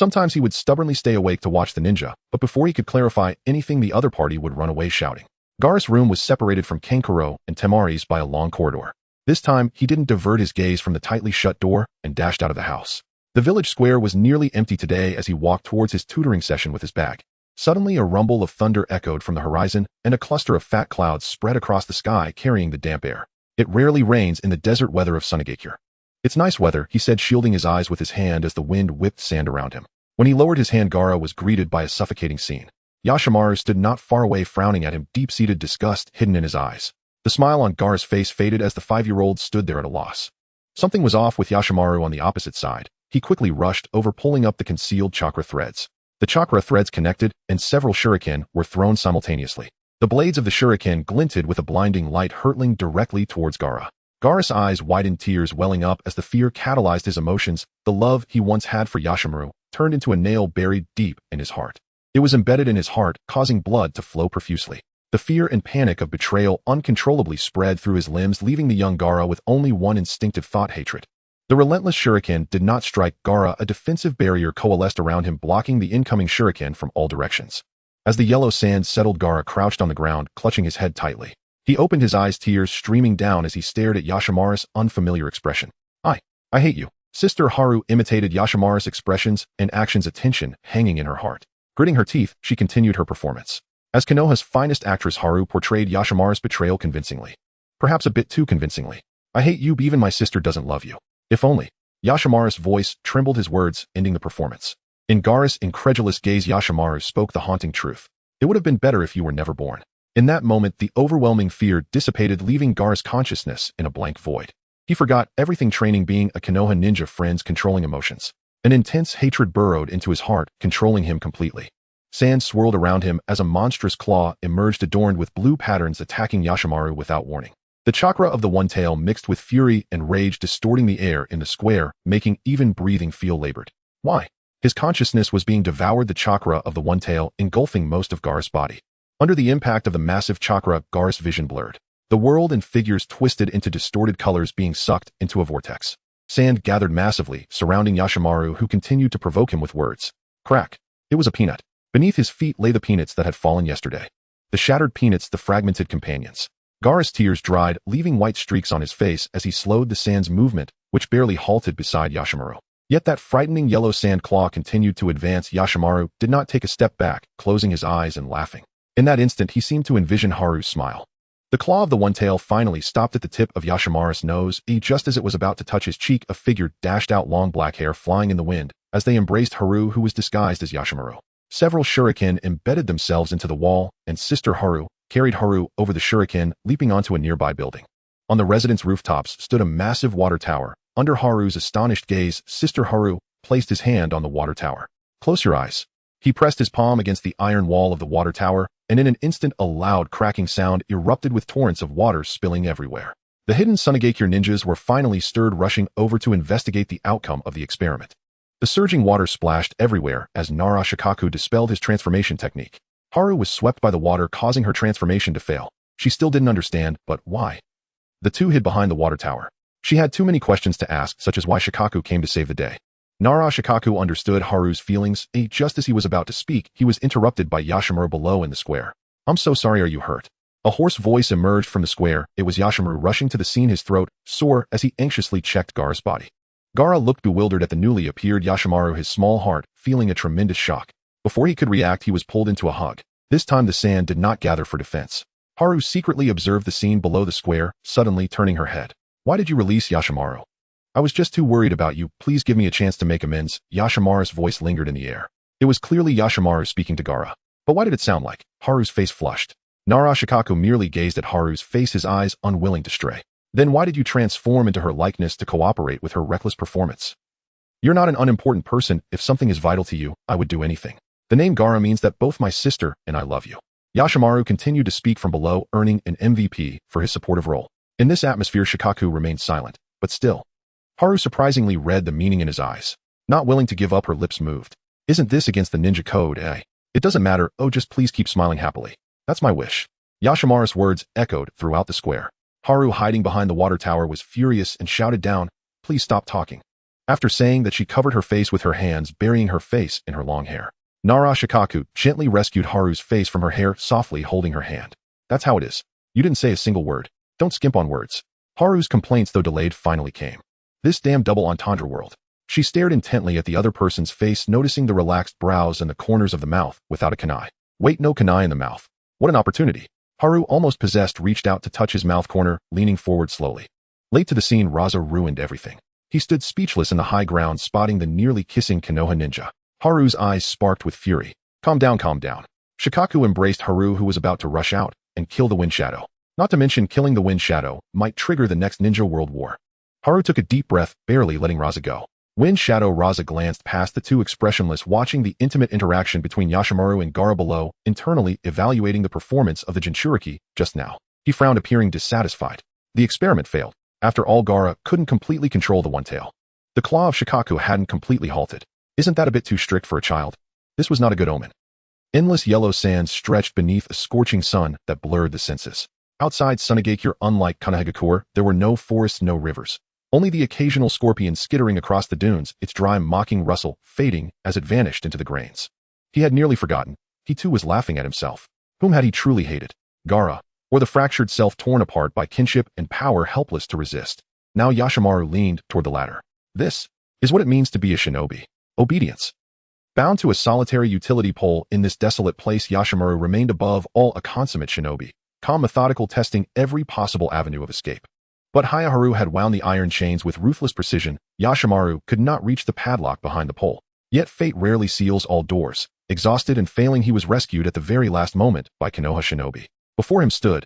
Sometimes he would stubbornly stay awake to watch the ninja, but before he could clarify anything, the other party would run away shouting. Gaara's room was separated from Kankuro and Temari's by a long corridor. This time, he didn't divert his gaze from the tightly shut door and dashed out of the house. The village square was nearly empty today as he walked towards his tutoring session with his bag. Suddenly, a rumble of thunder echoed from the horizon, and a cluster of fat clouds spread across the sky carrying the damp air. It rarely rains in the desert weather of Sunagakure. It's nice weather, he said, shielding his eyes with his hand as the wind whipped sand around him. When he lowered his hand, Gaara was greeted by a suffocating scene. Yashimaru stood not far away, frowning at him, deep-seated disgust hidden in his eyes. The smile on Gaara's face faded as the 5-year-old stood there at a loss. Something was off with Yashimaru on the opposite side. He quickly rushed over, pulling up the concealed chakra threads. The chakra threads connected, and several shuriken were thrown simultaneously. The blades of the shuriken glinted with a blinding light, hurtling directly towards Gaara. Gaara's eyes widened, tears welling up as the fear catalyzed his emotions. The love he once had for Yashimaru turned into a nail buried deep in his heart. It was embedded in his heart, causing blood to flow profusely. The fear and panic of betrayal uncontrollably spread through his limbs, leaving the young Gaara with only one instinctive thought: hatred. The relentless shuriken did not strike Gaara. A defensive barrier coalesced around him, blocking the incoming shuriken from all directions. As the yellow sand settled, Gaara crouched on the ground, clutching his head tightly. He opened his eyes, tears streaming down as he stared at Yashimaru's unfamiliar expression. I hate you. Sister Haru imitated Yashimaru's expressions and actions, a tension hanging in her heart. Gritting her teeth, she continued her performance. As Konoha's finest actress, Haru portrayed Yashimaru's betrayal convincingly. Perhaps a bit too convincingly. I hate you, even my sister doesn't love you. If only. Yashimaru's voice trembled, his words ending the performance. In Gaara's incredulous gaze, Yashimaru spoke the haunting truth. It would have been better if you were never born. In that moment, the overwhelming fear dissipated, leaving Gaara's consciousness in a blank void. He forgot everything, training, being a Konoha ninja, friends, controlling emotions. An intense hatred burrowed into his heart, controlling him completely. Sand swirled around him as a monstrous claw emerged, adorned with blue patterns, attacking Yashimaru without warning. The chakra of the One Tail mixed with fury and rage, distorting the air in the square, making even breathing feel labored. Why? His consciousness was being devoured, the chakra of the One Tail engulfing most of Gaara's body. Under the impact of the massive chakra, Gaara's vision blurred. The world and figures twisted into distorted colors, being sucked into a vortex. Sand gathered massively, surrounding Yashimaru, who continued to provoke him with words. Crack. It was a peanut. Beneath his feet lay the peanuts that had fallen yesterday. The shattered peanuts, the fragmented companions. Gaara's tears dried, leaving white streaks on his face as he slowed the sand's movement, which barely halted beside Yashimaru. Yet that frightening yellow sand claw continued to advance. Yashimaru did not take a step back, closing his eyes and laughing. In that instant, he seemed to envision Haru's smile. The claw of the One Tail finally stopped at the tip of Yashimaru's nose. Just as it was about to touch his cheek, a figure dashed out, long black hair flying in the wind, as they embraced Haru, who was disguised as Yashimaru. Several shuriken embedded themselves into the wall, and Sister Haru carried Haru over the shuriken, leaping onto a nearby building. On the residence rooftops stood a massive water tower. Under Haru's astonished gaze, Sister Haru placed his hand on the water tower. Close your eyes. He pressed his palm against the iron wall of the water tower, and in an instant a loud cracking sound erupted, with torrents of water spilling everywhere. The hidden Sunagakure ninjas were finally stirred, rushing over to investigate the outcome of the experiment. The surging water splashed everywhere as Nara Shikaku dispelled his transformation technique. Haru was swept by the water, causing her transformation to fail. She still didn't understand, but why? The two hid behind the water tower. She had too many questions to ask, such as why Shikaku came to save the day. Nara Shikaku understood Haru's feelings. Just as he was about to speak, he was interrupted by Yashimaru below in the square. I'm so sorry, are you hurt? A hoarse voice emerged from the square. It was Yashimaru rushing to the scene, his throat sore as he anxiously checked Gaara's body. Gaara looked bewildered at the newly appeared Yashimaru, his small heart feeling a tremendous shock. Before he could react, he was pulled into a hug. This time the sand did not gather for defense. Haru secretly observed the scene below the square, suddenly turning her head. Why did you release Yashimaru? I was just too worried about you. Please give me a chance to make amends. Yashimaru's voice lingered in the air. It was clearly Yashimaru speaking to Gaara. But why did it sound like? Haru's face flushed. Nara Shikaku merely gazed at Haru's face, his eyes unwilling to stray. Then why did you transform into her likeness to cooperate with her reckless performance? You're not an unimportant person. If something is vital to you, I would do anything. The name Gaara means that both my sister and I love you. Yashimaru continued to speak from below, earning an MVP for his supportive role. In this atmosphere, Shikaku remained silent, but still. Haru surprisingly read the meaning in his eyes. Not willing to give up, her lips moved. Isn't this against the ninja code, eh? It doesn't matter. Oh, just please keep smiling happily. That's my wish. Yashimaru's words echoed throughout the square. Haru, hiding behind the water tower, was furious and shouted down, please stop talking. After saying that, she covered her face with her hands, burying her face in her long hair. Nara Shikaku gently rescued Haru's face from her hair, softly holding her hand. That's how it is. You didn't say a single word. Don't skimp on words. Haru's complaints, though delayed, finally came. This damn double entendre world. She stared intently at the other person's face, noticing the relaxed brows and the corners of the mouth, without a kunai. Wait, no kunai in the mouth. What an opportunity. Haru, almost possessed, reached out to touch his mouth corner, leaning forward slowly. Late to the scene, Raza ruined everything. He stood speechless in the high ground, spotting the nearly kissing Konoha ninja. Haru's eyes sparked with fury. Calm down, calm down. Shikaku embraced Haru, who was about to rush out and kill the Wind Shadow. Not to mention, killing the Wind Shadow might trigger the next ninja world war. Haru took a deep breath, barely letting Raza go. Wind Shadow. Raza glanced past the two, expressionless, watching the intimate interaction between Yashimaru and Gaara below, internally evaluating the performance of the Jinchuriki just now. He frowned, appearing dissatisfied. The experiment failed. After all, Gaara couldn't completely control the One Tail. The claw of Shikaku hadn't completely halted. Isn't that a bit too strict for a child? This was not a good omen. Endless yellow sands stretched beneath a scorching sun that blurred the senses. Outside Sunagakure, unlike Sunagakure, there were no forests, no rivers. Only the occasional scorpion skittering across the dunes, its dry mocking rustle fading as it vanished into the grains. He had nearly forgotten. He too was laughing at himself. Whom had he truly hated? Gaara, or the fractured self torn apart by kinship and power, helpless to resist? Now Yashimaru leaned toward the latter. This is what it means to be a shinobi. Obedience. Bound to a solitary utility pole in this desolate place, Yashimaru remained above all a consummate shinobi, calm, methodical, testing every possible avenue of escape. But Hayaharu had wound the iron chains with ruthless precision. Yashimaru could not reach the padlock behind the pole. Yet fate rarely seals all doors. Exhausted and failing, he was rescued at the very last moment by Konoha shinobi. Before him stood,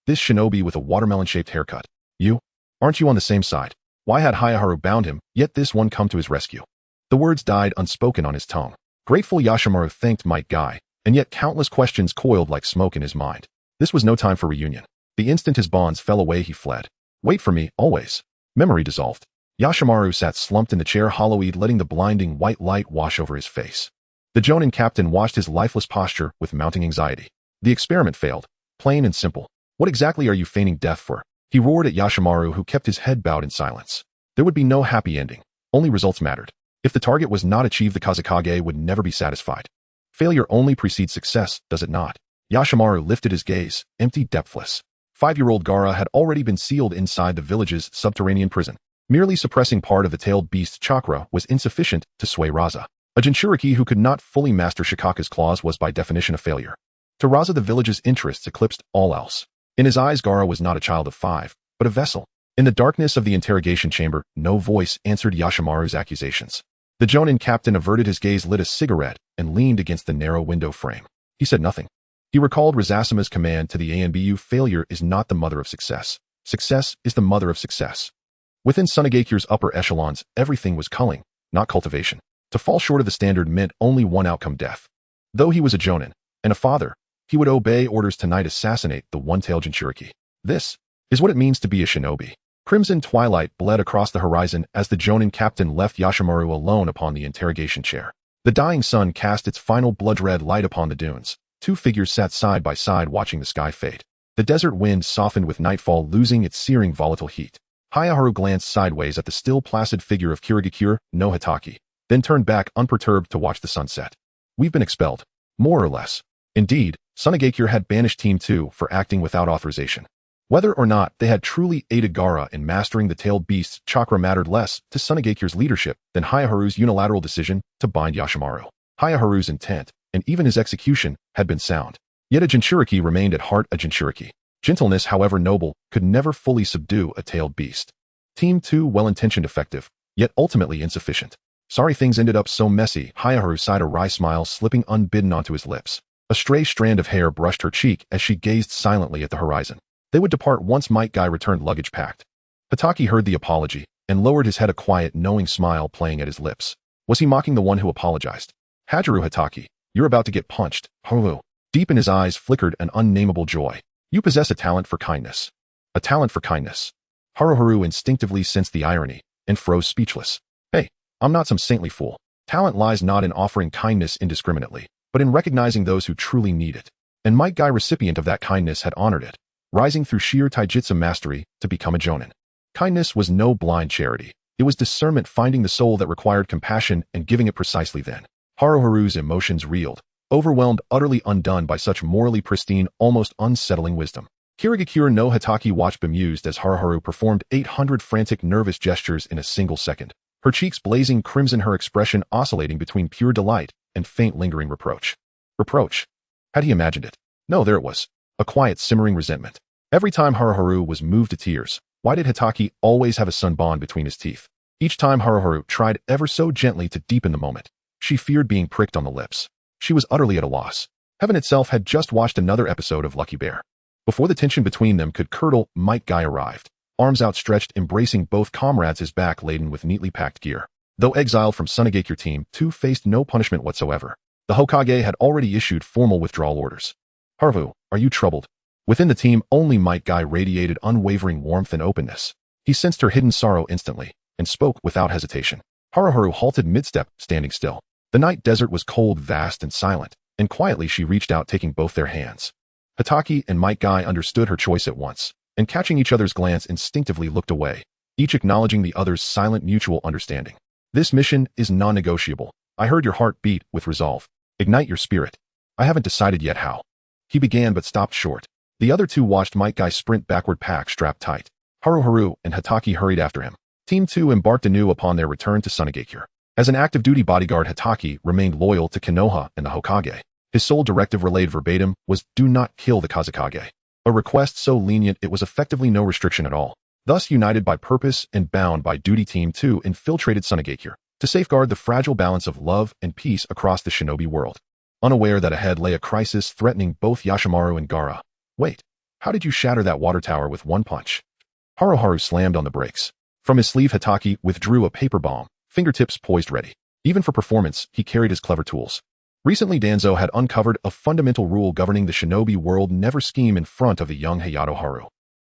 this shinobi with a watermelon-shaped haircut. You? Aren't you on the same side? Why had Hayaharu bound him, yet this one come to his rescue? The words died unspoken on his tongue. Grateful, Yashimaru thanked Might Guy, and yet countless questions coiled like smoke in his mind. This was no time for reunion. The instant his bonds fell away, he fled. Wait for me, always. Memory dissolved. Yashimaru sat slumped in the chair, hollow-eyed, letting the blinding white light wash over his face. The Jonin captain watched his lifeless posture with mounting anxiety. The experiment failed. Plain and simple. What exactly are you feigning death for? He roared at Yashimaru, who kept his head bowed in silence. There would be no happy ending. Only results mattered. If the target was not achieved, the Kazekage would never be satisfied. Failure only precedes success, does it not? Yashimaru lifted his gaze, empty, depthless. 5-year-old Gaara had already been sealed inside the village's subterranean prison. Merely suppressing part of the tailed beast's chakra was insufficient to sway Raza. A Jinchuriki who could not fully master Shikaku's claws was by definition a failure. To Raza, the village's interests eclipsed all else. In his eyes, Gaara was not a child of 5, but a vessel. In the darkness of the interrogation chamber, no voice answered Yashimaru's accusations. The Jonin captain averted his gaze, lit a cigarette, and leaned against the narrow window frame. He said nothing. He recalled Rizasuma's command to the ANBU: failure is not the mother of success. Success is the mother of success. Within Sunagakure's upper echelons, everything was culling, not cultivation. To fall short of the standard meant only one outcome: death. Though he was a Jonin and a father, he would obey orders tonight: assassinate the one-tailed Jinchuriki. This is what it means to be a shinobi. Crimson twilight bled across the horizon as the Jonin captain left Yashimaru alone upon the interrogation chair. The dying sun cast its final blood-red light upon the dunes. 2 figures sat side by side, watching the sky fade. The desert wind softened with nightfall, losing its searing volatile heat. Hayaharu glanced sideways at the still placid figure of Kirigakure no Hatake, then turned back unperturbed to watch the sunset. We've been expelled. More or less. Indeed, Sunagakure had banished Team 2 for acting without authorization. Whether or not they had truly aided Gaara in mastering the tailed beast's chakra mattered less to Sunagakure's leadership than Hayaharu's unilateral decision to bind Yashimaru. Hayaharu's intent, and even his execution, had been sound. Yet a Jinchuriki remained at heart a Jinchuriki. Gentleness, however noble, could never fully subdue a tailed beast. Team 2, well-intentioned, effective, yet ultimately insufficient. Sorry things ended up so messy. Hayaharu sighed, a wry smile slipping unbidden onto his lips. A stray strand of hair brushed her cheek as she gazed silently at the horizon. They would depart once Might Guy returned, luggage packed. Hatake heard the apology and lowered his head, a quiet, knowing smile playing at his lips. Was he mocking the one who apologized? Hajaru Hatake, you're about to get punched. Haru. Deep in his eyes flickered an unnameable joy. You possess a talent for kindness. A talent for kindness. Haruharu instinctively sensed the irony and froze speechless. Hey, I'm not some saintly fool. Talent lies not in offering kindness indiscriminately, but in recognizing those who truly need it. And Might Guy, recipient of that kindness, had honored it, rising through sheer taijutsu mastery to become a Jonin. Kindness was no blind charity. It was discernment, finding the soul that required compassion and giving it precisely then. Haru's emotions reeled, overwhelmed, utterly undone by such morally pristine, almost unsettling wisdom. Kirigakure no Hatake watched bemused as Haru performed 800 frantic nervous gestures in a single second, her cheeks blazing crimson, her expression oscillating between pure delight and faint lingering reproach. Reproach? Had he imagined it? No, there it was. A quiet, simmering resentment. Every time Haru was moved to tears, why did Hatake always have a sun bond between his teeth? Each time Haru tried ever so gently to deepen the moment, she feared being pricked on the lips. She was utterly at a loss. Heaven itself had just watched another episode of Lucky Bear. Before the tension between them could curdle, Might Guy arrived, arms outstretched, embracing both comrades, his back laden with neatly packed gear. Though exiled from Sunagakure team, two faced no punishment whatsoever. The Hokage had already issued formal withdrawal orders. Haru, are you troubled? Within the team, only Might Guy radiated unwavering warmth and openness. He sensed her hidden sorrow instantly, and spoke without hesitation. Haru halted mid-step, standing still. The night desert was cold, vast, and silent, and quietly she reached out, taking both their hands. Hatake and Might Guy understood her choice at once, and catching each other's glance instinctively looked away, each acknowledging the other's silent mutual understanding. This mission is non-negotiable. I heard your heart beat with resolve. Ignite your spirit. I haven't decided yet how. He began but stopped short. The other two watched Might Guy sprint backward, pack strapped tight. Haru and Hatake hurried after him. Team 2 embarked anew upon their return to Sunagakure. As an active duty bodyguard, Hatake remained loyal to Konoha and the Hokage. His sole directive, relayed verbatim, was do not kill the Kazekage. A request so lenient it was effectively no restriction at all. Thus, united by purpose and bound by duty, Team 2 infiltrated Sunagakure to safeguard the fragile balance of love and peace across the shinobi world. Unaware that ahead lay a crisis threatening both Yashimaru and Gaara. Wait, how did you shatter that water tower with one punch? Haru slammed on the brakes. From his sleeve, Hatake withdrew a paper bomb, fingertips poised ready. Even for performance, he carried his clever tools. Recently, Danzo had uncovered a fundamental rule governing the shinobi world: never scheme in front of the young Hayazono Haru.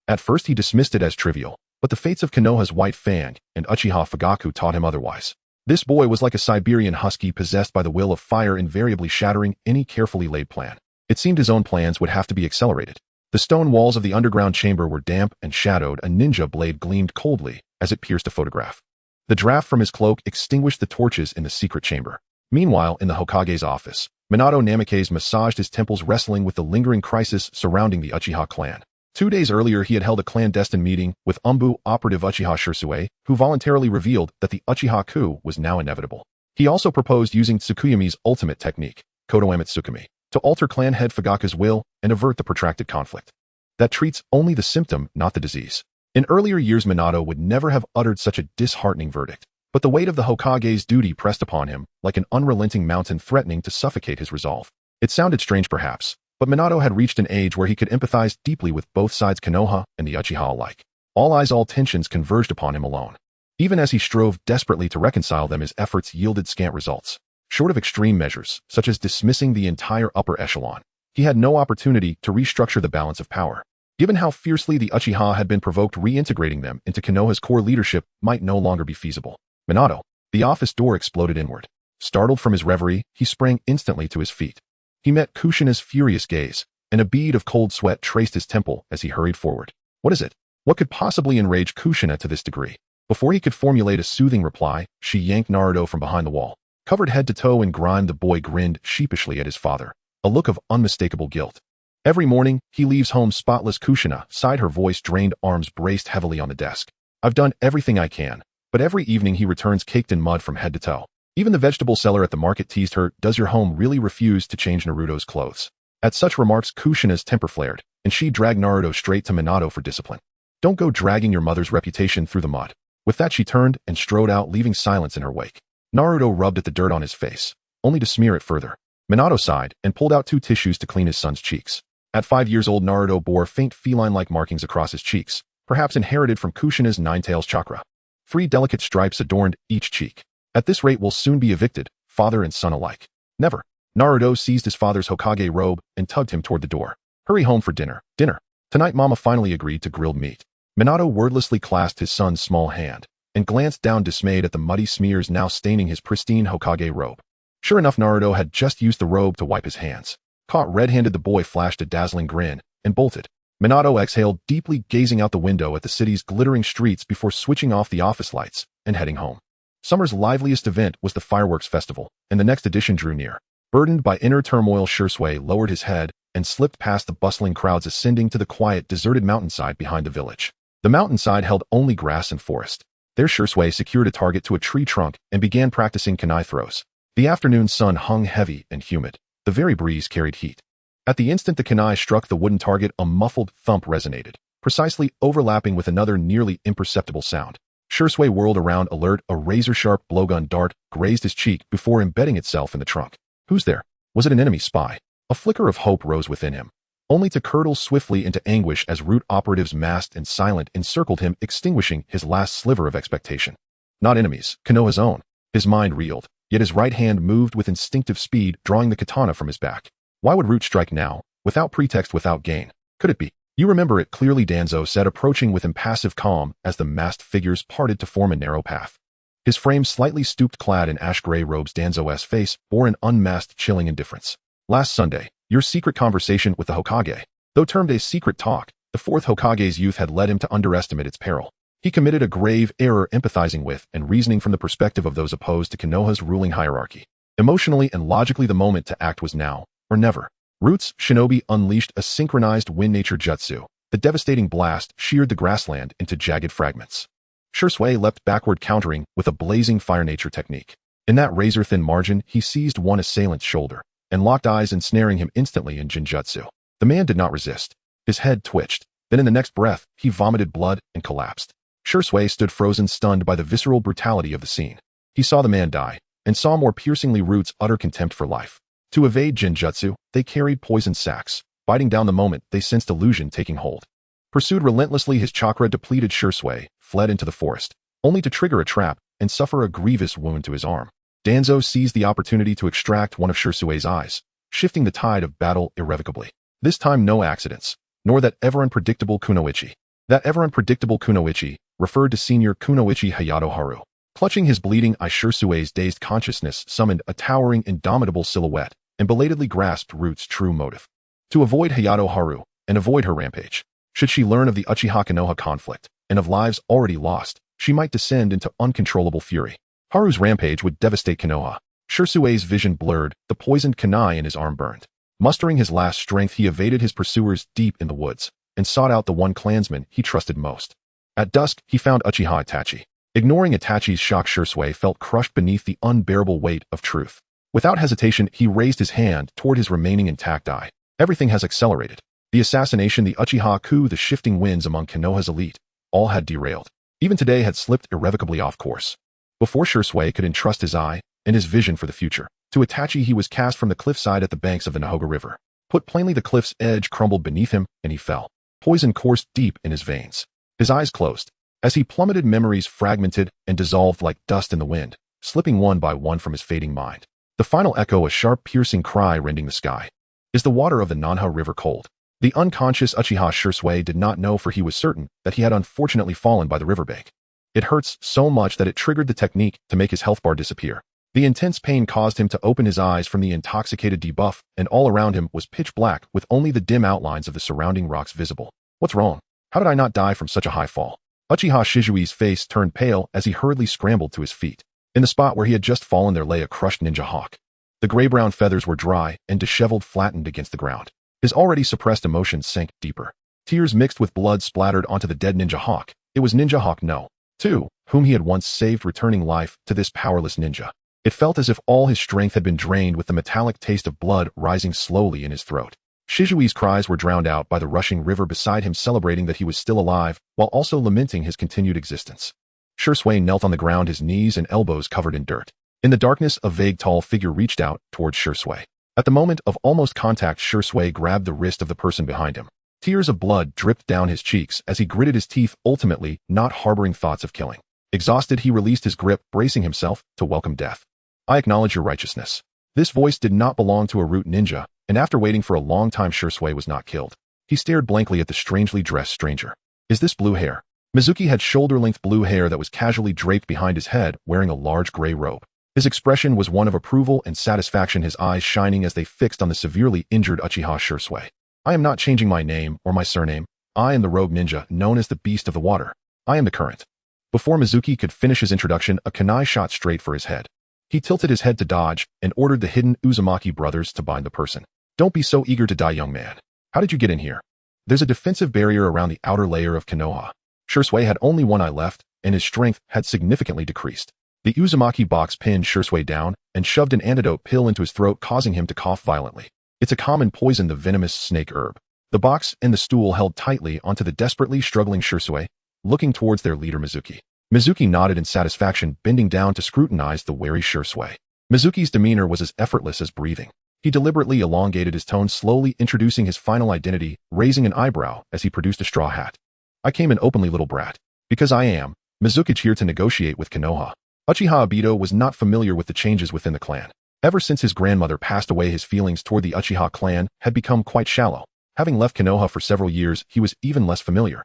At first, he dismissed it as trivial, but the fates of Konoha's White Fang and Uchiha Fugaku taught him otherwise. This boy was like a Siberian husky possessed by the will of fire, invariably shattering any carefully laid plan. It seemed his own plans would have to be accelerated. The stone walls of the underground chamber were damp and shadowed. A ninja blade gleamed coldly as it pierced a photograph. The draft from his cloak extinguished the torches in the secret chamber. Meanwhile, in the Hokage's office, Minato Namikaze massaged his temples, wrestling with the lingering crisis surrounding the Uchiha clan. 2 days earlier, he had held a clandestine meeting with Umbu operative Uchiha Shirsue, who voluntarily revealed that the Uchiha coup was now inevitable. He also proposed using Tsukuyami's ultimate technique, Kodoame Tsukumi, to alter clan head Fugaku's will and avert the protracted conflict. That treats only the symptom, not the disease. In earlier years, Minato would never have uttered such a disheartening verdict. But the weight of the Hokage's duty pressed upon him like an unrelenting mountain, threatening to suffocate his resolve. It sounded strange perhaps, but Minato had reached an age where he could empathize deeply with both sides, Konoha and the Uchiha alike. All eyes, all tensions converged upon him alone. Even as he strove desperately to reconcile them, his efforts yielded scant results. Short of extreme measures, such as dismissing the entire upper echelon, he had no opportunity to restructure the balance of power. Given how fiercely the Uchiha had been provoked, reintegrating them into Konoha's core leadership might no longer be feasible. Minato. The office door exploded inward. Startled from his reverie, he sprang instantly to his feet. He met Kushina's furious gaze, and a bead of cold sweat traced his temple as he hurried forward. What is it? What could possibly enrage Kushina to this degree? Before he could formulate a soothing reply, she yanked Naruto from behind the wall. Covered head to toe in grime, the boy grinned sheepishly at his father, a look of unmistakable guilt. Every morning, he leaves home spotless. Kushina sighed, her voice drained, arms braced heavily on the desk. I've done everything I can, but every evening he returns caked in mud from head to toe. Even the vegetable seller at the market teased her, does your home really refuse to change Naruto's clothes? At such remarks, Kushina's temper flared, and she dragged Naruto straight to Minato for discipline. Don't go dragging your mother's reputation through the mud. With that, she turned and strode out, leaving silence in her wake. Naruto rubbed at the dirt on his face, only to smear it further. Minato sighed and pulled out 2 tissues to clean his son's cheeks. At 5 years old, Naruto bore faint feline-like markings across his cheeks, perhaps inherited from Kushina's Nine-Tails chakra. 3 delicate stripes adorned each cheek. At this rate, we'll soon be evicted, father and son alike. Never. Naruto seized his father's Hokage robe and tugged him toward the door. Hurry home for dinner. Dinner. Tonight, Mama finally agreed to grilled meat. Minato wordlessly clasped his son's small hand and glanced down dismayed at the muddy smears now staining his pristine Hokage robe. Sure enough, Naruto had just used the robe to wipe his hands. Caught red-handed, the boy flashed a dazzling grin and bolted. Minato exhaled deeply, gazing out the window at the city's glittering streets before switching off the office lights and heading home. Summer's liveliest event was the fireworks festival, and the next edition drew near. Burdened by inner turmoil, Shursui lowered his head and slipped past the bustling crowds ascending to the quiet, deserted mountainside behind the village. The mountainside held only grass and forest. There Shursui secured a target to a tree trunk and began practicing kunai throws. The afternoon sun hung heavy and humid. The very breeze carried heat. At the instant the kunai struck the wooden target, a muffled thump resonated, precisely overlapping with another nearly imperceptible sound. Shursui whirled around, alert. A razor-sharp blowgun dart grazed his cheek before embedding itself in the trunk. Who's there? Was it an enemy spy? A flicker of hope rose within him, only to curdle swiftly into anguish as root operatives, masked and silent, encircled him, extinguishing his last sliver of expectation. Not enemies, Konoha's own. His mind reeled, yet his right hand moved with instinctive speed, drawing the katana from his back. Why would Root strike now, without pretext, without gain? Could it be? You remember it clearly, Danzo said, approaching with impassive calm as the masked figures parted to form a narrow path. His frame slightly stooped, clad in ash-gray robes. Danzo's face bore an unmasked, chilling indifference. Last Sunday, your secret conversation with the Hokage. Though termed a secret talk, the fourth Hokage's youth had led him to underestimate its peril. He committed a grave error, empathizing with and reasoning from the perspective of those opposed to Konoha's ruling hierarchy. Emotionally and logically, the moment to act was now, or never. Root's shinobi unleashed a synchronized wind nature jutsu. The devastating blast sheared the grassland into jagged fragments. Shursui leapt backward, countering with a blazing fire nature technique. In that razor-thin margin, he seized one assailant's shoulder and locked eyes, ensnaring him instantly in Jinjutsu. The man did not resist. His head twitched. Then in the next breath, he vomited blood and collapsed. Shursui stood frozen, stunned by the visceral brutality of the scene. He saw the man die, and saw more piercingly Root's utter contempt for life. To evade Jinjutsu, they carried poison sacks, biting down the moment they sensed illusion taking hold. Pursued relentlessly, his chakra-depleted Shursui fled into the forest, only to trigger a trap and suffer a grievous wound to his arm. Danzo seized the opportunity to extract one of Shursui's eyes, shifting the tide of battle irrevocably. This time no accidents, nor that ever-unpredictable kunoichi. That ever-unpredictable kunoichi referred to senior kunoichi Hayazono Haru. Clutching his bleeding eye, Shursui's dazed consciousness summoned a towering, indomitable silhouette and belatedly grasped Root's true motive. To avoid Hayazono Haru and avoid her rampage. Should she learn of the Uchiha-Konoha conflict and of lives already lost, she might descend into uncontrollable fury. Haru's rampage would devastate Konoha. Shursui's vision blurred, the poisoned kunai in his arm burned. Mustering his last strength, he evaded his pursuers deep in the woods and sought out the one clansman he trusted most. At dusk, he found Uchiha Itachi. Ignoring Itachi's shock, Shursui felt crushed beneath the unbearable weight of truth. Without hesitation, he raised his hand toward his remaining intact eye. Everything has accelerated. The assassination, the Uchiha coup, the shifting winds among Konoha's elite, all had derailed. Even today had slipped irrevocably off course. Before Shursui could entrust his eye and his vision for the future to Itachi, he was cast from the cliffside at the banks of the Nahoga River. Put plainly, the cliff's edge crumbled beneath him, and he fell. Poison coursed deep in his veins. His eyes closed. As he plummeted, memories fragmented and dissolved like dust in the wind, slipping one by one from his fading mind. The final echo, a sharp, piercing cry rending the sky. Is the water of the Nanha River cold? The unconscious Uchiha Shursui did not know, for he was certain that he had unfortunately fallen by the riverbank. It hurts so much that it triggered the technique to make his health bar disappear. The intense pain caused him to open his eyes from the intoxicated debuff, and all around him was pitch black with only the dim outlines of the surrounding rocks visible. What's wrong? How did I not die from such a high fall? Uchiha Shizui's face turned pale as he hurriedly scrambled to his feet. In the spot where he had just fallen there lay a crushed ninja hawk. The gray-brown feathers were dry and disheveled, flattened against the ground. His already suppressed emotions sank deeper. Tears mixed with blood splattered onto the dead ninja hawk. It was Ninja Hawk No. 2, whom he had once saved, returning life to this powerless ninja. It felt as if all his strength had been drained, with the metallic taste of blood rising slowly in his throat. Shizui's cries were drowned out by the rushing river beside him, celebrating that he was still alive, while also lamenting his continued existence. Shursui knelt on the ground, his knees and elbows covered in dirt. In the darkness, a vague tall figure reached out towards Shursui. At the moment of almost contact, Shursui grabbed the wrist of the person behind him. Tears of blood dripped down his cheeks as he gritted his teeth, ultimately not harboring thoughts of killing. Exhausted, he released his grip, bracing himself to welcome death. I acknowledge your righteousness. This voice did not belong to a root ninja, and after waiting for a long time, Shursui was not killed. He stared blankly at the strangely dressed stranger. Is this blue hair? Mizuki had shoulder-length blue hair that was casually draped behind his head, wearing a large gray robe. His expression was one of approval and satisfaction, his eyes shining as they fixed on the severely injured Uchiha Shursui. I am not changing my name or my surname. I am the rogue ninja known as the Beast of the Water. I am the current. Before Mizuki could finish his introduction, a kunai shot straight for his head. He tilted his head to dodge and ordered the hidden Uzumaki brothers to bind the person. Don't be so eager to die, young man. How did you get in here? There's a defensive barrier around the outer layer of Konoha. Shursui had only one eye left, and his strength had significantly decreased. The Uzumaki box pinned Shursui down and shoved an antidote pill into his throat, causing him to cough violently. It's a common poison, the venomous snake herb. The box and the stool held tightly onto the desperately struggling Shursui, looking towards their leader Mizuki. Mizuki nodded in satisfaction, bending down to scrutinize the wary Shursui. Mizuki's demeanor was as effortless as breathing. He deliberately elongated his tone, slowly introducing his final identity, raising an eyebrow as he produced a straw hat. I came in openly, little brat. Because I am Mizuki, here to negotiate with Konoha. Uchiha Obito was not familiar with the changes within the clan. Ever since his grandmother passed away, his feelings toward the Uchiha clan had become quite shallow. Having left Konoha for several years, he was even less familiar.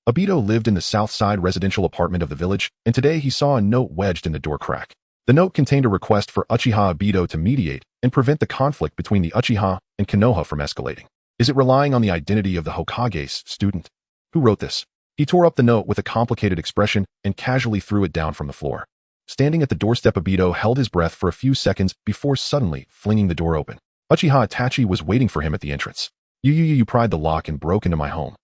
Obito lived in the south side residential apartment of the village, and today he saw a note wedged in the door crack. The note contained a request for Uchiha Obito to mediate and prevent the conflict between the Uchiha and Konoha from escalating. Is it relying on the identity of the Hokage's student? Who wrote this? He tore up the note with a complicated expression and casually threw it down from the floor. Standing at the doorstep, Obito held his breath for a few seconds before suddenly flinging the door open. Uchiha Itachi was waiting for him at the entrance. You pried the lock and broke into my home.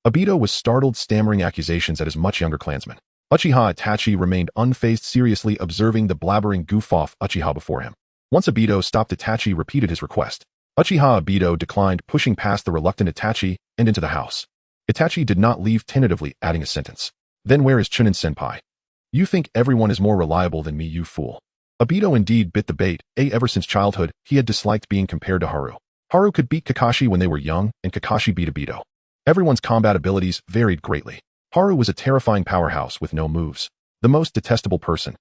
Obito was startled, stammering accusations at his much younger clansman. Uchiha Itachi remained unfazed, seriously observing the blabbering goof-off Uchiha before him. Once Obito stopped, Itachi repeated his request. Uchiha Obito declined, pushing past the reluctant Itachi and into the house. Itachi did not leave, tentatively adding a sentence. Then where is Chūnin-senpai? You think everyone is more reliable than me, you fool. Obito indeed bit the bait. Ever since childhood, he had disliked being compared to Haru. Haru could beat Kakashi when they were young, and Kakashi beat Obito. Everyone's combat abilities varied greatly. Haru was a terrifying powerhouse with no moves. The most detestable person.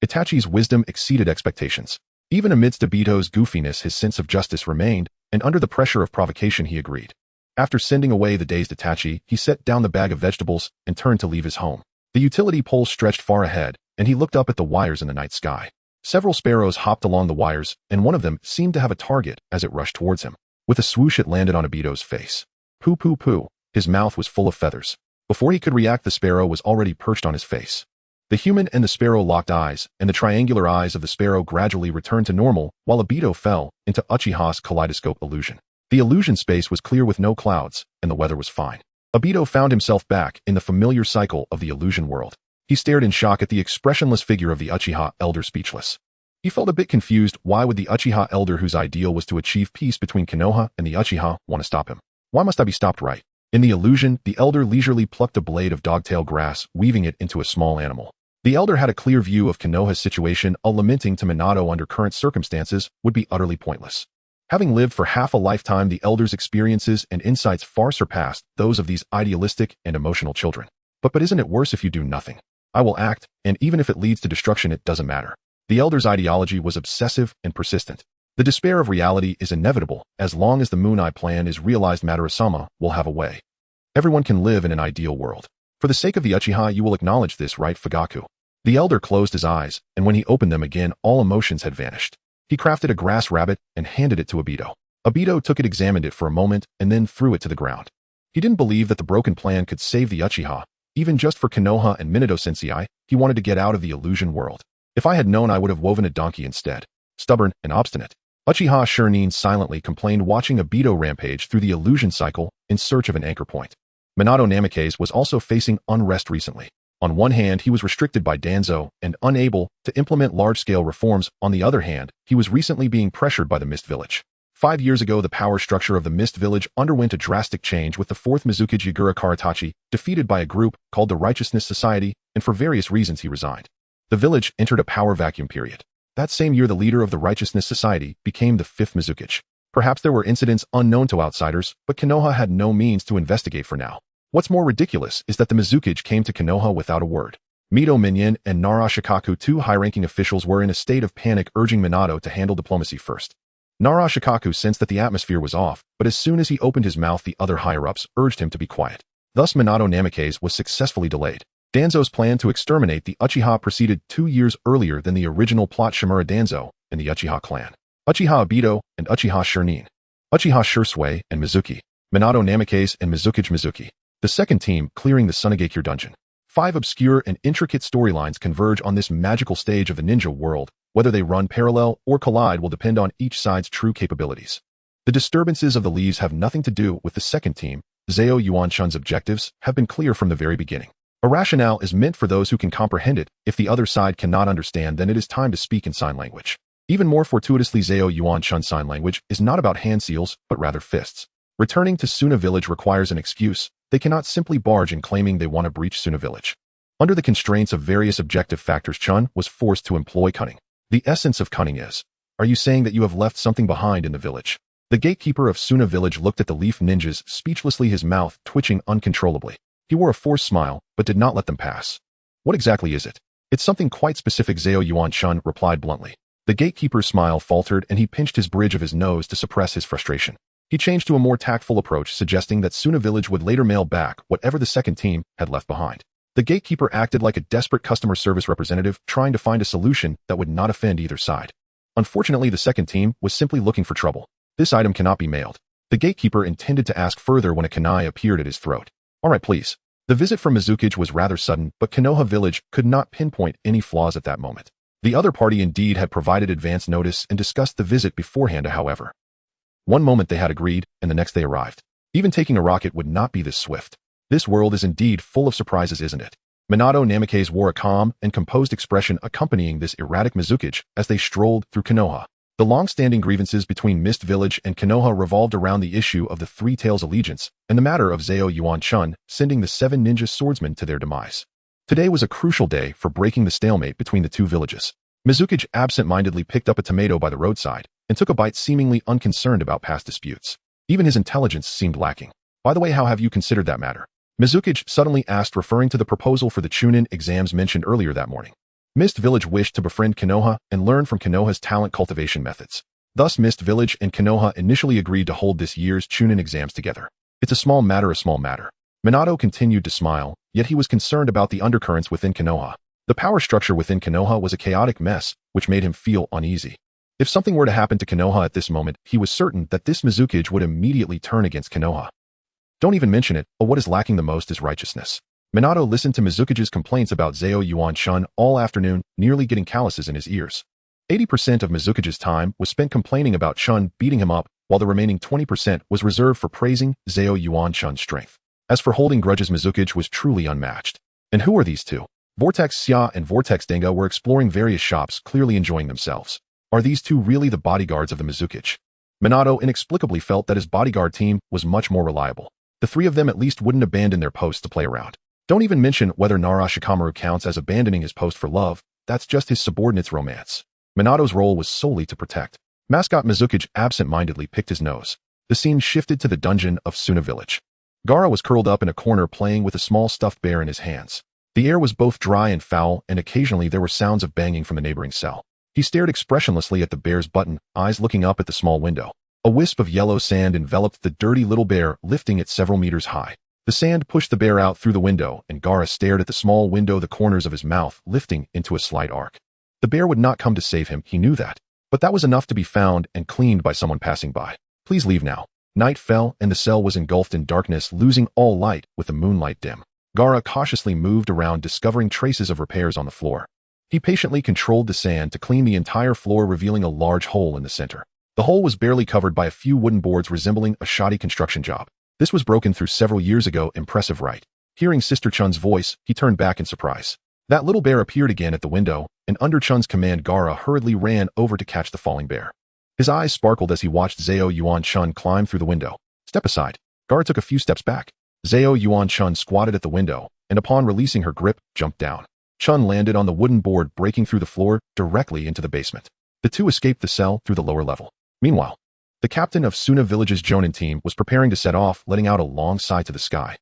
Itachi's wisdom exceeded expectations. Even amidst Obito's goofiness, his sense of justice remained, and under the pressure of provocation he agreed. After sending away the dazed Itachi, he set down the bag of vegetables and turned to leave his home. The utility pole stretched far ahead, and he looked up at the wires in the night sky. Several sparrows hopped along the wires, and one of them seemed to have a target as it rushed towards him. With a swoosh, it landed on Obito's face. Poo poo poo. His mouth was full of feathers. Before he could react, the sparrow was already perched on his face. The human and the sparrow locked eyes, and the triangular eyes of the sparrow gradually returned to normal, while Obito fell into Uchiha's kaleidoscope illusion. The illusion space was clear with no clouds, and the weather was fine. Obito found himself back in the familiar cycle of the illusion world. He stared in shock at the expressionless figure of the Uchiha elder, speechless. He felt a bit confused. Why would the Uchiha elder, whose ideal was to achieve peace between Konoha and the Uchiha, want to stop him? Why must I be stopped, right? In the illusion, the elder leisurely plucked a blade of dogtail grass, weaving it into a small animal. The elder had a clear view of Konoha's situation. Lamenting to Minato under current circumstances would be utterly pointless. Having lived for half a lifetime, the elder's experiences and insights far surpassed those of these idealistic and emotional children. But isn't it worse if you do nothing? I will act, and even if it leads to destruction, it doesn't matter. The elder's ideology was obsessive and persistent. The despair of reality is inevitable. As long as the Moon Eye plan is realized, Madara-sama will have a way. Everyone can live in an ideal world. For the sake of the Uchiha, you will acknowledge this, right, Fugaku? The elder closed his eyes, and when he opened them again, all emotions had vanished. He crafted a grass rabbit and handed it to Obito. Obito took it, examined it for a moment, and then threw it to the ground. He didn't believe that the broken plan could save the Uchiha. Even just for Konoha and Minato-sensei, he wanted to get out of the illusion world. If I had known, I would have woven a donkey instead. Stubborn and obstinate. Uchiha Chūnin silently complained, watching Obito rampage through the illusion cycle in search of an anchor point. Minato Namikaze was also facing unrest recently. On one hand, he was restricted by Danzo and unable to implement large-scale reforms. On the other hand, he was recently being pressured by the Mist Village. 5 years ago, the power structure of the Mist Village underwent a drastic change, with the 4th Mizukage Yagura Karatachi defeated by a group called the Righteousness Society, and for various reasons he resigned. The village entered a power vacuum period. That same year, the leader of the Righteousness Society became the 5th Mizukage. Perhaps there were incidents unknown to outsiders, but Konoha had no means to investigate for now. What's more ridiculous is that the Mizukage came to Konoha without a word. Mito Minion and Nara Shikaku, 2 high-ranking officials, were in a state of panic, urging Minato to handle diplomacy first. Nara Shikaku sensed that the atmosphere was off, but as soon as he opened his mouth, the other higher-ups urged him to be quiet. Thus, Minato Namikaze was successfully delayed. Danzo's plan to exterminate the Uchiha proceeded 2 years earlier than the original plot. Shimura Danzo and the Uchiha clan. Uchiha Obito and Uchiha Chūnin. Uchiha Shursui and Mizuki. Minato Namikaze and Mizukage Mizuki. The second team clearing the Sunagakure dungeon. 5 obscure and intricate storylines converge on this magical stage of the ninja world. Whether they run parallel or collide will depend on each side's true capabilities. The disturbances of the leaves have nothing to do with the second team. Zhao Yuanshun's objectives have been clear from the very beginning. A rationale is meant for those who can comprehend it. If the other side cannot understand, then it is time to speak in sign language. Even more fortuitously, Zhao Yuanshun's sign language is not about hand seals, but rather fists. Returning to Suna Village requires an excuse. They cannot simply barge in claiming they want to breach Suna Village. Under the constraints of various objective factors, Chun was forced to employ cunning. The essence of cunning is, are you saying that you have left something behind in the village? The gatekeeper of Suna Village looked at the leaf ninjas speechlessly, his mouth twitching uncontrollably. He wore a forced smile, but did not let them pass. What exactly is it? It's something quite specific, Zhao Yuanshun replied bluntly. The gatekeeper's smile faltered and he pinched his bridge of his nose to suppress his frustration. He changed to a more tactful approach, suggesting that Suna Village would later mail back whatever the second team had left behind. The gatekeeper acted like a desperate customer service representative trying to find a solution that would not offend either side. Unfortunately, the second team was simply looking for trouble. This item cannot be mailed. The gatekeeper intended to ask further when a kunai appeared at his throat. All right, please. The visit from Mizukage was rather sudden, but Konoha Village could not pinpoint any flaws at that moment. The other party indeed had provided advance notice and discussed the visit beforehand, however. One moment they had agreed, and the next they arrived. Even taking a rocket would not be this swift. This world is indeed full of surprises, isn't it? Minato Namikaze wore a calm and composed expression accompanying this erratic Mizukage as they strolled through Konoha. The long-standing grievances between Mist Village and Konoha revolved around the issue of the Three Tails allegiance and the matter of Zhao Yuanshun sending the 7 ninja swordsmen to their demise. Today was a crucial day for breaking the stalemate between the two villages. Mizukage absent-mindedly picked up a tomato by the roadside and took a bite, seemingly unconcerned about past disputes. Even his intelligence seemed lacking. By the way, how have you considered that matter? Mizukage suddenly asked, referring to the proposal for the Chūnin exams mentioned earlier that morning. Mist Village wished to befriend Konoha and learn from Konoha's talent cultivation methods. Thus, Mist Village and Konoha initially agreed to hold this year's Chūnin exams together. It's a small matter. Minato continued to smile, yet he was concerned about the undercurrents within Konoha. The power structure within Konoha was a chaotic mess, which made him feel uneasy. If something were to happen to Konoha at this moment, he was certain that this Mizukage would immediately turn against Konoha. Don't even mention it, but what is lacking the most is righteousness. Minato listened to Mizukage's complaints about Zhao Yuanshun all afternoon, nearly getting calluses in his ears. 80% of Mizukage's time was spent complaining about Chun beating him up, while the remaining 20% was reserved for praising Zhao Yuanshun's strength. As for holding grudges, Mizukage was truly unmatched. And who are these two? Vortex Xia and Vortex Denga were exploring various shops, clearly enjoying themselves. Are these two really the bodyguards of the Mizukage? Minato inexplicably felt that his bodyguard team was much more reliable. The 3 of them at least wouldn't abandon their posts to play around. Don't even mention whether Nara Shikaku counts as abandoning his post for love. That's just his subordinate's romance. Minato's role was solely to protect. Mascot Mizukage absent-mindedly picked his nose. The scene shifted to the dungeon of Suna Village. Gaara was curled up in a corner playing with a small stuffed bear in his hands. The air was both dry and foul, and occasionally there were sounds of banging from the neighboring cell. He stared expressionlessly at the bear's button, eyes looking up at the small window. A wisp of yellow sand enveloped the dirty little bear, lifting it several meters high. The sand pushed the bear out through the window, and Gaara stared at the small window, the corners of his mouth lifting into a slight arc. The bear would not come to save him, he knew that. But that was enough to be found and cleaned by someone passing by. Please leave now. Night fell, and the cell was engulfed in darkness, losing all light with the moonlight dim. Gaara cautiously moved around, discovering traces of repairs on the floor. He patiently controlled the sand to clean the entire floor, revealing a large hole in the center. The hole was barely covered by a few wooden boards resembling a shoddy construction job. This was broken through several years ago. Impressive, right? Hearing Sister Chun's voice, he turned back in surprise. That little bear appeared again at the window, and under Chun's command, Gaara hurriedly ran over to catch the falling bear. His eyes sparkled as he watched Zhao Yuanshun climb through the window. Step aside. Gaara took a few steps back. Zhao Yuanshun squatted at the window, and upon releasing her grip, jumped down. Chun landed on the wooden board, breaking through the floor directly into the basement. The two escaped the cell through the lower level. Meanwhile, the captain of Suna Village's Jonin team was preparing to set off, letting out a long sigh to the sky.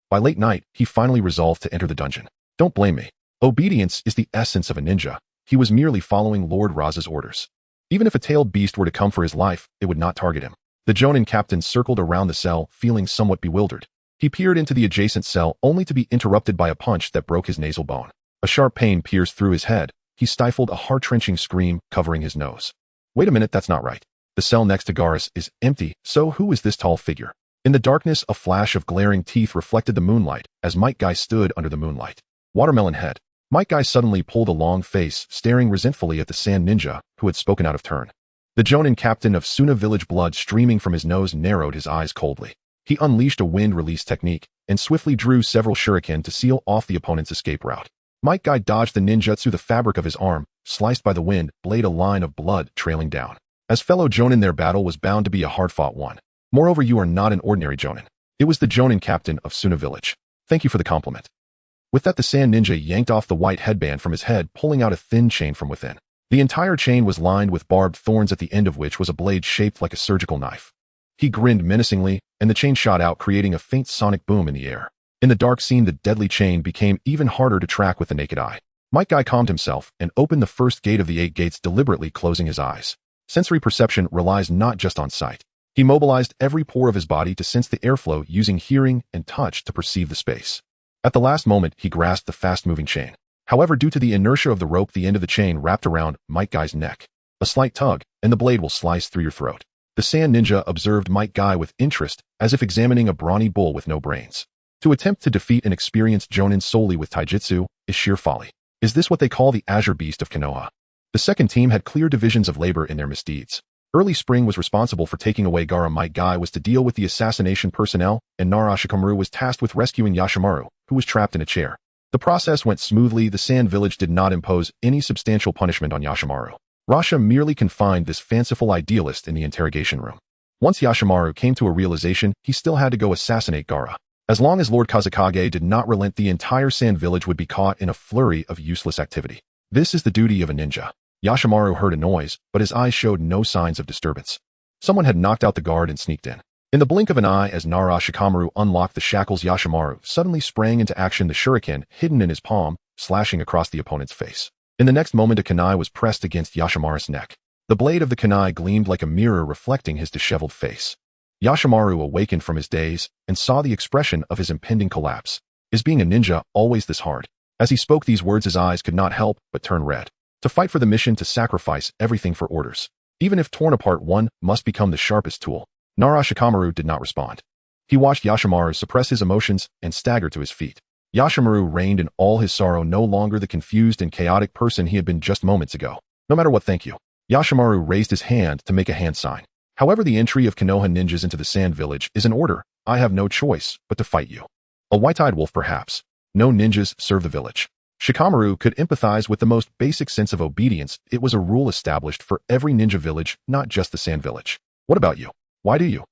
By late night, he finally resolved to enter the dungeon. Don't blame me. Obedience is the essence of a ninja. He was merely following Lord Raza's orders. Even if a tailed beast were to come for his life, it would not target him. The Jonin captain circled around the cell, feeling somewhat bewildered. He peered into the adjacent cell, only to be interrupted by a punch that broke his nasal bone. A sharp pain pierced through his head. He stifled a heart-wrenching scream, covering his nose. Wait a minute, that's not right. The cell next to Gaara's is empty, so who is this tall figure? In the darkness, a flash of glaring teeth reflected the moonlight as Might Guy stood under the moonlight. Watermelon head. Might Guy suddenly pulled a long face, staring resentfully at the sand ninja, who had spoken out of turn. The Chūnin captain of Suna village, blood streaming from his nose, narrowed his eyes coldly. He unleashed a wind release technique and swiftly drew several shuriken to seal off the opponent's escape route. Might Guy dodged the ninjutsu, the fabric of his arm, sliced by the wind, blade a line of blood trailing down. As fellow Chūnin, their battle was bound to be a hard-fought one. Moreover, you are not an ordinary Chūnin. It was the Chūnin captain of Suna village. Thank you for the compliment. With that, the sand ninja yanked off the white headband from his head, pulling out a thin chain from within. The entire chain was lined with barbed thorns, at the end of which was a blade shaped like a surgical knife. He grinned menacingly, and the chain shot out, creating a faint sonic boom in the air. In the dark scene, the deadly chain became even harder to track with the naked eye. Might Guy calmed himself and opened the first gate of the 8 gates, deliberately closing his eyes. Sensory perception relies not just on sight. He mobilized every pore of his body to sense the airflow, using hearing and touch to perceive the space. At the last moment, he grasped the fast-moving chain. However, due to the inertia of the rope, the end of the chain wrapped around Might Guy's neck. A slight tug, and the blade will slice through your throat. The sand ninja observed Might Guy with interest, as if examining a brawny bull with no brains. To attempt to defeat an experienced Chūnin solely with taijutsu is sheer folly. Is this what they call the Azure Beast of Konoha? The second team had clear divisions of labor in their misdeeds. Early Spring was responsible for taking away Gaara. Might Guy was to deal with the assassination personnel, and Nara Shikaku was tasked with rescuing Yashimaru, who was trapped in a chair. The process went smoothly. The Sand Village did not impose any substantial punishment on Yashimaru. Rasha merely confined this fanciful idealist in the interrogation room. Once Yashimaru came to a realization, he still had to go assassinate Gaara. As long as Lord Kazekage did not relent, the entire Sand Village would be caught in a flurry of useless activity. This is the duty of a ninja. Yashimaru heard a noise, but his eyes showed no signs of disturbance. Someone had knocked out the guard and sneaked in. In the blink of an eye, as Nara Shikaku unlocked the shackles, Yashimaru suddenly sprang into action, the shuriken hidden in his palm, slashing across the opponent's face. In the next moment, a kunai was pressed against Yashimaru's neck. The blade of the kunai gleamed like a mirror, reflecting his disheveled face. Yashimaru awakened from his daze and saw the expression of his impending collapse. Is being a ninja always this hard? As he spoke these words, his eyes could not help but turn red. To fight for the mission, to sacrifice everything for orders. Even if torn apart, one must become the sharpest tool. Nara Shikaku did not respond. He watched Yashimaru suppress his emotions and stagger to his feet. Yashimaru reigned in all his sorrow, no longer the confused and chaotic person he had been just moments ago. No matter what, thank you. Yashimaru raised his hand to make a hand sign. However, the entry of Konoha ninjas into the Sand Village is an order. I have no choice but to fight you. A white-eyed wolf, perhaps. No ninjas serve the village. Shikamaru could empathize with the most basic sense of obedience. It was a rule established for every ninja village, not just the Sand Village. What about you? Why do you?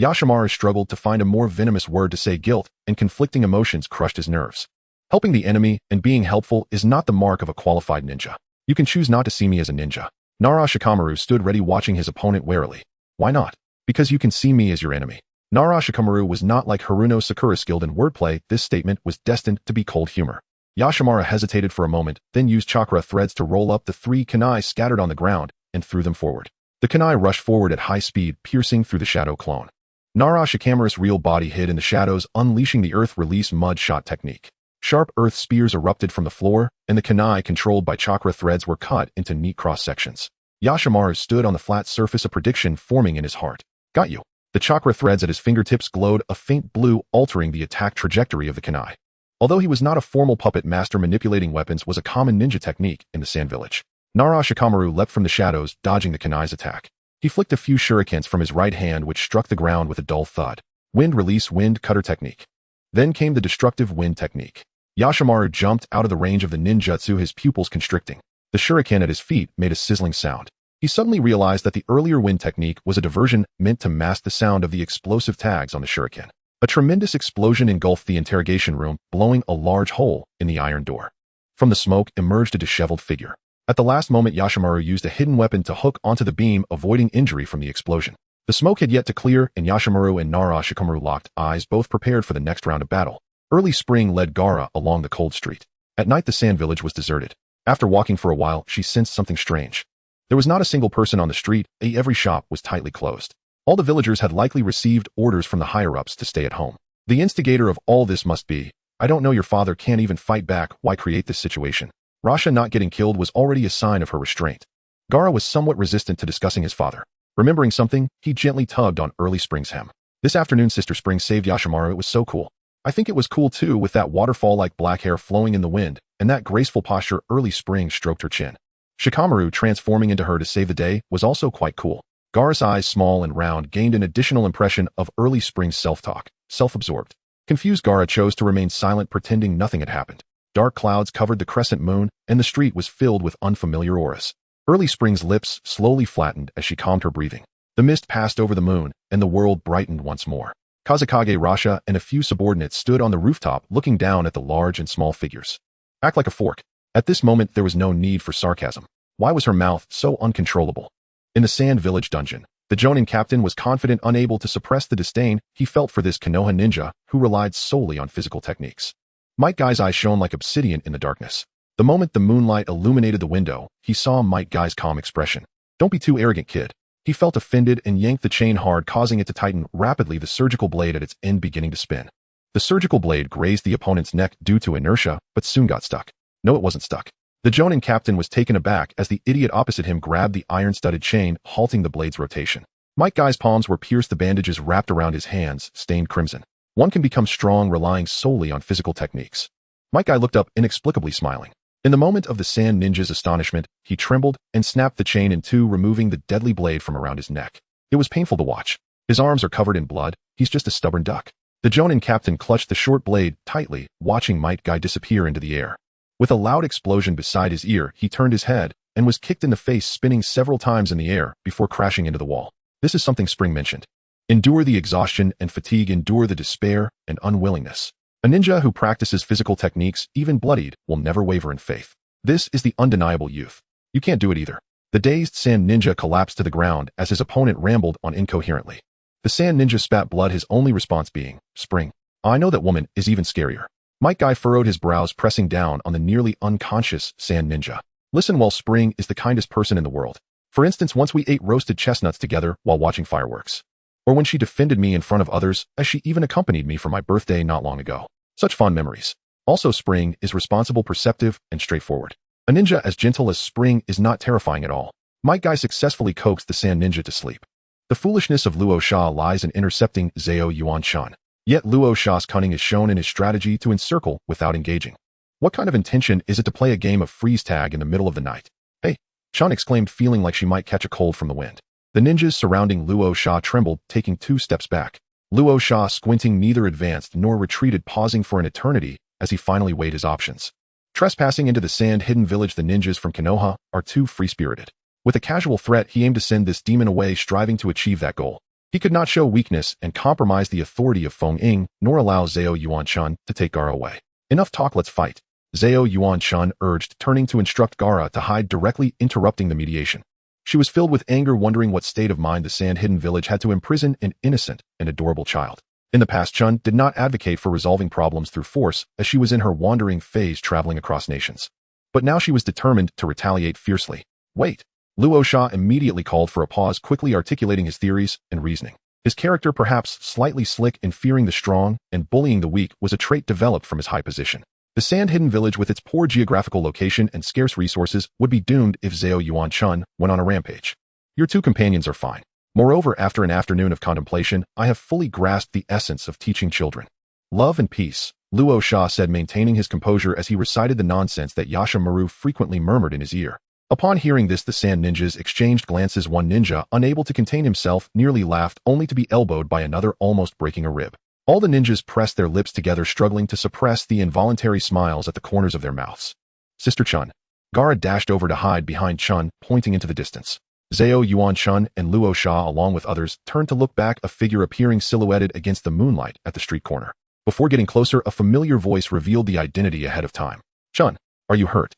Yashimaru struggled to find a more venomous word to say. Guilt and conflicting emotions crushed his nerves. Helping the enemy and being helpful is not the mark of a qualified ninja. You can choose not to see me as a ninja. Nara Shikamaru stood ready, watching his opponent warily. Why not? Because you can see me as your enemy. Nara Shikamaru was not like Haruno Sakura, skilled in wordplay. This statement was destined to be cold humor. Yashimaru hesitated for a moment, then used chakra threads to roll up the 3 kunai scattered on the ground and threw them forward. The kunai rushed forward at high speed, piercing through the shadow clone. Nara Shikamaru's real body hid in the shadows, unleashing the earth release mud shot technique. Sharp earth spears erupted from the floor, and the kunai, controlled by chakra threads, were cut into neat cross-sections. Yashimaru stood on the flat surface, a prediction forming in his heart. Got you. The chakra threads at his fingertips glowed a faint blue, altering the attack trajectory of the kunai. Although he was not a formal puppet master, manipulating weapons was a common ninja technique in the Sand Village. Nara Shikamaru leapt from the shadows, dodging the kunai's attack. He flicked a few shurikens from his right hand, which struck the ground with a dull thud. Wind release, wind cutter technique. Then came the destructive wind technique. Yashimaru jumped out of the range of the ninjutsu, his pupils constricting. The shuriken at his feet made a sizzling sound. He suddenly realized that the earlier wind technique was a diversion meant to mask the sound of the explosive tags on the shuriken. A tremendous explosion engulfed the interrogation room, blowing a large hole in the iron door. From the smoke emerged a disheveled figure. At the last moment, Yashimaru used a hidden weapon to hook onto the beam, avoiding injury from the explosion. The smoke had yet to clear, and Yashimaru and Nara Shikaku locked eyes, both prepared for the next round of battle. Early Spring led Gaara along the cold street. At night, the Sand Village was deserted. After walking for a while, she sensed something strange. There was not a single person on the street, every shop was tightly closed. All the villagers had likely received orders from the higher-ups to stay at home. The instigator of all this must be, I don't know, your father can't even fight back, why create this situation? Rasha not getting killed was already a sign of her restraint. Gaara was somewhat resistant to discussing his father. Remembering something, he gently tugged on Early Spring's hem. This afternoon Sister Spring saved Yashimaru. It was so cool. I think it was cool too with that waterfall-like black hair flowing in the wind, and that graceful posture Early Spring stroked her chin. Shikamaru transforming into her to save the day was also quite cool. Gaara's eyes, small and round, gained an additional impression of Early Spring's self-talk, self-absorbed. Confused Gaara chose to remain silent, pretending nothing had happened. Dark clouds covered the crescent moon, and the street was filled with unfamiliar auras. Early Spring's lips slowly flattened as she calmed her breathing. The mist passed over the moon, and the world brightened once more. Kazekage Rasha and a few subordinates stood on the rooftop looking down at the large and small figures. Act like a fork. At this moment there was no need for sarcasm. Why was her mouth so uncontrollable? In the Sand Village dungeon, the Jonin captain was confident, unable to suppress the disdain he felt for this Konoha ninja who relied solely on physical techniques. Might Guy's eyes shone like obsidian in the darkness. The moment the moonlight illuminated the window, he saw Might Guy's calm expression. Don't be too arrogant, kid. He felt offended and yanked the chain hard, causing it to tighten rapidly, the surgical blade at its end beginning to spin. The surgical blade grazed the opponent's neck due to inertia, but soon got stuck. No, it wasn't stuck. The Jonin captain was taken aback as the idiot opposite him grabbed the iron-studded chain, halting the blade's rotation. Might Guy's palms were pierced, the bandages wrapped around his hands, stained crimson. One can become strong relying solely on physical techniques. Might Guy looked up, inexplicably smiling. In the moment of the Sand Ninja's astonishment, he trembled and snapped the chain in two, removing the deadly blade from around his neck. It was painful to watch. His arms are covered in blood. He's just a stubborn duck. The Jonin captain clutched the short blade tightly, watching Might Guy disappear into the air. With a loud explosion beside his ear, he turned his head and was kicked in the face, spinning several times in the air before crashing into the wall. This is something Spring mentioned. Endure the exhaustion and fatigue, endure the despair and unwillingness. A ninja who practices physical techniques, even bloodied, will never waver in faith. This is the undeniable youth. You can't do it either. The dazed Sand Ninja collapsed to the ground as his opponent rambled on incoherently. The Sand Ninja spat blood, his only response being, Spring. I know that woman is even scarier. Might Guy furrowed his brows, pressing down on the nearly unconscious Sand Ninja. Listen, while Spring is the kindest person in the world. For instance, once we ate roasted chestnuts together while watching fireworks. Or when she defended me in front of others, as she even accompanied me for my birthday not long ago. Such fond memories. Also, Spring is responsible, perceptive, and straightforward. A ninja as gentle as Spring is not terrifying at all. Might Guy successfully coaxed the Sand Ninja to sleep. The foolishness of Luo Sha lies in intercepting Zhao Yuan-chan. Yet Luo Sha's cunning is shown in his strategy to encircle without engaging. What kind of intention is it to play a game of freeze tag in the middle of the night? Hey, Chan exclaimed, feeling like she might catch a cold from the wind. The ninjas surrounding Luo Sha trembled, taking 2 steps back. Luo Sha, squinting, neither advanced nor retreated, pausing for an eternity as he finally weighed his options. Trespassing into the sand-hidden village, the ninjas from Konoha are too free-spirited. With a casual threat, he aimed to send this demon away, striving to achieve that goal. He could not show weakness and compromise the authority of Feng Ying, nor allow Zhao Yuan-chan to take Gaara away. Enough talk, let's fight. Zhao Yuan-chan urged, turning to instruct Gaara to hide, directly interrupting the mediation. She was filled with anger, wondering what state of mind the sand-hidden village had to imprison an innocent and adorable child. In the past, Chun did not advocate for resolving problems through force, as she was in her wandering phase traveling across nations. But now she was determined to retaliate fiercely. Wait. Luo Sha immediately called for a pause, quickly articulating his theories and reasoning. His character, perhaps slightly slick in fearing the strong and bullying the weak, was a trait developed from his high position. The sand-hidden village, with its poor geographical location and scarce resources, would be doomed if Zhao Yuan-chun went on a rampage. Your 2 companions are fine. Moreover, after an afternoon of contemplation, I have fully grasped the essence of teaching children. Love and peace, Luo Sha said, maintaining his composure as he recited the nonsense that Yashimaru frequently murmured in his ear. Upon hearing this, the sand ninjas exchanged glances. One ninja, unable to contain himself, nearly laughed, only to be elbowed by another, almost breaking a rib. All the ninjas pressed their lips together, struggling to suppress the involuntary smiles at the corners of their mouths. Sister Chun. Gaara dashed over to hide behind Chun, pointing into the distance. Zhao Yuan-chun and Luo Sha, along with others, turned to look back, a figure appearing silhouetted against the moonlight at the street corner. Before getting closer, a familiar voice revealed the identity ahead of time. Chun, are you hurt?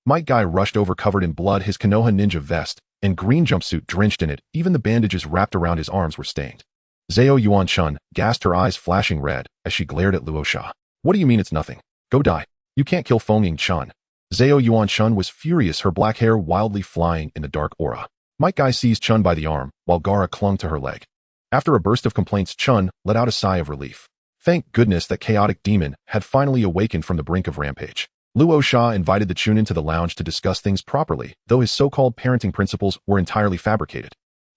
Might Guy rushed over, covered in blood, his Konoha ninja vest and green jumpsuit drenched in it. Even the bandages wrapped around his arms were stained. Zhao Yuan-chun gasped, her eyes flashing red as she glared at Luo Sha. What do you mean it's nothing? Go die. You can't kill Feng Ying-chun. Zhao Yuan-chun was furious, her black hair wildly flying in the dark aura. Might Guy seized Chun by the arm, while Gaara clung to her leg. After a burst of complaints, Chun let out a sigh of relief. Thank goodness that chaotic demon had finally awakened from the brink of rampage. Luo Sha invited the Chūnin to the lounge to discuss things properly, though his so-called parenting principles were entirely fabricated.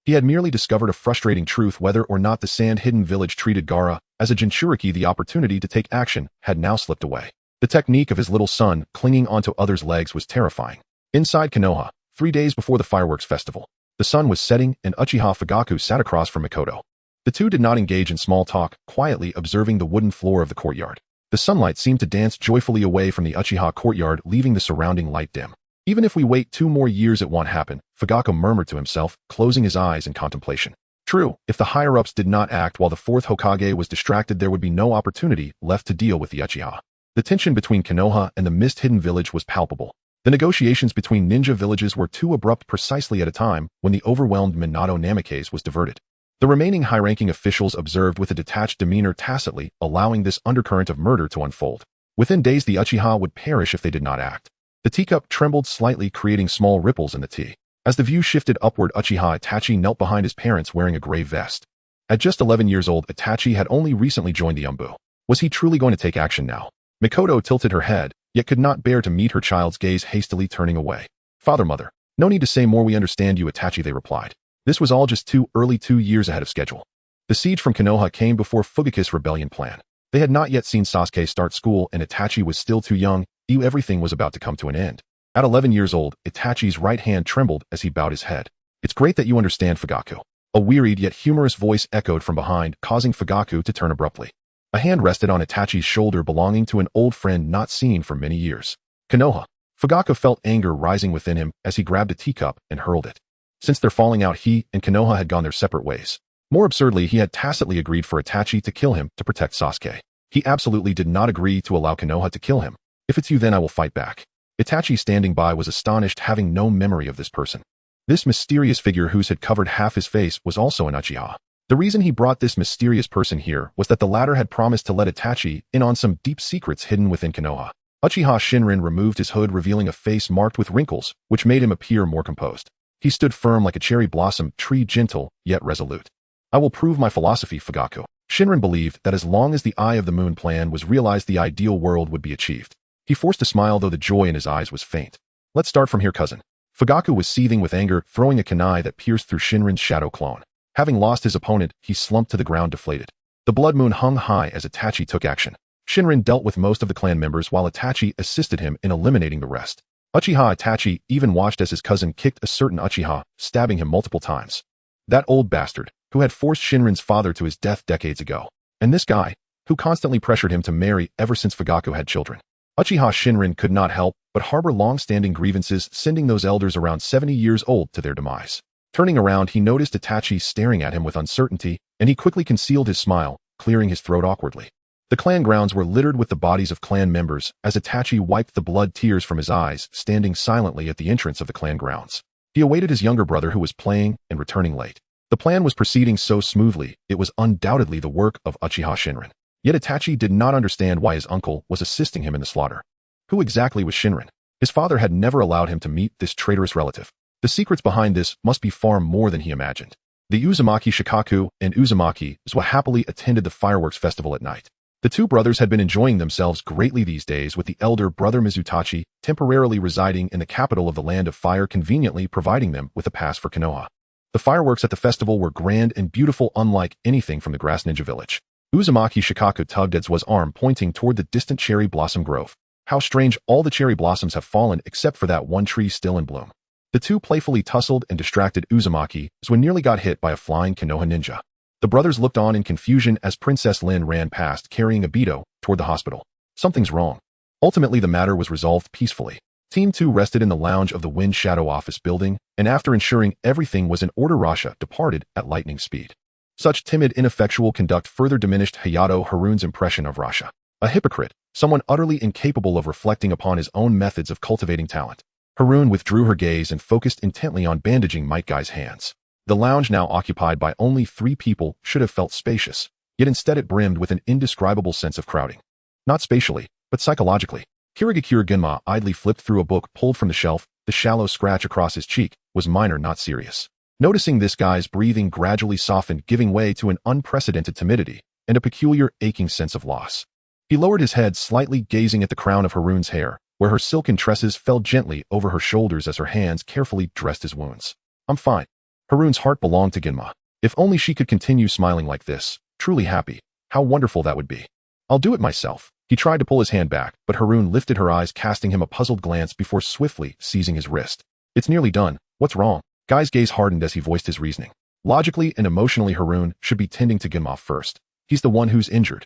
He had merely discovered a frustrating truth: whether or not the sand-hidden village treated Gaara as a Jinchuriki, the opportunity to take action had now slipped away. The technique of his little son clinging onto others' legs was terrifying. Inside Konoha, 3 days before the fireworks festival, the sun was setting and Uchiha Fugaku sat across from Mikoto. The two did not engage in small talk, quietly observing the wooden floor of the courtyard. The sunlight seemed to dance joyfully away from the Uchiha courtyard, leaving the surrounding light dim. Even if we wait 2 more years, it won't happen, Fugaku murmured to himself, closing his eyes in contemplation. True, if the higher-ups did not act while the 4th Hokage was distracted, there would be no opportunity left to deal with the Uchiha. The tension between Konoha and the mist-hidden village was palpable. The negotiations between ninja villages were too abrupt, precisely at a time when the overwhelmed Minato Namikaze was diverted. The remaining high-ranking officials observed with a detached demeanor, tacitly allowing this undercurrent of murder to unfold. Within days, the Uchiha would perish if they did not act. The teacup trembled slightly, creating small ripples in the tea. As the view shifted upward, Uchiha Itachi knelt behind his parents wearing a gray vest. At just 11 years old, Itachi had only recently joined the Umbu. Was he truly going to take action now? Mikoto tilted her head, yet could not bear to meet her child's gaze, hastily turning away. Father, mother. No need to say more, we understand you, Itachi, they replied. This was all just too early, 2 years ahead of schedule. The siege from Konoha came before Fugaku's rebellion plan. They had not yet seen Sasuke start school, and Itachi was still too young. Everything was about to come to an end. At 11 years old, Itachi's right hand trembled as he bowed his head. It's great that you understand, Fugaku. A wearied yet humorous voice echoed from behind, causing Fugaku to turn abruptly. A hand rested on Itachi's shoulder, belonging to an old friend not seen for many years. Konoha. Fugaku felt anger rising within him as he grabbed a teacup and hurled it. Since their falling out, he and Konoha had gone their separate ways. More absurdly, he had tacitly agreed for Itachi to kill him to protect Sasuke. He absolutely did not agree to allow Konoha to kill him. If it's you, then I will fight back. Itachi, standing by, was astonished, having no memory of this person. This mysterious figure, whose had covered half his face, was also an Uchiha. The reason he brought this mysterious person here was that the latter had promised to let Itachi in on some deep secrets hidden within Konoha. Uchiha Shinrin removed his hood, revealing a face marked with wrinkles, which made him appear more composed. He stood firm like a cherry blossom tree, gentle, yet resolute. I will prove my philosophy, Fugaku. Shinrin believed that as long as the Eye of the Moon plan was realized, the ideal world would be achieved. He forced a smile, though the joy in his eyes was faint. Let's start from here, cousin. Fugaku was seething with anger, throwing a kunai that pierced through Shinrin's shadow clone. Having lost his opponent, he slumped to the ground, deflated. The blood moon hung high as Itachi took action. Shinrin dealt with most of the clan members while Itachi assisted him in eliminating the rest. Uchiha Itachi even watched as his cousin kicked a certain Uchiha, stabbing him multiple times. That old bastard, who had forced Shinrin's father to his death decades ago. And this guy, who constantly pressured him to marry ever since Fugaku had children. Uchiha Shinrin could not help but harbor long-standing grievances, sending those elders around 70 years old to their demise. Turning around, he noticed Itachi staring at him with uncertainty, and he quickly concealed his smile, clearing his throat awkwardly. The clan grounds were littered with the bodies of clan members as Itachi wiped the blood tears from his eyes, standing silently at the entrance of the clan grounds. He awaited his younger brother, who was playing and returning late. The plan was proceeding so smoothly, it was undoubtedly the work of Uchiha Shinrin. Yet Itachi did not understand why his uncle was assisting him in the slaughter. Who exactly was Shinrin? His father had never allowed him to meet this traitorous relative. The secrets behind this must be far more than he imagined. The Uzumaki Shikaku and Uzumaki Zwa happily attended the fireworks festival at night. The two brothers had been enjoying themselves greatly these days, with the elder brother Mizutachi temporarily residing in the capital of the Land of Fire, conveniently providing them with a pass for Konoha. The fireworks at the festival were grand and beautiful, unlike anything from the Grass Ninja Village. Uzumaki Shikaku tugged at Zwa's arm, pointing toward the distant cherry blossom grove. How strange, all the cherry blossoms have fallen except for that one tree still in bloom. The two playfully tussled and distracted Uzumaki Zwa nearly got hit by a flying Konoha ninja. The brothers looked on in confusion as Princess Lin ran past carrying Obito toward the hospital. Something's wrong. Ultimately, the matter was resolved peacefully. Team 2 rested in the lounge of the Wind Shadow office building, and after ensuring everything was in order, Rasha departed at lightning speed. Such timid, ineffectual conduct further diminished Hayato Haru's impression of Rasha. A hypocrite, someone utterly incapable of reflecting upon his own methods of cultivating talent. Harun withdrew her gaze and focused intently on bandaging Might Guy's hands. The lounge, now occupied by only 3 people, should have felt spacious, yet instead it brimmed with an indescribable sense of crowding. Not spatially, but psychologically. Kirigakure Genma idly flipped through a book pulled from the shelf. The shallow scratch across his cheek was minor, not serious. Noticing this, Guy's breathing gradually softened, giving way to an unprecedented timidity and a peculiar aching sense of loss. He lowered his head slightly, gazing at the crown of Harun's hair, where her silken tresses fell gently over her shoulders as her hands carefully dressed his wounds. I'm fine. Harune's heart belonged to Genma. If only she could continue smiling like this, truly happy. How wonderful that would be. I'll do it myself. He tried to pull his hand back, but Harune lifted her eyes, casting him a puzzled glance before swiftly seizing his wrist. It's nearly done. What's wrong? Guy's gaze hardened as he voiced his reasoning. Logically and emotionally, Harune should be tending to Genma first. He's the one who's injured.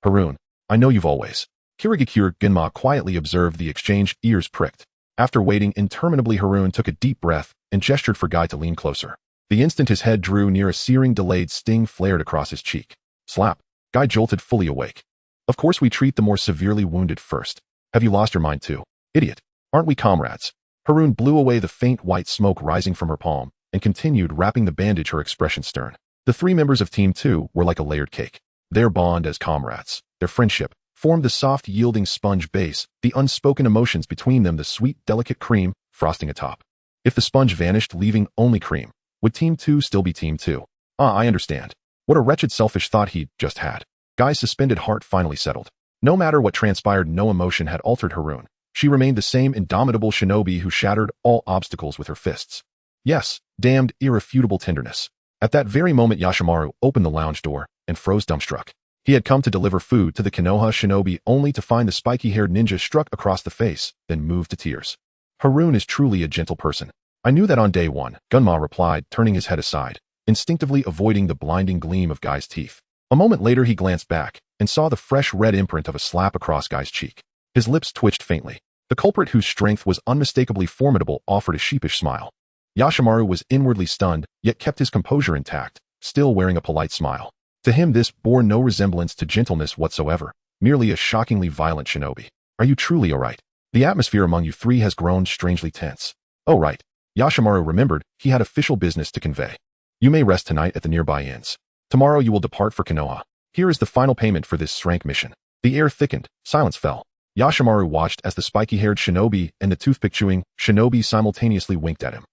Harune, I know you've always. Kirigakure Genma quietly observed the exchange, ears pricked. After waiting interminably, Harune took a deep breath and gestured for Guy to lean closer. The instant his head drew near, a searing delayed sting flared across his cheek. Slap. Guy jolted, fully awake. Of course we treat the more severely wounded first. Have you lost your mind too? Idiot. Aren't we comrades? Harune blew away the faint white smoke rising from her palm and continued wrapping the bandage, her expression stern. The three members of Team 2 were like a layered cake. Their bond as comrades, their friendship, formed the soft, yielding sponge base, the unspoken emotions between them the sweet, delicate cream frosting atop. If the sponge vanished, leaving only cream, would Team 2 still be Team 2? Ah, I understand. What a wretched, selfish thought he'd just had. Guy's suspended heart finally settled. No matter what transpired, no emotion had altered Harune. She remained the same indomitable shinobi who shattered all obstacles with her fists. Yes, damned, irrefutable tenderness. At that very moment, Yashimaru opened the lounge door and froze dumbstruck. He had come to deliver food to the Konoha shinobi only to find the spiky-haired ninja struck across the face, then moved to tears. Harune is truly a gentle person. I knew that on day one, Genma replied, turning his head aside, instinctively avoiding the blinding gleam of Guy's teeth. A moment later, he glanced back and saw the fresh red imprint of a slap across Guy's cheek. His lips twitched faintly. The culprit, whose strength was unmistakably formidable, offered a sheepish smile. Yashimaru was inwardly stunned, yet kept his composure intact, still wearing a polite smile. To him, this bore no resemblance to gentleness whatsoever, merely a shockingly violent shinobi. Are you truly all right? The atmosphere among you three has grown strangely tense. Oh, right. Yashimaru remembered he had official business to convey. You may rest tonight at the nearby inns. Tomorrow you will depart for Konoha. Here is the final payment for this rank mission. The air thickened, silence fell. Yashimaru watched as the spiky-haired shinobi and the toothpick-chewing shinobi simultaneously winked at him.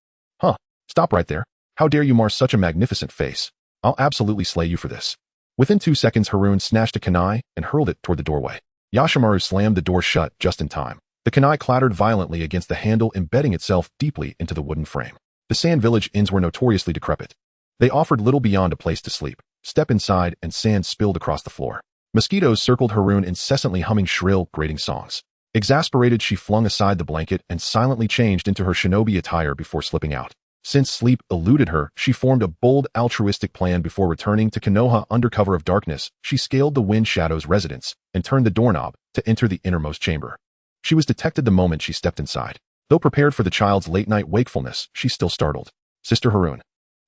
Huh, stop right there. How dare you mar such a magnificent face? I'll absolutely slay you for this. Within 2 seconds, Harune snatched a kunai and hurled it toward the doorway. Yashimaru slammed the door shut just in time. The kunai clattered violently against the handle, embedding itself deeply into the wooden frame. The sand village inns were notoriously decrepit. They offered little beyond a place to sleep. Step inside and sand spilled across the floor. Mosquitoes circled Harune, incessantly humming shrill, grating songs. Exasperated, she flung aside the blanket and silently changed into her shinobi attire before slipping out. Since sleep eluded her, she formed a bold, altruistic plan before returning to Konoha. Under cover of darkness, she scaled the Wind Shadow's residence and turned the doorknob to enter the innermost chamber. She was detected the moment she stepped inside. Though prepared for the child's late-night wakefulness, she still startled. Sister Harune.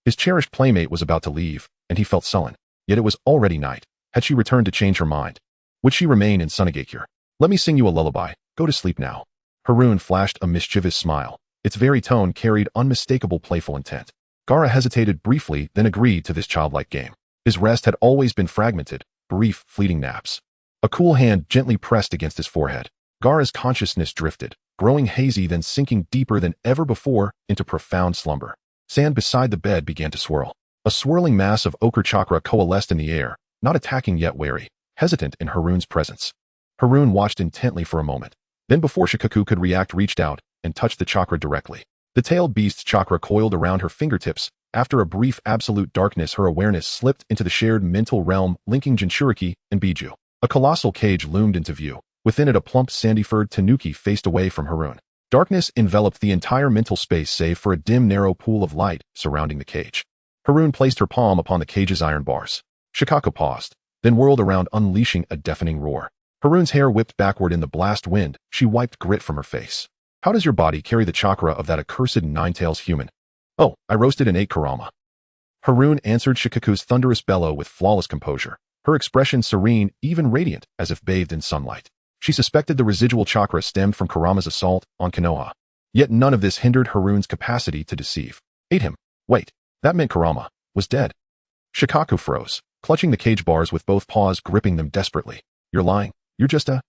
His cherished playmate was about to leave, and he felt sullen. Yet it was already night. Had she returned to change her mind? Would she remain in Sunagakure? Let me sing you a lullaby. Go to sleep now. Harune flashed a mischievous smile. Its very tone carried unmistakable playful intent. Gaara hesitated briefly, then agreed to this childlike game. His rest had always been fragmented, brief, fleeting naps. A cool hand gently pressed against his forehead. Gaara's consciousness drifted, growing hazy, then sinking deeper than ever before into profound slumber. Sand beside the bed began to swirl. A swirling mass of ochre chakra coalesced in the air, not attacking yet wary, hesitant in Harune's presence. Harune watched intently for a moment. Then, before Shikaku could react, reached out and touched the chakra directly. The tailed beast's chakra coiled around her fingertips. After a brief absolute darkness, her awareness slipped into the shared mental realm linking Jinchuriki and Biju. A colossal cage loomed into view. Within it, a plump, sandy-furred tanuki faced away from Harune. Darkness enveloped the entire mental space save for a dim, narrow pool of light surrounding the cage. Harune placed her palm upon the cage's iron bars. Shikaku paused, then whirled around, unleashing a deafening roar. Harune's hair whipped backward in the blast wind. She wiped grit from her face. How does your body carry the chakra of that accursed nine-tails human? Oh, I roasted and ate Kurama. Harune answered Shikaku's thunderous bellow with flawless composure, her expression serene, even radiant, as if bathed in sunlight. She suspected the residual chakra stemmed from Kurama's assault on Konoha. Yet none of this hindered Harune's capacity to deceive. Ate him. Wait, that meant Kurama was dead. Shikaku froze, clutching the cage bars with both paws, gripping them desperately. You're lying. You're just a...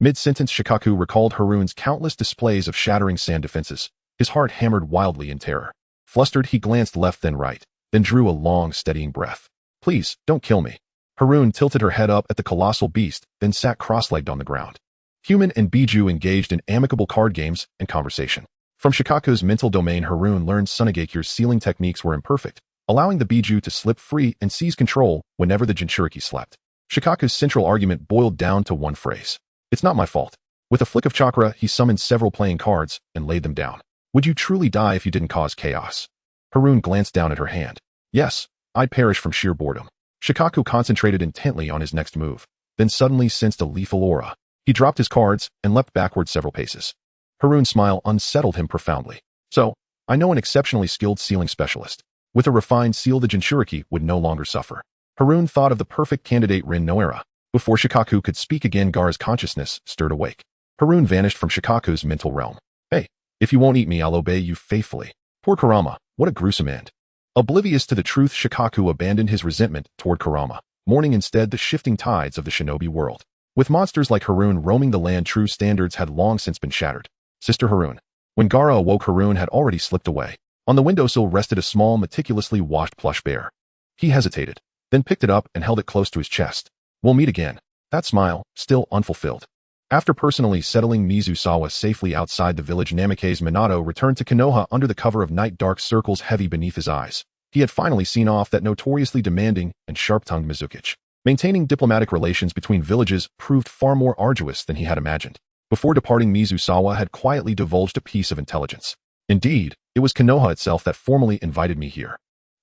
Mid-sentence, Shikaku recalled Harune's countless displays of shattering sand defenses. His heart hammered wildly in terror. Flustered, he glanced left then right, then drew a long, steadying breath. Please, don't kill me. Harune tilted her head up at the colossal beast, then sat cross-legged on the ground. Human and Biju engaged in amicable card games and conversation. From Shikaku's mental domain, Haruun learned Sunagakure's sealing techniques were imperfect, allowing the Biju to slip free and seize control whenever the Jinchuriki slept. Shikaku's central argument boiled down to one phrase. It's not my fault. With a flick of chakra, he summoned several playing cards and laid them down. Would you truly die if you didn't cause chaos? Haruun glanced down at her hand. Yes, I'd perish from sheer boredom. Shikaku concentrated intently on his next move, then suddenly sensed a lethal aura. He dropped his cards and leapt backward several paces. Haruun's smile unsettled him profoundly. So, I know an exceptionally skilled sealing specialist. With a refined seal, the Jinchuriki would no longer suffer. Haruun thought of the perfect candidate Rin Noera. Before Shikaku could speak again, Gaara's consciousness stirred awake. Haruun vanished from Shikaku's mental realm. Hey, if you won't eat me, I'll obey you faithfully. Poor Kurama, what a gruesome end. Oblivious to the truth, Shikaku abandoned his resentment toward Kurama, mourning instead the shifting tides of the shinobi world. With monsters like Haruun roaming the land, true standards had long since been shattered. Sister Haruun. When Gaara awoke, Haruun had already slipped away. On the windowsill rested a small, meticulously washed plush bear. He hesitated, then picked it up and held it close to his chest. We'll meet again. That smile, still unfulfilled. After personally settling Mizusawa safely outside the village, Namikaze Minato returned to Konoha under the cover of night, dark circles heavy beneath his eyes. He had finally seen off that notoriously demanding and sharp-tongued Mizukichi. Maintaining diplomatic relations between villages proved far more arduous than he had imagined. Before departing, Mizusawa had quietly divulged a piece of intelligence. Indeed, it was Konoha itself that formally invited me here.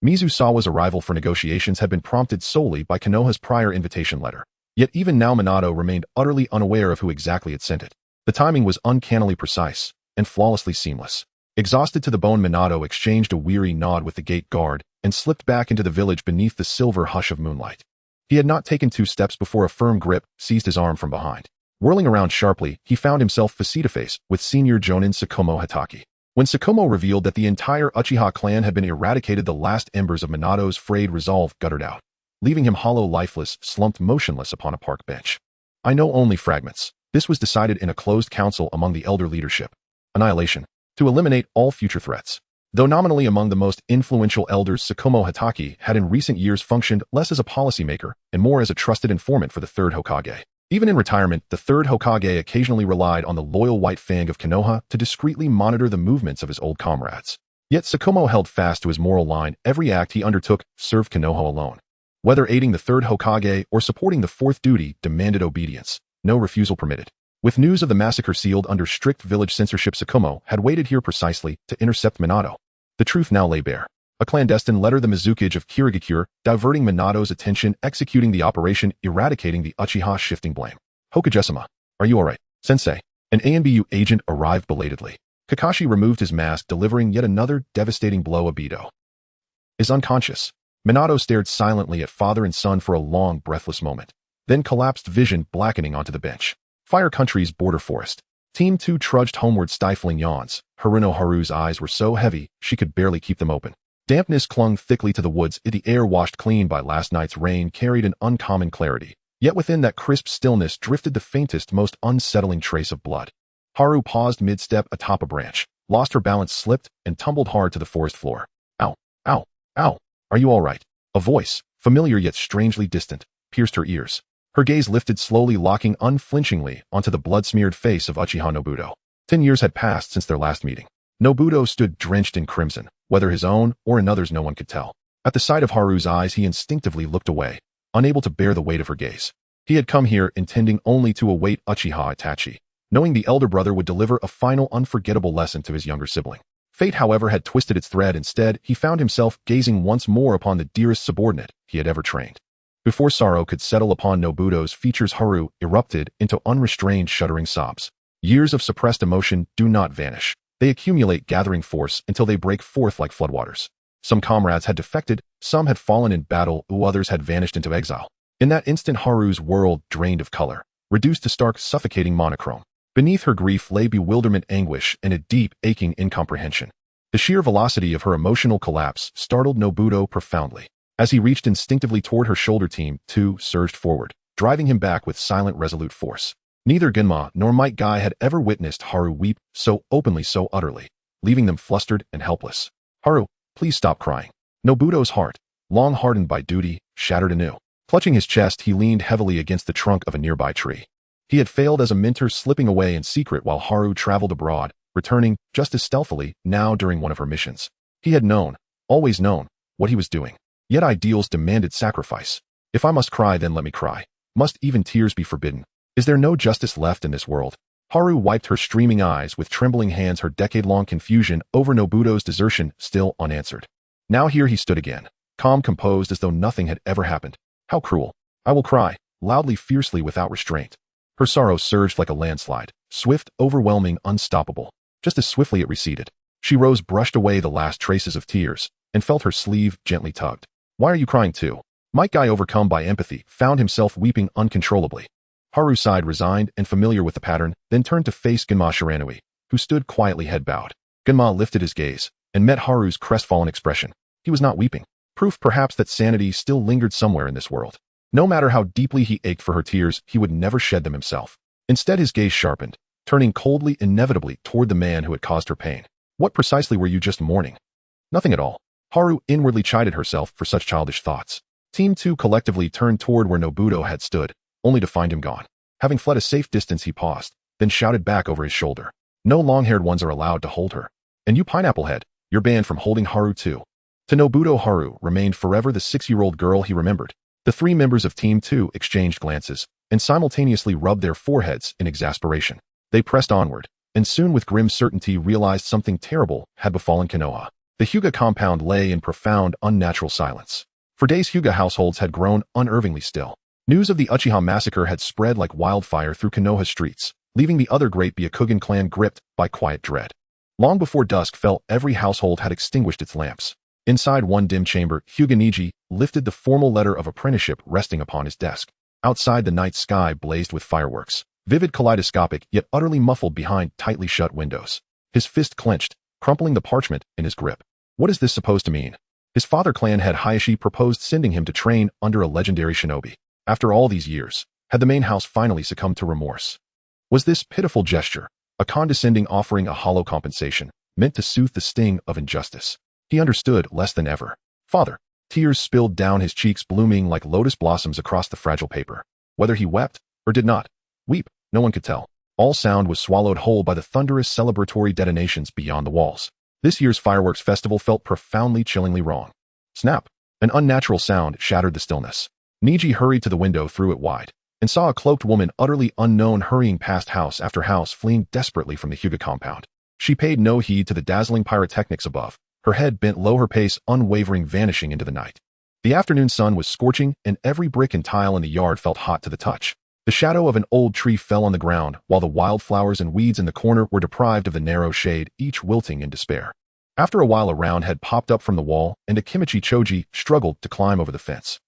Mizusawa's arrival for negotiations had been prompted solely by Konoha's prior invitation letter. Yet even now Minato remained utterly unaware of who exactly had sent it. The timing was uncannily precise and flawlessly seamless. Exhausted to the bone, Minato exchanged a weary nod with the gate guard and slipped back into the village beneath the silver hush of moonlight. He had not taken 2 steps before a firm grip seized his arm from behind. Whirling around sharply, he found himself face-to-face with Senior Jonin Sakumo Hatake. When Sakumo revealed that the entire Uchiha clan had been eradicated, the last embers of Minato's frayed resolve guttered out, leaving him hollow, lifeless, slumped motionless upon a park bench. I know only fragments. This was decided in a closed council among the elder leadership. Annihilation. To eliminate all future threats. Though nominally among the most influential elders, Sakumo Hatake had in recent years functioned less as a policymaker and more as a trusted informant for the third Hokage. Even in retirement, the third Hokage occasionally relied on the loyal White Fang of Konoha to discreetly monitor the movements of his old comrades. Yet Sakumo held fast to his moral line. Every act he undertook served Konoha alone. Whether aiding the third Hokage or supporting the fourth, duty demanded obedience. No refusal permitted. With news of the massacre sealed under strict village censorship, Sakumo had waited here precisely to intercept Minato. The truth now lay bare. A clandestine letter, the Mizuki'd of Kirigakure, diverting Minato's attention, executing the operation, eradicating the Uchiha, shifting blame. Hokage-sama, are you alright? Sensei. An ANBU agent arrived belatedly. Kakashi removed his mask, delivering yet another devastating blow. Obito is unconscious. Minato stared silently at father and son for a long, breathless moment, then collapsed, vision blackening onto the bench. Fire Country's border forest. Team 2 trudged homeward, stifling yawns. Hayazono Haru's eyes were so heavy, she could barely keep them open. Dampness clung thickly to the woods. The air, washed clean by last night's rain, carried an uncommon clarity. Yet within that crisp stillness drifted the faintest, most unsettling trace of blood. Haru paused mid-step atop a branch, lost her balance, slipped, and tumbled hard to the forest floor. Ow, ow, ow. Are you all right? A voice, familiar yet strangely distant, pierced her ears. Her gaze lifted slowly, locking unflinchingly onto the blood-smeared face of Uchiha Nobuto. 10 years had passed since their last meeting. Nobuto stood drenched in crimson, whether his own or another's no one could tell. At the sight of Haru's eyes, he instinctively looked away, unable to bear the weight of her gaze. He had come here intending only to await Uchiha Itachi, knowing the elder brother would deliver a final unforgettable lesson to his younger sibling. Fate, however, had twisted its thread. Instead, he found himself gazing once more upon the dearest subordinate he had ever trained. Before sorrow could settle upon Nobuto's features, Haru erupted into unrestrained, shuddering sobs. Years of suppressed emotion do not vanish. They accumulate, gathering force until they break forth like floodwaters. Some comrades had defected, some had fallen in battle, others had vanished into exile. In that instant, Haru's world drained of color, reduced to stark, suffocating monochrome. Beneath her grief lay bewilderment, anguish, and a deep, aching incomprehension. The sheer velocity of her emotional collapse startled Nobuto profoundly. As he reached instinctively toward her shoulder, Team 2 surged forward, driving him back with silent, resolute force. Neither Genma nor Might Guy had ever witnessed Haru weep so openly, so utterly, leaving them flustered and helpless. Haru, please stop crying. Nobuto's heart, long hardened by duty, shattered anew. Clutching his chest, he leaned heavily against the trunk of a nearby tree. He had failed as a mentor, slipping away in secret while Haru traveled abroad, returning just as stealthily now during one of her missions. He had known, always known, what he was doing. Yet ideals demanded sacrifice. If I must cry, then let me cry. Must even tears be forbidden? Is there no justice left in this world? Haru wiped her streaming eyes with trembling hands, her decade-long confusion over Nobuto's desertion still unanswered. Now here he stood again, calm, composed, as though nothing had ever happened. How cruel. I will cry, loudly, fiercely, without restraint. Her sorrow surged like a landslide, swift, overwhelming, unstoppable. Just as swiftly it receded. She rose, brushed away the last traces of tears, and felt her sleeve gently tugged. Why are you crying too? Might Guy, overcome by empathy, found himself weeping uncontrollably. Haru sighed, resigned and familiar with the pattern, then turned to face Genma Shiranui, who stood quietly, head bowed. Genma lifted his gaze and met Haru's crestfallen expression. He was not weeping. Proof perhaps that sanity still lingered somewhere in this world. No matter how deeply he ached for her tears, he would never shed them himself. Instead, his gaze sharpened, turning coldly, inevitably, toward the man who had caused her pain. What precisely were you just mourning? Nothing at all. Haru inwardly chided herself for such childish thoughts. Team 2 collectively turned toward where Nobuto had stood, only to find him gone. Having fled a safe distance, he paused, then shouted back over his shoulder. No long-haired ones are allowed to hold her. And you, Pineapple Head, you're banned from holding Haru too. To Nobuto, Haru remained forever the 6-year-old girl he remembered. The 3 members of Team 2 exchanged glances and simultaneously rubbed their foreheads in exasperation. They pressed onward, and soon with grim certainty realized something terrible had befallen Konoha. The Hyuga compound lay in profound, unnatural silence. For days, Hyuga households had grown unervingly still. News of the Uchiha massacre had spread like wildfire through Konoha streets, leaving the other great Byakugan clan gripped by quiet dread. Long before dusk fell, every household had extinguished its lamps. Inside one dim chamber, Hyuga Niji lifted the formal letter of apprenticeship resting upon his desk. Outside, the night sky blazed with fireworks, vivid, kaleidoscopic, yet utterly muffled behind tightly shut windows. His fist clenched, crumpling the parchment in his grip. What is this supposed to mean? His father clan head Hayashi proposed sending him to train under a legendary shinobi. After all these years, had the main house finally succumbed to remorse? Was this pitiful gesture a condescending offering, a hollow compensation, meant to soothe the sting of injustice? He understood less than ever. Father. Tears spilled down his cheeks, blooming like lotus blossoms across the fragile paper. Whether he wept or did not weep, no one could tell. All sound was swallowed whole by the thunderous celebratory detonations beyond the walls. This year's fireworks festival felt profoundly, chillingly wrong. Snap! An unnatural sound shattered the stillness. Niji hurried to the window, threw it wide, and saw a cloaked woman utterly unknown hurrying past house after house, fleeing desperately from the Hyuga compound. She paid no heed to the dazzling pyrotechnics above, her head bent low, her pace unwavering, vanishing into the night. The afternoon sun was scorching, and every brick and tile in the yard felt hot to the touch. The shadow of an old tree fell on the ground, while the wildflowers and weeds in the corner were deprived of the narrow shade, each wilting in despair. After a while, a round head popped up from the wall, and a Kimichi Choji struggled to climb over the fence.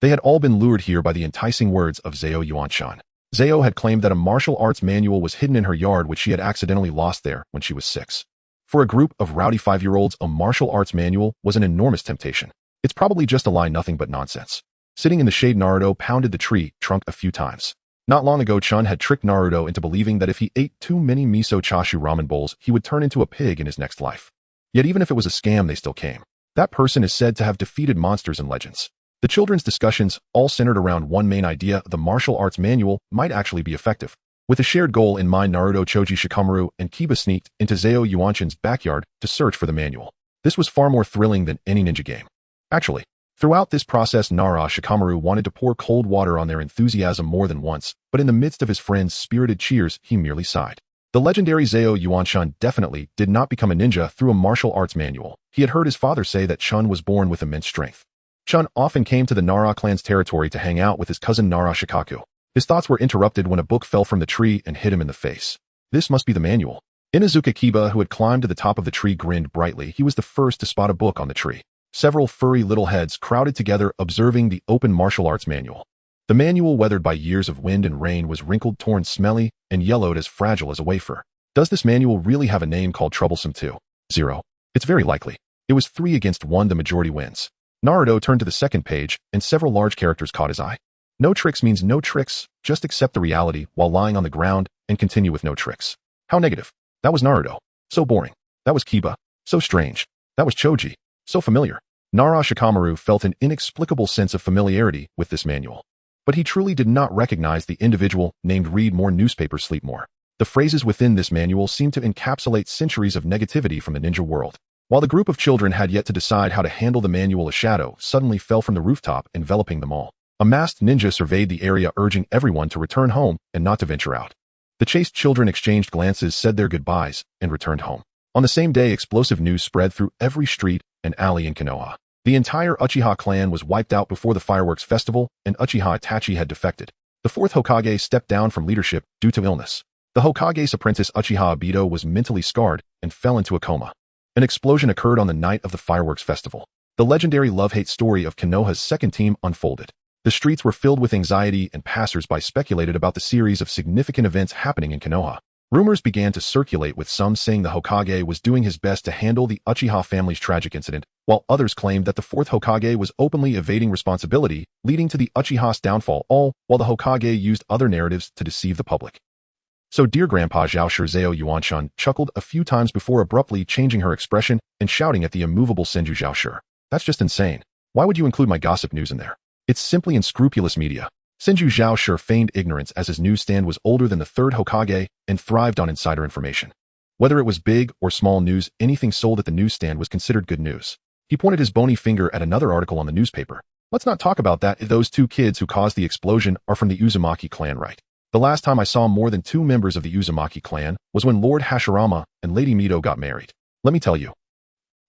They had all been lured here by the enticing words of Zao Yuanshan. Zao had claimed that a martial arts manual was hidden in her yard, which she had accidentally lost there when she was 6. For a group of rowdy 5-year-olds, a martial arts manual was an enormous temptation. It's probably just a lie, nothing but nonsense. Sitting in the shade, Naruto pounded the tree trunk a few times. Not long ago, Chun had tricked Naruto into believing that if he ate too many miso chashu ramen bowls, he would turn into a pig in his next life. Yet even if it was a scam, they still came. That person is said to have defeated monsters in legends. The children's discussions all centered around one main idea: the martial arts manual might actually be effective. With a shared goal in mind, Naruto, Choji, Shikamaru, and Kiba sneaked into Zao Yuanshan's backyard to search for the manual. This was far more thrilling than any ninja game. Actually, throughout this process, Nara Shikamaru wanted to pour cold water on their enthusiasm more than once, but in the midst of his friends' spirited cheers, he merely sighed. The legendary Zao Yuanshan definitely did not become a ninja through a martial arts manual. He had heard his father say that Chun was born with immense strength. Chun often came to the Nara clan's territory to hang out with his cousin Nara Shikaku. His thoughts were interrupted when a book fell from the tree and hit him in the face. This must be the manual. Inuzuka Kiba, who had climbed to the top of the tree, grinned brightly. He was the first to spot a book on the tree. Several furry little heads crowded together, observing the open martial arts manual. The manual, weathered by years of wind and rain, was wrinkled, torn, smelly, and yellowed, as fragile as a wafer. Does this manual really have a name called Troublesome 2? 0. It's very likely. It was 3 against 1, the majority wins. Naruto turned to the second page, and several large characters caught his eye. No tricks means no tricks, just accept the reality while lying on the ground and continue with no tricks. How negative. That was Naruto. So boring. That was Kiba. So strange. That was Choji. So familiar. Nara Shikamaru felt an inexplicable sense of familiarity with this manual. But he truly did not recognize the individual named Read More Newspapers, Sleep More. The phrases within this manual seemed to encapsulate centuries of negativity from the ninja world. While the group of children had yet to decide how to handle the manual, a shadow suddenly fell from the rooftop, enveloping them all. A masked ninja surveyed the area, urging everyone to return home and not to venture out. The chaste children exchanged glances, said their goodbyes, and returned home. On the same day, explosive news spread through every street and alley in Konoha. The entire Uchiha clan was wiped out before the fireworks festival, and Uchiha Itachi had defected. The fourth Hokage stepped down from leadership due to illness. The Hokage's apprentice Uchiha Obito was mentally scarred and fell into a coma. An explosion occurred on the night of the fireworks festival. The legendary love-hate story of Konoha's second team unfolded. The streets were filled with anxiety, and passers-by speculated about the series of significant events happening in Konoha. Rumors began to circulate, with some saying the Hokage was doing his best to handle the Uchiha family's tragic incident, while others claimed that the fourth Hokage was openly evading responsibility, leading to the Uchiha's downfall, all while the Hokage used other narratives to deceive the public. So dear Grandpa Zhaoshi Zhao Yuanshun chuckled a few times before abruptly changing her expression and shouting at the immovable Senju Zhaoshi. That's just insane. Why would you include my gossip news in there? It's simply unscrupulous media. Senju Zhaoshi feigned ignorance as his newsstand was older than the third Hokage and thrived on insider information. Whether it was big or small news, anything sold at the newsstand was considered good news. He pointed his bony finger at another article on the newspaper. Let's not talk about that if those two kids who caused the explosion are from the Uzumaki clan, right? The last time I saw more than 2 members of the Uzumaki clan was when Lord Hashirama and Lady Mito got married. Let me tell you.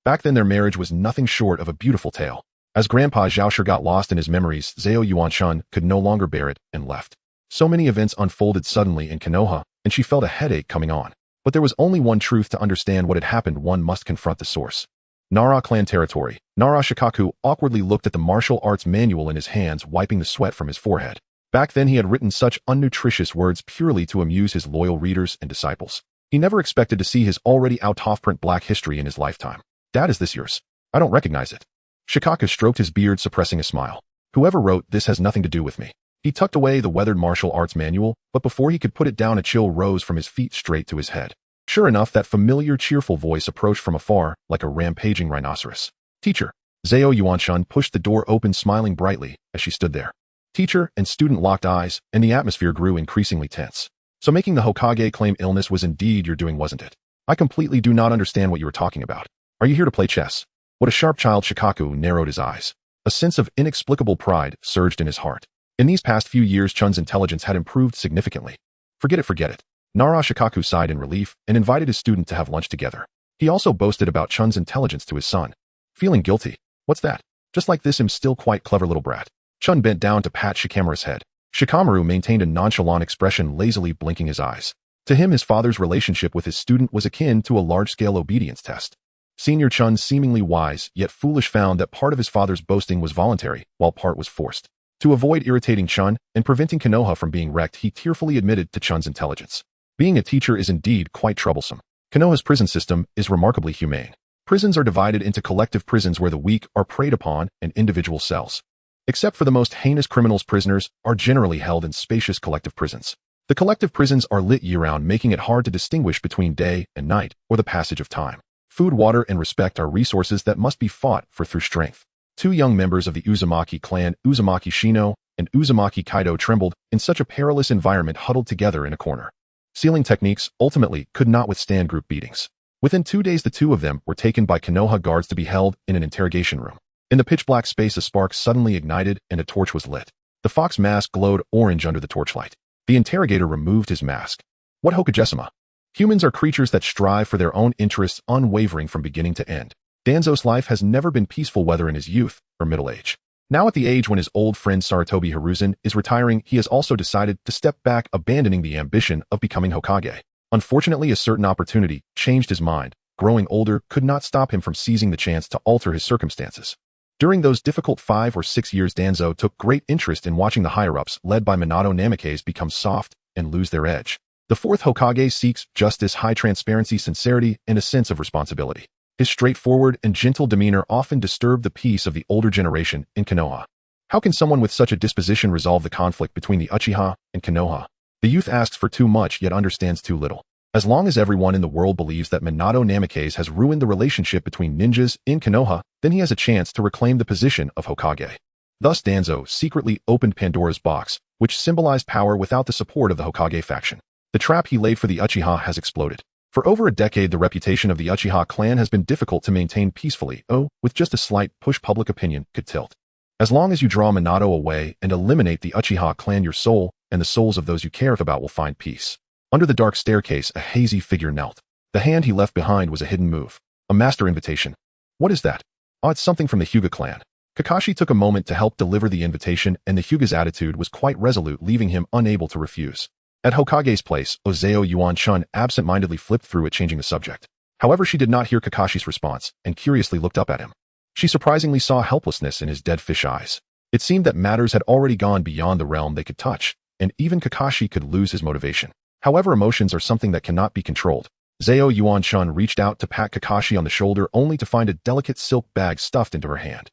Back then their marriage was nothing short of a beautiful tale. As Grandpa Zhaoshi got lost in his memories, Zhao Yuanshun could no longer bear it and left. So many events unfolded suddenly in Konoha, and she felt a headache coming on. But there was only one truth. To understand what had happened, one must confront the source. Nara clan territory. Nara Shikaku awkwardly looked at the martial arts manual in his hands, wiping the sweat from his forehead. Back then he had written such unnutritious words purely to amuse his loyal readers and disciples. He never expected to see his already out-of-print black history in his lifetime. Dad, is this yours? I don't recognize it. Shikaku stroked his beard, suppressing a smile. Whoever wrote this has nothing to do with me. He tucked away the weathered martial arts manual, but before he could put it down, a chill rose from his feet straight to his head. Sure enough, that familiar cheerful voice approached from afar like a rampaging rhinoceros. Teacher. Zhao Yuanshun pushed the door open, smiling brightly as she stood there. Teacher and student locked eyes, and the atmosphere grew increasingly tense. So making the Hokage claim illness was indeed your doing, wasn't it? I completely do not understand what you were talking about. Are you here to play chess? What a sharp child! Shikaku narrowed his eyes. A sense of inexplicable pride surged in his heart. In these past few years, Chun's intelligence had improved significantly. Forget it. Nara Shikaku sighed in relief and invited his student to have lunch together. He also boasted about Chun's intelligence to his son. Feeling guilty. What's that? Just like this, I'm still quite clever, little brat. Chun bent down to pat Shikamaru's head. Shikamaru maintained a nonchalant expression, lazily blinking his eyes. To him, his father's relationship with his student was akin to a large-scale obedience test. Senior Chun, seemingly wise yet foolish, found that part of his father's boasting was voluntary, while part was forced. To avoid irritating Chun and preventing Konoha from being wrecked, he tearfully admitted to Chun's intelligence. Being a teacher is indeed quite troublesome. Konoha's prison system is remarkably humane. Prisons are divided into collective prisons where the weak are preyed upon and individual cells. Except for the most heinous criminals, prisoners are generally held in spacious collective prisons. The collective prisons are lit year-round, making it hard to distinguish between day and night or the passage of time. Food, water, and respect are resources that must be fought for through strength. 2 young members of the Uzumaki clan, Uzumaki Shino and Uzumaki Kaido, trembled in such a perilous environment, huddled together in a corner. Sealing techniques ultimately could not withstand group beatings. Within 2 days, the 2 of them were taken by Konoha guards to be held in an interrogation room. In the pitch-black space, a spark suddenly ignited and a torch was lit. The fox mask glowed orange under the torchlight. The interrogator removed his mask. What Hokage-sama? Humans are creatures that strive for their own interests, unwavering from beginning to end. Danzo's life has never been peaceful, whether in his youth or middle age. Now at the age when his old friend Sarutobi Hiruzen is retiring, he has also decided to step back, abandoning the ambition of becoming Hokage. Unfortunately, a certain opportunity changed his mind. Growing older could not stop him from seizing the chance to alter his circumstances. During those difficult 5 or 6 years, Danzo took great interest in watching the higher-ups, led by Minato Namikaze, become soft and lose their edge. The 4th Hokage seeks justice, high transparency, sincerity, and a sense of responsibility. His straightforward and gentle demeanor often disturbed the peace of the older generation in Konoha. How can someone with such a disposition resolve the conflict between the Uchiha and Konoha? The youth asks for too much yet understands too little. As long as everyone in the world believes that Minato Namikaze has ruined the relationship between ninjas in Konoha, then he has a chance to reclaim the position of Hokage. Thus Danzo secretly opened Pandora's box, which symbolized power without the support of the Hokage faction. The trap he laid for the Uchiha has exploded. For over a decade, the reputation of the Uchiha clan has been difficult to maintain peacefully. With just a slight push, public opinion could tilt. As long as you draw Minato away and eliminate the Uchiha clan, your soul and the souls of those you care about will find peace. Under the dark staircase, a hazy figure knelt. The hand he left behind was a hidden move. A master invitation. What is that? Oh, it's something from the Hyuga clan. Kakashi took a moment to help deliver the invitation, and the Hyuga's attitude was quite resolute, leaving him unable to refuse. At Hokage's place, Ozeo Yuan-chun absent-mindedly flipped through it, changing the subject. However, she did not hear Kakashi's response, and curiously looked up at him. She surprisingly saw helplessness in his dead fish eyes. It seemed that matters had already gone beyond the realm they could touch, and even Kakashi could lose his motivation. However, emotions are something that cannot be controlled. Zeo Yuan-chun reached out to pat Kakashi on the shoulder, only to find a delicate silk bag stuffed into her hand.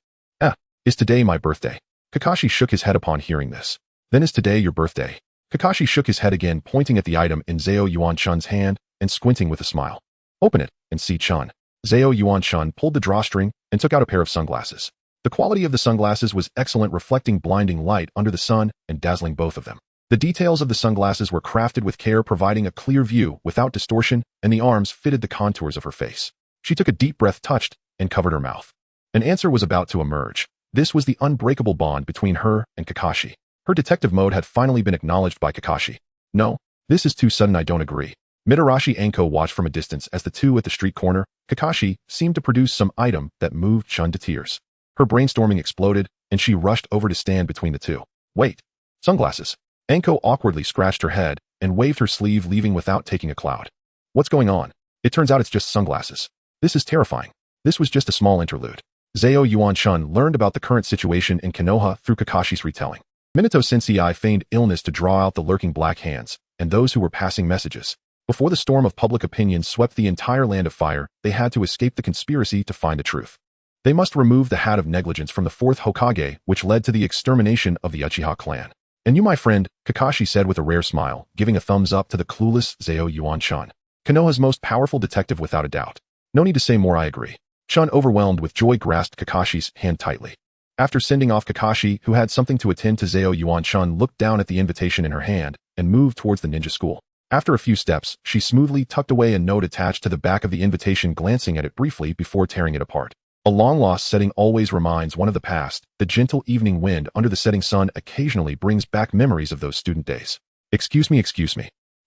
Is today my birthday? Kakashi shook his head upon hearing this. Then is today your birthday? Kakashi shook his head again, pointing at the item in Zeo Yuan-chun's hand and squinting with a smile. Open it and see, Chun. Zeo Yuan-chun pulled the drawstring and took out a pair of sunglasses. The quality of the sunglasses was excellent, reflecting blinding light under the sun and dazzling both of them. The details of the sunglasses were crafted with care, providing a clear view without distortion, and the arms fitted the contours of her face. She took a deep breath, touched, and covered her mouth. An answer was about to emerge. This was the unbreakable bond between her and Kakashi. Her detective mode had finally been acknowledged by Kakashi. No, this is too sudden, I don't agree. Mitarashi Anko watched from a distance as the two at the street corner. Kakashi seemed to produce some item that moved Chun to tears. Her brainstorming exploded, and she rushed over to stand between the two. Wait. Sunglasses. Anko awkwardly scratched her head and waved her sleeve, leaving without taking a cloud. What's going on? It turns out it's just sunglasses. This is terrifying. This was just a small interlude. Zeo Yuan-chun learned about the current situation in Konoha through Kakashi's retelling. Minato Sensei feigned illness to draw out the lurking black hands and those who were passing messages. Before the storm of public opinion swept the entire land of fire, they had to escape the conspiracy to find the truth. They must remove the hat of negligence from the fourth Hokage, which led to the extermination of the Uchiha clan. And you, my friend, Kakashi said with a rare smile, giving a thumbs up to the clueless Zeo Yuan-chun. Konoha's most powerful detective without a doubt. No need to say more, I agree. Chun, overwhelmed with joy, grasped Kakashi's hand tightly. After sending off Kakashi, who had something to attend to, Zeo Yuan-chun looked down at the invitation in her hand and moved towards the ninja school. After a few steps, she smoothly tucked away a note attached to the back of the invitation, glancing at it briefly before tearing it apart. A long-lost setting always reminds one of the past. The gentle evening wind under the setting sun occasionally brings back memories of those student days. Excuse me.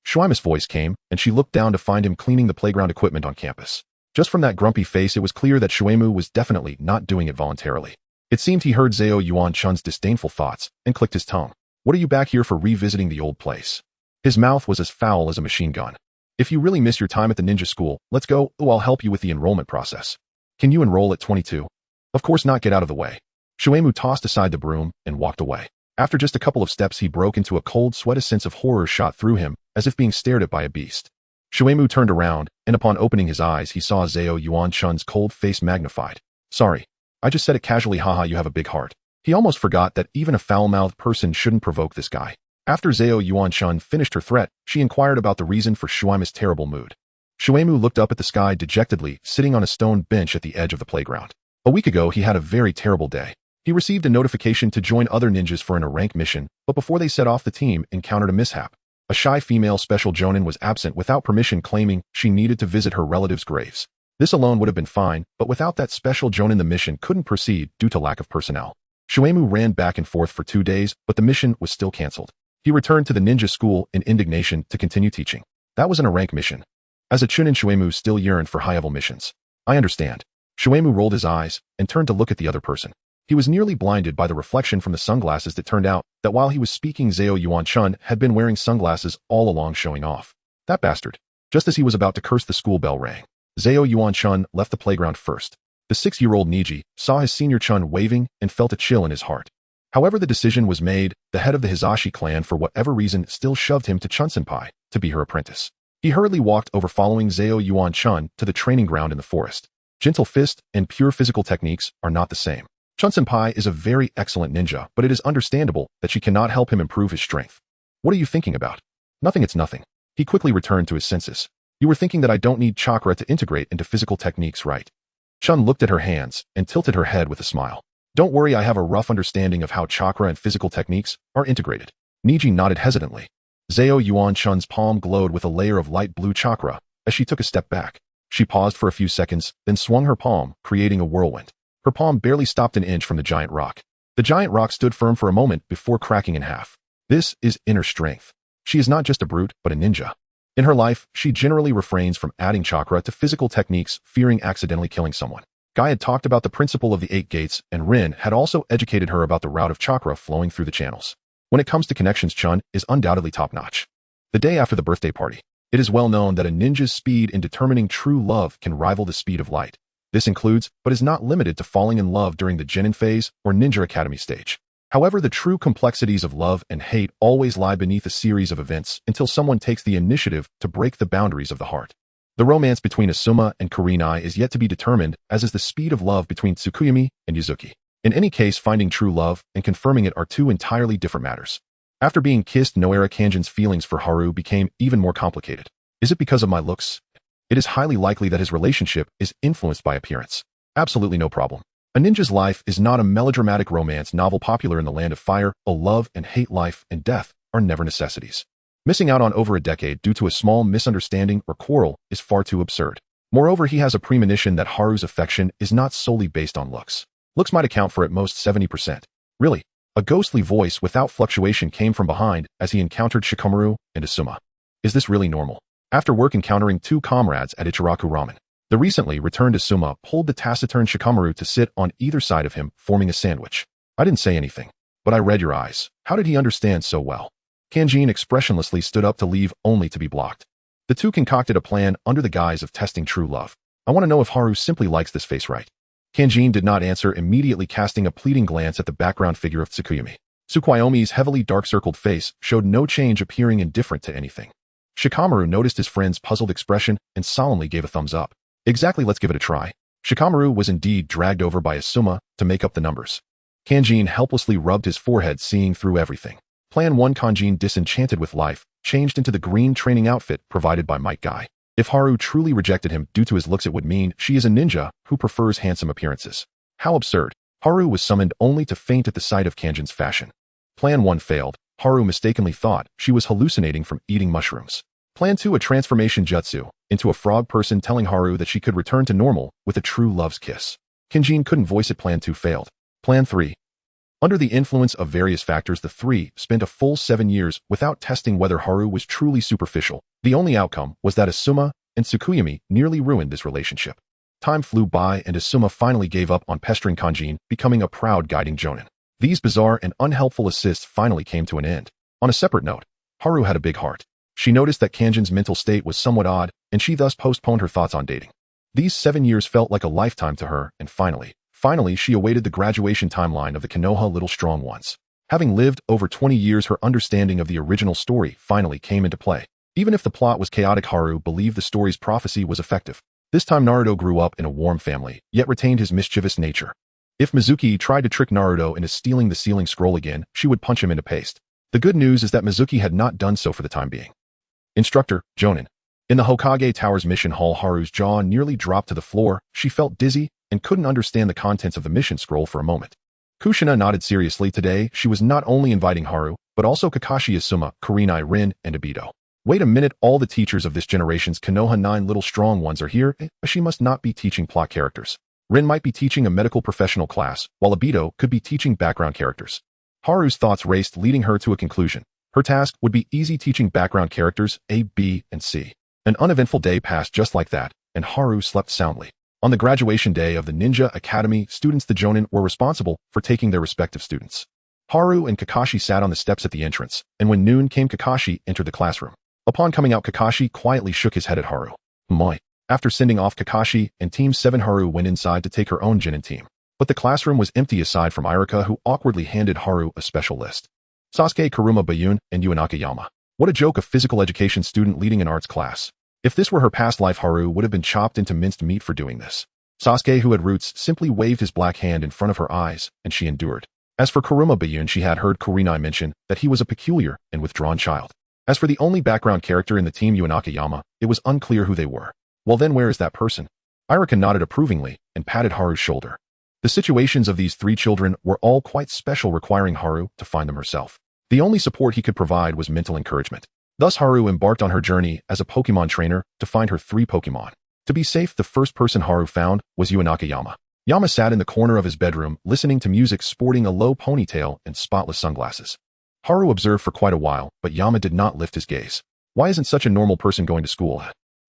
Shuaima's voice came, and she looked down to find him cleaning the playground equipment on campus. Just from that grumpy face, it was clear that Shuaimu was definitely not doing it voluntarily. It seemed he heard Zeo Yuan-chun's disdainful thoughts and clicked his tongue. What are you back here for, revisiting the old place? His mouth was as foul as a machine gun. If you really miss your time at the ninja school, let's go. I'll help you with the enrollment process. Can you enroll at 22? Of course not, get out of the way. Shuaimu tossed aside the broom and walked away. After just a couple of steps, he broke into a cold sweat. A sense of horror shot through him, as if being stared at by a beast. Shuaimu turned around, and upon opening his eyes, he saw Zeo Yuan-chun's cold face magnified. Sorry. I just said it casually, haha, you have a big heart. He almost forgot that even a foul-mouthed person shouldn't provoke this guy. After Zeo Yuan-chun finished her threat, she inquired about the reason for Shuaima's terrible mood. Shuaimu looked up at the sky dejectedly, sitting on a stone bench at the edge of the playground. A week ago, he had a very terrible day. He received a notification to join other ninjas for an rank mission, but before they set off, the team encountered a mishap. A shy female special jonin was absent without permission, claiming she needed to visit her relatives' graves. This alone would have been fine, but without that special jonin, the mission couldn't proceed due to lack of personnel. Shuaimu ran back and forth for 2 days, but the mission was still cancelled. He returned to the ninja school in indignation to continue teaching. That wasn't a rank mission. As a Chūnin, Shuaimu still yearned for high-level missions. I understand. Shuaimu rolled his eyes and turned to look at the other person. He was nearly blinded by the reflection from the sunglasses. That turned out that while he was speaking, Zeo Yuan-chun had been wearing sunglasses all along, showing off. That bastard. Just as he was about to curse, the school bell rang. Zeo Yuan-chun left the playground first. The 6-year-old Niji saw his senior Chun waving and felt a chill in his heart. However, the decision was made. The head of the Hizashi clan, for whatever reason, still shoved him to Chun-senpai to be her apprentice. He hurriedly walked over, following Zeo Yuan-chun to the training ground in the forest. Gentle fist and pure physical techniques are not the same. Chun-senpai is a very excellent ninja, but it is understandable that she cannot help him improve his strength. What are you thinking about? Nothing, it's nothing. He quickly returned to his senses. You were thinking that I don't need chakra to integrate into physical techniques, right? Chun looked at her hands and tilted her head with a smile. Don't worry, I have a rough understanding of how chakra and physical techniques are integrated. Niji nodded hesitantly. Zao Yuan-chun's palm glowed with a layer of light blue chakra as she took a step back. She paused for a few seconds, then swung her palm, creating a whirlwind. Her palm barely stopped an inch from the giant rock. The giant rock stood firm for a moment before cracking in half. This is inner strength. She is not just a brute, but a ninja. In her life, she generally refrains from adding chakra to physical techniques, fearing accidentally killing someone. Guy had talked about the principle of the 8 gates, and Rin had also educated her about the route of chakra flowing through the channels. When it comes to connections, Chun is undoubtedly top-notch. The day after the birthday party, it is well known that a ninja's speed in determining true love can rival the speed of light. This includes, but is not limited to, falling in love during the genin phase or ninja academy stage. However, the true complexities of love and hate always lie beneath a series of events until someone takes the initiative to break the boundaries of the heart. The romance between Asuma and Kurenai is yet to be determined, as is the speed of love between Tsukuyumi and Yuzuki. In any case, finding true love and confirming it are two entirely different matters. After being kissed, Noara Kanjin's feelings for Haru became even more complicated. Is it because of my looks? It is highly likely that his relationship is influenced by appearance. Absolutely no problem. A ninja's life is not a melodramatic romance novel popular in the land of fire. A love and hate, life and death are never necessities. Missing out on over a decade due to a small misunderstanding or quarrel is far too absurd. Moreover, he has a premonition that Haru's affection is not solely based on looks. Looks might account for at most 70%. Really? A ghostly voice without fluctuation came from behind as he encountered Shikamaru and Asuma. Is this really normal? After work encountering 2 comrades at Ichiraku Ramen, the recently returned Asuma pulled the taciturn Shikamaru to sit on either side of him, forming a sandwich. I didn't say anything, but I read your eyes. How did he understand so well? Kanjin expressionlessly stood up to leave, only to be blocked. The two concocted a plan under the guise of testing true love. I want to know if Haru simply likes this face, right? Kanjin did not answer, immediately casting a pleading glance at the background figure of Tsukuyumi. Tsukuyomi's heavily dark-circled face showed no change, appearing indifferent to anything. Shikamaru noticed his friend's puzzled expression and solemnly gave a thumbs up. Exactly, let's give it a try. Shikamaru was indeed dragged over by Asuma to make up the numbers. Kanjin helplessly rubbed his forehead, seeing through everything. Plan 1. Kanjin, disenchanted with life, changed into the green training outfit provided by Might Guy. If Haru truly rejected him due to his looks, it would mean she is a ninja who prefers handsome appearances. How absurd. Haru was summoned only to faint at the sight of Kanjin's fashion. Plan 1 failed. Haru mistakenly thought she was hallucinating from eating mushrooms. Plan 2. A transformation jutsu into a frog person, telling Haru that she could return to normal with a true love's kiss. Kanjin couldn't voice it. Plan 2 failed. Plan 3. Under the influence of various factors, the three spent a full 7 years without testing whether Haru was truly superficial. The only outcome was that Asuma and Tsukuyumi nearly ruined this relationship. Time flew by and Asuma finally gave up on pestering Kanjin, becoming a proud guiding jonin. These bizarre and unhelpful assists finally came to an end. On a separate note, Haru had a big heart. She noticed that Kanjin's mental state was somewhat odd, and she thus postponed her thoughts on dating. These 7 years felt like a lifetime to her, and finally, she awaited the graduation timeline of the Konoha Little Strong Ones. Having lived over 20 years, her understanding of the original story finally came into play. Even if the plot was chaotic, Haru believed the story's prophecy was effective. This time Naruto grew up in a warm family, yet retained his mischievous nature. If Mizuki tried to trick Naruto into stealing the sealing scroll again, she would punch him into paste. The good news is that Mizuki had not done so for the time being. Instructor, Jonin. In the Hokage Tower's mission hall, Haru's jaw nearly dropped to the floor. She felt dizzy and couldn't understand the contents of the mission scroll for a moment. Kushina nodded seriously. Today, she was not only inviting Haru, but also Kakashi, Asuma, Kurenai, Rin, and Obito. Wait a minute, all the teachers of this generation's Konoha 9 Little Strong Ones are here. She must not be teaching plot characters. Rin might be teaching a medical professional class, while Obito could be teaching background characters. Haru's thoughts raced, leading her to a conclusion. Her task would be easy, teaching background characters A, B, and C. An uneventful day passed just like that, and Haru slept soundly. On the graduation day of the Ninja Academy, students, the Jonin, were responsible for taking their respective students. Haru and Kakashi sat on the steps at the entrance, and when noon came, Kakashi entered the classroom. Upon coming out, Kakashi quietly shook his head at Haru. Moi. After sending off Kakashi and Team 7, Haru went inside to take her own Genin team. But the classroom was empty aside from Irika, who awkwardly handed Haru a special list. Sasuke, Kuruma, Bayun, and Yuanaka Yama. What a joke, a physical education student leading an arts class. If this were her past life, Haru would have been chopped into minced meat for doing this. Sasuke, who had roots, simply waved his black hand in front of her eyes, and she endured. As for Kuruma Bayun, she had heard Kurenai mention that he was a peculiar and withdrawn child. As for the only background character in the team, Yuanaka Yama, it was unclear who they were. Well then, where is that person? Irika nodded approvingly and patted Haru's shoulder. The situations of these 3 children were all quite special, requiring Haru to find them herself. The only support he could provide was mental encouragement. Thus Haru embarked on her journey as a Pokemon trainer to find her 3 Pokemon. To be safe, the first person Haru found was Uenaka Yama. Yama sat in the corner of his bedroom, listening to music, sporting a low ponytail and spotless sunglasses. Haru observed for quite a while, but Yama did not lift his gaze. Why isn't such a normal person going to school?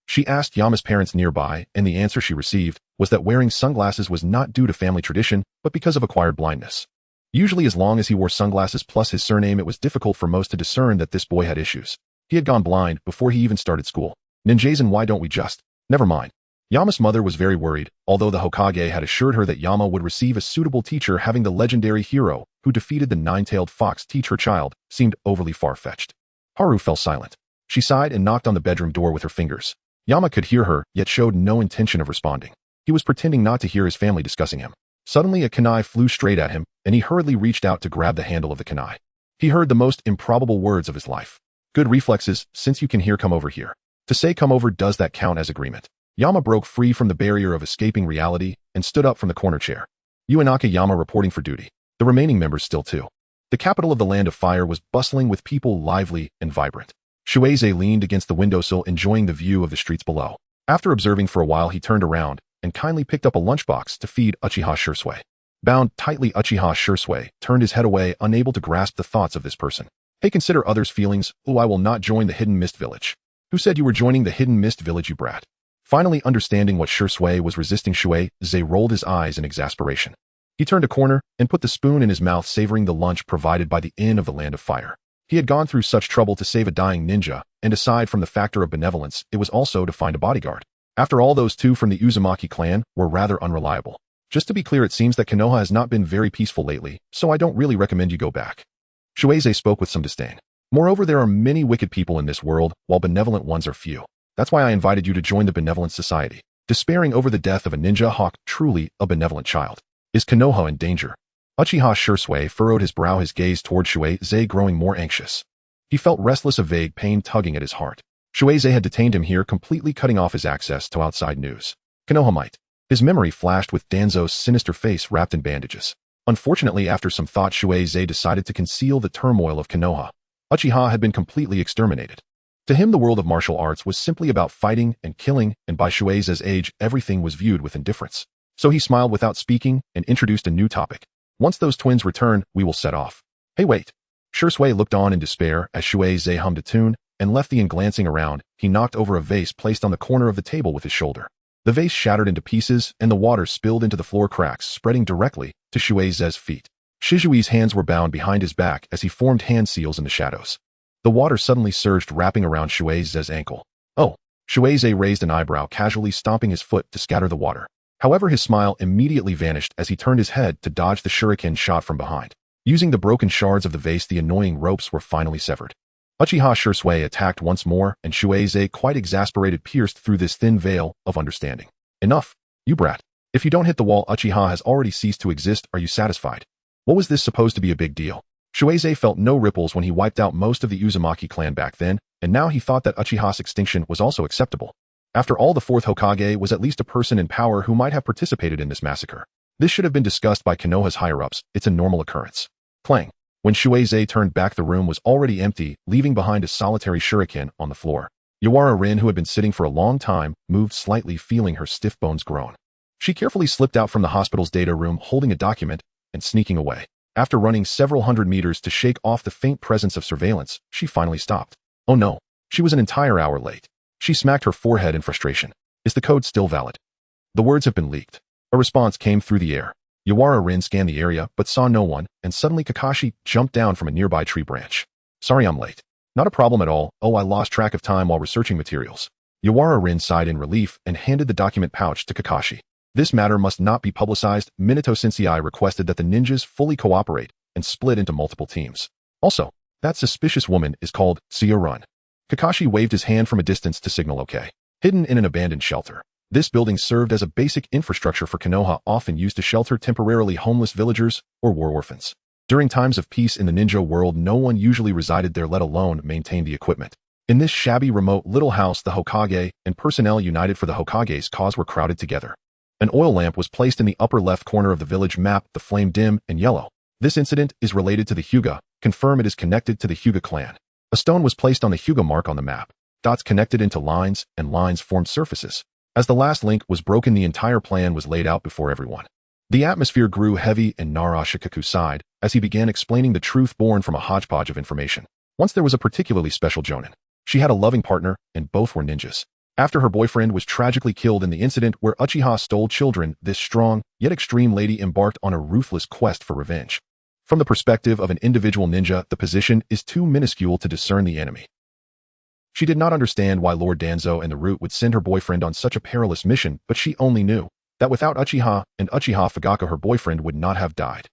She asked Yama's parents nearby, and the answer she received was that wearing sunglasses was not due to family tradition, but because of acquired blindness. Usually, as long as he wore sunglasses plus his surname, it was difficult for most to discern that this boy had issues. He had gone blind before he even started school. Ninjasen, why don't we just... Never mind. Yama's mother was very worried, although the Hokage had assured her that Yama would receive a suitable teacher. Having the legendary hero who defeated the nine-tailed fox teach her child seemed overly far-fetched. Haru fell silent. She sighed and knocked on the bedroom door with her fingers. Yama could hear her, yet showed no intention of responding. He was pretending not to hear his family discussing him. Suddenly a kunai flew straight at him, and he hurriedly reached out to grab the handle of the kunai. He heard the most improbable words of his life. Good reflexes, since you can hear, come over here. To say come over, does that count as agreement? Yama broke free from the barrier of escaping reality and stood up from the corner chair. Uenaka Yama reporting for duty. The remaining members still too. The capital of the Land of Fire was bustling with people, lively and vibrant. Shueisei leaned against the windowsill, enjoying the view of the streets below. After observing for a while, he turned around and kindly picked up a lunchbox to feed Uchiha Shursui. Bound tightly, Uchiha Shursui turned his head away, unable to grasp the thoughts of this person. Hey, consider others' feelings. Oh, I will not join the Hidden Mist Village. Who said you were joining the Hidden Mist Village, you brat? Finally understanding what Shursui was resisting, Shueisei rolled his eyes in exasperation. He turned a corner and put the spoon in his mouth, savoring the lunch provided by the Inn of the Land of Fire. He had gone through such trouble to save a dying ninja, and aside from the factor of benevolence, it was also to find a bodyguard. After all, those 2 from the Uzumaki clan were rather unreliable. Just to be clear, it seems that Konoha has not been very peaceful lately, so I don't really recommend you go back. Shueisei spoke with some disdain. Moreover, there are many wicked people in this world, while benevolent ones are few. That's why I invited you to join the Benevolent Society. Despairing over the death of a ninja hawk, truly a benevolent child. Is Konoha in danger? Uchiha Shursui furrowed his brow, his gaze toward Shueisei growing more anxious. He felt restless, a vague pain tugging at his heart. Shueisei had detained him here, completely cutting off his access to outside news. Konoha might. His memory flashed with Danzo's sinister face wrapped in bandages. Unfortunately, after some thought, Shueisei decided to conceal the turmoil of Konoha. Uchiha had been completely exterminated. To him, the world of martial arts was simply about fighting and killing, and by Shueisei's age, everything was viewed with indifference. So he smiled without speaking and introduced a new topic. Once those twins return, we will set off. Hey, wait. Shursui looked on in despair as Shueisei hummed a tune and left the inn. Glancing around, he knocked over a vase placed on the corner of the table with his shoulder. The vase shattered into pieces, and the water spilled into the floor, cracks spreading directly to Shueisei's feet. Shizui's hands were bound behind his back as he formed hand seals in the shadows. The water suddenly surged, wrapping around Shueisei's ankle. Oh! Shueisei raised an eyebrow, casually stomping his foot to scatter the water. However, his smile immediately vanished as he turned his head to dodge the shuriken shot from behind. Using the broken shards of the vase, the annoying ropes were finally severed. Uchiha Shursui attacked once more, and Shueisei, quite exasperated, pierced through this thin veil of understanding. Enough, you brat. If you don't hit the wall, Uchiha has already ceased to exist. Are you satisfied? What was this supposed to be a big deal? Shueisei felt no ripples when he wiped out most of the Uzumaki clan back then, and now he thought that Uchiha's extinction was also acceptable. After all, the 4th Hokage was at least a person in power who might have participated in this massacre. This should have been discussed by Konoha's higher-ups. It's a normal occurrence. Clang. When Shueisei turned back, the room was already empty, leaving behind a solitary shuriken on the floor. Yawara Rin, who had been sitting for a long time, moved slightly, feeling her stiff bones groan. She carefully slipped out from the hospital's data room, holding a document and sneaking away. After running several hundred meters to shake off the faint presence of surveillance, she finally stopped. Oh no, she was an entire hour late. She smacked her forehead in frustration. Is the code still valid? The words have been leaked. A response came through the air. Yawara Rin scanned the area but saw no one, and suddenly Kakashi jumped down from a nearby tree branch. Sorry I'm late. Not a problem at all. Oh, I lost track of time while researching materials. Yawara Rin sighed in relief and handed the document pouch to Kakashi. This matter must not be publicized. Minato Sensei requested that the ninjas fully cooperate and split into multiple teams. Also, that suspicious woman is called Sia Run. Kakashi waved his hand from a distance to signal OK. Hidden in an abandoned shelter. This building served as a basic infrastructure for Konoha, often used to shelter temporarily homeless villagers or war orphans. During times of peace in the ninja world, no one usually resided there, let alone maintain the equipment. In this shabby, remote little house, the Hokage and personnel united for the Hokage's cause were crowded together. An oil lamp was placed in the upper left corner of the village map, the flame dim and yellow. This incident is related to the Hyuga. Confirm it is connected to the Hyuga clan. A stone was placed on the Hyuga mark on the map. Dots connected into lines, and lines formed surfaces. As the last link was broken, the entire plan was laid out before everyone. The atmosphere grew heavy in Nara Shikaku sighed as he began explaining the truth born from a hodgepodge of information. Once there was a particularly special jonin. She had a loving partner, and both were ninjas. After her boyfriend was tragically killed in the incident where Uchiha stole children, this strong, yet extreme lady embarked on a ruthless quest for revenge. From the perspective of an individual ninja, the position is too minuscule to discern the enemy. She did not understand why Lord Danzo and the Root would send her boyfriend on such a perilous mission, but she only knew that without Uchiha and Uchiha Fugaka, her boyfriend would not have died.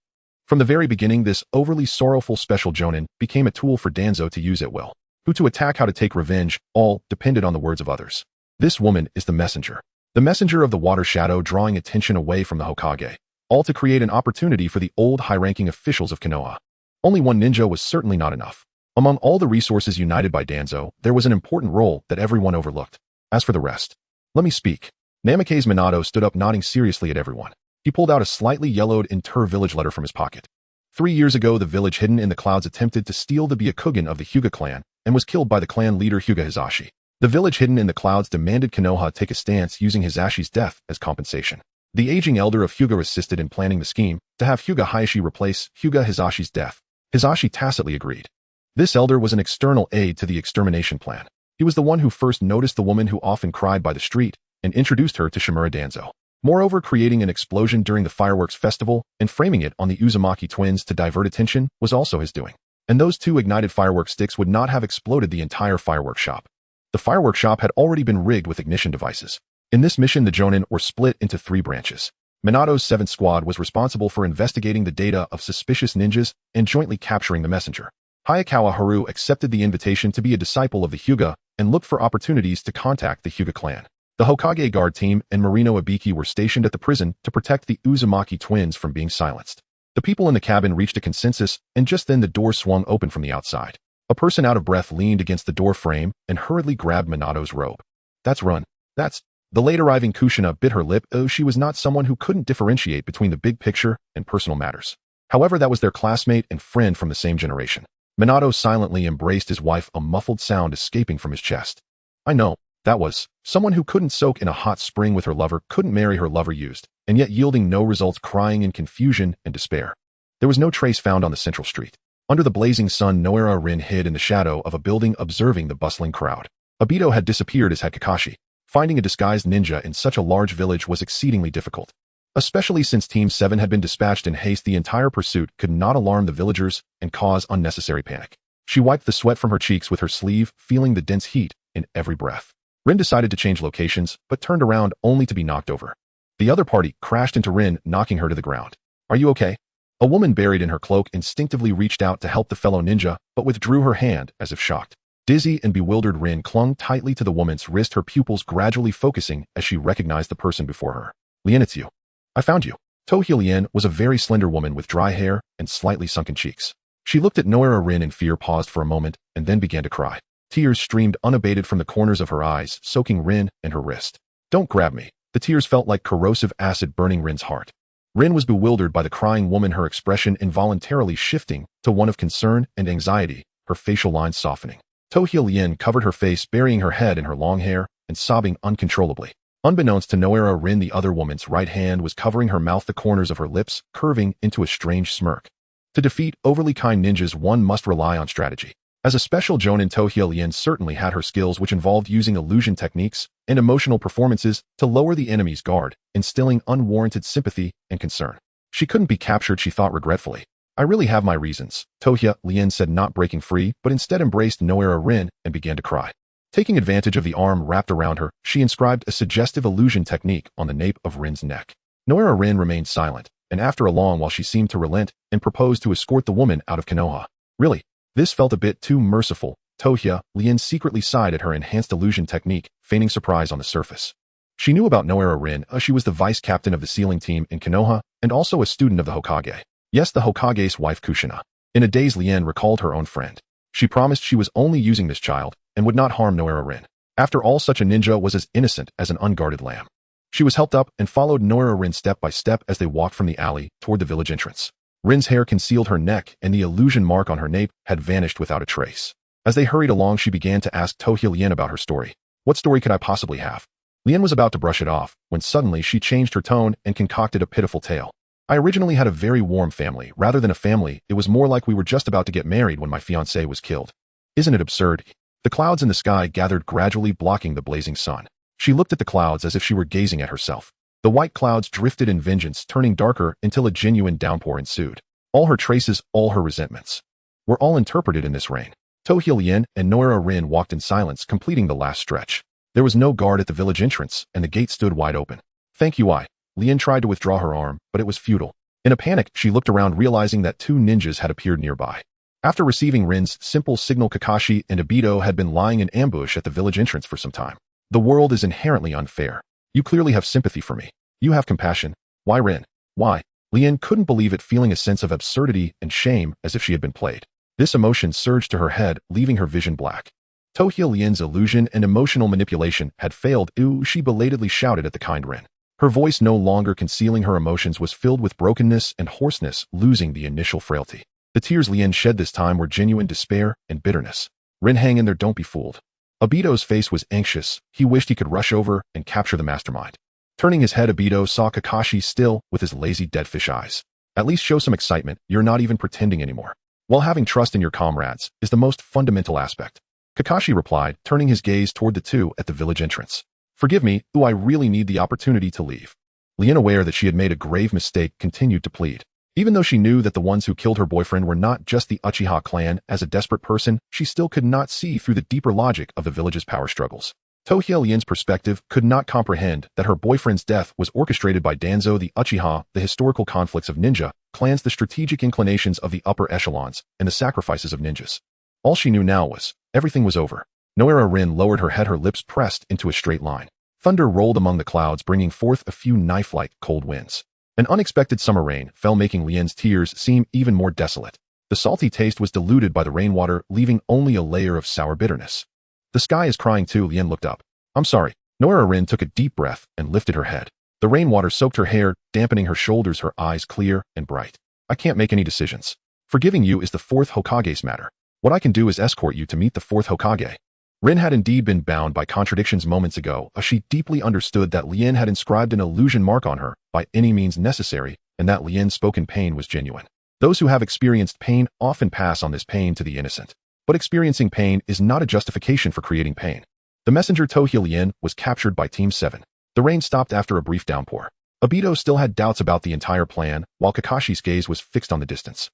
From the very beginning, this overly sorrowful special jonin became a tool for Danzo to use at will. Who to attack, how to take revenge, all depended on the words of others. This woman is the messenger. The messenger of the water shadow, drawing attention away from the Hokage, all to create an opportunity for the old high-ranking officials of Konoha. Only one ninja was certainly not enough. Among all the resources united by Danzo, there was an important role that everyone overlooked. As for the rest, let me speak. Namikaze Minato stood up, nodding seriously at everyone. He pulled out a slightly yellowed inter-village letter from his pocket. 3 years ago, the village hidden in the clouds attempted to steal the Byakugan of the Hyuga clan and was killed by the clan leader Hyuga Hisashi. The village hidden in the clouds demanded Konoha take a stance using Hisashi's death as compensation. The aging elder of Hyuga assisted in planning the scheme to have Hyuga Hayashi replace Hyuga Hisashi's death. Hisashi tacitly agreed. This elder was an external aide to the extermination plan. He was the one who first noticed the woman who often cried by the street and introduced her to Shimura Danzo. Moreover, creating an explosion during the fireworks festival and framing it on the Uzumaki twins to divert attention was also his doing. And those 2 ignited firework sticks would not have exploded the entire fireworks shop. The fireworks shop had already been rigged with ignition devices. In this mission, the jonin were split into 3 branches. Minato's 7th squad was responsible for investigating the data of suspicious ninjas and jointly capturing the messenger. Hayazono Haru accepted the invitation to be a disciple of the Hyuga and looked for opportunities to contact the Hyuga clan. The Hokage guard team and Marino Ibiki were stationed at the prison to protect the Uzumaki twins from being silenced. The people in the cabin reached a consensus, and just then the door swung open from the outside. A person out of breath leaned against the door frame and hurriedly grabbed Minato's robe. That's run. That's... The late arriving Kushina bit her lip. She was not someone who couldn't differentiate between the big picture and personal matters. However, that was their classmate and friend from the same generation. Minato silently embraced his wife, a muffled sound escaping from his chest. I know. That was. Someone who couldn't soak in a hot spring with her lover, couldn't marry her lover used, and yet yielding no results, crying in confusion and despair. There was no trace found on the central street. Under the blazing sun, Noara Rin hid in the shadow of a building, observing the bustling crowd. Obito had disappeared as had Kakashi. Finding a disguised ninja in such a large village was exceedingly difficult. Especially since Team 7 had been dispatched in haste, the entire pursuit could not alarm the villagers and cause unnecessary panic. She wiped the sweat from her cheeks with her sleeve, feeling the dense heat in every breath. Rin decided to change locations, but turned around only to be knocked over. The other party crashed into Rin, knocking her to the ground. Are you okay? A woman buried in her cloak instinctively reached out to help the fellow ninja, but withdrew her hand as if shocked. Dizzy and bewildered, Rin clung tightly to the woman's wrist, her pupils gradually focusing as she recognized the person before her. Lien, it's you. I found you. Tohei Lien was a very slender woman with dry hair and slightly sunken cheeks. She looked at Noara Rin in fear, paused for a moment, and then began to cry. Tears streamed unabated from the corners of her eyes, soaking Rin and her wrist. Don't grab me. The tears felt like corrosive acid burning Rin's heart. Rin was bewildered by the crying woman, her expression involuntarily shifting to one of concern and anxiety, her facial lines softening. Tohei Lien covered her face, burying her head in her long hair and sobbing uncontrollably. Unbeknownst to Noara Rin, the other woman's right hand was covering her mouth, the corners of her lips curving into a strange smirk. To defeat overly kind ninjas, one must rely on strategy. As a special jonin, Tohei Lien certainly had her skills, which involved using illusion techniques and emotional performances to lower the enemy's guard, instilling unwarranted sympathy and concern. She couldn't be captured, she thought regretfully. I really have my reasons, Tohei Lien said, not breaking free, but instead embraced Noara Rin and began to cry. Taking advantage of the arm wrapped around her, she inscribed a suggestive illusion technique on the nape of Rin's neck. Noara Rin remained silent, and after a long while she seemed to relent and proposed to escort the woman out of Konoha. Really? This felt a bit too merciful. Tohei Lien secretly sighed at her enhanced illusion technique, feigning surprise on the surface. She knew about Noara Rin, she was the vice captain of the sealing team in Konoha, and also a student of the Hokage. Yes, the Hokage's wife Kushina. In a daze, Lien recalled her own friend. She promised she was only using this child, and would not harm Noara Rin. After all, such a ninja was as innocent as an unguarded lamb. She was helped up and followed Noara Rin step by step as they walked from the alley toward the village entrance. Rin's hair concealed her neck, and the illusion mark on her nape had vanished without a trace. As they hurried along, she began to ask Tohye Lien about her story. What story could I possibly have? Lien was about to brush it off, when suddenly she changed her tone and concocted a pitiful tale. I originally had a very warm family. Rather than a family, it was more like we were just about to get married when my fiancé was killed. Isn't it absurd? The clouds in the sky gathered, gradually blocking the blazing sun. She looked at the clouds as if she were gazing at herself. The white clouds drifted in vengeance, turning darker until a genuine downpour ensued. All her traces, all her resentments, were all interpreted in this rain. Tohye Lien and Nara Rin walked in silence, completing the last stretch. There was no guard at the village entrance, and the gate stood wide open. Thank you, Lien tried to withdraw her arm, but it was futile. In a panic, she looked around, realizing that 2 ninjas had appeared nearby. After receiving Rin's simple signal, Kakashi and Obito had been lying in ambush at the village entrance for some time. The world is inherently unfair. You clearly have sympathy for me. You have compassion. Why, Rin? Why? Lien couldn't believe it, feeling a sense of absurdity and shame as if she had been played. This emotion surged to her head, leaving her vision black. Tohye Lien's illusion and emotional manipulation had failed. Ooh, she belatedly shouted at the kind Rin. Her voice, no longer concealing her emotions, was filled with brokenness and hoarseness, losing the initial frailty. The tears Lien shed this time were genuine despair and bitterness. Rin, hang in there, don't be fooled. Obito's face was anxious. He wished he could rush over and capture the mastermind. Turning his head, Obito saw Kakashi still with his lazy deadfish eyes. At least show some excitement. You're not even pretending anymore. While having trust in your comrades is the most fundamental aspect, Kakashi replied, turning his gaze toward the 2 at the village entrance. Forgive me, I really need the opportunity to leave. Lien, aware that she had made a grave mistake, continued to plead. Even though she knew that the ones who killed her boyfriend were not just the Uchiha clan, as a desperate person, she still could not see through the deeper logic of the village's power struggles. Tohye Lien's perspective could not comprehend that her boyfriend's death was orchestrated by Danzo, the Uchiha, the historical conflicts of ninja clans, the strategic inclinations of the upper echelons, and the sacrifices of ninjas. All she knew now was, everything was over. Nara Rin lowered her head, her lips pressed into a straight line. Thunder rolled among the clouds, bringing forth a few knife-like cold winds. An unexpected summer rain fell, making Lien's tears seem even more desolate. The salty taste was diluted by the rainwater, leaving only a layer of sour bitterness. The sky is crying too. Lien looked up. I'm sorry. Nara Rin took a deep breath and lifted her head. The rainwater soaked her hair, dampening her shoulders, her eyes clear and bright. I can't make any decisions. Forgiving you is the 4th Hokage's matter. What I can do is escort you to meet the 4th Hokage. Rin had indeed been bound by contradictions moments ago, as she deeply understood that Lien had inscribed an illusion mark on her by any means necessary, and that Lien's spoken pain was genuine. Those who have experienced pain often pass on this pain to the innocent. But experiencing pain is not a justification for creating pain. The messenger Tohye Lien was captured by Team 7. The rain stopped after a brief downpour. Obito still had doubts about the entire plan, while Kakashi's gaze was fixed on the distance.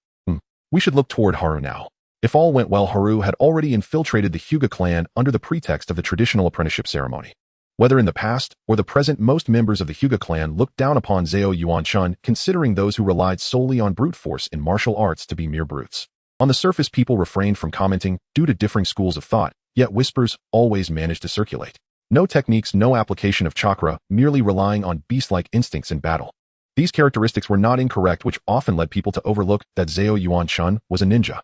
We should look toward Haru now. If all went well, Haru had already infiltrated the Hyuga clan under the pretext of the traditional apprenticeship ceremony. Whether in the past or the present, most members of the Hyuga clan looked down upon Zao Yuan-chun, considering those who relied solely on brute force in martial arts to be mere brutes. On the surface, people refrained from commenting due to differing schools of thought, yet whispers always managed to circulate. No techniques, no application of chakra, merely relying on beast-like instincts in battle. These characteristics were not incorrect, which often led people to overlook that Zao Yuan-chun was a ninja.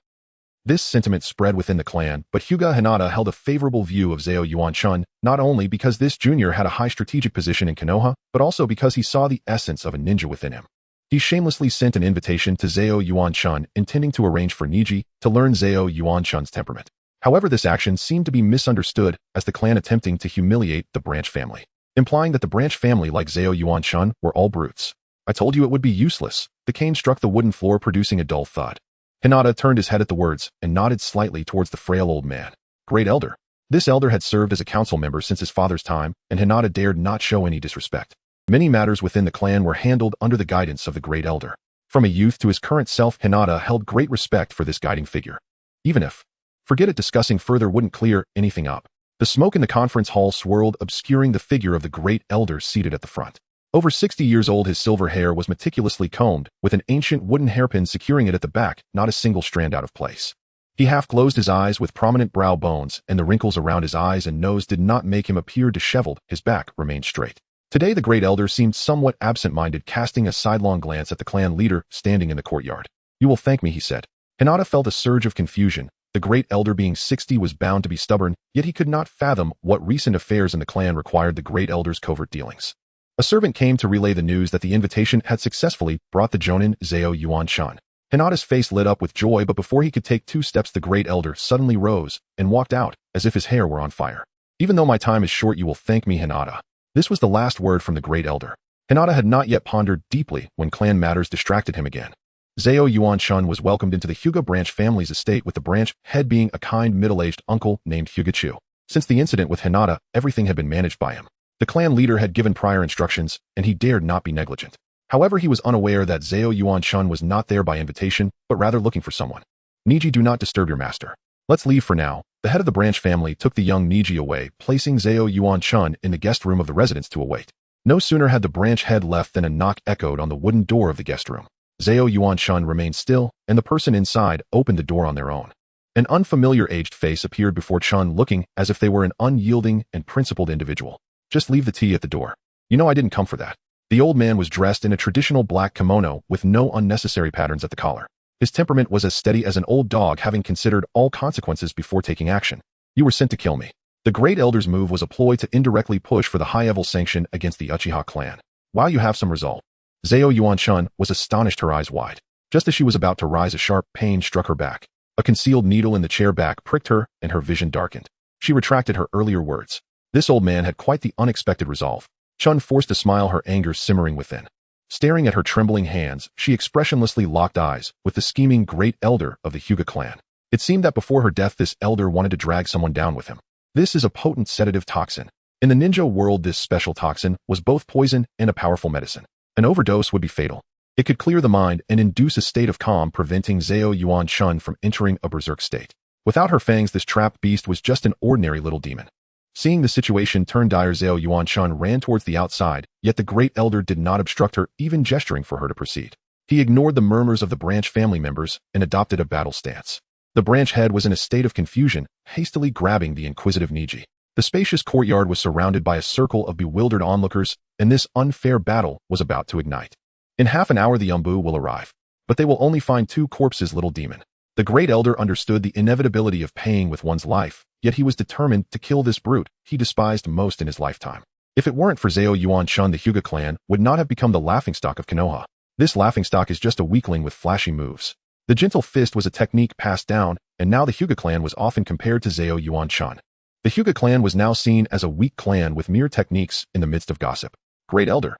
This sentiment spread within the clan, but Hyuga Hinata held a favorable view of Zao Yuan-chun, not only because this junior had a high strategic position in Konoha, but also because he saw the essence of a ninja within him. He shamelessly sent an invitation to Zao Yuan-chun, intending to arrange for Niji to learn Zao Yuan-chun's temperament. However, this action seemed to be misunderstood as the clan attempting to humiliate the branch family, implying that the branch family, like Zao Yuan-chun, were all brutes. I told you it would be useless. The cane struck the wooden floor, producing a dull thud. Hinata turned his head at the words and nodded slightly towards the frail old man. Great Elder. This elder had served as a council member since his father's time, and Hinata dared not show any disrespect. Many matters within the clan were handled under the guidance of the Great Elder. From a youth to his current self, Hinata held great respect for this guiding figure. Even if, forget it, discussing further wouldn't clear anything up. The smoke in the conference hall swirled, obscuring the figure of the Great Elder seated at the front. Over 60 years old, his silver hair was meticulously combed, with an ancient wooden hairpin securing it at the back, not a single strand out of place. He half closed his eyes with prominent brow bones, and the wrinkles around his eyes and nose did not make him appear disheveled. His back remained straight. Today, the Great Elder seemed somewhat absent-minded, casting a sidelong glance at the clan leader standing in the courtyard. You will thank me, he said. Hinata felt a surge of confusion. The Great Elder, being 60, was bound to be stubborn, yet he could not fathom what recent affairs in the clan required the Great Elder's covert dealings. A servant came to relay the news that the invitation had successfully brought the Jonin Zao Yuan-chun. Hinata's face lit up with joy, but before he could take 2 steps, the Great Elder suddenly rose and walked out, as if his hair were on fire. Even though my time is short, you will thank me, Hinata. This was the last word from the Great Elder. Hinata had not yet pondered deeply when clan matters distracted him again. Zao Yuan-shun was welcomed into the Hyuga branch family's estate, with the branch head being a kind middle-aged uncle named Hyuga-chu. Since the incident with Hinata, everything had been managed by him. The clan leader had given prior instructions, and he dared not be negligent. However, he was unaware that Zao Yuan-shun was not there by invitation, but rather looking for someone. Niji, do not disturb your master. Let's leave for now. The head of the branch family took the young Niji away, placing Zao Yuan-shun in the guest room of the residence to await. No sooner had the branch head left than a knock echoed on the wooden door of the guest room. Zao Yuan-shun remained still, and the person inside opened the door on their own. An unfamiliar aged face appeared before Chun, looking as if they were an unyielding and principled individual. Just leave the tea at the door. You know I didn't come for that. The old man was dressed in a traditional black kimono with no unnecessary patterns at the collar. His temperament was as steady as an old dog, having considered all consequences before taking action. You were sent to kill me. The Great Elder's move was a ploy to indirectly push for the high-level sanction against the Uchiha clan. While you have some resolve. Zao Yuan-shun was astonished, her eyes wide. Just as she was about to rise, a sharp pain struck her back. A concealed needle in the chair back pricked her, and her vision darkened. She retracted her earlier words. This old man had quite the unexpected resolve. Chun forced a smile, her anger simmering within. Staring at her trembling hands, she expressionlessly locked eyes with the scheming Great Elder of the Hyuga clan. It seemed that before her death, this elder wanted to drag someone down with him. This is a potent sedative toxin. In the ninja world, this special toxin was both poison and a powerful medicine. An overdose would be fatal. It could clear the mind and induce a state of calm, preventing Zao Yuan-shun from entering a berserk state. Without her fangs, this trapped beast was just an ordinary little demon. Seeing the situation turn dire, Zao Yuan-shun ran towards the outside, yet the Great Elder did not obstruct her, even gesturing for her to proceed. He ignored the murmurs of the branch family members and adopted a battle stance. The branch head was in a state of confusion, hastily grabbing the inquisitive Niji. The spacious courtyard was surrounded by a circle of bewildered onlookers, and this unfair battle was about to ignite. In half an hour the Umbu will arrive, but they will only find 2 corpses, little demon. The Great Elder understood the inevitability of paying with one's life, yet he was determined to kill this brute he despised most in his lifetime. If it weren't for Zao Yuan-shun, the Hyuga clan would not have become the laughingstock of Konoha. This laughingstock is just a weakling with flashy moves. The gentle fist was a technique passed down, and now the Hyuga clan was often compared to Zao Yuan-shun. The Hyuga clan was now seen as a weak clan with mere techniques in the midst of gossip. Great Elder.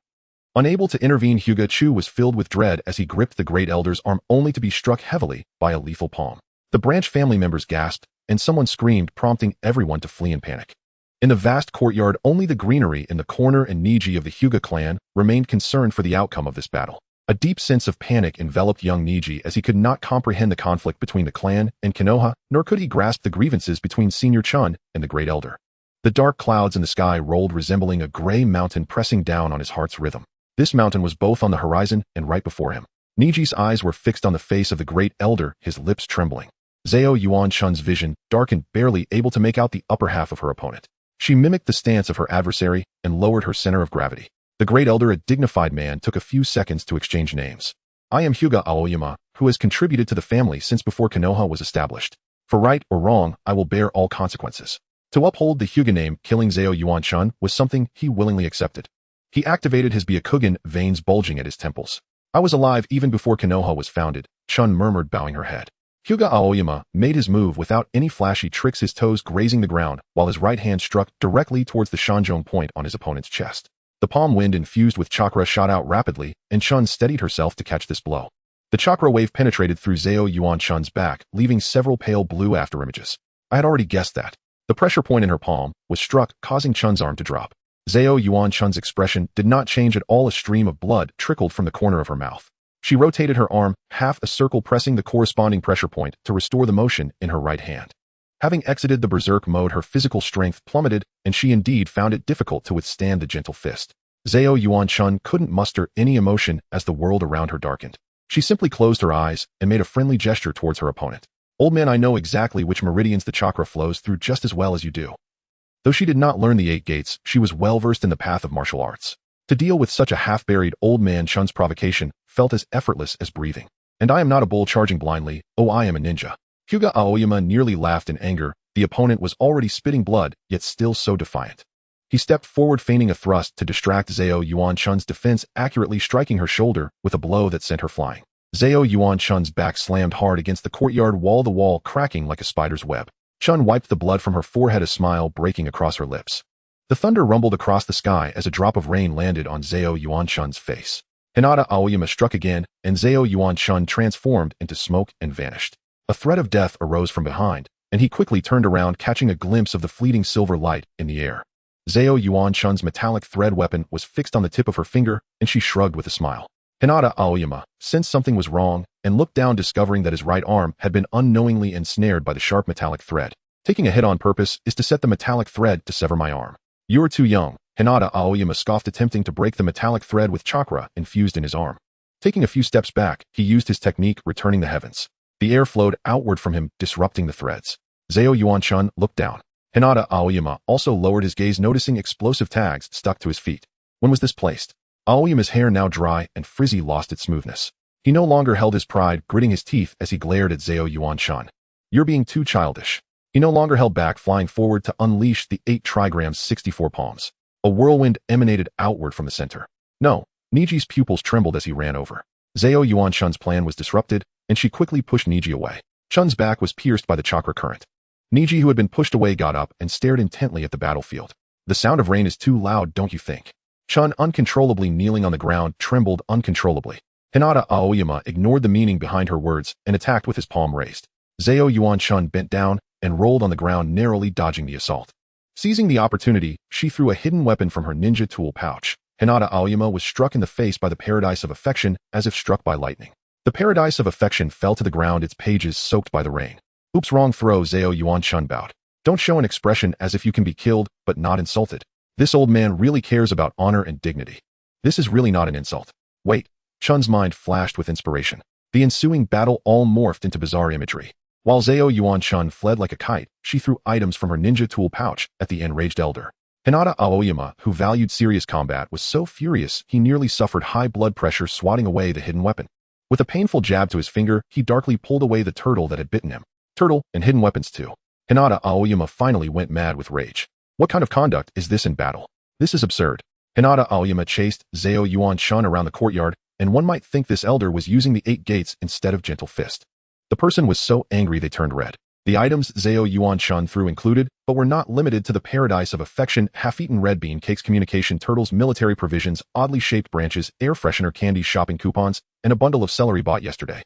Unable to intervene, Hyuga-chu was filled with dread as he gripped the Great Elder's arm, only to be struck heavily by a lethal palm. The branch family members gasped, and someone screamed, prompting everyone to flee in panic. In the vast courtyard, only the greenery in the corner and Niji of the Hyuga clan remained concerned for the outcome of this battle. A deep sense of panic enveloped young Niji as he could not comprehend the conflict between the clan and Konoha, nor could he grasp the grievances between Senior Chun and the Great Elder. The dark clouds in the sky rolled, resembling a gray mountain pressing down on his heart's rhythm. This mountain was both on the horizon and right before him. Niji's eyes were fixed on the face of the Great Elder, his lips trembling. Zao Yuan-shun's vision darkened, barely able to make out the upper half of her opponent. She mimicked the stance of her adversary and lowered her center of gravity. The Great Elder, a dignified man, took a few seconds to exchange names. I am Hyuga Aoyama, who has contributed to the family since before Konoha was established. For right or wrong, I will bear all consequences. To uphold the Hyuga name, killing Zao Yuan-shun was something he willingly accepted. He activated his Byakugan, veins bulging at his temples. I was alive even before Konoha was founded, Chun murmured, bowing her head. Hyuga Aoyama made his move without any flashy tricks, his toes grazing the ground, while his right hand struck directly towards the Shanjong point on his opponent's chest. The palm wind infused with chakra shot out rapidly, and Chun steadied herself to catch this blow. The chakra wave penetrated through Zao Yuan-shun's back, leaving several pale blue afterimages. I had already guessed that. The pressure point in her palm was struck, causing Chun's arm to drop. Zao Yuan-shun's expression did not change at all. A stream of blood trickled from the corner of her mouth. She rotated her arm, half a circle, pressing the corresponding pressure point to restore the motion in her right hand. Having exited the berserk mode, her physical strength plummeted, and she indeed found it difficult to withstand the gentle fist. Zao Yuan-shun couldn't muster any emotion as the world around her darkened. She simply closed her eyes and made a friendly gesture towards her opponent. Old man, I know exactly which meridians the chakra flows through just as well as you do. Though she did not learn the 8 gates, she was well versed in the path of martial arts. To deal with such a half-buried old man, Chun's provocation felt as effortless as breathing. And I am not a bull charging blindly, oh, I am a ninja. Hyuga Aoyama nearly laughed in anger. The opponent was already spitting blood, yet still so defiant. He stepped forward, feigning a thrust to distract Zao Yuan-shun's defense, accurately striking her shoulder with a blow that sent her flying. Zhao Yuan-chun's back slammed hard against the courtyard wall, the wall cracking like a spider's web. Chun wiped the blood from her forehead, a smile breaking across her lips. The thunder rumbled across the sky as a drop of rain landed on Zhao Yuan-chun's face. Hinata Aoyama struck again, and Zhao Yuan-chun transformed into smoke and vanished. A threat of death arose from behind, and he quickly turned around, catching a glimpse of the fleeting silver light in the air. Zhao Yuan-chun's metallic thread weapon was fixed on the tip of her finger, and she shrugged with a smile. Hinata Aoyama sensed something was wrong and looked down, discovering that his right arm had been unknowingly ensnared by the sharp metallic thread. Taking a hit on purpose is to set the metallic thread to sever my arm. You're too young, Hinata Aoyama scoffed, attempting to break the metallic thread with chakra infused in his arm. Taking a few steps back, he used his technique, returning the heavens. The air flowed outward from him, disrupting the threads. Zhao Yuan-chun looked down. Hinata Aoyama also lowered his gaze, noticing explosive tags stuck to his feet. When was this placed? Aoyama's hair, now dry and frizzy, lost its smoothness. He no longer held his pride, gritting his teeth as he glared at Zhao Yuan-chun. You're being too childish. He no longer held back, flying forward to unleash the 8 trigrams 64 palms. A whirlwind emanated outward from the center. No, Niji's pupils trembled as he ran over. Zhao Yuan-chun's plan was disrupted, and she quickly pushed Niji away. Chun's back was pierced by the chakra current. Niji, who had been pushed away, got up and stared intently at the battlefield. The sound of rain is too loud, don't you think? Chun, uncontrollably kneeling on the ground, trembled uncontrollably. Hinata Aoyama ignored the meaning behind her words and attacked with his palm raised. Zhao Yuan-chun bent down and rolled on the ground, narrowly dodging the assault. Seizing the opportunity, she threw a hidden weapon from her ninja tool pouch. Hinata Aoyama was struck in the face by the Paradise of Affection as if struck by lightning. The Paradise of Affection fell to the ground, its pages soaked by the rain. Oops, wrong throw, Zhao Yuan-chun bowed. Don't show an expression as if you can be killed, but not insulted. This old man really cares about honor and dignity. This is really not an insult. Wait. Chun's mind flashed with inspiration. The ensuing battle all morphed into bizarre imagery. While Zhao Yuan-chun fled like a kite, she threw items from her ninja tool pouch at the enraged elder. Hinata Aoyama, who valued serious combat, was so furious he nearly suffered high blood pressure, swatting away the hidden weapon. With a painful jab to his finger, he darkly pulled away the turtle that had bitten him. Turtle, and hidden weapons too. Hinata Aoyama finally went mad with rage. What kind of conduct is this in battle? This is absurd. Hinata Aoyama chased Zhao Yuan-chun around the courtyard, and one might think this elder was using the 8 gates instead of gentle fist. The person was so angry they turned red. The items Zhao Yuan-chun threw included, but were not limited to, the Paradise of Affection, half-eaten red bean cakes, communication turtles, military provisions, oddly shaped branches, air freshener, candy, shopping coupons, and a bundle of celery bought yesterday.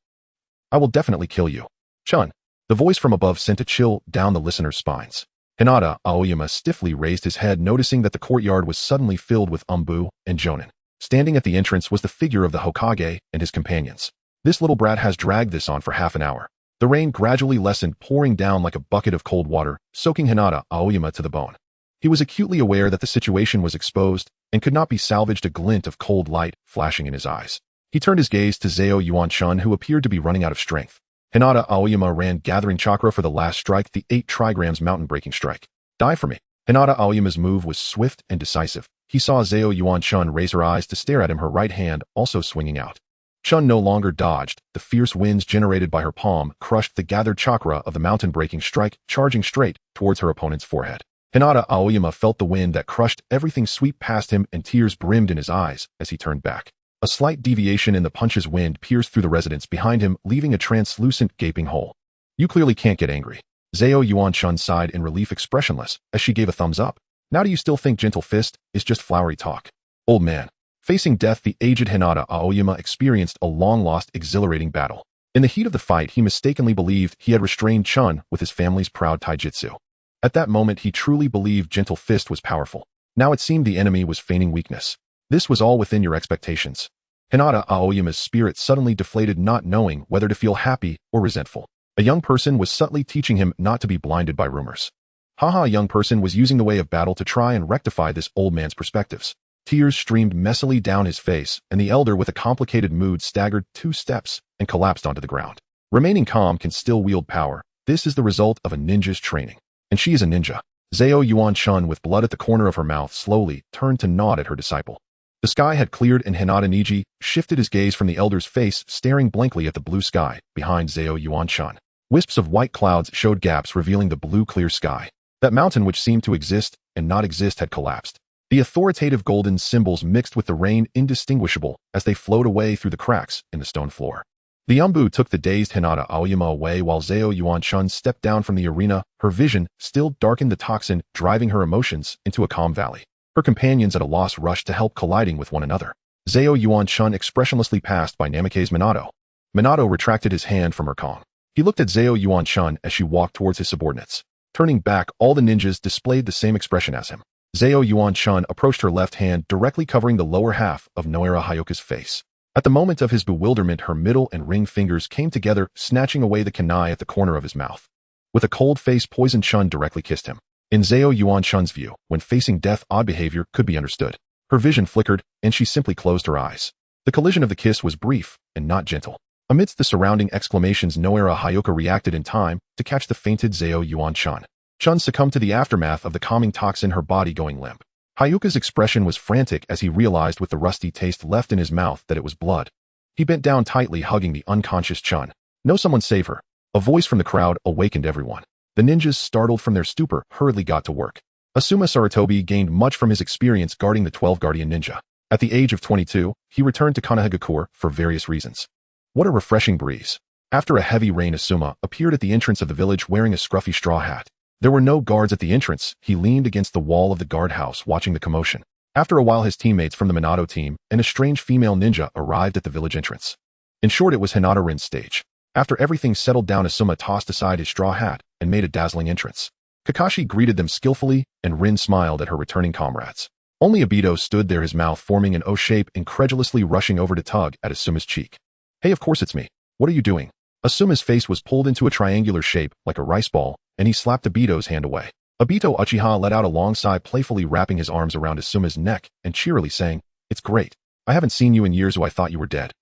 I will definitely kill you. Chun. The voice from above sent a chill down the listeners' spines. Hinata Aoyama stiffly raised his head, noticing that the courtyard was suddenly filled with Umbu and Jonin. Standing at the entrance was the figure of the Hokage and his companions. This little brat has dragged this on for half an hour. The rain gradually lessened, pouring down like a bucket of cold water, soaking Hinata Aoyama to the bone. He was acutely aware that the situation was exposed and could not be salvaged, a glint of cold light flashing in his eyes. He turned his gaze to Zhao Yuan-chun, who appeared to be running out of strength. Hinata Aoyama ran, gathering chakra for the last strike, the 8 trigrams mountain-breaking strike. Die for me. Hinata Aoyama's move was swift and decisive. He saw Zhao Yuan-chun raise her eyes to stare at him, her right hand also swinging out. Chun no longer dodged. The fierce winds generated by her palm crushed the gathered chakra of the mountain-breaking strike, charging straight towards her opponent's forehead. Hinata Aoyama felt the wind that crushed everything sweep past him, and tears brimmed in his eyes as he turned back. A slight deviation in the punch's wind pierced through the residence behind him, leaving a translucent gaping hole. You clearly can't get angry. Zhao Yuan-chun sighed in relief, expressionless, as she gave a thumbs up. Now do you still think gentle fist is just flowery talk? Old man. Facing death, the aged Hinata Aoyama experienced a long-lost, exhilarating battle. In the heat of the fight, he mistakenly believed he had restrained Chun with his family's proud taijutsu. At that moment, he truly believed gentle fist was powerful. Now it seemed the enemy was feigning weakness. This was all within your expectations. Hinata Aoyama's spirit suddenly deflated, not knowing whether to feel happy or resentful. A young person was subtly teaching him not to be blinded by rumors. Haha, a young person was using the way of battle to try and rectify this old man's perspectives. Tears streamed messily down his face, and the elder, with a complicated mood, staggered 2 steps and collapsed onto the ground. Remaining calm can still wield power. This is the result of a ninja's training. And she is a ninja. Zhao Yuan-chun, with blood at the corner of her mouth, slowly turned to nod at her disciple. The sky had cleared, and Hinata Niji shifted his gaze from the elder's face, staring blankly at the blue sky behind Zhao Yuan-chun. Wisps of white clouds showed gaps, revealing the blue clear sky. That mountain, which seemed to exist and not exist, had collapsed. The authoritative golden symbols mixed with the rain, indistinguishable as they flowed away through the cracks in the stone floor. The Umbu took the dazed Hinata Aoyama away while Zao Yuan-chun stepped down from the arena. Her vision still darkened the toxin, driving her emotions into a calm valley. Her companions at a loss rushed to help, colliding with one another. Zao Yuan-chun expressionlessly passed by Namikaze Minato. Minato retracted his hand from her Kong. He looked at Zao Yuan-chun as she walked towards his subordinates. Turning back, all the ninjas displayed the same expression as him. Zao Yuan-chun approached, her left hand directly covering the lower half of Noera Hyoka's face. At the moment of his bewilderment, her middle and ring fingers came together, snatching away the kunai at the corner of his mouth. With a cold face, Poison Chun directly kissed him. In Zao Yuan-chun's view, when facing death, odd behavior could be understood. Her vision flickered, and she simply closed her eyes. The collision of the kiss was brief and not gentle. Amidst the surrounding exclamations, Noera Hyoka reacted in time to catch the fainted Zao Yuan-chun. Chun succumbed to the aftermath of the calming toxin, her body going limp. Hyoka's expression was frantic as he realized with the rusty taste left in his mouth that it was blood. He bent down tightly, hugging the unconscious Chun. "No, someone save her." A voice from the crowd awakened everyone. The ninjas, startled from their stupor, hurriedly got to work. Asuma Sarutobi gained much from his experience guarding the 12 Guardian Ninja. At the age of 22, he returned to Konohagakure for various reasons. What a refreshing breeze. After a heavy rain, Asuma appeared at the entrance of the village wearing a scruffy straw hat. There were no guards at the entrance. He leaned against the wall of the guardhouse watching the commotion. After a while, his teammates from the Minato team and a strange female ninja arrived at the village entrance. In short, it was Hinata Rin's stage. After everything settled down, Asuma tossed aside his straw hat and made a dazzling entrance. Kakashi greeted them skillfully, and Rin smiled at her returning comrades. Only Obito stood there, his mouth forming an O shape, incredulously rushing over to tug at Asuma's cheek. "Hey, of course it's me. What are you doing?" Asuma's face was pulled into a triangular shape like a rice ball, and he slapped Obito's hand away. Obito Uchiha let out a long sigh, playfully wrapping his arms around Asuma's neck and cheerily saying, "It's great. I haven't seen you in years, so I thought you were dead.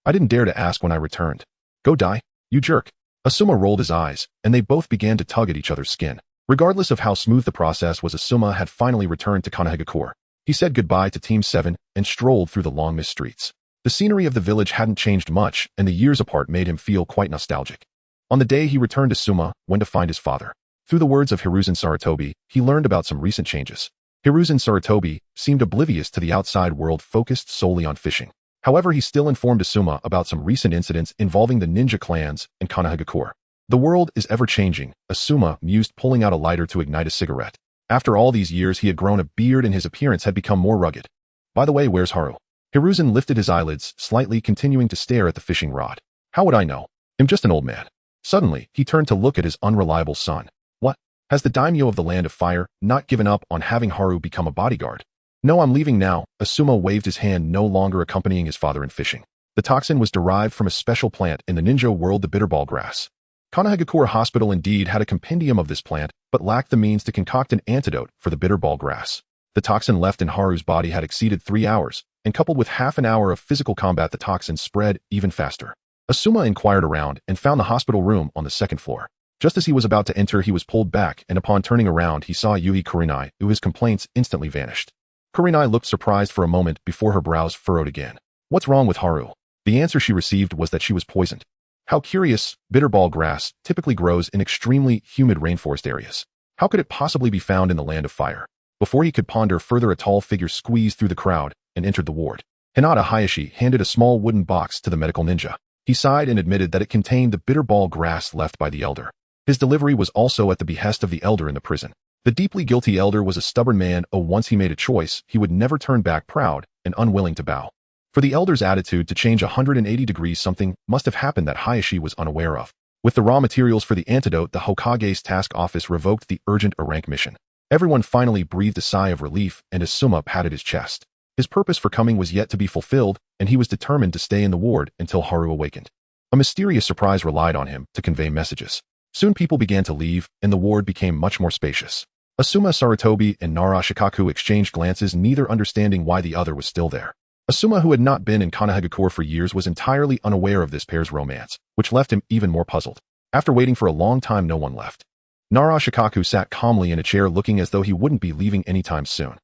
I didn't dare to ask when I returned. Go die, you jerk." Asuma rolled his eyes, and they both began to tug at each other's skin. Regardless of how smooth the process was, Asuma had finally returned to Konohagakure. He said goodbye to Team 7 and strolled through the long mist streets. The scenery of the village hadn't changed much, and the years apart made him feel quite nostalgic. On the day he returned to Suma, went to find his father. Through the words of Hiruzen Sarutobi, he learned about some recent changes. Hiruzen Sarutobi seemed oblivious to the outside world, focused solely on fishing. However, he still informed Asuma about some recent incidents involving the ninja clans in Konohagakure. "The world is ever-changing," Asuma mused, pulling out a lighter to ignite a cigarette. After all these years, he had grown a beard and his appearance had become more rugged. "By the way, where's Haru?" Hiruzen lifted his eyelids slightly, continuing to stare at the fishing rod. "How would I know? I'm just an old man." Suddenly, he turned to look at his unreliable son. "What? Has the daimyo of the Land of Fire not given up on having Haru become a bodyguard?" "No, I'm leaving now." Asuma waved his hand, no longer accompanying his father in fishing. The toxin was derived from a special plant in the ninja world, the bitterball grass. Konohagakure Hospital indeed had a compendium of this plant, but lacked the means to concoct an antidote for the bitterball grass. The toxin left in Haru's body had exceeded 3 hours, and coupled with half an hour of physical combat, the toxin spread even faster. Asuma inquired around and found the hospital room on the 2nd floor. Just as he was about to enter, he was pulled back, and upon turning around, he saw Yui Kurinai, who his complaints instantly vanished. Kurinai looked surprised for a moment before her brows furrowed again. "What's wrong with Haru?" The answer she received was that she was poisoned. How curious. Bitterball grass typically grows in extremely humid rainforest areas. How could it possibly be found in the Land of Fire? Before he could ponder further, a tall figure squeezed through the crowd and entered the ward. Hinata Hayashi handed a small wooden box to the medical ninja. He sighed and admitted that it contained the bitterball grass left by the elder. His delivery was also at the behest of the elder in the prison. The deeply guilty elder was a stubborn man. Once he made a choice, he would never turn back, proud and unwilling to bow. For the elder's attitude to change 180 degrees, something must have happened that Hayashi was unaware of. With the raw materials for the antidote, the Hokage's task office revoked the urgent rank mission. Everyone finally breathed a sigh of relief, and Asuma patted his chest. His purpose for coming was yet to be fulfilled, and he was determined to stay in the ward until Haru awakened. A mysterious surprise relied on him to convey messages. Soon people began to leave, and the ward became much more spacious. Asuma Sarutobi and Nara Shikaku exchanged glances, neither understanding why the other was still there. Asuma, who had not been in Konohagakure for years, was entirely unaware of this pair's romance, which left him even more puzzled. After waiting for a long time, no one left. Nara Shikaku sat calmly in a chair, looking as though he wouldn't be leaving anytime soon.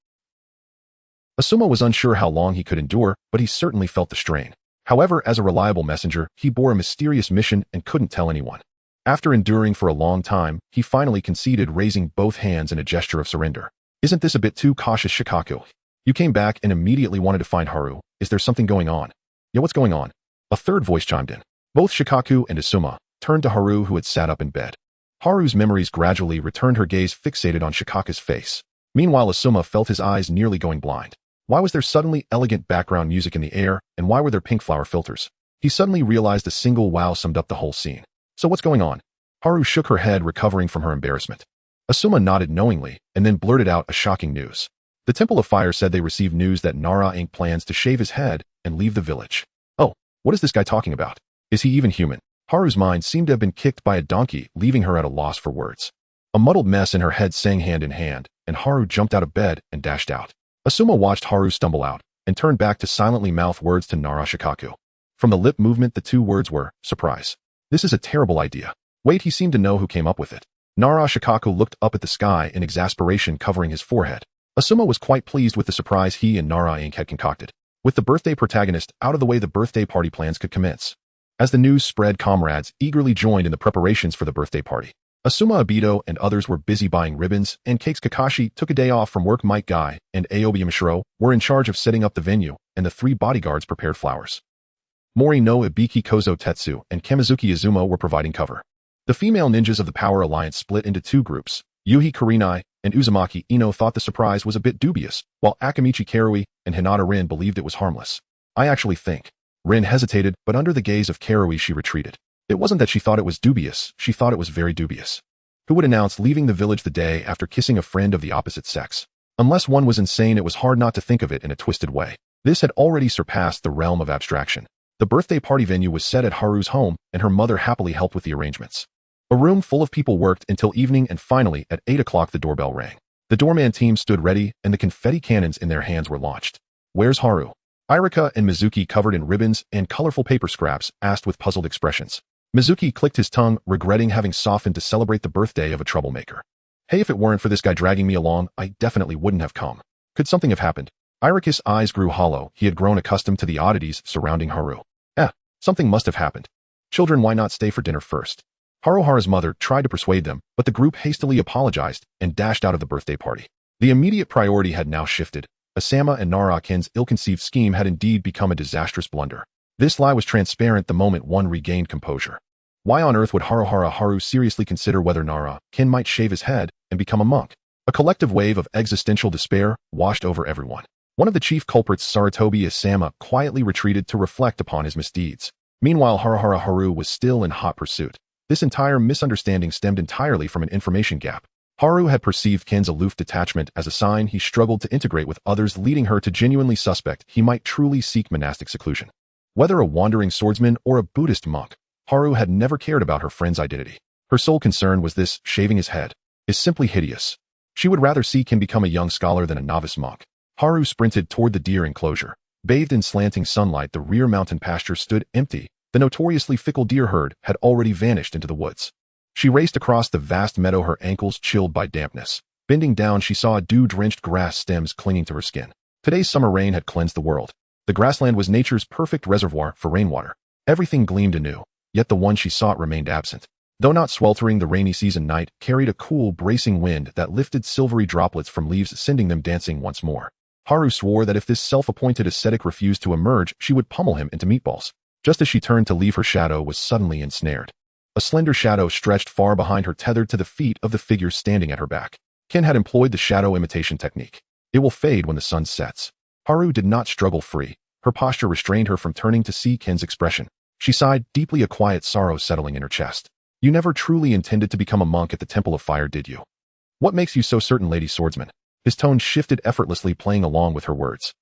Asuma was unsure how long he could endure, but he certainly felt the strain. However, as a reliable messenger, he bore a mysterious mission and couldn't tell anyone. After enduring for a long time, he finally conceded, raising both hands in a gesture of surrender. "Isn't this a bit too cautious, Shikaku? You came back and immediately wanted to find Haru. Is there something going on?" "Yeah, what's going on?" A third voice chimed in. Both Shikaku and Asuma turned to Haru, who had sat up in bed. Haru's memories gradually returned, her gaze fixated on Shikaku's face. Meanwhile, Asuma felt his eyes nearly going blind. Why was there suddenly elegant background music in the air, and why were there pink flower filters? He suddenly realized a single wow summed up the whole scene. So what's going on? Haru shook her head, recovering from her embarrassment. Asuma nodded knowingly, and then blurted out a shocking news. The Temple of Fire said they received news that Nara Inc. plans to shave his head and leave the village. Oh, what is this guy talking about? Is he even human? Haru's mind seemed to have been kicked by a donkey, leaving her at a loss for words. A muddled mess in her head sang hand in hand, and Haru jumped out of bed and dashed out. Asuma watched Haru stumble out, and turned back to silently mouth words to Nara Shikaku. From the lip movement, the two words were, surprise. This is a terrible idea. Wait, he seemed to know who came up with it. Nara Shikaku looked up at the sky in exasperation covering his forehead. Asuma was quite pleased with the surprise he and Nara Inc. had concocted. With the birthday protagonist out of the way, the birthday party plans could commence. As the news spread, comrades eagerly joined in the preparations for the birthday party. Asuma Obito and others were busy buying ribbons and cakes. Kakashi took a day off from work. Mike Guy and Aobi Mishiro were in charge of setting up the venue, and the 3 bodyguards prepared flowers. Mori no Ibiki Kozo Tetsu and Kamizuki Izumo were providing cover. The female ninjas of the Power Alliance split into 2 groups. Yuhi Kurinai and Uzumaki Ino thought the surprise was a bit dubious, while Akamichi Karui and Hinata Rin believed it was harmless. I actually think. Rin hesitated, but under the gaze of Karui she retreated. It wasn't that she thought it was dubious, she thought it was very dubious. Who would announce leaving the village the day after kissing a friend of the opposite sex? Unless one was insane, it was hard not to think of it in a twisted way. This had already surpassed the realm of abstraction. The birthday party venue was set at Haru's home, and her mother happily helped with the arrangements. A room full of people worked until evening, and finally, at 8 o'clock the doorbell rang. The doorman team stood ready, and the confetti cannons in their hands were launched. Where's Haru? Irika and Mizuki, covered in ribbons and colorful paper scraps, asked with puzzled expressions. Mizuki clicked his tongue, regretting having softened to celebrate the birthday of a troublemaker. Hey, if it weren't for this guy dragging me along, I definitely wouldn't have come. Could something have happened? Irika's eyes grew hollow. He had grown accustomed to the oddities surrounding Haru. Something must have happened. Children, why not stay for dinner first? Haru's mother tried to persuade them, but the group hastily apologized and dashed out of the birthday party. The immediate priority had now shifted. Asama and Nara-kin's ill-conceived scheme had indeed become a disastrous blunder. This lie was transparent the moment one regained composure. Why on earth would Haru seriously consider whether Nara-kin might shave his head and become a monk? A collective wave of existential despair washed over everyone. One of the chief culprits, Sarutobi Asama, quietly retreated to reflect upon his misdeeds. Meanwhile, Haru was still in hot pursuit. This entire misunderstanding stemmed entirely from an information gap. Haru had perceived Ken's aloof detachment as a sign he struggled to integrate with others, leading her to genuinely suspect he might truly seek monastic seclusion. Whether a wandering swordsman or a Buddhist monk, Haru had never cared about her friend's identity. Her sole concern was this: shaving his head is simply hideous. She would rather see Ken become a young scholar than a novice monk. Haru sprinted toward the deer enclosure. Bathed in slanting sunlight, the rear mountain pasture stood empty. The notoriously fickle deer herd had already vanished into the woods. She raced across the vast meadow, her ankles chilled by dampness. Bending down, she saw dew-drenched grass stems clinging to her skin. Today's summer rain had cleansed the world. The grassland was nature's perfect reservoir for rainwater. Everything gleamed anew, yet the one she sought remained absent. Though not sweltering, the rainy season night carried a cool, bracing wind that lifted silvery droplets from leaves, sending them dancing once more. Haru swore that if this self-appointed ascetic refused to emerge, she would pummel him into meatballs. Just as she turned to leave, her shadow was suddenly ensnared. A slender shadow stretched far behind her, tethered to the feet of the figure standing at her back. Ken had employed the shadow imitation technique. It will fade when the sun sets. Haru did not struggle free. Her posture restrained her from turning to see Ken's expression. She sighed deeply, a quiet sorrow settling in her chest. You never truly intended to become a monk at the Temple of Fire, did you? What makes you so certain, Lady Swordsman? His tone shifted effortlessly, playing along with her words.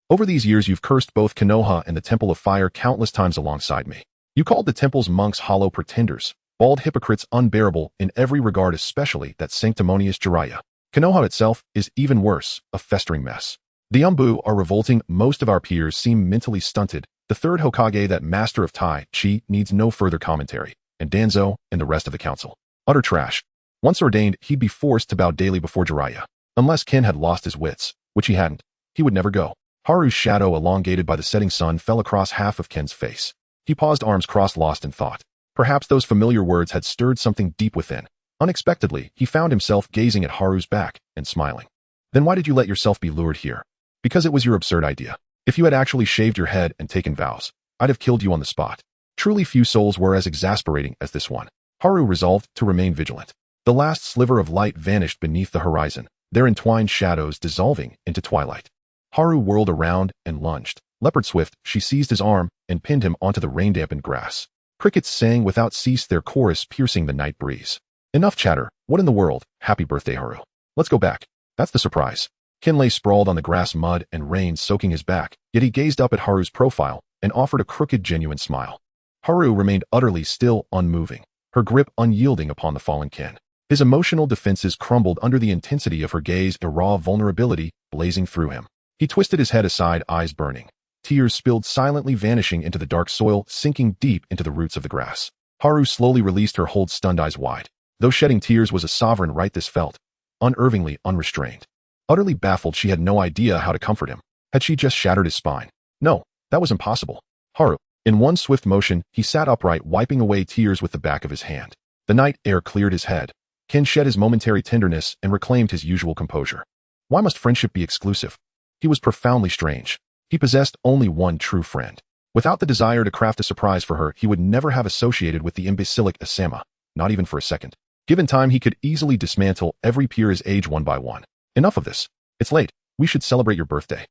Over these years, you've cursed both Konoha and the Temple of Fire countless times alongside me. You called the temple's monks hollow pretenders, bald hypocrites, unbearable in every regard, especially that sanctimonious Jiraiya. Konoha itself is even worse, a festering mess. The Umbu are revolting. Most of our peers seem mentally stunted. The third Hokage, that master of Tai Chi, needs no further commentary. And Danzo and the rest of the council. Utter trash. Once ordained, he'd be forced to bow daily before Jiraiya. Unless Ken had lost his wits, which he hadn't, he would never go. Haru's shadow, elongated by the setting sun, fell across half of Ken's face. He paused, arms crossed, lost in thought. Perhaps those familiar words had stirred something deep within. Unexpectedly, he found himself gazing at Haru's back and smiling. Then why did you let yourself be lured here? Because it was your absurd idea. If you had actually shaved your head and taken vows, I'd have killed you on the spot. Truly few souls were as exasperating as this one. Haru resolved to remain vigilant. The last sliver of light vanished beneath the horizon, their entwined shadows dissolving into twilight. Haru whirled around and lunged. Leopard swift, she seized his arm and pinned him onto the rain-dampened grass. Crickets sang without cease, their chorus piercing the night breeze. Enough chatter. What in the world? Happy birthday, Haru. Let's go back. That's the surprise. Ken lay sprawled on the grass, mud and rain soaking his back, yet he gazed up at Haru's profile and offered a crooked, genuine smile. Haru remained utterly still, unmoving, her grip unyielding upon the fallen Ken. His emotional defenses crumbled under the intensity of her gaze, a raw vulnerability blazing through him. He twisted his head aside, eyes burning. Tears spilled silently, vanishing into the dark soil, sinking deep into the roots of the grass. Haru slowly released her hold, stunned eyes wide. Though shedding tears was a sovereign right, this felt unervingly unrestrained. Utterly baffled, she had no idea how to comfort him. Had she just shattered his spine? No, that was impossible. Haru. In one swift motion, he sat upright, wiping away tears with the back of his hand. The night air cleared his head. Ken shed his momentary tenderness and reclaimed his usual composure. Why must friendship be exclusive? He was profoundly strange. He possessed only one true friend. Without the desire to craft a surprise for her, he would never have associated with the imbecilic Asama, not even for a second. Given time, he could easily dismantle every peer his age one by one. Enough of this. It's late. We should celebrate your birthday.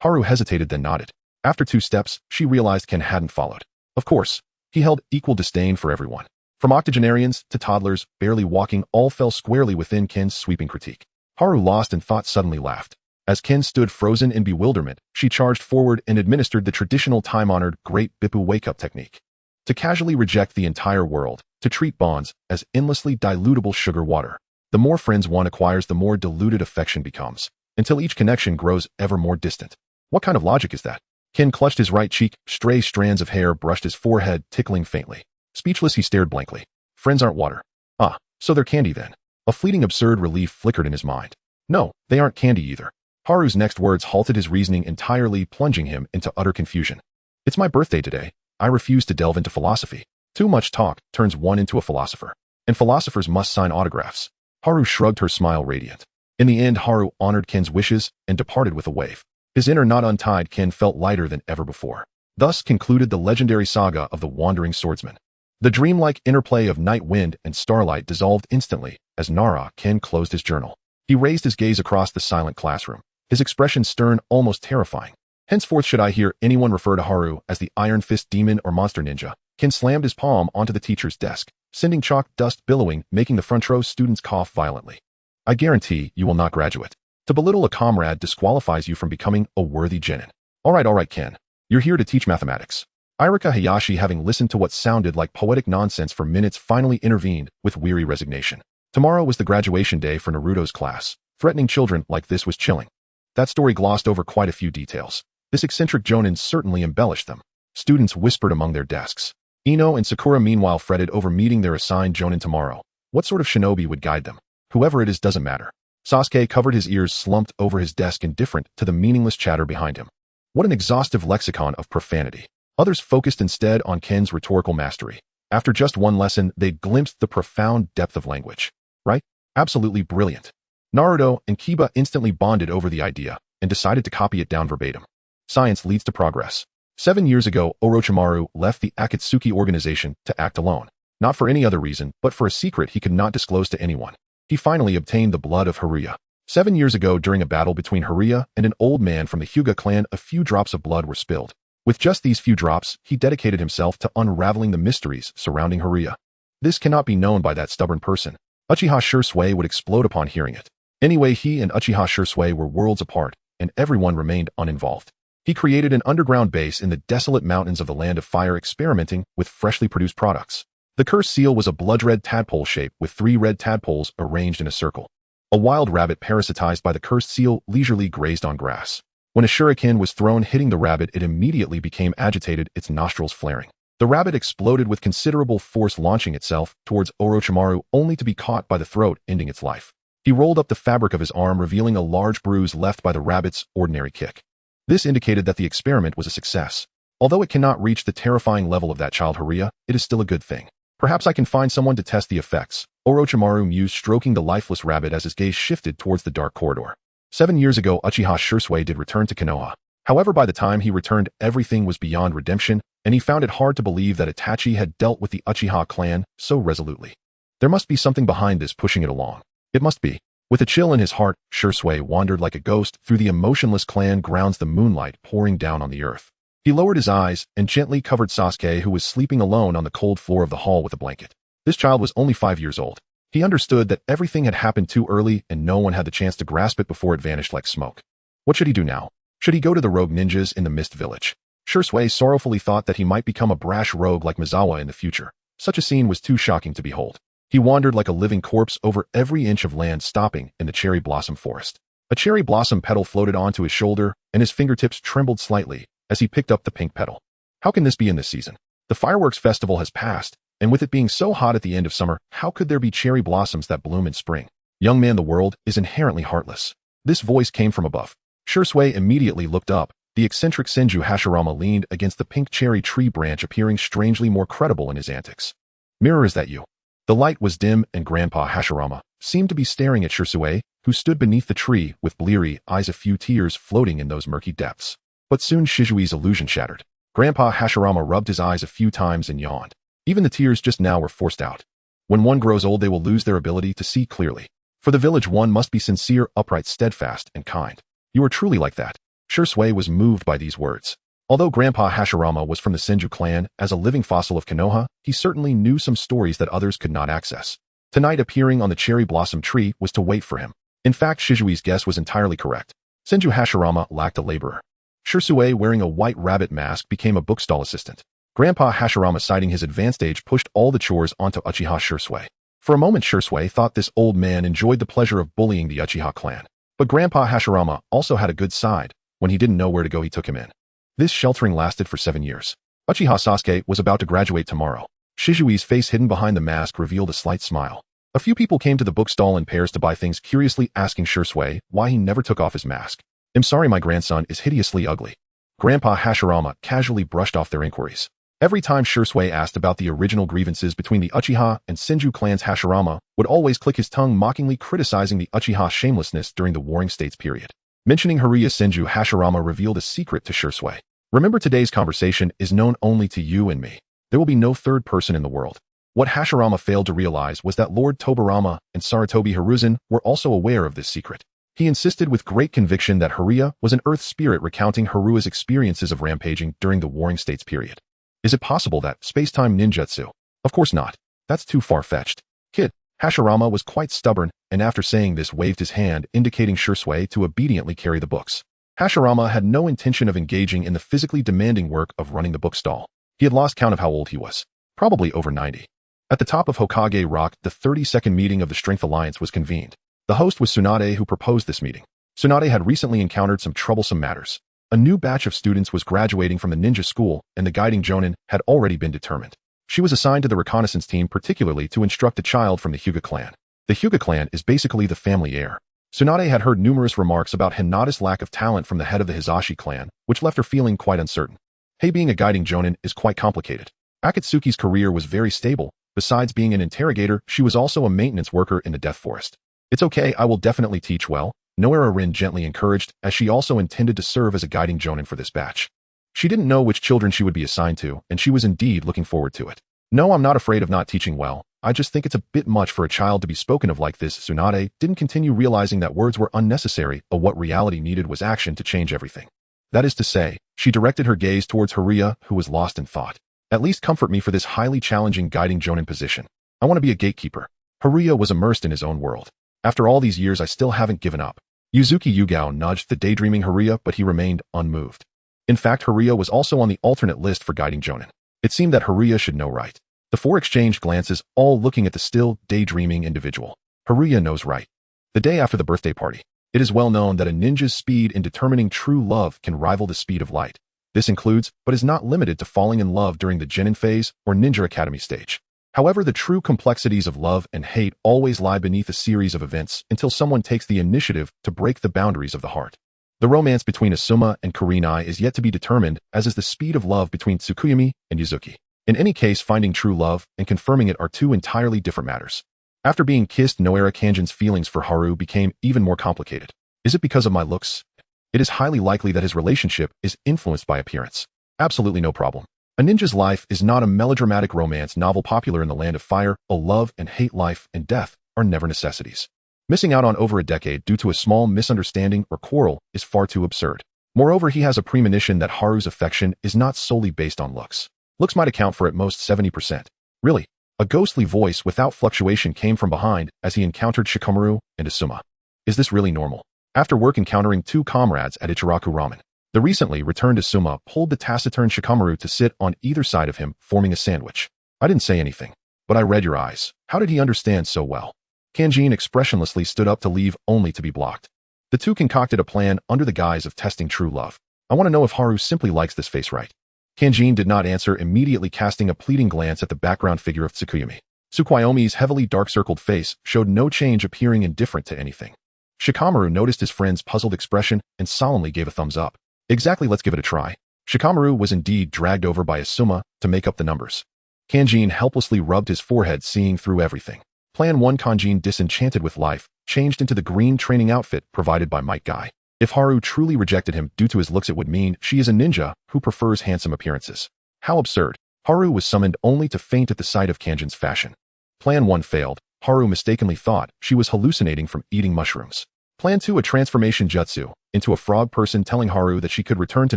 Haru hesitated, then nodded. After 2 steps, she realized Ken hadn't followed. Of course, he held equal disdain for everyone. From octogenarians to toddlers, barely walking, all fell squarely within Ken's sweeping critique. Haru, lost in thought, suddenly laughed. As Ken stood frozen in bewilderment, she charged forward and administered the traditional time-honored Great Bippu wake-up technique. To casually reject the entire world, to treat bonds as endlessly dilutable sugar water. The more friends one acquires, the more diluted affection becomes, until each connection grows ever more distant. What kind of logic is that? Ken clutched his right cheek, stray strands of hair brushed his forehead, tickling faintly. Speechless, he stared blankly. Friends aren't water. Ah, so they're candy then. A fleeting absurd relief flickered in his mind. No, they aren't candy either. Haru's next words halted his reasoning entirely, plunging him into utter confusion. It's my birthday today. I refuse to delve into philosophy. Too much talk turns one into a philosopher. And philosophers must sign autographs. Haru shrugged, her smile radiant. In the end, Haru honored Ken's wishes and departed with a wave. His inner knot untied, Ken felt lighter than ever before. Thus concluded the legendary saga of the Wandering Swordsman. The dreamlike interplay of night wind and starlight dissolved instantly as Nara Ken closed his journal. He raised his gaze across the silent classroom, his expression stern, almost terrifying. Henceforth, should I hear anyone refer to Haru as the Iron Fist Demon or Monster Ninja, Ken slammed his palm onto the teacher's desk, sending chalk dust billowing, making the front row students cough violently. I guarantee you will not graduate. To belittle a comrade disqualifies you from becoming a worthy genin. All right, Ken. You're here to teach mathematics. Irika Hayashi, having listened to what sounded like poetic nonsense for minutes, finally intervened with weary resignation. Tomorrow was the graduation day for Naruto's class. Threatening children like this was chilling. That story glossed over quite a few details. This eccentric jonin certainly embellished them. Students whispered among their desks. Ino and Sakura meanwhile fretted over meeting their assigned jonin tomorrow. What sort of shinobi would guide them? Whoever it is doesn't matter. Sasuke covered his ears, slumped over his desk, indifferent to the meaningless chatter behind him. What an exhaustive lexicon of profanity. Others focused instead on Ken's rhetorical mastery. After just one lesson, they glimpsed the profound depth of language. Right? Absolutely brilliant. Naruto and Kiba instantly bonded over the idea and decided to copy it down verbatim. Science leads to progress. 7 years ago, Orochimaru left the Akatsuki organization to act alone. Not for any other reason, but for a secret he could not disclose to anyone. He finally obtained the blood of Haruya. 7 years ago, during a battle between Haruya and an old man from the Hyuga clan, a few drops of blood were spilled. With just these few drops, he dedicated himself to unraveling the mysteries surrounding Haruya. This cannot be known by that stubborn person. Uchiha Shursui would explode upon hearing it. Anyway, he and Uchiha Shursui were worlds apart, and everyone remained uninvolved. He created an underground base in the desolate mountains of the Land of Fire, experimenting with freshly produced products. The cursed seal was a blood-red tadpole shape with 3 red tadpoles arranged in a circle. A wild rabbit parasitized by the cursed seal leisurely grazed on grass. When a shuriken was thrown, hitting the rabbit, it immediately became agitated, its nostrils flaring. The rabbit exploded with considerable force, launching itself towards Orochimaru, only to be caught by the throat, ending its life. He rolled up the fabric of his arm, revealing a large bruise left by the rabbit's ordinary kick. This indicated that the experiment was a success. Although it cannot reach the terrifying level of that child Haruya, it is still a good thing. Perhaps I can find someone to test the effects, Orochimaru mused, stroking the lifeless rabbit as his gaze shifted towards the dark corridor. 7 years ago, Uchiha Shursui did return to Konoha. However, by the time he returned, everything was beyond redemption, and he found it hard to believe that Itachi had dealt with the Uchiha clan so resolutely. There must be something behind this pushing it along. It must be. With a chill in his heart, Shisui wandered like a ghost through the emotionless clan grounds, the moonlight pouring down on the earth. He lowered his eyes and gently covered Sasuke, who was sleeping alone on the cold floor of the hall with a blanket. This child was only 5 years old. He understood that everything had happened too early and no one had the chance to grasp it before it vanished like smoke. What should he do now? Should he go to the rogue ninjas in the Mist Village? Shisui sorrowfully thought that he might become a brash rogue like Misawa in the future. Such a scene was too shocking to behold. He wandered like a living corpse over every inch of land, stopping in the cherry blossom forest. A cherry blossom petal floated onto his shoulder, and his fingertips trembled slightly as he picked up the pink petal. How can this be in this season? The fireworks festival has passed, and with it being so hot at the end of summer, how could there be cherry blossoms that bloom in spring? Young man, the world is inherently heartless. This voice came from above. Shisui immediately looked up. The eccentric Senju Hashirama leaned against the pink cherry tree branch, appearing strangely more credible in his antics. Mirror, is that you? The light was dim, and Grandpa Hashirama seemed to be staring at Shisui, who stood beneath the tree with bleary eyes, a few tears floating in those murky depths. But soon Shisui's illusion shattered. Grandpa Hashirama rubbed his eyes a few times and yawned. Even the tears just now were forced out. When one grows old, they will lose their ability to see clearly. For the village, one must be sincere, upright, steadfast, and kind. You are truly like that. Shisui was moved by these words. Although Grandpa Hashirama was from the Senju clan, as a living fossil of Konoha, he certainly knew some stories that others could not access. Tonight, appearing on the cherry blossom tree was to wait for him. In fact, Shisui's guess was entirely correct. Senju Hashirama lacked a laborer. Shisui, wearing a white rabbit mask, became a bookstall assistant. Grandpa Hashirama, citing his advanced age, pushed all the chores onto Uchiha Shisui. For a moment, Shisui thought this old man enjoyed the pleasure of bullying the Uchiha clan. But Grandpa Hashirama also had a good side. When he didn't know where to go, he took him in. This sheltering lasted for 7 years. Uchiha Sasuke was about to graduate tomorrow. Shisui's face, hidden behind the mask, revealed a slight smile. A few people came to the bookstall in pairs to buy things, curiously asking Shisui why he never took off his mask. I'm sorry, my grandson is hideously ugly. Grandpa Hashirama casually brushed off their inquiries. Every time Shisui asked about the original grievances between the Uchiha and Senju clans, Hashirama would always click his tongue, mockingly criticizing the Uchiha shamelessness during the Warring States period. Mentioning Haruya, Senju Hashirama revealed a secret to Shisui. Remember, today's conversation is known only to you and me. There will be no third person in the world. What Hashirama failed to realize was that Lord Tobirama and Sarutobi Hiruzen were also aware of this secret. He insisted with great conviction that Haruya was an earth spirit, recounting Haruya's experiences of rampaging during the Warring States period. Is it possible that space-time ninjutsu? Of course not. That's too far-fetched. Kid, Hashirama was quite stubborn, and after saying this waved his hand, indicating Shisui to obediently carry the books. Hashirama had no intention of engaging in the physically demanding work of running the bookstall. He had lost count of how old he was. Probably over 90. At the top of Hokage Rock, the 32nd meeting of the Strength Alliance was convened. The host was Tsunade, who proposed this meeting. Tsunade had recently encountered some troublesome matters. A new batch of students was graduating from the ninja school, and the guiding Jonin had already been determined. She was assigned to the reconnaissance team, particularly to instruct a child from the Hyuga clan. The Hyuga clan is basically the family heir. Tsunade had heard numerous remarks about Hinata's lack of talent from the head of the Hizashi clan, which left her feeling quite uncertain. Hey, being a guiding Jonin is quite complicated. Akatsuki's career was very stable. Besides being an interrogator, she was also a maintenance worker in the Death Forest. It's okay, I will definitely teach well, Noara Rin gently encouraged, as she also intended to serve as a guiding Jonin for this batch. She didn't know which children she would be assigned to, and she was indeed looking forward to it. No, I'm not afraid of not teaching well. I just think it's a bit much for a child to be spoken of like this. Tsunade didn't continue, realizing that words were unnecessary, but what reality needed was action to change everything. That is to say, she directed her gaze towards Haruya, who was lost in thought. At least comfort me for this highly challenging guiding Jonin position. I want to be a gatekeeper. Haruya was immersed in his own world. After all these years, I still haven't given up. Yuzuki Yugao nudged the daydreaming Haruya, but he remained unmoved. In fact, Haruya was also on the alternate list for guiding Jonin. It seemed that Haruya should know right. The four exchanged glances, all looking at the still daydreaming individual. Haruya knows right. The day after the birthday party. It is well known that a ninja's speed in determining true love can rival the speed of light. This includes, but is not limited to, falling in love during the Genin phase or Ninja Academy stage. However, the true complexities of love and hate always lie beneath a series of events until someone takes the initiative to break the boundaries of the heart. The romance between Asuma and Kurenai is yet to be determined, as is the speed of love between Tsukuyumi and Yuzuki. In any case, finding true love and confirming it are two entirely different matters. After being kissed, Noara Kanjin's feelings for Haru became even more complicated. Is it because of my looks? It is highly likely that his relationship is influenced by appearance. Absolutely no problem. A ninja's life is not a melodramatic romance novel popular in the land of fire. A love and hate, life and death are never necessities. Missing out on over a decade due to a small misunderstanding or quarrel is far too absurd. Moreover, he has a premonition that Haru's affection is not solely based on looks. Looks might account for at most 70%. Really, a ghostly voice without fluctuation came from behind as he encountered Shikamaru and Asuma. Is this really normal? After work encountering two comrades at Ichiraku Ramen, the recently returned Asuma pulled the taciturn Shikamaru to sit on either side of him, forming a sandwich. I didn't say anything, but I read your eyes. How did he understand so well? Kanjin expressionlessly stood up to leave only to be blocked. The two concocted a plan under the guise of testing true love. I want to know if Haru simply likes this face right. Kanjin did not answer, immediately casting a pleading glance at the background figure of Tsukuyomi. Tsukuyomi's heavily dark-circled face showed no change, appearing indifferent to anything. Shikamaru noticed his friend's puzzled expression and solemnly gave a thumbs up. Exactly, let's give it a try. Shikamaru was indeed dragged over by Asuma to make up the numbers. Kanjin helplessly rubbed his forehead, seeing through everything. Plan 1. Kanjin, disenchanted with life, changed into the green training outfit provided by Might Guy. If Haru truly rejected him due to his looks, it would mean she is a ninja who prefers handsome appearances. How absurd. Haru was summoned only to faint at the sight of Kanjin's fashion. Plan 1 failed. Haru mistakenly thought she was hallucinating from eating mushrooms. Plan 2. A transformation jutsu into a frog person, telling Haru that she could return to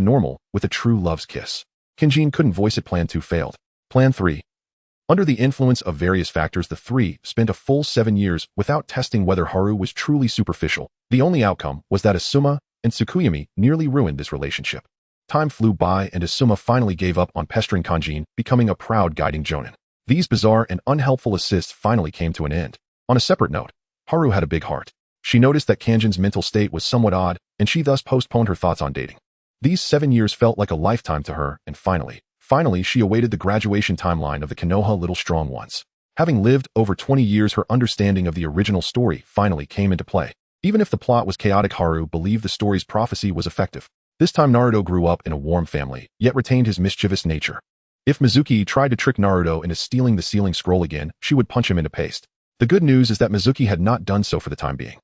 normal with a true love's kiss. Kanjin couldn't voice it. Plan 2 failed. Plan 3. Under the influence of various factors, the three spent a full 7 years without testing whether Haru was truly superficial. The only outcome was that Asuma and Tsukuyomi nearly ruined this relationship. Time flew by and Asuma finally gave up on pestering Kanjin, becoming a proud guiding jonin. These bizarre and unhelpful assists finally came to an end. On a separate note, Haru had a big heart. She noticed that Kanjin's mental state was somewhat odd, and she thus postponed her thoughts on dating. These 7 years felt like a lifetime to her, and finally, she awaited the graduation timeline of the Konoha Little Strong Ones. Having lived over 20 years, her understanding of the original story finally came into play. Even if the plot was chaotic, Haru believed the story's prophecy was effective. This time Naruto grew up in a warm family, yet retained his mischievous nature. If Mizuki tried to trick Naruto into stealing the sealing scroll again, she would punch him into paste. The good news is that Mizuki had not done so for the time being.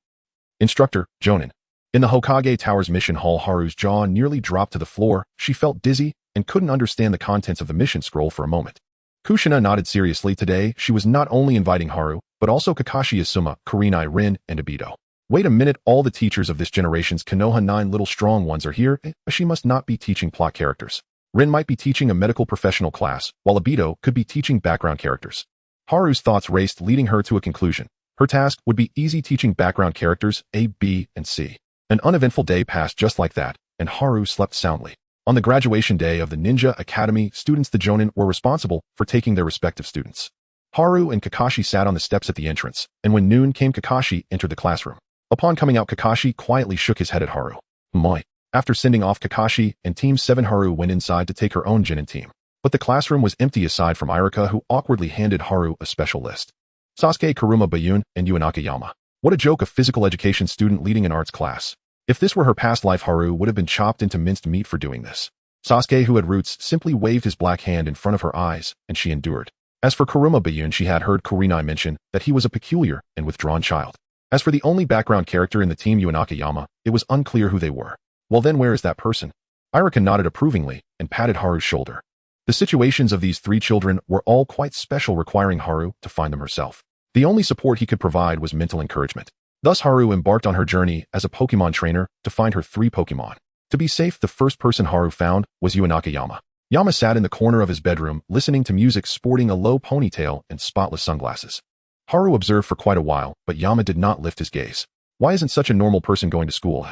Instructor, Jonin. In the Hokage Tower's mission hall, Haru's jaw nearly dropped to the floor. She felt dizzy and couldn't understand the contents of the mission scroll for a moment. Kushina nodded seriously. Today, she was not only inviting Haru, but also Kakashi, Asuma, Kurenai, Rin, and Obito. Wait a minute, all the teachers of this generation's Konoha 9 Little Strong Ones are here. She must not be teaching plot characters. Rin might be teaching a medical professional class, while Obito could be teaching background characters. Haru's thoughts raced, leading her to a conclusion. Her task would be easy, teaching background characters A, B, and C. An uneventful day passed just like that, and Haru slept soundly. On the graduation day of the Ninja Academy, students, the Jonin, were responsible for taking their respective students. Haru and Kakashi sat on the steps at the entrance, and when noon came, Kakashi entered the classroom. Upon coming out, Kakashi quietly shook his head at Haru. Moi. After sending off Kakashi and Team 7, Haru went inside to take her own Jonin team. But the classroom was empty aside from Irika, who awkwardly handed Haru a special list. Sasuke, Kuruma Bayun, and Yuanaka Yama. What a joke, a physical education student leading an arts class. If this were her past life, Haru would have been chopped into minced meat for doing this. Sasuke, who had roots, simply waved his black hand in front of her eyes, and she endured. As for Kuruma Bayun, she had heard Kurenai mention that he was a peculiar and withdrawn child. As for the only background character in the team, Yuanaka Yama, it was unclear who they were. Well then, where is that person? Irika nodded approvingly and patted Haru's shoulder. The situations of these three children were all quite special, requiring Haru to find them herself. The only support he could provide was mental encouragement. Thus Haru embarked on her journey as a Pokemon trainer to find her 3 Pokemon. To be safe, the first person Haru found was Yuanaka Yama. Yama sat in the corner of his bedroom, listening to music, sporting a low ponytail and spotless sunglasses. Haru observed for quite a while, but Yama did not lift his gaze. Why isn't such a normal person going to school?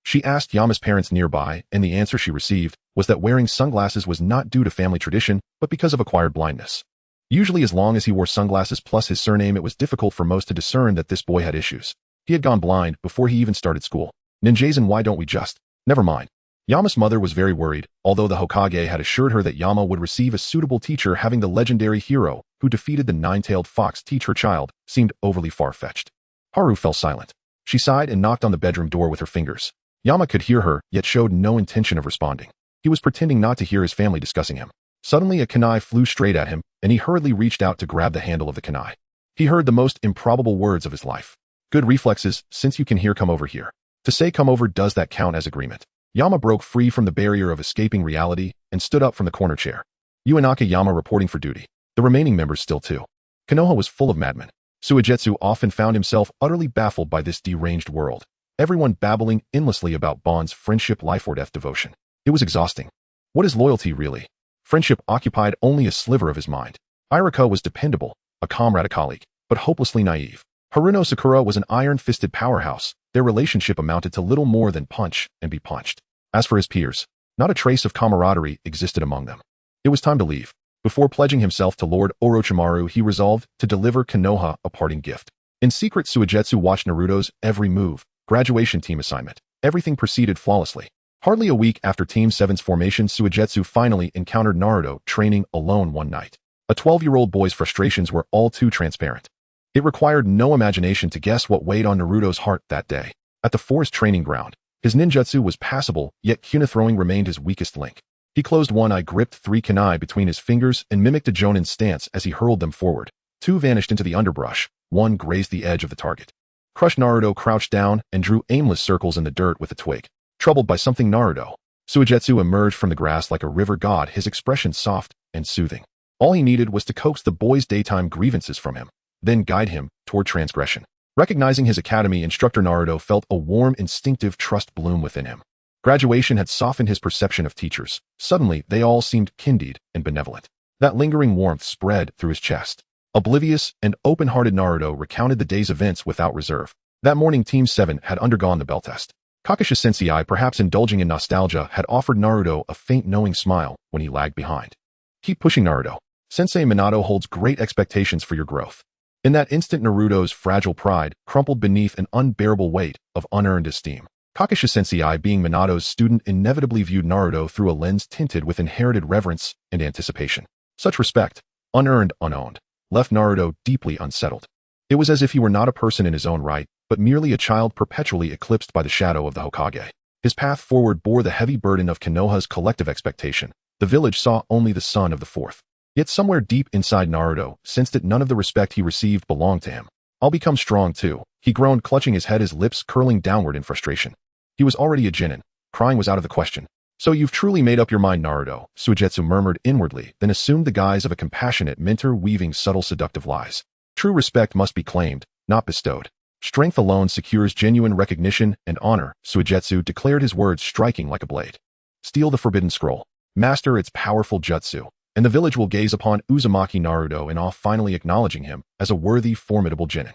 She asked Yama's parents nearby, and the answer she received was that wearing sunglasses was not due to family tradition, but because of acquired blindness. Usually, as long as he wore sunglasses plus his surname, it was difficult for most to discern that this boy had issues. He had gone blind before he even started school. Ninjas, and why don't we just? Never mind. Yama's mother was very worried, although the Hokage had assured her that Yama would receive a suitable teacher. Having the legendary hero who defeated the nine-tailed fox teach her child seemed overly far-fetched. Haru fell silent. She sighed and knocked on the bedroom door with her fingers. Yama could hear her, yet showed no intention of responding. He was pretending not to hear his family discussing him. Suddenly a kunai flew straight at him, and he hurriedly reached out to grab the handle of the kunai. He heard the most improbable words of his life. Good reflexes, since you can hear, come over here. To say come over, does that count as agreement? Yama broke free from the barrier of escaping reality and stood up from the corner chair. Yu and Akiyama reporting for duty. The remaining members still too. Konoha was full of madmen. Suigetsu often found himself utterly baffled by this deranged world. Everyone babbling endlessly about bonds, friendship, life or death, devotion. It was exhausting. What is loyalty really? Friendship occupied only a sliver of his mind. Irika was dependable, a comrade, a colleague, but hopelessly naive. Haruno Sakura was an iron-fisted powerhouse. Their relationship amounted to little more than punch and be punched. As for his peers, not a trace of camaraderie existed among them. It was time to leave. Before pledging himself to Lord Orochimaru, he resolved to deliver Konoha a parting gift. In secret, Suigetsu watched Naruto's every move, graduation team assignment. Everything proceeded flawlessly. Hardly a week after Team 7's formation, Suigetsu finally encountered Naruto training alone one night. A 12-year-old boy's frustrations were all too transparent. It required no imagination to guess what weighed on Naruto's heart that day. At the forest training ground, his ninjutsu was passable, yet Kyunin throwing remained his weakest link. He closed one eye, gripped 3 kunai between his fingers, and mimicked a Jonin stance as he hurled them forward. 2 vanished into the underbrush, 1 grazed the edge of the target. Crushed Naruto crouched down and drew aimless circles in the dirt with a twig. Troubled by something, Naruto, Suigetsu emerged from the grass like a river god, his expression soft and soothing. All he needed was to coax the boy's daytime grievances from him, then guide him toward transgression. Recognizing his academy instructor, Naruto felt a warm, instinctive trust bloom within him. Graduation had softened his perception of teachers. Suddenly, they all seemed kindred and benevolent. That lingering warmth spread through his chest. Oblivious and open-hearted, Naruto recounted the day's events without reserve. That morning, Team 7 had undergone the bell test. Kakashi Sensei, perhaps indulging in nostalgia, had offered Naruto a faint knowing smile when he lagged behind. Keep pushing, Naruto. Sensei Minato holds great expectations for your growth. In that instant, Naruto's fragile pride crumpled beneath an unbearable weight of unearned esteem. Kakashi Sensei, being Minato's student, inevitably viewed Naruto through a lens tinted with inherited reverence and anticipation. Such respect, unearned, unowned, left Naruto deeply unsettled. It was as if he were not a person in his own right, but merely a child perpetually eclipsed by the shadow of the Hokage. His path forward bore the heavy burden of Konoha's collective expectation. The village saw only the son of the 4th. Yet somewhere deep inside, Naruto sensed that none of the respect he received belonged to him. I'll become strong too, he groaned, clutching his head, his lips curling downward in frustration. He was already a genin. Crying was out of the question. So you've truly made up your mind, Naruto, Suigetsu murmured inwardly, then assumed the guise of a compassionate mentor, weaving subtle seductive lies. True respect must be claimed, not bestowed. Strength alone secures genuine recognition and honor, Suigetsu declared, his words striking like a blade. Steal the forbidden scroll. Master its powerful jutsu, and the village will gaze upon Uzumaki Naruto in awe, finally acknowledging him as a worthy, formidable genin.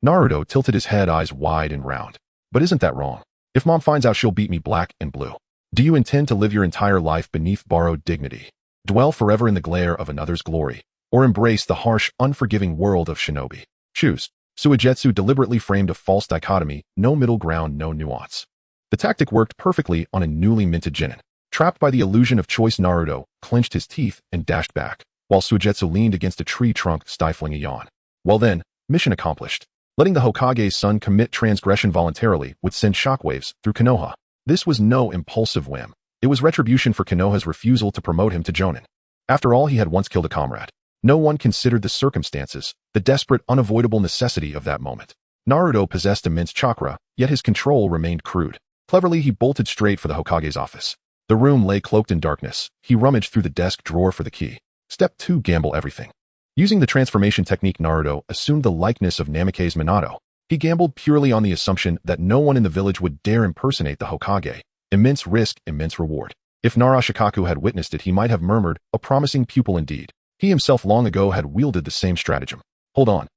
Naruto tilted his head, eyes wide and round. But isn't that wrong? If Mom finds out, she'll beat me black and blue. Do you intend to live your entire life beneath borrowed dignity, dwell forever in the glare of another's glory, or embrace the harsh, unforgiving world of shinobi? Choose. Suigetsu deliberately framed a false dichotomy, no middle ground, no nuance. The tactic worked perfectly on a newly minted genin. Trapped by the illusion of choice, Naruto clenched his teeth and dashed back, while Suigetsu leaned against a tree trunk, stifling a yawn. Well then, mission accomplished. Letting the Hokage's son commit transgression voluntarily would send shockwaves through Konoha. This was no impulsive whim. It was retribution for Konoha's refusal to promote him to Jonin. After all, he had once killed a comrade. No one considered the circumstances, the desperate, unavoidable necessity of that moment. Naruto possessed immense chakra, yet his control remained crude. Cleverly, he bolted straight for the Hokage's office. The room lay cloaked in darkness. He rummaged through the desk drawer for the key. Step 2. Gamble everything. Using the transformation technique, Naruto assumed the likeness of Namake's Minato. He gambled purely on the assumption that no one in the village would dare impersonate the Hokage. Immense risk, immense reward. If Nara Shikaku had witnessed it, he might have murmured, a promising pupil indeed. He himself long ago had wielded the same stratagem. Hold on.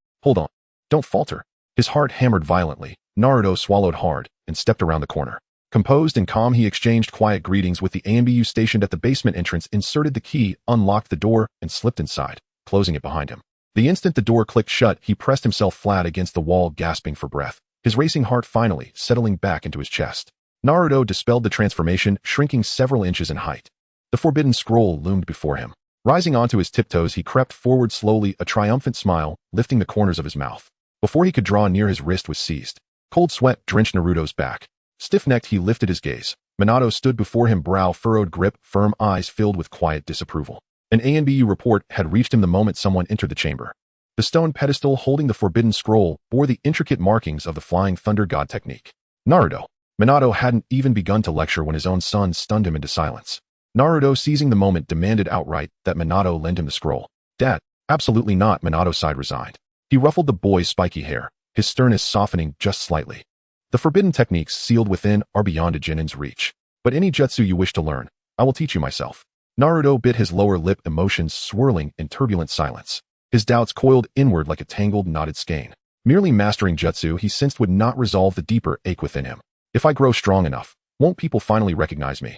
Don't falter. His heart hammered violently. Naruto swallowed hard and stepped around the corner. Composed and calm, he exchanged quiet greetings with the AMBU stationed at the basement entrance, inserted the key, unlocked the door, and slipped inside, closing it behind him. The instant the door clicked shut, he pressed himself flat against the wall, gasping for breath, his racing heart finally settling back into his chest. Naruto dispelled the transformation, shrinking several inches in height. The forbidden scroll loomed before him. Rising onto his tiptoes, he crept forward slowly, a triumphant smile lifting the corners of his mouth. Before he could draw near, his wrist was seized. Cold sweat drenched Naruto's back. Stiff-necked, he lifted his gaze. Minato stood before him, brow furrowed, grip firm, eyes filled with quiet disapproval. An ANBU report had reached him the moment someone entered the chamber. The stone pedestal holding the forbidden scroll bore the intricate markings of the Flying Thunder God technique. Naruto. Minato hadn't even begun to lecture when his own son stunned him into silence. Naruto, seizing the moment, demanded outright that Minato lend him the scroll. Dad, absolutely not, Minato sighed resigned. He ruffled the boy's spiky hair, his sternness softening just slightly. The forbidden techniques sealed within are beyond a Jonin's reach. But any jutsu you wish to learn, I will teach you myself. Naruto bit his lower lip, emotions swirling in turbulent silence. His doubts coiled inward like a tangled, knotted skein. Merely mastering jutsu, he sensed, would not resolve the deeper ache within him. If I grow strong enough, won't people finally recognize me?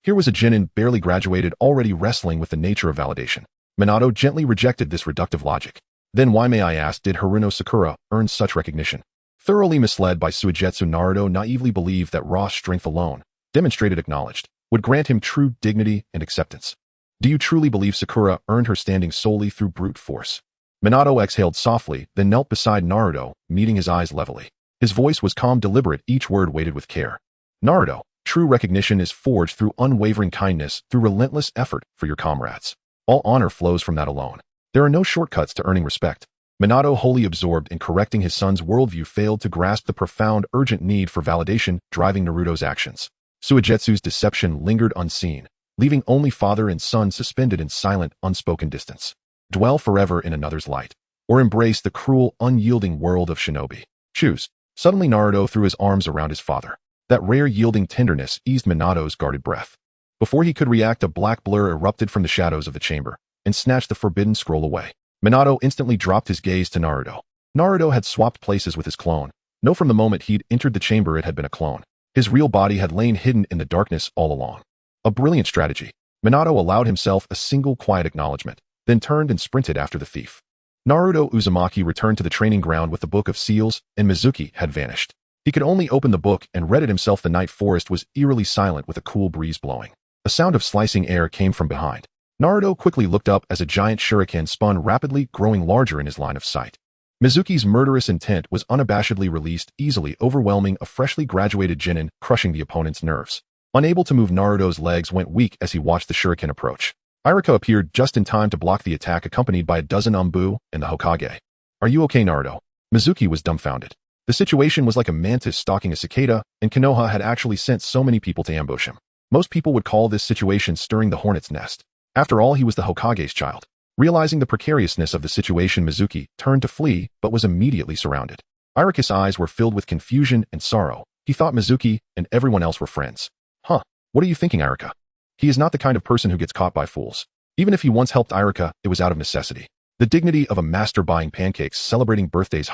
Here was a Jonin barely graduated already wrestling with the nature of validation. Minato gently rejected this reductive logic. Then why, may I ask, did Haruno Sakura earn such recognition? Thoroughly misled by Suigetsu, Naruto naively believed that raw strength alone, demonstrated acknowledged, would grant him true dignity and acceptance. Do you truly believe Sakura earned her standing solely through brute force? Minato exhaled softly, then knelt beside Naruto, meeting his eyes levelly. His voice was calm, deliberate, each word weighted with care. Naruto, true recognition is forged through unwavering kindness, through relentless effort for your comrades. All honor flows from that alone. There are no shortcuts to earning respect. Minato, wholly absorbed in correcting his son's worldview, failed to grasp the profound, urgent need for validation driving Naruto's actions. Suigetsu's deception lingered unseen, leaving only father and son suspended in silent, unspoken distance. Dwell forever in another's light, or embrace the cruel, unyielding world of shinobi. Choose. Suddenly Naruto threw his arms around his father. That rare yielding tenderness eased Minato's guarded breath. Before he could react, a black blur erupted from the shadows of the chamber and snatched the forbidden scroll away. Minato instantly dropped his gaze to Naruto. Naruto had swapped places with his clone. No, from the moment he'd entered the chamber, it had been a clone. His real body had lain hidden in the darkness all along. A brilliant strategy. Minato allowed himself a single quiet acknowledgement, then turned and sprinted after the thief. Naruto Uzumaki returned to the training ground with the Book of Seals, and Mizuki had vanished. He could only open the book and read it himself. The night forest was eerily silent with a cool breeze blowing. A sound of slicing air came from behind. Naruto quickly looked up as a giant shuriken spun rapidly, growing larger in his line of sight. Mizuki's murderous intent was unabashedly released, easily overwhelming a freshly graduated Jonin, crushing the opponent's nerves. Unable to move, Naruto's legs went weak as he watched the shuriken approach. Iruka appeared just in time to block the attack, accompanied by a dozen Anbu and the Hokage. Are you okay, Naruto? Mizuki was dumbfounded. The situation was like a mantis stalking a cicada, and Konoha had actually sent so many people to ambush him. Most people would call this situation stirring the hornet's nest. After all, he was the Hokage's child. Realizing the precariousness of the situation, Mizuki turned to flee, but was immediately surrounded. Iruka's eyes were filled with confusion and sorrow. He thought Mizuki and everyone else were friends. Huh, what are you thinking, Iruka? He is not the kind of person who gets caught by fools. Even if he once helped Iruka, it was out of necessity. The dignity of a master buying pancakes celebrating birthdays,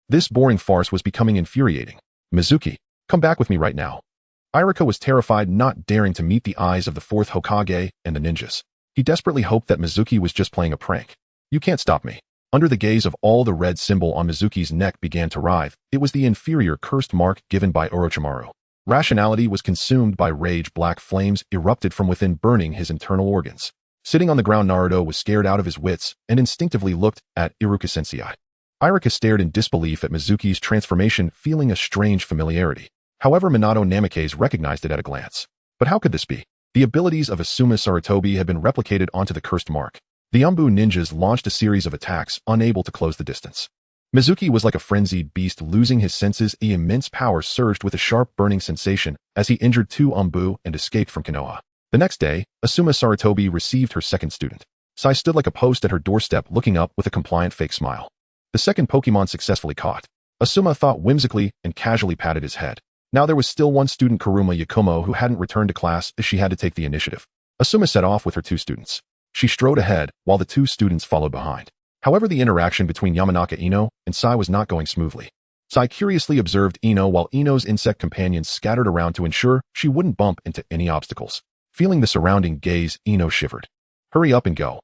This boring farce was becoming infuriating. Mizuki, come back with me right now. Iruka was terrified, not daring to meet the eyes of the fourth Hokage and the ninjas. He desperately hoped that Mizuki was just playing a prank. You can't stop me. Under the gaze of all, the red symbol on Mizuki's neck began to writhe. It was the inferior cursed mark given by Orochimaru. Rationality was consumed by rage. Black flames erupted from within, burning his internal organs. Sitting on the ground, Naruto was scared out of his wits and instinctively looked at Iruka Sensei. Iruka stared in disbelief at Mizuki's transformation, feeling a strange familiarity. However, Minato Namikaze recognized it at a glance. But how could this be? The abilities of Asuma Sarutobi had been replicated onto the cursed mark. The Anbu ninjas launched a series of attacks, unable to close the distance. Mizuki was like a frenzied beast, losing his senses. The immense power surged with a sharp burning sensation as he injured two Anbu and escaped from Konoha. The next day, Asuma Sarutobi received her second student. Sai stood like a post at her doorstep, looking up with a compliant fake smile. The second Pokemon successfully caught. Asuma thought whimsically and casually patted his head. Now there was still one student, Kuruma Yakumo, who hadn't returned to class as she had to take the initiative. Asuma set off with her two students. She strode ahead, while the two students followed behind. However, the interaction between Yamanaka Ino and Sai was not going smoothly. Sai curiously observed Ino while Ino's insect companions scattered around to ensure she wouldn't bump into any obstacles. Feeling the surrounding gaze, Ino shivered. Hurry up and go.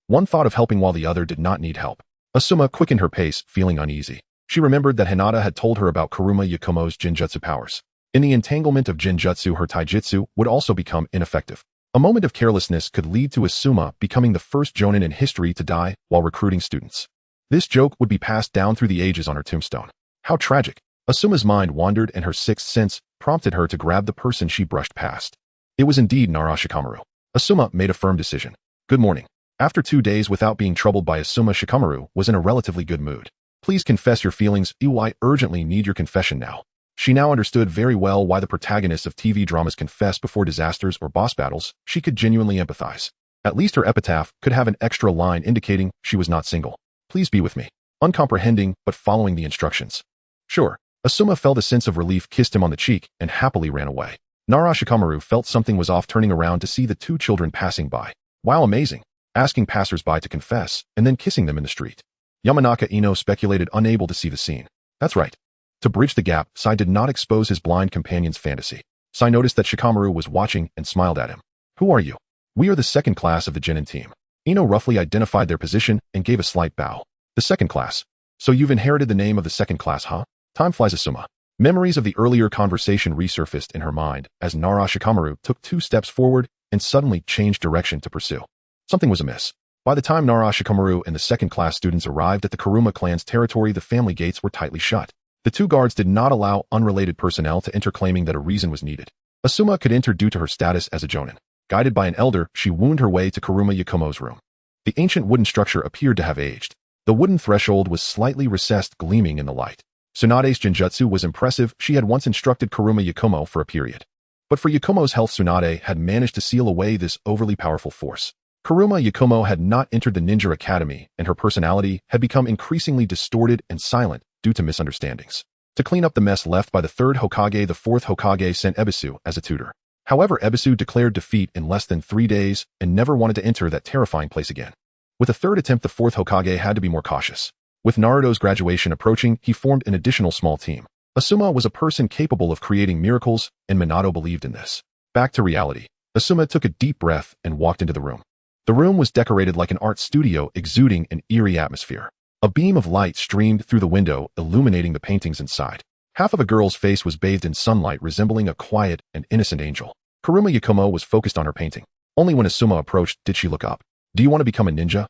One thought of helping while the other did not need help. Asuma quickened her pace, feeling uneasy. She remembered that Hinata had told her about Kuruma Yakumo's Jinjutsu powers. In the entanglement of Jinjutsu, her taijutsu would also become ineffective. A moment of carelessness could lead to Asuma becoming the first Jonin in history to die while recruiting students. This joke would be passed down through the ages on her tombstone. How tragic. Asuma's mind wandered and her sixth sense prompted her to grab the person she brushed past. It was indeed Nara Shikamaru. Asuma made a firm decision. Good morning. After 2 days without being troubled by Asuma, Shikamaru was in a relatively good mood. Please confess your feelings. I urgently need your confession now. She now understood very well why the protagonists of TV dramas confess before disasters or boss battles. She could genuinely empathize. At least her epitaph could have an extra line indicating she was not single. Please be with me. Uncomprehending, but following the instructions. Sure. Asuma felt a sense of relief, kissed him on the cheek, and happily ran away. Nara Shikaku felt something was off, turning around to see the two children passing by. Wow, amazing. Asking passers-by to confess, and then kissing them in the street. Yamanaka Ino speculated, unable to see the scene. That's right. To bridge the gap, Sai did not expose his blind companion's fantasy. Sai noticed that Shikamaru was watching and smiled at him. Who are you? We are the second class of the Genin team. Ino roughly identified their position and gave a slight bow. The second class. So you've inherited the name of the second class, huh? Time flies, Asuma. Memories of the earlier conversation resurfaced in her mind as Nara Shikamaru took 2 steps forward and suddenly changed direction to pursue. Something was amiss. By the time Nara Shikamaru and the second-class students arrived at the Kuruma clan's territory, the family gates were tightly shut. The 2 guards did not allow unrelated personnel to enter, claiming that a reason was needed. Asuma could enter due to her status as a jonin. Guided by an elder, she wound her way to Kuruma Yakumo's room. The ancient wooden structure appeared to have aged. The wooden threshold was slightly recessed, gleaming in the light. Tsunade's genjutsu was impressive. She had once instructed Kuruma Yakumo for a period. But for Yakumo's health, Tsunade had managed to seal away this overly powerful force. Kuruma Yakumo had not entered the ninja academy, and her personality had become increasingly distorted and silent due to misunderstandings. To clean up the mess left by the 3rd Hokage, the 4th Hokage sent Ebisu as a tutor. However, Ebisu declared defeat in less than 3 days and never wanted to enter that terrifying place again. With a 3rd attempt, the 4th Hokage had to be more cautious. With Naruto's graduation approaching, he formed an additional small team. Asuma was a person capable of creating miracles, and Minato believed in this. Back to reality. Asuma took a deep breath and walked into the room. The room was decorated like an art studio, exuding an eerie atmosphere. A beam of light streamed through the window, illuminating the paintings inside. Half of a girl's face was bathed in sunlight, resembling a quiet and innocent angel. Kuruma Yakumo was focused on her painting. Only when Asuma approached did she look up. Do you want to become a ninja?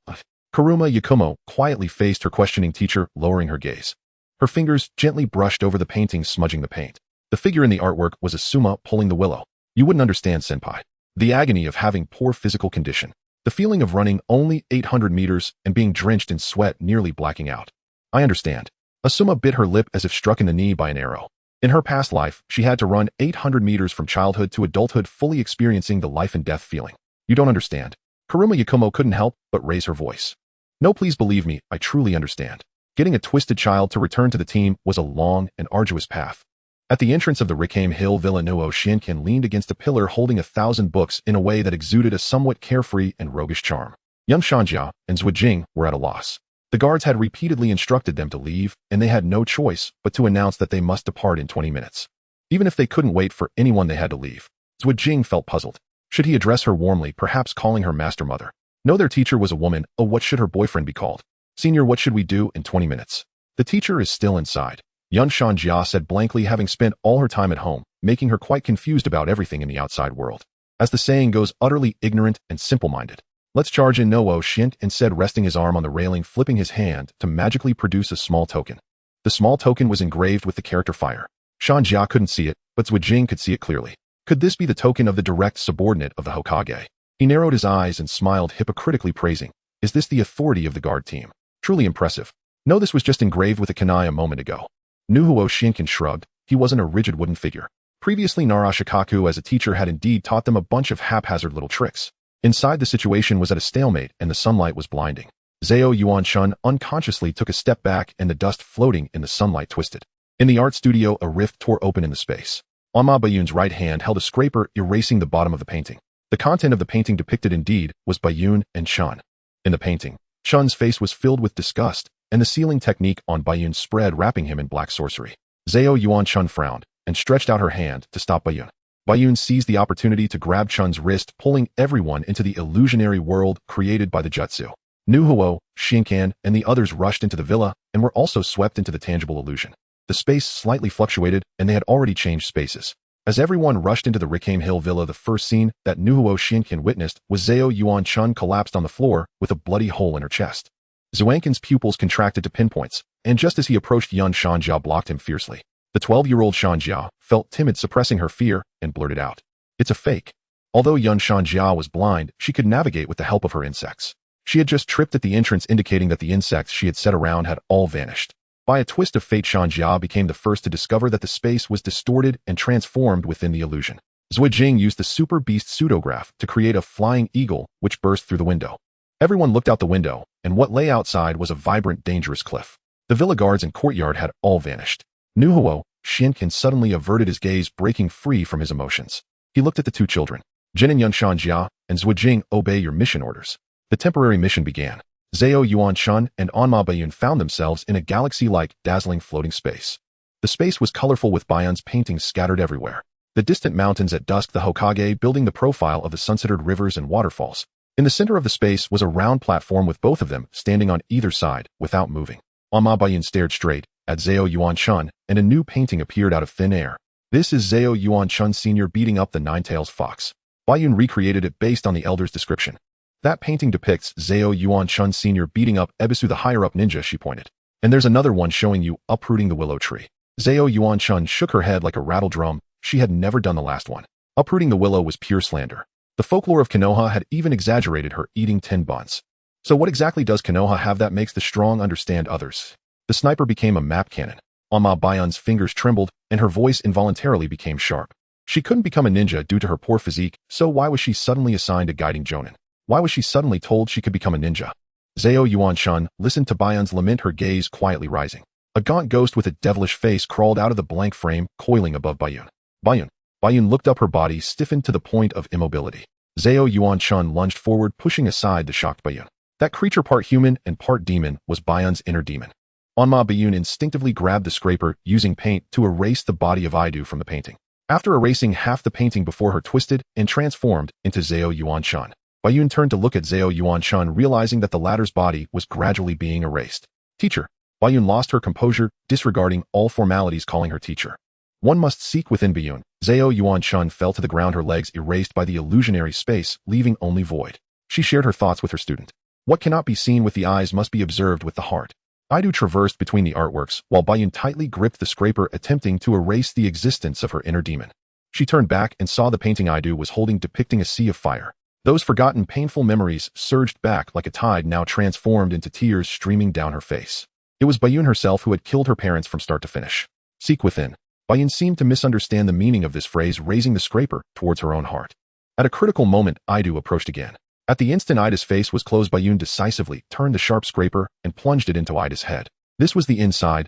Kuruma Yakumo quietly faced her questioning teacher, lowering her gaze. Her fingers gently brushed over the painting, smudging the paint. The figure in the artwork was Asuma pulling the willow. You wouldn't understand, senpai. The agony of having poor physical condition. The feeling of running only 800 meters and being drenched in sweat, nearly blacking out. I understand. Asuma bit her lip as if struck in the knee by an arrow. In her past life, she had to run 800 meters from childhood to adulthood, fully experiencing the life and death feeling. You don't understand. Kuruma Yakumo couldn't help but raise her voice. No, please believe me, I truly understand. Getting a twisted child to return to the team was a long and arduous path. At the entrance of the Rikame Hill Villa, Nuo Shinken leaned against a pillar holding 1,000 books in a way that exuded a somewhat carefree and roguish charm. Young Shanjia and Zhuijing were at a loss. The guards had repeatedly instructed them to leave, and they had no choice but to announce that they must depart in 20 minutes. Even if they couldn't wait for anyone, they had to leave. Zhuijing felt puzzled. Should he address her warmly, perhaps calling her master mother? No, their teacher was a woman. Oh, what should her boyfriend be called? Senior, what should we do in 20 minutes? The teacher is still inside. Yun Shanjia said blankly, having spent all her time at home, making her quite confused about everything in the outside world. As the saying goes, utterly ignorant and simple-minded. Let's charge in, Nuo Shint said, resting his arm on the railing, flipping his hand to magically produce a small token. The small token was engraved with the character fire. Shanjia couldn't see it, but Zhuijing could see it clearly. Could this be the token of the direct subordinate of the Hokage? He narrowed his eyes and smiled, hypocritically praising. Is this the authority of the guard team? Truly impressive. No, this was just engraved with a kunai a moment ago. Nuhuo Shinken shrugged. He wasn't a rigid wooden figure. Previously, Nara Shikaku as a teacher had indeed taught them a bunch of haphazard little tricks. Inside, the situation was at a stalemate and the sunlight was blinding. Zhao Yuanshun unconsciously took a step back and the dust floating in the sunlight twisted. In the art studio, a rift tore open in the space. Amma Bayun's right hand held a scraper, erasing the bottom of the painting. The content of the painting depicted indeed was Bayun and Shun. In the painting, Shun's face was filled with disgust, and the sealing technique on Bayun spread, wrapping him in black sorcery. Zhao Yuanshun frowned and stretched out her hand to stop Bayun. Bayun seized the opportunity to grab Chun's wrist, pulling everyone into the illusionary world created by the jutsu. Nuhuo, Shinkan, and the others rushed into the villa and were also swept into the tangible illusion. The space slightly fluctuated, and they had already changed spaces. As everyone rushed into the Rikame Hill Villa, the first scene that Nuhuo Shinkan witnessed was Zhao Yuanshun collapsed on the floor with a bloody hole in her chest. Zuankin's pupils contracted to pinpoints, and just as he approached, Yun Shanjia blocked him fiercely. The 12-year-old Shanjia felt timid, suppressing her fear, and blurted out, "It's a fake." Although Yun Shanjia was blind, she could navigate with the help of her insects. She had just tripped at the entrance, indicating that the insects she had set around had all vanished. By a twist of fate, Shanjia became the first to discover that the space was distorted and transformed within the illusion. Zuijing used the Super Beast pseudograph to create a flying eagle which burst through the window. Everyone looked out the window, and what lay outside was a vibrant, dangerous cliff. The villa guards and courtyard had all vanished. Nuhuo, Shinken suddenly averted his gaze, breaking free from his emotions. He looked at the two children. Jin and Yun Shanjia and Zuijing, obey your mission orders. The temporary mission began. Zhao Yuanchun and Anma Bayun found themselves in a galaxy-like, dazzling floating space. The space was colorful with Bayun's paintings scattered everywhere. The distant mountains at dusk, the Hokage building the profile of the sun-centered rivers and waterfalls. In the center of the space was a round platform with both of them standing on either side, without moving. Anma Bayun stared straight at Zhao Yuanchun, and a new painting appeared out of thin air. This is Zhao Yuanchun Sr. beating up the Nine-Tails Fox. Bayun recreated it based on the elder's description. That painting depicts Zhao Yuanchun Sr. beating up Ebisu, the higher-up ninja, she pointed. And there's another one showing you uprooting the willow tree. Zhao Yuanchun shook her head like a rattle drum. She had never done the last one. Uprooting the willow was pure slander. The folklore of Konoha had even exaggerated her eating 10 buns. So what exactly does Konoha have that makes the strong understand others? The sniper became a map cannon. Anma Bayun's fingers trembled, and her voice involuntarily became sharp. She couldn't become a ninja due to her poor physique, so why was she suddenly assigned a guiding jonin? Why was she suddenly told she could become a ninja? Zhao Yuanchun listened to Bayun's lament, her gaze quietly rising. A gaunt ghost with a devilish face crawled out of the blank frame, coiling above Bayun. Bayun looked up, her body stiffened to the point of immobility. Zhao Yuanchun lunged forward, pushing aside the shocked Bayun. That creature, part human and part demon, was Bayun's inner demon. Anma Bayun instinctively grabbed the scraper, using paint to erase the body of Idu from the painting. After erasing half the painting before her, twisted and transformed into Zhao Yuanchun. Bayun turned to look at Zhao Yuanchun, realizing that the latter's body was gradually being erased. Teacher. Bayun lost her composure, disregarding all formalities, calling her teacher. One must seek within Bayun. Zhao Yuanchun fell to the ground, her legs erased by the illusionary space, leaving only void. She shared her thoughts with her student. What cannot be seen with the eyes must be observed with the heart. Idu traversed between the artworks, while Bayun tightly gripped the scraper, attempting to erase the existence of her inner demon. She turned back and saw the painting Idu was holding, depicting a sea of fire. Those forgotten, painful memories surged back like a tide, now transformed into tears streaming down her face. It was Bayun herself who had killed her parents from start to finish. Seek within. Bayun seemed to misunderstand the meaning of this phrase, raising the scraper towards her own heart. At a critical moment, Idu approached again. At the instant Ida's face was closed, Bayun decisively turned the sharp scraper and plunged it into Ida's head. This was the inside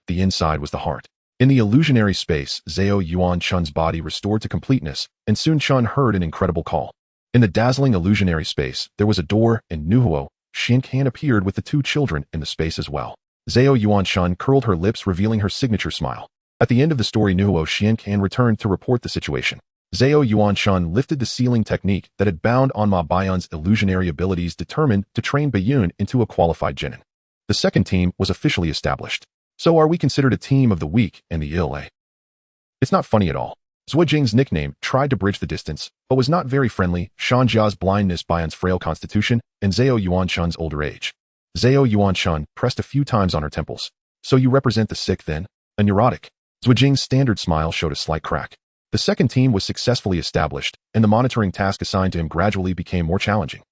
was the heart. In the illusionary space, Zhao Yuanchun's body restored to completeness, and Sun Chun heard an incredible call. In the dazzling illusionary space, there was a door, and Nuhuo, Shinkan, appeared with the two children in the space as well. Zhao Yuanchun curled her lips, revealing her signature smile. At the end of the story, Nuhuo Shinkan returned to report the situation. Zhao Yuanchun lifted the sealing technique that had bound Anma Bayun's illusionary abilities, determined to train Bayun into a qualified genin. The second team was officially established. So are we considered a team of the weak and the ill, eh? It's not funny at all. Zuijing's nickname tried to bridge the distance, but was not very friendly. Shanjia's blindness, Bayun's frail constitution, and Zhao Yuanchun's older age. Zhao Yuanchun pressed a few times on her temples. So you represent the sick then? A neurotic? Zuijing's standard smile showed a slight crack. The second team was successfully established, and the monitoring task assigned to him gradually became more challenging.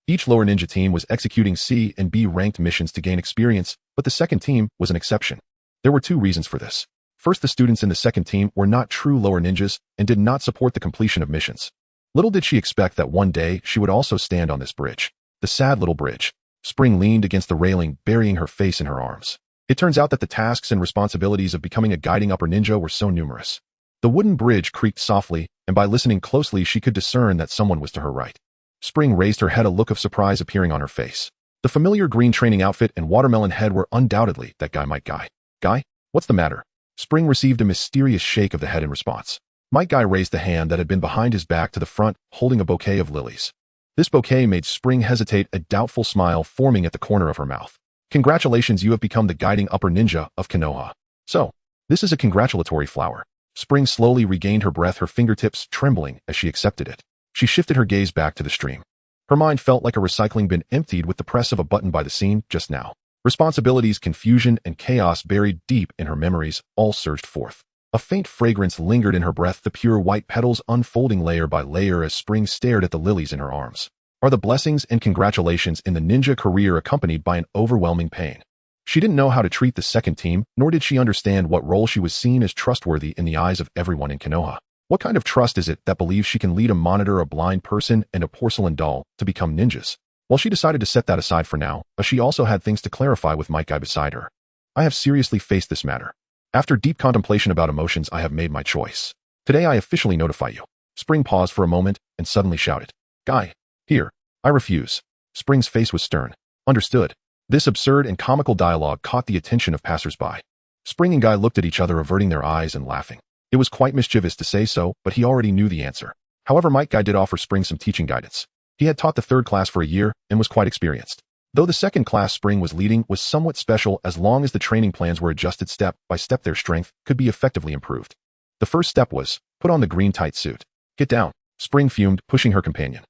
Each lower ninja team was executing C and B ranked missions to gain experience, but the second team was an exception. There were two reasons for this. First, the students in the second team were not true lower ninjas and did not support the completion of missions. Little did she expect that one day she would also stand on this bridge. The sad little bridge. Spring leaned against the railing, burying her face in her arms. It turns out that the tasks and responsibilities of becoming a guiding upper ninja were so numerous. The wooden bridge creaked softly, and by listening closely she could discern that someone was to her right. Spring raised her head, a look of surprise appearing on her face. The familiar green training outfit and watermelon head were undoubtedly that Guy. Guy? What's the matter? Spring received a mysterious shake of the head in response. Might Guy raised the hand that had been behind his back to the front, holding a bouquet of lilies. This bouquet made Spring hesitate, a doubtful smile forming at the corner of her mouth. Congratulations, you have become the guiding upper ninja of Konoha. So, this is a congratulatory flower. Spring slowly regained her breath, her fingertips trembling as she accepted it. She shifted her gaze back to the stream. Her mind felt like a recycling bin emptied with the press of a button by the scene just now. Responsibilities, confusion, and chaos buried deep in her memories all surged forth. A faint fragrance lingered in her breath, the pure white petals unfolding layer by layer as Spring stared at the lilies in her arms. Are the blessings and congratulations in the ninja career accompanied by an overwhelming pain? She didn't know how to treat the second team, nor did she understand what role she was seen as trustworthy in the eyes of everyone in Konoha. What kind of trust is it that believes she can lead a monitor, a blind person, and a porcelain doll to become ninjas? Well, she decided to set that aside for now, but she also had things to clarify with Might Guy beside her. I have seriously faced this matter. After deep contemplation about emotions, I have made my choice. Today I officially notify you. Spring paused for a moment and suddenly shouted, Guy, here. I refuse. Spring's face was stern. Understood. This absurd and comical dialogue caught the attention of passers-by. Spring and Guy looked at each other, averting their eyes and laughing. It was quite mischievous to say so, but he already knew the answer. However, Might Guy did offer Spring some teaching guidance. He had taught the third class for a year and was quite experienced. Though the second class Spring was leading was somewhat special as long as the training plans were adjusted step by step, their strength could be effectively improved. The first step was, put on the green tight suit. Get down. Spring fumed, pushing her companion.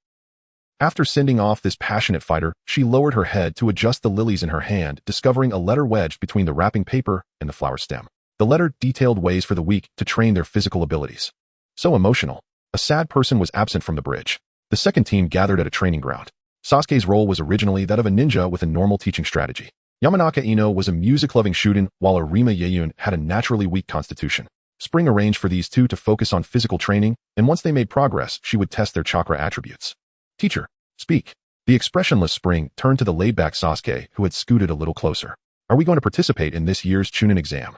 After sending off this passionate fighter, she lowered her head to adjust the lilies in her hand, discovering a letter wedged between the wrapping paper and the flower stem. The letter detailed ways for the weak to train their physical abilities. So emotional. A sad person was absent from the bridge. The second team gathered at a training ground. Sasuke's role was originally that of a ninja with a normal teaching strategy. Yamanaka Ino was a music-loving Shūnin, while Arima Yayun had a naturally weak constitution. Spring arranged for these two to focus on physical training, and once they made progress, she would test their chakra attributes. Teacher, speak. The expressionless Spring turned to the laid-back Sasuke, who had scooted a little closer. Are we going to participate in this year's Chūnin exam?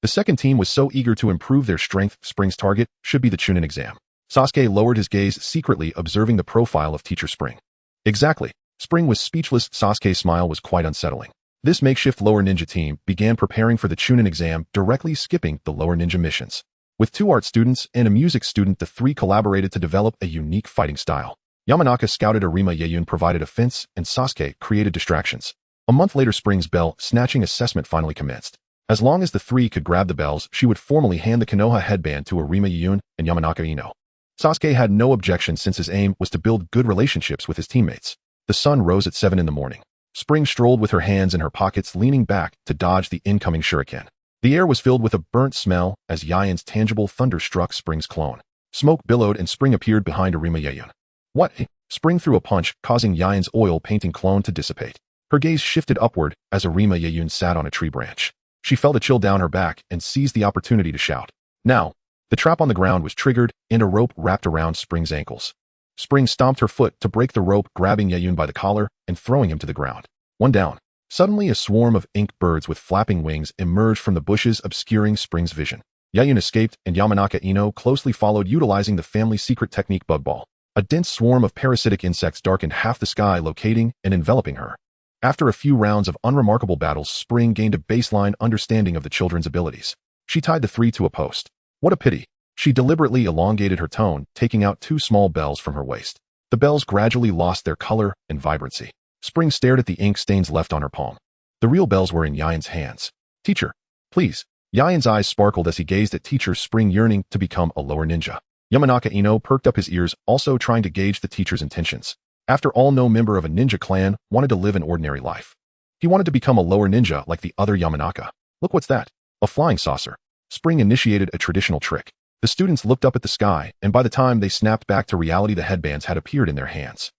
The second team was so eager to improve their strength. Spring's target should be the Chūnin exam. Sasuke lowered his gaze, secretly observing the profile of Teacher Spring. Exactly. Spring was speechless. Sasuke's smile was quite unsettling. This makeshift lower ninja team began preparing for the Chūnin exam, directly skipping the lower ninja missions. With 2 art students and a music student, the 3 collaborated to develop a unique fighting style. Yamanaka scouted Arima Yayun, provided a fence, and Sasuke created distractions. A month later, Spring's bell snatching assessment finally commenced. As long as the 3 could grab the bells, she would formally hand the Konoha headband to Arima Yayun and Yamanaka Ino. Sasuke had no objection since his aim was to build good relationships with his teammates. The sun rose at 7 in the morning. Spring strolled with her hands in her pockets, leaning back to dodge the incoming shuriken. The air was filled with a burnt smell as Yayun's tangible thunder struck Spring's clone. Smoke billowed and Spring appeared behind Arima Yayun. What? Spring threw a punch, causing Yayun's oil-painting clone to dissipate. Her gaze shifted upward as Arima Yayun sat on a tree branch. She felt a chill down her back and seized the opportunity to shout. Now! The trap on the ground was triggered, and a rope wrapped around Spring's ankles. Spring stomped her foot to break the rope, grabbing Yayun by the collar and throwing him to the ground. One down. Suddenly, a swarm of ink birds with flapping wings emerged from the bushes, obscuring Spring's vision. Yayun escaped, and Yamanaka Ino closely followed, utilizing the family secret technique bug ball. A dense swarm of parasitic insects darkened half the sky, locating and enveloping her. After a few rounds of unremarkable battles, Spring gained a baseline understanding of the children's abilities. She tied the 3 to a post. What a pity. She deliberately elongated her tone, taking out 2 small bells from her waist. The bells gradually lost their color and vibrancy. Spring stared at the ink stains left on her palm. The real bells were in Yayun's hands. Teacher, please. Yayun's eyes sparkled as he gazed at Teacher Spring, yearning to become a lower ninja. Yamanaka Ino perked up his ears, also trying to gauge the teacher's intentions. After all, no member of a ninja clan wanted to live an ordinary life. He wanted to become a lower ninja like the other Yamanaka. Look, what's that? A flying saucer. Spring initiated a traditional trick. The students looked up at the sky, and by the time they snapped back to reality, the headbands had appeared in their hands.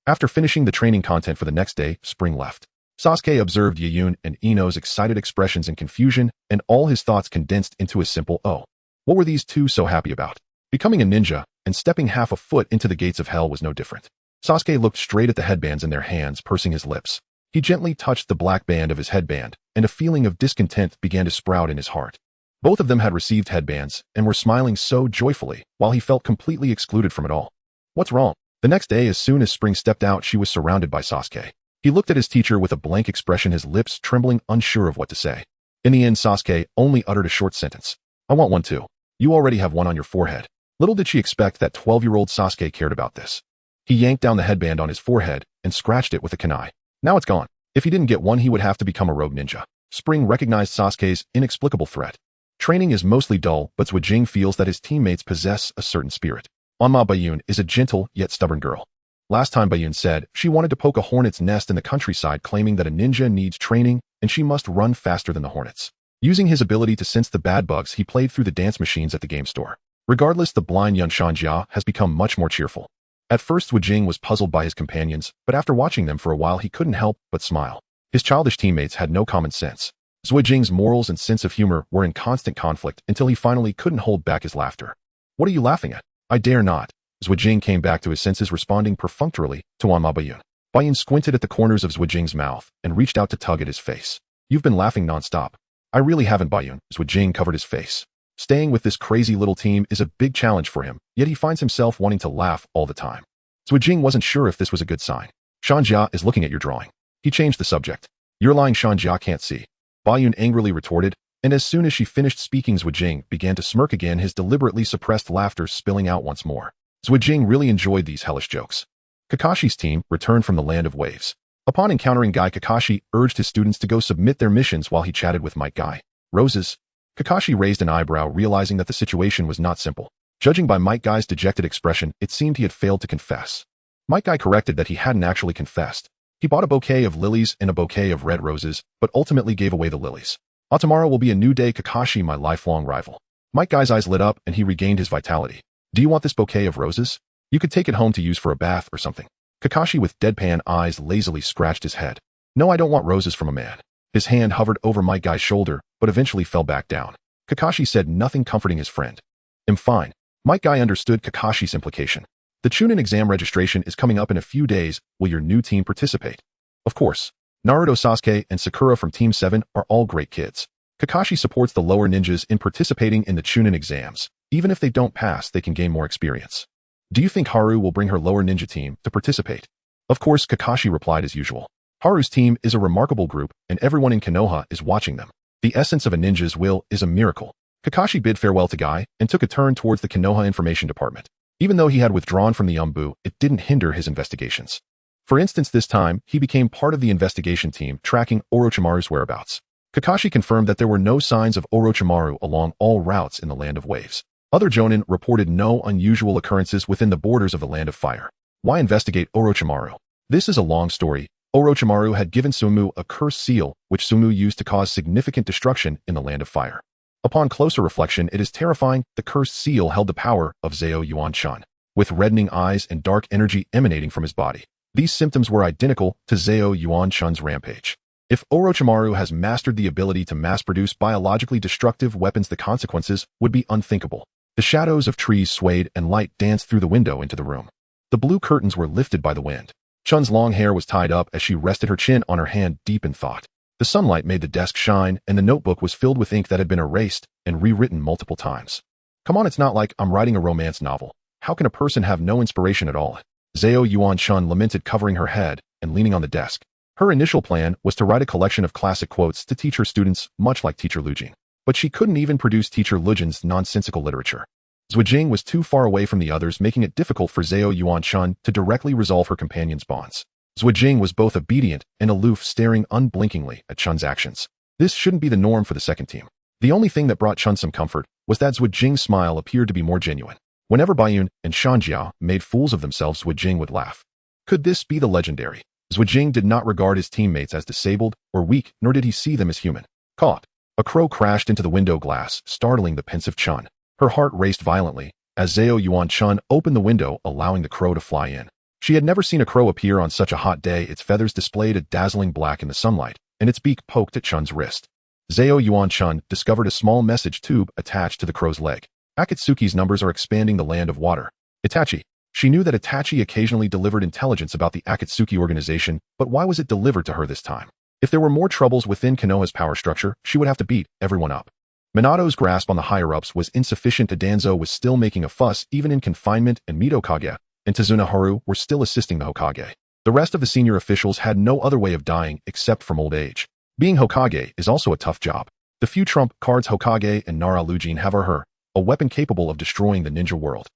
After finishing the training content for the next day, Spring left. Sasuke observed Yayun and Ino's excited expressions and confusion, and all his thoughts condensed into a simple "oh." What were these two so happy about? Becoming a ninja and stepping half a foot into the gates of hell was no different. Sasuke looked straight at the headbands in their hands, pursing his lips. He gently touched the black band of his headband, and a feeling of discontent began to sprout in his heart. Both of them had received headbands and were smiling so joyfully, while he felt completely excluded from it all. What's wrong? The next day, as soon as Spring stepped out, she was surrounded by Sasuke. He looked at his teacher with a blank expression, his lips trembling, unsure of what to say. In the end, Sasuke only uttered a short sentence. I want one too. You already have one on your forehead. Little did she expect that 12-year-old Sasuke cared about this. He yanked down the headband on his forehead and scratched it with a kunai. Now it's gone. If he didn't get one, he would have to become a rogue ninja. Spring recognized Sasuke's inexplicable threat. Training is mostly dull, but Zwajing feels that his teammates possess a certain spirit. Onma Bayun is a gentle yet stubborn girl. Last time Bayun said she wanted to poke a hornet's nest in the countryside, claiming that a ninja needs training and she must run faster than the hornets. Using his ability to sense the bad bugs, he played through the dance machines at the game store. Regardless, the blind Yunshan Jia has become much more cheerful. At first, Zwajing was puzzled by his companions, but after watching them for a while, he couldn't help but smile. His childish teammates had no common sense. Zhuijing's morals and sense of humor were in constant conflict until he finally couldn't hold back his laughter. What are you laughing at? I dare not. Zhuijing came back to his senses, responding perfunctorily to Wanma Bayun. Bayun squinted at the corners of Zhuijing's mouth and reached out to tug at his face. You've been laughing nonstop. I really haven't, Bayun. Zhuijing covered his face. Staying with this crazy little team is a big challenge for him, yet he finds himself wanting to laugh all the time. Zhuijing wasn't sure if this was a good sign. Shanjia is looking at your drawing. He changed the subject. You're lying, Shanjia can't see. Bayun angrily retorted, and as soon as she finished speaking, Zhuijing began to smirk again, his deliberately suppressed laughter spilling out once more. Zhuijing really enjoyed these hellish jokes. Kakashi's team returned from the Land of Waves. Upon encountering Guy, Kakashi urged his students to go submit their missions while he chatted with Might Guy. Roses? Kakashi raised an eyebrow, realizing that the situation was not simple. Judging by Might Guy's dejected expression, it seemed he had failed to confess. Might Guy corrected that he hadn't actually confessed. He bought a bouquet of lilies and a bouquet of red roses, but ultimately gave away the lilies. Tomorrow will be a new day, Kakashi, my lifelong rival. Might Guy's eyes lit up and he regained his vitality. Do you want this bouquet of roses? You could take it home to use for a bath or something. Kakashi with deadpan eyes lazily scratched his head. No, I don't want roses from a man. His hand hovered over Might Guy's shoulder, but eventually fell back down. Kakashi said nothing, comforting his friend. I'm fine. Might Guy understood Kakashi's implication. The Chūnin exam registration is coming up in a few days. Will your new team participate? Of course. Naruto, Sasuke, and Sakura from Team 7 are all great kids. Kakashi supports the lower ninjas in participating in the Chūnin exams. Even if they don't pass, they can gain more experience. Do you think Haru will bring her lower ninja team to participate? Of course, Kakashi replied as usual. Haru's team is a remarkable group, and everyone in Konoha is watching them. The essence of a ninja's will is a miracle. Kakashi bid farewell to Guy and took a turn towards the Konoha Information Department. Even though he had withdrawn from the Umbu, it didn't hinder his investigations. For instance, this time, he became part of the investigation team tracking Orochimaru's whereabouts. Kakashi confirmed that there were no signs of Orochimaru along all routes in the Land of Waves. Other Jonin reported no unusual occurrences within the borders of the Land of Fire. Why investigate Orochimaru? This is a long story. Orochimaru had given Sumu a cursed seal, which Sumu used to cause significant destruction in the Land of Fire. Upon closer reflection, it is terrifying. The cursed seal held the power of Zhao Yuan-chan, with reddening eyes and dark energy emanating from his body. These symptoms were identical to Zhao Yuan-chan's rampage. If Orochimaru has mastered the ability to mass-produce biologically destructive weapons, the consequences would be unthinkable. The shadows of trees swayed and light danced through the window into the room. The blue curtains were lifted by the wind. Chun's long hair was tied up as she rested her chin on her hand, deep in thought. The sunlight made the desk shine, and the notebook was filled with ink that had been erased and rewritten multiple times. Come on, it's not like I'm writing a romance novel. How can a person have no inspiration at all? Zhao Yuan-chan lamented, covering her head and leaning on the desk. Her initial plan was to write a collection of classic quotes to teach her students, much like Teacher Lujin. But she couldn't even produce Teacher Lujin's nonsensical literature. Zhuijing was too far away from the others, making it difficult for Zhao Yuan-chan to directly resolve her companion's bonds. Zhuijing was both obedient and aloof, staring unblinkingly at Chun's actions. This shouldn't be the norm for the second team. The only thing that brought Chun some comfort was that Zhuijing's smile appeared to be more genuine. Whenever Bayun and Shanjia made fools of themselves, Zhuijing would laugh. Could this be the legendary? Zhuijing did not regard his teammates as disabled or weak, nor did he see them as human. Caught. A crow crashed into the window glass, startling the pensive Chun. Her heart raced violently as Zhao Yuan-chan opened the window, allowing the crow to fly in. She had never seen a crow appear on such a hot day. Its feathers displayed a dazzling black in the sunlight, and its beak poked at Chun's wrist. Zhao Yuan-chan discovered a small message tube attached to the crow's leg. Akatsuki's numbers are expanding the Land of Water. Itachi. She knew that Itachi occasionally delivered intelligence about the Akatsuki organization, but why was it delivered to her this time? If there were more troubles within Konoha's power structure, she would have to beat everyone up. Minato's grasp on the higher-ups was insufficient. Danzo was still making a fuss even in confinement, and Mitokage and Tazuna Haru were still assisting the Hokage. The rest of the senior officials had no other way of dying except from old age. Being Hokage is also a tough job. The few trump cards Hokage and Nara Lujin have are her, a weapon capable of destroying the ninja world.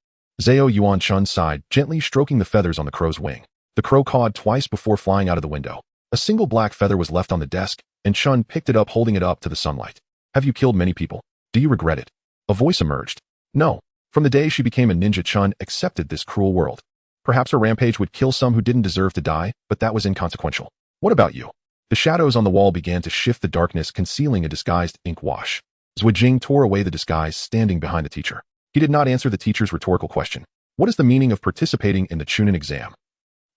Zhao Yuan-chan sighed, gently stroking the feathers on the crow's wing. The crow cawed twice before flying out of the window. A single black feather was left on the desk, and Chun picked it up, holding it up to the sunlight. Have you killed many people? Do you regret it? A voice emerged. No. From the day she became a ninja, Chun accepted this cruel world. Perhaps her rampage would kill some who didn't deserve to die, but that was inconsequential. What about you? The shadows on the wall began to shift, the darkness concealing a disguised ink wash. Zhuijing tore away the disguise, standing behind the teacher. He did not answer the teacher's rhetorical question. What is the meaning of participating in the Chūnin exam?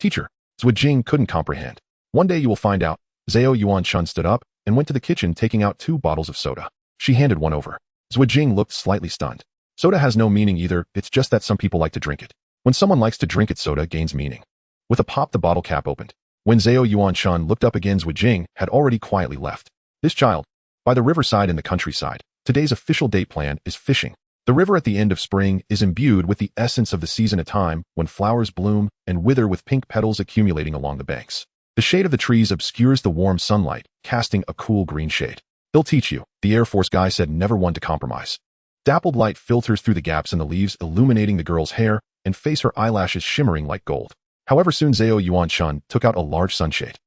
Teacher. Zhuijing couldn't comprehend. One day you will find out. Zhao Yuan-chun stood up and went to the kitchen, taking out 2 bottles of soda. She handed one over. Zhuijing looked slightly stunned. Soda has no meaning either, it's just that some people like to drink it. When someone likes to drink it, soda gains meaning. With a pop, the bottle cap opened. When Zhao Yuan-chun looked up again, Zhuijing had already quietly left. This child, by the riverside in the countryside, today's official date plan is fishing. The river at the end of spring is imbued with the essence of the season, a time when flowers bloom and wither with pink petals accumulating along the banks. The shade of the trees obscures the warm sunlight, casting a cool green shade. They'll teach you, the Air Force guy said, never one to compromise. Dappled light filters through the gaps in the leaves, illuminating the girl's hair and face, her eyelashes shimmering like gold. However, soon Zhao Yuan-chun took out a large sunshade.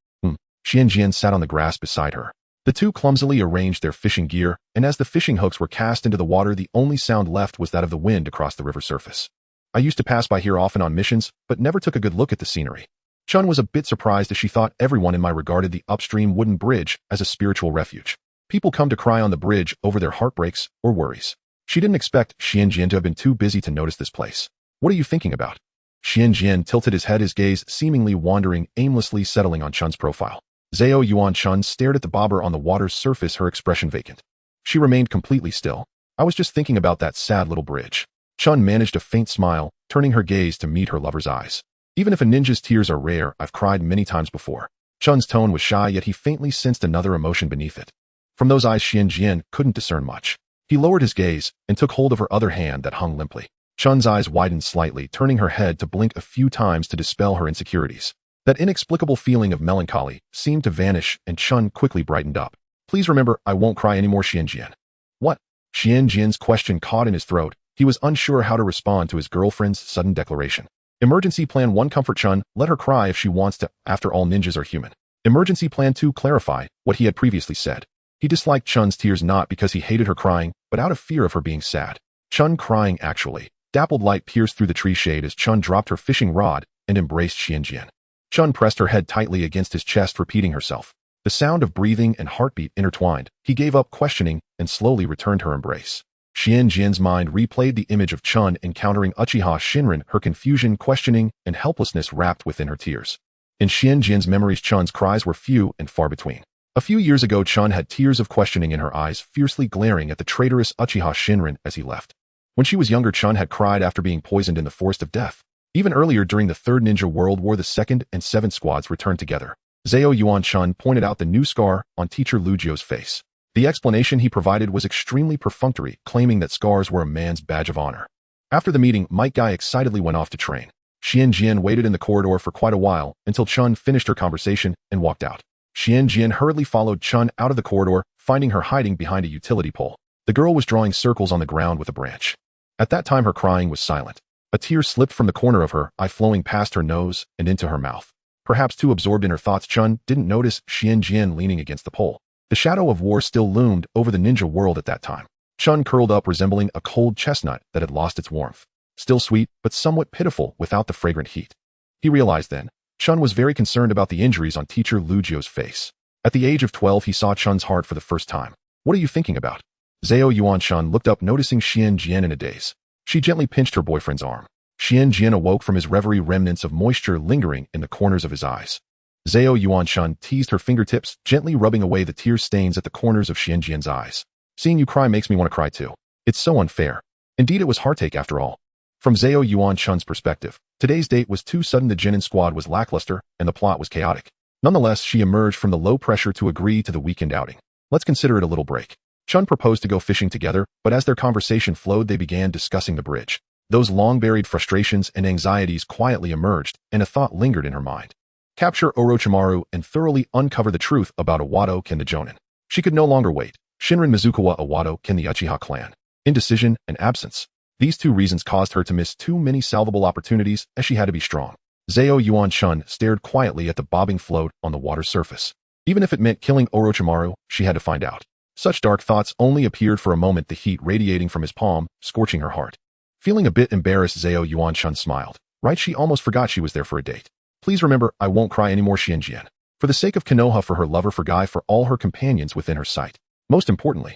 Xianjian sat on the grass beside her. The two clumsily arranged their fishing gear, and as the fishing hooks were cast into the water, the only sound left was that of the wind across the river surface. I used to pass by here often on missions, but never took a good look at the scenery. Chun was a bit surprised as she thought everyone in my regarded the upstream wooden bridge as a spiritual refuge. People come to cry on the bridge over their heartbreaks or worries. She didn't expect Xianjian to have been too busy to notice this place. What are you thinking about? Xianjian tilted his head, his gaze seemingly wandering, aimlessly settling on Chun's profile. Zhao Yuan-chun stared at the bobber on the water's surface, her expression vacant. She remained completely still. I was just thinking about that sad little bridge. Chun managed a faint smile, turning her gaze to meet her lover's eyes. Even if a ninja's tears are rare, I've cried many times before. Chun's tone was shy, yet he faintly sensed another emotion beneath it. From those eyes, Xianjian couldn't discern much. He lowered his gaze and took hold of her other hand that hung limply. Chun's eyes widened slightly, turning her head to blink a few times to dispel her insecurities. That inexplicable feeling of melancholy seemed to vanish, and Chun quickly brightened up. Please remember, I won't cry anymore, Xianjian. What? Xianjian's question caught in his throat. He was unsure how to respond to his girlfriend's sudden declaration. Emergency Plan 1, comfort Chun, let her cry if she wants to, after all, ninjas are human. Emergency Plan 2, clarify what he had previously said. He disliked Chun's tears not because he hated her crying, but out of fear of her being sad. Chun crying, actually. Dappled light pierced through the tree shade as Chun dropped her fishing rod and embraced Xianjian. Chun pressed her head tightly against his chest, repeating herself. The sound of breathing and heartbeat intertwined. He gave up questioning and slowly returned her embrace. Xianjian's mind replayed the image of Chun encountering Uchiha Shinran, her confusion, questioning, and helplessness wrapped within her tears. In Xianjian's memories, Chun's cries were few and far between. A few years ago, Chun had tears of questioning in her eyes, fiercely glaring at the traitorous Uchiha Shinran as he left. When she was younger, Chun had cried after being poisoned in the Forest of Death. Even earlier, during the Third Ninja World War, the 2nd and 7th squads returned together. Zhao Yuan-chun pointed out the new scar on teacher Lugio's face. The explanation he provided was extremely perfunctory, claiming that scars were a man's badge of honor. After the meeting, Mike Guy excitedly went off to train. Xianjian waited in the corridor for quite a while until Chun finished her conversation and walked out. Xianjian hurriedly followed Chun out of the corridor, finding her hiding behind a utility pole. The girl was drawing circles on the ground with a branch. At that time, her crying was silent. A tear slipped from the corner of her eye, flowing past her nose and into her mouth. Perhaps too absorbed in her thoughts, Chun didn't notice Xianjian leaning against the pole. The shadow of war still loomed over the ninja world at that time. Chun curled up, resembling a cold chestnut that had lost its warmth. Still sweet, but somewhat pitiful without the fragrant heat. He realized then, Chun was very concerned about the injuries on teacher Lugio's face. At the age of 12, he saw Chun's heart for the first time. What are you thinking about? Zhao Yuan-chun looked up, noticing Xianjian in a daze. She gently pinched her boyfriend's arm. Xianjian awoke from his reverie, remnants of moisture lingering in the corners of his eyes. Zhao Yuan-chun teased her fingertips, gently rubbing away the tear stains at the corners of Xianjian's eyes. Seeing you cry makes me want to cry too. It's so unfair. Indeed, it was heartache after all. From Zhao Yuan-chun's perspective, today's date was too sudden. The Genin squad was lackluster, and the plot was chaotic. Nonetheless, she emerged from the low pressure to agree to the weekend outing. Let's consider it a little break. Chun proposed to go fishing together, but as their conversation flowed, they began discussing the bridge. Those long-buried frustrations and anxieties quietly emerged, and a thought lingered in her mind. Capture Orochimaru and thoroughly uncover the truth about Iwado Ken the Jonin. She could no longer wait. Shinran Mizukawa Iwado Ken the Uchiha clan. Indecision and absence. These two reasons caused her to miss too many salvable opportunities, as she had to be strong. Zhao Yuan-chun stared quietly at the bobbing float on the water's surface. Even if it meant killing Orochimaru, she had to find out. Such dark thoughts only appeared for a moment, the heat radiating from his palm, scorching her heart. Feeling a bit embarrassed, Zhao Yuan-chun smiled. Right, she almost forgot she was there for a date. Please remember, I won't cry anymore, Xianjian. For the sake of Konoha, for her lover, for Guy, for all her companions within her sight. Most importantly,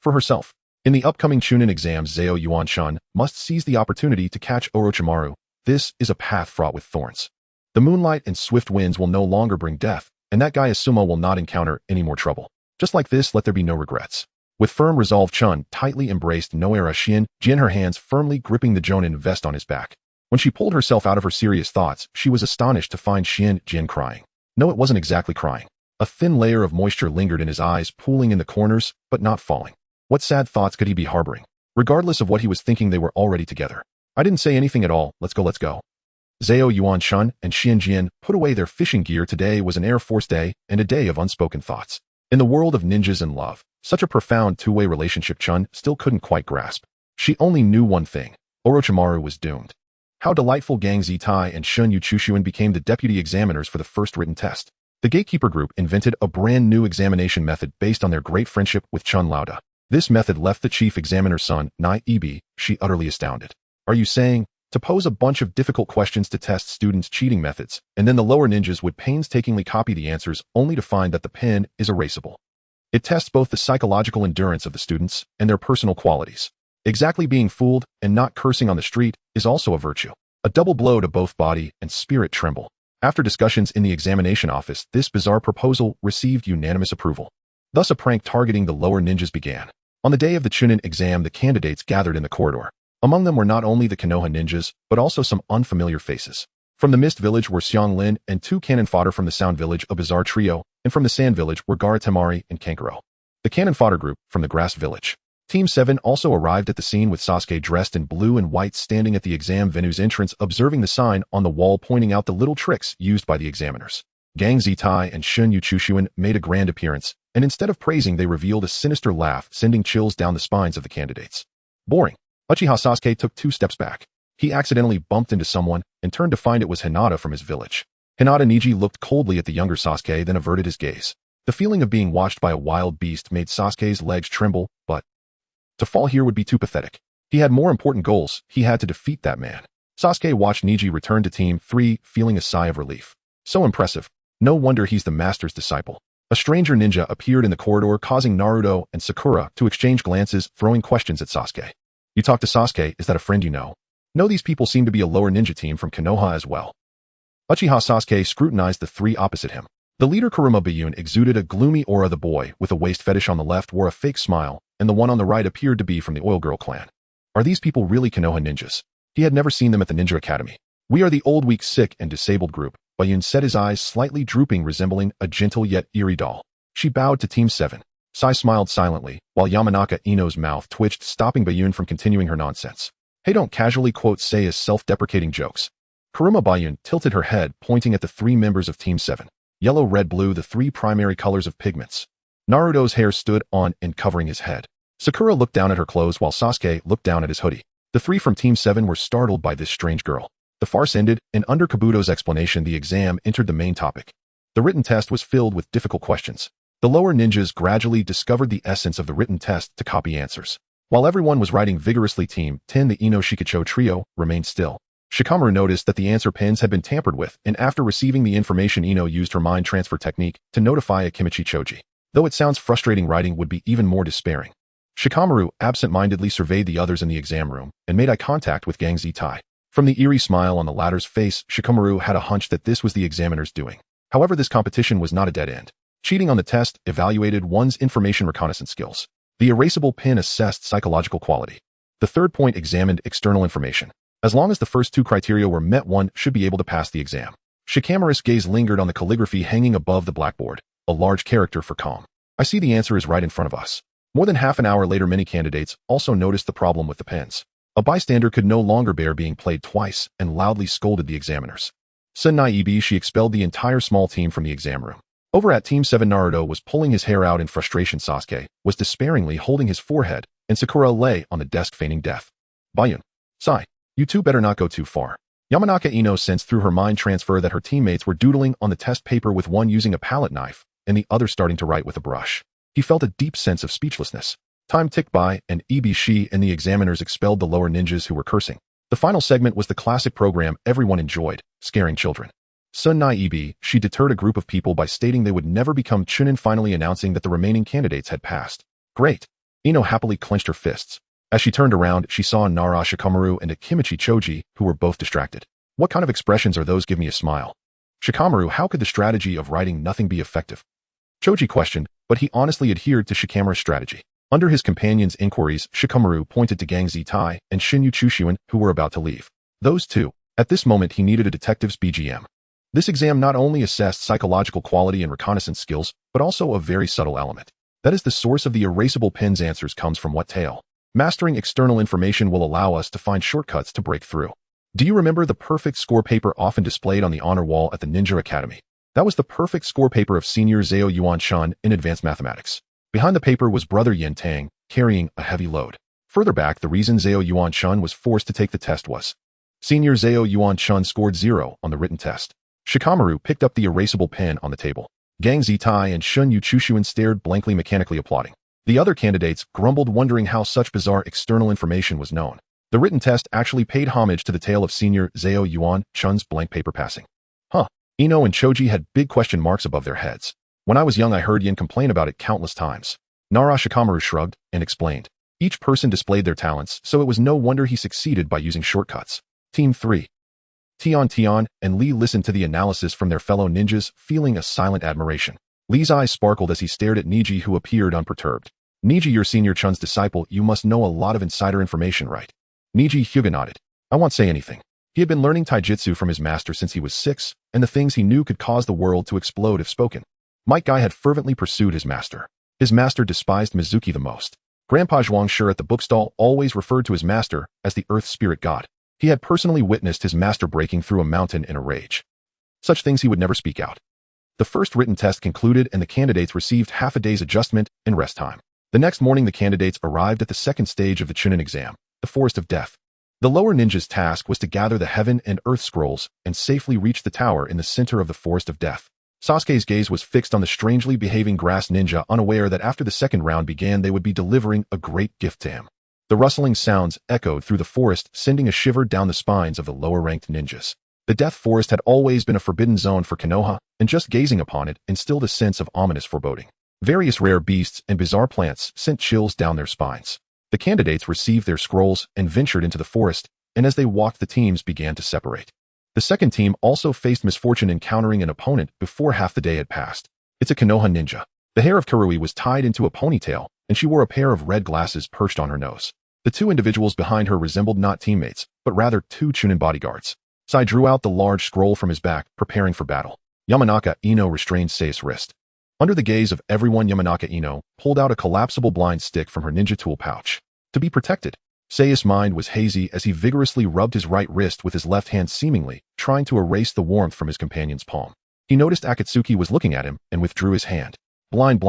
for herself. In the upcoming Chūnin exams, Zhao Yuan-chun must seize the opportunity to catch Orochimaru. This is a path fraught with thorns. The moonlight and swift winds will no longer bring death, and that guy Asuma will not encounter any more trouble. Just like this, let there be no regrets. With firm resolve, Chun tightly embraced Noera Jin, her hands firmly gripping the Jonin vest on his back. When she pulled herself out of her serious thoughts, she was astonished to find Jin crying. No, it wasn't exactly crying. A thin layer of moisture lingered in his eyes, pooling in the corners, but not falling. What sad thoughts could he be harboring? Regardless of what he was thinking, they were already together. I didn't say anything at all. Let's go. Zhao Yuan Chun and Jin put away their fishing gear. Today was an Air Force day and a day of unspoken thoughts. In the world of ninjas and love, such a profound two-way relationship Chun still couldn't quite grasp. She only knew one thing. Orochimaru was doomed. How delightful. Gang Zitai and Shun Yuchushuan became the deputy examiners for the first written test. The Gatekeeper group invented a brand new examination method based on their great friendship with Chun Lauda. This method left the chief examiner's son, Naibi, she utterly astounded. Are you saying, to pose a bunch of difficult questions to test students' cheating methods, and then the lower ninjas would painstakingly copy the answers only to find that the pen is erasable? It tests both the psychological endurance of the students and their personal qualities. Exactly, being fooled and not cursing on the street is also a virtue. A double blow to both body and spirit tremble. After discussions in the examination office, this bizarre proposal received unanimous approval. Thus a prank targeting the lower ninjas began. On the day of the Chūnin exam, the candidates gathered in the corridor. Among them were not only the Konoha ninjas, but also some unfamiliar faces. From the Mist Village were Xiang Lin and two cannon fodder. From the Sound Village, a bizarre trio, and from the Sand Village were Gaara Temari and Kankuro. The cannon fodder group from the Grass Village. Team 7 also arrived at the scene with Sasuke dressed in blue and white standing at the exam venue's entrance, observing the sign on the wall pointing out the little tricks used by the examiners. Gang Zitai and Shun Yuchushuan made a grand appearance, and instead of praising they revealed a sinister laugh, sending chills down the spines of the candidates. Boring. Uchiha Sasuke took 2 steps back. He accidentally bumped into someone and turned to find it was Hinata from his village. Hinata Niji looked coldly at the younger Sasuke, then averted his gaze. The feeling of being watched by a wild beast made Sasuke's legs tremble, but to fall here would be too pathetic. He had more important goals. He had to defeat that man. Sasuke watched Niji return to Team 3, feeling a sigh of relief. So impressive. No wonder he's the master's disciple. A stranger ninja appeared in the corridor, causing Naruto and Sakura to exchange glances, throwing questions at Sasuke. You talk to Sasuke, is that a friend you know? No, these people seem to be a lower ninja team from Konoha as well. Uchiha Sasuke scrutinized the 3 opposite him. The leader Kuruma Bayun exuded a gloomy aura. The boy with a waist fetish on the left wore a fake smile, and the one on the right appeared to be from the Oil Girl clan. Are these people really Konoha ninjas? He had never seen them at the Ninja Academy. We are the old, weak, sick, and disabled group. Bayun said, his eyes slightly drooping, resembling a gentle yet eerie doll. She bowed to Team 7. Sai smiled silently, while Yamanaka Ino's mouth twitched, stopping Bayun from continuing her nonsense. Hey, don't casually quote say as self-deprecating jokes. Kuruma Bayun tilted her head, pointing at the 3 members of Team 7. Yellow, red, blue, the 3 primary colors of pigments. Naruto's hair stood on and covering his head. Sakura looked down at her clothes while Sasuke looked down at his hoodie. The 3 from Team 7 were startled by this strange girl. The farce ended, and under Kabuto's explanation the exam entered the main topic. The written test was filled with difficult questions. The lower ninjas gradually discovered the essence of the written test to copy answers. While everyone was writing vigorously, Team 10, the Ino Shikacho trio, remained still. Shikamaru noticed that the answer pens had been tampered with, and after receiving the information, Ino used her mind transfer technique to notify Akimichi Choji. Though it sounds frustrating, writing would be even more despairing. Shikamaru absent-mindedly surveyed the others in the exam room and made eye contact with Gang Zitai. From the eerie smile on the latter's face, Shikamaru had a hunch that this was the examiner's doing. However, this competition was not a dead end. Cheating on the test evaluated one's information reconnaissance skills. The erasable pen assessed psychological quality. The third point examined external information. As long as the first 2 criteria were met, one should be able to pass the exam. Shikamaru's gaze lingered on the calligraphy hanging above the blackboard, a large character for calm. I see, the answer is right in front of us. More than half an hour later, many candidates also noticed the problem with the pens. A bystander could no longer bear being played twice and loudly scolded the examiners. Sun Naibi, she expelled the entire small team from the exam room. Over at Team 7, Naruto was pulling his hair out in frustration. Sasuke was despairingly holding his forehead, and Sakura lay on the desk feigning death. Bayun. Sai. You 2 better not go too far. Yamanaka Ino sensed through her mind transfer that her teammates were doodling on the test paper, with one using a palette knife and the other starting to write with a brush. He felt a deep sense of speechlessness. Time ticked by, and Ibishi and the examiners expelled the lower ninjas who were cursing. The final segment was the classic program everyone enjoyed, scaring children. Sun Naibi, she deterred a group of people by stating they would never become Chūnin, finally announcing that the remaining candidates had passed. Great. Ino happily clenched her fists. As she turned around, she saw Nara Shikaku and Akimichi Choji, who were both distracted. What kind of expressions are those? Give me a smile. Shikamaru, how could the strategy of writing nothing be effective? Choji questioned, but he honestly adhered to Shikamaru's strategy. Under his companion's inquiries, Shikamaru pointed to Gang Zitai and Shinyu Chushuin, who were about to leave. Those two. At this moment he needed a detective's BGM. This exam not only assessed psychological quality and reconnaissance skills, but also a very subtle element. That is, the source of the erasable pin's answers comes from what tale. Mastering external information will allow us to find shortcuts to break through. Do you remember the perfect score paper often displayed on the honor wall at the Ninja Academy? That was the perfect score paper of Senior Zhao Yuan-shun in advanced mathematics. Behind the paper was brother Yin Tang, carrying a heavy load. Further back, the reason Zhao Yuan-shun was forced to take the test was Senior Zhao Yuan-shun scored 0 on the written test. Shikamaru picked up the erasable pen on the table. Gang Zitai and Shinyu Chushuin stared blankly, mechanically applauding. The other candidates grumbled, wondering how such bizarre external information was known. The written test actually paid homage to the tale of Senior Zhao Yuan-shun's blank paper passing. Ino and Choji had big question marks above their heads. When I was young, I heard Yin complain about it countless times. Nara Shikamaru shrugged and explained. Each person displayed their talents, so it was no wonder he succeeded by using shortcuts. Team 3. Tian and Lee listened to the analysis from their fellow ninjas, feeling a silent admiration. Lee's eyes sparkled as he stared at Niji, who appeared unperturbed. Niji, you're Senior Chun's disciple, you must know a lot of insider information, right? Niji Hyuga nodded. I won't say anything. He had been learning taijutsu from his master since he was 6, and the things he knew could cause the world to explode if spoken. Mike Guy had fervently pursued his master. His master despised Mizuki the most. Grandpa Zhuangshi at the bookstall always referred to his master as the Earth Spirit God. He had personally witnessed his master breaking through a mountain in a rage. Such things he would never speak out. The first written test concluded and the candidates received half a day's adjustment and rest time. The next morning the candidates arrived at the second stage of the Chūnin exam, the Forest of Death. The lower ninja's task was to gather the Heaven and Earth scrolls and safely reach the tower in the center of the Forest of Death. Sasuke's gaze was fixed on the strangely behaving grass ninja, unaware that after the second round began they would be delivering a great gift to him. The rustling sounds echoed through the forest, sending a shiver down the spines of the lower-ranked ninjas. The Death Forest had always been a forbidden zone for Konoha, and just gazing upon it instilled a sense of ominous foreboding. Various rare beasts and bizarre plants sent chills down their spines. The candidates received their scrolls and ventured into the forest, and as they walked the teams began to separate. The second team also faced misfortune, encountering an opponent before half the day had passed. It's a Konoha ninja. The hair of Kurui was tied into a ponytail, and she wore a pair of red glasses perched on her nose. The two individuals behind her resembled not teammates, but rather two Chūnin bodyguards. Sai drew out the large scroll from his back, preparing for battle. Yamanaka Ino restrained Sei's wrist. Under the gaze of everyone, Yamanaka Ino pulled out a collapsible blind stick from her ninja tool pouch. To be protected. Sei's mind was hazy as he vigorously rubbed his right wrist with his left hand, seemingly trying to erase the warmth from his companion's palm. He noticed Akatsuki was looking at him and withdrew his hand. Blind.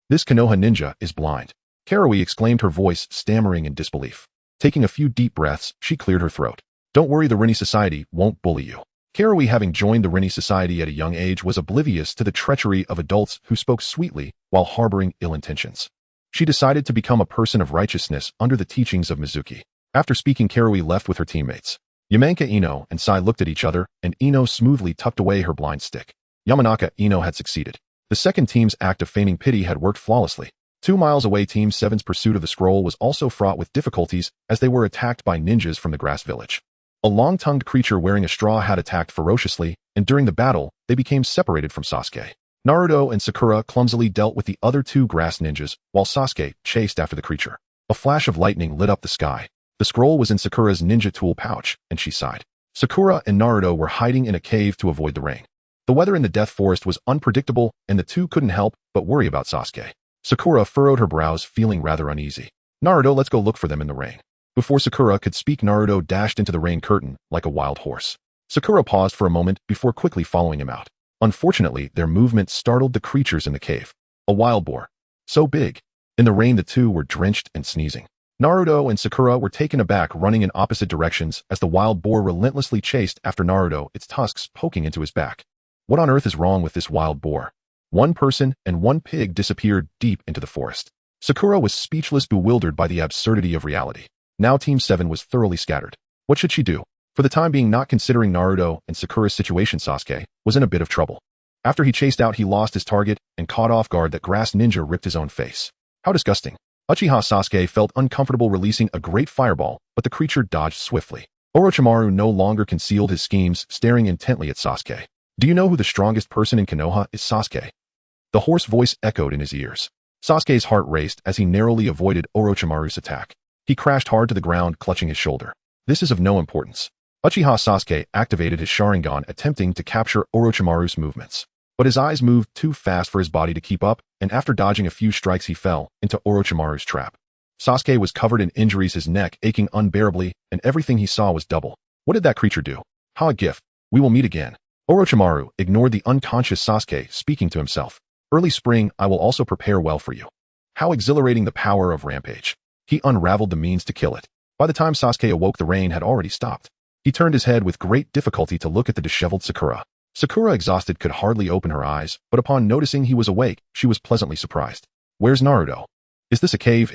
This Konoha ninja is blind. Karui exclaimed, her voice stammering in disbelief. Taking a few deep breaths, she cleared her throat. Don't worry, the Rinni Society won't bully you. Karui, having joined the Rinni Society at a young age, was oblivious to the treachery of adults who spoke sweetly while harboring ill intentions. She decided to become a person of righteousness under the teachings of Mizuki. After speaking, Karui left with her teammates. Yamanaka Ino and Sai looked at each other, and Ino smoothly tucked away her blind stick. Yamanaka Ino had succeeded. The second team's act of feigning pity had worked flawlessly. 2 miles away, Team 7's pursuit of the scroll was also fraught with difficulties as they were attacked by ninjas from the grass village. A long-tongued creature wearing a straw hat attacked ferociously, and during the battle, they became separated from Sasuke. Naruto and Sakura clumsily dealt with the other 2 grass ninjas, while Sasuke chased after the creature. A flash of lightning lit up the sky. The scroll was in Sakura's ninja tool pouch, and she sighed. Sakura and Naruto were hiding in a cave to avoid the rain. The weather in the Death Forest was unpredictable, and the two couldn't help but worry about Sasuke. Sakura furrowed her brows, feeling rather uneasy. Naruto, let's go look for them in the rain. Before Sakura could speak, Naruto dashed into the rain curtain like a wild horse. Sakura paused for a moment before quickly following him out. Unfortunately, their movement startled the creatures in the cave. A wild boar. So big. In the rain, the two were drenched and sneezing. Naruto and Sakura were taken aback, running in opposite directions as the wild boar relentlessly chased after Naruto, its tusks poking into his back. What on earth is wrong with this wild boar? 1 person and 1 pig disappeared deep into the forest. Sakura was speechless, bewildered by the absurdity of reality. Now Team 7 was thoroughly scattered. What should she do? For the time being, not considering Naruto and Sakura's situation, Sasuke was in a bit of trouble. After he chased out, he lost his target and caught off guard that grass ninja ripped his own face. How disgusting. Uchiha Sasuke felt uncomfortable releasing a great fireball, but the creature dodged swiftly. Orochimaru no longer concealed his schemes, staring intently at Sasuke. Do you know who the strongest person in Konoha is? Sasuke. The hoarse voice echoed in his ears. Sasuke's heart raced as he narrowly avoided Orochimaru's attack. He crashed hard to the ground, clutching his shoulder. This is of no importance. Uchiha Sasuke activated his Sharingan, attempting to capture Orochimaru's movements. But his eyes moved too fast for his body to keep up, and after dodging a few strikes he fell into Orochimaru's trap. Sasuke was covered in injuries, his neck aching unbearably, and everything he saw was double. What did that creature do? How a gift. We will meet again. Orochimaru ignored the unconscious Sasuke, speaking to himself. Early spring, I will also prepare well for you. How exhilarating the power of Rampage. He unraveled the means to kill it. By the time Sasuke awoke, the rain had already stopped. He turned his head with great difficulty to look at the disheveled Sakura. Sakura, exhausted, could hardly open her eyes, but upon noticing he was awake, she was pleasantly surprised. Where's Naruto? Is this a cave?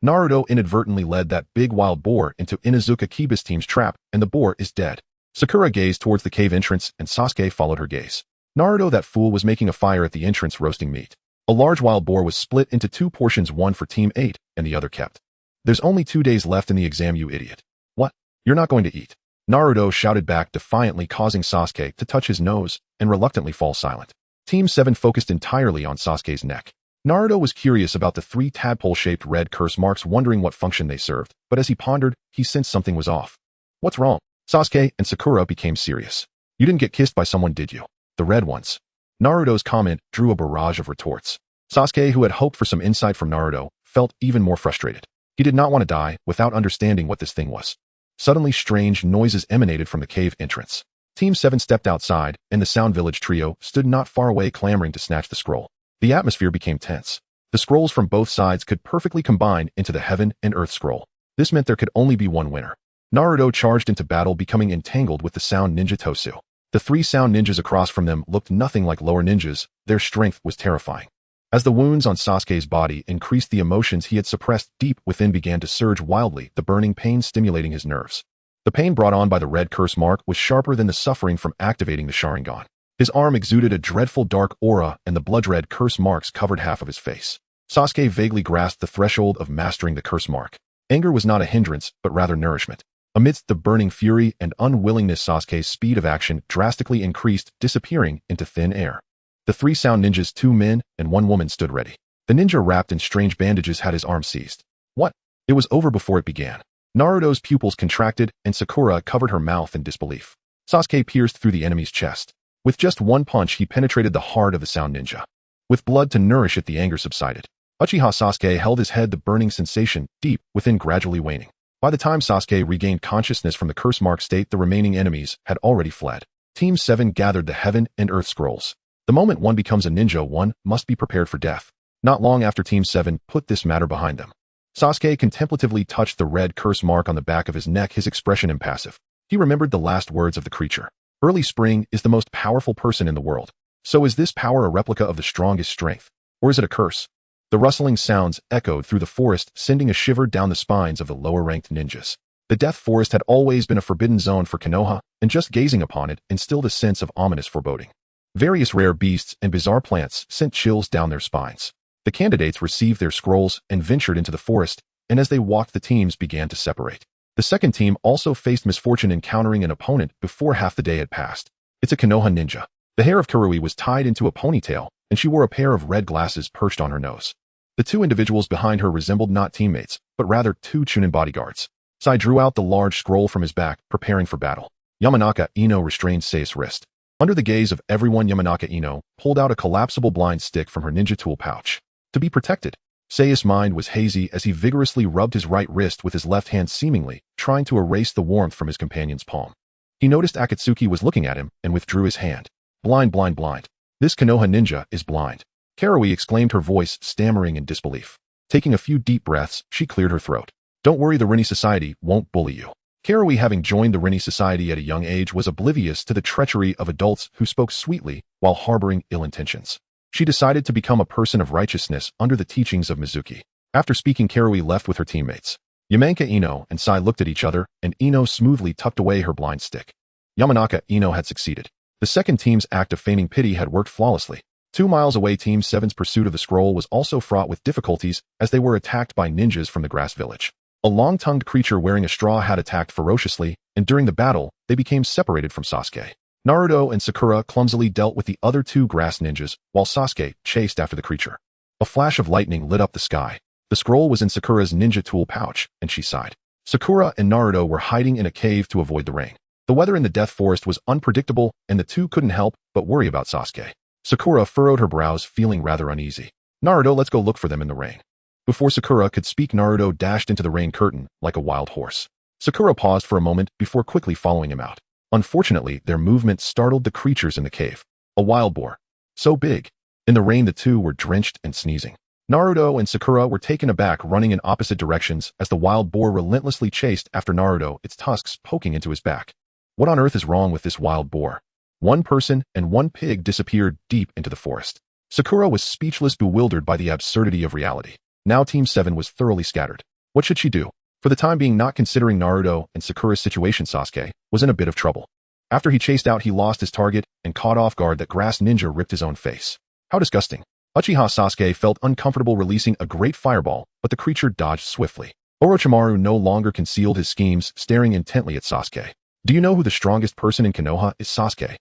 Naruto inadvertently led that big wild boar into Inuzuka Kiba's team's trap, and the boar is dead. Sakura gazed towards the cave entrance, and Sasuke followed her gaze. Naruto, that fool, was making a fire at the entrance, roasting meat. A large wild boar was split into 2 portions, one for Team 8, and the other kept. There's only 2 days left in the exam, you idiot. What? You're not going to eat? Naruto shouted back defiantly, causing Sasuke to touch his nose and reluctantly fall silent. Team 7 focused entirely on Sasuke's neck. Naruto was curious about the 3 tadpole-shaped red curse marks, wondering what function they served, but as he pondered, he sensed something was off. What's wrong? Sasuke and Sakura became serious. You didn't get kissed by someone, did you? The red ones. Naruto's comment drew a barrage of retorts. Sasuke, who had hoped for some insight from Naruto, felt even more frustrated. He did not want to die without understanding what this thing was. Suddenly, strange noises emanated from the cave entrance. Team 7 stepped outside, and the Sound Village trio stood not far away, clamoring to snatch the scroll. The atmosphere became tense. The scrolls from both sides could perfectly combine into the Heaven and Earth scroll. This meant there could only be one winner. Naruto charged into battle, becoming entangled with the Sound Ninja Tosu. The 3 Sound Ninjas across from them looked nothing like lower ninjas. Their strength was terrifying. As the wounds on Sasuke's body increased, the emotions he had suppressed deep within began to surge wildly, the burning pain stimulating his nerves. The pain brought on by the red curse mark was sharper than the suffering from activating the Sharingan. His arm exuded a dreadful dark aura, and the blood-red curse marks covered half of his face. Sasuke vaguely grasped the threshold of mastering the curse mark. Anger was not a hindrance, but rather nourishment. Amidst the burning fury and unwillingness, Sasuke's speed of action drastically increased, disappearing into thin air. The 3 Sound Ninjas, 2 men and 1 woman, stood ready. The ninja wrapped in strange bandages had his arm seized. What? It was over before it began. Naruto's pupils contracted, and Sakura covered her mouth in disbelief. Sasuke pierced through the enemy's chest. With just 1 punch, he penetrated the heart of the Sound Ninja. With blood to nourish it, the anger subsided. Uchiha Sasuke held his head, the burning sensation deep within gradually waning. By the time Sasuke regained consciousness from the curse mark state, the remaining enemies had already fled. Team 7 gathered the Heaven and Earth scrolls. The moment one becomes a ninja, one must be prepared for death. Not long after Team 7 put this matter behind them. Sasuke contemplatively touched the red curse mark on the back of his neck, his expression impassive. He remembered the last words of the creature. Early spring is the most powerful person in the world. So is this power a replica of the strongest strength? Or is it a curse? The rustling sounds echoed through the forest, sending a shiver down the spines of the lower-ranked ninjas. The Death Forest had always been a forbidden zone for Konoha, and just gazing upon it instilled a sense of ominous foreboding. Various rare beasts and bizarre plants sent chills down their spines. The candidates received their scrolls and ventured into the forest, and as they walked, the teams began to separate. The second team also faced misfortune, encountering an opponent before half the day had passed. It's a Konoha ninja. The hair of Kirui was tied into a ponytail, and she wore a pair of red glasses perched on her nose. The 2 individuals behind her resembled not teammates, but rather 2 Chūnin bodyguards. Sai drew out the large scroll from his back, preparing for battle. Yamanaka Ino restrained Sei's wrist. Under the gaze of everyone, Yamanaka Ino pulled out a collapsible blind stick from her ninja tool pouch. To be protected. Sei's mind was hazy as he vigorously rubbed his right wrist with his left hand, seemingly trying to erase the warmth from his companion's palm. He noticed Akatsuki was looking at him and withdrew his hand. Blind, blind, blind. This Konoha ninja is blind. Kirui exclaimed, her voice stammering in disbelief. Taking a few deep breaths, she cleared her throat. Don't worry, the Rinni Society won't bully you. Kirui, having joined the Rinni Society at a young age, was oblivious to the treachery of adults who spoke sweetly while harboring ill intentions. She decided to become a person of righteousness under the teachings of Mizuki. After speaking, Kirui left with her teammates. Yamanaka Ino and Sai looked at each other, and Ino smoothly tucked away her blind stick. Yamanaka Ino had succeeded. The second team's act of feigning pity had worked flawlessly. 2 miles away, Team 7's pursuit of the scroll was also fraught with difficulties, as they were attacked by ninjas from the grass village. A long-tongued creature wearing a straw hat attacked ferociously, and during the battle, they became separated from Sasuke. Naruto and Sakura clumsily dealt with the other two grass ninjas, while Sasuke chased after the creature. A flash of lightning lit up the sky. The scroll was in Sakura's ninja tool pouch, and she sighed. Sakura and Naruto were hiding in a cave to avoid the rain. The weather in the Death Forest was unpredictable, and the two couldn't help but worry about Sasuke. Sakura furrowed her brows, feeling rather uneasy. Naruto, let's go look for them in the rain. Before Sakura could speak, Naruto dashed into the rain curtain like a wild horse. Sakura paused for a moment before quickly following him out. Unfortunately, their movement startled the creatures in the cave. A wild boar. So big. In the rain, the two were drenched and sneezing. Naruto and Sakura were taken aback, running in opposite directions as the wild boar relentlessly chased after Naruto, its tusks poking into his back. What on earth is wrong with this wild boar? One person and one pig disappeared deep into the forest. Sakura was speechless, bewildered by the absurdity of reality. Now Team 7 was thoroughly scattered. What should she do? For the time being, not considering Naruto and Sakura's situation, Sasuke was in a bit of trouble. After he chased out, he lost his target and caught off guard that grass ninja ripped his own face. How disgusting. Uchiha Sasuke felt uncomfortable releasing a great fireball, but the creature dodged swiftly. Orochimaru no longer concealed his schemes, staring intently at Sasuke. Do you know who the strongest person in Konoha is? Sasuke.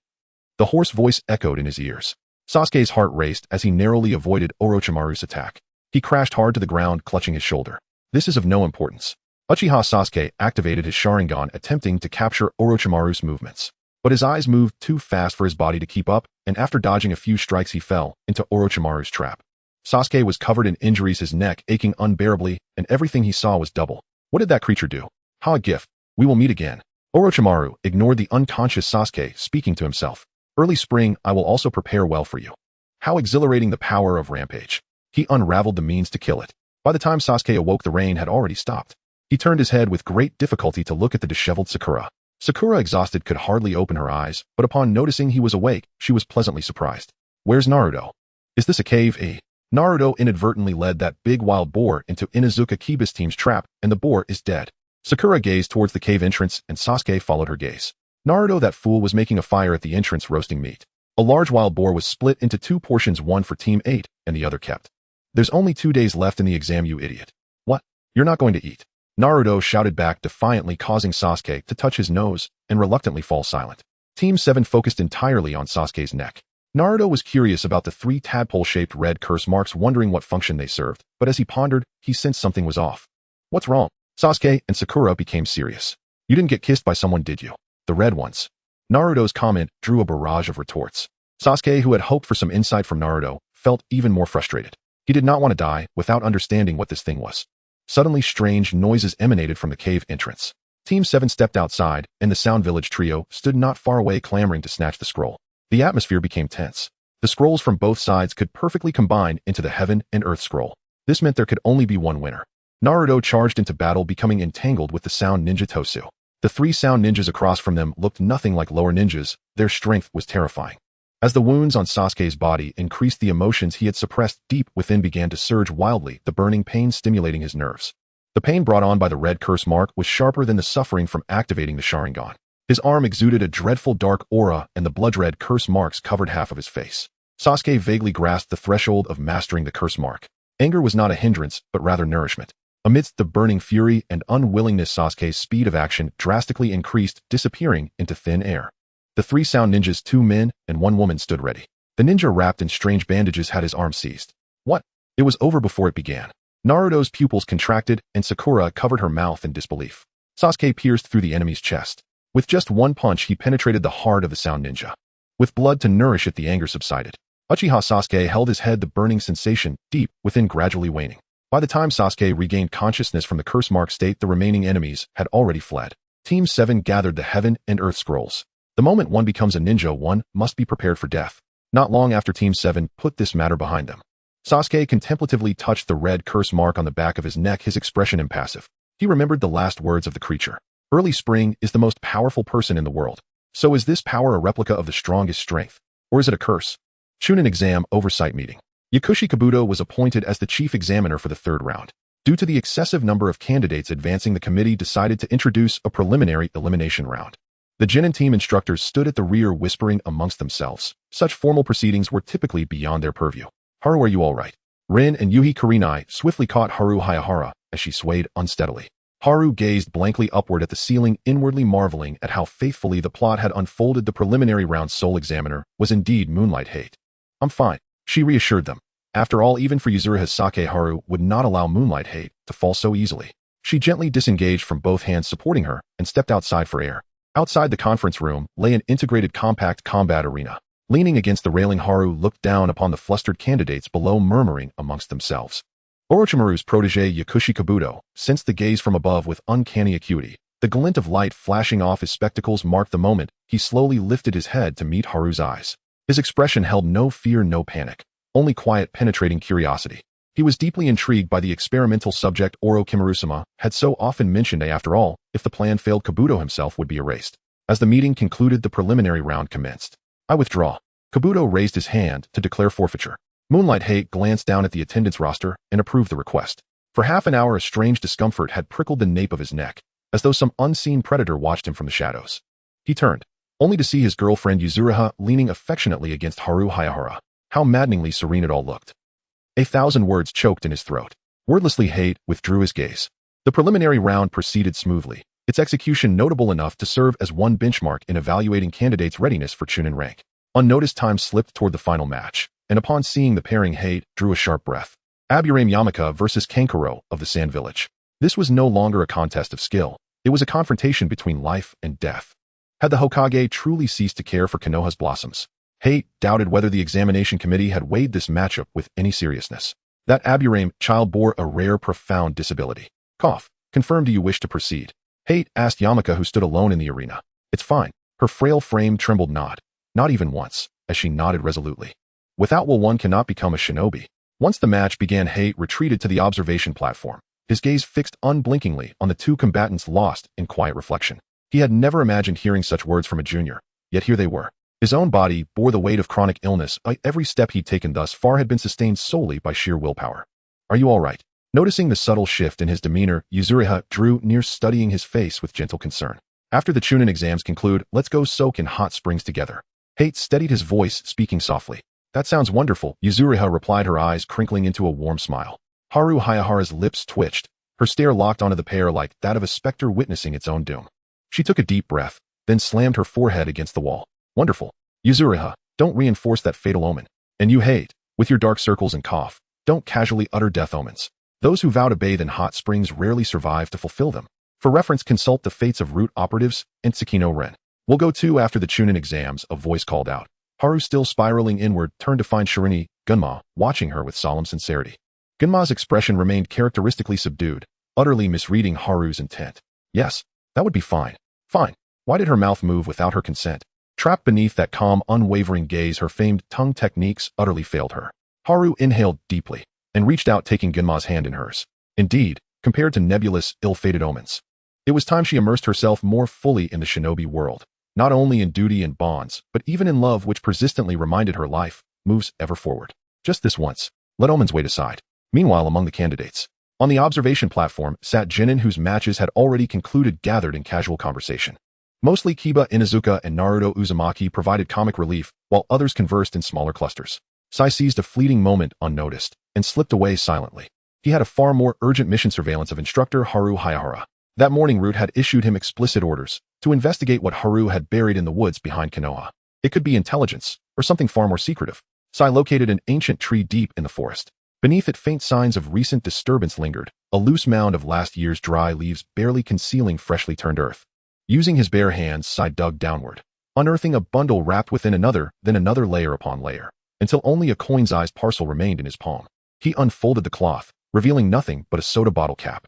The hoarse voice echoed in his ears. Sasuke's heart raced as he narrowly avoided Orochimaru's attack. He crashed hard to the ground, clutching his shoulder. This is of no importance. Uchiha Sasuke activated his Sharingan, attempting to capture Orochimaru's movements. But his eyes moved too fast for his body to keep up, and after dodging a few strikes, he fell into Orochimaru's trap. Sasuke was covered in injuries, his neck aching unbearably, and everything he saw was double. What did that creature do? How a gift. We will meet again. Orochimaru ignored the unconscious Sasuke, speaking to himself. Early spring, I will also prepare well for you. How exhilarating the power of rampage. He unraveled the means to kill it. By the time Sasuke awoke, the rain had already stopped. He turned his head with great difficulty to look at the disheveled Sakura. Sakura, exhausted, could hardly open her eyes, but upon noticing he was awake, she was pleasantly surprised. Where's Naruto? Is this a cave? Naruto inadvertently led that big wild boar into Inuzuka Kiba's team's trap, and the boar is dead. Sakura gazed towards the cave entrance, and Sasuke followed her gaze. Naruto, that fool, was making a fire at the entrance, roasting meat. A large wild boar was split into two portions, one for Team 8, and the other kept. There's only 2 days left in the exam, you idiot. What? You're not going to eat? Naruto shouted back defiantly, causing Sasuke to touch his nose and reluctantly fall silent. Team 7 focused entirely on Sasuke's neck. Naruto was curious about the 3 tadpole-shaped red curse marks, wondering what function they served, but as he pondered, he sensed something was off. What's wrong? Sasuke and Sakura became serious. You didn't get kissed by someone, did you? The red ones. Naruto's comment drew a barrage of retorts. Sasuke, who had hoped for some insight from Naruto, felt even more frustrated. He did not want to die without understanding what this thing was. Suddenly, strange noises emanated from the cave entrance. Team 7 stepped outside, and the Sound Village trio stood not far away, clamoring to snatch the scroll. The atmosphere became tense. The scrolls from both sides could perfectly combine into the Heaven and Earth scroll. This meant there could only be one winner. Naruto charged into battle, becoming entangled with the Sound Ninja Tosu. The 3 Sound Ninjas across from them looked nothing like lower ninjas. Their strength was terrifying. As the wounds on Sasuke's body increased, the emotions he had suppressed deep within began to surge wildly, the burning pain stimulating his nerves. The pain brought on by the red curse mark was sharper than the suffering from activating the Sharingan. His arm exuded a dreadful dark aura, and the blood-red curse marks covered half of his face. Sasuke vaguely grasped the threshold of mastering the curse mark. Anger was not a hindrance, but rather nourishment. Amidst the burning fury and unwillingness, Sasuke's speed of action drastically increased, disappearing into thin air. The 3 Sound Ninjas, 2 men and 1 woman, stood ready. The ninja wrapped in strange bandages had his arm seized. What? It was over before it began. Naruto's pupils contracted, and Sakura covered her mouth in disbelief. Sasuke pierced through the enemy's chest. With just one punch, he penetrated the heart of the Sound Ninja. With blood to nourish it, the anger subsided. Uchiha Sasuke held his head, the burning sensation deep within gradually waning. By the time Sasuke regained consciousness from the curse mark state, the remaining enemies had already fled. Team 7 gathered the Heaven and Earth scrolls. The moment one becomes a ninja, one must be prepared for death. Not long after Team 7 put this matter behind them. Sasuke contemplatively touched the red curse mark on the back of his neck, his expression impassive. He remembered the last words of the creature. Early spring is the most powerful person in the world. So is this power a replica of the strongest strength? Or is it a curse? Chūnin Exam Oversight Meeting. Yakushi Kabuto was appointed as the chief examiner for the 3rd round. Due to the excessive number of candidates advancing, the committee decided to introduce a preliminary elimination round. The Genin team instructors stood at the rear, whispering amongst themselves. Such formal proceedings were typically beyond their purview. Haru, are you all right? Rin and Yuhi Kurinai swiftly caught Haru Hayahara as she swayed unsteadily. Haru gazed blankly upward at the ceiling, inwardly marveling at how faithfully the plot had unfolded. The preliminary round's sole examiner was indeed Moonlight Hate. "I'm fine," she reassured them. After all, even for Yuzuriha's sake, Haru would not allow Moonlight Hate to fall so easily. She gently disengaged from both hands supporting her and stepped outside for air. Outside the conference room lay an integrated compact combat arena. Leaning against the railing, Haru looked down upon the flustered candidates below, murmuring amongst themselves. Orochimaru's protege Yakushi Kabuto sensed the gaze from above with uncanny acuity. The glint of light flashing off his spectacles marked the moment he slowly lifted his head to meet Haru's eyes. His expression held no fear, no panic, only quiet, penetrating curiosity. He was deeply intrigued by the experimental subject Orochimaru-sama had so often mentioned. After all, if the plan failed, Kabuto himself would be erased. As the meeting concluded, the preliminary round commenced. "I withdraw." Kabuto raised his hand to declare forfeiture. Moonlight Hate glanced down at the attendance roster and approved the request. For half an hour, a strange discomfort had prickled the nape of his neck, as though some unseen predator watched him from the shadows. He turned, only to see his girlfriend Yuzuriha leaning affectionately against Haru Hayahara. How maddeningly serene it all looked. 1,000 words choked in his throat. Wordlessly, Hate withdrew his gaze. The preliminary round proceeded smoothly, its execution notable enough to serve as one benchmark in evaluating candidates' readiness for Chūnin rank. Unnoticed, time slipped toward the final match, and upon seeing the pairing, Hate drew a sharp breath. Aburame Yamaka versus Kankuro of the Sand Village. This was no longer a contest of skill. It was a confrontation between life and death. Had the Hokage truly ceased to care for Konoha's blossoms? Hate doubted whether the examination committee had weighed this matchup with any seriousness. That Aburame child bore a rare, profound disability. Cough. "Confirm, do you wish to proceed?" Hate asked Yamaka, who stood alone in the arena. "It's fine." Her frail frame trembled not even once, as she nodded resolutely. Without will, one cannot become a shinobi. Once the match began, Hate retreated to the observation platform, his gaze fixed unblinkingly on the two combatants, lost in quiet reflection. He had never imagined hearing such words from a junior, yet here they were. His own body bore the weight of chronic illness. Every step he'd taken thus far had been sustained solely by sheer willpower. "Are you all right?" Noticing the subtle shift in his demeanor, Yuzuriha drew near, studying his face with gentle concern. "After the Chūnin exams conclude, let's go soak in hot springs together." Hate steadied his voice, speaking softly. "That sounds wonderful," Yuzuriha replied, her eyes crinkling into a warm smile. Haru Hayahara's lips twitched, her stare locked onto the pair like that of a specter witnessing its own doom. She took a deep breath, then slammed her forehead against the wall. "Wonderful. Yuzuriha, don't reinforce that fatal omen. And you, Hate, with your dark circles and cough, don't casually utter death omens. Those who vow to bathe in hot springs rarely survive to fulfill them. For reference, consult the fates of root operatives and Tsukino Ren. We'll go too after the Chūnin exams," a voice called out. Haru, still spiraling inward, turned to find Shirini, Gunma, watching her with solemn sincerity. Gunma's expression remained characteristically subdued, utterly misreading Haru's intent. "Yes, that would be fine." "Fine." Why did her mouth move without her consent? Trapped beneath that calm, unwavering gaze, her famed tongue techniques utterly failed her. Haru inhaled deeply and reached out, taking Gunma's hand in hers. Indeed, compared to nebulous, ill-fated omens, it was time she immersed herself more fully in the shinobi world, not only in duty and bonds, but even in love, which persistently reminded her life moves ever forward. Just this once. Let omens wait aside. Meanwhile, among the candidates, on the observation platform sat Genin, whose matches had already concluded, gathered in casual conversation. Mostly Kiba Inuzuka and Naruto Uzumaki provided comic relief, while others conversed in smaller clusters. Sai seized a fleeting moment unnoticed and slipped away silently. He had a far more urgent mission: surveillance of instructor Haru Hayahara. That morning, Root had issued him explicit orders to investigate what Haru had buried in the woods behind Konoha. It could be intelligence, or something far more secretive. Sai located an ancient tree deep in the forest. Beneath it, faint signs of recent disturbance lingered, a loose mound of last year's dry leaves barely concealing freshly turned earth. Using his bare hands, Sai dug downward, unearthing a bundle wrapped within another, then another layer upon layer, until only a coin-sized parcel remained in his palm. He unfolded the cloth, revealing nothing but a soda bottle cap.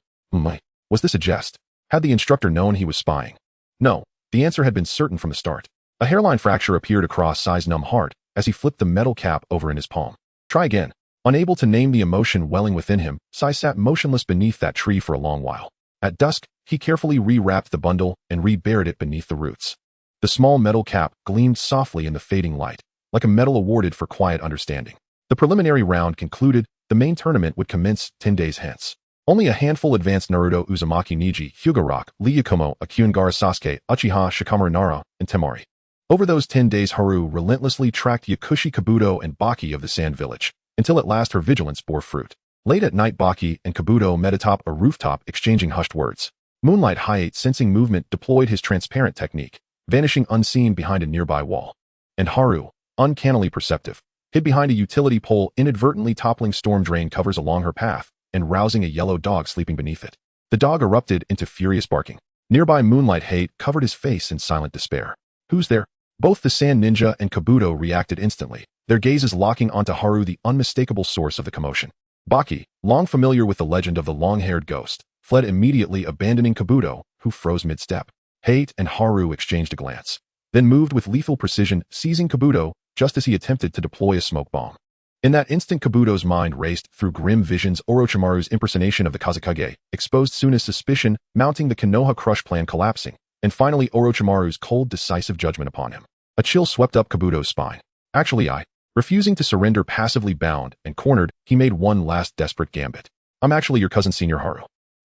Was this a jest? Had the instructor known he was spying? No, the answer had been certain from the start. A hairline fracture appeared across Sai's numb heart as he flipped the metal cap over in his palm. Try again. Unable to name the emotion welling within him, Sai sat motionless beneath that tree for a long while. At dusk, he carefully re-wrapped the bundle and re-buried it beneath the roots. The small metal cap gleamed softly in the fading light, like a medal awarded for quiet understanding. The preliminary round concluded. The main tournament would commence 10 days hence. Only a handful advanced: Naruto, Uzumaki, Niji, Hyuga Rock, Lee Yakumo, Akun Gaara, Sasuke, Uchiha, Shikamaru, Nara, and Temari. Over those 10 days, Haru relentlessly tracked Yakushi, Kabuto, and Baki of the Sand Village, until at last her vigilance bore fruit. Late at night, Baki and Kabuto met atop a rooftop, exchanging hushed words. Moonlight Hayate, sensing movement, deployed his transparent technique, vanishing unseen behind a nearby wall. And Haru, uncannily perceptive, hid behind a utility pole, inadvertently toppling storm drain covers along her path and rousing a yellow dog sleeping beneath it. The dog erupted into furious barking. Nearby, Moonlight Hayate covered his face in silent despair. Who's there? Both the Sand Ninja and Kabuto reacted instantly, their gazes locking onto Haru, the unmistakable source of the commotion. Baki, long familiar with the legend of the long-haired ghost, fled immediately, abandoning Kabuto, who froze mid-step. Hayate and Haru exchanged a glance, then moved with lethal precision, seizing Kabuto just as he attempted to deploy a smoke bomb. In that instant, Kabuto's mind raced through grim visions. Orochimaru's impersonation of the Kazekage exposed Suna's suspicion, mounting the Konoha crush plan collapsing, and finally Orochimaru's cold, decisive judgment upon him. A chill swept up Kabuto's spine. Actually, refusing to surrender, passively bound and cornered, he made one last desperate gambit. I'm actually your cousin, Senior Haru.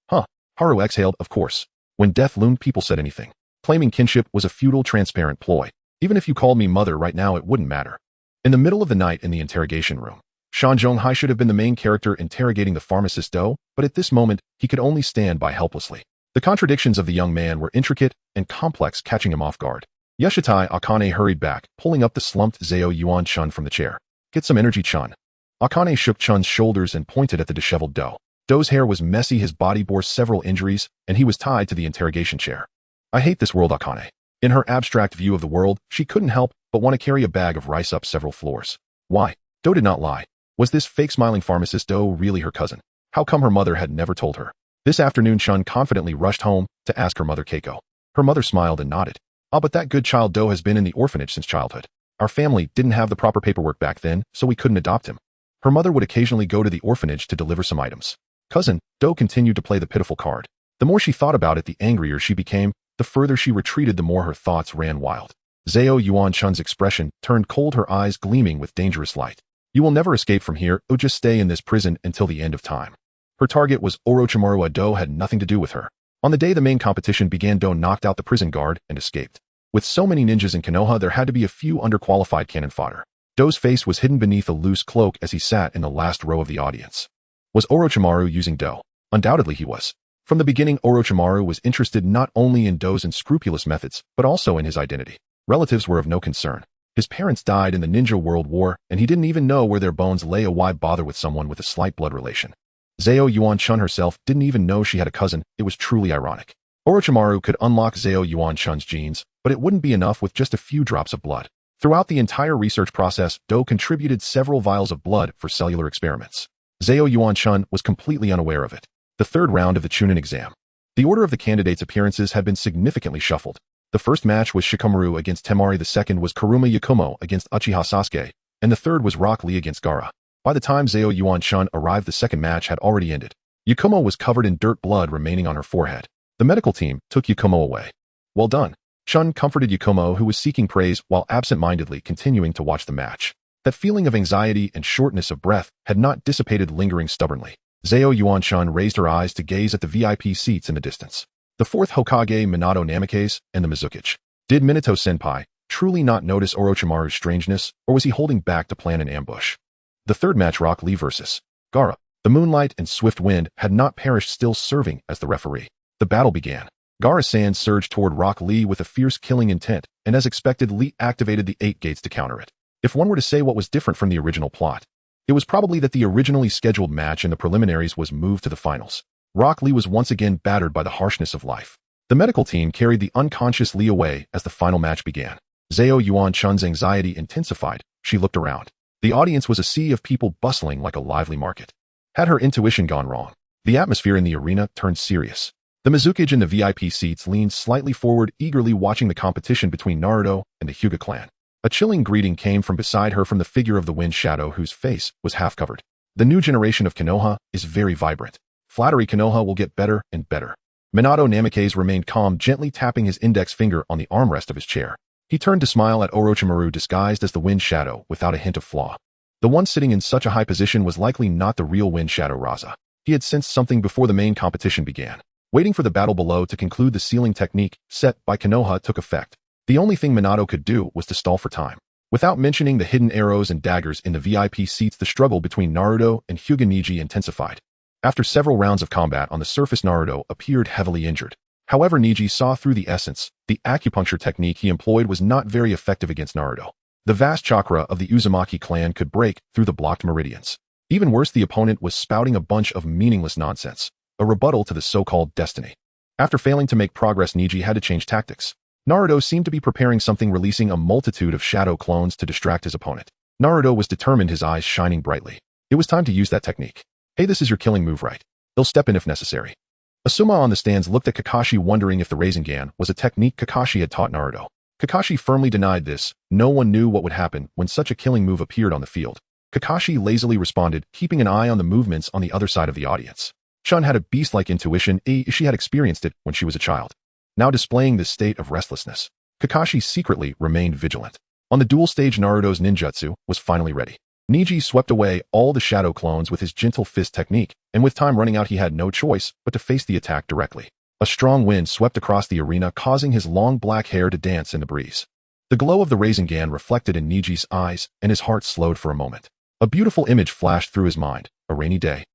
Huh. Haru exhaled. Of course. When death loomed, people said anything. Claiming kinship was a futile, transparent ploy. Even if you called me mother right now, it wouldn't matter. In the middle of the night in the interrogation room, Shan Zhonghai should have been the main character interrogating the pharmacist Do, but at this moment, he could only stand by helplessly. The contradictions of the young man were intricate and complex, catching him off guard. Yashitai Akane hurried back, pulling up the slumped Zao Yuan Chun from the chair. Get some energy, Chun. Akane shook Chun's shoulders and pointed at the disheveled Do. Do's hair was messy, his body bore several injuries, and he was tied to the interrogation chair. I hate this world, Akane. In her abstract view of the world, she couldn't help but want to carry a bag of rice up several floors. Why? Do did not lie. Was this fake smiling pharmacist Do really her cousin? How come her mother had never told her? This afternoon, Chun confidently rushed home to ask her mother Keiko. Her mother smiled and nodded. Ah, but that good child Do has been in the orphanage since childhood. Our family didn't have the proper paperwork back then, so we couldn't adopt him. Her mother would occasionally go to the orphanage to deliver some items. Cousin, Do continued to play the pitiful card. The more she thought about it, the angrier she became. The further she retreated, the more her thoughts ran wild. Zao Yuan Chun's expression turned cold, her eyes gleaming with dangerous light. You will never escape from here, or just stay in this prison until the end of time. Her target was Orochimaru. Do had nothing to do with her. On the day the main competition began, Do knocked out the prison guard and escaped. With so many ninjas in Konoha, there had to be a few underqualified cannon fodder. Do's face was hidden beneath a loose cloak as he sat in the last row of the audience. Was Orochimaru using Do? Undoubtedly he was. From the beginning, Orochimaru was interested not only in Do's unscrupulous methods, but also in his identity. Relatives were of no concern. His parents died in the Ninja World War, and he didn't even know where their bones lay. Why bother with someone with a slight blood relation? Zao Yuan Chun herself didn't even know she had a cousin. It was truly ironic. Orochimaru could unlock Zao Yuan Chun's genes, but it wouldn't be enough with just a few drops of blood. Throughout the entire research process, Do contributed several vials of blood for cellular experiments. Zao Yuan Chun was completely unaware of it. The third round of the Chūnin exam. The order of the candidates' appearances had been significantly shuffled. The first match was Shikamaru against Temari, the second was Kuruma Yakumo against Uchiha Sasuke, and the third was Rock Lee against Gaara. By the time Zao Yuan Chun arrived, the second match had already ended. Yakumo was covered in dirt, blood remaining on her forehead. The medical team took Yakumo away. Well done. Chun comforted Yakumo, who was seeking praise while absent-mindedly continuing to watch the match. That feeling of anxiety and shortness of breath had not dissipated, lingering stubbornly. Zao Yuan Chun raised her eyes to gaze at the VIP seats in the distance. The fourth Hokage, Minato Namikaze, and the Mizukichi. Did Minato-senpai truly not notice Orochimaru's strangeness, or was he holding back to plan an ambush? The third match, Rock Lee versus Gaara. The moonlight and swift wind had not perished, still serving as the referee. The battle began. Gaara's sand surged toward Rock Lee with a fierce killing intent, and as expected, Lee activated the 8 gates to counter it. If one were to say what was different from the original plot, it was probably that the originally scheduled match in the preliminaries was moved to the finals. Rock Lee was once again battered by the harshness of life. The medical team carried the unconscious Lee away as the final match began. Zao Yuan Chun's anxiety intensified. She looked around. The audience was a sea of people bustling like a lively market. Had her intuition gone wrong? The atmosphere in the arena turned serious. The Mizukichi in the VIP seats leaned slightly forward, eagerly watching the competition between Naruto and the Hyuga clan. A chilling greeting came from beside her, from the figure of the Wind Shadow, whose face was half covered. The new generation of Konoha is very vibrant. Flattery, Konoha will get better and better. Minato Namikaze remained calm, gently tapping his index finger on the armrest of his chair. He turned to smile at Orochimaru, disguised as the Wind Shadow, without a hint of flaw. The one sitting in such a high position was likely not the real Wind Shadow Raza. He had sensed something before the main competition began. Waiting for the battle below to conclude, the sealing technique set by Konoha took effect. The only thing Minato could do was to stall for time. Without mentioning the hidden arrows and daggers in the VIP seats, the struggle between Naruto and Hyuga Neji intensified. After several rounds of combat on the surface, Naruto appeared heavily injured. However, Niji saw through the essence. The acupuncture technique he employed was not very effective against Naruto. The vast chakra of the Uzumaki clan could break through the blocked meridians. Even worse, the opponent was spouting a bunch of meaningless nonsense, a rebuttal to the so-called destiny. After failing to make progress, Niji had to change tactics. Naruto seemed to be preparing something, releasing a multitude of shadow clones to distract his opponent. Naruto was determined, his eyes shining brightly. It was time to use that technique. Hey, this is your killing move, right? They'll step in if necessary. Asuma on the stands looked at Kakashi, wondering if the Rasengan was a technique Kakashi had taught Naruto. Kakashi firmly denied this. No one knew what would happen when such a killing move appeared on the field. Kakashi lazily responded, keeping an eye on the movements on the other side of the audience. Chun had a beast-like intuition. She had experienced it when she was a child. Now displaying this state of restlessness, Kakashi secretly remained vigilant. On the duel stage, Naruto's ninjutsu was finally ready. Niji swept away all the shadow clones with his gentle fist technique, and with time running out, he had no choice but to face the attack directly. A strong wind swept across the arena, causing his long black hair to dance in the breeze. The glow of the Rasengan reflected in Niji's eyes, and his heart slowed for a moment. A beautiful image flashed through his mind, a rainy day.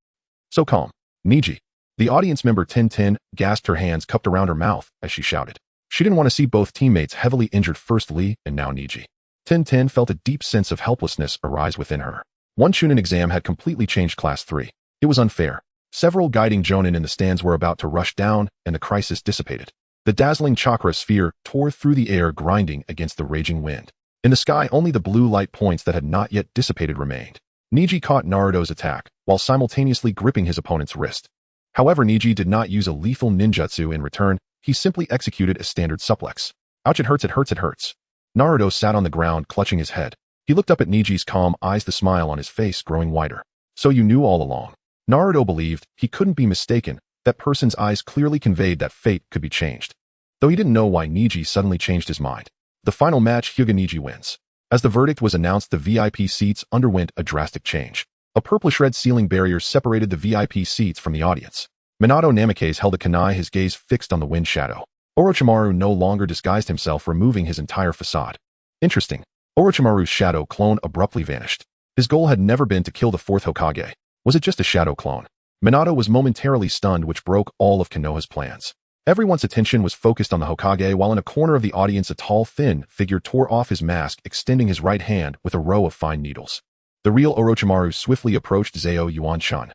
So calm. Niji. The audience member Tintin gasped, her hands cupped around her mouth as she shouted. She didn't want to see both teammates heavily injured, first Lee and now Niji. Tintin felt a deep sense of helplessness arise within her. One Chūnin exam had completely changed Class 3. It was unfair. Several guiding jonin in the stands were about to rush down, and the crisis dissipated. The dazzling chakra sphere tore through the air, grinding against the raging wind. In the sky, only the blue light points that had not yet dissipated remained. Niji caught Naruto's attack, while simultaneously gripping his opponent's wrist. However, Niji did not use a lethal ninjutsu in return. He simply executed a standard suplex. Ouch, it hurts, it hurts, it hurts. Naruto sat on the ground, clutching his head. He looked up at Niji's calm eyes, the smile on his face growing wider. So you knew all along. Naruto believed he couldn't be mistaken. That person's eyes clearly conveyed that fate could be changed. Though he didn't know why Niji suddenly changed his mind. The final match, Hyuga Niji wins. As the verdict was announced, the VIP seats underwent a drastic change. A purplish-red ceiling barrier separated the VIP seats from the audience. Minato Namikaze held a kunai, his gaze fixed on the wind shadow. Orochimaru no longer disguised himself, removing his entire facade. Interesting. Orochimaru's shadow clone abruptly vanished. His goal had never been to kill the fourth Hokage. Was it just a shadow clone? Minato was momentarily stunned, which broke all of Konoha's plans. Everyone's attention was focused on the Hokage, while in a corner of the audience a tall, thin figure tore off his mask, extending his right hand with a row of fine needles. The real Orochimaru swiftly approached Zao Yuan-chan.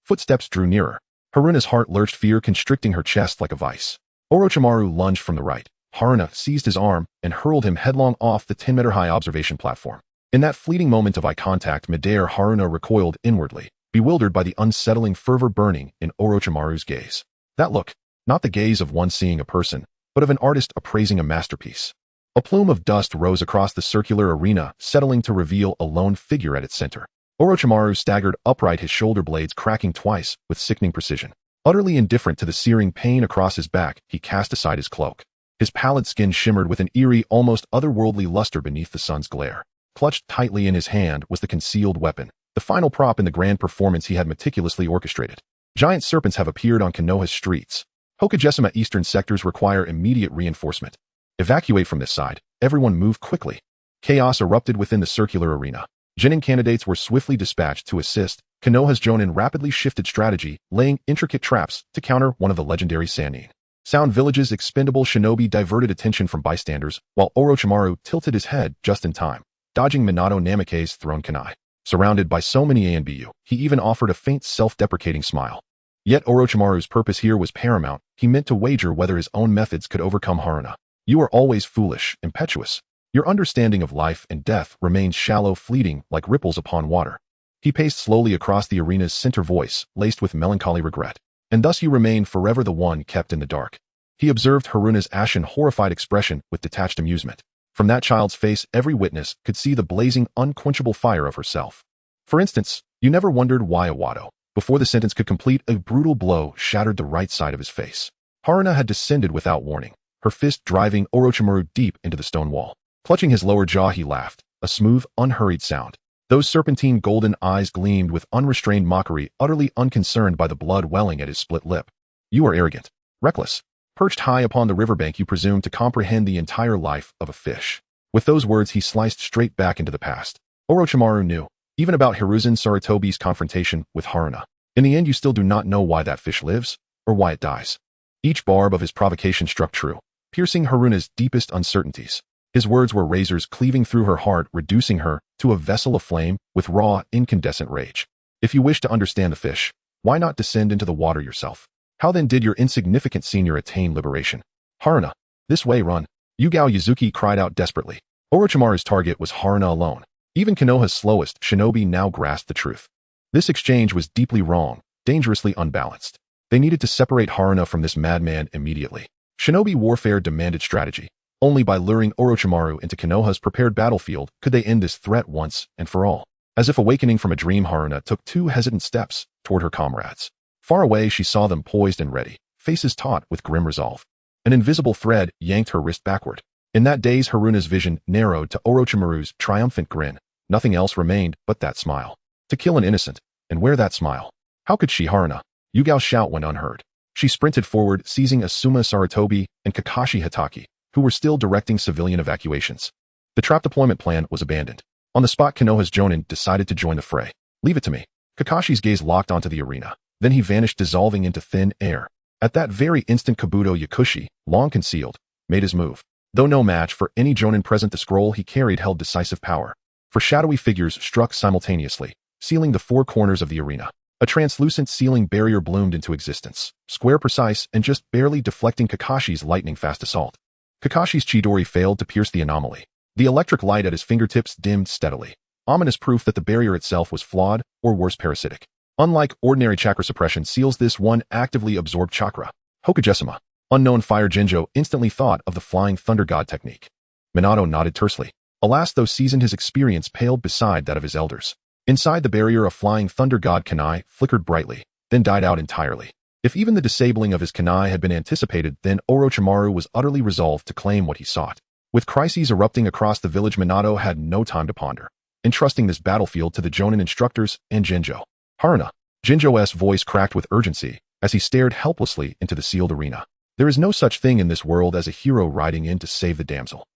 Footsteps drew nearer. Haruna's heart lurched, fear constricting her chest like a vice. Orochimaru lunged from the right. Haruna seized his arm and hurled him headlong off the 10-meter-high observation platform. In that fleeting moment of eye contact midair, Haruna recoiled inwardly, bewildered by the unsettling fervor burning in Orochimaru's gaze. That look, not the gaze of one seeing a person, but of an artist appraising a masterpiece. A plume of dust rose across the circular arena, settling to reveal a lone figure at its center. Orochimaru staggered upright, his shoulder blades cracking twice with sickening precision. Utterly indifferent to the searing pain across his back, he cast aside his cloak. His pallid skin shimmered with an eerie, almost otherworldly luster beneath the sun's glare. Clutched tightly in his hand was the concealed weapon, the final prop in the grand performance he had meticulously orchestrated. Giant serpents have appeared on Konoha's streets. Hokagesima eastern sectors require immediate reinforcement. Evacuate from this side. Everyone move quickly. Chaos erupted within the circular arena. Genin candidates were swiftly dispatched to assist. Konoha's Jonin rapidly shifted strategy, laying intricate traps to counter one of the legendary Sannin. Sound Village's expendable shinobi diverted attention from bystanders, while Orochimaru tilted his head just in time, dodging Minato Namikaze's thrown kunai. Surrounded by so many ANBU, he even offered a faint self-deprecating smile. Yet Orochimaru's purpose here was paramount. He meant to wager whether his own methods could overcome Haruna. You are always foolish, impetuous. Your understanding of life and death remains shallow, fleeting, like ripples upon water. He paced slowly across the arena's center, voice laced with melancholy regret. And thus you remain forever the one kept in the dark. He observed Haruna's ashen, horrified expression with detached amusement. From that child's face, every witness could see the blazing, unquenchable fire of herself. For instance, you never wondered why Awado, before the sentence could complete, a brutal blow shattered the right side of his face. Haruna had descended without warning, her fist driving Orochimaru deep into the stone wall. Clutching his lower jaw, he laughed, a smooth, unhurried sound. Those serpentine golden eyes gleamed with unrestrained mockery, utterly unconcerned by the blood welling at his split lip. You are arrogant, reckless. Perched high upon the riverbank, you presume to comprehend the entire life of a fish. With those words, he sliced straight back into the past. Orochimaru knew, even about Hiruzen Sarutobi's confrontation with Haruna. In the end, you still do not know why that fish lives, or why it dies. Each barb of his provocation struck true, piercing Haruna's deepest uncertainties. His words were razors cleaving through her heart, reducing her to a vessel aflame with raw, incandescent rage. If you wish to understand the fish, why not descend into the water yourself? How then did your insignificant senior attain liberation? Haruna, this way, run. Yugao Yuzuki cried out desperately. Orochimaru's target was Haruna alone. Even Konoha's slowest shinobi now grasped the truth. This exchange was deeply wrong, dangerously unbalanced. They needed to separate Haruna from this madman immediately. Shinobi warfare demanded strategy. Only by luring Orochimaru into Konoha's prepared battlefield could they end this threat once and for all. As if awakening from a dream, Haruna took 2 hesitant steps toward her comrades. Far away, she saw them poised and ready, faces taut with grim resolve. An invisible thread yanked her wrist backward. In that daze, Haruna's vision narrowed to Orochimaru's triumphant grin. Nothing else remained but that smile. To kill an innocent, and wear that smile. How could she, Haruna? Yugao's shout went unheard. She sprinted forward, seizing Asuma Sarutobi and Kakashi Hatake, who were still directing civilian evacuations. The trap deployment plan was abandoned. On the spot, Konoha's Jonin decided to join the fray. Leave it to me. Kakashi's gaze locked onto the arena. Then he vanished, dissolving into thin air. At that very instant, Kabuto Yakushi, long concealed, made his move. Though no match for any Jonin present, the scroll he carried held decisive power. For shadowy figures struck simultaneously, sealing the 4 corners of the arena. A translucent sealing barrier bloomed into existence, square, precise, and just barely deflecting Kakashi's lightning-fast assault. Kakashi's Chidori failed to pierce the anomaly. The electric light at his fingertips dimmed steadily, ominous proof that the barrier itself was flawed, or worse, parasitic. Unlike ordinary chakra suppression seals, this one actively absorbed chakra. Hokagesima. Unknown Fire Jinjo instantly thought of the Flying Thunder God technique. Minato nodded tersely. Alas, though seasoned, his experience paled beside that of his elders. Inside the barrier, a Flying Thunder God kunai flickered brightly, then died out entirely. If even the disabling of his kunai had been anticipated, then Orochimaru was utterly resolved to claim what he sought. With crises erupting across the village, Minato had no time to ponder, entrusting this battlefield to the Jonin instructors and Jinjo. Haruna. Jinjo's voice cracked with urgency as he stared helplessly into the sealed arena. There is no such thing in this world as a hero riding in to save the damsel.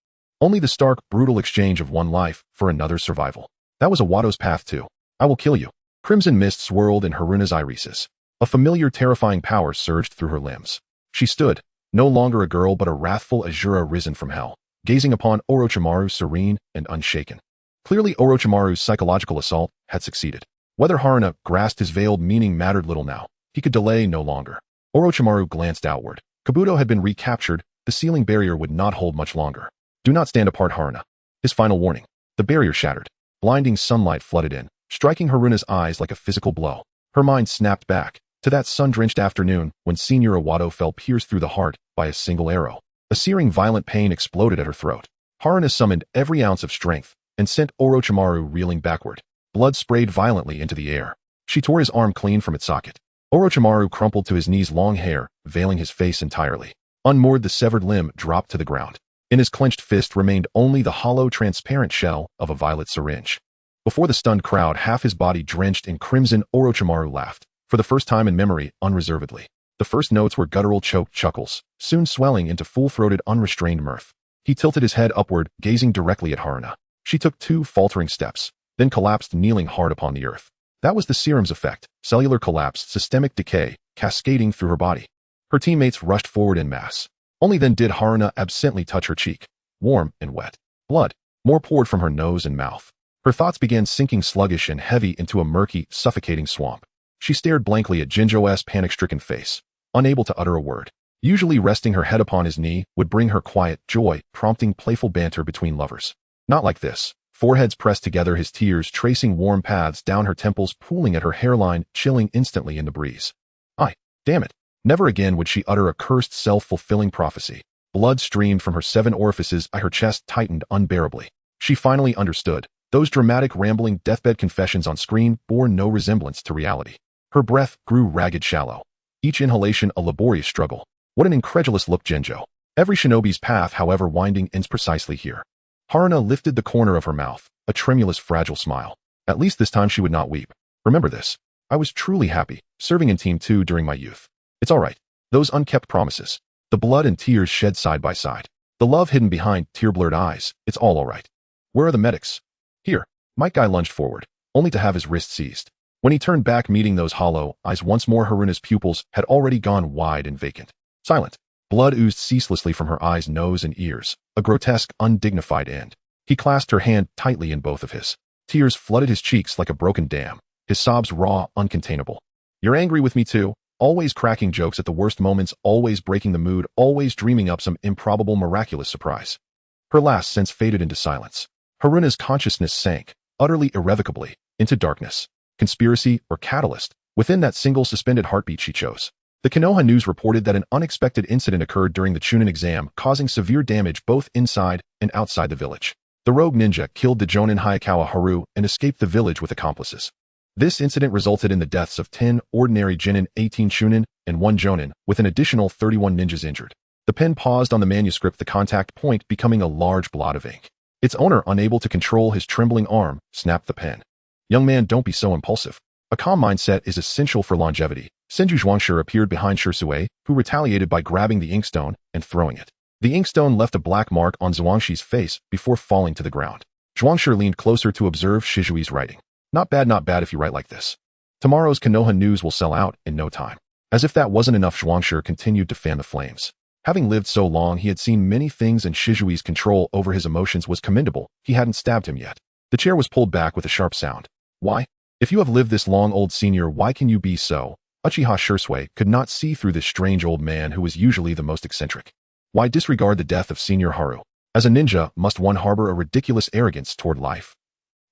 Only the stark, brutal exchange of one life for another's survival. That was a Watto's path too. I will kill you. Crimson mist swirled in Haruna's irises. A familiar, terrifying power surged through her limbs. She stood, no longer a girl but a wrathful Azura risen from hell, gazing upon Orochimaru serene and unshaken. Clearly, Orochimaru's psychological assault had succeeded. Whether Haruna grasped his veiled meaning mattered little now. He could delay no longer. Orochimaru glanced outward. Kabuto had been recaptured. The sealing barrier would not hold much longer. Do not stand apart, Haruna. His final warning. The barrier shattered. Blinding sunlight flooded in, striking Haruna's eyes like a physical blow. Her mind snapped back to that sun-drenched afternoon when Senior Iwado fell pierced through the heart by a single arrow. A searing, violent pain exploded at her throat. Haruna summoned every ounce of strength and sent Orochimaru reeling backward. Blood sprayed violently into the air. She tore his arm clean from its socket. Orochimaru crumpled to his knees, long hair veiling his face entirely. Unmoored, the severed limb dropped to the ground. In his clenched fist remained only the hollow, transparent shell of a violet syringe. Before the stunned crowd, half his body drenched in crimson, Orochimaru laughed, for the first time in memory, unreservedly. The first notes were guttural, choked chuckles, soon swelling into full-throated, unrestrained mirth. He tilted his head upward, gazing directly at Haruna. She took 2 faltering steps, then collapsed, kneeling hard upon the earth. That was the serum's effect, cellular collapse, systemic decay, cascading through her body. Her teammates rushed forward en masse. Only then did Haruna absently touch her cheek, warm and wet. Blood, more poured from her nose and mouth. Her thoughts began sinking sluggish and heavy into a murky, suffocating swamp. She stared blankly at Jinjo's panic-stricken face, unable to utter a word. Usually resting her head upon his knee would bring her quiet joy, prompting playful banter between lovers. Not like this. Foreheads pressed together, his tears tracing warm paths down her temples, pooling at her hairline, chilling instantly in the breeze. Damn it. Never again would she utter a cursed, self-fulfilling prophecy. Blood streamed from her 7 orifices, her chest tightened unbearably. She finally understood. Those dramatic, rambling deathbed confessions on screen bore no resemblance to reality. Her breath grew ragged, shallow. Each inhalation a laborious struggle. What an incredulous look, Jinjo. Every shinobi's path, however winding, ends precisely here. Haruna lifted the corner of her mouth, a tremulous, fragile smile. At least this time she would not weep. Remember this. I was truly happy, serving in Team 2 during my youth. It's all right. Those unkept promises. The blood and tears shed side by side. The love hidden behind tear-blurred eyes. It's all right. Where are the medics? Here. Might Guy lunged forward, only to have his wrist seized. When he turned back, meeting those hollow eyes once more, Haruna's pupils had already gone wide and vacant. Silent. Blood oozed ceaselessly from her eyes, nose, and ears, a grotesque, undignified end. He clasped her hand tightly in both of his. Tears flooded his cheeks like a broken dam, his sobs raw, uncontainable. You're angry with me too? Always cracking jokes at the worst moments, always breaking the mood, always dreaming up some improbable, miraculous surprise. Her last sense faded into silence. Haruna's consciousness sank, utterly irrevocably, into darkness. Conspiracy or catalyst? Within that single suspended heartbeat she chose. The Konoha News reported that an unexpected incident occurred during the Chūnin exam, causing severe damage both inside and outside the village. The rogue ninja killed the Jonin Hayazono Haru and escaped the village with accomplices. This incident resulted in the deaths of 10 ordinary Genin, 18 Chūnin, and 1 Jonin, with an additional 31 ninjas injured. The pen paused on the manuscript, the contact point becoming a large blot of ink. Its owner, unable to control his trembling arm, snapped the pen. Young man, don't be so impulsive. A calm mindset is essential for longevity. Senju Zhuangshi appeared behind Shisui, who retaliated by grabbing the inkstone and throwing it. The inkstone left a black mark on Zhuangshi's face before falling to the ground. Zhuangshi leaned closer to observe Shisui's writing. Not bad if you write like this. Tomorrow's Konoha News will sell out in no time. As if that wasn't enough, Zhuangshi continued to fan the flames. Having lived so long, he had seen many things, and Shisui's control over his emotions was commendable. He hadn't stabbed him yet. The chair was pulled back with a sharp sound. Why? If you have lived this long, old senior, why can you be so? Uchiha Shisui could not see through this strange old man who was usually the most eccentric. Why disregard the death of Senior Haru? As a ninja, must one harbor a ridiculous arrogance toward life?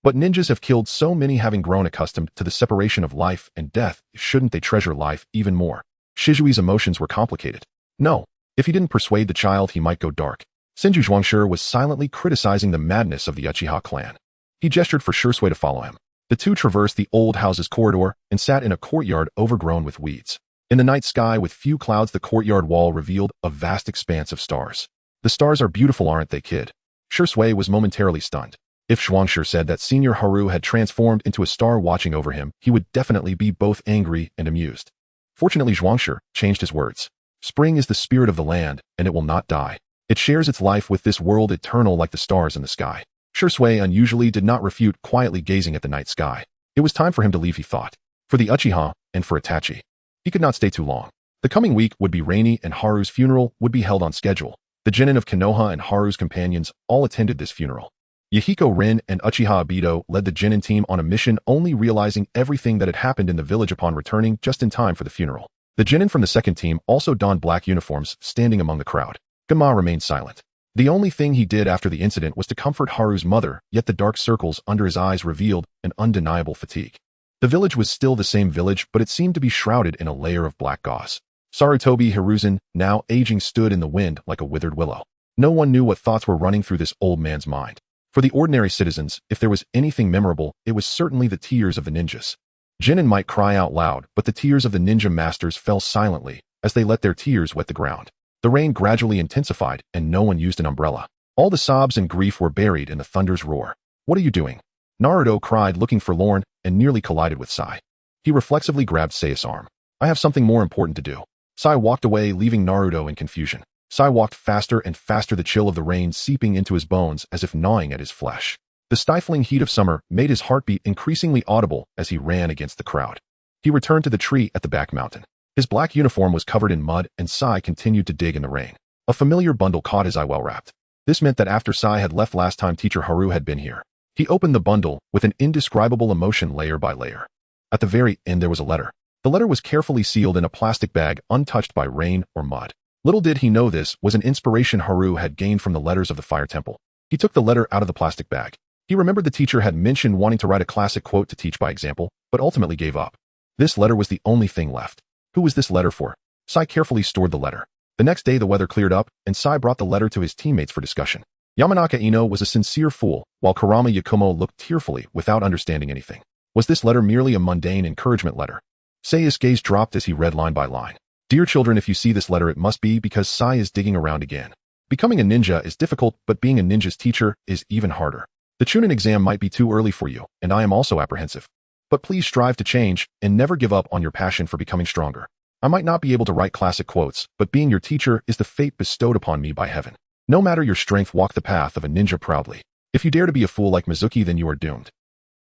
But ninjas have killed so many, having grown accustomed to the separation of life and death. Shouldn't they treasure life even more? Shisui's emotions were complicated. No. If he didn't persuade the child, he might go dark. Senju Zhuangshi was silently criticizing the madness of the Uchiha clan. He gestured for Shisui to follow him. The two traversed the old house's corridor and sat in a courtyard overgrown with weeds. In the night sky with few clouds, the courtyard wall revealed a vast expanse of stars. The stars are beautiful, aren't they, kid? Shisui was momentarily stunned. If Zhuangshi said that Senior Haru had transformed into a star watching over him, he would definitely be both angry and amused. Fortunately, Zhuangshi changed his words. Spring is the spirit of the land, and it will not die. It shares its life with this world, eternal like the stars in the sky. Shisui unusually did not refute, quietly gazing at the night sky. It was time for him to leave, he thought. For the Uchiha, and for Itachi. He could not stay too long. The coming week would be rainy, and Haru's funeral would be held on schedule. The genin of Konoha and Haru's companions all attended this funeral. Yahiko Rin and Uchiha Obito led the genin team on a mission, only realizing everything that had happened in the village upon returning just in time for the funeral. The genin from the second team also donned black uniforms, standing among the crowd. Gama remained silent. The only thing he did after the incident was to comfort Haru's mother, yet the dark circles under his eyes revealed an undeniable fatigue. The village was still the same village, but it seemed to be shrouded in a layer of black gauze. Sarutobi Hiruzen, now aging, stood in the wind like a withered willow. No one knew what thoughts were running through this old man's mind. For the ordinary citizens, if there was anything memorable, it was certainly the tears of the ninjas. Genin might cry out loud, but the tears of the ninja masters fell silently, as they let their tears wet the ground. The rain gradually intensified, and no one used an umbrella. All the sobs and grief were buried in the thunder's roar. What are you doing? Naruto cried, looking forlorn, and nearly collided with Sai. He reflexively grabbed Sei's arm. I have something more important to do. Sai walked away, leaving Naruto in confusion. Sai walked faster and faster, the chill of the rain seeping into his bones as if gnawing at his flesh. The stifling heat of summer made his heartbeat increasingly audible as he ran against the crowd. He returned to the tree at the back mountain. His black uniform was covered in mud, and Sai continued to dig in the rain. A familiar bundle caught his eye, well wrapped. This meant that after Sai had left last time, Teacher Haru had been here. He opened the bundle with an indescribable emotion, layer by layer. At the very end there was a letter. The letter was carefully sealed in a plastic bag, untouched by rain or mud. Little did he know this was an inspiration Haru had gained from the letters of the Fire Temple. He took the letter out of the plastic bag. He remembered the teacher had mentioned wanting to write a classic quote to teach by example, but ultimately gave up. This letter was the only thing left. Who was this letter for? Sai carefully stored the letter. The next day the weather cleared up, and Sai brought the letter to his teammates for discussion. Yamanaka Ino was a sincere fool, while Kurama Yakumo looked tearfully, without understanding anything. Was this letter merely a mundane encouragement letter? Sei's gaze dropped as he read line by line. Dear children, if you see this letter, it must be because Sai is digging around again. Becoming a ninja is difficult, but being a ninja's teacher is even harder. The Chūnin exam might be too early for you, and I am also apprehensive. But please strive to change, and never give up on your passion for becoming stronger. I might not be able to write classic quotes, but being your teacher is the fate bestowed upon me by heaven. No matter your strength, walk the path of a ninja proudly. If you dare to be a fool like Mizuki, then you are doomed.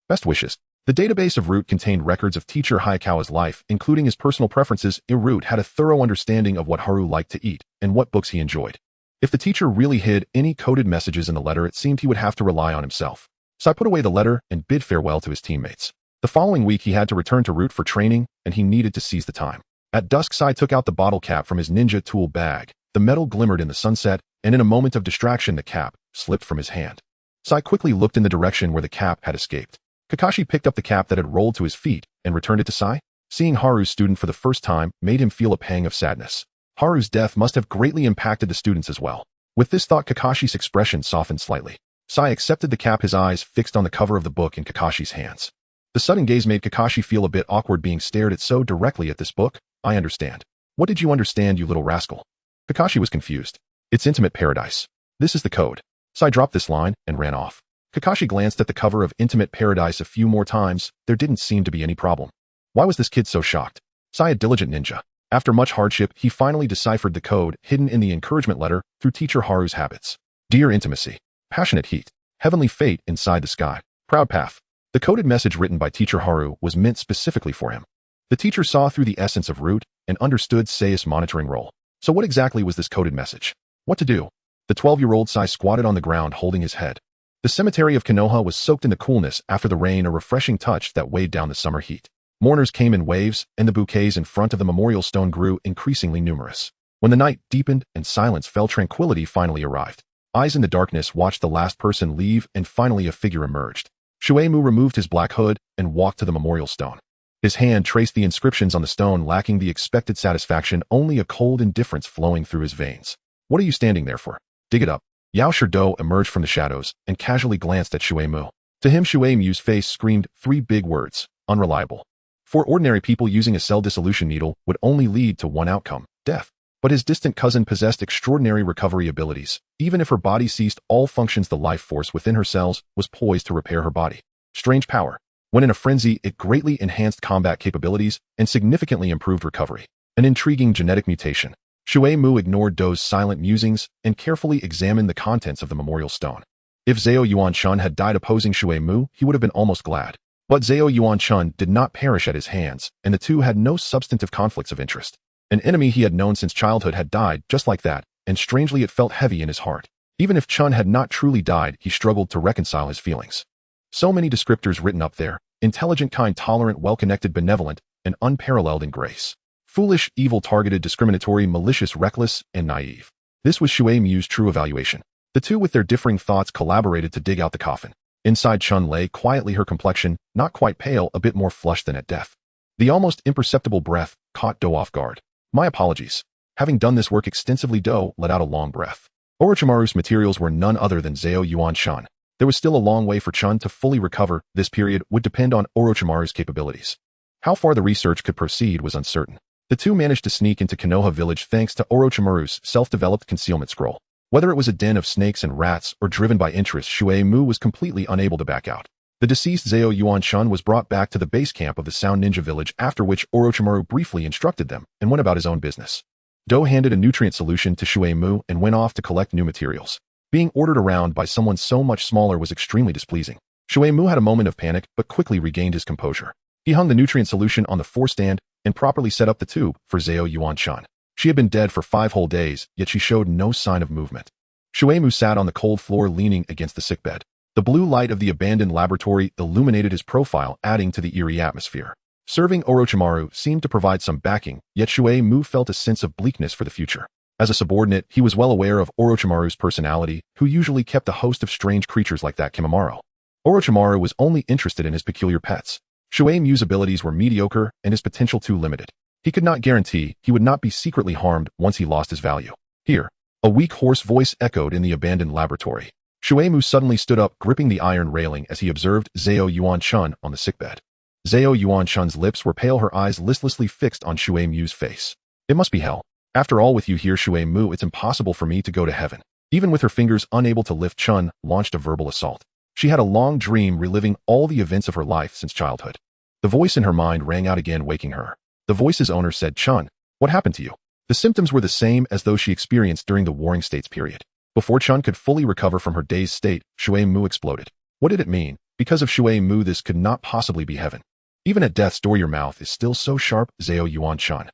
Best wishes. The database of Root contained records of teacher Hayakawa's life, including his personal preferences. Root had a thorough understanding of what Haru liked to eat and what books he enjoyed. If the teacher really hid any coded messages in the letter, it seemed he would have to rely on himself. Sai put away the letter and bid farewell to his teammates. The following week he had to return to Root for training, and he needed to seize the time. At dusk, Sai took out the bottle cap from his ninja tool bag. The metal glimmered in the sunset, and in a moment of distraction the cap slipped from his hand. Sai quickly looked in the direction where the cap had escaped. Kakashi picked up the cap that had rolled to his feet and returned it to Sai. Seeing Haru's student for the first time made him feel a pang of sadness. Haru's death must have greatly impacted the students as well. With this thought, Kakashi's expression softened slightly. Sai accepted the cap, his eyes fixed on the cover of the book in Kakashi's hands. The sudden gaze made Kakashi feel a bit awkward being stared at so directly at this book. I understand. What did you understand, you little rascal? Kakashi was confused. It's Intimate Paradise. This is the code. Sai dropped this line and ran off. Kakashi glanced at the cover of Intimate Paradise a few more times. There didn't seem to be any problem. Why was this kid so shocked? Sai, a diligent ninja. After much hardship, he finally deciphered the code hidden in the encouragement letter through teacher Haru's habits. Dear intimacy. Passionate heat. Heavenly fate inside the sky. Proud path. The coded message written by teacher Haru was meant specifically for him. The teacher saw through the essence of Root and understood Sei's monitoring role. So what exactly was this coded message? What to do? The 12-year-old Sai squatted on the ground holding his head. The cemetery of Konoha was soaked into coolness after the rain, a refreshing touch that weighed down the summer heat. Mourners came in waves, and the bouquets in front of the memorial stone grew increasingly numerous. When the night deepened and silence fell, tranquility finally arrived. Eyes in the darkness watched the last person leave, and finally a figure emerged. Shueimu removed his black hood and walked to the memorial stone. His hand traced the inscriptions on the stone, lacking the expected satisfaction, only a cold indifference flowing through his veins. What are you standing there for? Dig it up. Yao Shirdo emerged from the shadows and casually glanced at Shueimu. To him, Shueimu's face screamed 3 big words: unreliable. For ordinary people, using a cell dissolution needle would only lead to one outcome: death. But his distant cousin possessed extraordinary recovery abilities. Even if her body ceased all functions, the life force within her cells was poised to repair her body. Strange power. When in a frenzy, it greatly enhanced combat capabilities and significantly improved recovery. An intriguing genetic mutation. Shueimu ignored Do's silent musings and carefully examined the contents of the memorial stone. If Zhao Yuanchun had died opposing Shueimu, he would have been almost glad. But Zhao Yuanchun did not perish at his hands, and the two had no substantive conflicts of interest. An enemy he had known since childhood had died just like that, and strangely it felt heavy in his heart. Even if Chun had not truly died, he struggled to reconcile his feelings. So many descriptors written up there: intelligent, kind, tolerant, well-connected, benevolent, and unparalleled in grace. Foolish, evil, targeted, discriminatory, malicious, reckless, and naive. This was Shueimu's true evaluation. The two, with their differing thoughts, collaborated to dig out the coffin. Inside, Chun lay quietly, her complexion not quite pale, a bit more flushed than at death. The almost imperceptible breath caught Do off guard. My apologies. Having done this work extensively, Do let out a long breath. Orochimaru's materials were none other than Zhao Yuanshan. There was still a long way for Chun to fully recover. This period would depend on Orochimaru's capabilities. How far the research could proceed was uncertain. The two managed to sneak into Konoha village thanks to Orochimaru's self-developed concealment scroll. Whether it was a den of snakes and rats or driven by interest, Shueimu was completely unable to back out. The deceased Zhao Yuanshan was brought back to the base camp of the Sound Ninja village, after which Orochimaru briefly instructed them and went about his own business. Do handed a nutrient solution to Shueimu and went off to collect new materials. Being ordered around by someone so much smaller was extremely displeasing. Shueimu had a moment of panic but quickly regained his composure. He hung the nutrient solution on the forestand and properly set up the tube for Zhao Yuanshan. She had been dead for 5 whole days, yet she showed no sign of movement. Shueimu sat on the cold floor leaning against the sickbed. The blue light of the abandoned laboratory illuminated his profile, adding to the eerie atmosphere. Serving Orochimaru seemed to provide some backing, yet Shueimu felt a sense of bleakness for the future. As a subordinate, he was well aware of Orochimaru's personality, who usually kept a host of strange creatures like that Kimimaro. Orochimaru was only interested in his peculiar pets. Shueimu's abilities were mediocre and his potential too limited. He could not guarantee he would not be secretly harmed once he lost his value. Here, a weak, hoarse voice echoed in the abandoned laboratory. Shueimu suddenly stood up, gripping the iron railing as he observed Zhao Yuanshan on the sickbed. Zhao Yuanshan's lips were pale, her eyes listlessly fixed on Shueimu's face. It must be hell. After all, with you here, Shueimu, it's impossible for me to go to heaven. Even with her fingers unable to lift, Chun launched a verbal assault. She had a long dream reliving all the events of her life since childhood. The voice in her mind rang out again, waking her. The voice's owner said, Chun, what happened to you? The symptoms were the same as those she experienced during the Warring States period. Before Chun could fully recover from her dazed state, Shueimu exploded. What did it mean? Because of Shui Mu, this could not possibly be heaven. Even at death's door, your mouth is still so sharp, Zhao Yuan-chan.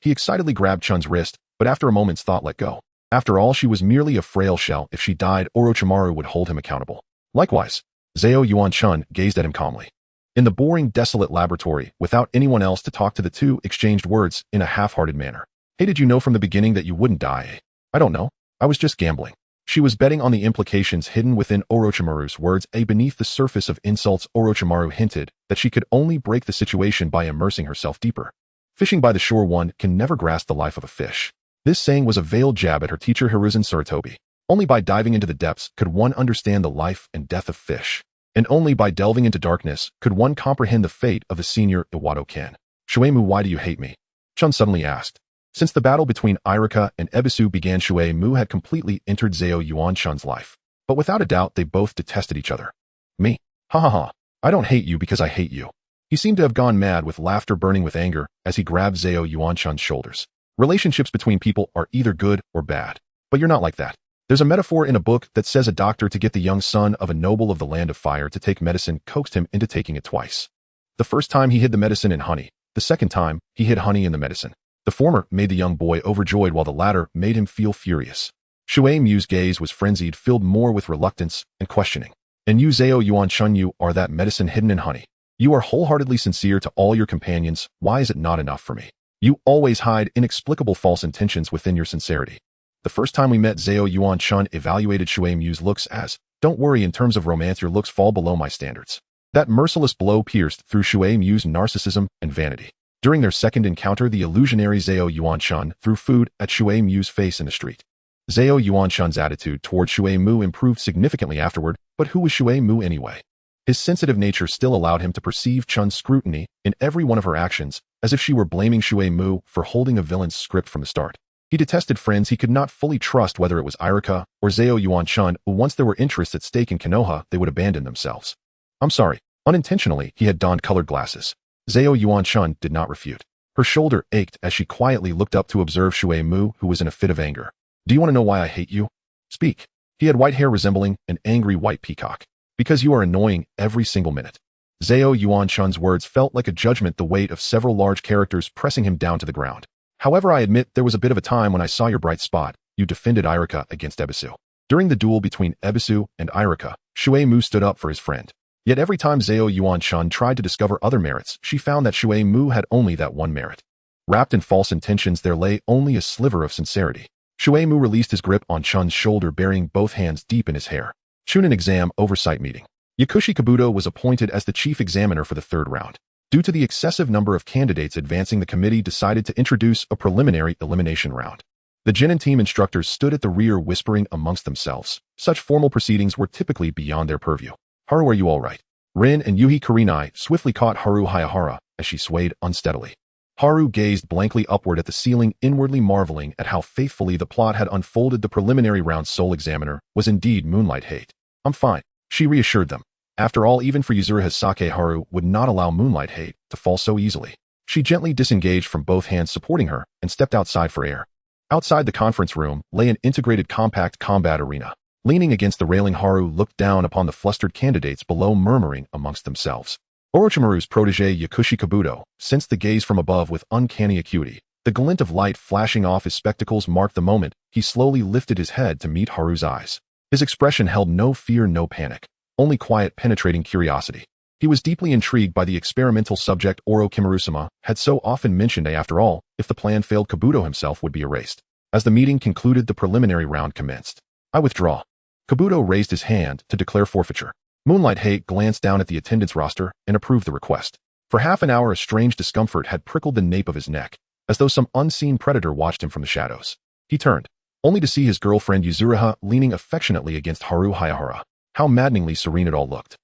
He excitedly grabbed Chun's wrist, but after a moment's thought let go. After all, she was merely a frail shell. If she died, Orochimaru would hold him accountable. Likewise, Zhao Yuan-chan gazed at him calmly. In the boring, desolate laboratory, without anyone else to talk to, the two exchanged words in a half-hearted manner. Hey, did you know from the beginning that you wouldn't die? I don't know. I was just gambling. She was betting on the implications hidden within Orochimaru's words. Beneath the surface of insults, Orochimaru hinted that she could only break the situation by immersing herself deeper. Fishing by the shore, one can never grasp the life of a fish. This saying was a veiled jab at her teacher Hiruzen Sarutobi. Only by diving into the depths could one understand the life and death of fish. And only by delving into darkness could one comprehend the fate of the senior Iwado-ken. Shuei-mu, why do you hate me? Chun suddenly asked. Since the battle between Irika and Ebisu began, Shuei-mu had completely entered Zhao Yuan-chan's life. But without a doubt, they both detested each other. Me? Ha ha ha. I don't hate you because I hate you. He seemed to have gone mad with laughter burning with anger as he grabbed Zhao Yuan-chan's shoulders. Relationships between people are either good or bad. But you're not like that. There's a metaphor in a book that says a doctor to get the young son of a noble of the land of fire to take medicine coaxed him into taking it twice. The first time he hid the medicine in honey. The second time, he hid honey in the medicine. The former made the young boy overjoyed while the latter made him feel furious. Shuei-mu's gaze was frenzied, filled more with reluctance and questioning. And you, Zhao Yuan-chan, you are that medicine hidden in honey. You are wholeheartedly sincere to all your companions. Why is it not enough for me? You always hide inexplicable false intentions within your sincerity. The first time we met, Zhao Yuan-chan evaluated Shuei-mu's looks as, don't worry, in terms of romance your looks fall below my standards. That merciless blow pierced through Shuei-mu's narcissism and vanity. During their second encounter, the illusionary Zhao Yuan-chan threw food at Shuei-mu's face in the street. Zhao Yuan-chan's attitude toward Shuei-mu improved significantly afterward, but who was Shuei-mu anyway? His sensitive nature still allowed him to perceive Chun's scrutiny in every one of her actions, as if she were blaming Shuei-mu for holding a villain's script from the start. He detested friends he could not fully trust, whether it was Irika or Zhao Yuan-chan, who once there were interests at stake in Konoha, they would abandon themselves. I'm sorry. Unintentionally, he had donned colored glasses. Zhao Yuan-chan did not refute. Her shoulder ached as she quietly looked up to observe Shuei-mu, who was in a fit of anger. Do you want to know why I hate you? Speak. He had white hair resembling an angry white peacock. Because you are annoying every single minute. Zhao Yuan-chan's words felt like a judgment, the weight of several large characters pressing him down to the ground. However, I admit there was a bit of a time when I saw your bright spot. You defended Irika against Ebisu. During the duel between Ebisu and Irika, Shuei-mu stood up for his friend. Yet every time Zhao Yuan-chan tried to discover other merits, she found that Shuei-mu had only that one merit. Wrapped in false intentions, there lay only a sliver of sincerity. Shuei-mu released his grip on Chun's shoulder, burying both hands deep in his hair. Chūnin exam oversight meeting. Yakushi Kabuto was appointed as the chief examiner for the third round. Due to the excessive number of candidates advancing, the committee decided to introduce a preliminary elimination round. The Genin team instructors stood at the rear whispering amongst themselves. Such formal proceedings were typically beyond their purview. Haru, are you all right? Rin and Yuhi Kurinai swiftly caught Haru Hayahara as she swayed unsteadily. Haru gazed blankly upward at the ceiling, inwardly marveling at how faithfully the plot had unfolded. The preliminary round's sole examiner was indeed Moonlight Hate. I'm fine, she reassured them. After all, even for Yuzuru Hasake, Haru would not allow Moonlight Hate to fall so easily. She gently disengaged from both hands supporting her and stepped outside for air. Outside the conference room lay an integrated compact combat arena. Leaning against the railing, Haru looked down upon the flustered candidates below, murmuring amongst themselves. Orochimaru's protege Yakushi Kabuto sensed the gaze from above with uncanny acuity. The glint of light flashing off his spectacles marked the moment he slowly lifted his head to meet Haru's eyes. His expression held no fear, no panic. Only quiet, penetrating curiosity. He was deeply intrigued by the experimental subject Orochimaru-sama had so often mentioned. After all, if the plan failed, Kabuto himself would be erased. As the meeting concluded, the preliminary round commenced. I withdraw. Kabuto raised his hand to declare forfeiture. Moonlight Hate glanced down at the attendance roster and approved the request. For half an hour, a strange discomfort had prickled the nape of his neck, as though some unseen predator watched him from the shadows. He turned, only to see his girlfriend Yuzuru leaning affectionately against Haru Hayahara. How maddeningly serene it all looked.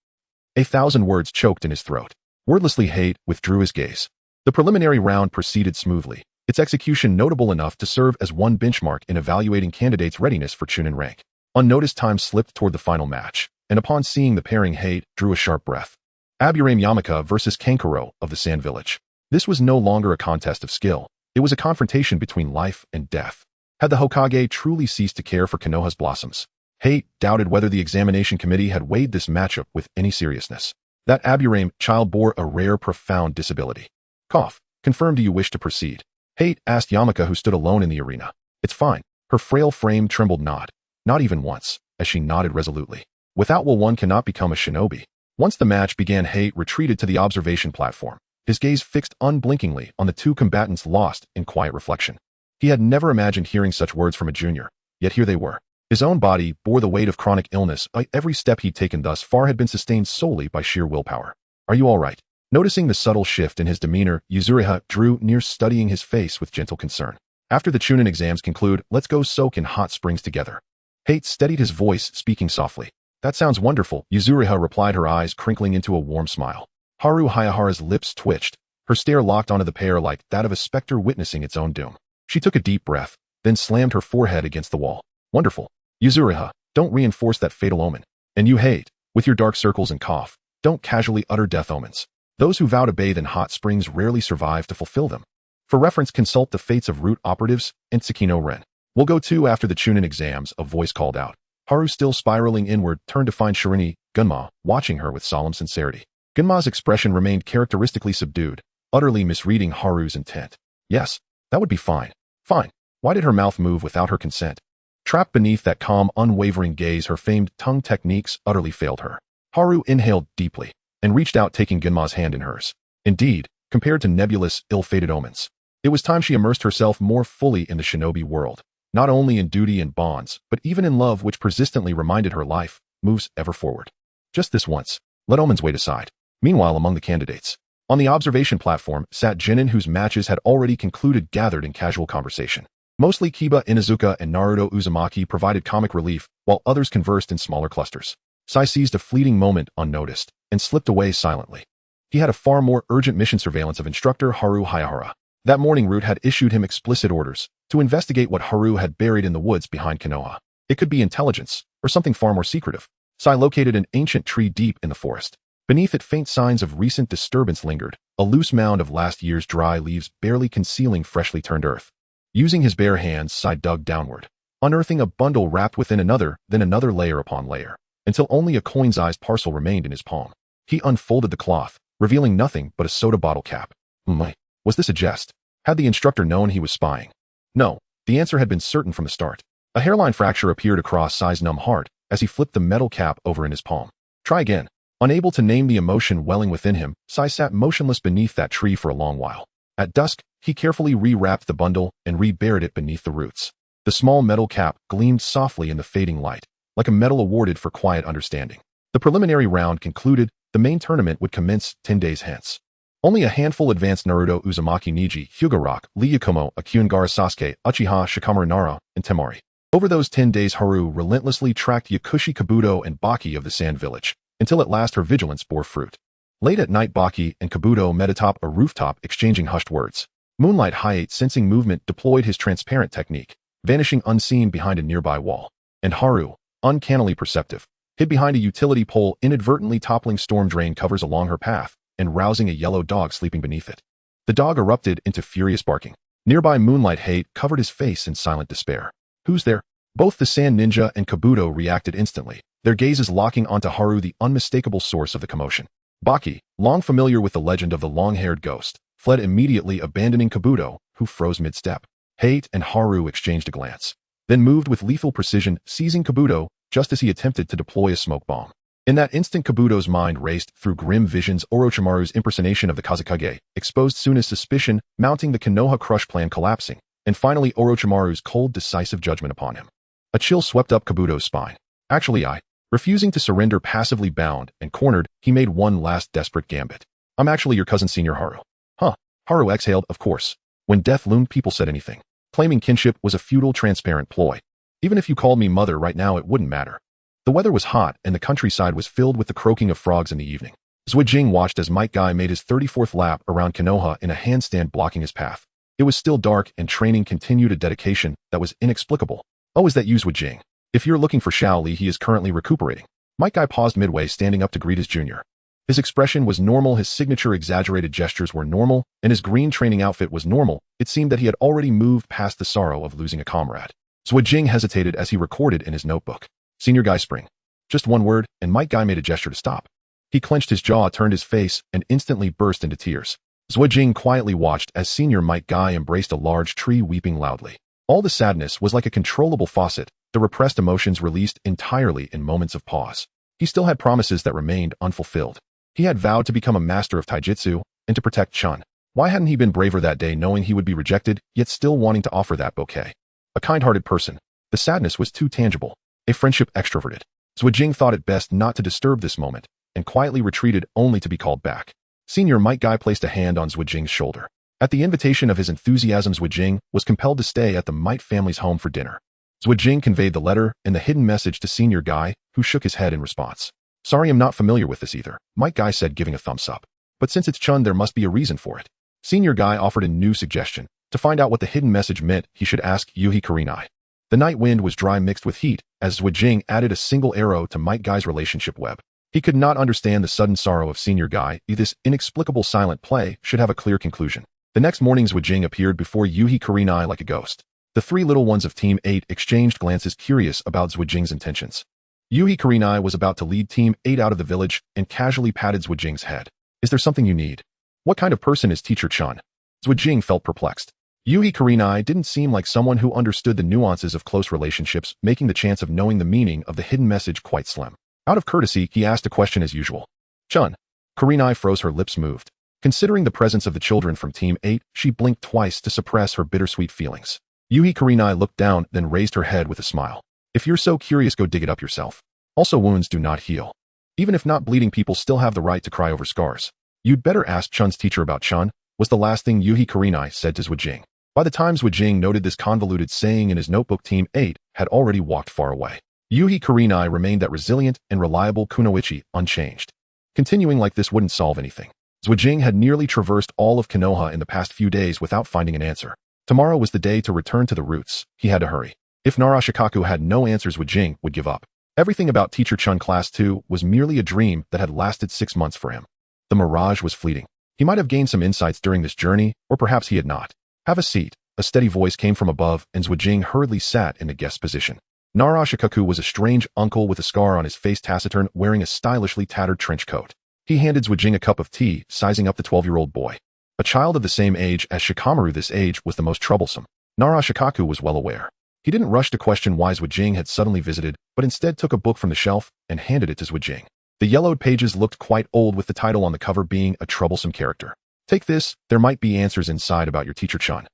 1,000 words choked in his throat. Wordlessly, Hate withdrew his gaze. The preliminary round proceeded smoothly, its execution notable enough to serve as one benchmark in evaluating candidates' readiness for Chūnin rank. Unnoticed, time slipped toward the final match, and upon seeing the pairing, Hate drew a sharp breath. Aburame Yamaka versus Kankuro of the Sand Village. This was no longer a contest of skill. It was a confrontation between life and death. Had the Hokage truly ceased to care for Konoha's blossoms? Hate doubted whether the examination committee had weighed this matchup with any seriousness. That Aburame child bore a rare, profound disability. Cough. Confirm, do you wish to proceed? Hate asked Yamaka, who stood alone in the arena. It's fine. Her frail frame trembled not even once, as she nodded resolutely. Without will one cannot become a shinobi. Once the match began, Hate retreated to the observation platform, his gaze fixed unblinkingly on the two combatants, lost in quiet reflection. He had never imagined hearing such words from a junior, yet here they were. His own body bore the weight of chronic illness. Every step he'd taken thus far had been sustained solely by sheer willpower. Are you all right? Noticing the subtle shift in his demeanor, Yuzuriha drew near, studying his face with gentle concern. After the Chūnin exams conclude, let's go soak in hot springs together. Hate steadied his voice, speaking softly. That sounds wonderful, Yuzuriha replied, her eyes crinkling into a warm smile. Haru Hayahara's lips twitched, her stare locked onto the pair like that of a specter witnessing its own doom. She took a deep breath, then slammed her forehead against the wall. Wonderful. Yuzuriha, don't reinforce that fatal omen. And you, Hate, with your dark circles and cough, don't casually utter death omens. Those who vow to bathe in hot springs rarely survive to fulfill them. For reference, consult the fates of root operatives and Tsukino Ren. We'll go too after the Chūnin exams, a voice called out. Haru, still spiraling inward, turned to find Shirini, Gunma, watching her with solemn sincerity. Gunma's expression remained characteristically subdued, utterly misreading Haru's intent. Yes, that would be fine. Fine. Why did her mouth move without her consent? Trapped beneath that calm, unwavering gaze, her famed tongue techniques utterly failed her. Haru inhaled deeply and reached out, taking Gunma's hand in hers. Indeed, compared to nebulous, ill-fated omens, it was time she immersed herself more fully in the shinobi world, not only in duty and bonds, but even in love, which persistently reminded her life moves ever forward. Just this once, let omens wait aside. Meanwhile, among the candidates, on the observation platform, sat Jinin, whose matches had already concluded, gathered in casual conversation. Mostly Kiba Inuzuka and Naruto Uzumaki provided comic relief, while others conversed in smaller clusters. Sai seized a fleeting moment unnoticed and slipped away silently. He had a far more urgent mission: surveillance of instructor Haru Hayahara. That morning, Root had issued him explicit orders to investigate what Haru had buried in the woods behind Konoha. It could be intelligence, or something far more secretive. Sai located an ancient tree deep in the forest. Beneath it, faint signs of recent disturbance lingered, a loose mound of last year's dry leaves barely concealing freshly turned earth. Using his bare hands, Sai dug downward, unearthing a bundle wrapped within another, then another layer upon layer, until only a coin-sized parcel remained in his palm. He unfolded the cloth, revealing nothing but a soda bottle cap. Was this a jest? Had the instructor known he was spying? No, the answer had been certain from the start. A hairline fracture appeared across Sai's numb heart as he flipped the metal cap over in his palm. Try again. Unable to name the emotion welling within him, Sai sat motionless beneath that tree for a long while. At dusk, he carefully re-wrapped the bundle and re-buried it beneath the roots. The small metal cap gleamed softly in the fading light, like a medal awarded for quiet understanding. The preliminary round concluded, the main tournament would commence 10 days hence. Only a handful advanced: Naruto, Uzumaki, Niji, Hyuga Rock, Lee Yakumo, Akiyongara, Sasuke, Uchiha, Shikamaru, Nara, and Temari. Over those 10 days, Haru relentlessly tracked Yakushi, Kabuto, and Baki of the Sand Village, until at last her vigilance bore fruit. Late at night, Baki and Kabuto met atop a rooftop, exchanging hushed words. Moonlight Hayate, sensing movement, deployed his transparent technique, vanishing unseen behind a nearby wall. And Haru, uncannily perceptive, hid behind a utility pole, inadvertently toppling storm drain covers along her path and rousing a yellow dog sleeping beneath it. The dog erupted into furious barking. Nearby, Moonlight Hayate covered his face in silent despair. Who's there? Both the Sand Ninja and Kabuto reacted instantly, their gazes locking onto Haru, the unmistakable source of the commotion. Baki, long familiar with the legend of the long-haired ghost, fled immediately, abandoning Kabuto, who froze mid-step. Hayate and Haru exchanged a glance, then moved with lethal precision, seizing Kabuto just as he attempted to deploy a smoke bomb. In that instant, Kabuto's mind raced through grim visions. Orochimaru's impersonation of the Kazekage exposed soon as suspicion mounting, the Konoha crush plan collapsing, and finally Orochimaru's cold, decisive judgment upon him. A chill swept up Kabuto's spine. Actually, refusing to surrender, passively bound and cornered, he made one last desperate gambit. I'm actually your cousin, Senior Haru. Huh. Haru exhaled. Of course. When death loomed, people said anything. Claiming kinship was a futile, transparent ploy. Even if you called me mother right now, it wouldn't matter. The weather was hot, and the countryside was filled with the croaking of frogs in the evening. Zuijing watched as Might Guy made his 34th lap around Konoha in a handstand, blocking his path. It was still dark, and training continued, a dedication that was inexplicable. Oh, is that you, Zuijing? If you're looking for Shaoli, he is currently recuperating. Might Guy paused midway, standing up to greet his junior. His expression was normal, his signature exaggerated gestures were normal, and his green training outfit was normal. It seemed that he had already moved past the sorrow of losing a comrade. Zuijing hesitated as he recorded in his notebook. Senior Guy spring. Just one word, and Might Guy made a gesture to stop. He clenched his jaw, turned his face, and instantly burst into tears. Zhuojing quietly watched as Senior Might Guy embraced a large tree, weeping loudly. All the sadness was like a controllable faucet, the repressed emotions released entirely in moments of pause. He still had promises that remained unfulfilled. He had vowed to become a master of taijutsu and to protect Chun. Why hadn't he been braver that day, knowing he would be rejected, yet still wanting to offer that bouquet? A kind-hearted person. The sadness was too tangible. A friendship extroverted. Zhuojing thought it best not to disturb this moment, and quietly retreated only to be called back. Senior Might Guy placed a hand on Zhuojing's shoulder. At the invitation of his enthusiasm, Zhuojing was compelled to stay at the Might family's home for dinner. Zhuojing conveyed the letter and the hidden message to Senior Guy, who shook his head in response. Sorry, I'm not familiar with this either, Might Guy said, giving a thumbs up. But since it's Chun, there must be a reason for it. Senior Guy offered a new suggestion. To find out what the hidden message meant, he should ask Yuhi. The night wind was dry mixed with heat, as Zhuojing added a single arrow to Might Guy's relationship web. He could not understand the sudden sorrow of Senior Guy. This inexplicable silent play should have a clear conclusion. The next morning, Zhuojing appeared before Yuhi like a ghost. The three little ones of Team 8 exchanged glances, curious about Zhuojing's intentions. Yuhi was about to lead Team 8 out of the village and casually patted Zhuojing's head. Is there something you need? What kind of person is Teacher Chun? Zhuojing felt perplexed. Yuhi didn't seem like someone who understood the nuances of close relationships, making the chance of knowing the meaning of the hidden message quite slim. Out of courtesy, he asked a question as usual. Chun. Kurenai froze, her lips moved. Considering the presence of the children from Team 8, she blinked twice to suppress her bittersweet feelings. Yuhi looked down, then raised her head with a smile. If you're so curious, go dig it up yourself. Also, wounds do not heal. Even if not bleeding, people still have the right to cry over scars. You'd better ask Chun's teacher about Chun, was the last thing Yuhi said to Zhuojing. By the time Zhuojing noted this convoluted saying in his notebook, Team 8 had already walked far away. Yuhi remained that resilient and reliable kunoichi, unchanged. Continuing like this wouldn't solve anything. Zhuojing had nearly traversed all of Konoha in the past few days without finding an answer. Tomorrow was the day to return to the roots. He had to hurry. If Nara Shikaku had no answers, Zhuojing would give up. Everything about Teacher Chun Class 2 was merely a dream that had lasted 6 months for him. The mirage was fleeting. He might have gained some insights during this journey, or perhaps he had not. Have a seat. A steady voice came from above, and Zhuojing hurriedly sat in the guest position. Nara Shikaku was a strange uncle with a scar on his face, taciturn, wearing a stylishly tattered trench coat. He handed Zhuojing a cup of tea, sizing up the 12-year-old boy. A child of the same age as Shikamaru, this age was the most troublesome. Nara Shikaku was well aware. He didn't rush to question why Zhuojing had suddenly visited, but instead took a book from the shelf and handed it to Zhuojing. The yellowed pages looked quite old, with the title on the cover being A Troublesome Character. Take this, there might be answers inside about your teacher Chun.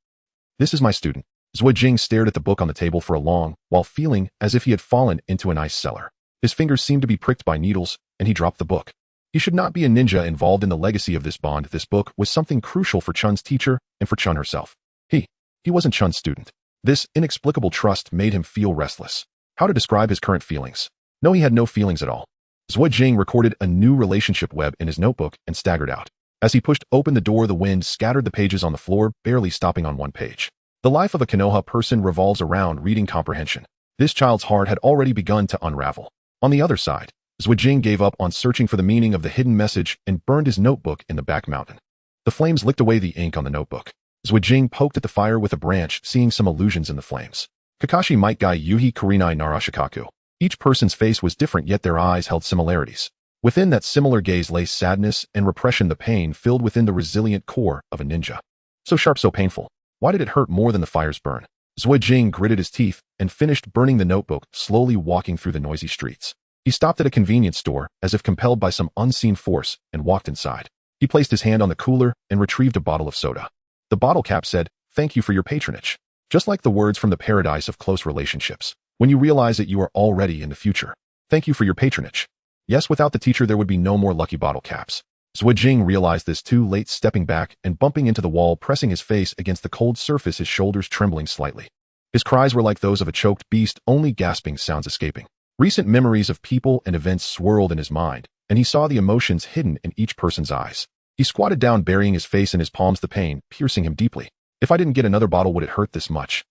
This is my student. Zhuojing stared at the book on the table for a long while, feeling as if he had fallen into an ice cellar. His fingers seemed to be pricked by needles, and he dropped the book. He should not be a ninja involved in the legacy of this bond. This book was something crucial for Chun's teacher and for Chun herself. He wasn't Chun's student. This inexplicable trust made him feel restless. How to describe his current feelings? No, he had no feelings at all. Zhuojing recorded a new relationship web in his notebook and staggered out. As he pushed open the door, the wind scattered the pages on the floor, barely stopping on one page. The life of a Konoha person revolves around reading comprehension. This child's heart had already begun to unravel. On the other side, Zhuojing gave up on searching for the meaning of the hidden message and burned his notebook in the back mountain. The flames licked away the ink on the notebook. Zhuojing poked at the fire with a branch, seeing some illusions in the flames. Kakashi, Might Guy, Yuhi, Nara Shikaku. Each person's face was different, yet their eyes held similarities. Within that similar gaze lay sadness and repression, the pain filled within the resilient core of a ninja. So sharp, so painful. Why did it hurt more than the fire's burn? Zhuojing gritted his teeth and finished burning the notebook, slowly walking through the noisy streets. He stopped at a convenience store, as if compelled by some unseen force, and walked inside. He placed his hand on the cooler and retrieved a bottle of soda. The bottle cap said, "Thank you for your patronage." Just like the words from the paradise of close relationships. When you realize that you are already in the future. Thank you for your patronage. Yes, without the teacher there would be no more lucky bottle caps. Zhuojing realized this too late, stepping back and bumping into the wall, pressing his face against the cold surface, his shoulders trembling slightly. His cries were like those of a choked beast, only gasping sounds escaping. Recent memories of people and events swirled in his mind, and he saw the emotions hidden in each person's eyes. He squatted down, burying his face in his palms, the pain piercing him deeply. If I didn't get another bottle, would it hurt this much?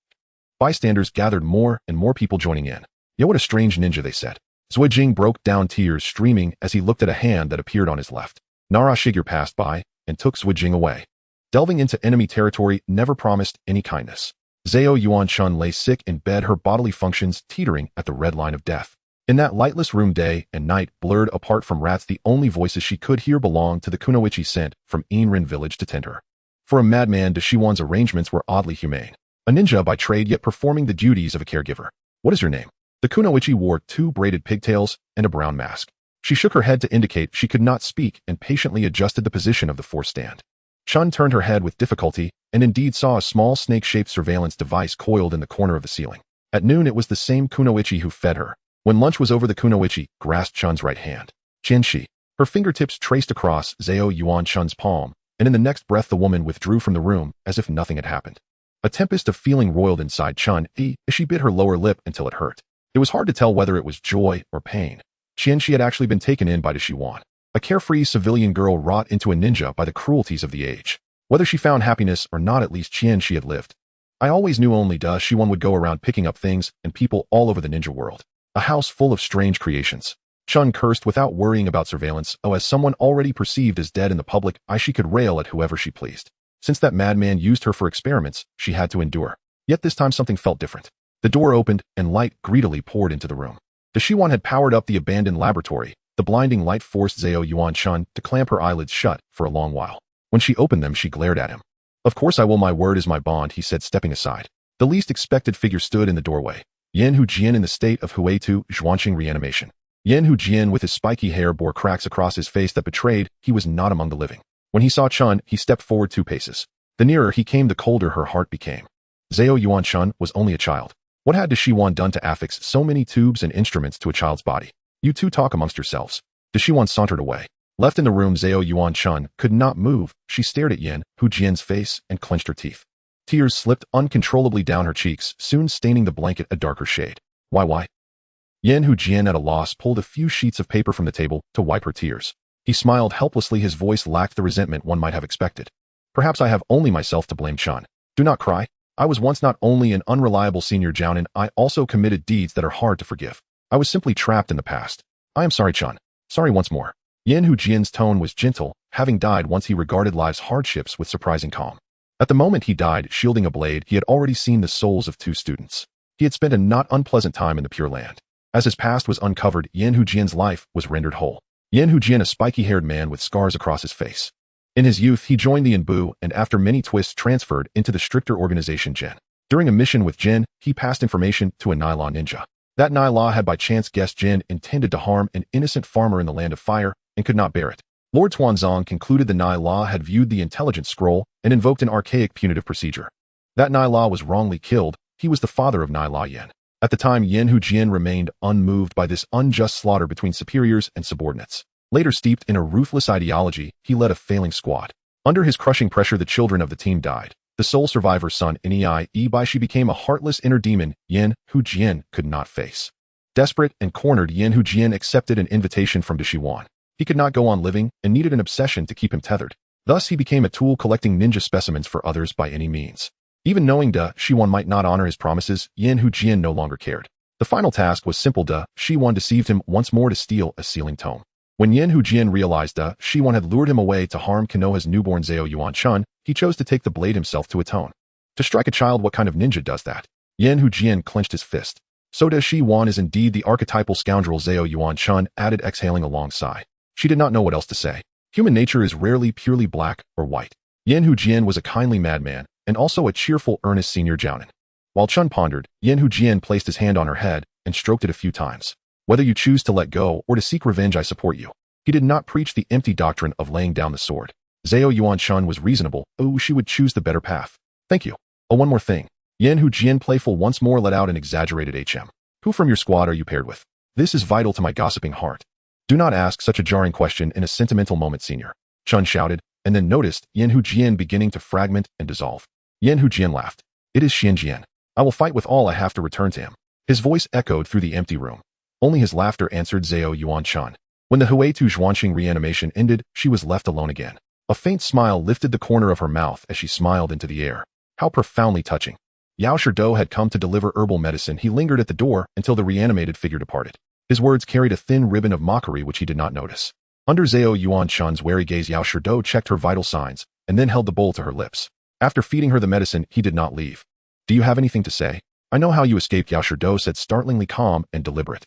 Bystanders gathered, more and more people joining in. "Yeah, what a strange ninja," they said. Zhuojing broke down, tears streaming as he looked at a hand that appeared on his left. Nara Shikaku passed by and took Zhuojing away. Delving into enemy territory never promised any kindness. Zhao Yuan Chun lay sick in bed, her bodily functions teetering at the red line of death. In that lightless room, day and night blurred apart from rats. The only voices she could hear belonged to the kunoichi sent from Inrin village to tend her. For a madman, Deshiwan's arrangements were oddly humane. A ninja by trade, yet performing the duties of a caregiver. What is your name? The kunoichi wore 2 braided pigtails and a brown mask. She shook her head to indicate she could not speak and patiently adjusted the position of the force stand. Chun turned her head with difficulty and indeed saw a small snake-shaped surveillance device coiled in the corner of the ceiling. At noon, it was the same kunoichi who fed her. When lunch was over, the kunoichi grasped Chun's right hand. Jianshi. Her fingertips traced across Zhao Yuan Chun's palm, and in the next breath the woman withdrew from the room as if nothing had happened. A tempest of feeling roiled inside Chun as she bit her lower lip until it hurt. It was hard to tell whether it was joy or pain. Jianshi had actually been taken in by Deshiwan, a carefree civilian girl wrought into a ninja by the cruelties of the age. Whether she found happiness or not, at least Jianshi had lived. I always knew only Deshiwan would go around picking up things and people all over the ninja world. A house full of strange creations. Chun cursed without worrying about surveillance. As someone already perceived as dead in the public eye, she could rail at whoever she pleased. Since that madman used her for experiments, she had to endure. Yet this time something felt different. The door opened and light greedily poured into the room. Deshiwan had powered up the abandoned laboratory. The blinding light forced Zhao Yuan Chun to clamp her eyelids shut for a long while. When she opened them, she glared at him. Of course I will, my word is my bond, he said, stepping aside. The least expected figure stood in the doorway. Yanhu Jian in the state of Huitu Zhuanqing reanimation. Yanhu Jian with his spiky hair bore cracks across his face that betrayed he was not among the living. When he saw Chun, he stepped forward 2 paces. The nearer he came, the colder her heart became. Zhao Yuan Chun was only a child. What had Deshiwan done to affix so many tubes and instruments to a child's body? You two talk amongst yourselves. Deshiwan sauntered away. Left in the room, Zhao Yuan Chun could not move. She stared at Yanhu Jian's face and clenched her teeth. Tears slipped uncontrollably down her cheeks, soon staining the blanket a darker shade. Why? Yanhu Jian, at a loss, pulled a few sheets of paper from the table to wipe her tears. He smiled helplessly. His voice lacked the resentment one might have expected. Perhaps I have only myself to blame, Chun. Do not cry. I was once not only an unreliable senior jounin, I also committed deeds that are hard to forgive. I was simply trapped in the past. I am sorry, Chun. Sorry once more. Yanhu Jian's tone was gentle. Having died once, he regarded life's hardships with surprising calm. At the moment he died, shielding a blade, he had already seen the souls of 2 students. He had spent a not unpleasant time in the Pure Land. As his past was uncovered, Yanhu Jian's life was rendered whole. Yanhu Jian, a spiky-haired man with scars across his face. In his youth, he joined the Inbu and after many twists transferred into the stricter organization Jin. During a mission with Jin, he passed information to a Nai ninja. That Nai had by chance guessed Jin intended to harm an innocent farmer in the Land of Fire and could not bear it. Lord Tuanzong concluded the Nai had viewed the intelligence scroll and invoked an archaic punitive procedure. That Nai was wrongly killed. He was the father of Nai Yen. At the time, Yanhu Jian remained unmoved by this unjust slaughter between superiors and subordinates. Later, steeped in a ruthless ideology, he led a failing squad. Under his crushing pressure, the children of the team died. The sole survivor's son, Isekai'd, became a heartless inner demon Yanhu Jian could not face. Desperate and cornered, Yanhu Jian accepted an invitation from Deshiwan. He could not go on living and needed an obsession to keep him tethered. Thus, he became a tool collecting ninja specimens for others by any means. Even knowing Deshiwan might not honor his promises, Yanhu Jian no longer cared. The final task was simple. Deshiwan deceived him once more to steal a sealing tome. When Yanhu Jian realized Deshiwan had lured him away to harm Konoha's newborn Zhao Yuan Chun, he chose to take the blade himself to atone. To strike a child, what kind of ninja does that? Yanhu Jian clenched his fist. So Deshiwan is indeed the archetypal scoundrel, Zhao Yuan Chun added, exhaling a long sigh. She did not know what else to say. Human nature is rarely purely black or white. Yanhu Jian was a kindly madman, and also a cheerful, earnest senior jounin. While Chun pondered, Yanhu Jian placed his hand on her head and stroked it a few times. Whether you choose to let go or to seek revenge, I support you. He did not preach the empty doctrine of laying down the sword. Zhao Yuan Chun was reasonable. She would choose the better path. Thank you. One more thing. Yanhu Jian, playful once more, let out an exaggerated HM. Who from your squad are you paired with? This is vital to my gossiping heart. Do not ask such a jarring question in a sentimental moment, senior. Chun shouted, and then noticed Yanhu Jian beginning to fragment and dissolve. Yanhu Jian laughed. It is Xian Jian. I will fight with all I have to return to him. His voice echoed through the empty room. Only his laughter answered Zhao Yuan Chun. When the Huitu Zhuanqing reanimation ended, she was left alone again. A faint smile lifted the corner of her mouth as she smiled into the air. How profoundly touching. Yao Shirdo had come to deliver herbal medicine. He lingered at the door until the reanimated figure departed. His words carried a thin ribbon of mockery which he did not notice. Under Zhao Yuan Chun's wary gaze, Yao Shirdo checked her vital signs and then held the bowl to her lips. After feeding her the medicine, he did not leave. Do you have anything to say? I know how you escaped, Yao Shirdo said, startlingly calm and deliberate.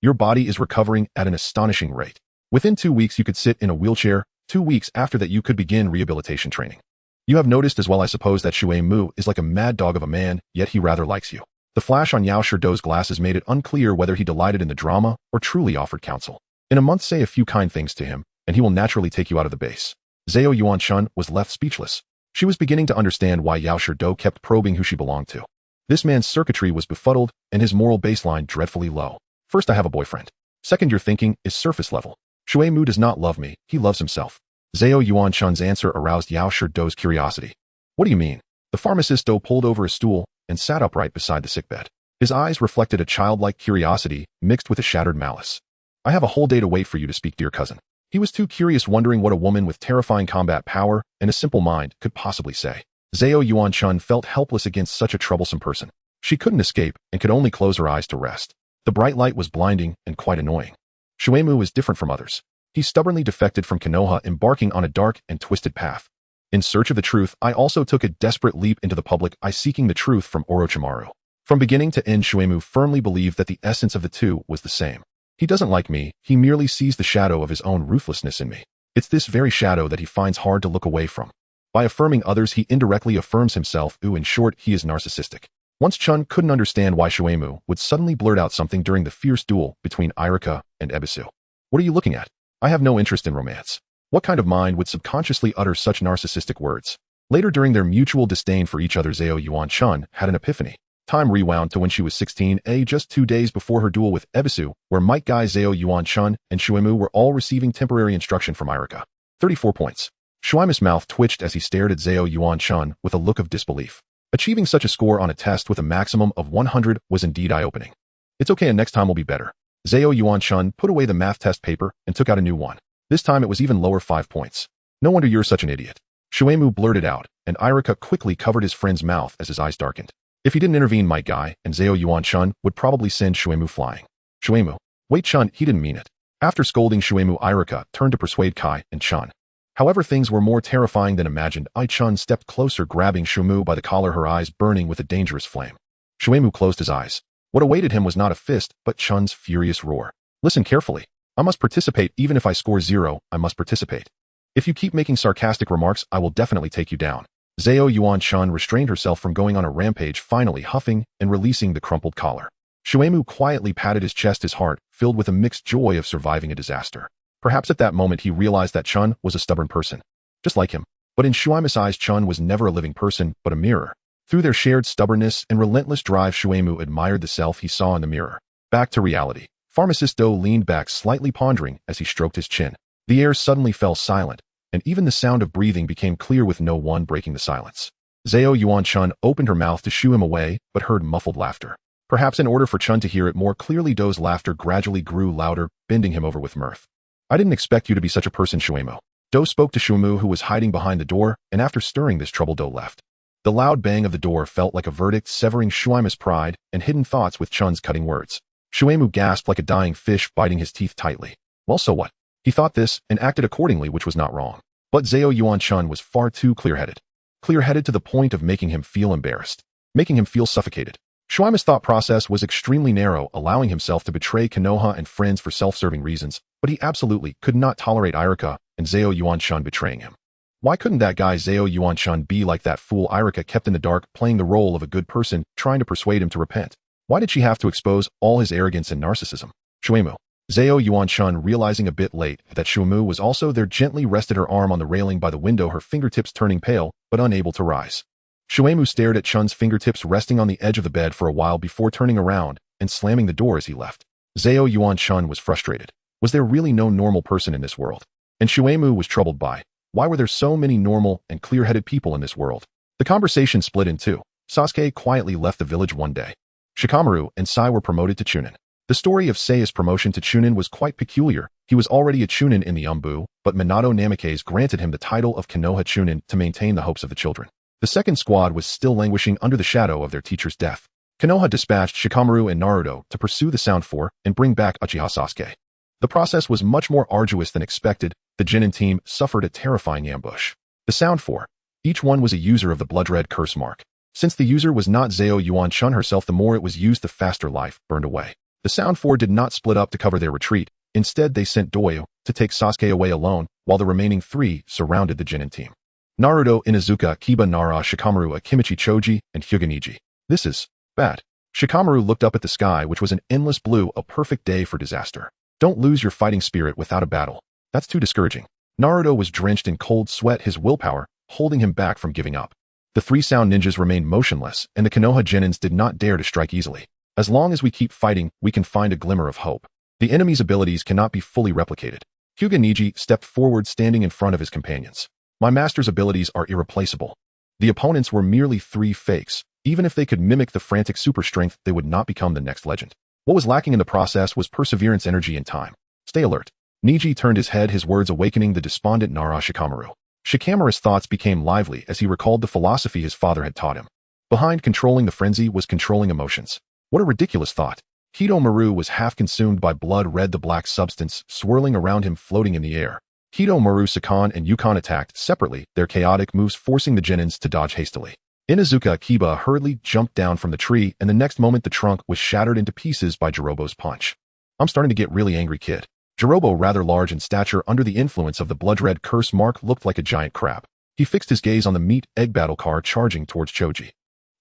Your body is recovering at an astonishing rate. Within 2 weeks, you could sit in a wheelchair. 2 weeks after that, you could begin rehabilitation training. You have noticed as well, I suppose, that Shuemu is like a mad dog of a man, yet he rather likes you. The flash on Yao Shido's glasses made it unclear whether he delighted in the drama or truly offered counsel. In a month, say a few kind things to him, and he will naturally take you out of the base. Zhao Yuanchun was left speechless. She was beginning to understand why Yao Shido kept probing who she belonged to. This man's circuitry was befuddled, and his moral baseline dreadfully low. First, I have a boyfriend. Second, your thinking is surface level. Shuemu does not love me, he loves himself. Zhao Yuanchun's answer aroused Yao Shido's curiosity. What do you mean? The pharmacisto pulled over a stool and sat upright beside the sickbed. His eyes reflected a childlike curiosity mixed with a shattered malice. I have a whole day to wait for you to speak, dear cousin. He was too curious, wondering what a woman with terrifying combat power and a simple mind could possibly say. Zhao Yuanchun felt helpless against such a troublesome person. She couldn't escape and could only close her eyes to rest. The bright light was blinding and quite annoying. Shuemu was different from others. He stubbornly defected from Konoha, embarking on a dark and twisted path. In search of the truth, I also took a desperate leap into the public eye, seeking the truth from Orochimaru. From beginning to end, Shuemu firmly believed that the essence of the two was the same. He doesn't like me, he merely sees the shadow of his own ruthlessness in me. It's this very shadow that he finds hard to look away from. By affirming others, he indirectly affirms himself. In short, he is narcissistic. Once Chun couldn't understand why Shuemu would suddenly blurt out something during the fierce duel between Irika and Ebisu. What are you looking at? I have no interest in romance. What kind of mind would subconsciously utter such narcissistic words? Later, during their mutual disdain for each other, Zhao Yuanchun had an epiphany. Time rewound to when she was 16, just 2 days before her duel with Ebisu, where Might Guy, Zhao Yuanchun, and Shuemu were all receiving temporary instruction from Irika. 34 points. Shuemu's mouth twitched as he stared at Zhao Yuanchun with a look of disbelief. Achieving such a score on a test with a maximum of 100 was indeed eye-opening. It's okay, and next time will be better. Zhao Yuanchun put away the math test paper and took out a new one. This time it was even lower, 5 points. No wonder you're such an idiot. Shuemu blurted out, and Irika quickly covered his friend's mouth as his eyes darkened. If he didn't intervene, Might Guy and Zhao Yuanchun would probably send Shuemu flying. Shuemu. Wait, Chun, he didn't mean it. After scolding Shuemu, Irika turned to persuade Kai and Chun. However, things were more terrifying than imagined. Chun stepped closer, grabbing Shuemu by the collar, her eyes burning with a dangerous flame. Shuemu closed his eyes. What awaited him was not a fist, but Chun's furious roar. Listen carefully. I must participate. Even if I score 0, I must participate. If you keep making sarcastic remarks, I will definitely take you down. Zhao Yuanchun restrained herself from going on a rampage, finally huffing and releasing the crumpled collar. Shuemu quietly patted his chest, his heart filled with a mixed joy of surviving a disaster. Perhaps at that moment he realized that Chun was a stubborn person, just like him. But in Shuemu's eyes, Chun was never a living person, but a mirror. Through their shared stubbornness and relentless drive, Shuemu admired the self he saw in the mirror. Back to reality. Pharmacist Do leaned back, slightly pondering as he stroked his chin. The air suddenly fell silent, and even the sound of breathing became clear, with no one breaking the silence. Zhao Yuanchun opened her mouth to shoo him away, but heard muffled laughter. Perhaps in order for Chun to hear it more clearly, Do's laughter gradually grew louder, bending him over with mirth. I didn't expect you to be such a person, Shuemu. Do spoke to Shuemu, who was hiding behind the door, and after stirring this trouble, Do left. The loud bang of the door felt like a verdict, severing Shuemu's pride and hidden thoughts with Chun's cutting words. Shuemu gasped like a dying fish, biting his teeth tightly. Well, so what? He thought this and acted accordingly, which was not wrong. But Zhao Yuanchun was far too clear-headed. Clear-headed to the point of making him feel embarrassed, making him feel suffocated. Shuemu's thought process was extremely narrow, allowing himself to betray Konoha and friends for self-serving reasons, but he absolutely could not tolerate Irika and Zhao Yuanchun betraying him. Why couldn't that guy Zhao Yuanchun be like that fool Irika, kept in the dark, playing the role of a good person, trying to persuade him to repent? Why did she have to expose all his arrogance and narcissism? Shuemu. Zhao Yuanchun, realizing a bit late that Shuemu was also there, gently rested her arm on the railing by the window, her fingertips turning pale, but unable to rise. Shuemu stared at Chun's fingertips resting on the edge of the bed for a while before turning around and slamming the door as he left. Zhao Yuanchun was frustrated. Was there really no normal person in this world? And Shuemu was troubled by, why were there so many normal and clear-headed people in this world? The conversation split in two. Sasuke quietly left the village one day. Shikamaru and Sai were promoted to Chūnin. The story of Sei's promotion to Chūnin was quite peculiar. He was already a Chūnin in the Umbu, but Minato Namikaze granted him the title of Konoha Chūnin to maintain the hopes of the children. The second squad was still languishing under the shadow of their teacher's death. Konoha dispatched Shikamaru and Naruto to pursue the Sound Four and bring back Uchiha Sasuke. The process was much more arduous than expected. The Genin team suffered a terrifying ambush. The Sound Four. Each one was a user of the blood-red curse mark. Since the user was not Zhao Yuanchun herself, the more it was used, the faster life burned away. The Sound Four did not split up to cover their retreat. Instead, they sent Doyo to take Sasuke away alone, while the remaining three surrounded the Chunin team. Naruto, Inuzuka, Kiba, Nara Shikaku, Akimichi Choji, and Hyuga. This is bad. Shikamaru looked up at the sky, which was an endless blue, a perfect day for disaster. Don't lose your fighting spirit without a battle. That's too discouraging. Naruto was drenched in cold sweat, his willpower holding him back from giving up. The three sound ninjas remained motionless, and the Konoha Genins did not dare to strike easily. As long as we keep fighting, we can find a glimmer of hope. The enemy's abilities cannot be fully replicated. Hyuga stepped forward, standing in front of his companions. My master's abilities are irreplaceable. The opponents were merely three fakes. Even if they could mimic the frantic super strength, they would not become the next legend. What was lacking in the process was perseverance, energy, and time. Stay alert. Niji turned his head, his words awakening the despondent Nara Shikamaru. Shikamaru's thoughts became lively as he recalled the philosophy his father had taught him. Behind controlling the frenzy was controlling emotions. What a ridiculous thought. Hidomaru was half consumed by blood red, the black substance swirling around him, floating in the air. Hidomaru, Sakan, and Yukon attacked separately, their chaotic moves forcing the Genins to dodge hastily. Inuzuka Kiba hurriedly jumped down from the tree, and the next moment the trunk was shattered into pieces by Jirobo's punch. I'm starting to get really angry, kid. Jirobo, rather large in stature under the influence of the blood-red curse mark, looked like a giant crab. He fixed his gaze on the meat-egg battle car charging towards Choji.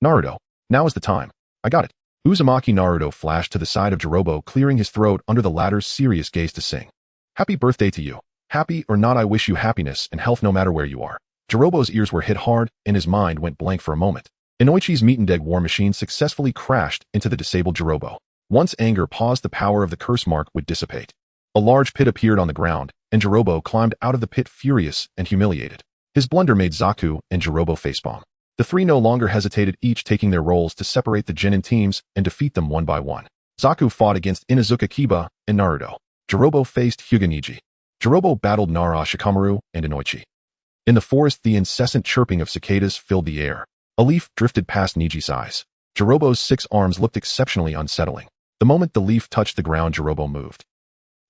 Naruto, now is the time. I got it. Uzumaki Naruto flashed to the side of Jirobo, clearing his throat under the latter's serious gaze to sing. Happy birthday to you. Happy or not, I wish you happiness and health no matter where you are. Jirobo's ears were hit hard, and his mind went blank for a moment. Inoichi's meat and egg war machine successfully crashed into the disabled Jirobo. Once anger paused, the power of the curse mark would dissipate. A large pit appeared on the ground, and Jirobo climbed out of the pit furious and humiliated. His blunder made Zaku and Jirobo facepalm. The three no longer hesitated, each taking their roles to separate the Chunin teams and defeat them one by one. Zaku fought against Inuzuka, Kiba, and Naruto. Jirobo faced Hyuga. Jirobo battled Nara Shikamaru and Inoichi. In the forest, the incessant chirping of cicadas filled the air. A leaf drifted past Niji's eyes. Jirobo's 6 arms looked exceptionally unsettling. The moment the leaf touched the ground, Jirobo moved.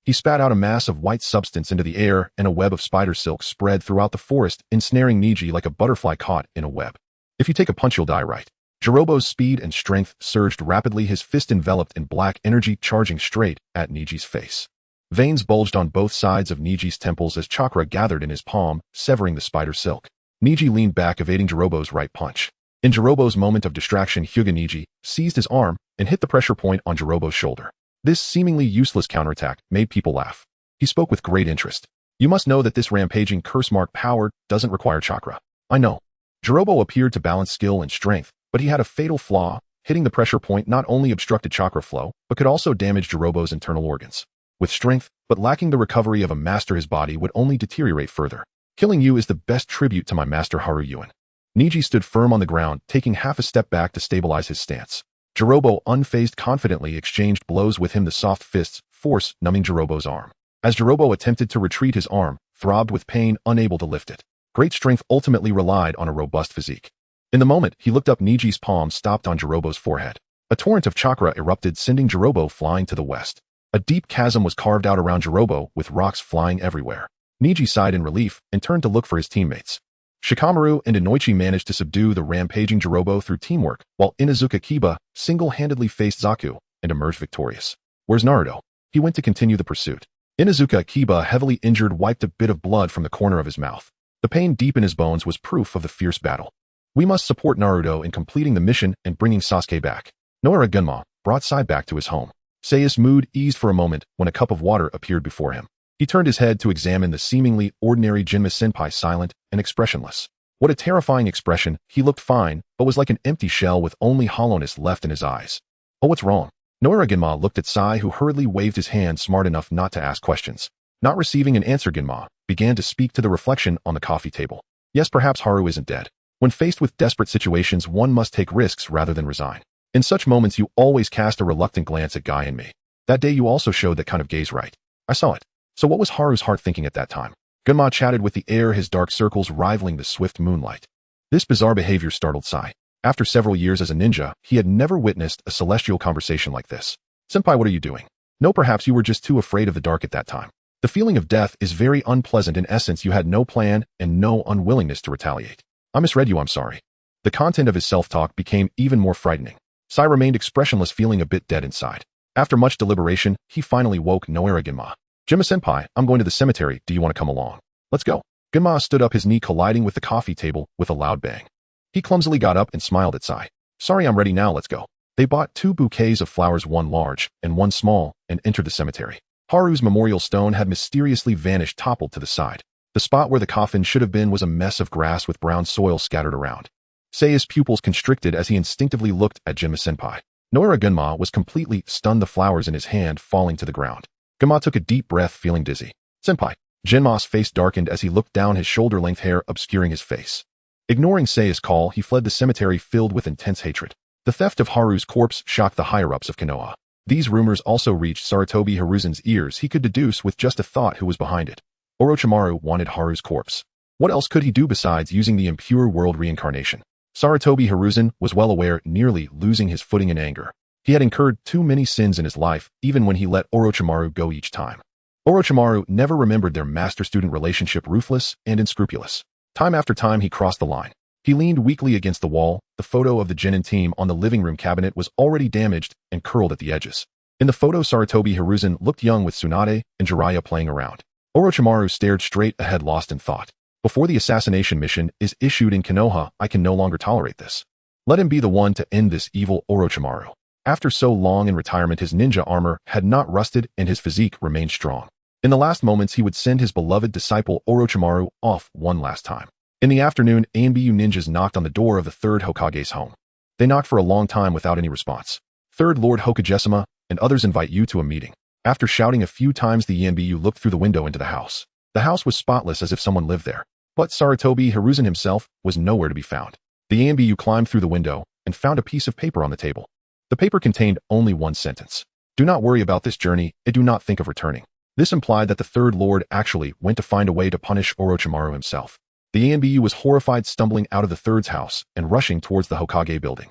He spat out a mass of white substance into the air, and a web of spider silk spread throughout the forest, ensnaring Niji like a butterfly caught in a web. If you take a punch, you'll die, right? Jirobo's speed and strength surged rapidly, his fist enveloped in black energy, charging straight at Niji's face. Veins bulged on both sides of Niji's temples as chakra gathered in his palm, severing the spider silk. Niji leaned back, evading Jirobo's right punch. In Jirobo's moment of distraction, Hyuga seized his arm and hit the pressure point on Jirobo's shoulder. This seemingly useless counterattack made people laugh. He spoke with great interest. You must know that this rampaging curse mark power doesn't require chakra. I know. Jirobo appeared to balance skill and strength, but he had a fatal flaw. Hitting the pressure point not only obstructed chakra flow, but could also damage Jirobo's internal organs. With strength, but lacking the recovery of a master, his body would only deteriorate further. Killing you is the best tribute to my master Haru Yuen. Niji stood firm on the ground, taking half a step back to stabilize his stance. Jirobo, unfazed, confidently exchanged blows with him, the soft fists, force numbing Jirobo's arm. As Jirobo attempted to retreat, his arm throbbed with pain, unable to lift it. Great strength ultimately relied on a robust physique. In the moment he looked up, Niji's palm stopped on Jirobo's forehead. A torrent of chakra erupted, sending Jirobo flying to the west. A deep chasm was carved out around Jirobo, with rocks flying everywhere. Niji sighed in relief and turned to look for his teammates. Shikamaru and Inoichi managed to subdue the rampaging Jirobo through teamwork, while Inuzuka Kiba single-handedly faced Zaku and emerged victorious. Where's Naruto? He went to continue the pursuit. Inuzuka Kiba, heavily injured, wiped a bit of blood from the corner of his mouth. The pain deep in his bones was proof of the fierce battle. We must support Naruto in completing the mission and bringing Sasuke back. Nora Gunma brought Sai back to his home. Seiya's mood eased for a moment when a cup of water appeared before him. He turned his head to examine the seemingly ordinary Jinma Senpai, silent and expressionless. What a terrifying expression. He looked fine, but was like an empty shell with only hollowness left in his eyes. Oh, what's wrong? Nora Gunma looked at Sai, who hurriedly waved his hand, smart enough not to ask questions. Not receiving an answer, Gunma began to speak to the reflection on the coffee table. Yes, perhaps Haru isn't dead. When faced with desperate situations, one must take risks rather than resign. In such moments, you always cast a reluctant glance at Guy and me. That day you also showed that kind of gaze, right? I saw it. So what was Haru's heart thinking at that time? Gunma chatted with the air, his dark circles rivaling the swift moonlight. This bizarre behavior startled Sai. After several years as a ninja, he had never witnessed a celestial conversation like this. Senpai, what are you doing? No, perhaps you were just too afraid of the dark at that time. The feeling of death is very unpleasant. In essence, you had no plan and no unwillingness to retaliate. I misread you, I'm sorry. The content of his self-talk became even more frightening. Sai remained expressionless, feeling a bit dead inside. After much deliberation, he finally woke Nara Gunma. "Gunma-senpai, I'm going to the cemetery, do you want to come along?" "Let's go." Gunma stood up, his knee colliding with the coffee table with a loud bang. He clumsily got up and smiled at Sai. "Sorry, I'm ready now, let's go." They bought 2 bouquets of flowers, one large and one small, and entered the cemetery. Haru's memorial stone had mysteriously vanished, toppled to the side. The spot where the coffin should have been was a mess of grass with brown soil scattered around. Sei's pupils constricted as he instinctively looked at Gunma-senpai. Nara Gunma was completely stunned, the flowers in his hand falling to the ground. Gunma took a deep breath, feeling dizzy. "Senpai." Gunma's face darkened as he looked down, his shoulder-length hair obscuring his face. Ignoring Sei's call, he fled the cemetery filled with intense hatred. The theft of Haru's corpse shocked the higher-ups of Konoha. These rumors also reached Sarutobi Hiruzen's ears. He could deduce with just a thought who was behind it. Orochimaru wanted Haru's corpse. What else could he do besides using the impure world reincarnation? Sarutobi Hiruzen was well aware, nearly losing his footing in anger. He had incurred too many sins in his life, even when he let Orochimaru go each time. Orochimaru never remembered their master-student relationship, ruthless and unscrupulous. Time after time he crossed the line. He leaned weakly against the wall. The photo of the Genin team on the living room cabinet was already damaged and curled at the edges. In the photo, Sarutobi Hiruzen looked young with Tsunade and Jiraiya playing around. Orochimaru stared straight ahead, lost in thought. "Before the assassination mission is issued in Konoha, I can no longer tolerate this. Let him be the one to end this evil." Orochimaru. After so long in retirement, his ninja armor had not rusted and his physique remained strong. In the last moments, he would send his beloved disciple Orochimaru off one last time. In the afternoon, ANBU ninjas knocked on the door of the 3rd Hokage's home. They knocked for a long time without any response. "3rd Lord Hokagesima and others invite you to a meeting." After shouting a few times, the ANBU looked through the window into the house. The house was spotless, as if someone lived there. But Sarutobi Hiruzen himself was nowhere to be found. The ANBU climbed through the window and found a piece of paper on the table. The paper contained only one sentence. "Do not worry about this journey, and do not think of returning." This implied that the 3rd Lord actually went to find a way to punish Orochimaru himself. The ANBU was horrified, stumbling out of the 3rd's house and rushing towards the Hokage building.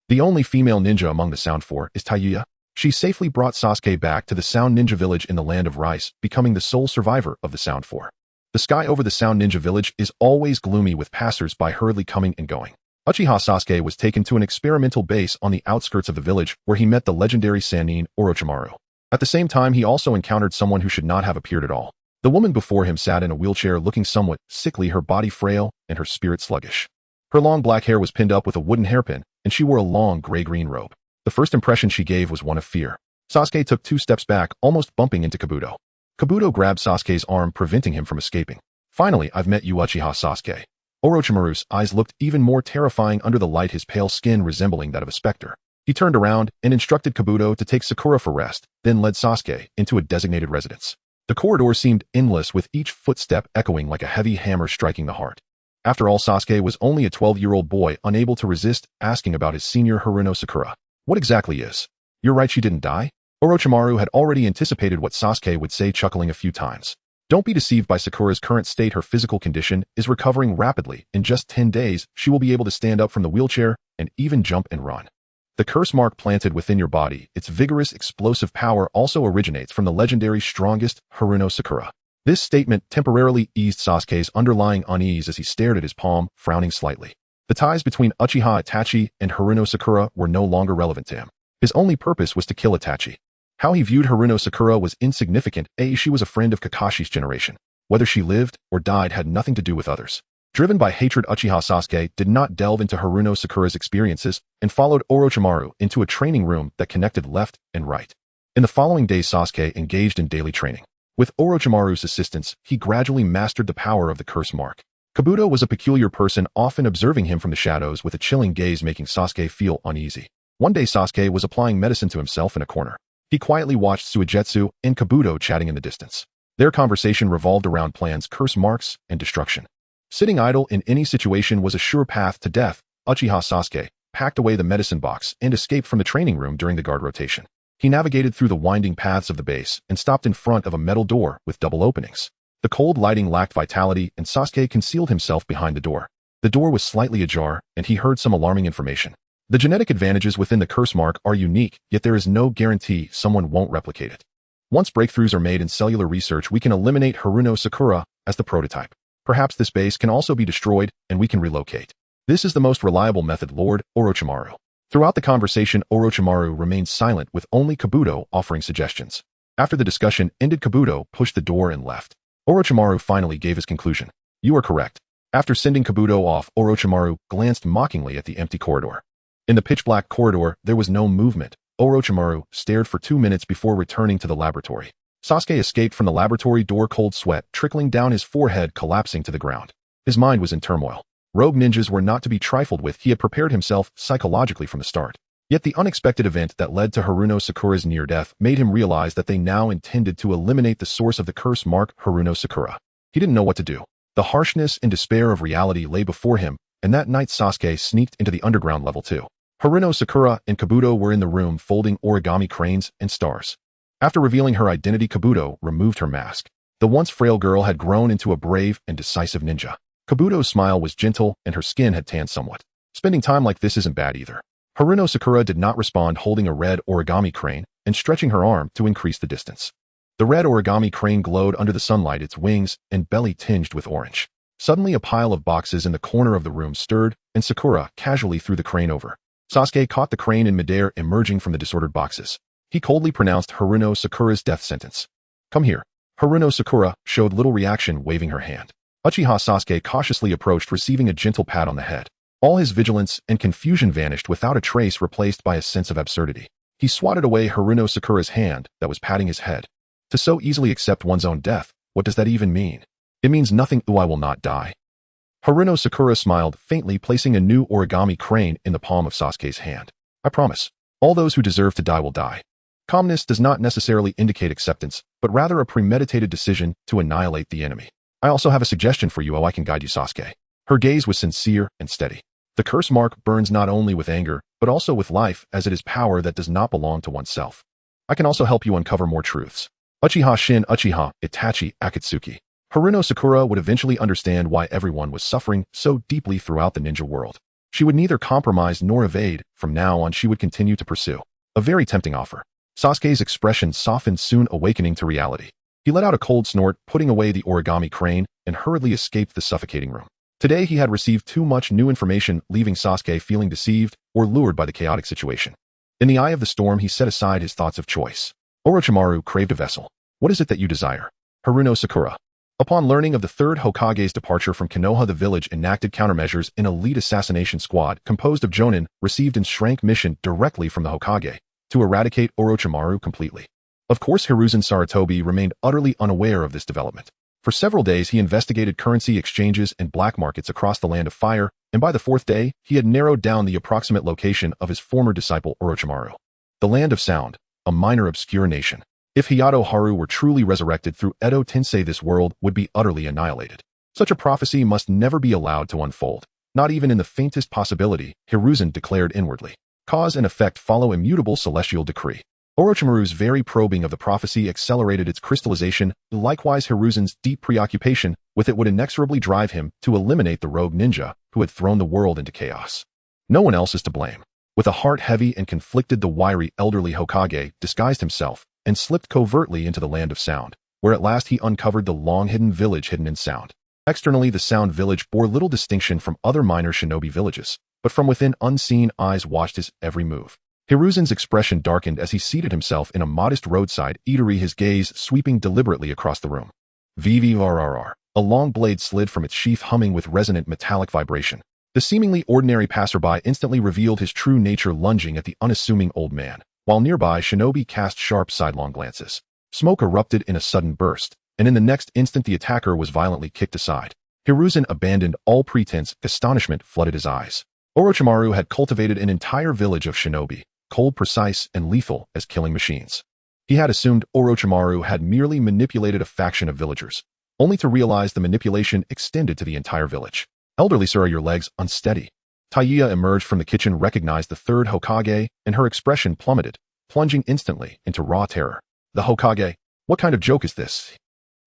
The only female ninja among the Sound Four is Tayuya. She safely brought Sasuke back to the Sound Ninja Village in the land of Rice, becoming the sole survivor of the Sound Four. The sky over the Sound Ninja Village is always gloomy, with passers-by hurriedly coming and going. Uchiha Sasuke was taken to an experimental base on the outskirts of the village, where he met the legendary Sannin Orochimaru. At the same time, he also encountered someone who should not have appeared at all. The woman before him sat in a wheelchair, looking somewhat sickly, her body frail and her spirit sluggish. Her long black hair was pinned up with a wooden hairpin, and she wore a long gray-green robe. The first impression she gave was one of fear. Sasuke took 2 steps back, almost bumping into Kabuto. Kabuto grabbed Sasuke's arm, preventing him from escaping. "Finally, I've met you, Uchiha Sasuke." Orochimaru's eyes looked even more terrifying under the light, his pale skin resembling that of a specter. He turned around and instructed Kabuto to take Sakura for rest, then led Sasuke into a designated residence. The corridor seemed endless, with each footstep echoing like a heavy hammer striking the heart. After all, Sasuke was only a 12-year-old boy, unable to resist asking about his senior Haruno Sakura. "What exactly is?" "You're right, she didn't die?" Orochimaru had already anticipated what Sasuke would say, chuckling a few times. "Don't be deceived by Sakura's current state. Her physical condition is recovering rapidly. In just 10 days, she will be able to stand up from the wheelchair and even jump and run. The curse mark planted within your body, its vigorous, explosive power, also originates from the legendary strongest Haruno Sakura." This statement temporarily eased Sasuke's underlying unease as he stared at his palm, frowning slightly. The ties between Uchiha Itachi and Haruno Sakura were no longer relevant to him. His only purpose was to kill Itachi. How he viewed Haruno Sakura was insignificant. She was a friend of Kakashi's generation. Whether she lived or died had nothing to do with others. Driven by hatred, Uchiha Sasuke did not delve into Haruno Sakura's experiences and followed Orochimaru into a training room that connected left and right. In the following days, Sasuke engaged in daily training. With Orochimaru's assistance, he gradually mastered the power of the curse mark. Kabuto was a peculiar person, often observing him from the shadows with a chilling gaze, making Sasuke feel uneasy. One day, Sasuke was applying medicine to himself in a corner. He quietly watched Suigetsu and Kabuto chatting in the distance. Their conversation revolved around plans, curse marks, and destruction. Sitting idle in any situation was a sure path to death. Uchiha Sasuke packed away the medicine box and escaped from the training room during the guard rotation. He navigated through the winding paths of the base and stopped in front of a metal door with double openings. The cold lighting lacked vitality, and Sasuke concealed himself behind the door. The door was slightly ajar, and he heard some alarming information. The genetic advantages within the curse mark are unique, yet there is no guarantee someone won't replicate it. Once breakthroughs are made in cellular research, we can eliminate Haruno Sakura as the prototype. Perhaps this base can also be destroyed, and we can relocate. This is the most reliable method, Lord Orochimaru. Throughout the conversation, Orochimaru remained silent with only Kabuto offering suggestions. After the discussion ended, Kabuto pushed the door and left. Orochimaru finally gave his conclusion. You are correct. After sending Kabuto off, Orochimaru glanced mockingly at the empty corridor. In the pitch-black corridor, there was no movement. Orochimaru stared for 2 minutes before returning to the laboratory. Sasuke escaped from the laboratory door, cold sweat trickling down his forehead, collapsing to the ground. His mind was in turmoil. Rogue ninjas were not to be trifled with. He had prepared himself psychologically from the start. Yet the unexpected event that led to Haruno Sakura's near death made him realize that they now intended to eliminate the source of the curse mark, Haruno Sakura. He didn't know what to do. The harshness and despair of reality lay before him, and that night Sasuke sneaked into the underground level 2. Haruno Sakura and Kabuto were in the room folding origami cranes and stars. After revealing her identity, Kabuto removed her mask. The once frail girl had grown into a brave and decisive ninja. Kabuto's smile was gentle and her skin had tanned somewhat. Spending time like this isn't bad either. Haruno Sakura did not respond, holding a red origami crane and stretching her arm to increase the distance. The red origami crane glowed under the sunlight, its wings and belly tinged with orange. Suddenly a pile of boxes in the corner of the room stirred, and Sakura casually threw the crane over. Sasuke caught the crane in midair, emerging from the disordered boxes. He coldly pronounced Haruno Sakura's death sentence. Come here. Haruno Sakura showed little reaction, waving her hand. Uchiha Sasuke cautiously approached, receiving a gentle pat on the head. All his vigilance and confusion vanished without a trace, replaced by a sense of absurdity. He swatted away Haruno Sakura's hand that was patting his head. To so easily accept one's own death, what does that even mean? It means nothing. I will not die. Haruno Sakura smiled faintly, placing a new origami crane in the palm of Sasuke's hand. I promise. All those who deserve to die will die. Calmness does not necessarily indicate acceptance, but rather a premeditated decision to annihilate the enemy. I also have a suggestion for you. I can guide you, Sasuke. Her gaze was sincere and steady. The curse mark burns not only with anger, but also with life, as it is power that does not belong to oneself. I can also help you uncover more truths. Uchiha Shin Uchiha Itachi Akatsuki. Haruno Sakura would eventually understand why everyone was suffering so deeply throughout the ninja world. She would neither compromise nor evade. From now on, she would continue to pursue. A very tempting offer. Sasuke's expression softened, soon awakening to reality. He let out a cold snort, putting away the origami crane, and hurriedly escaped the suffocating room. Today he had received too much new information, leaving Sasuke feeling deceived or lured by the chaotic situation. In the eye of the storm, he set aside his thoughts of choice. Orochimaru craved a vessel. What is it that you desire? Haruno Sakura. Upon learning of the third Hokage's departure from Konoha, the village enacted countermeasures. An elite assassination squad composed of Jonin received and shrank mission directly from the Hokage to eradicate Orochimaru completely. Of course, Hiruzen Sarutobi remained utterly unaware of this development. For several days, he investigated currency exchanges and black markets across the Land of Fire, and by the 4th day, he had narrowed down the approximate location of his former disciple Orochimaru. The Land of Sound, a minor obscure nation. If Hayazono Haru were truly resurrected through Edo Tensei, this world would be utterly annihilated. Such a prophecy must never be allowed to unfold. Not even in the faintest possibility, Hiruzen declared inwardly. Cause and effect follow immutable celestial decree. Orochimaru's very probing of the prophecy accelerated its crystallization. Likewise, Hiruzen's deep preoccupation with it would inexorably drive him to eliminate the rogue ninja who had thrown the world into chaos. No one else is to blame. With a heart heavy and conflicted, the wiry elderly Hokage disguised himself and slipped covertly into the Land of Sound, where at last he uncovered the long-hidden village hidden in Sound. Externally, the Sound village bore little distinction from other minor shinobi villages, but from within, unseen eyes watched his every move. Hiruzen's expression darkened as he seated himself in a modest roadside eatery, his gaze sweeping deliberately across the room. VVRRR. A long blade slid from its sheath, humming with resonant metallic vibration. The seemingly ordinary passerby instantly revealed his true nature, lunging at the unassuming old man, while nearby shinobi cast sharp sidelong glances. Smoke erupted in a sudden burst, and in the next instant the attacker was violently kicked aside. Hiruzen abandoned all pretense. Astonishment flooded his eyes. Orochimaru had cultivated an entire village of shinobi, cold, precise, and lethal as killing machines. He had assumed Orochimaru had merely manipulated a faction of villagers, only to realize the manipulation extended to the entire village. Elderly sir, are your legs unsteady? Taiya emerged from the kitchen, recognized the third Hokage, and her expression plummeted, plunging instantly into raw terror. The Hokage? What kind of joke is this?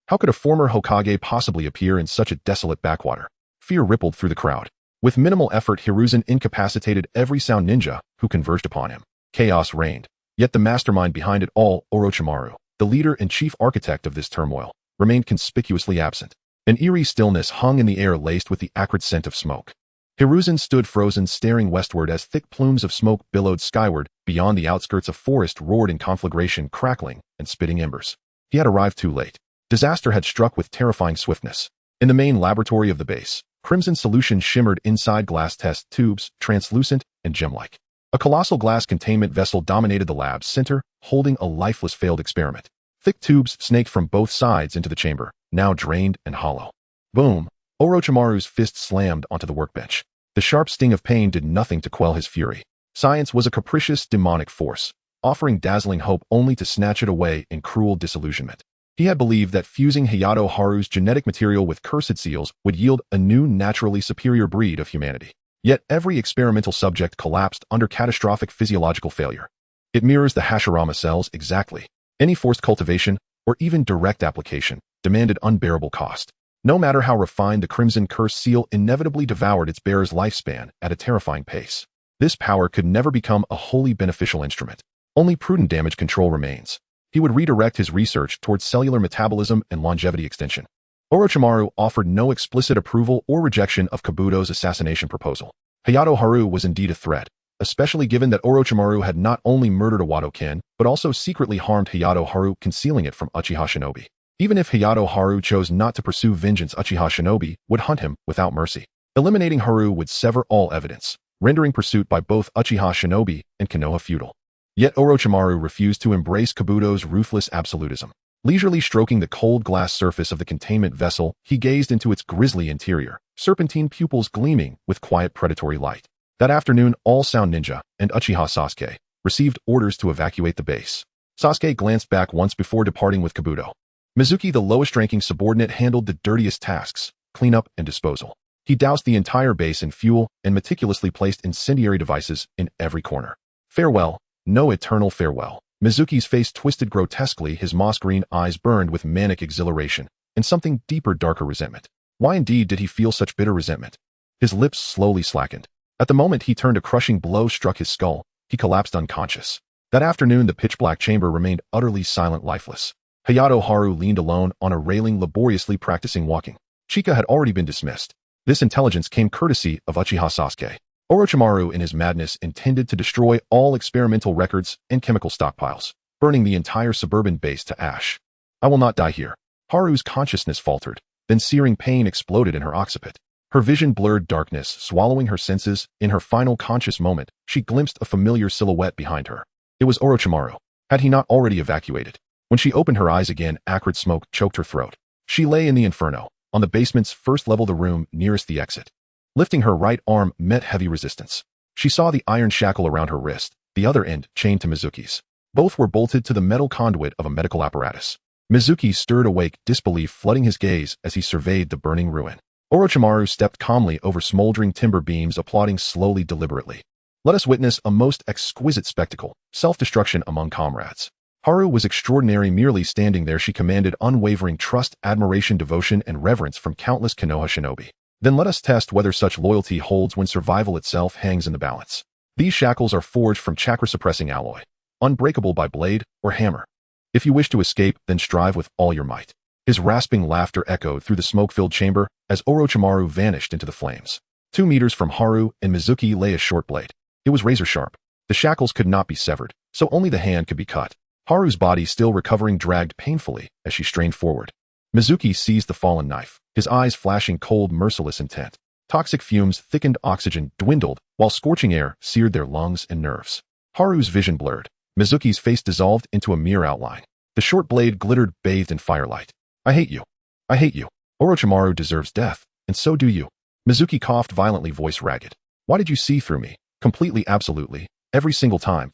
How could a former Hokage possibly appear in such a desolate backwater? Fear rippled through the crowd. With minimal effort, Hiruzen incapacitated every Sound ninja who converged upon him. Chaos reigned. Yet the mastermind behind it all, Orochimaru, the leader and chief architect of this turmoil, remained conspicuously absent. An eerie stillness hung in the air, laced with the acrid scent of smoke. Hiruzen stood frozen, staring westward as thick plumes of smoke billowed skyward. Beyond, the outskirts of forest roared in conflagration, crackling and spitting embers. He had arrived too late. Disaster had struck with terrifying swiftness. In the main laboratory of the base, crimson solution shimmered inside glass test tubes, translucent and gem-like. A colossal glass containment vessel dominated the lab's center, holding a lifeless failed experiment. Thick tubes snaked from both sides into the chamber, now drained and hollow. Boom! Orochimaru's fist slammed onto the workbench. The sharp sting of pain did nothing to quell his fury. Science was a capricious, demonic force, offering dazzling hope only to snatch it away in cruel disillusionment. He had believed that fusing Hayato Haru's genetic material with cursed seals would yield a new, naturally superior breed of humanity. Yet every experimental subject collapsed under catastrophic physiological failure. It mirrors the Hashirama cells exactly. Any forced cultivation, or even direct application, demanded unbearable cost. No matter how refined, the Crimson Curse seal inevitably devoured its bearer's lifespan at a terrifying pace. This power could never become a wholly beneficial instrument. Only prudent damage control remains. He would redirect his research towards cellular metabolism and longevity extension. Orochimaru offered no explicit approval or rejection of Kabuto's assassination proposal. Hayato Haru was indeed a threat, especially given that Orochimaru had not only murdered a Wado kin, but also secretly harmed Hayato Haru, concealing it from Uchiha Shinobi. Even if Hayato Haru chose not to pursue vengeance, Uchiha Shinobi would hunt him without mercy. Eliminating Haru would sever all evidence, rendering pursuit by both Uchiha Shinobi and Konoha futile. Yet Orochimaru refused to embrace Kabuto's ruthless absolutism. Leisurely stroking the cold glass surface of the containment vessel, he gazed into its grisly interior, serpentine pupils gleaming with quiet predatory light. That afternoon, all Sound Ninja and Uchiha Sasuke received orders to evacuate the base. Sasuke glanced back once before departing with Kabuto. Mizuki, the lowest-ranking subordinate, handled the dirtiest tasks, cleanup and disposal. He doused the entire base in fuel and meticulously placed incendiary devices in every corner. Farewell, no eternal farewell. Mizuki's face twisted grotesquely, his moss-green eyes burned with manic exhilaration and something deeper, darker resentment. Why indeed did he feel such bitter resentment? His lips slowly slackened. At the moment he turned, a crushing blow struck his skull. He collapsed unconscious. That afternoon, the pitch-black chamber remained utterly silent, lifeless. Hayato Haru leaned alone on a railing, laboriously practicing walking. Chika had already been dismissed. This intelligence came courtesy of Uchiha Sasuke. Orochimaru, in his madness, intended to destroy all experimental records and chemical stockpiles, burning the entire suburban base to ash. I will not die here. Haru's consciousness faltered, then searing pain exploded in her occiput. Her vision blurred, darkness swallowing her senses. In her final conscious moment, she glimpsed a familiar silhouette behind her. It was Orochimaru. Had he not already evacuated? When she opened her eyes again, acrid smoke choked her throat. She lay in the inferno, on the basement's first level, the room nearest the exit. Lifting her right arm met heavy resistance. She saw the iron shackle around her wrist, the other end chained to Mizuki's. Both were bolted to the metal conduit of a medical apparatus. Mizuki stirred awake, disbelief flooding his gaze as he surveyed the burning ruin. Orochimaru stepped calmly over smoldering timber beams, applauding slowly, deliberately. Let us witness a most exquisite spectacle, self-destruction among comrades. Haru was extraordinary. Merely standing there, she commanded unwavering trust, admiration, devotion, and reverence from countless Konoha shinobi. Then let us test whether such loyalty holds when survival itself hangs in the balance. These shackles are forged from chakra-suppressing alloy, unbreakable by blade or hammer. If you wish to escape, then strive with all your might. His rasping laughter echoed through the smoke-filled chamber as Orochimaru vanished into the flames. 2 meters from Haru and Mizuki lay a short blade. It was razor-sharp. The shackles could not be severed, so only the hand could be cut. Haru's body, still recovering, dragged painfully as she strained forward. Mizuki seized the fallen knife, his eyes flashing cold, merciless intent. Toxic fumes thickened, oxygen dwindled, while scorching air seared their lungs and nerves. Haru's vision blurred. Mizuki's face dissolved into a mere outline. The short blade glittered, bathed in firelight. I hate you. I hate you. Orochimaru deserves death, and so do you. Mizuki coughed violently, voice ragged. Why did you see through me? Completely, absolutely, every single time.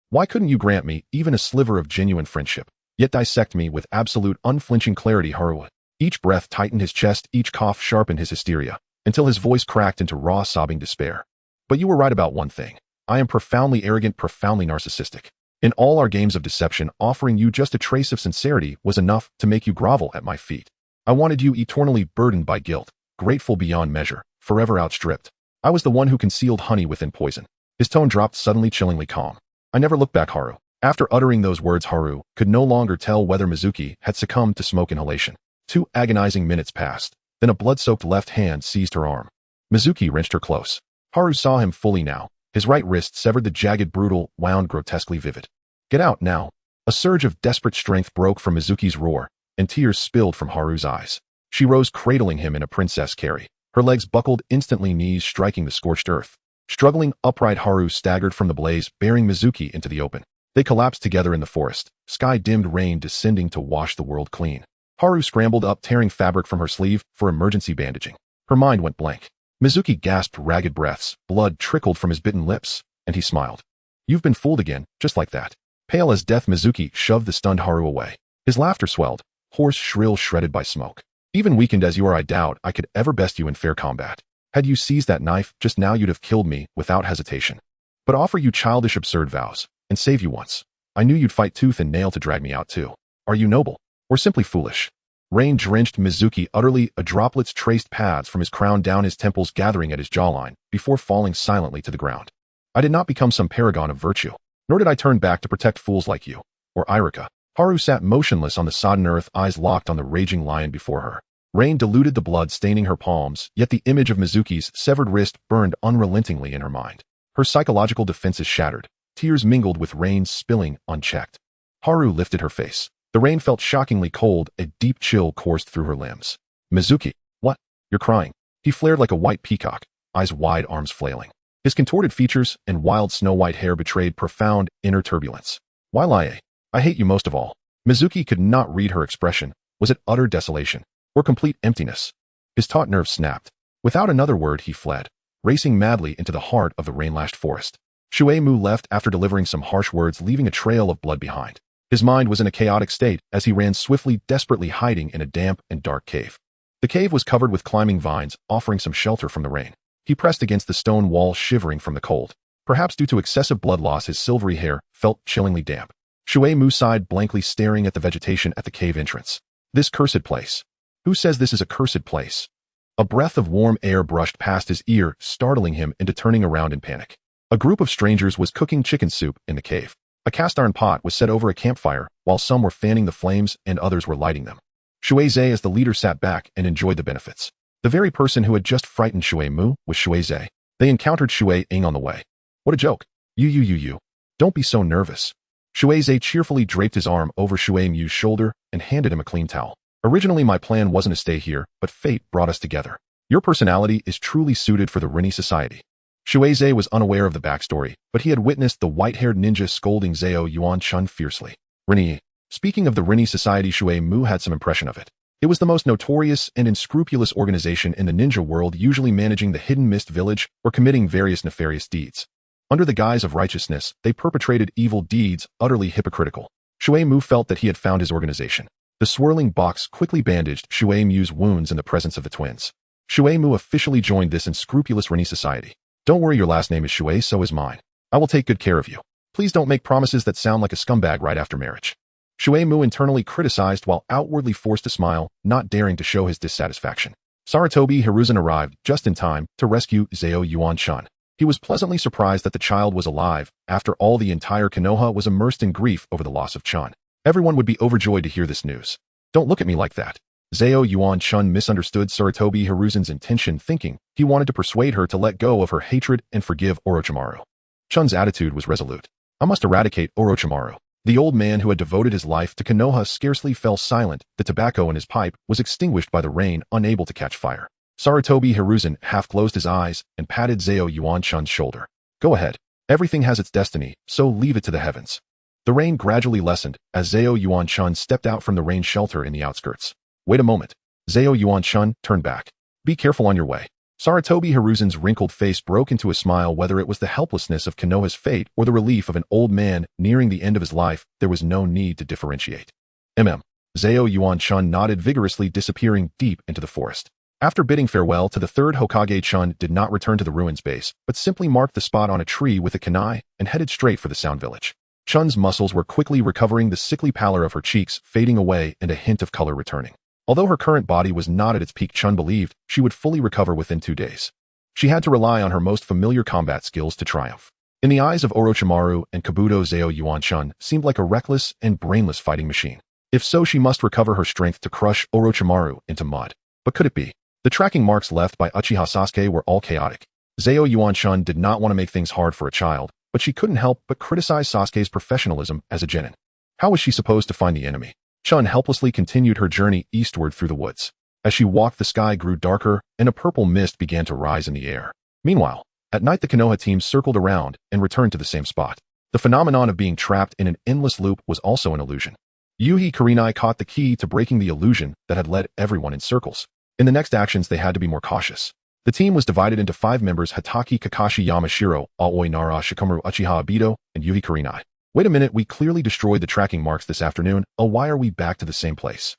Why couldn't you grant me even a sliver of genuine friendship, yet dissect me with absolute, unflinching clarity? Haru. Each breath tightened his chest, each cough sharpened his hysteria, until his voice cracked into raw, sobbing despair. But you were right about one thing. I am profoundly arrogant, profoundly narcissistic. In all our games of deception, offering you just a trace of sincerity was enough to make you grovel at my feet. I wanted you eternally burdened by guilt, grateful beyond measure, forever outstripped. I was the one who concealed honey within poison. His tone dropped suddenly, chillingly calm. I never looked back, Haru. After uttering those words, Haru could no longer tell whether Mizuki had succumbed to smoke inhalation. 2 agonizing minutes passed. Then a blood-soaked left hand seized her arm. Mizuki wrenched her close. Haru saw him fully now. His right wrist severed the jagged, brutal, wound grotesquely vivid. Get out now. A surge of desperate strength broke from Mizuki's roar, and tears spilled from Haru's eyes. She rose, cradling him in a princess carry. Her legs buckled instantly, knees striking the scorched earth. Struggling upright, Haru staggered from the blaze, bearing Mizuki into the open. They collapsed together in the forest, sky-dimmed rain descending to wash the world clean. Haru scrambled up, tearing fabric from her sleeve for emergency bandaging. Her mind went blank. Mizuki gasped ragged breaths, blood trickled from his bitten lips, and he smiled. You've been fooled again, just like that. Pale as death, Mizuki shoved the stunned Haru away. His laughter swelled, hoarse, shrill, shredded by smoke. Even weakened as you are, I doubt I could ever best you in fair combat. Had you seized that knife just now, you'd have killed me without hesitation. But offer you childish, absurd vows, and save you once. I knew you'd fight tooth and nail to drag me out too. Are you noble, or simply foolish? Rain drenched Mizuki utterly, droplets traced paths from his crown down his temples, gathering at his jawline, before falling silently to the ground. I did not become some paragon of virtue, nor did I turn back to protect fools like you, or Irika. Haru sat motionless on the sodden earth, eyes locked on the raging lion before her. Rain diluted the blood staining her palms, yet the image of Mizuki's severed wrist burned unrelentingly in her mind. Her psychological defenses shattered, tears mingled with rain spilling unchecked. Haru lifted her face. The rain felt shockingly cold, a deep chill coursed through her limbs. Mizuki, what? You're crying. He flared like a white peacock, eyes wide, arms flailing. His contorted features and wild snow-white hair betrayed profound inner turbulence. While I hate you most of all. Mizuki could not read her expression. Was it utter desolation, or complete emptiness? His taut nerves snapped. Without another word, he fled, racing madly into the heart of the rain-lashed forest. Shuei-mu left after delivering some harsh words, leaving a trail of blood behind. His mind was in a chaotic state as he ran swiftly, desperately, hiding in a damp and dark cave. The cave was covered with climbing vines, offering some shelter from the rain. He pressed against the stone wall, shivering from the cold. Perhaps due to excessive blood loss, his silvery hair felt chillingly damp. Shuei-mu sighed, blankly staring at the vegetation at the cave entrance. This cursed place. Who says this is a cursed place? A breath of warm air brushed past his ear, startling him into turning around in panic. A group of strangers was cooking chicken soup in the cave. A cast-iron pot was set over a campfire, while some were fanning the flames and others were lighting them. Shuei-zai, as the leader, sat back and enjoyed the benefits. The very person who had just frightened Shuei-mu was Shuei-zai. They encountered Shuei-ing on the way. What a joke. You. Don't be so nervous. Shuei-zai cheerfully draped his arm over Shuei-mu's shoulder and handed him a clean towel. Originally my plan wasn't to stay here, but fate brought us together. Your personality is truly suited for the Rinni society. Shuei-zai was unaware of the backstory, but he had witnessed the white-haired ninja scolding Zao Yuan-chun fiercely. Rinni. Speaking of the Rinni society, Shuei-mu had some impression of it. It was the most notorious and unscrupulous organization in the ninja world, usually managing the hidden mist village or committing various nefarious deeds. Under the guise of righteousness, they perpetrated evil deeds, utterly hypocritical. Shuei-mu felt that he had found his organization. The swirling box quickly bandaged Shuei-mu's wounds in the presence of the twins. Shuei-mu officially joined this unscrupulous Rinni society. Don't worry, your last name is Shuei, so is mine. I will take good care of you. Please don't make promises that sound like a scumbag right after marriage. Shuei-mu internally criticized while outwardly forced to smile, not daring to show his dissatisfaction. Sarutobi Hiruzen arrived just in time to rescue Zao Yuan-chun. He was pleasantly surprised that the child was alive. After all, the entire Konoha was immersed in grief over the loss of Chun. Everyone would be overjoyed to hear this news. Don't look at me like that. Zao Yuan-chun misunderstood Sarutobi Hiruzen's intention, thinking he wanted to persuade her to let go of her hatred and forgive Orochimaru. Chun's attitude was resolute. I must eradicate Orochimaru. The old man who had devoted his life to Konoha scarcely fell silent. The tobacco in his pipe was extinguished by the rain, unable to catch fire. Sarutobi Hiruzen half closed his eyes and patted Zao Yuan-chun's shoulder. Go ahead. Everything has its destiny, so leave it to the heavens. The rain gradually lessened as Zao Yuan-chun stepped out from the rain shelter in the outskirts. Wait a moment. Zao Yuan-chun turned back. Be careful on your way. Sarutobi Hiruzen's wrinkled face broke into a smile. Whether it was the helplessness of Konoha's fate or the relief of an old man nearing the end of his life, there was no need to differentiate. Zao Yuan-chun nodded vigorously, disappearing deep into the forest. After bidding farewell to the third Hokage, Chun did not return to the ruins base, but simply marked the spot on a tree with a kunai and headed straight for the Sound Village. Chun's muscles were quickly recovering, the sickly pallor of her cheeks fading away and a hint of color returning. Although her current body was not at its peak, Chun believed she would fully recover within 2 days. She had to rely on her most familiar combat skills to triumph. In the eyes of Orochimaru and Kabuto, Zao Yuan-chun seemed like a reckless and brainless fighting machine. If so, she must recover her strength to crush Orochimaru into mud. But could it be? The tracking marks left by Uchiha Sasuke were all chaotic. Zao Yuan-chun did not want to make things hard for a child, but she couldn't help but criticize Sasuke's professionalism as a genin. How was she supposed to find the enemy? Chun helplessly continued her journey eastward through the woods. As she walked, the sky grew darker, and a purple mist began to rise in the air. Meanwhile, at night the Konoha team circled around and returned to the same spot. The phenomenon of being trapped in an endless loop was also an illusion. Yuhi Kurinai caught the key to breaking the illusion that had led everyone in circles. In the next actions, they had to be more cautious. The team was divided into 5 members: Hatake, Kakashi, Yamashiro, Aoi, Nara Shikaku, Uchiha Obito, and Yuhi Kurinai. Wait a minute, we clearly destroyed the tracking marks this afternoon. Oh, why are we back to the same place?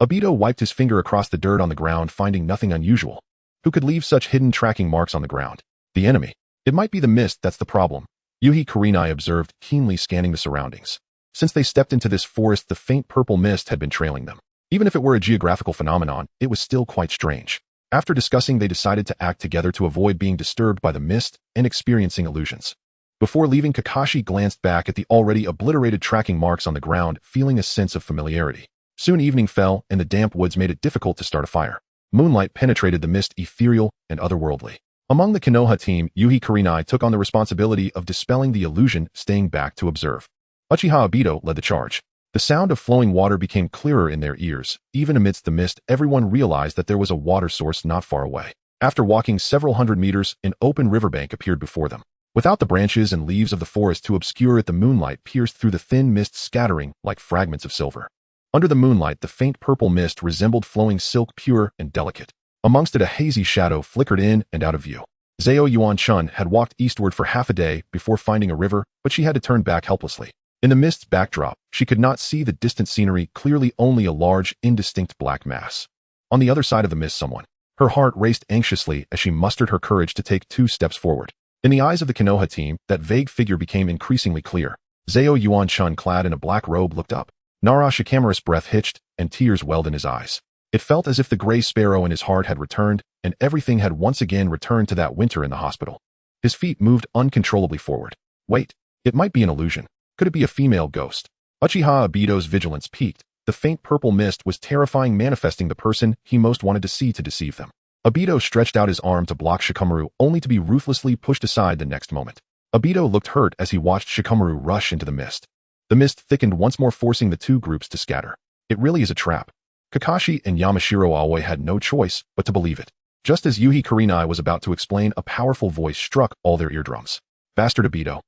Obito wiped his finger across the dirt on the ground, finding nothing unusual. Who could leave such hidden tracking marks on the ground? The enemy. It might be the mist that's the problem, Yuhi Kurinai observed, keenly scanning the surroundings. Since they stepped into this forest, the faint purple mist had been trailing them. Even if it were a geographical phenomenon, it was still quite strange. After discussing, they decided to act together to avoid being disturbed by the mist and experiencing illusions. Before leaving, Kakashi glanced back at the already obliterated tracking marks on the ground, feeling a sense of familiarity. Soon evening fell, and the damp woods made it difficult to start a fire. Moonlight penetrated the mist, ethereal and otherworldly. Among the Konoha team, Yuhi Kurinai took on the responsibility of dispelling the illusion, staying back to observe. Uchiha Obito led the charge. The sound of flowing water became clearer in their ears. Even amidst the mist, everyone realized that there was a water source not far away. After walking several hundred meters, an open riverbank appeared before them. Without the branches and leaves of the forest to obscure it, the moonlight pierced through the thin mist, scattering like fragments of silver. Under the moonlight, the faint purple mist resembled flowing silk, pure and delicate. Amongst it, a hazy shadow flickered in and out of view. Zao Yuan-chun had walked eastward for half a day before finding a river, but she had to turn back helplessly. In the mist's backdrop, she could not see the distant scenery clearly, only a large, indistinct black mass. On the other side of the mist, someone. Her heart raced anxiously as she mustered her courage to take 2 steps forward. In the eyes of the Konoha team, that vague figure became increasingly clear. Zao Yuan-chun, clad in a black robe, looked up. Nara Shikaku's breath hitched, and tears welled in his eyes. It felt as if the gray sparrow in his heart had returned, and everything had once again returned to that winter in the hospital. His feet moved uncontrollably forward. Wait, it might be an illusion. Could it be a female ghost? Uchiha Obito's vigilance peaked. The faint purple mist was terrifying, manifesting the person he most wanted to see to deceive them. Obito stretched out his arm to block Shikamaru, only to be ruthlessly pushed aside the next moment. Obito looked hurt as he watched Shikamaru rush into the mist. The mist thickened once more, forcing the 2 groups to scatter. It really is a trap. Kakashi and Yamashiro Aoi had no choice but to believe it. Just as Yuhi Kurinai was about to explain, a powerful voice struck all their eardrums. Bastard Obito.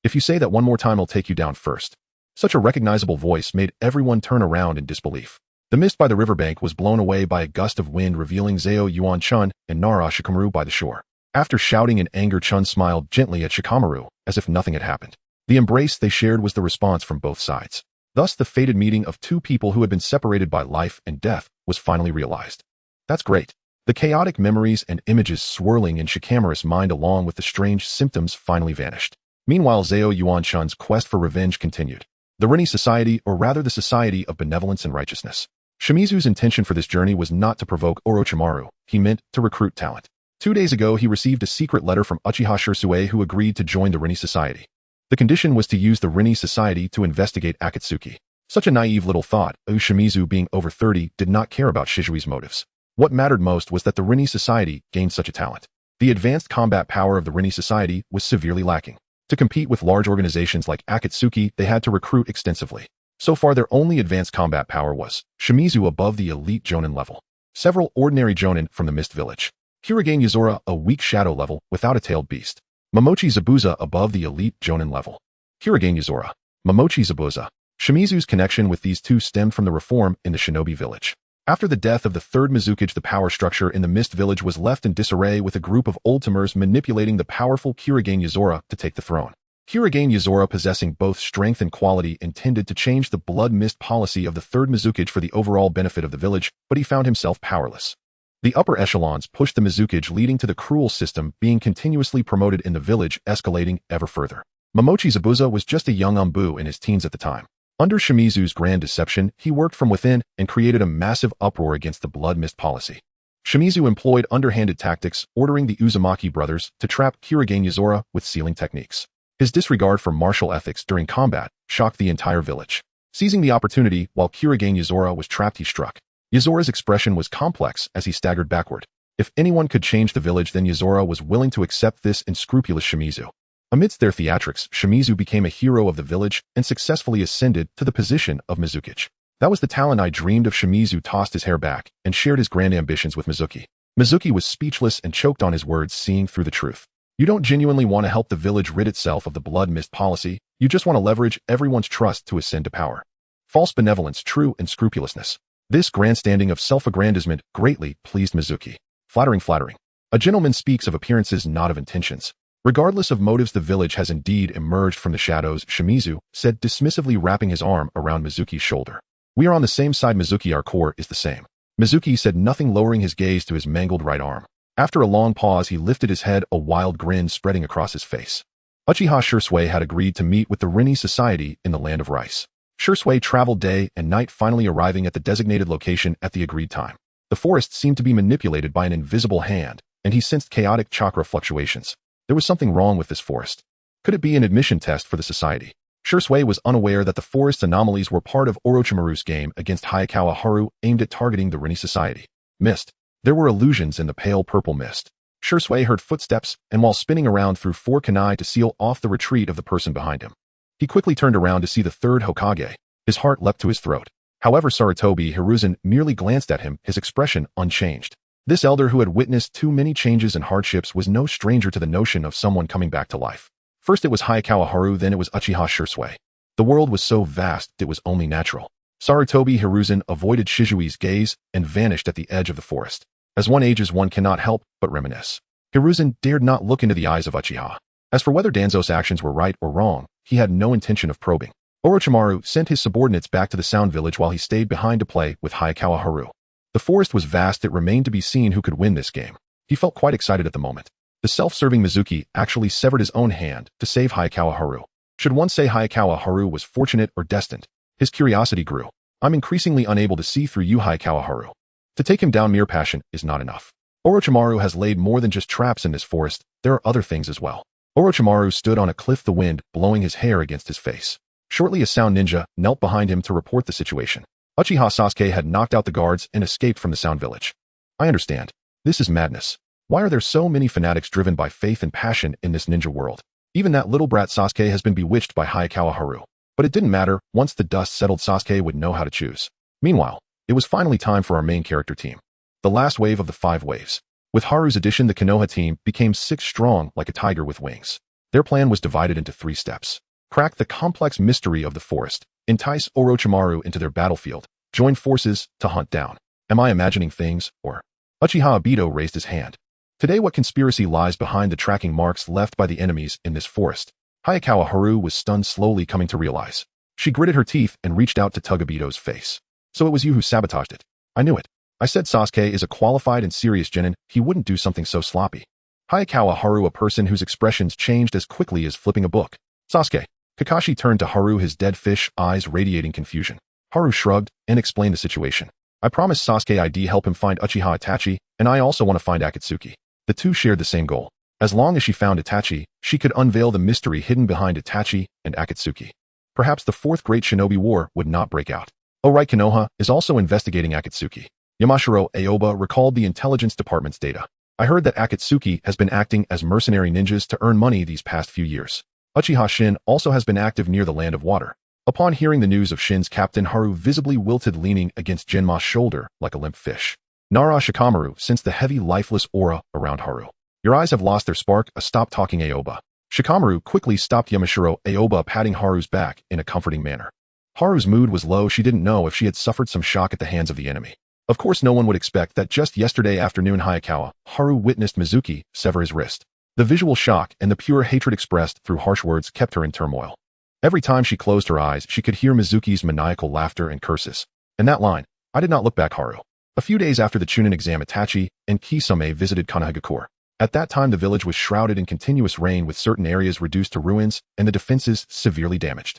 If you say that one more time, I'll take you down first. Such a recognizable voice made everyone turn around in disbelief. The mist by the riverbank was blown away by a gust of wind, revealing Zao Yuan-chun and Nara Shikaku by the shore. After shouting in anger, Chun smiled gently at Shikamaru, as if nothing had happened. The embrace they shared was the response from both sides. Thus, the fated meeting of 2 people who had been separated by life and death was finally realized. That's great. The chaotic memories and images swirling in Shikamaru's mind, along with the strange symptoms, finally vanished. Meanwhile, Zao Yuan-chun's quest for revenge continued. The Rinni Society, or rather the Society of Benevolence and Righteousness. Shimizu's intention for this journey was not to provoke Orochimaru. He meant to recruit talent. 2 days ago, he received a secret letter from Uchiha Shirsue, who agreed to join the Rinni Society. The condition was to use the Rinni Society to investigate Akatsuki. Such a naive little thought. Shimizu, being over 30, did not care about Shizui's motives. What mattered most was that the Rinni Society gained such a talent. The advanced combat power of the Rinni Society was severely lacking. To compete with large organizations like Akatsuki, they had to recruit extensively. So far, their only advanced combat power was Shimizu above the elite Jonin level. Several ordinary Jonin from the Mist Village. Kirigane Yuzura, a weak shadow level without a tailed beast. Momochi Zabuza above the elite Jonin level. Kirigane Yuzura. Momochi Zabuza. Shimizu's connection with these 2 stemmed from the reform in the Shinobi Village. After the death of the 3rd Mizukage, the power structure in the Mist Village was left in disarray, with a group of old-timers manipulating the powerful Kirigane Yuzura to take the throne. Kirigane Yuzura, possessing both strength and quality, intended to change the blood mist policy of the 3rd Mizukage for the overall benefit of the village, but he found himself powerless. The upper echelons pushed the Mizukage, leading to the cruel system being continuously promoted in the village, escalating ever further. Momochi Zabuza was just a young Umbu in his teens at the time. Under Shimizu's grand deception, he worked from within and created a massive uproar against the blood mist policy. Shimizu employed underhanded tactics, ordering the Uzumaki brothers to trap Kirigane Yuzura with sealing techniques. His disregard for martial ethics during combat shocked the entire village. Seizing the opportunity while Kirigane Yuzura was trapped, he struck. Yazora's expression was complex as he staggered backward. If anyone could change the village, then Yazora was willing to accept this unscrupulous Shimizu. Amidst their theatrics, Shimizu became a hero of the village and successfully ascended to the position of Mizukichi. That was the talent I dreamed of. Shimizu tossed his hair back and shared his grand ambitions with Mizuki. Mizuki was speechless and choked on his words, seeing through the truth. You don't genuinely want to help the village rid itself of the blood mist policy, you just want to leverage everyone's trust to ascend to power. False benevolence, true unscrupulousness. This grandstanding of self-aggrandizement greatly pleased Mizuki. Flattering. A gentleman speaks of appearances, not of intentions. Regardless of motives, the village has indeed emerged from the shadows, Shimizu said, dismissively, wrapping his arm around Mizuki's shoulder. We are on the same side, Mizuki. Our core is the same. Mizuki said nothing, lowering his gaze to his mangled right arm. After a long pause, he lifted his head, a wild grin spreading across his face. Uchiha Shursui had agreed to meet with the Rinni Society in the Land of Rice. Shursui traveled day and night, finally arriving at the designated location at the agreed time. The forest seemed to be manipulated by an invisible hand, and he sensed chaotic chakra fluctuations. There was something wrong with this forest. Could it be an admission test for the society? Shursui was unaware that the forest's anomalies were part of Orochimaru's game against Hayakawa Haru, aimed at targeting the Rinni Society. Mist. There were illusions in the pale purple mist. Shursui heard footsteps, and while spinning around, threw 4 kunai to seal off the retreat of the person behind him. He quickly turned around to see the third Hokage. His heart leapt to his throat. However, Sarutobi Hiruzen merely glanced at him, his expression unchanged. This elder, who had witnessed too many changes and hardships, was no stranger to the notion of someone coming back to life. First it was Hayakawa Haru, then it was Uchiha Shursui. The world was so vast, it was only natural. Sarutobi Hiruzen avoided Shizui's gaze and vanished at the edge of the forest. As one ages, one cannot help but reminisce. Hiruzen dared not look into the eyes of Uchiha. As for whether Danzo's actions were right or wrong, he had no intention of probing. Orochimaru sent his subordinates back to the Sound Village while he stayed behind to play with Hayakawa Haru. The forest was vast, it remained to be seen who could win this game. He felt quite excited at the moment. The self-serving Mizuki actually severed his own hand to save Hayakawa Haru. Should one say Hayakawa Haru was fortunate or destined? His curiosity grew. I'm increasingly unable to see through you, Hayakawa Haru. To take him down, mere passion is not enough. Orochimaru has laid more than just traps in this forest, there are other things as well. Orochimaru stood on a cliff, the wind blowing his hair against his face. Shortly, a sound ninja knelt behind him to report the situation. Uchiha Sasuke had knocked out the guards and escaped from the Sound Village. I understand. This is madness. Why are there so many fanatics driven by faith and passion in this ninja world? Even that little brat Sasuke has been bewitched by Hayakawa Haru. But it didn't matter, once the dust settled, Sasuke would know how to choose. Meanwhile, it was finally time for our main character team. The last wave of the 5 waves. With Haru's addition, the Konoha team became 6 strong, like a tiger with wings. Their plan was divided into 3 steps. Crack the complex mystery of the forest, entice Orochimaru into their battlefield, join forces to hunt down. Am I imagining things, or? Uchiha Obito raised his hand. Today, what conspiracy lies behind the tracking marks left by the enemies in this forest? Hayakawa Haru was stunned, slowly coming to realize. She gritted her teeth and reached out to tug Obito's face. So it was you who sabotaged it. I knew it. I said Sasuke is a qualified and serious genin, he wouldn't do something so sloppy. Hayakawa Haru, a person whose expressions changed as quickly as flipping a book. Sasuke. Kakashi turned to Haru, his dead fish eyes radiating confusion. Haru shrugged and explained the situation. I promised Sasuke I'd help him find Uchiha Itachi, and I also want to find Akatsuki. The two shared the same goal. As long as she found Itachi, she could unveil the mystery hidden behind Itachi and Akatsuki. Perhaps the 4th Great Shinobi War would not break out. Oh right, Konoha is also investigating Akatsuki. Yamashiro Aoba recalled the intelligence department's data. I heard that Akatsuki has been acting as mercenary ninjas to earn money these past few years. Uchiha Shin also has been active near the Land of Water. Upon hearing the news of Shin's captain, Haru visibly wilted, leaning against Genma's shoulder like a limp fish. Nara Shikaku sensed the heavy, lifeless aura around Haru. Your eyes have lost their spark, stop talking, Aoba. Shikamaru quickly stopped Yamashiro Aoba, patting Haru's back in a comforting manner. Haru's mood was low, she didn't know if she had suffered some shock at the hands of the enemy. Of course, no one would expect that just yesterday afternoon Hayakawa Haru witnessed Mizuki sever his wrist. The visual shock and the pure hatred expressed through harsh words kept her in turmoil. Every time she closed her eyes, she could hear Mizuki's maniacal laughter and curses. And that line, I did not look back, Haru. A few days after the Chūnin exam, Itachi and Kisame visited Sunagakure. At that time, the village was shrouded in continuous rain, with certain areas reduced to ruins and the defenses severely damaged.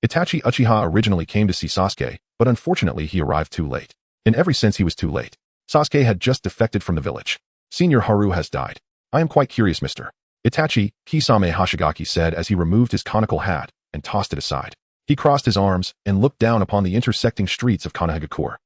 Itachi Uchiha originally came to see Sasuke, but unfortunately he arrived too late. In every sense, he was too late. Sasuke had just defected from the village. Senior Haru has died. I am quite curious, Mr. Itachi, Kisame Hoshigaki said as he removed his conical hat and tossed it aside. He crossed his arms and looked down upon the intersecting streets of Sunagakure.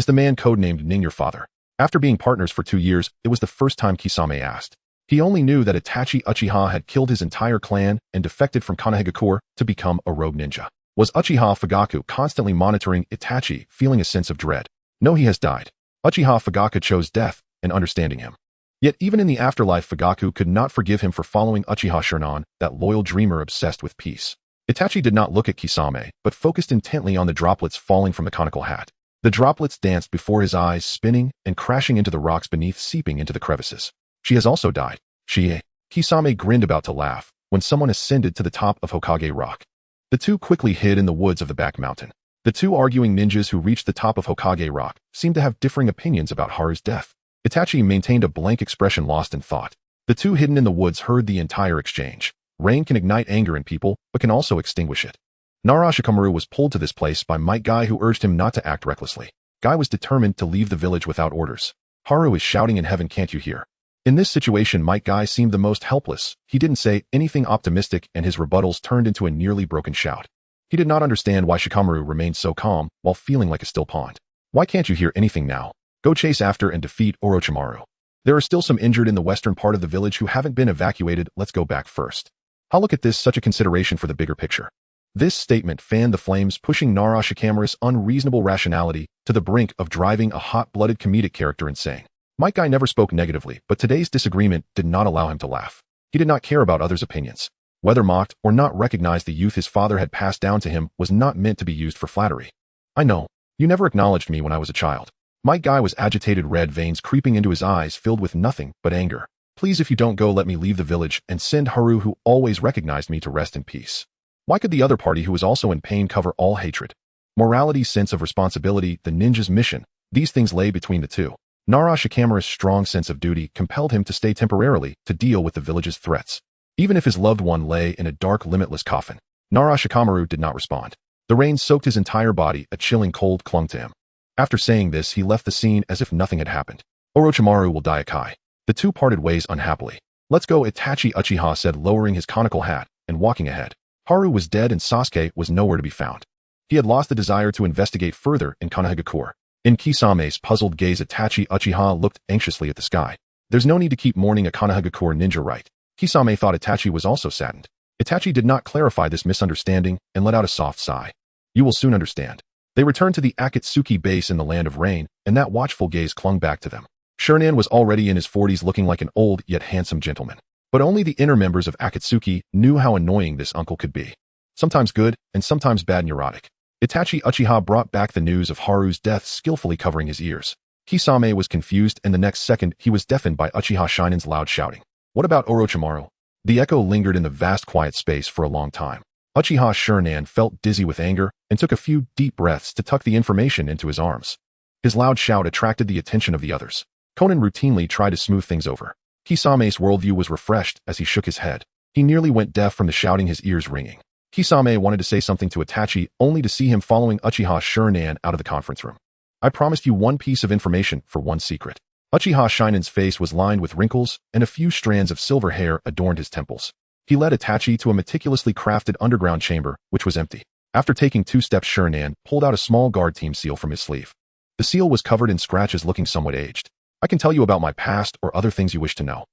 Is the man codenamed Ning your father? After being partners for 2 years, it was the first time Kisame asked. He only knew that Itachi Uchiha had killed his entire clan and defected from Konohagakure to become a rogue ninja. Was Uchiha Fugaku constantly monitoring Itachi, feeling a sense of dread? No, he has died. Uchiha Fugaku chose death and understanding him. Yet even in the afterlife, Fugaku could not forgive him for following Uchiha Shinran, that loyal dreamer obsessed with peace. Itachi did not look at Kisame, but focused intently on the droplets falling from the conical hat. The droplets danced before his eyes, spinning and crashing into the rocks beneath, seeping into the crevices. She has also died. Kisame grinned, about to laugh, when someone ascended to the top of Hokage Rock. The two quickly hid in the woods of the back mountain. The two arguing ninjas who reached the top of Hokage Rock seemed to have differing opinions about Haru's death. Itachi maintained a blank expression, lost in thought. The two hidden in the woods heard the entire exchange. Rain can ignite anger in people, but can also extinguish it. Nara Shikaku was pulled to this place by Might Guy, who urged him not to act recklessly. Guy was determined to leave the village without orders. Haru is shouting in heaven, can't you hear? In this situation, Might Guy seemed the most helpless. He didn't say anything optimistic, and his rebuttals turned into a nearly broken shout. He did not understand why Shikamaru remained so calm while feeling like a still pond. Why can't you hear anything now? Go chase after and defeat Orochimaru. There are still some injured in the western part of the village who haven't been evacuated. Let's go back first. I'll look at this, such a consideration for the bigger picture. This statement fanned the flames, pushing Nara Shikamaru's unreasonable rationality to the brink of driving a hot-blooded comedic character insane. Might Guy never spoke negatively, but today's disagreement did not allow him to laugh. He did not care about others' opinions. Whether mocked or not, recognized the youth his father had passed down to him was not meant to be used for flattery. I know. You never acknowledged me when I was a child. Might Guy was agitated, red veins creeping into his eyes filled with nothing but anger. Please, if you don't go, let me leave the village and send Haru, who always recognized me, to rest in peace. Why could the other party, who was also in pain, cover all hatred? Morality, sense of responsibility, the ninja's mission, these things lay between the two. Nara Shikamaru's strong sense of duty compelled him to stay temporarily to deal with the village's threats. Even if his loved one lay in a dark, limitless coffin, Nara Shikamaru did not respond. The rain soaked his entire body, a chilling cold clung to him. After saying this, he left the scene as if nothing had happened. Orochimaru will die, Akai. The two parted ways unhappily. Let's go, Itachi Uchiha said, lowering his conical hat and walking ahead. Haru was dead and Sasuke was nowhere to be found. He had lost the desire to investigate further in Konohagakure. In Kisame's puzzled gaze, Itachi Uchiha looked anxiously at the sky. There's no need to keep mourning a Konohagakure ninja, right? Kisame thought Itachi was also saddened. Itachi did not clarify this misunderstanding and let out a soft sigh. You will soon understand. They returned to the Akatsuki base in the Land of Rain, and that watchful gaze clung back to them. Shinran was already in his 40s, looking like an old yet handsome gentleman. But only the inner members of Akatsuki knew how annoying this uncle could be. Sometimes good, and sometimes bad, neurotic. Itachi Uchiha brought back the news of Haru's death, skillfully covering his ears. Kisame was confused, and the next second he was deafened by Uchiha Shinran's loud shouting. What about Orochimaru? The echo lingered in the vast quiet space for a long time. Uchiha Shinran felt dizzy with anger and took a few deep breaths to tuck the information into his arms. His loud shout attracted the attention of the others. Konan routinely tried to smooth things over. Kisame's worldview was refreshed as he shook his head. He nearly went deaf from the shouting, his ears ringing. Kisame wanted to say something to Itachi, only to see him following Uchiha Shinran out of the conference room. I promised you one piece of information for one secret. Uchiha Shinran's face was lined with wrinkles, and a few strands of silver hair adorned his temples. He led Itachi to a meticulously crafted underground chamber, which was empty. After taking 2 steps, Shinran pulled out a small guard team seal from his sleeve. The seal was covered in scratches, looking somewhat aged. I can tell you about my past or other things you wish to know.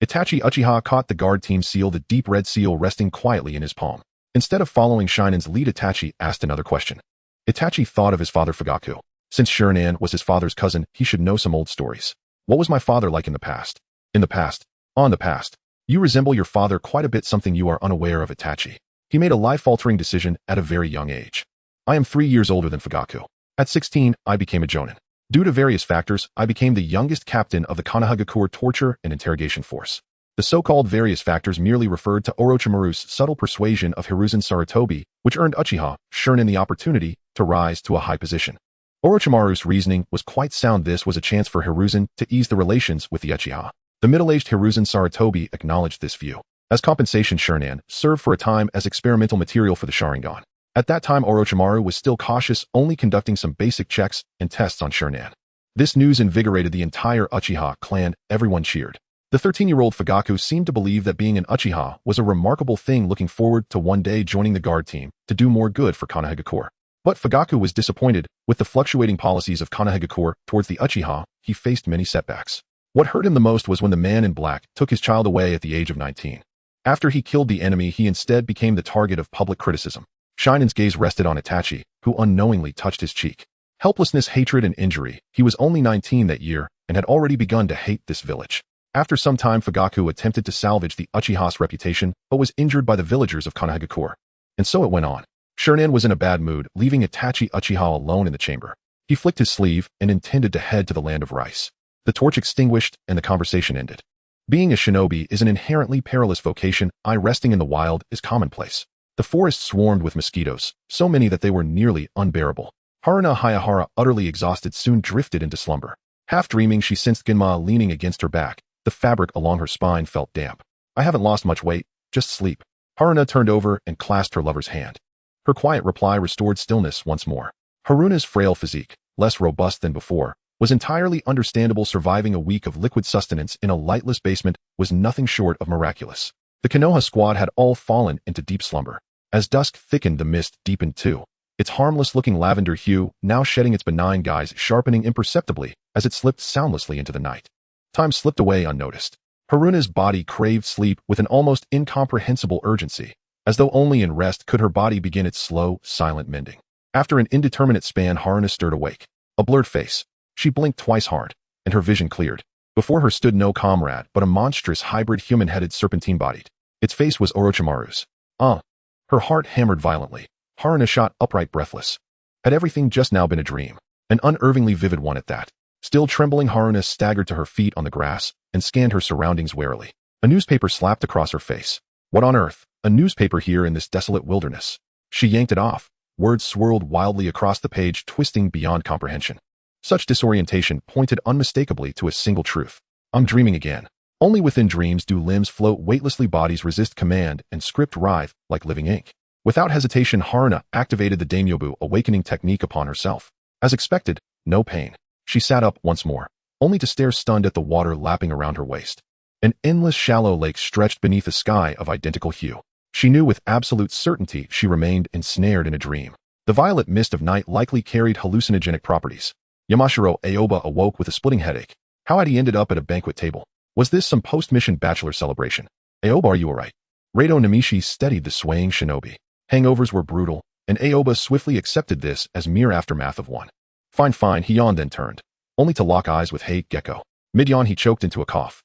Itachi Uchiha caught the guard team seal, the deep red seal resting quietly in his palm. Instead of following Shinran's lead, Itachi asked another question. Itachi thought of his father Fugaku. Since Shinran was his father's cousin, he should know some old stories. What was my father like in the past? In the past. On the past. You resemble your father quite a bit, something you are unaware of, Itachi. He made a life-altering decision at a very young age. I am 3 years older than Fugaku. At 16, I became a jonin. Due to various factors, I became the youngest captain of the Konohagakure torture and interrogation force. The so-called various factors merely referred to Orochimaru's subtle persuasion of Hiruzen Sarutobi, which earned Uchiha Shinran the opportunity to rise to a high position. Orochimaru's reasoning was quite sound. This was a chance for Hiruzen to ease the relations with the Uchiha. The middle-aged Hiruzen Sarutobi acknowledged this view. As compensation, Shinran served for a time as experimental material for the Sharingan. At that time, Orochimaru was still cautious, only conducting some basic checks and tests on Shinran. This news invigorated the entire Uchiha clan. Everyone cheered. The 13-year-old Fugaku seemed to believe that being an Uchiha was a remarkable thing, looking forward to one day joining the guard team to do more good for Konohagakure. But Fugaku was disappointed. With the fluctuating policies of Sunagakure towards the Uchiha, he faced many setbacks. What hurt him the most was when the man in black took his child away at the age of 19. After he killed the enemy, he instead became the target of public criticism. Shinon's gaze rested on Itachi, who unknowingly touched his cheek. Helplessness, hatred, and injury. He was only 19 that year and had already begun to hate this village. After some time, Fugaku attempted to salvage the Uchiha's reputation, but was injured by the villagers of Sunagakure. And so it went on. Shinon was in a bad mood, leaving Itachi Uchiha alone in the chamber. He flicked his sleeve and intended to head to the land of rice. The torch extinguished and the conversation ended. Being a shinobi is an inherently perilous vocation. Resting in the wild is commonplace. The forest swarmed with mosquitoes, so many that they were nearly unbearable. Haruna Hayahara, utterly exhausted, soon drifted into slumber. Half dreaming, she sensed Genma leaning against her back. The fabric along her spine felt damp. I haven't lost much weight, just sleep. Haruna turned over and clasped her lover's hand. Her quiet reply restored stillness once more. Haruna's frail physique, less robust than before, was entirely understandable. Surviving a week of liquid sustenance in a lightless basement was nothing short of miraculous. The Konoha squad had all fallen into deep slumber. As dusk thickened, the mist deepened too, its harmless-looking lavender hue now shedding its benign guise, sharpening imperceptibly as it slipped soundlessly into the night. Time slipped away unnoticed. Haruna's body craved sleep with an almost incomprehensible urgency, as though only in rest could her body begin its slow, silent mending. After an indeterminate span, Haruna stirred awake. A blurred face. She blinked twice hard, and her vision cleared. Before her stood no comrade, but a monstrous hybrid human-headed serpentine-bodied. Its face was Orochimaru's. Her heart hammered violently. Haruna shot upright, breathless. Had everything just now been a dream? An unervingly vivid one at that. Still trembling, Haruna staggered to her feet on the grass and scanned her surroundings warily. A newspaper slapped across her face. What on earth? A newspaper here in this desolate wilderness? She yanked it off. Words swirled wildly across the page, twisting beyond comprehension. Such disorientation pointed unmistakably to a single truth. I'm dreaming again. Only within dreams do limbs float weightlessly, bodies resist command, and script writhe like living ink. Without hesitation, Haruna activated the Daimyobu awakening technique upon herself. As expected, no pain. She sat up once more, only to stare stunned at the water lapping around her waist. An endless shallow lake stretched beneath a sky of identical hue. She knew with absolute certainty she remained ensnared in a dream. The violet mist of night likely carried hallucinogenic properties. Yamashiro Aoba awoke with a splitting headache. How had he ended up at a banquet table? Was this some post-mission bachelor celebration? Aoba, are you alright? Rado Namishi steadied the swaying shinobi. Hangovers were brutal, and Aoba swiftly accepted this as mere aftermath of one. Fine, he yawned, then turned, only to lock eyes with Hate Gecko. Mid-yawn, he choked into a cough.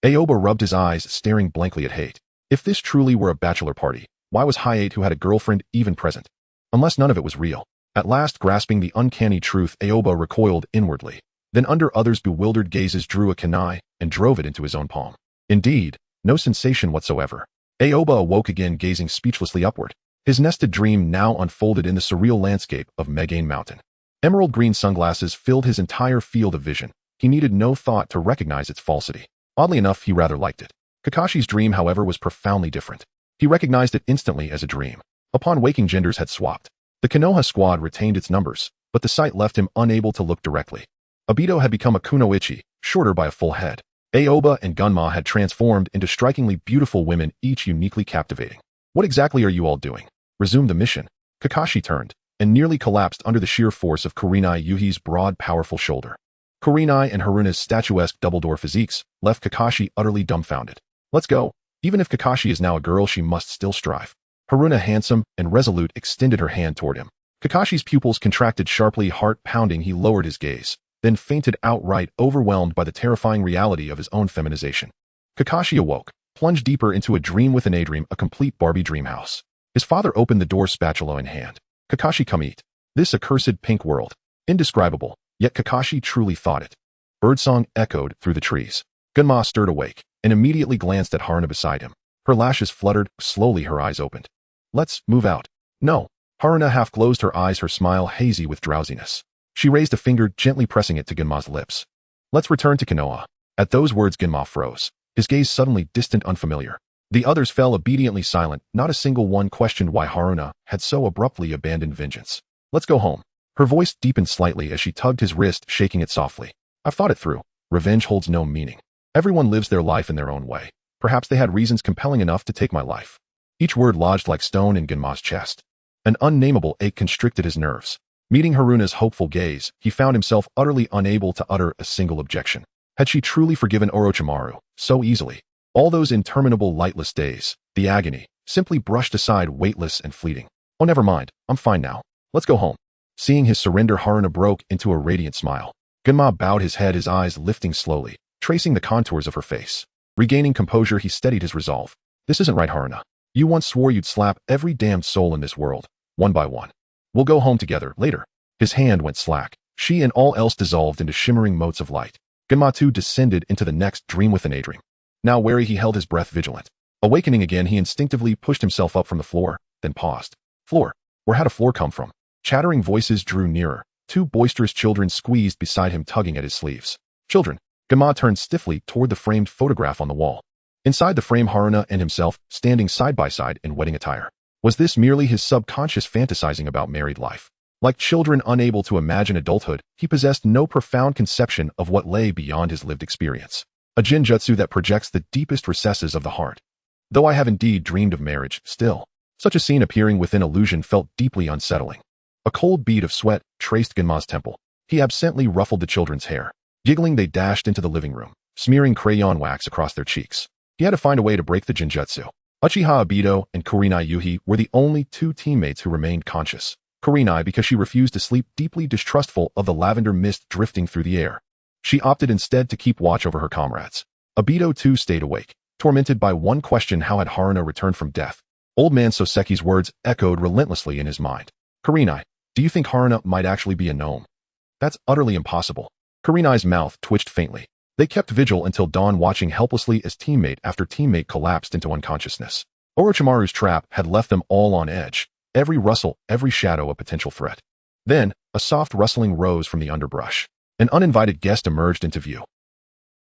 Aoba rubbed his eyes, staring blankly at Hate. If this truly were a bachelor party, why was Hate, who had a girlfriend, even present? Unless none of it was real. At last, grasping the uncanny truth, Aoba recoiled inwardly. Then under others' bewildered gazes drew a kunai and drove it into his own palm. Indeed, no sensation whatsoever. Aoba awoke again, gazing speechlessly upward. His nested dream now unfolded in the surreal landscape of Megane Mountain. Emerald green sunglasses filled his entire field of vision. He needed no thought to recognize its falsity. Oddly enough, he rather liked it. Kakashi's dream, however, was profoundly different. He recognized it instantly as a dream. Upon waking, genders had swapped. The Konoha squad retained its numbers, but the sight left him unable to look directly. Obito had become a kunoichi, shorter by a full head. Aoba and Gunma had transformed into strikingly beautiful women, each uniquely captivating. What exactly are you all doing? Resume the mission. Kakashi turned, and nearly collapsed under the sheer force of Kurenai Yuhi's broad, powerful shoulder. Kurenai and Haruna's statuesque double-door physiques left Kakashi utterly dumbfounded. Let's go. Even if Kakashi is now a girl, she must still strive. Haruna, handsome and resolute, extended her hand toward him. Kakashi's pupils contracted sharply, heart pounding. He lowered his gaze, then fainted outright, overwhelmed by the terrifying reality of his own feminization. Kakashi awoke, plunged deeper into a dream within a dream, a complete Barbie dream house. His father opened the door, spatula in hand. Kakashi, come eat. This accursed pink world. Indescribable, yet Kakashi truly thought it. Birdsong echoed through the trees. Gunma stirred awake, and immediately glanced at Haruna beside him. Her lashes fluttered, slowly her eyes opened. Let's move out. No. Haruna half closed her eyes, her smile hazy with drowsiness. She raised a finger, gently pressing it to Gunma's lips. Let's return to Konoha. At those words, Gunma froze, his gaze suddenly distant, unfamiliar. The others fell obediently silent. Not a single one questioned why Haruna had so abruptly abandoned vengeance. Let's go home. Her voice deepened slightly as she tugged his wrist, shaking it softly. I've thought it through. Revenge holds no meaning. Everyone lives their life in their own way. Perhaps they had reasons compelling enough to take my life. Each word lodged like stone in Gunma's chest. An unnameable ache constricted his nerves. Meeting Haruna's hopeful gaze, he found himself utterly unable to utter a single objection. Had she truly forgiven Orochimaru so easily? All those interminable lightless days, the agony, simply brushed aside, weightless and fleeting. Oh, never mind, I'm fine now. Let's go home. Seeing his surrender, Haruna broke into a radiant smile. Genma bowed his head, his eyes lifting slowly, tracing the contours of her face. Regaining composure, he steadied his resolve. This isn't right, Haruna. You once swore you'd slap every damned soul in this world, one by one. We'll go home together, later. His hand went slack. She and all else dissolved into shimmering motes of light. Genma too descended into the next dream within a dream. Now wary, he held his breath, vigilant. Awakening again, he instinctively pushed himself up from the floor, then paused. Floor? Where had a floor come from? Chattering voices drew nearer. Two boisterous children squeezed beside him, tugging at his sleeves. Children. Genma turned stiffly toward the framed photograph on the wall. Inside the frame, Haruna and himself, standing side by side in wedding attire. Was this merely his subconscious fantasizing about married life? Like children unable to imagine adulthood, he possessed no profound conception of what lay beyond his lived experience. A genjutsu that projects the deepest recesses of the heart. Though I have indeed dreamed of marriage, still, such a scene appearing within illusion felt deeply unsettling. A cold bead of sweat traced Genma's temple. He absently ruffled the children's hair. Giggling, they dashed into the living room, smearing crayon wax across their cheeks. He had to find a way to break the genjutsu. Uchiha Obito and Kurenai Yuhi were the only two teammates who remained conscious. Kurenai because she refused to sleep, deeply distrustful of the lavender mist drifting through the air. She opted instead to keep watch over her comrades. Obito too stayed awake, tormented by one question: how had Haruna returned from death? Old man Soseki's words echoed relentlessly in his mind. Kurenai, do you think Haruna might actually be a gnome? That's utterly impossible. Kurenai's mouth twitched faintly. They kept vigil until dawn, watching helplessly as teammate after teammate collapsed into unconsciousness. Orochimaru's trap had left them all on edge, every rustle, every shadow a potential threat. Then, a soft rustling rose from the underbrush. An uninvited guest emerged into view.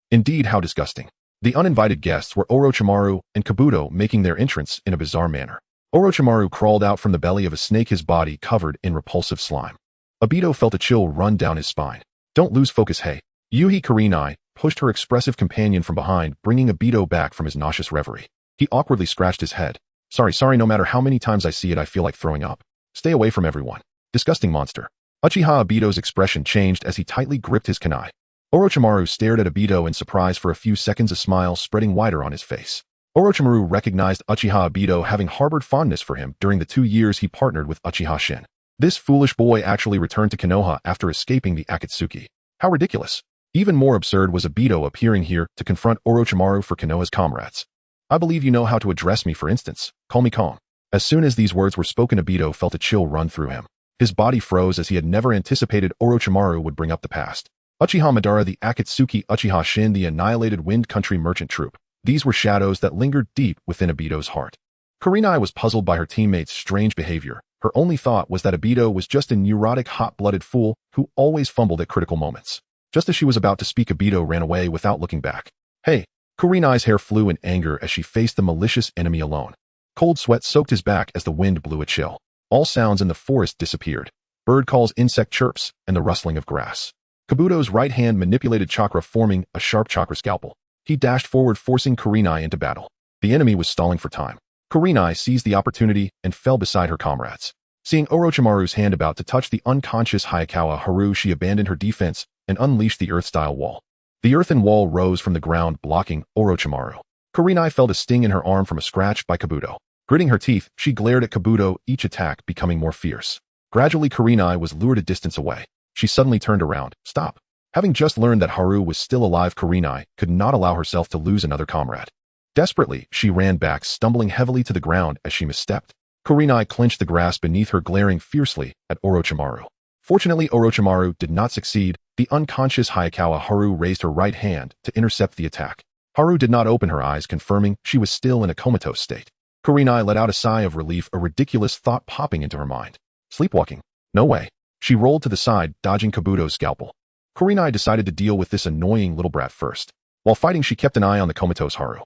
Indeed, how disgusting. The uninvited guests were Orochimaru and Kabuto, making their entrance in a bizarre manner. Orochimaru crawled out from the belly of a snake, his body covered in repulsive slime. Obito felt a chill run down his spine. Don't lose focus, hey. Yuhi Kurenai pushed her expressive companion from behind, bringing Obito back from his nauseous reverie. He awkwardly scratched his head. Sorry, no matter how many times I see it, I feel like throwing up. Stay away from everyone. Disgusting monster. Uchiha Obito's expression changed as he tightly gripped his kunai. Orochimaru stared at Obito in surprise for a few seconds, a smile spreading wider on his face. Orochimaru recognized Uchiha Obito, having harbored fondness for him during the 2 years he partnered with Uchiha Shin. This foolish boy actually returned to Konoha after escaping the Akatsuki. How ridiculous. Even more absurd was Obito appearing here to confront Orochimaru for Konoha's comrades. I believe you know how to address me, for instance. Call me calm. As soon as these words were spoken, Obito felt a chill run through him. His body froze as he had never anticipated Orochimaru would bring up the past. Uchiha Madara, the Akatsuki, Uchiha Shin, the annihilated Wind Country merchant troop. These were shadows that lingered deep within Obito's heart. Kurenai was puzzled by her teammates' strange behavior. Her only thought was that Obito was just a neurotic, hot-blooded fool who always fumbled at critical moments. Just as she was about to speak, Obito ran away without looking back. Hey! Kurenai's hair flew in anger as she faced the malicious enemy alone. Cold sweat soaked his back as the wind blew a chill. All sounds in the forest disappeared. Bird calls, insect chirps, and the rustling of grass. Kabuto's right hand manipulated chakra, forming a sharp chakra scalpel. He dashed forward, forcing Kurenai into battle. The enemy was stalling for time. Kurenai seized the opportunity and fell beside her comrades. Seeing Orochimaru's hand about to touch the unconscious Hayakawa Haru, she abandoned her defense and unleashed the earth-style wall. The earthen wall rose from the ground, blocking Orochimaru. Kurenai felt a sting in her arm from a scratch by Kabuto. Gritting her teeth, she glared at Kabuto, each attack becoming more fierce. Gradually, Kurenai was lured a distance away. She suddenly turned around. Stop. Having just learned that Haru was still alive, Kurenai could not allow herself to lose another comrade. Desperately, she ran back, stumbling heavily to the ground as she misstepped. Kurenai clenched the grass beneath her, glaring fiercely at Orochimaru. Fortunately, Orochimaru did not succeed. The unconscious Hayakawa Haru raised her right hand to intercept the attack. Haru did not open her eyes, confirming she was still in a comatose state. Kurenai let out a sigh of relief, a ridiculous thought popping into her mind. Sleepwalking? No way. She rolled to the side, dodging Kabuto's scalpel. Kurenai decided to deal with this annoying little brat first. While fighting, she kept an eye on the comatose Haru.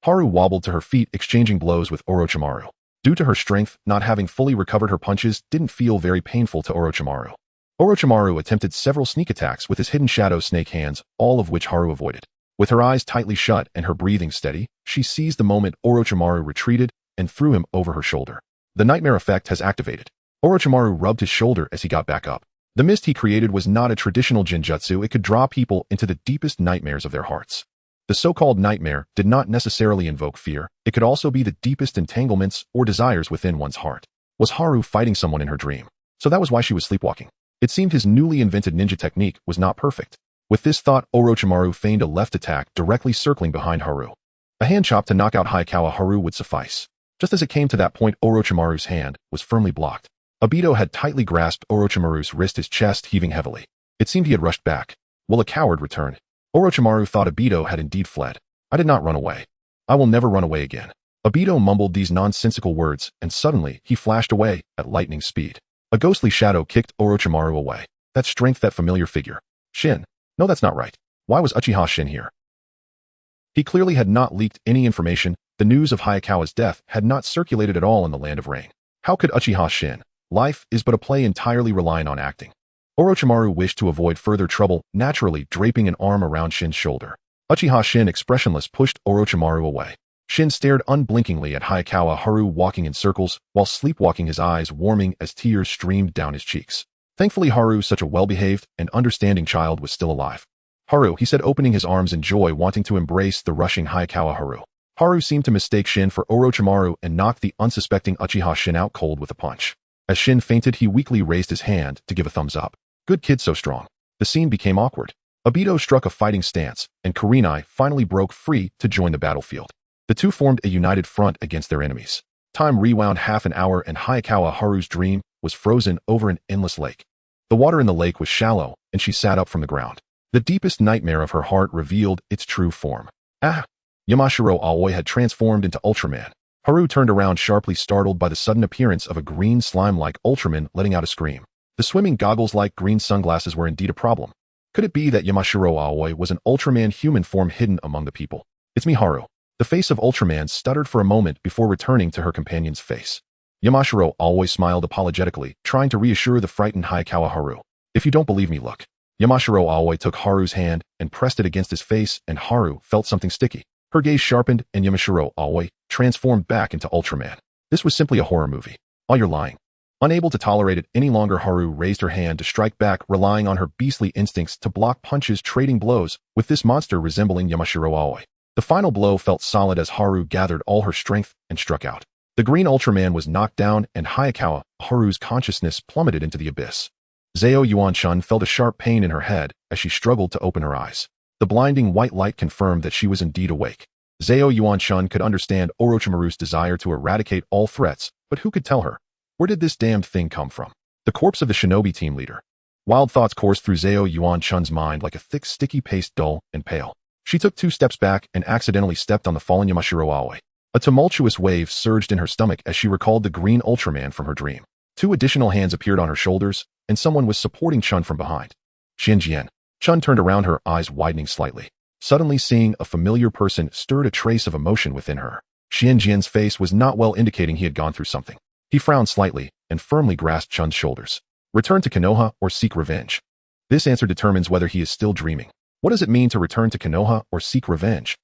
Haru wobbled to her feet, exchanging blows with Orochimaru. Due to her strength, not having fully recovered, her punches didn't feel very painful to Orochimaru. Orochimaru attempted several sneak attacks with his hidden shadow snake hands, all of which Haru avoided. With her eyes tightly shut and her breathing steady, she seized the moment Orochimaru retreated and threw him over her shoulder. The nightmare effect has activated. Orochimaru rubbed his shoulder as he got back up. The mist he created was not a traditional genjutsu. It could draw people into the deepest nightmares of their hearts. The so-called nightmare did not necessarily invoke fear. It could also be the deepest entanglements or desires within one's heart. Was Haru fighting someone in her dream? So that was why she was sleepwalking. It seemed his newly invented ninja technique was not perfect. With this thought, Orochimaru feigned a left attack directly circling behind Haru. A hand chop to knock out Hayakawa Haru would suffice. Just as it came to that point, Orochimaru's hand was firmly blocked. Obito had tightly grasped Orochimaru's wrist, his chest heaving heavily. It seemed he had rushed back. Will a coward return? Orochimaru thought Obito had indeed fled. I did not run away. I will never run away again. Obito mumbled these nonsensical words, and suddenly he flashed away at lightning speed. A ghostly shadow kicked Orochimaru away. That strength, that familiar figure. Shin. No, that's not right. Why was Uchiha Shin here? He clearly had not leaked any information. The news of Hayakawa's death had not circulated at all in the Land of Rain. How could Uchiha Shin? Life is but a play entirely relying on acting. Orochimaru wished to avoid further trouble, naturally draping an arm around Shin's shoulder. Uchiha Shin, expressionless, pushed Orochimaru away. Shin stared unblinkingly at Hayakawa Haru walking in circles, while sleepwalking, his eyes warming as tears streamed down his cheeks. Thankfully Haru, such a well-behaved and understanding child, was still alive. Haru, he said, opening his arms in joy, wanting to embrace the rushing Hayakawa Haru. Haru seemed to mistake Shin for Orochimaru and knocked the unsuspecting Uchiha Shin out cold with a punch. As Shin fainted, he weakly raised his hand to give a thumbs up. Good kid, so strong. The scene became awkward. Obito struck a fighting stance, and Kurenai finally broke free to join the battlefield. The two formed a united front against their enemies. Time rewound half an hour, and Hayakawa Haru's dream was frozen over an endless lake. The water in the lake was shallow, and she sat up from the ground. The deepest nightmare of her heart revealed its true form. Ah! Yamashiro Aoi had transformed into Ultraman. Haru turned around sharply, startled by the sudden appearance of a green slime-like Ultraman, letting out a scream. The swimming goggles-like green sunglasses were indeed a problem. Could it be that Yamashiro Aoi was an Ultraman human form hidden among the people? It's me, Haru. The face of Ultraman stuttered for a moment before returning to her companion's face. Yamashiro Aoi smiled apologetically, trying to reassure the frightened Hayakawa Haru. If you don't believe me, look. Yamashiro Aoi took Haru's hand and pressed it against his face, and Haru felt something sticky. Her gaze sharpened, and Yamashiro Aoi transformed back into Ultraman. This was simply a horror movie. Oh, you're lying. Unable to tolerate it any longer, Haru raised her hand to strike back, relying on her beastly instincts to block punches, trading blows with this monster resembling Yamashiro Aoi. The final blow felt solid as Haru gathered all her strength and struck out. The green Ultraman was knocked down, and Hayakawa Haru's consciousness plummeted into the abyss. Zao Yuan-chun felt a sharp pain in her head as she struggled to open her eyes. The blinding white light confirmed that she was indeed awake. Zao Yuan-chun could understand Orochimaru's desire to eradicate all threats, but who could tell her? Where did this damned thing come from? The corpse of the shinobi team leader. Wild thoughts coursed through Zao Yuan-chun's mind like a thick, sticky paste, dull and pale. She took 2 steps back and accidentally stepped on the fallen Yamashiro Aoi. A tumultuous wave surged in her stomach as she recalled the green Ultraman from her dream. 2 additional hands appeared on her shoulders, and someone was supporting Chun from behind. Shinjian. Chun turned around, her eyes widening slightly. Suddenly seeing a familiar person stirred a trace of emotion within her. Shinjian's face was not well, indicating he had gone through something. He frowned slightly and firmly grasped Chun's shoulders. Return to Konoha or seek revenge? This answer determines whether he is still dreaming. What does it mean to return to Konoha or seek revenge?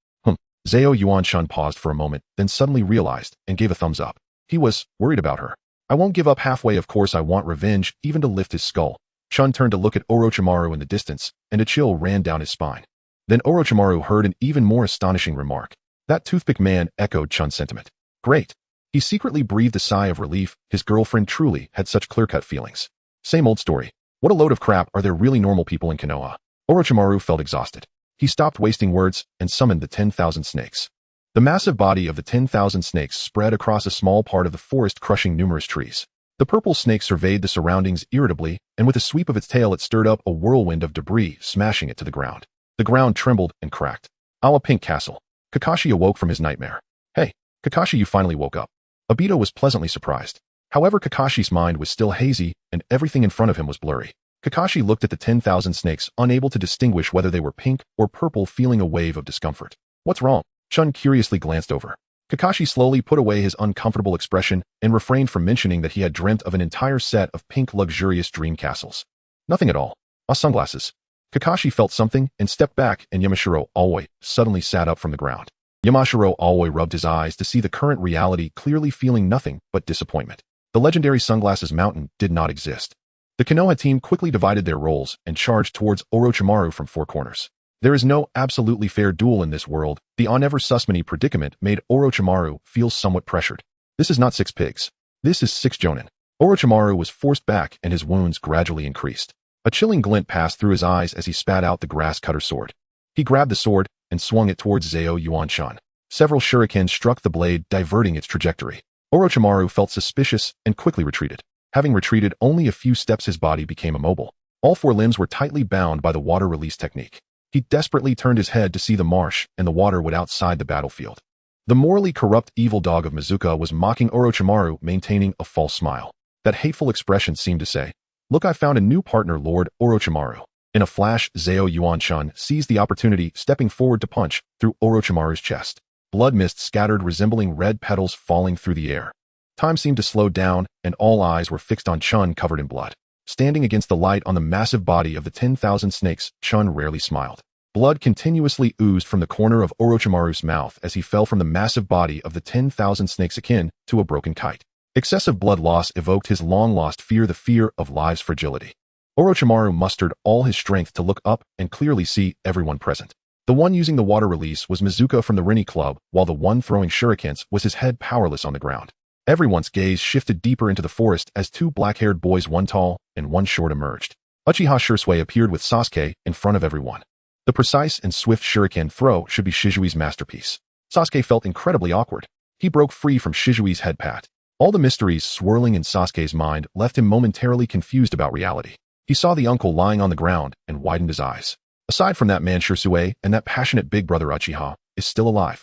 Zao Yuan-chun paused for a moment, then suddenly realized and gave a thumbs up. He was worried about her. I won't give up halfway, of course I want revenge, even to lift his skull. Chun turned to look at Orochimaru in the distance, and a chill ran down his spine. Then Orochimaru heard an even more astonishing remark. That toothpick man echoed Chun's sentiment. Great. He secretly breathed a sigh of relief. His girlfriend truly had such clear-cut feelings. Same old story. What a load of crap. Are there really normal people in Konoha? Orochimaru felt exhausted. He stopped wasting words and summoned the 10,000 snakes. The massive body of the 10,000 snakes spread across a small part of the forest, crushing numerous trees. The purple snake surveyed the surroundings irritably, and with a sweep of its tail it stirred up a whirlwind of debris, smashing it to the ground. The ground trembled and cracked. Our pink castle. Kakashi awoke from his nightmare. Hey, Kakashi, you finally woke up. Obito was pleasantly surprised. However, Kakashi's mind was still hazy, and everything in front of him was blurry. Kakashi looked at the 10,000 snakes, unable to distinguish whether they were pink or purple, feeling a wave of discomfort. What's wrong? Chun curiously glanced over. Kakashi slowly put away his uncomfortable expression and refrained from mentioning that he had dreamt of an entire set of pink, luxurious dream castles. Nothing at all. Sunglasses. Kakashi felt something and stepped back, and Yamashiro Aoi suddenly sat up from the ground. Yamashiro Aoi rubbed his eyes to see the current reality, clearly feeling nothing but disappointment. The legendary Sunglasses Mountain did not exist. The Konoha team quickly divided their roles and charged towards Orochimaru from four corners. There is no absolutely fair duel in this world. The on-ever susmany predicament made Orochimaru feel somewhat pressured. This is not Six Pigs. This is Six Jonin. Orochimaru was forced back and his wounds gradually increased. A chilling glint passed through his eyes as he spat out the grass cutter sword. He grabbed the sword and swung it towards Zeo Yuanshan. Several shurikens struck the blade, diverting its trajectory. Orochimaru felt suspicious and quickly retreated. Having retreated only a few steps, his body became immobile. All four limbs were tightly bound by the water release technique. He desperately turned his head to see the marsh and the water would outside the battlefield. The morally corrupt evil dog of Mizuka was mocking Orochimaru, maintaining a false smile. That hateful expression seemed to say, "Look, I found a new partner, Lord Orochimaru." In a flash, Zeo Yuanshan seized the opportunity, stepping forward to punch through Orochimaru's chest. Blood mist scattered, resembling red petals falling through the air. Time seemed to slow down, and all eyes were fixed on Chun, covered in blood. Standing against the light on the massive body of the 10,000 snakes, Chun rarely smiled. Blood continuously oozed from the corner of Orochimaru's mouth as he fell from the massive body of the 10,000 snakes, akin to a broken kite. Excessive blood loss evoked his long-lost fear, the fear of life's fragility. Orochimaru mustered all his strength to look up and clearly see everyone present. The one using the water release was Mizuka from the Rinni Club, while the one throwing shurikens was his head powerless on the ground. Everyone's gaze shifted deeper into the forest as two black-haired boys, one tall and one short, emerged. Uchiha Shursui appeared with Sasuke in front of everyone. The precise and swift shuriken throw should be Shizui's masterpiece. Sasuke felt incredibly awkward. He broke free from Shizui's head pat. All the mysteries swirling in Sasuke's mind left him momentarily confused about reality. He saw the uncle lying on the ground and widened his eyes. Aside from that man Shursui and that passionate big brother Uchiha is still alive.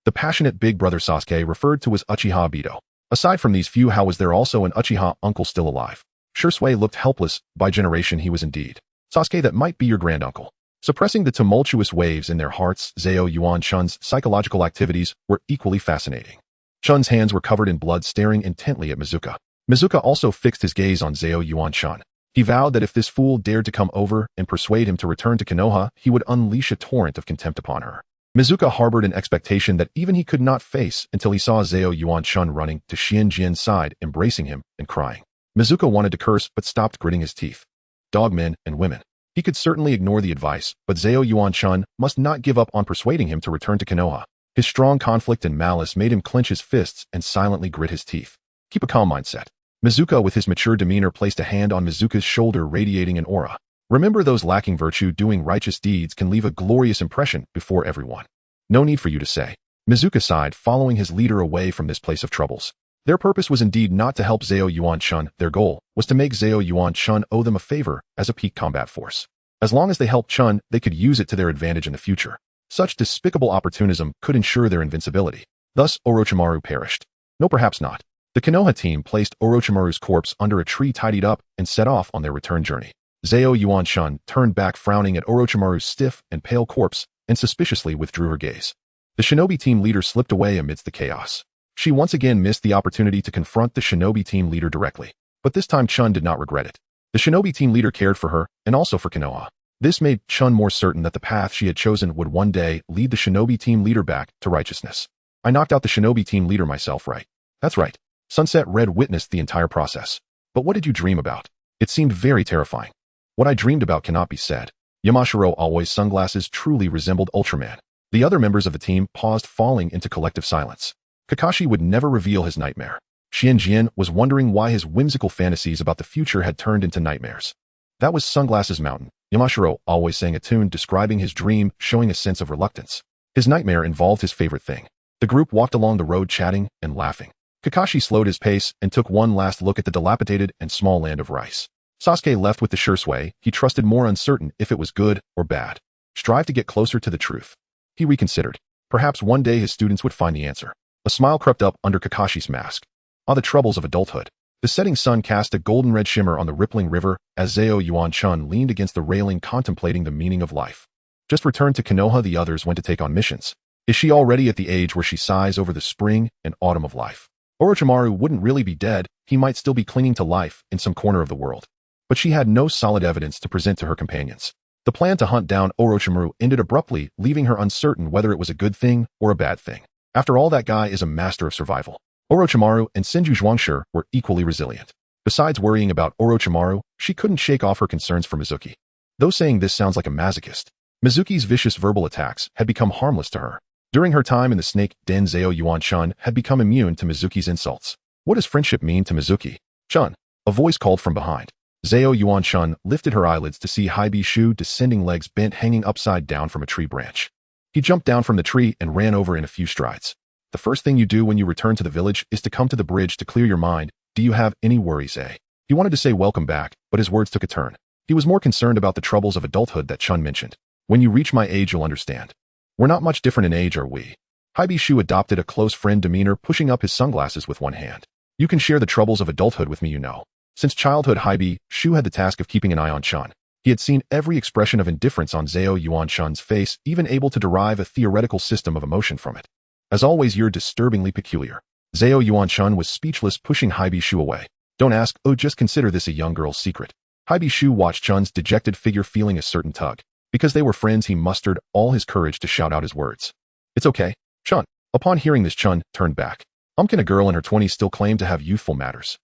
The passionate big brother Sasuke referred to as Uchiha Obito. Aside from these few, how was there also an Uchiha uncle still alive? Shursui looked helpless. By generation he was indeed. Sasuke, that might be your granduncle. Suppressing the tumultuous waves in their hearts, Zeo Yuanshan's psychological activities were equally fascinating. Chun's hands were covered in blood, staring intently at Mizuka. Mizuka also fixed his gaze on Zeo Yuanshan. He vowed that if this fool dared to come over and persuade him to return to Konoha, he would unleash a torrent of contempt upon her. Mizuka harbored an expectation that even he could not face until he saw Zeo Yuanshan running to Xianjian's side, embracing him and crying. Mizuka wanted to curse but stopped, gritting his teeth. Dogmen and women. He could certainly ignore the advice, but Zeo Yuanshan must not give up on persuading him to return to Konoha. His strong conflict and malice made him clench his fists and silently grit his teeth. Keep a calm mindset. Mizuka, with his mature demeanor, placed a hand on Mizuka's shoulder, radiating an aura. Remember, those lacking virtue doing righteous deeds can leave a glorious impression before everyone. No need for you to say. Mizuka sighed, following his leader away from this place of troubles. Their purpose was indeed not to help Zeo Yuanshan. Their goal was to make Zeo Yuanshan owe them a favor as a peak combat force. As long as they helped Chun, they could use it to their advantage in the future. Such despicable opportunism could ensure their invincibility. Thus, Orochimaru perished. No, perhaps not. The Konoha team placed Orochimaru's corpse under a tree, tidied up, and set off on their return journey. Zeo Yuanshan turned back, frowning at Orochimaru's stiff and pale corpse, and suspiciously withdrew her gaze. The shinobi team leader slipped away amidst the chaos. She once again missed the opportunity to confront the shinobi team leader directly. But this time Chun did not regret it. The shinobi team leader cared for her, and also for Konoha. This made Chun more certain that the path she had chosen would one day lead the shinobi team leader back to righteousness. I knocked out the shinobi team leader myself, right? That's right. Sunset Red witnessed the entire process. But what did you dream about? It seemed very terrifying. What I dreamed about cannot be said. Yamashiro Always sunglasses truly resembled Ultraman. The other members of the team paused, falling into collective silence. Kakashi would never reveal his nightmare. Xianjian was wondering why his whimsical fantasies about the future had turned into nightmares. That was Sunglasses Mountain. Yamashiro always sang a tune describing his dream, showing a sense of reluctance. His nightmare involved his favorite thing. The group walked along the road, chatting and laughing. Kakashi slowed his pace and took one last look at the dilapidated and small land of rice. Sasuke left with the Shursui. He trusted, more uncertain if it was good or bad. Strive to get closer to the truth. He reconsidered. Perhaps one day his students would find the answer. A smile crept up under Kakashi's mask. The troubles of adulthood. The setting sun cast a golden red shimmer on the rippling river as Zeo Yuanshan leaned against the railing, contemplating the meaning of life. Just returned to Konoha, the others went to take on missions. Is she already at the age where she sighs over the spring and autumn of life? Orochimaru wouldn't really be dead. He might still be clinging to life in some corner of the world. But she had no solid evidence to present to her companions. The plan to hunt down Orochimaru ended abruptly, leaving her uncertain whether it was a good thing or a bad thing. After all, that guy is a master of survival. Orochimaru and Senju Zhuangshi were equally resilient. Besides worrying about Orochimaru, she couldn't shake off her concerns for Mizuki. Though saying this sounds like a masochist, Mizuki's vicious verbal attacks had become harmless to her. During her time in the snake den, Zao Yuan-chun had become immune to Mizuki's insults. What does friendship mean to Mizuki? Chun. A voice called from behind. Zao Yuan-chun lifted her eyelids to see Haibishu descending, legs bent, hanging upside down from a tree branch. He jumped down from the tree and ran over in a few strides. The first thing you do when you return to the village is to come to the bridge to clear your mind. Do you have any worries, eh? He wanted to say welcome back, but his words took a turn. He was more concerned about the troubles of adulthood that Chun mentioned. When you reach my age, you'll understand. We're not much different in age, are we? Haibishu adopted a close friend demeanor, pushing up his sunglasses with one hand. You can share the troubles of adulthood with me, you know. Since childhood, Haibishu had the task of keeping an eye on Chun. He had seen every expression of indifference on Zao Yuan-chun's face, even able to derive a theoretical system of emotion from it. As always, you're disturbingly peculiar. Zao Yuan-chun was speechless, pushing Haibishu away. Don't ask, oh, just consider this a young girl's secret. Haibishu watched Chun's dejected figure, feeling a certain tug. Because they were friends, he mustered all his courage to shout out his words. It's okay, Chun. Upon hearing this, Chun turned back. Can a girl in her 20s still claim to have youthful matters?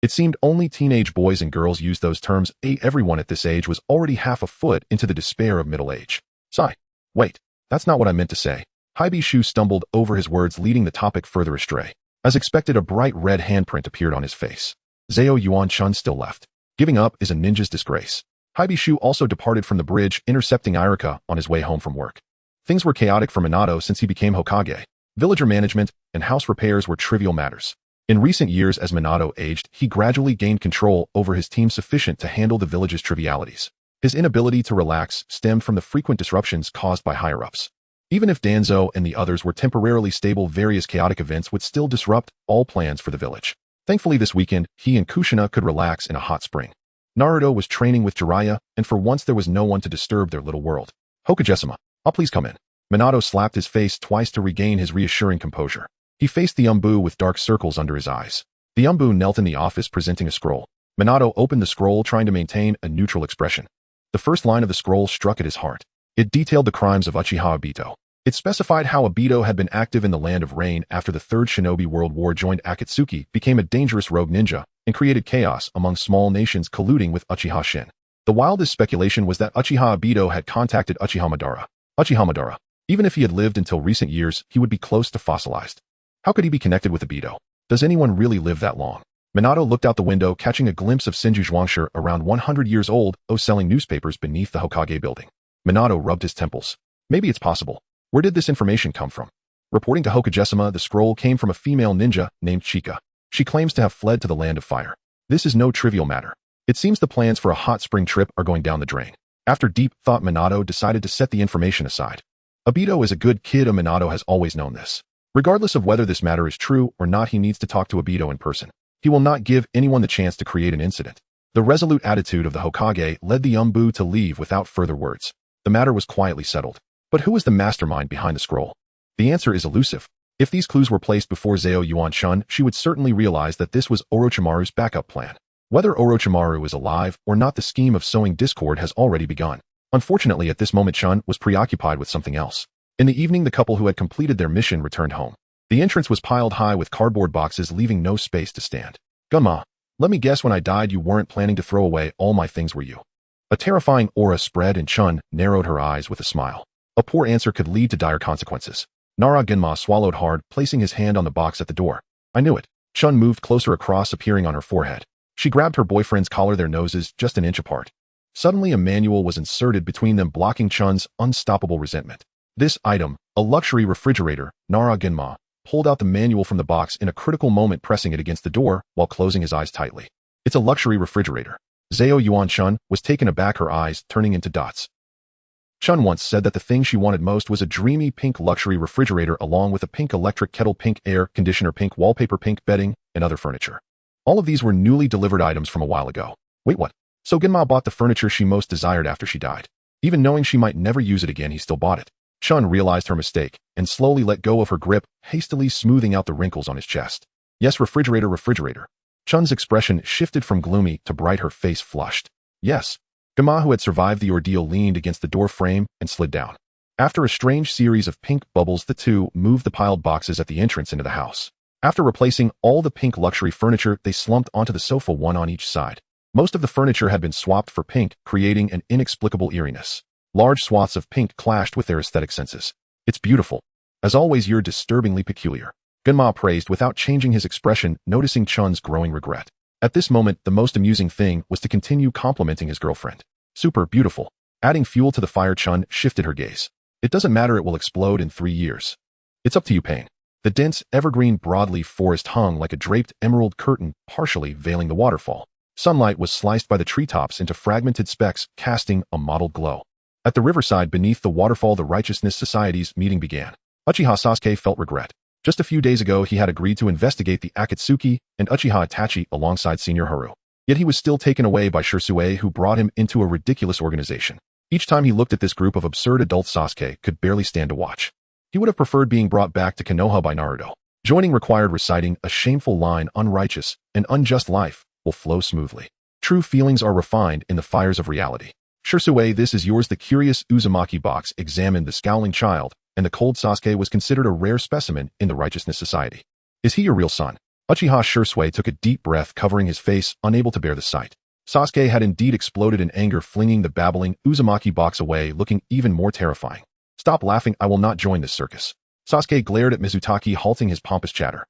It seemed only teenage boys and girls used those terms. Everyone at this age was already half a foot into the despair of middle age. Sigh. Wait, that's not what I meant to say. Haibishu stumbled over his words, leading the topic further astray. As expected, a bright red handprint appeared on his face. Zao Yuan-chun still left. Giving up is a ninja's disgrace. Haibishu also departed from the bridge, intercepting Irika on his way home from work. Things were chaotic for Minato since he became Hokage. Villager management and house repairs were trivial matters. In recent years, as Minato aged, he gradually gained control over his team sufficient to handle the village's trivialities. His inability to relax stemmed from the frequent disruptions caused by higher-ups. Even if Danzo and the others were temporarily stable, various chaotic events would still disrupt all plans for the village. Thankfully, this weekend, he and Kushina could relax in a hot spring. Naruto was training with Jiraiya, and for once there was no one to disturb their little world. Hokage-sama, please come in. Minato slapped his face twice to regain his reassuring composure. He faced the Umbu with dark circles under his eyes. The Umbu knelt in the office, presenting a scroll. Minato opened the scroll, trying to maintain a neutral expression. The first line of the scroll struck at his heart. It detailed the crimes of Uchiha Obito. It specified how Obito had been active in the Land of Rain after the Third Shinobi World War, joined Akatsuki, became a dangerous rogue ninja, and created chaos among small nations colluding with Uchiha Shin. The wildest speculation was that Uchiha Obito had contacted Uchiha Madara. Even if he had lived until recent years, he would be close to fossilized. How could he be connected with Obito? Does anyone really live that long? Minato looked out the window, catching a glimpse of Senju Zhuangshi, around 100 years old, selling newspapers beneath the Hokage building. Minato rubbed his temples. Maybe it's possible. Where did this information come from? Reporting to Hokage-sama, the scroll came from a female ninja named Chika. She claims to have fled to the Land of Fire. This is no trivial matter. It seems the plans for a hot spring trip are going down the drain. After deep thought, Minato decided to set the information aside. Obito is a good kid, Minato has always known this. Regardless of whether this matter is true or not, he needs to talk to Obito in person. He will not give anyone the chance to create an incident. The resolute attitude of the Hokage led the Umbu to leave without further words. The matter was quietly settled. But who is the mastermind behind the scroll? The answer is elusive. If these clues were placed before Zao Yuan-chun, she would certainly realize that this was Orochimaru's backup plan. Whether Orochimaru is alive or not, the scheme of sowing discord has already begun. Unfortunately, at this moment, Chun was preoccupied with something else. In the evening, the couple who had completed their mission returned home. The entrance was piled high with cardboard boxes, leaving no space to stand. Gunma, let me guess, when I died you weren't planning to throw away all my things, were you? A terrifying aura spread, and Chun narrowed her eyes with a smile. A poor answer could lead to dire consequences. Nara Gunma swallowed hard, placing his hand on the box at the door. I knew it. Chun moved closer across, appearing on her forehead. She grabbed her boyfriend's collar, their noses just an inch apart. Suddenly, a manual was inserted between them, blocking Chun's unstoppable resentment. This item, a luxury refrigerator, Nara Gunma pulled out the manual from the box in a critical moment, pressing it against the door while closing his eyes tightly. It's a luxury refrigerator. Zao Yuan-chun was taken aback, her eyes turning into dots. Chun once said that the thing she wanted most was a dreamy pink luxury refrigerator, along with a pink electric kettle, pink air conditioner, pink wallpaper, pink bedding, and other furniture. All of these were newly delivered items from a while ago. Wait, what? So Gunma bought the furniture she most desired after she died. Even knowing she might never use it again, he still bought it. Chun realized her mistake and slowly let go of her grip, hastily smoothing out the wrinkles on his chest. Yes, refrigerator. Chun's expression shifted from gloomy to bright, her face flushed. Yes. Gama, who had survived the ordeal, leaned against the door frame and slid down. After a strange series of pink bubbles, the two moved the piled boxes at the entrance into the house. After replacing all the pink luxury furniture, they slumped onto the sofa, one on each side. Most of the furniture had been swapped for pink, creating an inexplicable eeriness. Large swaths of pink clashed with their aesthetic senses. "It's beautiful. As always, you're disturbingly peculiar," Gunma praised without changing his expression, noticing Chun's growing regret. At this moment, the most amusing thing was to continue complimenting his girlfriend. "Super beautiful." Adding fuel to the fire, Chun shifted her gaze. "It doesn't matter, it will explode in 3 years. It's up to you, Pain." The dense, evergreen broadleaf forest hung like a draped emerald curtain, partially veiling the waterfall. Sunlight was sliced by the treetops into fragmented specks, casting a mottled glow. At the riverside beneath the waterfall, the Righteousness Society's meeting began. Uchiha Sasuke felt regret. Just a few days ago, he had agreed to investigate the Akatsuki and Uchiha Itachi alongside Senior Haru. Yet he was still taken away by Shisui, who brought him into a ridiculous organization. Each time he looked at this group of absurd adults, Sasuke could barely stand to watch. He would have preferred being brought back to Konoha by Naruto. Joining required reciting a shameful line: "Unrighteous and unjust life will flow smoothly. True feelings are refined in the fires of reality." "Shisui, this is yours." The curious Uzumaki box examined the scowling child, and the cold Sasuke was considered a rare specimen in the Righteousness Society. "Is he your real son?" Uchiha Shisui took a deep breath, covering his face, unable to bear the sight. Sasuke had indeed exploded in anger, flinging the babbling Uzumaki box away, looking even more terrifying. "Stop laughing, I will not join this circus." Sasuke glared at Mizutaki, halting his pompous chatter.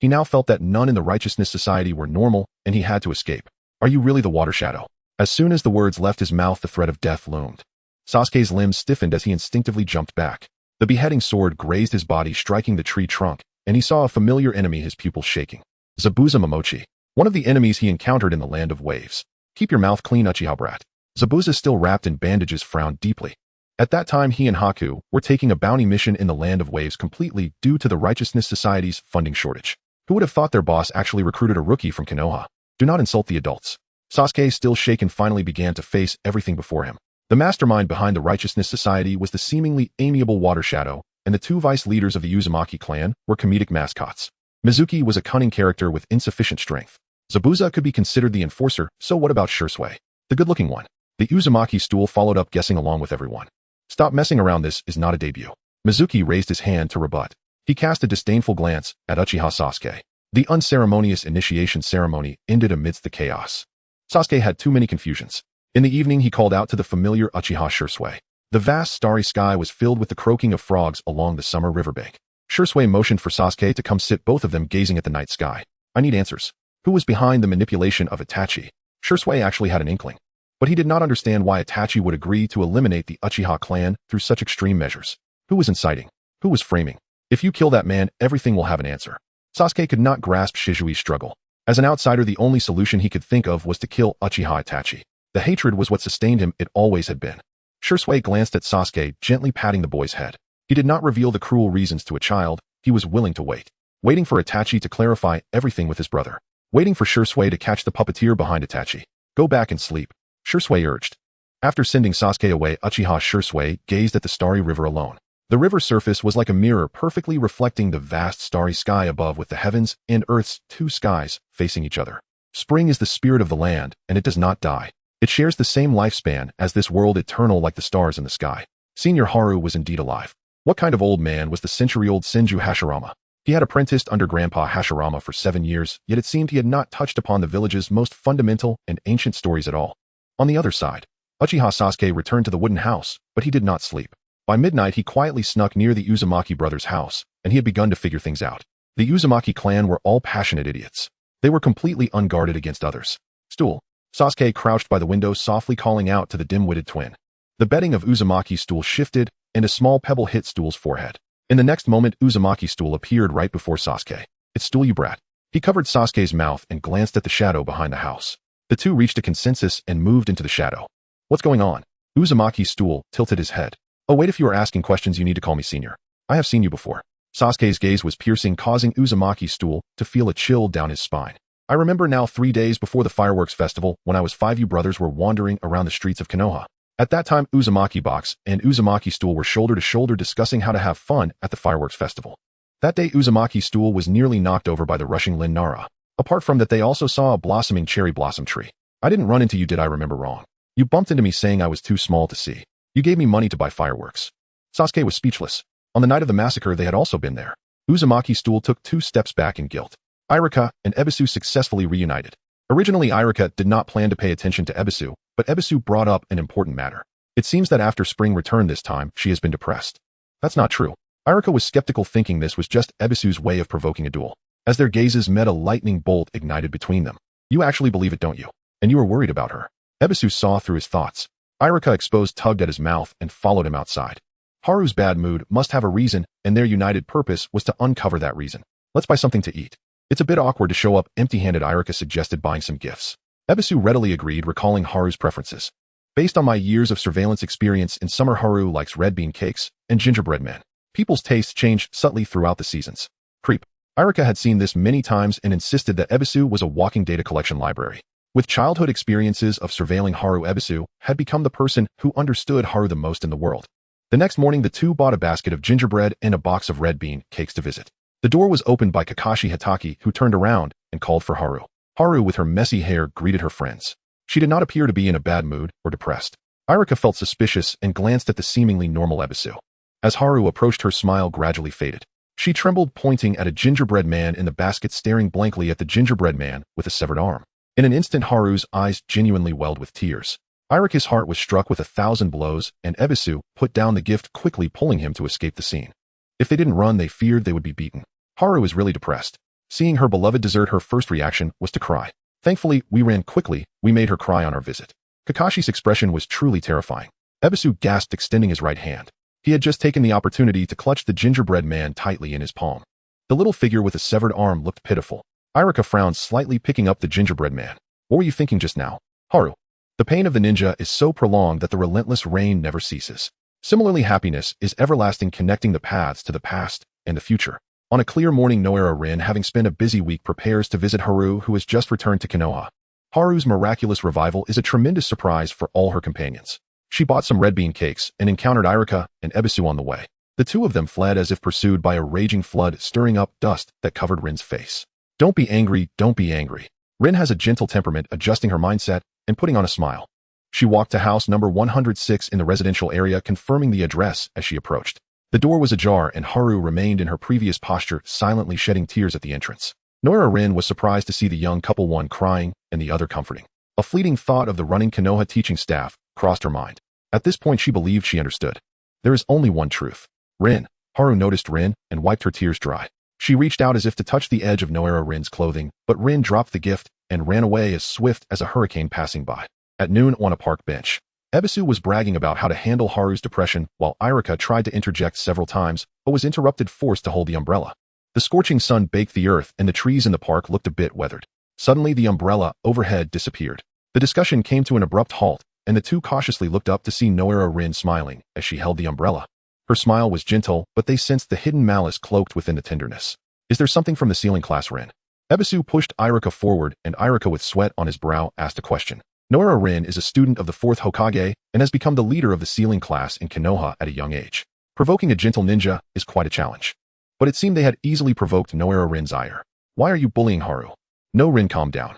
He now felt that none in the Righteousness Society were normal, and he had to escape. "Are you really the Water Shadow?" As soon as the words left his mouth, the threat of death loomed. Sasuke's limbs stiffened as he instinctively jumped back. The beheading sword grazed his body, striking the tree trunk, and he saw a familiar enemy, his pupils shaking. Zabuza Momochi, one of the enemies he encountered in the Land of Waves. "Keep your mouth clean, Uchiha brat." Zabuza, still wrapped in bandages, frowned deeply. At that time, he and Haku were taking a bounty mission in the Land of Waves completely due to the Righteousness Society's funding shortage. Who would have thought their boss actually recruited a rookie from Konoha? "Do not insult the adults." Sasuke, still shaken, finally began to face everything before him. The mastermind behind the Righteousness Society was the seemingly amiable Water Shadow, and the two vice leaders of the Uzumaki clan were comedic mascots. Mizuki was a cunning character with insufficient strength. Zabuza could be considered the enforcer, so what about Shisui, the good-looking one? The Uzumaki stool followed up, guessing along with everyone. "Stop messing around, this is not a debut." Mizuki raised his hand to rebut. He cast a disdainful glance at Uchiha Sasuke. The unceremonious initiation ceremony ended amidst the chaos. Sasuke had too many confusions. In the evening, he called out to the familiar Uchiha Shisui. The vast starry sky was filled with the croaking of frogs along the summer riverbank. Shisui motioned for Sasuke to come sit, both of them gazing at the night sky. "I need answers. Who was behind the manipulation of Itachi?" Shisui actually had an inkling, but he did not understand why Itachi would agree to eliminate the Uchiha clan through such extreme measures. Who was inciting? Who was framing? "If you kill that man, everything will have an answer." Sasuke could not grasp Shizui's struggle. As an outsider, the only solution he could think of was to kill Uchiha Itachi. The hatred was what sustained him, it always had been. Shisui glanced at Sasuke, gently patting the boy's head. He did not reveal the cruel reasons to a child. He was willing to wait. Waiting for Itachi to clarify everything with his brother. Waiting for Shisui to catch the puppeteer behind Itachi. "Go back and sleep," Shisui urged. After sending Sasuke away, Uchiha Shisui gazed at the starry river alone. The river's surface was like a mirror, perfectly reflecting the vast starry sky above, with the heavens and Earth's two skies facing each other. Spring is the spirit of the land, and it does not die. It shares the same lifespan as this world, eternal like the stars in the sky. Senior Haru was indeed alive. What kind of old man was the century-old Senju Hashirama? He had apprenticed under Grandpa Hashirama for 7 years, yet it seemed he had not touched upon the village's most fundamental and ancient stories at all. On the other side, Uchiha Sasuke returned to the wooden house, but he did not sleep. By midnight, he quietly snuck near the Uzumaki brothers' house, and he had begun to figure things out. The Uzumaki clan were all passionate idiots. They were completely unguarded against others. "Stool." Sasuke crouched by the window, softly calling out to the dim-witted twin. The bedding of Uzumaki's stool shifted, and a small pebble hit Stool's forehead. In the next moment, Uzumaki's stool appeared right before Sasuke. "It's Stool, you brat." He covered Sasuke's mouth and glanced at the shadow behind the house. The two reached a consensus and moved into the shadow. "What's going on?" Uzumaki's stool tilted his head. "Oh, wait, if you are asking questions, you need to call me senior. I have seen you before." Sasuke's gaze was piercing, causing Uzumaki's stool to feel a chill down his spine. "I remember now, 3 days before the fireworks festival, when I was 5, you brothers were wandering around the streets of Konoha. At that time, Uzumaki box and Uzumaki stool were shoulder to shoulder discussing how to have fun at the fireworks festival. That day, Uzumaki stool was nearly knocked over by the rushing Lin Nara. Apart from that, they also saw a blossoming cherry blossom tree. I didn't run into you, did I remember wrong?" You bumped into me saying I was too small to see. You gave me money to buy fireworks. Sasuke was speechless. On the night of the massacre, they had also been there. Uzumaki's stool took 2 steps back in guilt. Irika and Ebisu successfully reunited. Originally, Irika did not plan to pay attention to Ebisu, but Ebisu brought up an important matter. It seems that after spring return this time, she has been depressed. That's not true. Irika was skeptical, thinking this was just Ebisu's way of provoking a duel. As their gazes met, a lightning bolt ignited between them. You actually believe it, don't you? And you were worried about her. Ebisu saw through his thoughts. Irika exposed tugged at his mouth and followed him outside. Haru's bad mood must have a reason, and their united purpose was to uncover that reason. Let's buy something to eat. It's a bit awkward to show up empty-handed. Irika suggested buying some gifts. Ebisu readily agreed, recalling Haru's preferences. Based on my years of surveillance experience in summer, Haru likes red bean cakes and gingerbread men. People's tastes change subtly throughout the seasons. Creep. Irika had seen this many times and insisted that Ebisu was a walking data collection library. With childhood experiences of surveilling Haru, Ebisu had become the person who understood Haru the most in the world. The next morning, the two bought a basket of gingerbread and a box of red bean cakes to visit. The door was opened by Kakashi Hatake, who turned around and called for Haru. Haru, with her messy hair, greeted her friends. She did not appear to be in a bad mood or depressed. Irika felt suspicious and glanced at the seemingly normal Ebisu. As Haru approached, her smile gradually faded. She trembled, pointing at a gingerbread man in the basket, staring blankly at the gingerbread man with a severed arm. In an instant, Haru's eyes genuinely welled with tears. Irika's heart was struck with 1,000 blows, and Ebisu put down the gift, quickly pulling him to escape the scene. If they didn't run, they feared they would be beaten. Haru was really depressed. Seeing her beloved desert, her first reaction was to cry. Thankfully, we ran quickly. We made her cry on our visit. Kakashi's expression was truly terrifying. Ebisu gasped, extending his right hand. He had just taken the opportunity to clutch the gingerbread man tightly in his palm. The little figure with a severed arm looked pitiful. Irika frowned slightly, picking up the gingerbread man. What were you thinking just now, Haru? The pain of the ninja is so prolonged that the relentless rain never ceases. Similarly, happiness is everlasting, connecting the paths to the past and the future. On a clear morning, Nara Rin, having spent a busy week, prepares to visit Haru, who has just returned to Konoha. Haru's miraculous revival is a tremendous surprise for all her companions. She bought some red bean cakes and encountered Irika and Ebisu on the way. The two of them fled as if pursued by a raging flood, stirring up dust that covered Rin's face. Don't be angry, don't be angry. Rin has a gentle temperament, adjusting her mindset and putting on a smile. She walked to house number 106 in the residential area, confirming the address as she approached. The door was ajar, and Haru remained in her previous posture, silently shedding tears at the entrance. Nara Rin was surprised to see the young couple, one crying and the other comforting. A fleeting thought of the running Konoha teaching staff crossed her mind. At this point, she believed she understood. There is only one truth. Rin. Haru noticed Rin and wiped her tears dry. She reached out as if to touch the edge of Nara Rin's clothing, but Rin dropped the gift and ran away as swift as a hurricane passing by. At noon, on a park bench, Ebisu was bragging about how to handle Haru's depression, while Irika tried to interject several times, but was interrupted, forced to hold the umbrella. The scorching sun baked the earth, and the trees in the park looked a bit weathered. Suddenly, the umbrella overhead disappeared. The discussion came to an abrupt halt, and the two cautiously looked up to see Nara Rin smiling as she held the umbrella. Her smile was gentle, but they sensed the hidden malice cloaked within the tenderness. Is there something from the ceiling class, Rin? Ebisu pushed Irika forward, and Irika, with sweat on his brow, asked a question. Nara Rin is a student of the 4th Hokage and has become the leader of the ceiling class in Konoha at a young age. Provoking a gentle ninja is quite a challenge. But it seemed they had easily provoked Nara Rin's ire. Why are you bullying Haru? No, Rin, calm down.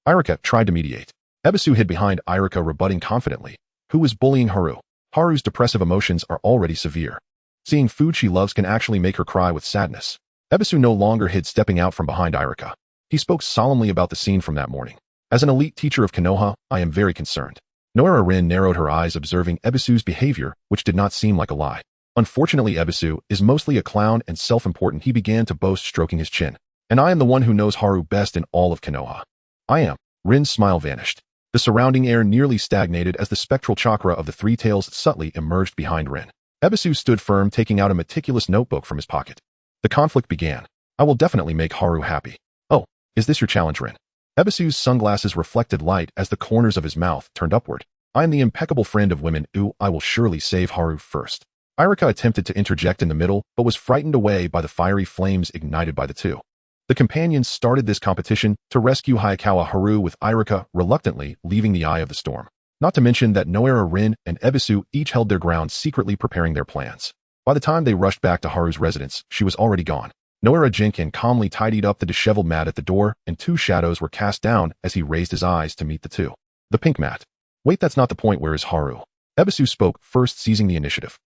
Irika tried to mediate. Ebisu hid behind Irika, rebutting confidently. Who was bullying Haru? Haru's depressive emotions are already severe. Seeing food she loves can actually make her cry with sadness. Ebisu no longer hid, stepping out from behind Irika. He spoke solemnly about the scene from that morning. As an elite teacher of Konoha, I am very concerned. Nara Rin narrowed her eyes, observing Ebisu's behavior, which did not seem like a lie. Unfortunately, Ebisu is mostly a clown and self-important, he began to boast, stroking his chin. And I am the one who knows Haru best in all of Konoha. I am. Rin's smile vanished. The surrounding air nearly stagnated as the spectral chakra of the three tails subtly emerged behind Rin. Ebisu stood firm, taking out a meticulous notebook from his pocket. The conflict began. I will definitely make Haru happy. Oh, is this your challenge, Rin? Ebisu's sunglasses reflected light as the corners of his mouth turned upward. I am the impeccable friend of women. Ooh, I will surely save Haru first. Irika attempted to interject in the middle, but was frightened away by the fiery flames ignited by the two. The companions started this competition to rescue Hayakawa Haru, with Irika reluctantly leaving the eye of the storm. Not to mention that Nara Rin and Ebisu each held their ground, secretly preparing their plans. By the time they rushed back to Haru's residence, she was already gone. Nara Jinkin calmly tidied up the disheveled mat at the door, and two shadows were cast down as he raised his eyes to meet the two. The pink mat. Wait, that's not the point. Where is Haru? Ebisu spoke, first seizing the initiative.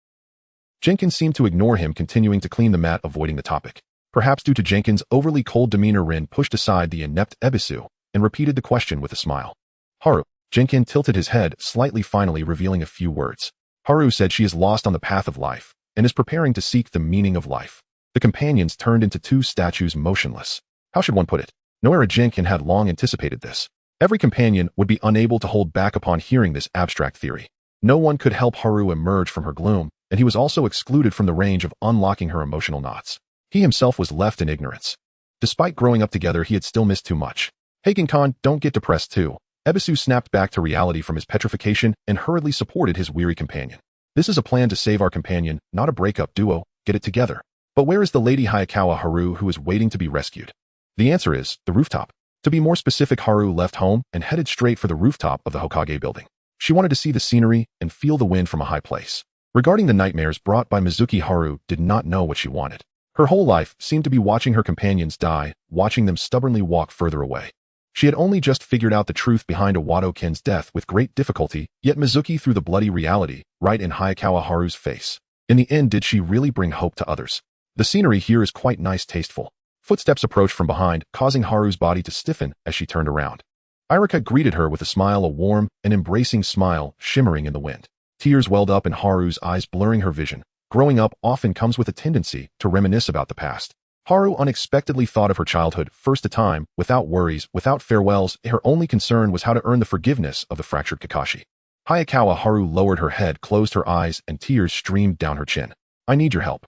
Jenkins seemed to ignore him, continuing to clean the mat, avoiding the topic. Perhaps due to Jenkins' overly cold demeanor, Rin pushed aside the inept Ebisu and repeated the question with a smile. Haru. Jenkins tilted his head slightly, finally revealing a few words. Haru said she is lost on the path of life and is preparing to seek the meaning of life. The companions turned into two statues, motionless. How should one put it? Nara Jenkins had long anticipated this. Every companion would be unable to hold back upon hearing this abstract theory. No one could help Haru emerge from her gloom, and he was also excluded from the range of unlocking her emotional knots. He himself was left in ignorance. Despite growing up together, he had still missed too much. Hagen-kan, don't get depressed too. Ebisu snapped back to reality from his petrification and hurriedly supported his weary companion. This is a plan to save our companion, not a breakup duo. Get it together. But where is the lady Hayakawa Haru who is waiting to be rescued? The answer is the rooftop. To be more specific, Haru left home and headed straight for the rooftop of the Hokage building. She wanted to see the scenery and feel the wind from a high place. Regarding the nightmares brought by Mizuki, Haru did not know what she wanted. Her whole life seemed to be watching her companions die, watching them stubbornly walk further away. She had only just figured out the truth behind Wado-ken's death with great difficulty, yet Mizuki threw the bloody reality right in Hayakawa Haru's face. In the end, did she really bring hope to others? The scenery here is quite nice, tasteful. Footsteps approached from behind, causing Haru's body to stiffen as she turned around. Irika greeted her with a smile, a warm and embracing smile shimmering in the wind. Tears welled up in Haru's eyes, blurring her vision. Growing up often comes with a tendency to reminisce about the past. Haru unexpectedly thought of her childhood, first a time, without worries, without farewells. Her only concern was how to earn the forgiveness of the fractured Kakashi. Hayakawa Haru lowered her head, closed her eyes, and tears streamed down her chin. I need your help.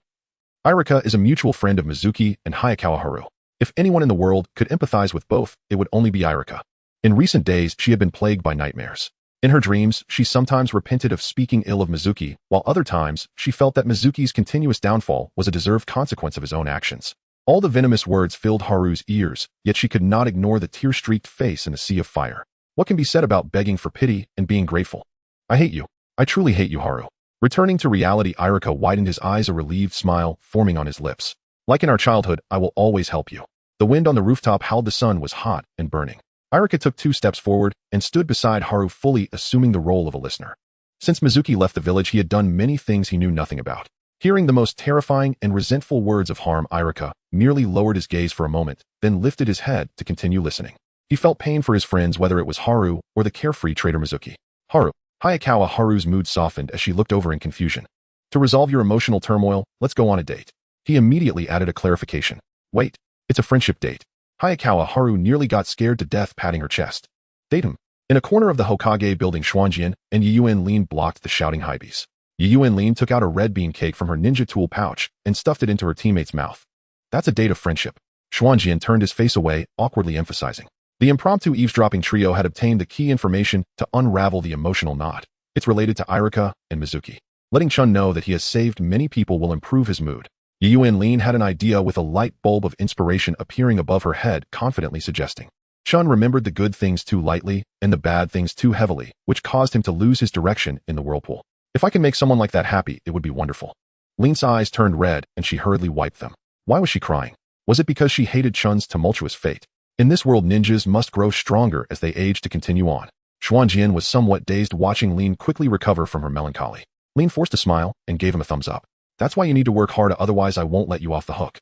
Irika is a mutual friend of Mizuki and Hayakawa Haru. If anyone in the world could empathize with both, it would only be Irika. In recent days, she had been plagued by nightmares. In her dreams, she sometimes repented of speaking ill of Mizuki, while other times, she felt that Mizuki's continuous downfall was a deserved consequence of his own actions. All the venomous words filled Haru's ears, yet she could not ignore the tear-streaked face in the sea of fire. What can be said about begging for pity and being grateful? I hate you. I truly hate you, Haru. Returning to reality, Irika widened his eyes, a relieved smile forming on his lips. Like in our childhood, I will always help you. The wind on the rooftop howled. The sun was hot and burning. Irika took 2 steps forward and stood beside Haru, fully assuming the role of a listener. Since Mizuki left the village, he had done many things he knew nothing about. Hearing the most terrifying and resentful words of harm, Irika merely lowered his gaze for a moment, then lifted his head to continue listening. He felt pain for his friends, whether it was Haru or the carefree trader Mizuki. Haru. Hayakawa Haru's mood softened as she looked over in confusion. To resolve your emotional turmoil, let's go on a date. He immediately added a clarification. Wait, it's a friendship date. Hayakawa Haru nearly got scared to death, patting her chest. Date him. In a corner of the Hokage building, Xuanjian and Yuen Lin blocked the shouting hybees. Yuen Lin took out a red bean cake from her ninja tool pouch and stuffed it into her teammate's mouth. That's a date of friendship. Xuanjian turned his face away, awkwardly emphasizing. The impromptu eavesdropping trio had obtained the key information to unravel the emotional knot. It's related to Irika and Mizuki. Letting Chun know that he has saved many people will improve his mood. Yuen Lin had an idea, with a light bulb of inspiration appearing above her head, confidently suggesting. Chun remembered the good things too lightly and the bad things too heavily, which caused him to lose his direction in the whirlpool. If I can make someone like that happy, it would be wonderful. Lin's eyes turned red and she hurriedly wiped them. Why was she crying? Was it because she hated Chun's tumultuous fate? In this world, ninjas must grow stronger as they age to continue on. Xuanjian was somewhat dazed, watching Lin quickly recover from her melancholy. Lin forced a smile and gave him a thumbs up. That's why you need to work hard, otherwise I won't let you off the hook.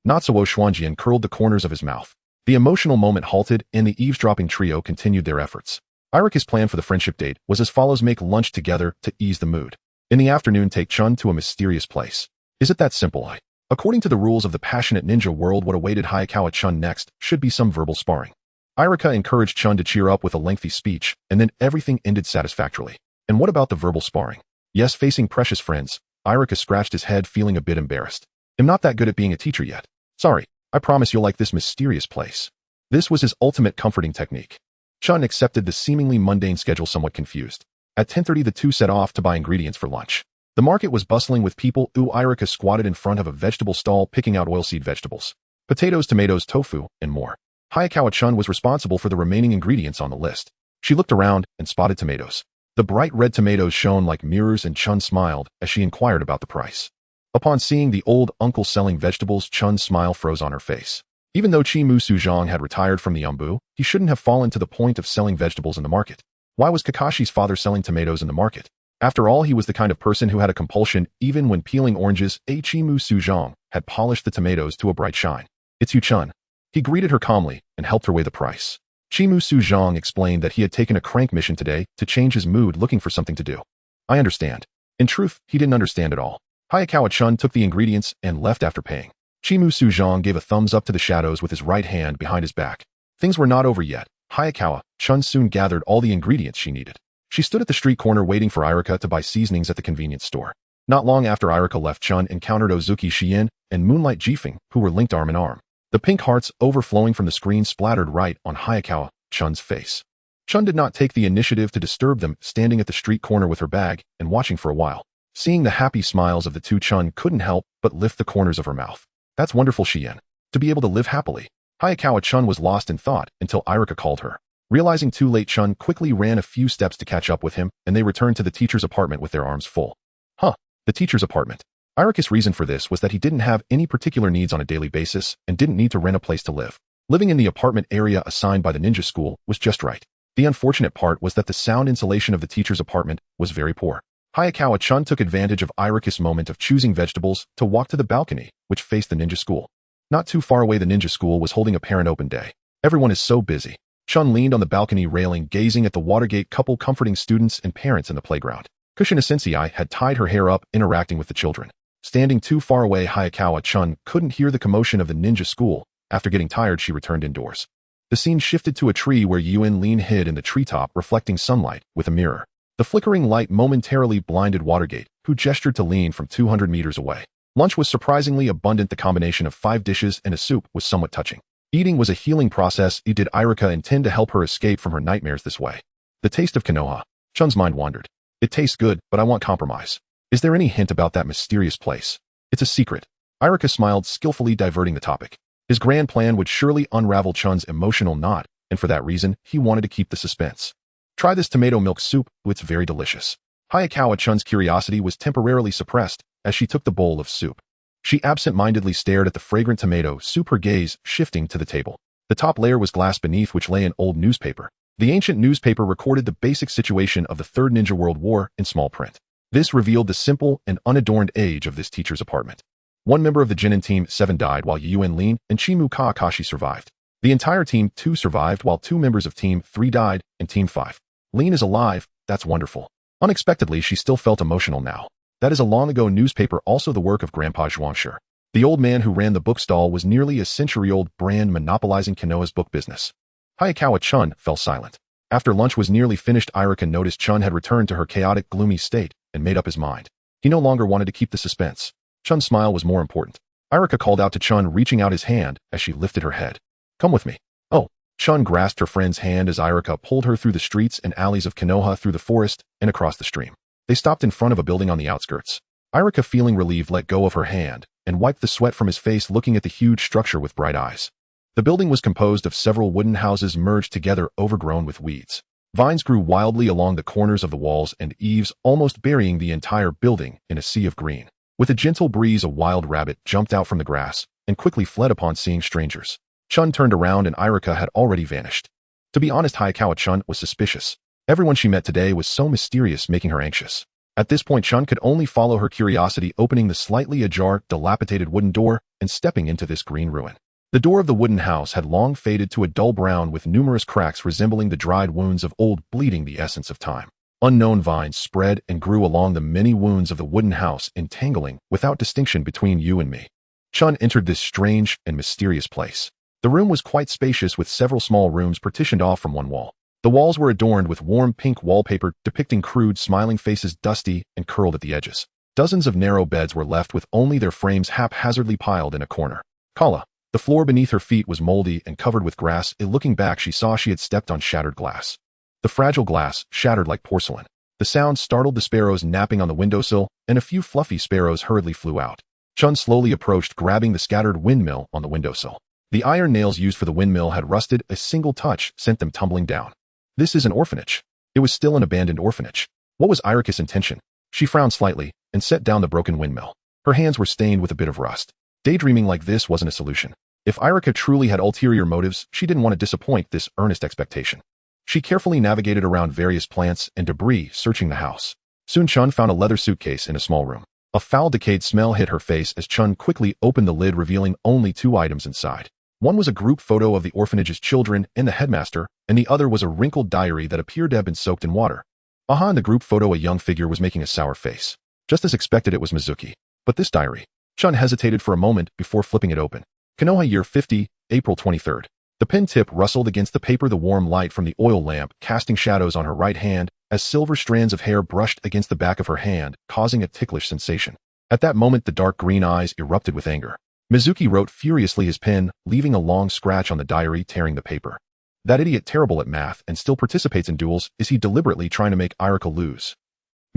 Not so. Xuanjian curled the corners of his mouth. The emotional moment halted and the eavesdropping trio continued their efforts. Irika's plan for the friendship date was as follows: make lunch together to ease the mood. In the afternoon, take Chun to a mysterious place. Is it that simple? According to the rules of the passionate ninja world, what awaited Hayakawa Chun next should be some verbal sparring. Irika encouraged Chun to cheer up with a lengthy speech, and then everything ended satisfactorily. And what about the verbal sparring? Yes, facing precious friends, Irika scratched his head, feeling a bit embarrassed. I'm not that good at being a teacher yet. Sorry, I promise you'll like this mysterious place. This was his ultimate comforting technique. Chun accepted the seemingly mundane schedule, somewhat confused. At 10:30, the two set off to buy ingredients for lunch. The market was bustling with people. Irika squatted in front of a vegetable stall, picking out oilseed vegetables, potatoes, tomatoes, tofu, and more. Hayakawa Chun was responsible for the remaining ingredients on the list. She looked around and spotted tomatoes. The bright red tomatoes shone like mirrors, and Chun smiled as she inquired about the price. Upon seeing the old uncle selling vegetables, Chun's smile froze on her face. Even though Chi Mu Suzhong had retired from the Yambu, he shouldn't have fallen to the point of selling vegetables in the market. Why was Kakashi's father selling tomatoes in the market? After all, he was the kind of person who had a compulsion even when peeling oranges. Ichimu Suzhong had polished the tomatoes to a bright shine. It's Yu-chun. He greeted her calmly and helped her weigh the price. Chimu Suzhong explained that he had taken a crank mission today to change his mood, looking for something to do. I understand. In truth, he didn't understand at all. Hayakawa-chun took the ingredients and left after paying. Chimu Suzhong gave a thumbs up to the shadows with his right hand behind his back. Things were not over yet. Hayakawa-chun soon gathered all the ingredients she needed. She stood at the street corner waiting for Irika to buy seasonings at the convenience store. Not long after Irika left, Chun encountered Ozuki Shien and Moonlight Jifeng, who were linked arm in arm. The pink hearts overflowing from the screen splattered right on Hayakawa-chun's face. Chun did not take the initiative to disturb them, standing at the street corner with her bag and watching for a while. Seeing the happy smiles of the two, Chun couldn't help but lift the corners of her mouth. That's wonderful, Shien. To be able to live happily. Hayakawa-chun was lost in thought until Irika called her. Realizing too late, Chun quickly ran a few steps to catch up with him, and they returned to the teacher's apartment with their arms full. The teacher's apartment. Irika's reason for this was that he didn't have any particular needs on a daily basis and didn't need to rent a place to live. Living in the apartment area assigned by the ninja school was just right. The unfortunate part was that the sound insulation of the teacher's apartment was very poor. Hayakawa-chun took advantage of Irika's moment of choosing vegetables to walk to the balcony, which faced the ninja school. Not too far away, the ninja school was holding a parent open day. Everyone is so busy. Chun leaned on the balcony railing, gazing at the Watergate couple comforting students and parents in the playground. Kushina Sensei had tied her hair up, interacting with the children. Standing too far away, Hayakawa-chun couldn't hear the commotion of the ninja school. After getting tired, she returned indoors. The scene shifted to a tree where Yuen Lin hid in the treetop, reflecting sunlight with a mirror. The flickering light momentarily blinded Watergate, who gestured to Lin from 200 meters away. Lunch was surprisingly abundant. The combination of 5 dishes and a soup was somewhat touching. Eating was a healing process. Did Irika intend to help her escape from her nightmares this way? The taste of Konoha. Chun's mind wandered. It tastes good, but I want compromise. Is there any hint about that mysterious place? It's a secret. Irika smiled, skillfully diverting the topic. His grand plan would surely unravel Chun's emotional knot, and for that reason, he wanted to keep the suspense. Try this tomato milk soup. It's very delicious. Hayakawa-chun's curiosity was temporarily suppressed as she took the bowl of soup. She absent-mindedly stared at the fragrant tomato soup, her gaze shifting to the table. The top layer was glass, beneath which lay an old newspaper. The ancient newspaper recorded the basic situation of the Third Ninja World War in small print. This revealed the simple and unadorned age of this teacher's apartment. One member of the Jinin Team 7 died, while Yuen Lin and Chimu Kakashi survived. The entire Team 2 survived, while 2 members of Team 3 died, and Team 5. Lin is alive. That's wonderful. Unexpectedly, she still felt emotional now. That is a long-ago newspaper, also the work of Grandpa Zhuangshi. The old man who ran the bookstall was nearly a century-old brand, monopolizing Konoha's book business. Hayakawa-chun fell silent. After lunch was nearly finished, Irika noticed Chun had returned to her chaotic, gloomy state and made up his mind. He no longer wanted to keep the suspense. Chun's smile was more important. Irika called out to Chun, reaching out his hand as she lifted her head. Come with me. Oh. Chun grasped her friend's hand as Irika pulled her through the streets and alleys of Konoha, through the forest, and across the stream. They stopped in front of a building on the outskirts. Irika, feeling relieved, let go of her hand and wiped the sweat from his face, looking at the huge structure with bright eyes. The building was composed of several wooden houses merged together, overgrown with weeds. Vines grew wildly along the corners of the walls and eaves, almost burying the entire building in a sea of green. With a gentle breeze, a wild rabbit jumped out from the grass and quickly fled upon seeing strangers. Chun turned around and Irika had already vanished. To be honest, Hayakawa-chun was suspicious. Everyone she met today was so mysterious, making her anxious. At this point, Chun could only follow her curiosity, opening the slightly ajar, dilapidated wooden door and stepping into this green ruin. The door of the wooden house had long faded to a dull brown, with numerous cracks resembling the dried wounds of old bleeding, the essence of time. Unknown vines spread and grew along the many wounds of the wooden house, entangling without distinction between you and me. Chun entered this strange and mysterious place. The room was quite spacious, with several small rooms partitioned off from one wall. The walls were adorned with warm pink wallpaper depicting crude, smiling faces, dusty and curled at the edges. Dozens of narrow beds were left with only their frames haphazardly piled in a corner. Kala. The floor beneath her feet was moldy and covered with grass. Looking back, she saw she had stepped on shattered glass. The fragile glass shattered like porcelain. The sound startled the sparrows napping on the windowsill, and a few fluffy sparrows hurriedly flew out. Chun slowly approached, grabbing the scattered windmill on the windowsill. The iron nails used for the windmill had rusted. A single touch sent them tumbling down. This is an orphanage. It was still an abandoned orphanage. What was Irika's intention? She frowned slightly and set down the broken windmill. Her hands were stained with a bit of rust. Daydreaming like this wasn't a solution. If Irika truly had ulterior motives, she didn't want to disappoint this earnest expectation. She carefully navigated around various plants and debris, searching the house. Soon Chun found a leather suitcase in a small room. A foul, decayed smell hit her face as Chun quickly opened the lid, revealing only 2 items inside. One was a group photo of the orphanage's children and the headmaster, and the other was a wrinkled diary that appeared to have been soaked in water. Behind the group photo, a young figure was making a sour face. Just as expected, it was Mizuki. But this diary? Chun hesitated for a moment before flipping it open. Konoha Year 50, April 23rd. The pen tip rustled against the paper, the warm light from the oil lamp casting shadows on her right hand as silver strands of hair brushed against the back of her hand, causing a ticklish sensation. At that moment, the dark green eyes erupted with anger. Mizuki wrote furiously, his pen leaving a long scratch on the diary, tearing the paper. That idiot, terrible at math and still participates in duels. Is he deliberately trying to make Irika lose?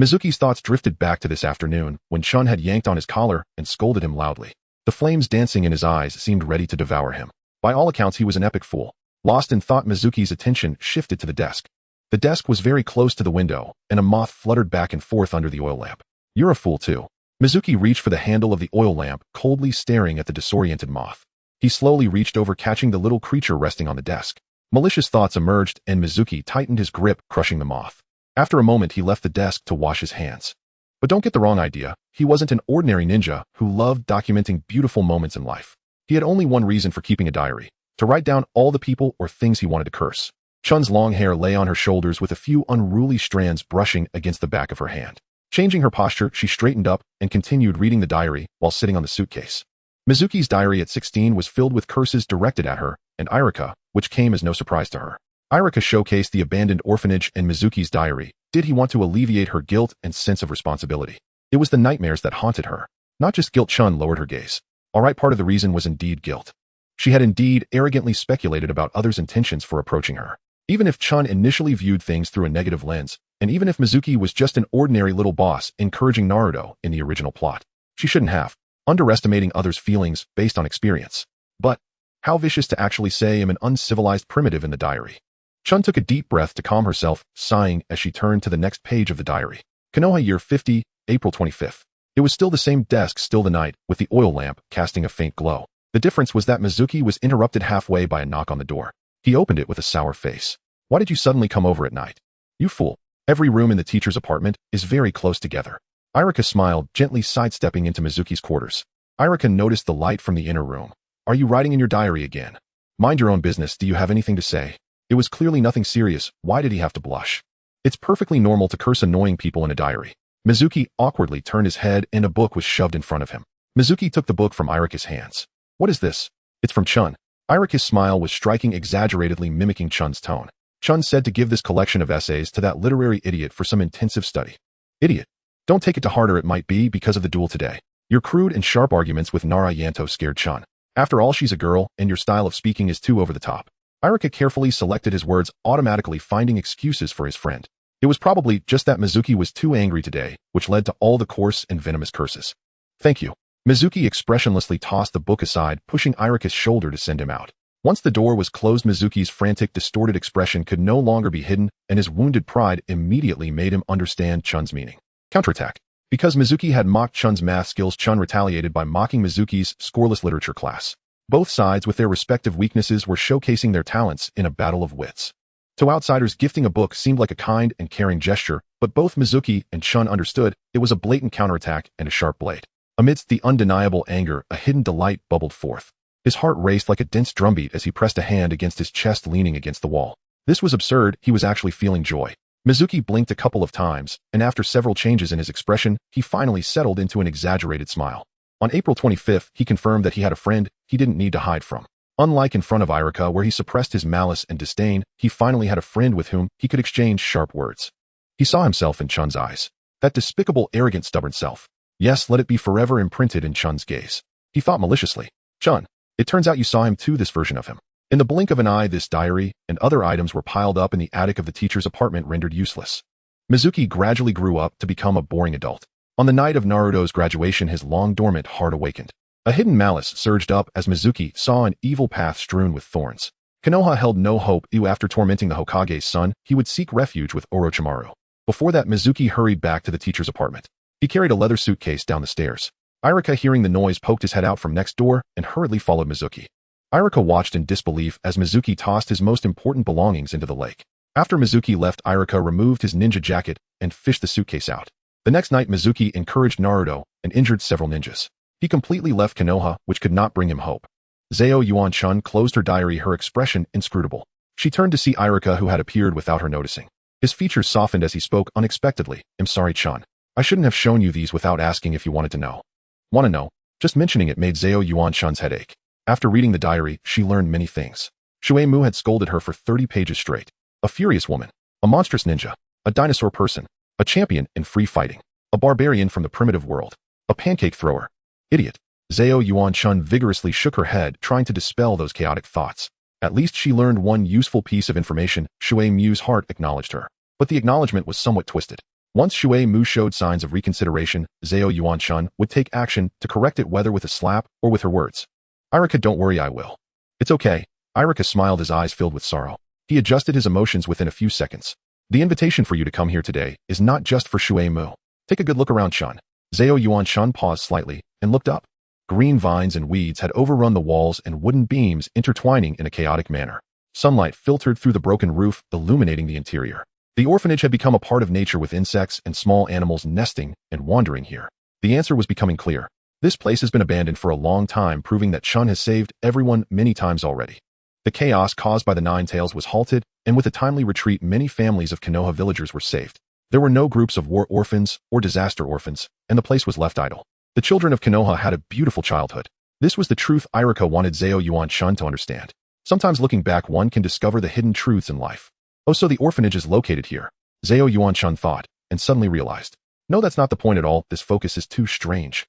Mizuki's thoughts drifted back to this afternoon when Chun had yanked on his collar and scolded him loudly. The flames dancing in his eyes seemed ready to devour him. By all accounts, he was an epic fool. Lost in thought, Mizuki's attention shifted to the desk. The desk was very close to the window, and a moth fluttered back and forth under the oil lamp. You're a fool too. Mizuki reached for the handle of the oil lamp, coldly staring at the disoriented moth. He slowly reached over, catching the little creature resting on the desk. Malicious thoughts emerged, and Mizuki tightened his grip, crushing the moth. After a moment, he left the desk to wash his hands. But don't get the wrong idea, he wasn't an ordinary ninja who loved documenting beautiful moments in life. He had only one reason for keeping a diary: to write down all the people or things he wanted to curse. Chun's long hair lay on her shoulders with a few unruly strands brushing against the back of her hand. Changing her posture, she straightened up and continued reading the diary while sitting on the suitcase. Mizuki's diary at 16 was filled with curses directed at her and Irika, which came as no surprise to her. Irika showcased the abandoned orphanage in Mizuki's diary. Did he want to alleviate her guilt and sense of responsibility? It was the nightmares that haunted her. Not just guilt. Chun lowered her gaze. Alright, part of the reason was indeed guilt. She had indeed arrogantly speculated about others' intentions for approaching her. Even if Chun initially viewed things through a negative lens, and even if Mizuki was just an ordinary little boss encouraging Naruto in the original plot, she shouldn't have, underestimating others' feelings based on experience. But how vicious to actually say I'm an uncivilized primitive in the diary. Chun took a deep breath to calm herself, sighing as she turned to the next page of the diary. Konoha Year 50, April 25th. It was still the same desk, still the night, with the oil lamp casting a faint glow. The difference was that Mizuki was interrupted halfway by a knock on the door. He opened it with a sour face. Why did you suddenly come over at night? You fool. Every room in the teacher's apartment is very close together. Irika smiled, gently sidestepping into Mizuki's quarters. Irika noticed the light from the inner room. Are you writing in your diary again? Mind your own business. Do you have anything to say? It was clearly nothing serious. Why did he have to blush? It's perfectly normal to curse annoying people in a diary. Mizuki awkwardly turned his head and a book was shoved in front of him. Mizuki took the book from Irika's hands. What is this? It's from Chun. Irika's smile was striking, exaggeratedly mimicking Chun's tone. Chun said to give this collection of essays to that literary idiot for some intensive study. Idiot. Don't take it to heart, or it might be because of the duel today. Your crude and sharp arguments with Nara Yanto scared Chun. After all, she's a girl, and your style of speaking is too over the top. Irika carefully selected his words, automatically finding excuses for his friend. It was probably just that Mizuki was too angry today, which led to all the coarse and venomous curses. Thank you. Mizuki expressionlessly tossed the book aside, pushing Irika's shoulder to send him out. Once the door was closed, Mizuki's frantic, distorted expression could no longer be hidden, and his wounded pride immediately made him understand Chun's meaning. Counterattack. Because Mizuki had mocked Chun's math skills, Chun retaliated by mocking Mizuki's scoreless literature class. Both sides, with their respective weaknesses, were showcasing their talents in a battle of wits. To outsiders, gifting a book seemed like a kind and caring gesture, but both Mizuki and Chun understood it was a blatant counterattack and a sharp blade. Amidst the undeniable anger, a hidden delight bubbled forth. His heart raced like a dense drumbeat as he pressed a hand against his chest, leaning against the wall. This was absurd. He was actually feeling joy. Mizuki blinked a couple of times, and after several changes in his expression, he finally settled into an exaggerated smile. On April 25th, he confirmed that he had a friend he didn't need to hide from. Unlike in front of Irika, where he suppressed his malice and disdain, he finally had a friend with whom he could exchange sharp words. He saw himself in Chun's eyes. That despicable, arrogant, stubborn self. Yes, let it be forever imprinted in Chun's gaze. He thought maliciously. Chun, it turns out you saw him too, this version of him. In the blink of an eye, this diary and other items were piled up in the attic of the teacher's apartment, rendered useless. Mizuki gradually grew up to become a boring adult. On the night of Naruto's graduation, his long-dormant heart awakened. A hidden malice surged up as Mizuki saw an evil path strewn with thorns. Konoha held no hope. After tormenting the Hokage's son, he would seek refuge with Orochimaru. Before that, Mizuki hurried back to the teacher's apartment. He carried a leather suitcase down the stairs. Irika, hearing the noise, poked his head out from next door and hurriedly followed Mizuki. Irika watched in disbelief as Mizuki tossed his most important belongings into the lake. After Mizuki left, Irika removed his ninja jacket and fished the suitcase out. The next night, Mizuki encouraged Naruto and injured several ninjas. He completely left Konoha, which could not bring him hope. Zao Yuan-chun closed her diary, her expression inscrutable. She turned to see Irika, who had appeared without her noticing. His features softened as he spoke unexpectedly. "I'm sorry, Chun. I shouldn't have shown you these without asking if you wanted to know." "Want to know?" Just mentioning it made Zao Yuan-chun's head ache. After reading the diary, she learned many things. Shuei-mu had scolded her for 30 pages straight. A furious woman. A monstrous ninja. A dinosaur person. A champion in free fighting. A barbarian from the primitive world. A pancake thrower. Idiot. Zao Yuan-chun vigorously shook her head, trying to dispel those chaotic thoughts. At least she learned one useful piece of information. Shuei-mu's heart acknowledged her. But the acknowledgement was somewhat twisted. Once Shuei-mu showed signs of reconsideration, Zao Yuan-chun would take action to correct it, whether with a slap or with her words. "Irika, don't worry, I will." "It's okay." Irika smiled, his eyes filled with sorrow. He adjusted his emotions within a few seconds. "The invitation for you to come here today is not just for Shuei-mu. Take a good look around, Chun." Zao Yuan-chun paused slightly and looked up. Green vines and weeds had overrun the walls and wooden beams intertwining in a chaotic manner. Sunlight filtered through the broken roof, illuminating the interior. The orphanage had become a part of nature, with insects and small animals nesting and wandering here. The answer was becoming clear. This place has been abandoned for a long time, proving that Chun has saved everyone many times already. The chaos caused by the Nine Tails was halted, and with a timely retreat, many families of Konoha villagers were saved. There were no groups of war orphans or disaster orphans, and the place was left idle. The children of Konoha had a beautiful childhood. This was the truth Irika wanted Zao Yuan-chun to understand. Sometimes looking back, one can discover the hidden truths in life. Oh, so the orphanage is located here, Zao Yuan-chun thought, and suddenly realized. No, that's not the point at all. This focus is too strange.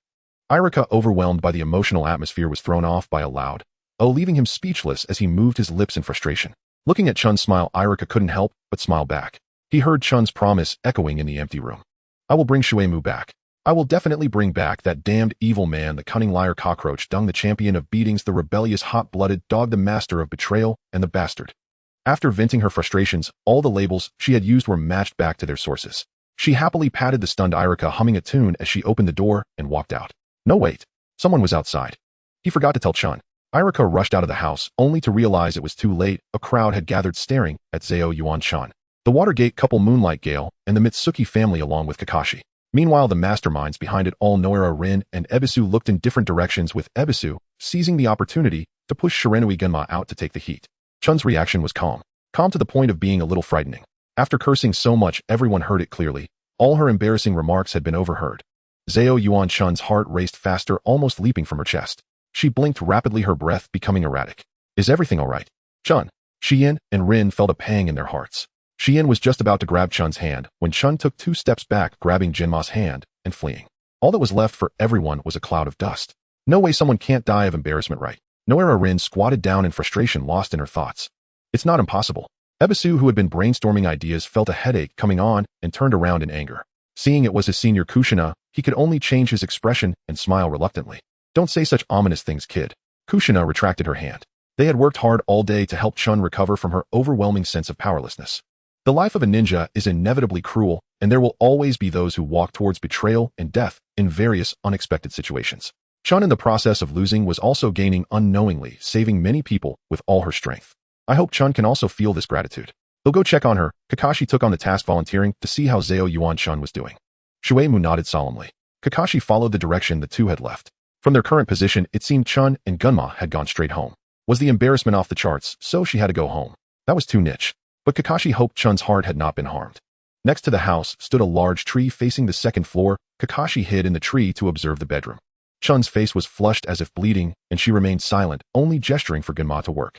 Irika, overwhelmed by the emotional atmosphere, was thrown off by a loud "oh," leaving him speechless as he moved his lips in frustration. Looking at Chun's smile, Irika couldn't help but smile back. He heard Chun's promise echoing in the empty room. "I will bring Shuei-mu back. I will definitely bring back that damned evil man, the cunning liar cockroach dung, the champion of beatings, the rebellious hot-blooded dog, the master of betrayal, and the bastard." After venting her frustrations, all the labels she had used were matched back to their sources. She happily patted the stunned Irika, humming a tune as she opened the door and walked out. No, wait. Someone was outside. He forgot to tell Chun. Irika rushed out of the house, only to realize it was too late. A crowd had gathered staring at Zao Yuan-chun, the Watergate couple, Moonlight Gale, and the Mitsuki family, along with Kakashi. Meanwhile, the masterminds behind it all, Noara, Rin, and Ebisu, looked in different directions, with Ebisu seizing the opportunity to push Shiranui Gunma out to take the heat. Chun's reaction was calm to the point of being a little frightening. After cursing so much everyone heard it clearly, all her embarrassing remarks had been overheard. Zao Yuan-chun's heart raced faster, almost leaping from her chest. She blinked rapidly, her breath becoming erratic. "Is everything all right, Chun?" Xian and Rin felt a pang in their hearts. Xian was just about to grab Chun's hand when Chun took 2 steps back, grabbing Jinma's hand and fleeing. All that was left for everyone was a cloud of dust. No way, someone can't die of embarrassment, right? Noara Rin squatted down in frustration, lost in her thoughts. It's not impossible. Ebisu, who had been brainstorming ideas, felt a headache coming on and turned around in anger. Seeing it was his senior Kushina, he could only change his expression and smile reluctantly. "Don't say such ominous things, kid." Kushina retracted her hand. They had worked hard all day to help Chun recover from her overwhelming sense of powerlessness. The life of a ninja is inevitably cruel, and there will always be those who walk towards betrayal and death in various unexpected situations. Chun, in the process of losing, was also gaining unknowingly, saving many people with all her strength. I hope Chun can also feel this gratitude. They'll go check on her. Kakashi took on the task, volunteering to see how Zao Yuan-chun was doing. Shuei-mu nodded solemnly. Kakashi followed the direction the two had left. From their current position, it seemed Chun and Gunma had gone straight home. Was the embarrassment off the charts, so she had to go home? That was too niche. But Kakashi hoped Chun's heart had not been harmed. Next to the house stood a large tree facing the second floor. Kakashi hid in the tree to observe the bedroom. Chun's face was flushed as if bleeding, and she remained silent, only gesturing for Gunma to work.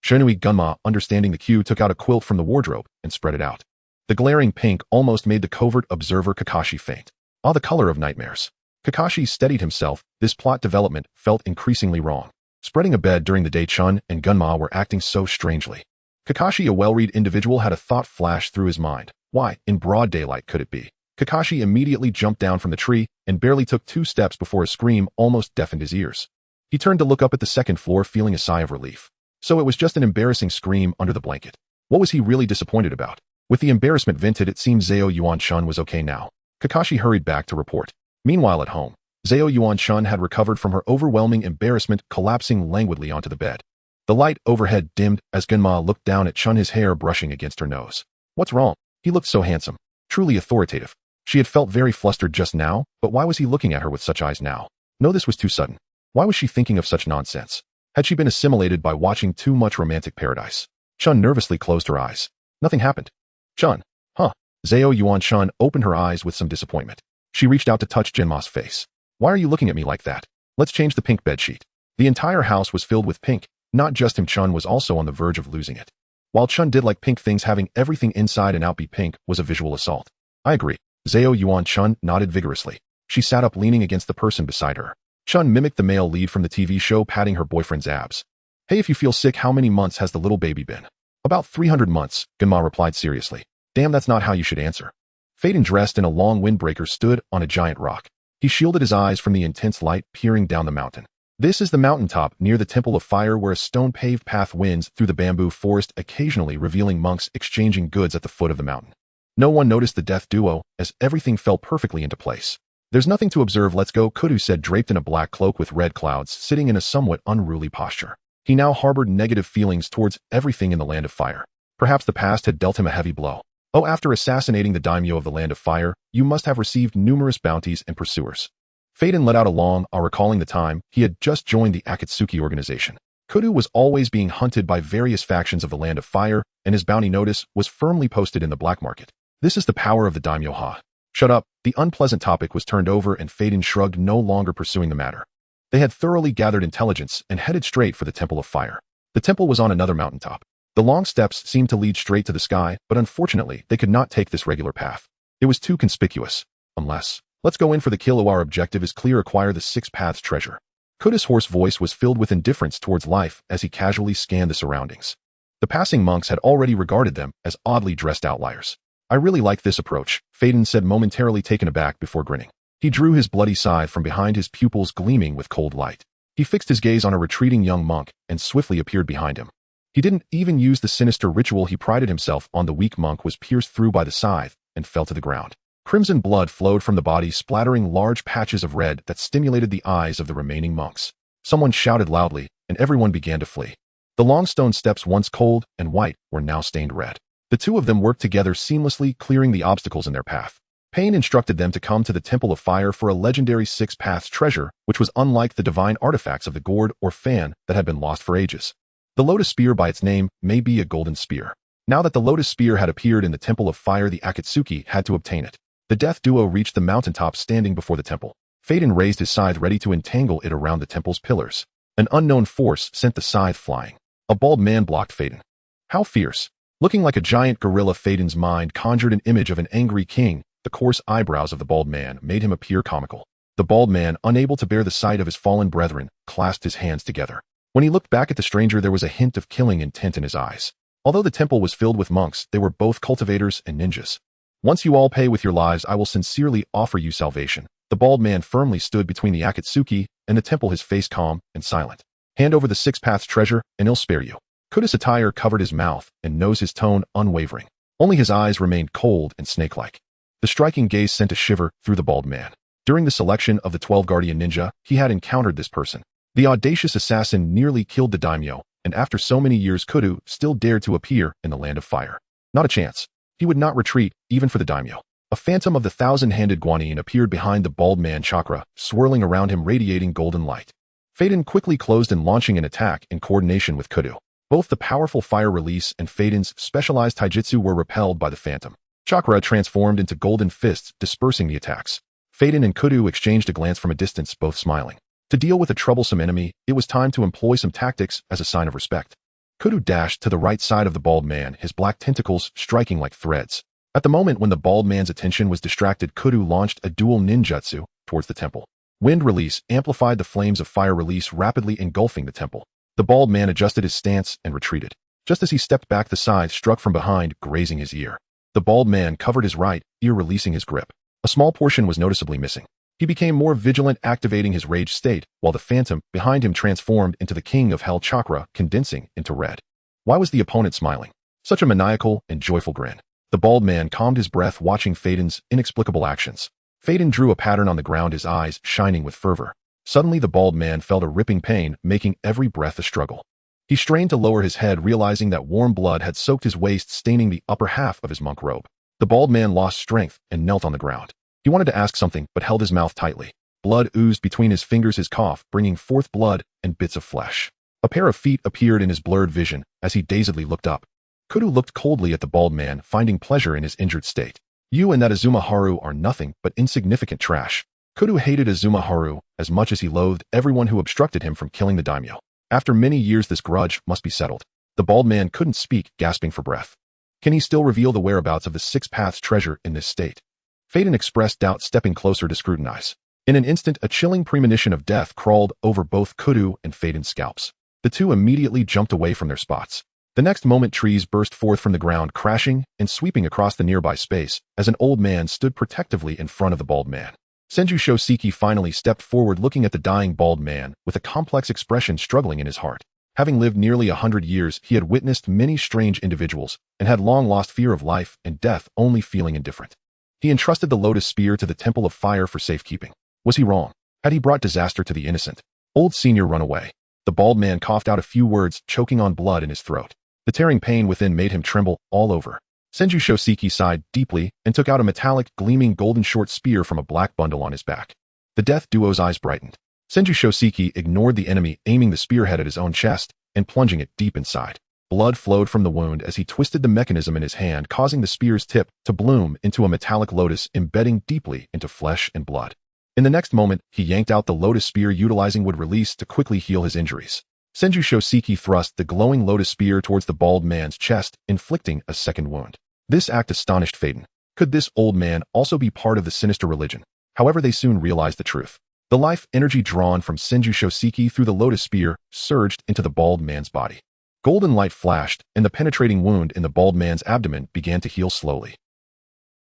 Shiranui Gunma, understanding the cue, took out a quilt from the wardrobe and spread it out. The glaring pink almost made the covert observer Kakashi faint. Ah, the color of nightmares. Kakashi steadied himself. This plot development felt increasingly wrong. Spreading a bed during the day, Chun and Gunma were acting so strangely. Kakashi, a well-read individual, had a thought flash through his mind. Why, in broad daylight, could it be? Kakashi immediately jumped down from the tree and barely took 2 steps before a scream almost deafened his ears. He turned to look up at the second floor, feeling a sigh of relief. So it was just an embarrassing scream under the blanket. What was he really disappointed about? With the embarrassment vented, it seemed Zao Yuan-chun was okay now. Kakashi hurried back to report. Meanwhile, at home, Zao Yuan-chun had recovered from her overwhelming embarrassment, collapsing languidly onto the bed. The light overhead dimmed as Gunma looked down at Chun, his hair brushing against her nose. What's wrong? He looked so handsome, truly authoritative. She had felt very flustered just now, but why was he looking at her with such eyes now? No, this was too sudden. Why was she thinking of such nonsense? Had she been assimilated by watching too much romantic paradise? Chun nervously closed her eyes. Nothing happened. Chun. Huh. Zhao Yuan Chun opened her eyes with some disappointment. She reached out to touch Jinma's face. Why are you looking at me like that? Let's change the pink bedsheet. The entire house was filled with pink. Not just him, Chun was also on the verge of losing it. While Chun did like pink things, having everything inside and out be pink was a visual assault. I agree. Zhao Yuan Chun nodded vigorously. She sat up, leaning against the person beside her. Chun mimicked the male lead from the TV show, patting her boyfriend's abs. Hey, if you feel sick, how many months has the little baby been? About 300 months, Gunma replied seriously. Damn, that's not how you should answer. Phaeton, dressed in a long windbreaker, stood on a giant rock. He shielded his eyes from the intense light peering down the mountain. This is the mountaintop near the Temple of Fire, where a stone-paved path winds through the bamboo forest, occasionally revealing monks exchanging goods at the foot of the mountain. No one noticed the death duo, as everything fell perfectly into place. There's nothing to observe, let's go, Kudu said, draped in a black cloak with red clouds, sitting in a somewhat unruly posture. He now harbored negative feelings towards everything in the Land of Fire. Perhaps the past had dealt him a heavy blow. Oh, after assassinating the daimyo of the Land of Fire, you must have received numerous bounties and pursuers. Phaeton let out a long ah, recalling the time he had just joined the Akatsuki organization. Kudu was always being hunted by various factions of the Land of Fire, and his bounty notice was firmly posted in the black market. This is the power of the daimyo ha. Shut up. The unpleasant topic was turned over and Phaeton shrugged, no longer pursuing the matter. They had thoroughly gathered intelligence and headed straight for the Temple of Fire. The temple was on another mountaintop. The long steps seemed to lead straight to the sky, but unfortunately, they could not take this regular path. It was too conspicuous. Unless, let's go in for the kill. Our objective is clear, acquire the 6 paths treasure. Kuda's hoarse voice was filled with indifference towards life as he casually scanned the surroundings. The passing monks had already regarded them as oddly dressed outliers. I really like this approach, Phaeton said, momentarily taken aback before grinning. He drew his bloody scythe from behind, his pupils gleaming with cold light. He fixed his gaze on a retreating young monk and swiftly appeared behind him. He didn't even use the sinister ritual he prided himself on. The weak monk was pierced through by the scythe and fell to the ground. Crimson blood flowed from the body, splattering large patches of red that stimulated the eyes of the remaining monks. Someone shouted loudly, and everyone began to flee. The long stone steps, once cold and white, were now stained red. The two of them worked together seamlessly, clearing the obstacles in their path. Pain instructed them to come to the Temple of Fire for a legendary 6 paths treasure, which was unlike the divine artifacts of the gourd or fan that had been lost for ages. The lotus spear, by its name, may be a golden spear. Now that the lotus spear had appeared in the Temple of Fire, the Akatsuki had to obtain it. The death duo reached the mountaintop, standing before the temple. Phaeton raised his scythe, ready to entangle it around the temple's pillars. An unknown force sent the scythe flying. A bald man blocked Phaeton. How fierce! Looking like a giant gorilla, Phaeton's mind conjured an image of an angry king. The coarse eyebrows of the bald man made him appear comical. The bald man, unable to bear the sight of his fallen brethren, clasped his hands together. When he looked back at the stranger, there was a hint of killing intent in his eyes. Although the temple was filled with monks, they were both cultivators and ninjas. Once you all pay with your lives, I will sincerely offer you salvation. The bald man firmly stood between the Akatsuki and the temple, his face calm and silent. Hand over the 6 paths treasure, and he'll spare you. Kuda's attire covered his mouth and nose, his tone unwavering. Only his eyes remained cold and snake-like. The striking gaze sent a shiver through the bald man. During the selection of the 12 guardian ninja, he had encountered this person. The audacious assassin nearly killed the daimyo, and after so many years, Kudu still dared to appear in the Land of Fire. Not a chance. He would not retreat, even for the daimyo. A phantom of the 1,000-handed guanyin appeared behind the bald man, chakra swirling around him, radiating golden light. Phaeton quickly closed in, launching an attack in coordination with Kudu. Both the powerful fire release and Phaeton's specialized taijutsu were repelled by the phantom. Chakra transformed into golden fists, dispersing the attacks. Phaeton and Kudu exchanged a glance from a distance, both smiling. To deal with a troublesome enemy, it was time to employ some tactics as a sign of respect. Kudu dashed to the right side of the bald man, his black tentacles striking like threads. At the moment when the bald man's attention was distracted, Kudu launched a dual ninjutsu towards the temple. Wind release amplified the flames of fire release, rapidly engulfing the temple. The bald man adjusted his stance and retreated. Just as he stepped back, the scythe struck from behind, grazing his ear. The bald man covered his right ear, releasing his grip. A small portion was noticeably missing. He became more vigilant, activating his rage state, while the phantom behind him transformed into the king of hell, chakra condensing into red. Why was the opponent smiling? Such a maniacal and joyful grin. The bald man calmed his breath, watching Phaeton's inexplicable actions. Phaeton drew a pattern on the ground, his eyes shining with fervor. Suddenly the bald man felt a ripping pain, making every breath a struggle. He strained to lower his head, realizing that warm blood had soaked his waist, staining the upper half of his monk robe. The bald man lost strength and knelt on the ground. He wanted to ask something, but held his mouth tightly. Blood oozed between his fingers, his cough bringing forth blood and bits of flesh. A pair of feet appeared in his blurred vision as he dazedly looked up. Kudu looked coldly at the bald man, finding pleasure in his injured state. You and that Hayazono Haru are nothing but insignificant trash. Kudu hated Hayazono Haru as much as he loathed everyone who obstructed him from killing the daimyo. After many years, this grudge must be settled. The bald man couldn't speak, gasping for breath. Can he still reveal the whereabouts of the Six Paths treasure in this state? Phaeton expressed doubt, stepping closer to scrutinize. In an instant, a chilling premonition of death crawled over both Kudu and Phaeton's scalps. The two immediately jumped away from their spots. The next moment, trees burst forth from the ground, crashing and sweeping across the nearby space as an old man stood protectively in front of the bald man. Senju Shoseki finally stepped forward, looking at the dying bald man with a complex expression struggling in his heart. Having lived nearly 100 years, he had witnessed many strange individuals and had long lost fear of life and death, only feeling indifferent. He entrusted the lotus spear to the Temple of Fire for safekeeping. Was he wrong? Had he brought disaster to the innocent? Old Senior, run away. The bald man coughed out a few words, choking on blood in his throat. The tearing pain within made him tremble all over. Senju Shoseki sighed deeply and took out a metallic, gleaming golden short spear from a black bundle on his back. The death duo's eyes brightened. Senju Shoseki ignored the enemy, aiming the spearhead at his own chest and plunging it deep inside. Blood flowed from the wound as he twisted the mechanism in his hand, causing the spear's tip to bloom into a metallic lotus, embedding deeply into flesh and blood. In the next moment, he yanked out the lotus spear, utilizing wood release to quickly heal his injuries. Senju Shoseki thrust the glowing lotus spear towards the bald man's chest, inflicting a second wound. This act astonished Phaeton. Could this old man also be part of the sinister religion? However, they soon realized the truth. The life energy drawn from Senju Shoseki through the lotus spear surged into the bald man's body. Golden light flashed, and the penetrating wound in the bald man's abdomen began to heal slowly.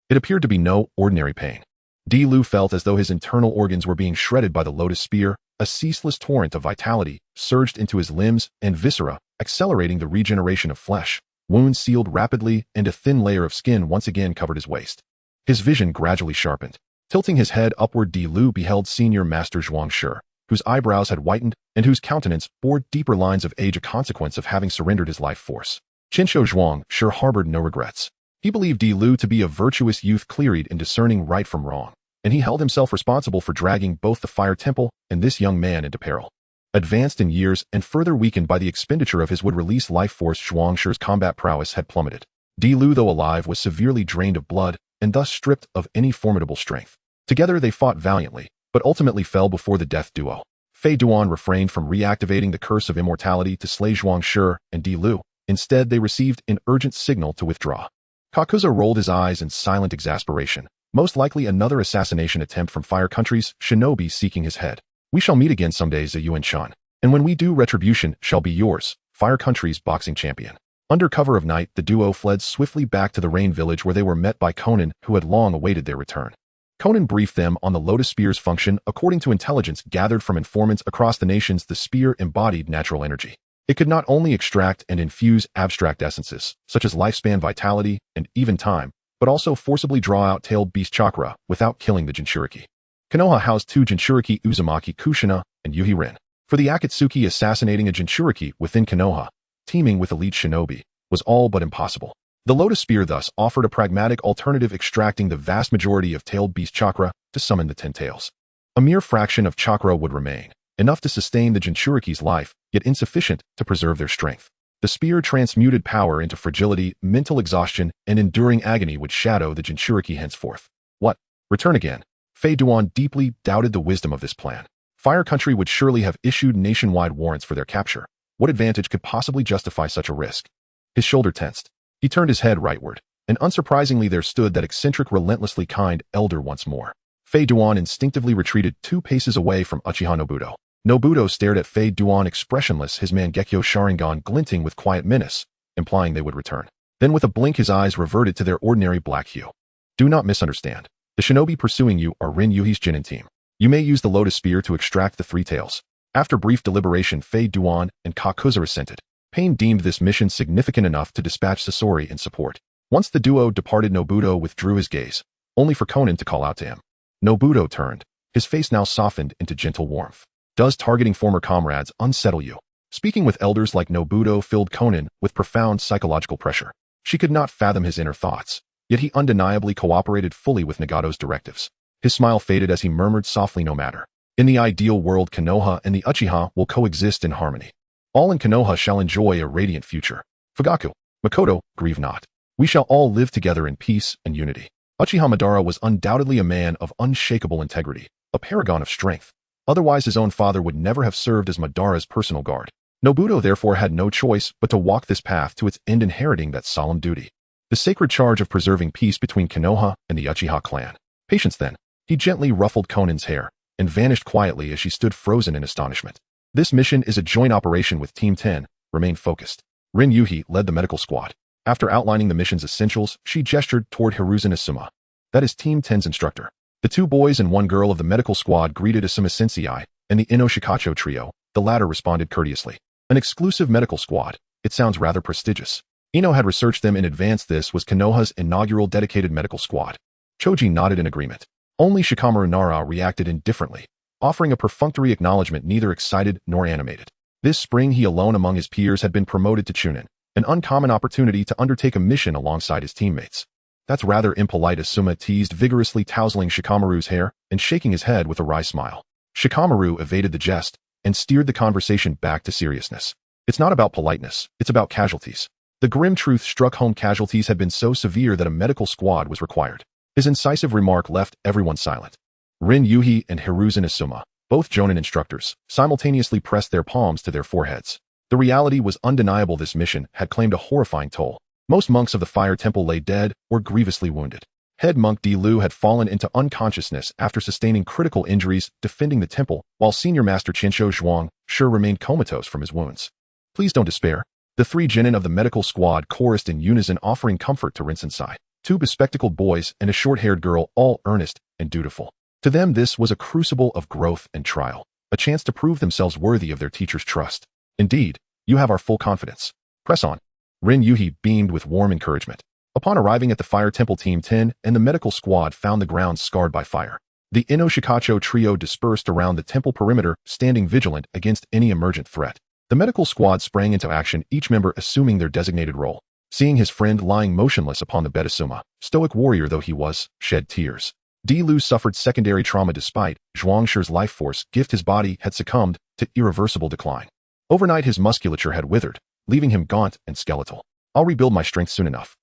It appeared to be no ordinary pain. Di Lu felt as though his internal organs were being shredded by the lotus spear. A ceaseless torrent of vitality surged into his limbs and viscera, accelerating the regeneration of flesh. Wounds sealed rapidly, and a thin layer of skin once again covered his waist. His vision gradually sharpened. Tilting his head upward, Di Lu beheld Senior Master Zhuang Shi, whose eyebrows had whitened and whose countenance bore deeper lines of age, a consequence of having surrendered his life force. Qinsho Zhuang Shi harbored no regrets. He believed Di Lu to be a virtuous youth, clear-eyed in discerning right from wrong, and he held himself responsible for dragging both the Fire Temple and this young man into peril. Advanced in years and further weakened by the expenditure of his wood-release life force, Zhuang Shi's combat prowess had plummeted. Di Lu, though alive, was severely drained of blood and thus stripped of any formidable strength. Together they fought valiantly, but ultimately fell before the death duo. Fei Duan refrained from reactivating the curse of immortality to slay Zhuang Shi and Di Lu. Instead, they received an urgent signal to withdraw. Kakuza rolled his eyes in silent exasperation. Most likely another assassination attempt from Fire Country's shinobi seeking his head. We shall meet again someday, Ziyuan-chan. And when we do, retribution shall be yours, Fire Country's boxing champion. Under cover of night, the duo fled swiftly back to the Rain Village, where they were met by Conan, who had long awaited their return. Conan briefed them on the Lotus Spear's function. According to intelligence gathered from informants across the nations, the spear embodied natural energy. It could not only extract and infuse abstract essences, such as lifespan, vitality, and even time, but also forcibly draw out tailed beast chakra without killing the Jinchuriki. Konoha housed two Jinchuriki, Uzumaki Kushina and Yuhi Rin. For the Akatsuki, assassinating a Jinchuriki within Konoha, teaming with elite shinobi, was all but impossible. The Lotus Spear thus offered a pragmatic alternative, extracting the vast majority of tailed beast chakra to summon the Ten Tails. A mere fraction of chakra would remain, enough to sustain the Jinchuriki's life, yet insufficient to preserve their strength. The spear transmuted power into fragility, mental exhaustion, and enduring agony would shadow the Jinchuriki henceforth. What? Return again? Fei Duan deeply doubted the wisdom of this plan. Fire Country would surely have issued nationwide warrants for their capture. What advantage could possibly justify such a risk? His shoulder tensed. He turned his head rightward, and unsurprisingly there stood that eccentric, relentlessly kind elder once more. Fei Duan instinctively retreated 2 paces away from Uchiha Nobuto. Nobuto stared at Fei Duan expressionless, his Mangekyo Sharingan glinting with quiet menace, implying they would return. Then with a blink his eyes reverted to their ordinary black hue. Do not misunderstand. The shinobi pursuing you are Rin Yuhi's Jinin team. You may use the Lotus Spear to extract the 3 tails. After brief deliberation, Fei Duan and Kakuza assented. Pain deemed this mission significant enough to dispatch Sasori in support. Once the duo departed, Nobuto withdrew his gaze, only for Conan to call out to him. Nobuto turned, his face now softened into gentle warmth. Does targeting former comrades unsettle you? Speaking with elders like Nobuto filled Konan with profound psychological pressure. She could not fathom his inner thoughts, yet he undeniably cooperated fully with Nagato's directives. His smile faded as he murmured softly, "No matter. In the ideal world, Konoha and the Uchiha will coexist in harmony. All in Konoha shall enjoy a radiant future. Fugaku, Makoto, grieve not. We shall all live together in peace and unity." Uchiha Madara was undoubtedly a man of unshakable integrity, a paragon of strength. Otherwise his own father would never have served as Madara's personal guard. Nobuto therefore had no choice but to walk this path to its end, inheriting that solemn duty. The sacred charge of preserving peace between Konoha and the Uchiha clan. Patience then. He gently ruffled Konan's hair and vanished quietly as she stood frozen in astonishment. This mission is a joint operation with Team 10. Remain focused. Rin Yuhi led the medical squad. After outlining the mission's essentials, she gestured toward Hiruzen Asuma. That is Team 10's instructor. The 2 boys and 1 girl of the medical squad greeted Asuma Sensei and the Ino Shikacho trio. The latter responded courteously. An exclusive medical squad. It sounds rather prestigious. Ino had researched them in advance. This was Konoha's inaugural dedicated medical squad. Choji nodded in agreement. Only Shikamaru Nara reacted indifferently, offering a perfunctory acknowledgement, neither excited nor animated. This spring he alone among his peers had been promoted to Chūnin, an uncommon opportunity to undertake a mission alongside his teammates. That's rather impolite, Asuma teased, vigorously tousling Shikamaru's hair and shaking his head with a wry smile. Shikamaru evaded the jest and steered the conversation back to seriousness. It's not about politeness, it's about casualties. The grim truth struck home. Casualties had been so severe that a medical squad was required. His incisive remark left everyone silent. Rin Yuhi and Hiruzen Asuma, both Jonin instructors, simultaneously pressed their palms to their foreheads. The reality was undeniable. This mission had claimed a horrifying toll. Most monks of the Fire Temple lay dead or grievously wounded. Head monk Di Lu had fallen into unconsciousness after sustaining critical injuries defending the temple, while senior master Qinsho Zhuang sure remained comatose from his wounds. Please don't despair. The 3 genin of the medical squad chorused in unison, offering comfort to Rin Sensei. 2 bespectacled boys and a short-haired girl, all earnest and dutiful. To them this was a crucible of growth and trial, a chance to prove themselves worthy of their teacher's trust. Indeed, you have our full confidence. Press on. Rin Yuhi beamed with warm encouragement. Upon arriving at the Fire Temple, Team 10 and the medical squad found the grounds scarred by fire. The Ino Shikacho trio dispersed around the temple perimeter, standing vigilant against any emergent threat. The medical squad sprang into action, each member assuming their designated role. Seeing his friend lying motionless upon the bed, Asuma, stoic warrior though he was, shed tears. Di Lu suffered secondary trauma despite Zhuangshi's life force gift. His body had succumbed to irreversible decline. Overnight his musculature had withered, leaving him gaunt and skeletal. I'll rebuild my strength soon enough.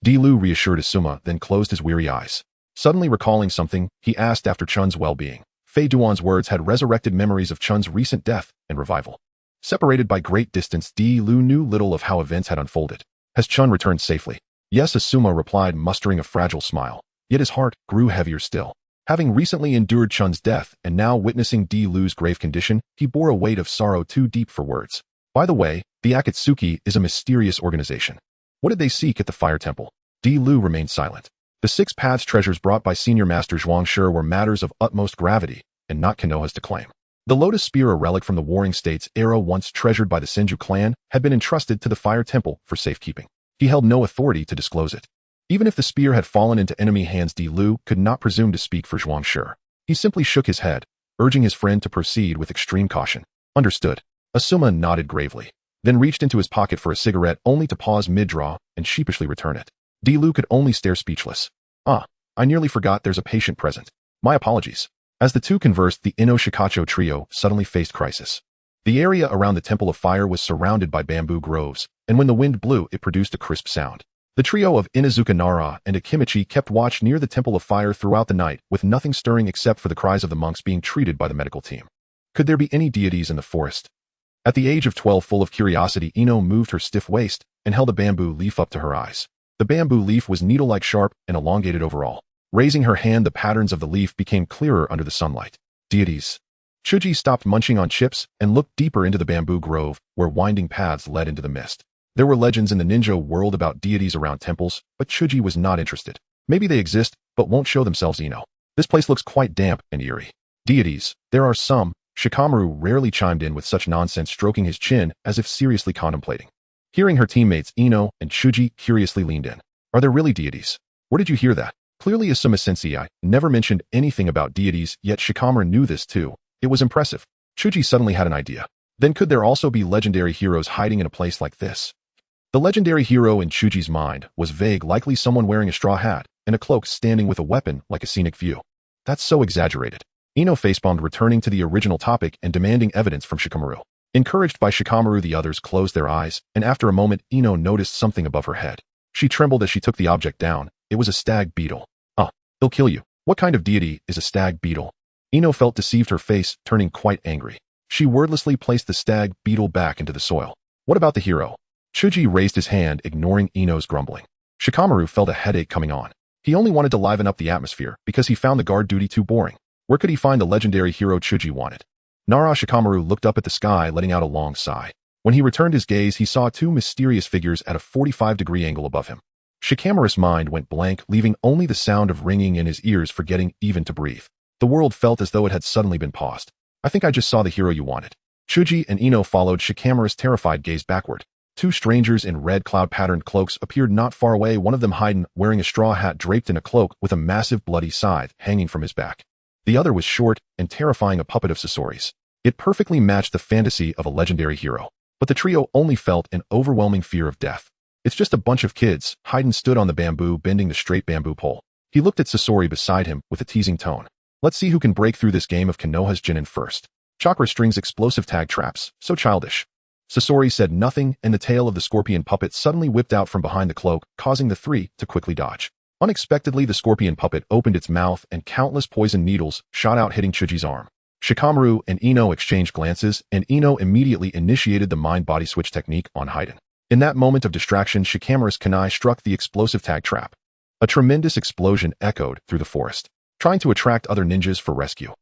Di Lu reassured Asuma, then closed his weary eyes. Suddenly recalling something, he asked after Chun's well-being. Fei Duan's words had resurrected memories of Chun's recent death and revival. Separated by great distance, Di Lu knew little of how events had unfolded. Has Chun returned safely? Yes, Asuma replied, mustering a fragile smile. Yet his heart grew heavier still. Having recently endured Chun's death and now witnessing Di Lu's grave condition, he bore a weight of sorrow too deep for words. By the way, the Akatsuki is a mysterious organization. What did they seek at the Fire Temple? Di Lu remained silent. The 6 paths treasures brought by Senior Master Zhuangshi were matters of utmost gravity, and not Konoha's to claim. The Lotus Spear, a relic from the Warring States era once treasured by the Senju clan, had been entrusted to the Fire Temple for safekeeping. He held no authority to disclose it. Even if the spear had fallen into enemy hands, Di Lu could not presume to speak for Zhuangshi. He simply shook his head, urging his friend to proceed with extreme caution. Understood. Asuma nodded gravely, then reached into his pocket for a cigarette only to pause mid-draw and sheepishly return it. Di Lu could only stare speechless. I nearly forgot there's a patient present. My apologies. As the two conversed, the Ino Shikacho trio suddenly faced crisis. The area around the Temple of Fire was surrounded by bamboo groves, and when the wind blew, it produced a crisp sound. The trio of Inuzuka Nara and Akimichi kept watch near the Temple of Fire throughout the night, with nothing stirring except for the cries of the monks being treated by the medical team. Could there be any deities in the forest? At the age of 12, full of curiosity, Ino moved her stiff waist and held a bamboo leaf up to her eyes. The bamboo leaf was needle-like sharp and elongated overall. Raising her hand, the patterns of the leaf became clearer under the sunlight. Deities. Chuji stopped munching on chips and looked deeper into the bamboo grove, where winding paths led into the mist. There were legends in the ninja world about deities around temples, but Chuji was not interested. Maybe they exist, but won't show themselves, Ino. This place looks quite damp and eerie. Deities. There are some. Shikamaru rarely chimed in with such nonsense, stroking his chin as if seriously contemplating. Hearing her teammates, Ino and Chuji curiously leaned in. Are there really deities? Where did you hear that? Clearly Asuma Sensei never mentioned anything about deities, yet Shikamaru knew this too. It was impressive. Chuji suddenly had an idea. Then could there also be legendary heroes hiding in a place like this? The legendary hero in Chuji's mind was vague, likely someone wearing a straw hat and a cloak standing with a weapon like a scenic view. That's so exaggerated. Ino facepalmed, returning to the original topic and demanding evidence from Shikamaru. Encouraged by Shikamaru, the others closed their eyes, and after a moment, Ino noticed something above her head. She trembled as she took the object down. It was a stag beetle. He'll kill you. What kind of deity is a stag beetle? Ino felt deceived, her face turning quite angry. She wordlessly placed the stag beetle back into the soil. What about the hero? Chuji raised his hand, ignoring Ino's grumbling. Shikamaru felt a headache coming on. He only wanted to liven up the atmosphere because he found the guard duty too boring. Where could he find the legendary hero Chuji wanted? Nara Shikamaru looked up at the sky, letting out a long sigh. When he returned his gaze, he saw two mysterious figures at a 45-degree angle above him. Shikamaru's mind went blank, leaving only the sound of ringing in his ears, forgetting even to breathe. The world felt as though it had suddenly been paused. I think I just saw the hero you wanted. Chuji and Ino followed Shikamaru's terrified gaze backward. Two strangers in red cloud-patterned cloaks appeared not far away, one of them Hayazono, wearing a straw hat draped in a cloak with a massive bloody scythe hanging from his back. The other was short and terrifying, a puppet of Sasori's. It perfectly matched the fantasy of a legendary hero. But the trio only felt an overwhelming fear of death. It's just a bunch of kids. Hayazono stood on the bamboo, bending the straight bamboo pole. He looked at Sasori beside him with a teasing tone. Let's see who can break through this game of Konoha's Jinin first. Chakra strings, explosive tag traps. So childish. Sasori said nothing, and the tail of the scorpion puppet suddenly whipped out from behind the cloak, causing the three to quickly dodge. Unexpectedly, the scorpion puppet opened its mouth and countless poison needles shot out, hitting Chuji's arm. Shikamaru and Ino exchanged glances, and Ino immediately initiated the mind-body switch technique on Hayazono. In that moment of distraction, Shikamaru's kunai struck the explosive tag trap. A tremendous explosion echoed through the forest, trying to attract other ninjas for rescue.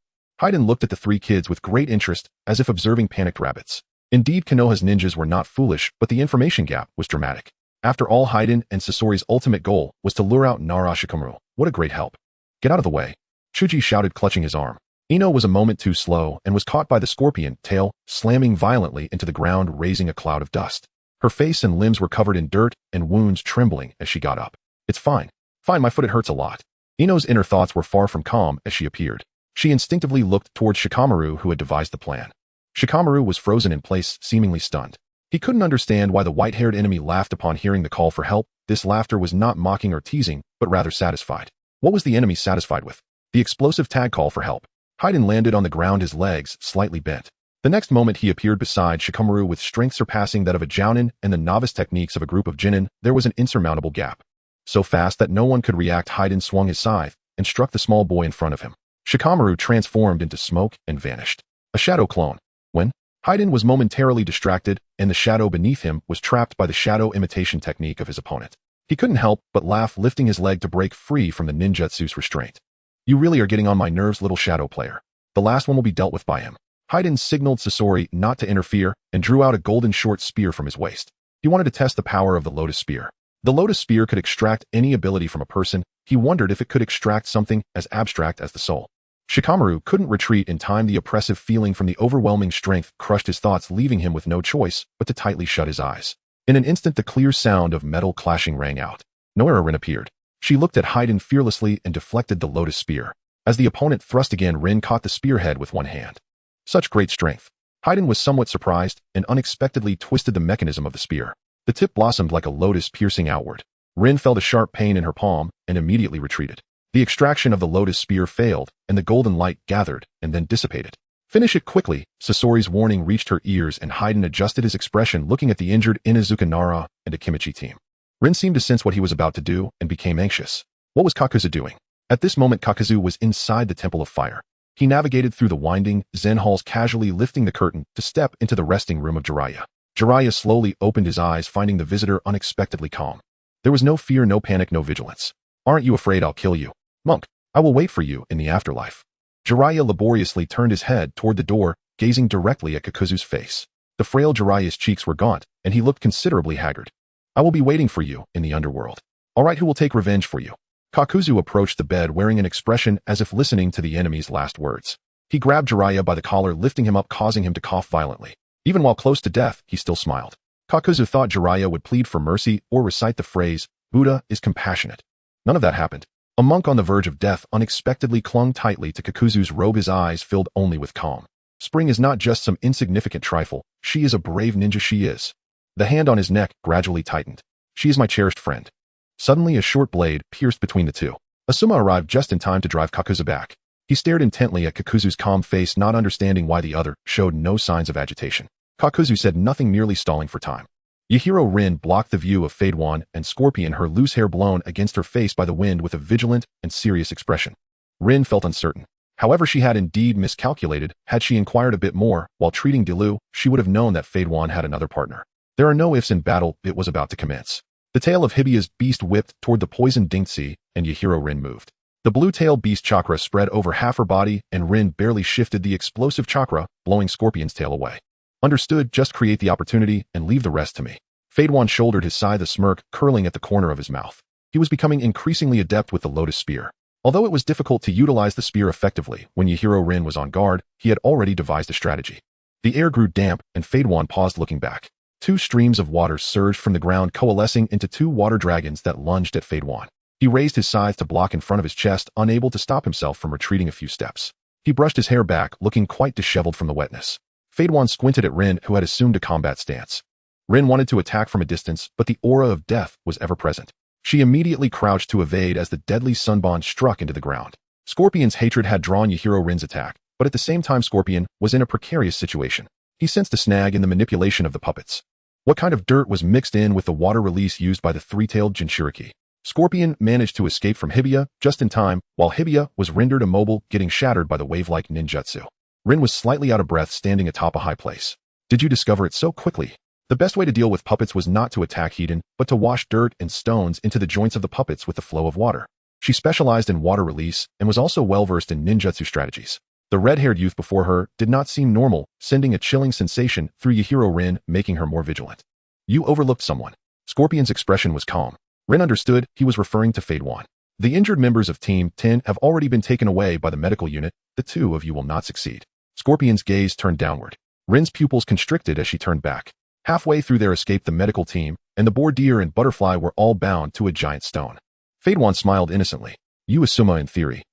Hayazono looked at the three kids with great interest, as if observing panicked rabbits. Indeed, Konoha's ninjas were not foolish, but the information gap was dramatic. After all, Hayazono and Sasori's ultimate goal was to lure out Nara Shikaku. What a great help. Get out of the way. Chuji shouted, clutching his arm. Ino was a moment too slow and was caught by the scorpion tail, slamming violently into the ground, raising a cloud of dust. Her face and limbs were covered in dirt and wounds, trembling as she got up. It's fine. Fine, my foot, it hurts a lot. Ino's inner thoughts were far from calm as she appeared. She instinctively looked towards Shikamaru, who had devised the plan. Shikamaru was frozen in place, seemingly stunned. He couldn't understand why the white-haired enemy laughed upon hearing the call for help. This laughter was not mocking or teasing, but rather satisfied. What was the enemy satisfied with? The explosive tag call for help. Hayazono landed on the ground, his legs slightly bent. The next moment he appeared beside Shikamaru with strength surpassing that of a Jounin and the novice techniques of a group of Jinin. There was an insurmountable gap. So fast that no one could react, Hayazono swung his scythe and struck the small boy in front of him. Shikamaru transformed into smoke and vanished. A shadow clone. When Hayazono was momentarily distracted, and the shadow beneath him was trapped by the shadow imitation technique of his opponent. He couldn't help but laugh, lifting his leg to break free from the ninjutsu's restraint. You really are getting on my nerves, little shadow player. The last one will be dealt with by him. Hayazono signaled Sasori not to interfere and drew out a golden short spear from his waist. He wanted to test the power of the lotus spear. The lotus spear could extract any ability from a person. He wondered if it could extract something as abstract as the soul. Shikamaru couldn't retreat in time. The oppressive feeling from the overwhelming strength crushed his thoughts, leaving him with no choice but to tightly shut his eyes. In an instant, the clear sound of metal clashing rang out. Noira appeared. She looked at Hayazono fearlessly and deflected the lotus spear. As the opponent thrust again, Rin caught the spearhead with one hand. Such great strength. Hayazono was somewhat surprised and unexpectedly twisted the mechanism of the spear. The tip blossomed like a lotus, piercing outward. Rin felt a sharp pain in her palm and immediately retreated. The extraction of the lotus spear failed, and the golden light gathered and then dissipated. Finish it quickly. Sasori's warning reached her ears, and Hayazono adjusted his expression, looking at the injured Inuzuka Nara and Akimichi team. Rin seemed to sense what he was about to do and became anxious. What was Kakuzu doing? At this moment, Kakuzu was inside the Temple of Fire. He navigated through the winding Zen halls, casually lifting the curtain to step into the resting room of Jiraiya. Jiraiya slowly opened his eyes, finding the visitor unexpectedly calm. There was no fear, no panic, no vigilance. Aren't you afraid I'll kill you? Monk, I will wait for you in the afterlife. Jiraiya laboriously turned his head toward the door, gazing directly at Kakuzu's face. The frail Jiraiya's cheeks were gaunt, and he looked considerably haggard. I will be waiting for you in the underworld. All right, who will take revenge for you? Kakuzu approached the bed, wearing an expression as if listening to the enemy's last words. He grabbed Jiraiya by the collar, lifting him up, causing him to cough violently. Even while close to death, he still smiled. Kakuzu thought Jiraiya would plead for mercy or recite the phrase, Buddha is compassionate. None of that happened. A monk on the verge of death unexpectedly clung tightly to Kakuzu's robe, his eyes filled only with calm. Spring is not just some insignificant trifle. She is a brave ninja, she is. The hand on his neck gradually tightened. She is my cherished friend. Suddenly a short blade pierced between the two. Asuma arrived just in time to drive Kakuzu back. He stared intently at Kakuzu's calm face, not understanding why the other showed no signs of agitation. Kakuzu said nothing, merely stalling for time. Yahiro Rin blocked the view of Fade One and Scorpion, her loose hair blown against her face by the wind, with a vigilant and serious expression. Rin felt uncertain. However, she had indeed miscalculated. Had she inquired a bit more while treating Dilu, she would have known that Fade One had another partner. There are no ifs in battle. It was about to commence. The tail of Hibiya's beast whipped toward the poisoned Dingtse, and Yahiro Rin moved. The blue-tailed beast chakra spread over half her body, and Rin barely shifted the explosive chakra, blowing Scorpion's tail away. Understood, just create the opportunity and leave the rest to me. Fade One shouldered his scythe, a smirk curling at the corner of his mouth. He was becoming increasingly adept with the Lotus Spear. Although it was difficult to utilize the spear effectively when Yahiro Rin was on guard, he had already devised a strategy. The air grew damp, and Fade One paused, looking back. Two streams of water surged from the ground, coalescing into two water dragons that lunged at Fade One. He raised his scythe to block in front of his chest, unable to stop himself from retreating a few steps. He brushed his hair back, looking quite disheveled from the wetness. Fade One squinted at Rin, who had assumed a combat stance. Rin wanted to attack from a distance, but the aura of death was ever present. She immediately crouched to evade as the deadly sunbond struck into the ground. Scorpion's hatred had drawn Yahiro Rin's attack, but at the same time Scorpion was in a precarious situation. He sensed a snag in the manipulation of the puppets. What kind of dirt was mixed in with the water release used by the three-tailed Jinchuriki? Scorpion managed to escape from Hibiya just in time, while Hibiya was rendered immobile, getting shattered by the wave-like ninjutsu. Rin was slightly out of breath, standing atop a high place. Did you discover it so quickly? The best way to deal with puppets was not to attack Hiden, but to wash dirt and stones into the joints of the puppets with the flow of water. She specialized in water release and was also well-versed in ninjutsu strategies. The red-haired youth before her did not seem normal, sending a chilling sensation through Yahiro Rin, making her more vigilant. You overlooked someone. Scorpion's expression was calm. Rin understood he was referring to Fade One. The injured members of Team 10 have already been taken away by the medical unit. The two of you will not succeed. Scorpion's gaze turned downward. Rin's pupils constricted as she turned back. Halfway through their escape, the medical team and the boar deer and butterfly were all bound to a giant stone. Fade One smiled innocently. You Asuma, in theory.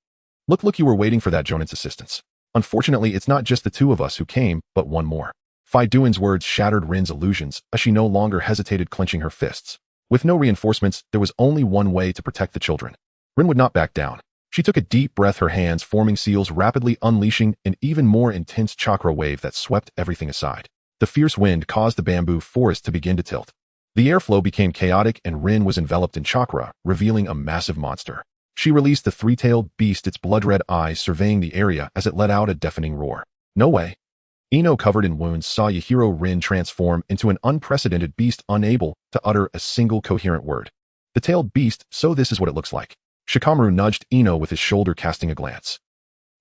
Look, you were waiting for that Jonin's assistance. Unfortunately, it's not just the two of us who came, but one more. Faiduan's words shattered Rin's illusions as she no longer hesitated, clenching her fists. With no reinforcements, there was only one way to protect the children. Rin would not back down. She took a deep breath, her hands forming seals, rapidly unleashing an even more intense chakra wave that swept everything aside. The fierce wind caused the bamboo forest to begin to tilt. The airflow became chaotic and Rin was enveloped in chakra, revealing a massive monster. She released the three-tailed beast, its blood-red eyes surveying the area as it let out a deafening roar. No way. Ino, covered in wounds, saw Yahiro Rin transform into an unprecedented beast, unable to utter a single coherent word. The tailed beast, so this is what it looks like. Shikamaru nudged Ino with his shoulder, casting a glance.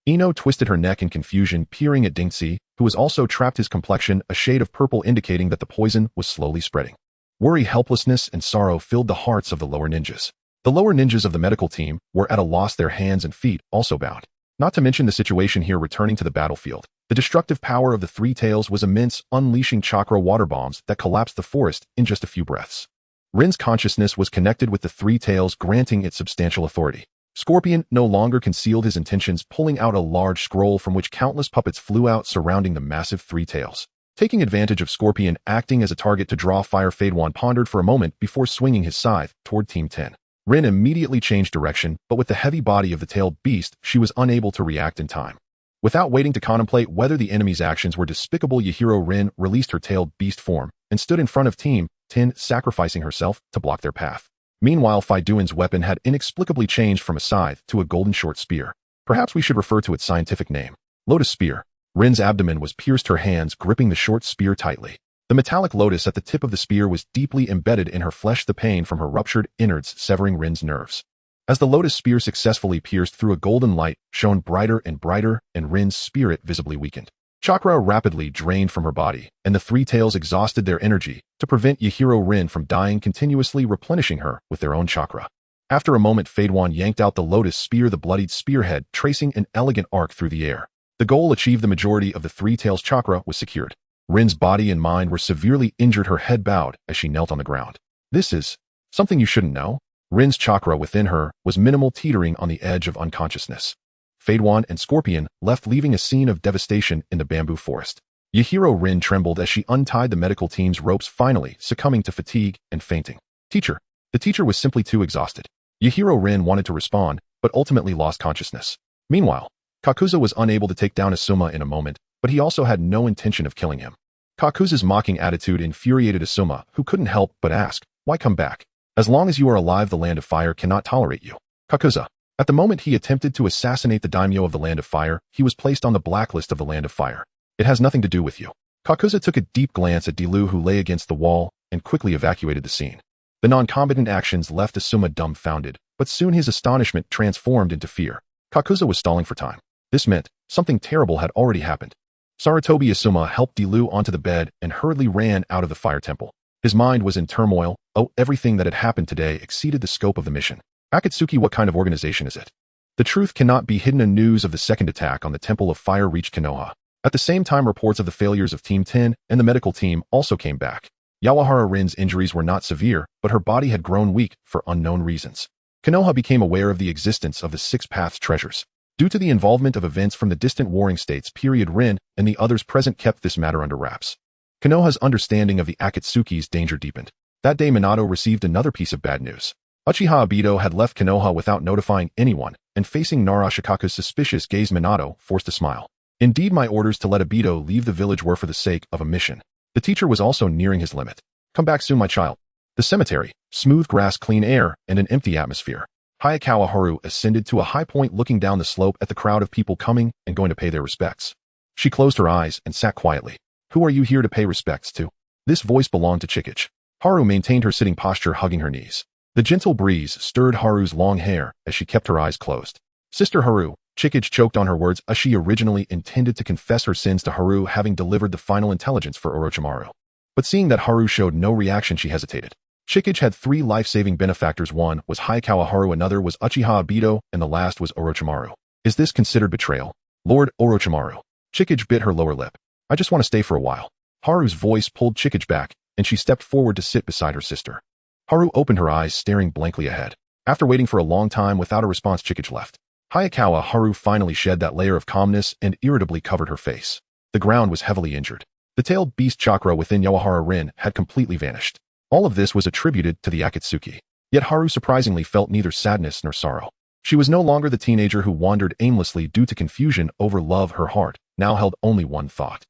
Ino twisted her neck in confusion, peering at Dingtse, who was also trapped, his complexion a shade of purple, indicating that the poison was slowly spreading. Worry, helplessness, and sorrow filled the hearts of the lower ninjas. The lower ninjas of the medical team were at a loss, their hands and feet also bound. Not to mention the situation here returning to the battlefield. The destructive power of the three tails was immense, unleashing chakra water bombs that collapsed the forest in just a few breaths. Rin's consciousness was connected with the three tails, granting it substantial authority. Scorpion no longer concealed his intentions, pulling out a large scroll from which countless puppets flew out, surrounding the massive three tails. Taking advantage of Scorpion acting as a target to draw fire, Fade One pondered for a moment before swinging his scythe toward Team 10. Rin immediately changed direction, but with the heavy body of the tailed beast, she was unable to react in time. Without waiting to contemplate whether the enemy's actions were despicable, Yahiro Rin released her tailed beast form and stood in front of Team 10, sacrificing herself to block their path. Meanwhile, Faiduan's weapon had inexplicably changed from a scythe to a golden short spear. Perhaps we should refer to its scientific name. Lotus Spear. Rin's abdomen was pierced, her hands gripping the short spear tightly. The metallic lotus at the tip of the spear was deeply embedded in her flesh, the pain from her ruptured innards severing Rin's nerves. As the lotus spear successfully pierced through, a golden light shone brighter and brighter, and Rin's spirit visibly weakened. Chakra rapidly drained from her body, and the three tails exhausted their energy to prevent Yahiro Rin from dying, continuously replenishing her with their own chakra. After a moment, Fade One yanked out the lotus spear, the bloodied spearhead tracing an elegant arc through the air. The goal achieved, the majority of the three tails chakra was secured. Rin's body and mind were severely injured, her head bowed as she knelt on the ground. This is something you shouldn't know. Rin's chakra within her was minimal, teetering on the edge of unconsciousness. Fade One, and Scorpion left, leaving a scene of devastation in the bamboo forest. Yahiro Rin trembled as she untied the medical team's ropes, finally succumbing to fatigue and fainting. Teacher. The teacher was simply too exhausted. Yahiro Rin wanted to respond, but ultimately lost consciousness. Meanwhile, Kakuza was unable to take down Asuma in a moment, but he also had no intention of killing him. Kakuza's mocking attitude infuriated Asuma, who couldn't help but ask, "Why come back? As long as you are alive, the Land of Fire cannot tolerate you." Kakuza. At the moment he attempted to assassinate the daimyo of the Land of Fire, he was placed on the blacklist of the Land of Fire. It has nothing to do with you. Kakuza took a deep glance at Dilu, who lay against the wall, and quickly evacuated the scene. The non-combatant actions left Asuma dumbfounded, but soon his astonishment transformed into fear. Kakuza was stalling for time. This meant something terrible had already happened. Sarutobi Asuma helped Dilu onto the bed and hurriedly ran out of the fire temple. His mind was in turmoil. Everything that had happened today exceeded the scope of the mission. Akatsuki, what kind of organization is it? The truth cannot be hidden. News of the second attack on the Temple of Fire reached Konoha. At the same time, reports of the failures of Team 10 and the medical team also came back. Yawahara Rin's injuries were not severe, but her body had grown weak for unknown reasons. Konoha became aware of the existence of the Six Paths treasures. Due to the involvement of events from the distant warring states, Rin and the others present kept this matter under wraps. Konoha's understanding of the Akatsuki's danger deepened. That day, Minato received another piece of bad news. Uchiha Obito had left Konoha without notifying anyone, and facing Nara Shikaku's suspicious gaze, Minato forced a smile. Indeed, my orders to let Obito leave the village were for the sake of a mission. The teacher was also nearing his limit. Come back soon, my child. The cemetery, smooth grass, clean air, and an empty atmosphere. Hayakawa Haru ascended to a high point, looking down the slope at the crowd of people coming and going to pay their respects. She closed her eyes and sat quietly. Who are you here to pay respects to? This voice belonged to Chikage. Haru maintained her sitting posture, hugging her knees. The gentle breeze stirred Haru's long hair as she kept her eyes closed. Sister Haru. Chikage choked on her words, as she originally intended to confess her sins to Haru, having delivered the final intelligence for Orochimaru. But seeing that Haru showed no reaction, she hesitated. Chikage had 3 life-saving benefactors. One was Hayakawa Haru, another was Uchiha Obito, and the last was Orochimaru. Is this considered betrayal? Lord Orochimaru. Chikage bit her lower lip. I just want to stay for a while. Haru's voice pulled Chikage back, and she stepped forward to sit beside her sister. Haru opened her eyes, staring blankly ahead. After waiting for a long time without a response, Chikage left. Hayakawa Haru finally shed that layer of calmness and irritably covered her face. The ground was heavily injured. The tailed beast chakra within Yawahara Rin had completely vanished. All of this was attributed to the Akatsuki. Yet Haru surprisingly felt neither sadness nor sorrow. She was no longer the teenager who wandered aimlessly due to confusion over love. Her heart now held only one thought: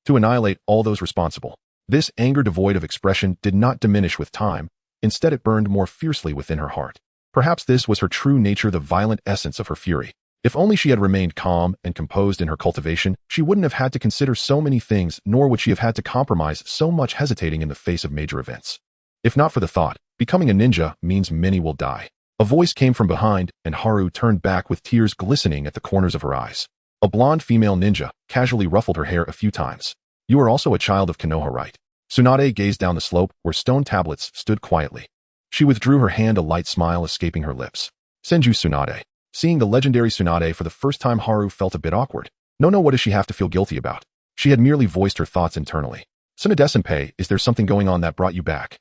to annihilate all those responsible. This anger, devoid of expression, did not diminish with time. Instead, it burned more fiercely within her heart. Perhaps this was her true nature, the violent essence of her fury. If only she had remained calm and composed in her cultivation, she wouldn't have had to consider so many things, nor would she have had to compromise so much, hesitating in the face of major events. If not for the thought, becoming a ninja means many will die. A voice came from behind, and Haru turned back with tears glistening at the corners of her eyes. A blonde female ninja casually ruffled her hair a few times. You are also a child of Konoha, right? Tsunade gazed down the slope where stone tablets stood quietly. She withdrew her hand, a light smile escaping her lips. Senju Tsunade. Seeing the legendary Tsunade for the first time, Haru felt a bit awkward. No, what does she have to feel guilty about? She had merely voiced her thoughts internally. Tsunade-senpai, is there something going on that brought you back?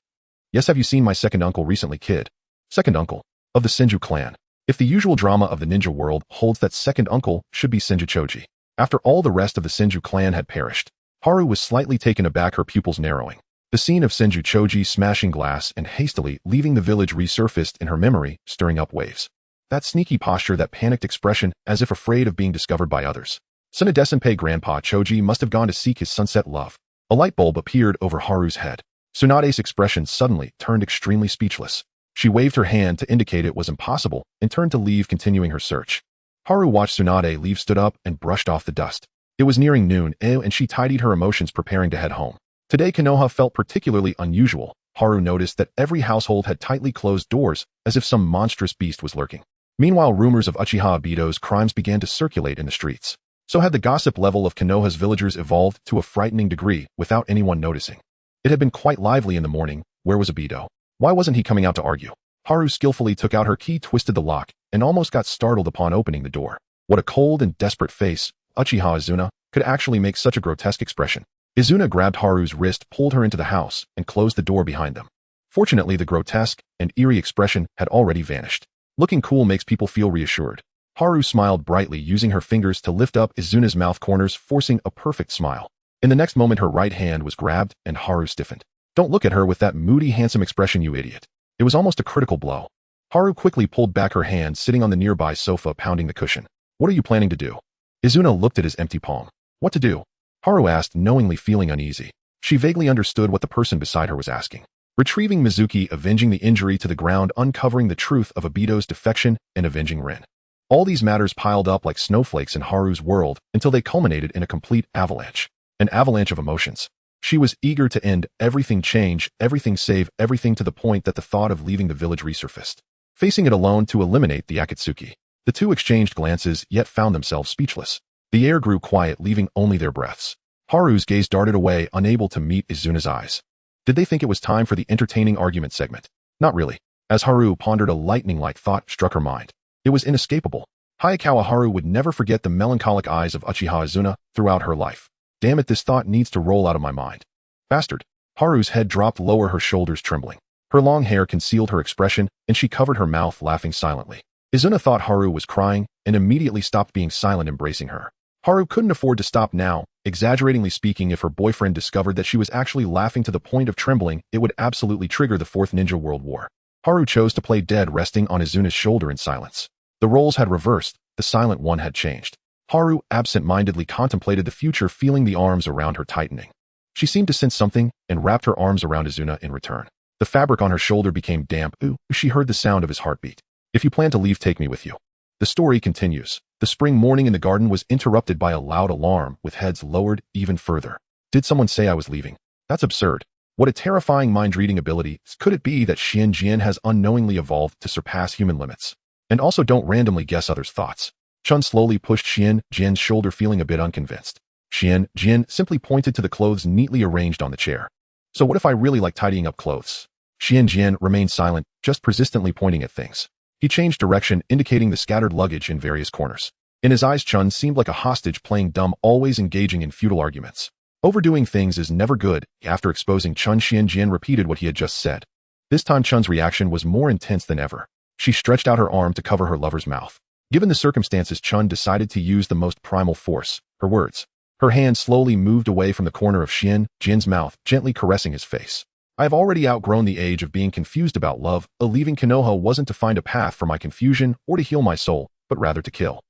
Yes, have you seen my second uncle recently, kid? Second uncle? Of the Senju clan. If the usual drama of the ninja world holds, that second uncle should be Senju Choji. After all the rest of the Senju clan had perished, Haru was slightly taken aback, her pupils narrowing. The scene of Senju Choji smashing glass and hastily leaving the village resurfaced in her memory, stirring up waves. That sneaky posture, that panicked expression, as if afraid of being discovered by others. Tsunade-senpai, Grandpa Choji must have gone to seek his sunset love. A light bulb appeared over Haru's head. Tsunade's expression suddenly turned extremely speechless. She waved her hand to indicate it was impossible and turned to leave, continuing her search. Haru watched Tsunade leave, stood up, and brushed off the dust. It was nearing noon, and she tidied her emotions, preparing to head home. Today, Konoha felt particularly unusual. Haru noticed that every household had tightly closed doors, as if some monstrous beast was lurking. Meanwhile, rumors of Uchiha Obito's crimes began to circulate in the streets. So had the gossip level of Konoha's villagers evolved to a frightening degree without anyone noticing. It had been quite lively in the morning. Where was Obito? Why wasn't he coming out to argue? Haru skillfully took out her key, twisted the lock, and almost got startled upon opening the door. What a cold and desperate face. Uchiha Izuna could actually make such a grotesque expression. Izuna grabbed Haru's wrist, pulled her into the house, and closed the door behind them. Fortunately, the grotesque and eerie expression had already vanished. Looking cool makes people feel reassured. Haru smiled brightly, using her fingers to lift up Izuna's mouth corners, forcing a perfect smile. In the next moment, her right hand was grabbed and Haru stiffened. Don't look at her with that moody, handsome expression, you idiot. It was almost a critical blow. Haru quickly pulled back her hand, sitting on the nearby sofa, pounding the cushion. What are you planning to do? Izuna looked at his empty palm. What to do? Haru asked, knowingly feeling uneasy. She vaguely understood what the person beside her was asking. Retrieving Mizuki, avenging the injury to the ground, uncovering the truth of Obito's defection, and avenging Rin. All these matters piled up like snowflakes in Haru's world until they culminated in a complete avalanche. An avalanche of emotions. She was eager to end everything, change everything, save everything, to the point that the thought of leaving the village resurfaced. Facing it alone to eliminate the Akatsuki. The two exchanged glances, yet found themselves speechless. The air grew quiet, leaving only their breaths. Haru's gaze darted away, unable to meet Izuna's eyes. Did they think it was time for the entertaining argument segment? Not really. As Haru pondered, a lightning-like thought struck her mind. It was inescapable. Hayakawa Haru would never forget the melancholic eyes of Uchiha Izuna throughout her life. Damn it, this thought needs to roll out of my mind. Bastard. Haru's head dropped lower, her shoulders trembling. Her long hair concealed her expression, and she covered her mouth, laughing silently. Izuna thought Haru was crying, and immediately stopped being silent, embracing her. Haru couldn't afford to stop now. Exaggeratingly speaking, if her boyfriend discovered that she was actually laughing to the point of trembling, it would absolutely trigger the Fourth Ninja World War. Haru chose to play dead, resting on Izuna's shoulder in silence. The roles had reversed, the silent one had changed. Haru absent-mindedly contemplated the future, feeling the arms around her tightening. She seemed to sense something, and wrapped her arms around Izuna in return. The fabric on her shoulder became damp. Ooh, she heard the sound of his heartbeat. If you plan to leave, take me with you. The story continues. The spring morning in the garden was interrupted by a loud alarm, with heads lowered even further. Did someone say I was leaving? That's absurd. What a terrifying mind-reading ability. Could it be that Xian Jian has unknowingly evolved to surpass human limits? And also, don't randomly guess others' thoughts. Chun slowly pushed Xian Jian's shoulder, feeling a bit unconvinced. Xian Jian simply pointed to the clothes neatly arranged on the chair. So what if I really like tidying up clothes? Xian Jian remained silent, just persistently pointing at things. He changed direction, indicating the scattered luggage in various corners. In his eyes, Chun seemed like a hostage playing dumb, always engaging in futile arguments. Overdoing things is never good. After exposing Chun, Xian Jian repeated what he had just said. This time Chun's reaction was more intense than ever. She stretched out her arm to cover her lover's mouth. Given the circumstances, Chun decided to use the most primal force, her words. Her hand slowly moved away from the corner of Xian Jian's mouth, gently caressing his face. I have already outgrown the age of being confused about love. Leaving Konoha wasn't to find a path for my confusion or to heal my soul, but rather to kill.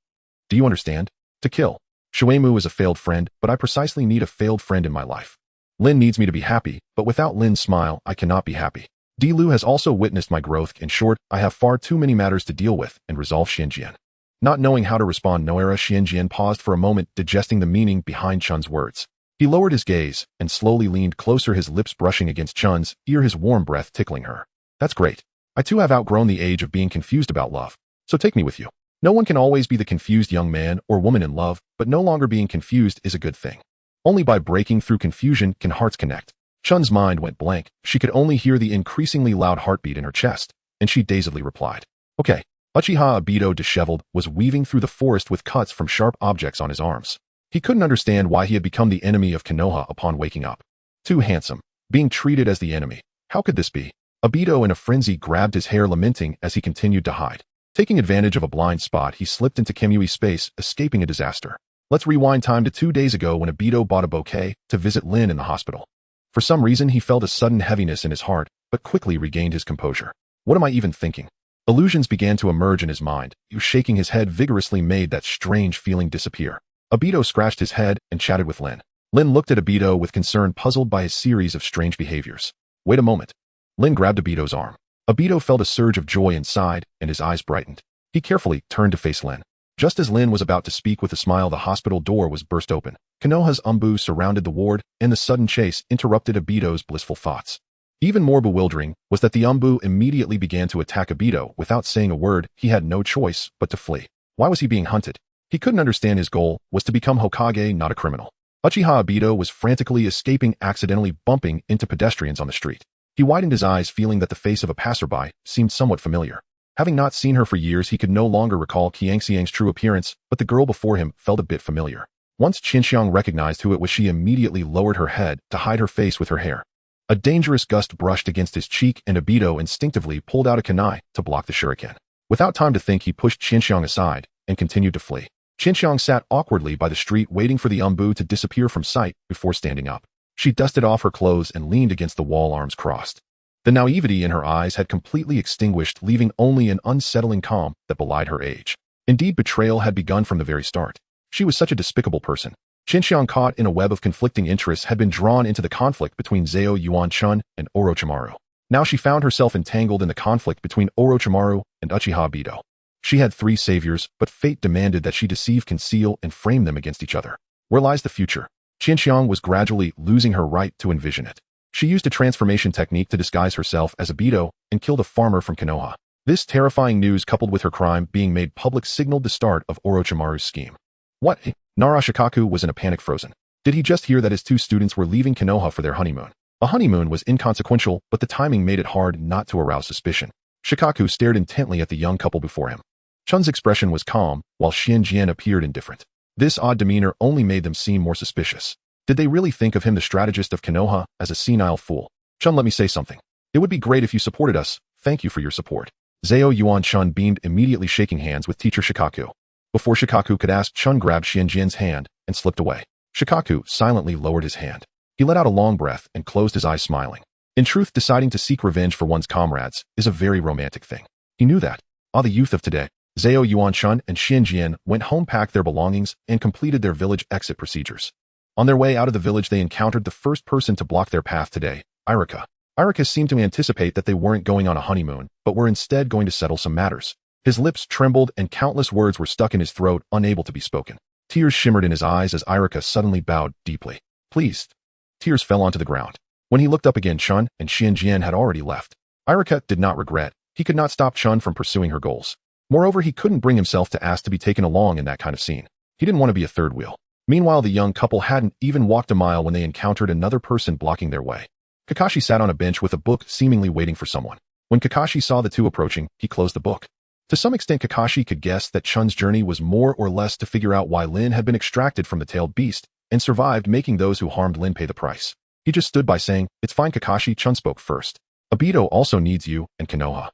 Do you understand? To kill. Shuemu is a failed friend, but I precisely need a failed friend in my life. Lin needs me to be happy, but without Lin's smile, I cannot be happy. Dilu has also witnessed my growth. In short, I have far too many matters to deal with and resolve. Xian Jian. Not knowing how to respond, Xian Jian paused for a moment, digesting the meaning behind Chun's words. He lowered his gaze and slowly leaned closer, his lips brushing against Chun's ear, his warm breath tickling her. That's great. I too have outgrown the age of being confused about love. So take me with you. No one can always be the confused young man or woman in love, but no longer being confused is a good thing. Only by breaking through confusion can hearts connect. Chun's mind went blank. She could only hear the increasingly loud heartbeat in her chest, and she dazedly replied, okay. Uchiha Obito, disheveled, was weaving through the forest with cuts from sharp objects on his arms. He couldn't understand why he had become the enemy of Konoha upon waking up. Too handsome. Being treated as the enemy. How could this be? Obito in a frenzy grabbed his hair, lamenting as he continued to hide. Taking advantage of a blind spot, he slipped into Kimui's space, escaping a disaster. Let's rewind time to 2 days ago when Obito bought a bouquet to visit Lin in the hospital. For some reason, he felt a sudden heaviness in his heart, but quickly regained his composure. What am I even thinking? Illusions began to emerge in his mind. Shaking his head vigorously made that strange feeling disappear. Obito scratched his head and chatted with Lin. Lin looked at Obito with concern, puzzled by his series of strange behaviors. Wait a moment. Lin grabbed Obito's arm. Obito felt a surge of joy inside, and his eyes brightened. He carefully turned to face Lin. Just as Lin was about to speak with a smile, the hospital door was burst open. Konoha's umbu surrounded the ward, and the sudden chase interrupted Obito's blissful thoughts. Even more bewildering was that the umbu immediately began to attack Obito. Without saying a word, he had no choice but to flee. Why was he being hunted? He couldn't understand. His goal was to become Hokage, not a criminal. Uchiha Obito was frantically escaping, accidentally bumping into pedestrians on the street. He widened his eyes, feeling that the face of a passerby seemed somewhat familiar. Having not seen her for years, he could no longer recall Qiangxiang's true appearance, but the girl before him felt a bit familiar. Once Qinxiang recognized who it was, she immediately lowered her head to hide her face with her hair. A dangerous gust brushed against his cheek, and Obito instinctively pulled out a kunai to block the shuriken. Without time to think, he pushed Qinxiang aside, and continued to flee. Xinxiang sat awkwardly by the street waiting for the to disappear from sight before standing up. She dusted off her clothes and leaned against the wall, arms crossed. The naivety in her eyes had completely extinguished, leaving only an unsettling calm that belied her age. Indeed, betrayal had begun from the very start. She was such a despicable person. Xinxiang, caught in a web of conflicting interests, had been drawn into the conflict between Zhao Yuanchun and Orochimaru. Now she found herself entangled in the conflict between Orochimaru and Uchiha Obito. She had 3 saviors, but fate demanded that she deceive, conceal, and frame them against each other. Where lies the future? Xinxiang was gradually losing her right to envision it. She used a transformation technique to disguise herself as Obito and killed a farmer from Konoha. This terrifying news, coupled with her crime being made public, signaled the start of Orochimaru's scheme. What? Nara Shikaku was in a panic, frozen. Did he just hear that his 2 students were leaving Konoha for their honeymoon? A honeymoon was inconsequential, but the timing made it hard not to arouse suspicion. Shikaku stared intently at the young couple before him. Chun's expression was calm, while Xianjian appeared indifferent. This odd demeanor only made them seem more suspicious. Did they really think of him, the strategist of Konoha, as a senile fool? Chun, let me say something. It would be great if you supported us. Thank you for your support. Zhao Yuanchun beamed, immediately shaking hands with teacher Shikaku. Before Shikaku could ask, Chun grabbed Xianjian's hand and slipped away. Shikaku silently lowered his hand. He let out a long breath and closed his eyes, smiling. In truth, deciding to seek revenge for one's comrades is a very romantic thing. He knew that. The youth of today. Zhao Yuanchun and Xianjian went home, packed their belongings, and completed their village exit procedures. On their way out of the village, they encountered the first person to block their path today, Irika. Irika seemed to anticipate that they weren't going on a honeymoon, but were instead going to settle some matters. His lips trembled and countless words were stuck in his throat, unable to be spoken. Tears shimmered in his eyes as Irika suddenly bowed deeply. Pleased. Tears fell onto the ground. When he looked up again, Chun and Xianjian had already left. Irika did not regret. He could not stop Chun from pursuing her goals. Moreover, he couldn't bring himself to ask to be taken along in that kind of scene. He didn't want to be a third wheel. Meanwhile, the young couple hadn't even walked a mile when they encountered another person blocking their way. Kakashi sat on a bench with a book, seemingly waiting for someone. When Kakashi saw the 2 approaching, he closed the book. To some extent, Kakashi could guess that Chun's journey was more or less to figure out why Lin had been extracted from the tailed beast and survived, making those who harmed Lin pay the price. He just stood by saying, "It's fine, Kakashi." Chun spoke first. Obito also needs you and Konoha.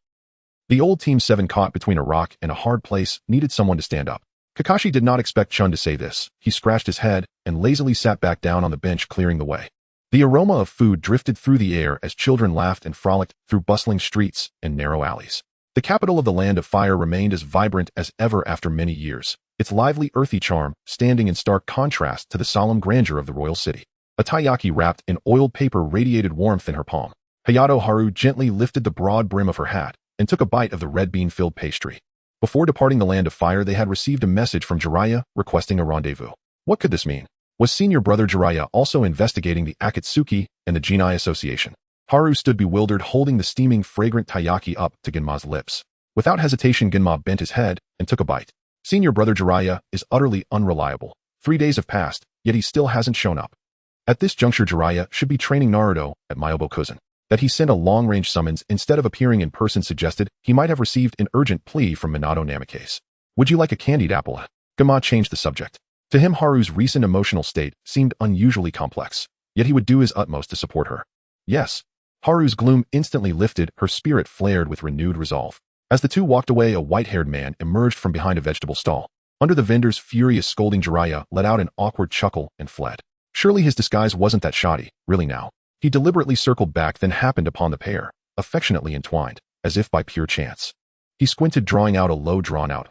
The old Team 7, caught between a rock and a hard place, needed someone to stand up. Kakashi did not expect Chun to say this. He scratched his head and lazily sat back down on the bench, clearing the way. The aroma of food drifted through the air as children laughed and frolicked through bustling streets and narrow alleys. The capital of the Land of Fire remained as vibrant as ever after many years, its lively, earthy charm standing in stark contrast to the solemn grandeur of the royal city. A taiyaki wrapped in oiled paper radiated warmth in her palm. Hayazono Haru gently lifted the broad brim of her hat and took a bite of the red bean-filled pastry. Before departing the Land of Fire, they had received a message from Jiraiya requesting a rendezvous. What could this mean? Was senior brother Jiraiya also investigating the Akatsuki and the Jinai Association? Haru stood bewildered, holding the steaming, fragrant taiyaki up to Genma's lips. Without hesitation, Genma bent his head and took a bite. Senior brother Jiraiya is utterly unreliable. 3 days have passed, yet he still hasn't shown up. At this juncture, Jiraiya should be training Naruto at Myobokuzen. That he sent a long-range summons instead of appearing in person suggested he might have received an urgent plea from Minato Namikaze. Would you like a candied apple? Genma changed the subject. To him, Haru's recent emotional state seemed unusually complex, yet he would do his utmost to support her. Yes. Haru's gloom instantly lifted, her spirit flared with renewed resolve. As the 2 walked away, a white-haired man emerged from behind a vegetable stall. Under the vendor's furious scolding, Jiraiya let out an awkward chuckle and fled. Surely his disguise wasn't that shoddy, really now. He deliberately circled back, then happened upon the pair, affectionately entwined, as if by pure chance. He squinted, drawing out a low, drawn-out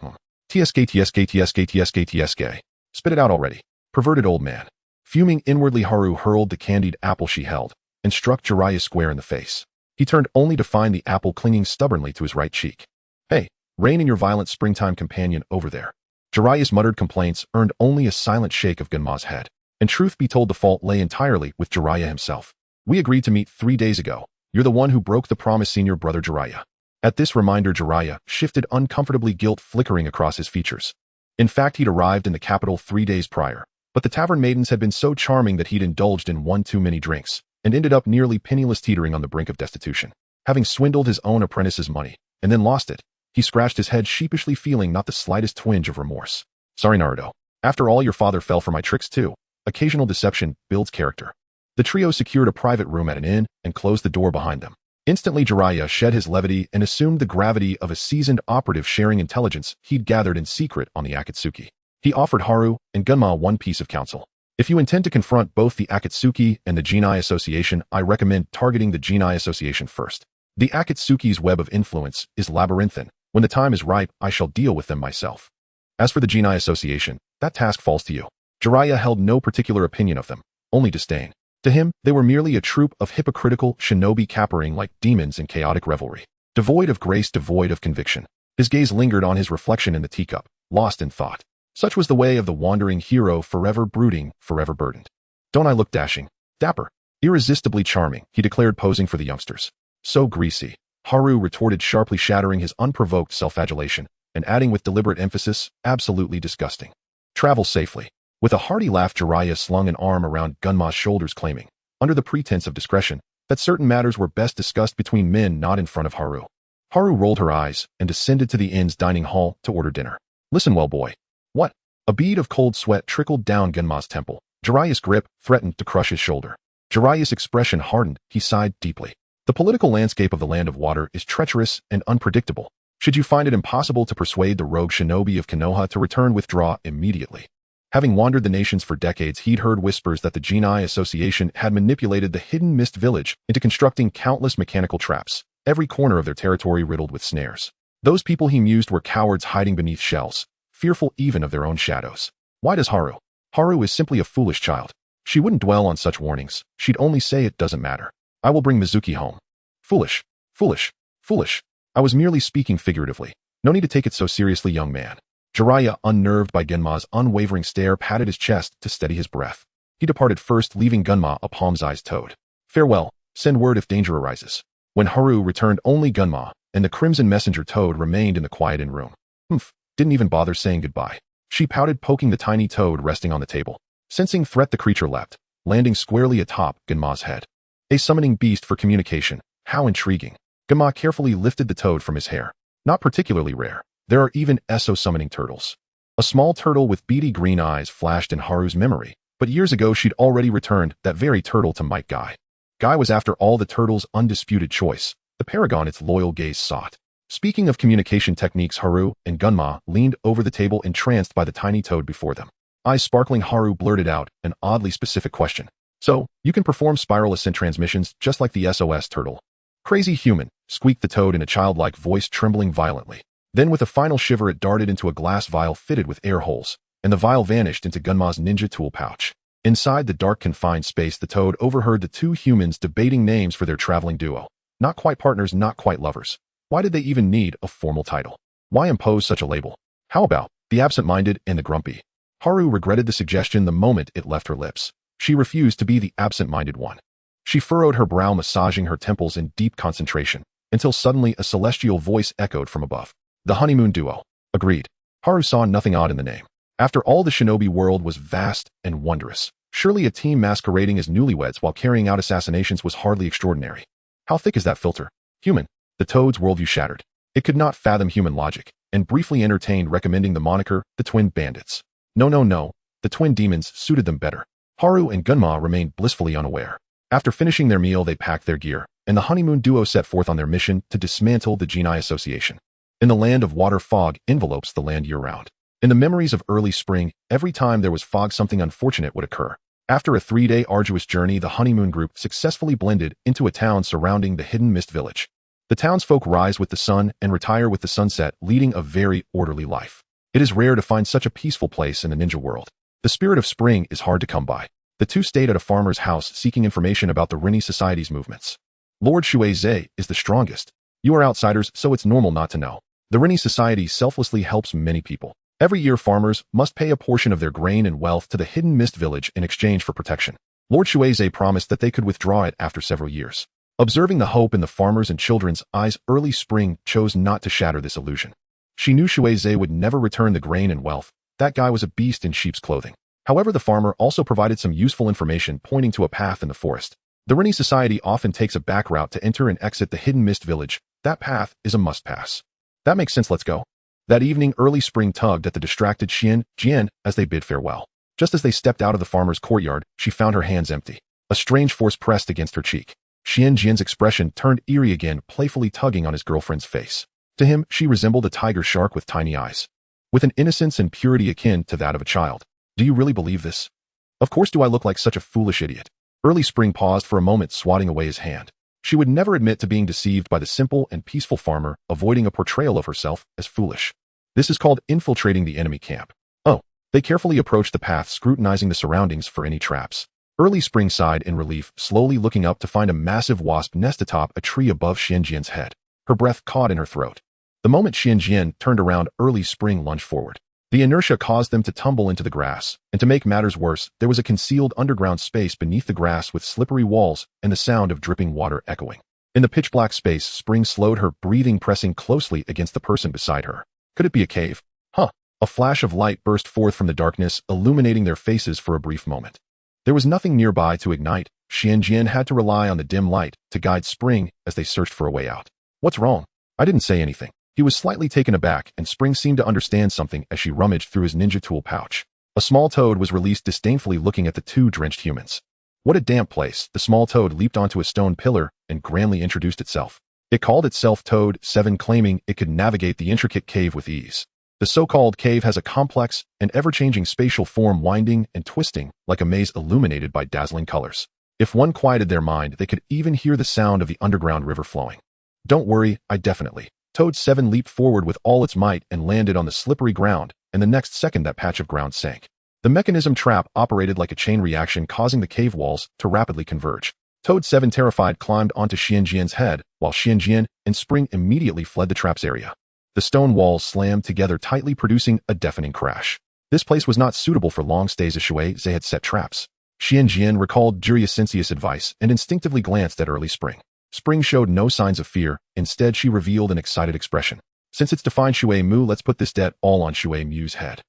"Tsk, tsk, tsk, tsk, tsk. Spit it out already. Perverted old man." Fuming inwardly, Haru hurled the candied apple she held and struck Jiraiya square in the face. He turned only to find the apple clinging stubbornly to his right cheek. "Hey, rein in your violent springtime companion over there." Jiraiya's muttered complaints earned only a silent shake of Genma's head. And truth be told, the fault lay entirely with Jiraiya himself. "We agreed to meet 3 days ago. You're the one who broke the promise, senior brother Jiraiya." At this reminder, Jiraiya shifted uncomfortably, guilt flickering across his features. In fact, he'd arrived in the capital 3 days prior, but the tavern maidens had been so charming that he'd indulged in one too many drinks and ended up nearly penniless, teetering on the brink of destitution. Having swindled his own apprentice's money and then lost it, he scratched his head sheepishly, feeling not the slightest twinge of remorse. "Sorry, Naruto. After all, your father fell for my tricks too. Occasional deception builds character." The trio secured a private room at an inn and closed the door behind them. Instantly, Jiraiya shed his levity and assumed the gravity of a seasoned operative sharing intelligence he'd gathered in secret on the Akatsuki. He offered Haru and Gunma one piece of counsel. If you intend to confront both the Akatsuki and the Jinai Association, I recommend targeting the Jinai Association first. The Akatsuki's web of influence is labyrinthine. When the time is ripe, I shall deal with them myself. As for the Jinai Association, that task falls to you. Jiraiya held no particular opinion of them, only disdain. To him, they were merely a troop of hypocritical shinobi capering like demons in chaotic revelry. Devoid of grace, devoid of conviction. His gaze lingered on his reflection in the teacup, lost in thought. Such was the way of the wandering hero, forever brooding, forever burdened. Don't I look dashing, dapper, irresistibly charming, he declared, posing for the youngsters. So greasy, Haru retorted sharply, shattering his unprovoked self-adulation, and adding with deliberate emphasis, absolutely disgusting. Travel safely. With a hearty laugh, Jiraiya slung an arm around Gunma's shoulders, claiming, under the pretense of discretion, that certain matters were best discussed between men, not in front of Haru. Haru rolled her eyes and descended to the inn's dining hall to order dinner. Listen well, boy. What? A bead of cold sweat trickled down Gunma's temple. Jiraiya's grip threatened to crush his shoulder. Jiraiya's expression hardened. He sighed deeply. The political landscape of the Land of Water is treacherous and unpredictable. Should you find it impossible to persuade the rogue shinobi of Konoha to return, withdraw immediately. Having wandered the nations for decades, he'd heard whispers that the Jinai Association had manipulated the hidden mist village into constructing countless mechanical traps, every corner of their territory riddled with snares. Those people he mused were cowards hiding beneath shells, fearful even of their own shadows. Why does Haru? Haru is simply a foolish child. She wouldn't dwell on such warnings. She'd only say it doesn't matter. I will bring Mizuki home. Foolish, foolish, foolish. I was merely speaking figuratively. No need to take it so seriously, young man. Jiraiya, unnerved by Gunma's unwavering stare, patted his chest to steady his breath. He departed first, leaving Gunma a palm-sized toad. Farewell, send word if danger arises. When Haru returned, only Gunma and the crimson messenger toad remained in the quiet inn room. Didn't even bother saying goodbye. She pouted, poking the tiny toad resting on the table. Sensing threat, the creature leapt, landing squarely atop Gunma's head. A summoning beast for communication. How intriguing. Gunma carefully lifted the toad from his hair. Not particularly rare. There are even Esso-summoning turtles. A small turtle with beady green eyes flashed in Haru's memory, but years ago she'd already returned that very turtle to Might Guy. Guy was, after all, the turtle's undisputed choice, the paragon its loyal gaze sought. Speaking of communication techniques, Haru and Gunma leaned over the table, entranced by the tiny toad before them. Eyes sparkling, Haru blurted out an oddly specific question. So, you can perform spiral ascent transmissions just like the SOS turtle? Crazy human, squeaked the toad in a childlike voice, trembling violently. Then with a final shiver it darted into a glass vial fitted with air holes, and the vial vanished into Gunma's ninja tool pouch. Inside the dark confined space, the toad overheard the two humans debating names for their traveling duo. Not quite partners, not quite lovers. Why did they even need a formal title? Why impose such a label? How about the absent-minded and the grumpy? Haru regretted the suggestion the moment it left her lips. She refused to be the absent-minded one. She furrowed her brow, massaging her temples in deep concentration, until suddenly a celestial voice echoed from above. The honeymoon duo. Agreed. Haru saw nothing odd in the name. After all, the shinobi world was vast and wondrous. Surely a team masquerading as newlyweds while carrying out assassinations was hardly extraordinary. How thick is that filter? Human. The toad's worldview shattered. It could not fathom human logic, and briefly entertained recommending the moniker, the Twin Bandits. No. The twin demons suited them better. Haru and Gunma remained blissfully unaware. After finishing their meal, they packed their gear, and the honeymoon duo set forth on their mission to dismantle the Jinai Association. In the Land of Water, fog envelopes the land year-round. In the memories of early spring, every time there was fog, something unfortunate would occur. After a 3-day arduous journey, the honeymoon group successfully blended into a town surrounding the hidden mist village. The townsfolk rise with the sun and retire with the sunset, leading a very orderly life. It is rare to find such a peaceful place in the ninja world. The spirit of spring is hard to come by. The two stayed at a farmer's house seeking information about the Rinni Society's movements. Lord Shuei is the strongest. You are outsiders, so it's normal not to know. The Rinni Society selflessly helps many people. Every year, farmers must pay a portion of their grain and wealth to the hidden mist village in exchange for protection. Lord Shuei promised that they could withdraw it after several years. Observing the hope in the farmers' and children's eyes, early spring chose not to shatter this illusion. She knew Shuei would never return the grain and wealth. That guy was a beast in sheep's clothing. However, the farmer also provided some useful information pointing to a path in the forest. The Rinni Society often takes a back route to enter and exit the hidden mist village. That path is a must-pass. That makes sense, let's go. That evening, early spring tugged at the distracted Jian as they bid farewell. Just as they stepped out of the farmer's courtyard, she found her hands empty. A strange force pressed against her cheek. Xianjian's expression turned eerie again, playfully tugging on his girlfriend's face. To him, she resembled a tiger shark with tiny eyes, with an innocence and purity akin to that of a child. Do you really believe this? Of course do I look like such a foolish idiot. Early Spring paused for a moment, swatting away his hand. She would never admit to being deceived by the simple and peaceful farmer, avoiding a portrayal of herself as foolish. This is called infiltrating the enemy camp. Oh. They carefully approached the path, scrutinizing the surroundings for any traps. Early Spring sighed in relief, slowly looking up to find a massive wasp nest atop a tree above Xianjian's head. Her breath caught in her throat. The moment Xianjian turned around, Early Spring lunged forward. The inertia caused them to tumble into the grass, and to make matters worse, there was a concealed underground space beneath the grass with slippery walls and the sound of dripping water echoing. In the pitch-black space, Spring slowed her breathing, pressing closely against the person beside her. Could it be a cave? Huh. A flash of light burst forth from the darkness, illuminating their faces for a brief moment. There was nothing nearby to ignite. Xianjian had to rely on the dim light to guide Spring as they searched for a way out. What's wrong? I didn't say anything. He was slightly taken aback, and Spring seemed to understand something as she rummaged through his ninja tool pouch. A small toad was released, disdainfully looking at the two drenched humans. What a damp place. The small toad leaped onto a stone pillar and grandly introduced itself. It called itself Toad 7, claiming it could navigate the intricate cave with ease. The so-called cave has a complex and ever-changing spatial form, winding and twisting like a maze illuminated by dazzling colors. If one quieted their mind, they could even hear the sound of the underground river flowing. Don't worry, I definitely. Toad 7 leaped forward with all its might and landed on the slippery ground, and the next second that patch of ground sank. The mechanism trap operated like a chain reaction, causing the cave walls to rapidly converge. Toad 7, terrified, climbed onto Xianjian's head, while Xianjian and Spring immediately fled the trap's area. The stone walls slammed together tightly, producing a deafening crash. This place was not suitable for long stays, as Shui Zhe had set traps. Xianjian recalled Jiraiya Sensei's advice and instinctively glanced at Early Spring. Spring showed no signs of fear. Instead, she revealed an excited expression. Since it's defined Shui Mu, let's put this debt all on Shui Mu's head.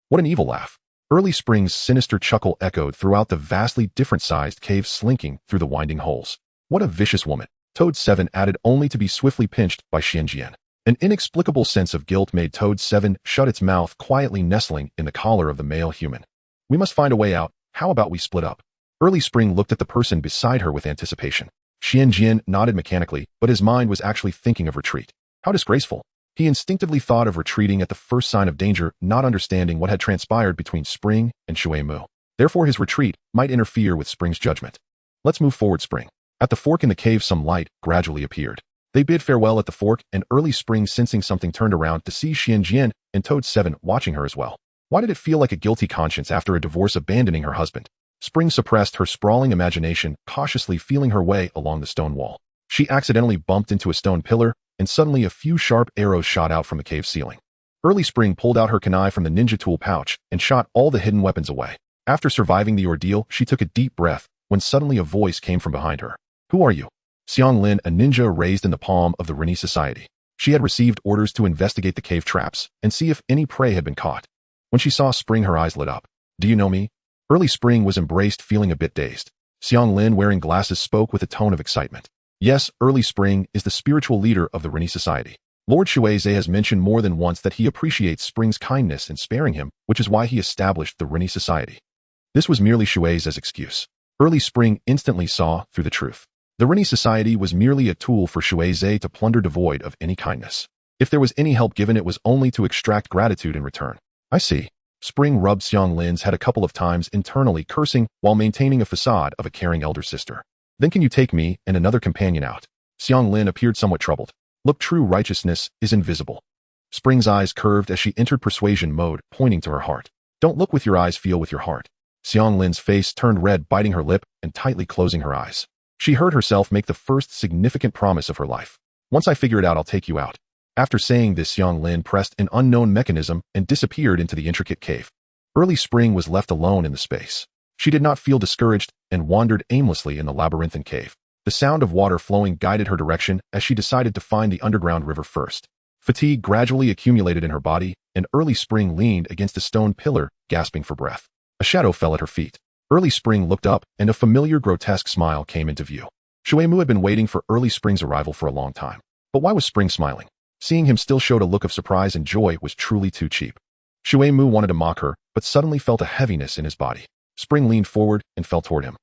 What an evil laugh. Early Spring's sinister chuckle echoed throughout the vastly different-sized cave, slinking through the winding holes. What a vicious woman. Toad 7 added, only to be swiftly pinched by Xianjian. An inexplicable sense of guilt made Toad 7 shut its mouth, quietly nestling in the collar of the male human. We must find a way out. How about we split up? Early Spring looked at the person beside her with anticipation. Xianjian nodded mechanically, but his mind was actually thinking of retreat. How disgraceful. He instinctively thought of retreating at the first sign of danger, not understanding what had transpired between Spring and Shui Mu. Therefore, his retreat might interfere with Spring's judgment. Let's move forward, Spring. At the fork in the cave, some light gradually appeared. They bid farewell at the fork, and Early Spring, sensing something, turned around to see Xianjian and Toad 7 watching her as well. Why did it feel like a guilty conscience after a divorce, abandoning her husband? Spring suppressed her sprawling imagination, cautiously feeling her way along the stone wall. She accidentally bumped into a stone pillar, and suddenly a few sharp arrows shot out from the cave ceiling. Early Spring pulled out her kunai from the ninja tool pouch and shot all the hidden weapons away. After surviving the ordeal, she took a deep breath when suddenly a voice came from behind her. Who are you? Xiang Lin, a ninja raised in the palm of the Rini Society. She had received orders to investigate the cave traps and see if any prey had been caught. When she saw Spring, her eyes lit up. Do you know me? Early Spring was embraced, feeling a bit dazed. Xiang Lin, wearing glasses, spoke with a tone of excitement. Yes, Early Spring is the spiritual leader of the Rini Society. Lord Shui Zhe has mentioned more than once that he appreciates Spring's kindness in sparing him, which is why he established the Rini Society. This was merely Shui Zhe's excuse. Early Spring instantly saw through the truth. The Rini Society was merely a tool for Shui Zhe to plunder, devoid of any kindness. If there was any help given, it was only to extract gratitude in return. I see. Spring rubbed Xiang Lin's head a couple of times, internally cursing while maintaining a facade of a caring elder sister. Then can you take me and another companion out? Xiang Lin appeared somewhat troubled. Look, true righteousness is invisible. Spring's eyes curved as she entered persuasion mode, pointing to her heart. Don't look with your eyes, feel with your heart. Xiang Lin's face turned red, biting her lip and tightly closing her eyes. She heard herself make the first significant promise of her life. Once I figure it out, I'll take you out. After saying this, Xiang Lin pressed an unknown mechanism and disappeared into the intricate cave. Early Spring was left alone in the space. She did not feel discouraged and wandered aimlessly in the labyrinthine cave. The sound of water flowing guided her direction as she decided to find the underground river first. Fatigue gradually accumulated in her body, and Early Spring leaned against a stone pillar, gasping for breath. A shadow fell at her feet. Early Spring looked up, and a familiar grotesque smile came into view. Shui Mu had been waiting for Early Spring's arrival for a long time. But why was Spring smiling? Seeing him still showed a look of surprise and joy was truly too cheap. Shui Mu wanted to mock her, but suddenly felt a heaviness in his body. Spring leaned forward and fell toward him.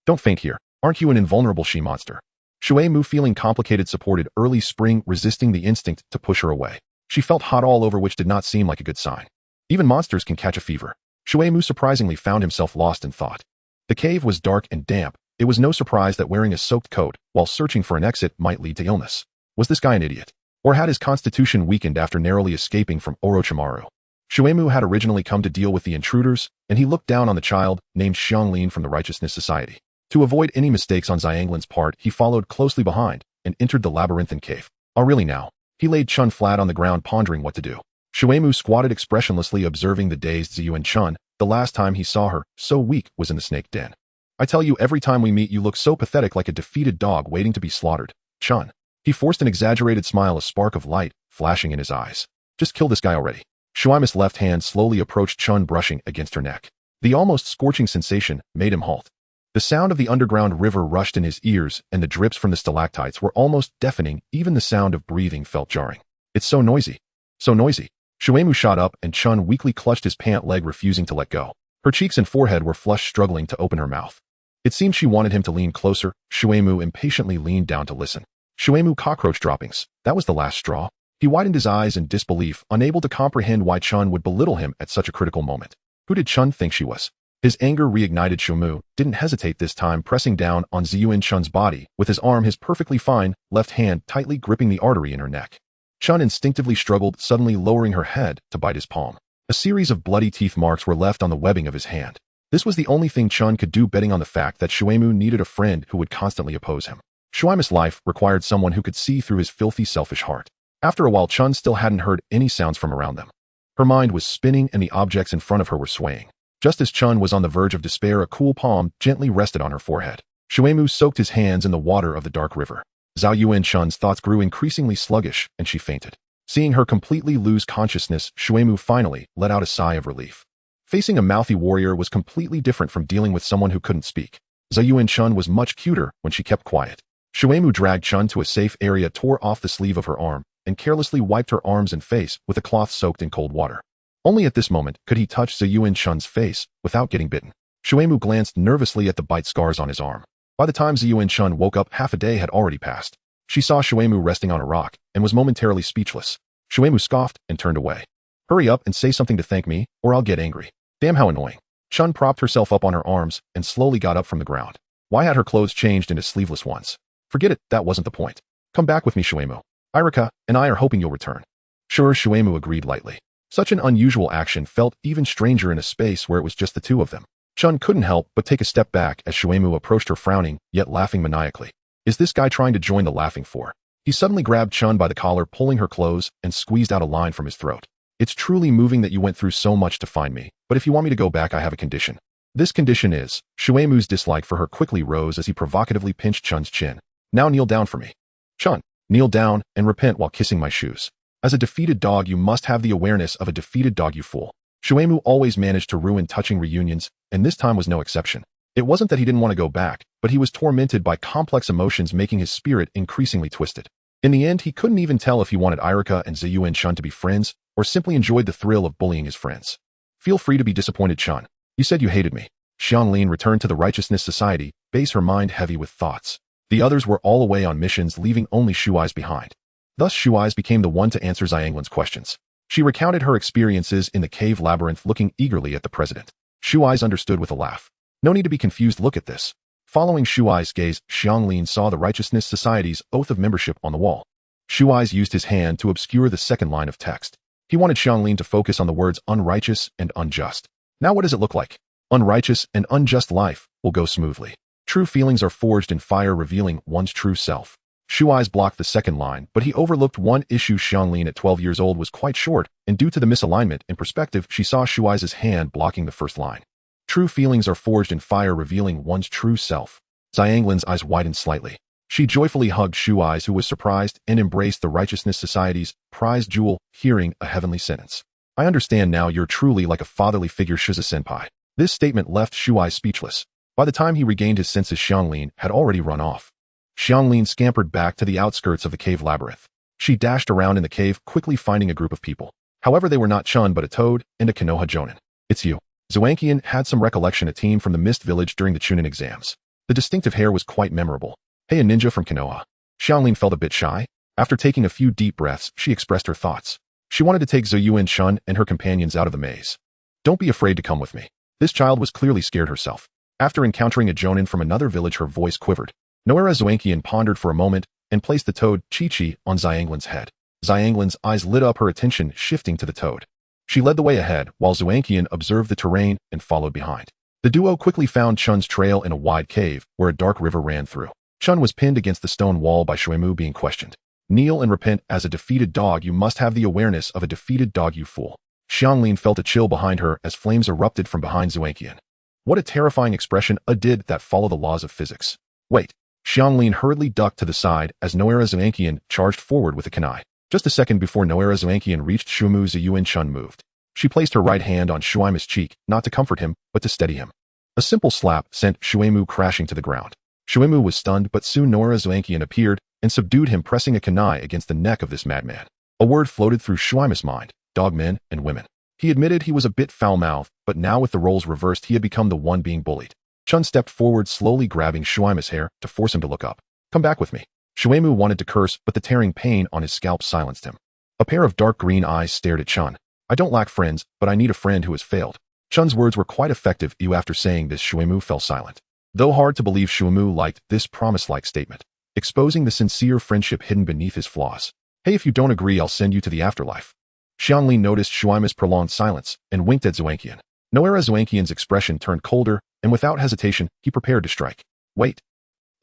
Don't faint here. Aren't you an invulnerable she-monster? Shuemu, feeling complicated, supported early spring, resisting the instinct to push her away. She felt hot all over, which did not seem like a good sign. Even monsters can catch a fever. Shuemu surprisingly found himself lost in thought. The cave was dark and damp. It was no surprise that wearing a soaked coat while searching for an exit might lead to illness. Was this guy an idiot? Or had his constitution weakened after narrowly escaping from Orochimaru? Shuemu had originally come to deal with the intruders, and he looked down on the child named Xianglin from the Righteousness Society. To avoid any mistakes on Xianglin's part, he followed closely behind and entered the labyrinthine cave. Oh, really now? He laid Chun flat on the ground, pondering what to do. Shuemu squatted expressionlessly, observing the dazed Ziyu and Chun. The last time he saw her, so weak, was in the snake den. I tell you, every time we meet you look so pathetic, like a defeated dog waiting to be slaughtered. Chun. He forced an exaggerated smile, a spark of light flashing in his eyes. Just kill this guy already. Shuaima's left hand slowly approached Chun, brushing against her neck. The almost scorching sensation made him halt. The sound of the underground river rushed in his ears, and the drips from the stalactites were almost deafening. Even the sound of breathing felt jarring. It's so noisy. So noisy. Shuemu shot up, and Chun weakly clutched his pant leg, refusing to let go. Her cheeks and forehead were flushed, struggling to open her mouth. It seemed she wanted him to lean closer. Shuemu impatiently leaned down to listen. Shuemu, cockroach droppings. That was the last straw. He widened his eyes in disbelief, unable to comprehend why Chun would belittle him at such a critical moment. Who did Chun think she was? His anger reignited. Shuemu didn't hesitate this time, pressing down on Ziyuan Chun's body with his arm, his perfectly fine left hand tightly gripping the artery in her neck. Chun instinctively struggled, suddenly lowering her head to bite his palm. A series of bloody teeth marks were left on the webbing of his hand. This was the only thing Chun could do, betting on the fact that Shuemu needed a friend who would constantly oppose him. Shuaima's life required someone who could see through his filthy, selfish heart. After a while, Chun still hadn't heard any sounds from around them. Her mind was spinning, and the objects in front of her were swaying. Just as Chun was on the verge of despair, a cool palm gently rested on her forehead. Shuemu soaked his hands in the water of the dark river. Zhao Yuan Chun's thoughts grew increasingly sluggish, and she fainted. Seeing her completely lose consciousness, Shuemu finally let out a sigh of relief. Facing a mouthy warrior was completely different from dealing with someone who couldn't speak. Zhao Yuan Chun was much cuter when she kept quiet. Shuemu dragged Chun to a safe area, tore off the sleeve of her arm, and carelessly wiped her arms and face with a cloth soaked in cold water. Only at this moment could he touch Ziyuan Chun's face without getting bitten. Shuemu glanced nervously at the bite scars on his arm. By the time Ziyuan Chun woke up, half a day had already passed. She saw Shuemu resting on a rock and was momentarily speechless. Shuemu scoffed and turned away. Hurry up and say something to thank me, or I'll get angry. Damn, how annoying. Chun propped herself up on her arms and slowly got up from the ground. Why had her clothes changed into sleeveless ones? Forget it, that wasn't the point. Come back with me, Shuemu. Irika and I are hoping you'll return. Sure, Shuemu agreed lightly. Such an unusual action felt even stranger in a space where it was just the two of them. Chun couldn't help but take a step back as Shuemu approached her, frowning, yet laughing maniacally. Is this guy trying to join the laughing for? He suddenly grabbed Chun by the collar, pulling her clothes, and squeezed out a line from his throat. It's truly moving that you went through so much to find me, but if you want me to go back, I have a condition. This condition is... Shuemu's dislike for her quickly rose as he provocatively pinched Chun's chin. Now kneel down for me. Chun, kneel down and repent while kissing my shoes. As a defeated dog, you must have the awareness of a defeated dog, you fool. Shuemu always managed to ruin touching reunions, and this time was no exception. It wasn't that he didn't want to go back, but he was tormented by complex emotions, making his spirit increasingly twisted. In the end, he couldn't even tell if he wanted Irika and Ziyuan Chun to be friends, or simply enjoyed the thrill of bullying his friends. Feel free to be disappointed, Chun. You said you hated me. Xianglin returned to the Righteousness Society, base, her mind heavy with thoughts. The others were all away on missions, leaving only Shuai's behind. Thus, Shuai's became the one to answer Xianglin's questions. She recounted her experiences in the cave labyrinth, looking eagerly at the president. Shuai's understood with a laugh. No need to be confused, look at this. Following Shuai's gaze, Xianglin saw the Righteousness Society's oath of membership on the wall. Shuai's used his hand to obscure the second line of text. He wanted Xianglin to focus on the words unrighteous and unjust. Now what does it look like? Unrighteous and unjust life will go smoothly. True feelings are forged in fire, revealing one's true self. Shuai's blocked the second line, but he overlooked one issue. Xianglin at 12 years old was quite short, and due to the misalignment in perspective, she saw Shuai's hand blocking the first line. True feelings are forged in fire, revealing one's true self. Xianglin's eyes widened slightly. She joyfully hugged Shuai's, who was surprised, and embraced the Righteousness Society's prized jewel, hearing a heavenly sentence. I understand now, you're truly like a fatherly figure, Shiza-senpai. This statement left Shuai speechless. By the time he regained his senses, Xianglin had already run off. Xianglin scampered back to the outskirts of the cave labyrinth. She dashed around in the cave, quickly finding a group of people. However, they were not Chun but a toad and a Konoha Jonin. It's you. Zhuangqian had some recollection, a team from the Mist Village during the Chūnin exams. The distinctive hair was quite memorable. Hey, a ninja from Konoha. Xianglin felt a bit shy. After taking a few deep breaths, she expressed her thoughts. She wanted to take Zuyuan-chun and her companions out of the maze. Don't be afraid to come with me. This child was clearly scared herself. After encountering a jonin from another village, her voice quivered. Nara Shikaku pondered for a moment and placed the toad Chi-Chi on Xianglin's head. Xianglin's eyes lit up, her attention shifting to the toad. She led the way ahead, while Xiangling observed the terrain and followed behind. The duo quickly found Chun's trail in a wide cave where a dark river ran through. Chun was pinned against the stone wall by Shuemu being questioned. Kneel and repent. As a defeated dog, you must have the awareness of a defeated dog, you fool. Xianglin felt a chill behind her as flames erupted from behind Xiangling. What a terrifying expression. Did that follow the laws of physics? Wait. Xianglin hurriedly ducked to the side as Nara Shikaku charged forward with a kunai. Just a second before Nara Shikaku reached Shuemu, Zuyuan-chun moved. She placed her right hand on Shuaima's cheek, not to comfort him, but to steady him. A simple slap sent Shuemu crashing to the ground. Shuemu was stunned, but soon Nara Shikaku appeared and subdued him, pressing a kunai against the neck of this madman. A word floated through Shuaima's mind: dog men and women. He admitted he was a bit foul-mouthed, but now with the roles reversed, he had become the one being bullied. Chun stepped forward, slowly grabbing Shuaima's hair to force him to look up. Come back with me. Shuemu wanted to curse, but the tearing pain on his scalp silenced him. A pair of dark green eyes stared at Chun. I don't lack friends, but I need a friend who has failed. Chun's words were quite effective. After saying this, Shuemu fell silent. Though hard to believe, Shuemu liked this promise-like statement, exposing the sincere friendship hidden beneath his flaws. Hey, if you don't agree, I'll send you to the afterlife. Xianglin noticed Shuaima's prolonged silence and winked at Xiangling. Nara Xiangling's expression turned colder, and without hesitation, he prepared to strike. Wait.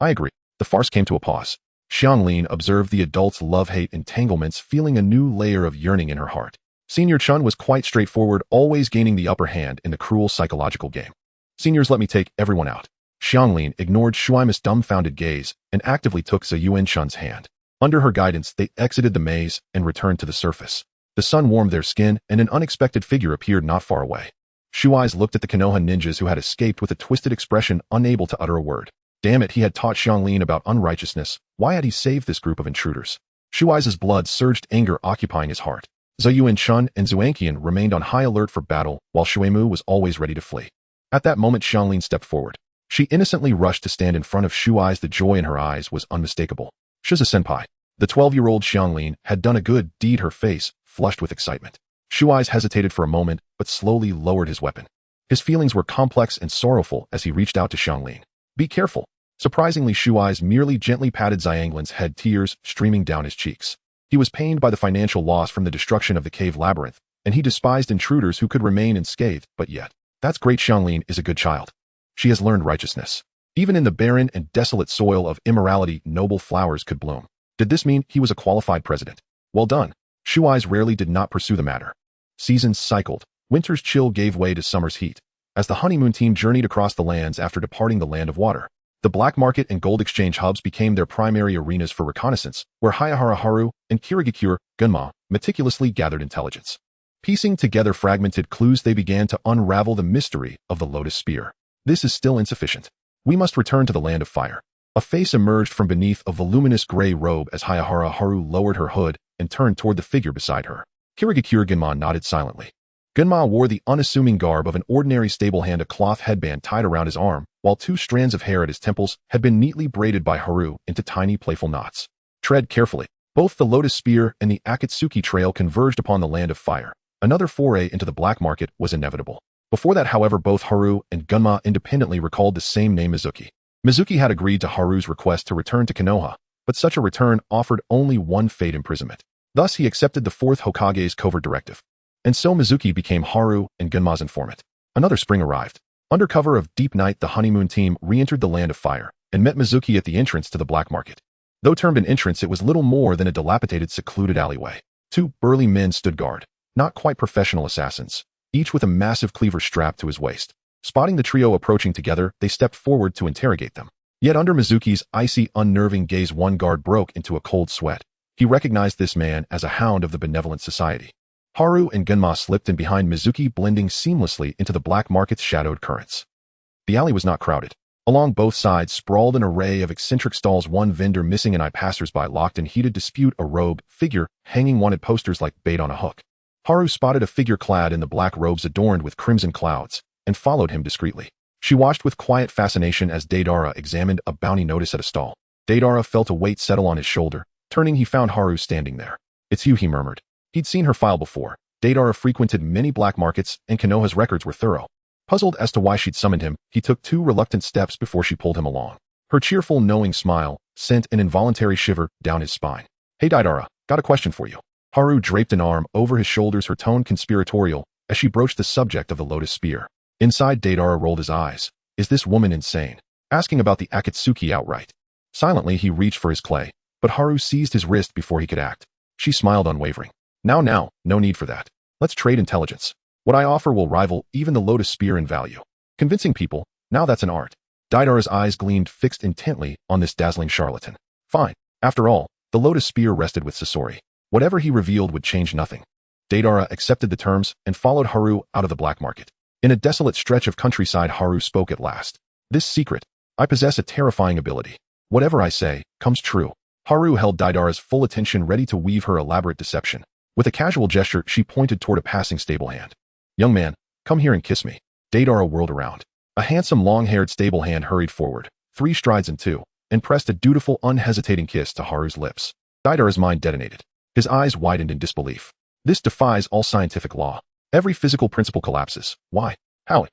I agree. The farce came to a pause. Xianglin observed the adult's love-hate entanglements, feeling a new layer of yearning in her heart. Senior Chun was quite straightforward, always gaining the upper hand in the cruel psychological game. Seniors, let me take everyone out. Xianglin ignored Shuaima's dumbfounded gaze and actively took Zuyuan-chun's hand. Under her guidance, they exited the maze and returned to the surface. The sun warmed their skin, and an unexpected figure appeared not far away. Shuai's looked at the Konoha ninjas who had escaped with a twisted expression, unable to utter a word. Damn it, he had taught Xianglin about unrighteousness. Why had he saved this group of intruders? Shuai's blood surged, anger occupying his heart. Zuyuan-chun and Xiangling remained on high alert for battle, while Shuemu was always ready to flee. At that moment, Xianglin stepped forward. She innocently rushed to stand in front of Shuai's. The joy in her eyes was unmistakable. Shiza-senpai. The 12-year-old Xianglin had done a good deed, her face flushed with excitement. Shuai's hesitated for a moment, but slowly lowered his weapon. His feelings were complex and sorrowful as he reached out to Xianglin. Be careful. Surprisingly, Shuai's merely gently patted Xiangling's head, tears streaming down his cheeks. He was pained by the financial loss from the destruction of the cave labyrinth, and he despised intruders who could remain unscathed, but yet. That's great. Xianglin is a good child. She has learned righteousness. Even in the barren and desolate soil of immorality, noble flowers could bloom. Did this mean he was a qualified president? Well done. Shuai's rarely did not pursue the matter. Seasons cycled. Winter's chill gave way to summer's heat. As the honeymoon team journeyed across the lands after departing the land of water, the black market and gold exchange hubs became their primary arenas for reconnaissance, where Hayazono Haru and Kirigakure Gunma meticulously gathered intelligence. Piecing together fragmented clues, they began to unravel the mystery of the Lotus Spear. This is still insufficient. We must return to the land of fire. A face emerged from beneath a voluminous gray robe as Hayazono Haru lowered her hood and turned toward the figure beside her. Kirigakure Gunma nodded silently. Gunma wore the unassuming garb of an ordinary stable hand, a cloth headband tied around his arm, while 2 strands of hair at his temples had been neatly braided by Haru into tiny playful knots. Tread carefully. Both the Lotus Spear and the Akatsuki Trail converged upon the land of fire. Another foray into the black market was inevitable. Before that, however, both Haru and Gunma independently recalled the same name, Mizuki. Mizuki had agreed to Haru's request to return to Konoha, but such a return offered only one fate: imprisonment. Thus, he accepted the 4th Hokage's covert directive. And so Mizuki became Haru and Gunma's informant. Another spring arrived. Under cover of deep night, the honeymoon team re-entered the land of fire and met Mizuki at the entrance to the black market. Though termed an entrance, it was little more than a dilapidated, secluded alleyway. 2 burly men stood guard, not quite professional assassins, each with a massive cleaver strapped to his waist. Spotting the trio approaching together, they stepped forward to interrogate them. Yet under Mizuki's icy, unnerving gaze, one guard broke into a cold sweat. He recognized this man as a hound of the benevolent society. Haru and Gunma slipped in behind Mizuki, blending seamlessly into the black market's shadowed currents. The alley was not crowded. Along both sides sprawled an array of eccentric stalls, one vendor missing an eye, passersby locked in heated dispute, a robed figure hanging wanted posters like bait on a hook. Haru spotted a figure clad in the black robes adorned with crimson clouds and followed him discreetly. She watched with quiet fascination as Deidara examined a bounty notice at a stall. Deidara felt a weight settle on his shoulder. Turning, he found Haru standing there. "It's you," he murmured. He'd seen her file before. Deidara frequented many black markets, and Konoha's records were thorough. Puzzled as to why she'd summoned him, he took 2 reluctant steps before she pulled him along. Her cheerful, knowing smile sent an involuntary shiver down his spine. "Hey Deidara, got a question for you." Haru draped an arm over his shoulders, her tone conspiratorial, as she broached the subject of the lotus spear. Inside, Deidara rolled his eyes. Is this woman insane? Asking about the Akatsuki outright. Silently, he reached for his clay, but Haru seized his wrist before he could act. She smiled unwavering. Now, no need for that. Let's trade intelligence. What I offer will rival even the lotus spear in value. Convincing people, now that's an art. Deidara's eyes gleamed, fixed intently on this dazzling charlatan. Fine. After all, the lotus spear rested with Sasori. Whatever he revealed would change nothing. Deidara accepted the terms and followed Haru out of the black market. In a desolate stretch of countryside, Haru spoke at last. This secret, I possess a terrifying ability. Whatever I say, comes true. Haru held Deidara's full attention, ready to weave her elaborate deception. With a casual gesture, she pointed toward a passing stable hand. Young man, come here and kiss me. Deidara whirled around. A handsome, long-haired stable hand hurried forward, 3 strides and 2, and pressed a dutiful, unhesitating kiss to Haru's lips. Deidara's mind detonated. His eyes widened in disbelief. This defies all scientific law. Every physical principle collapses. Why? How?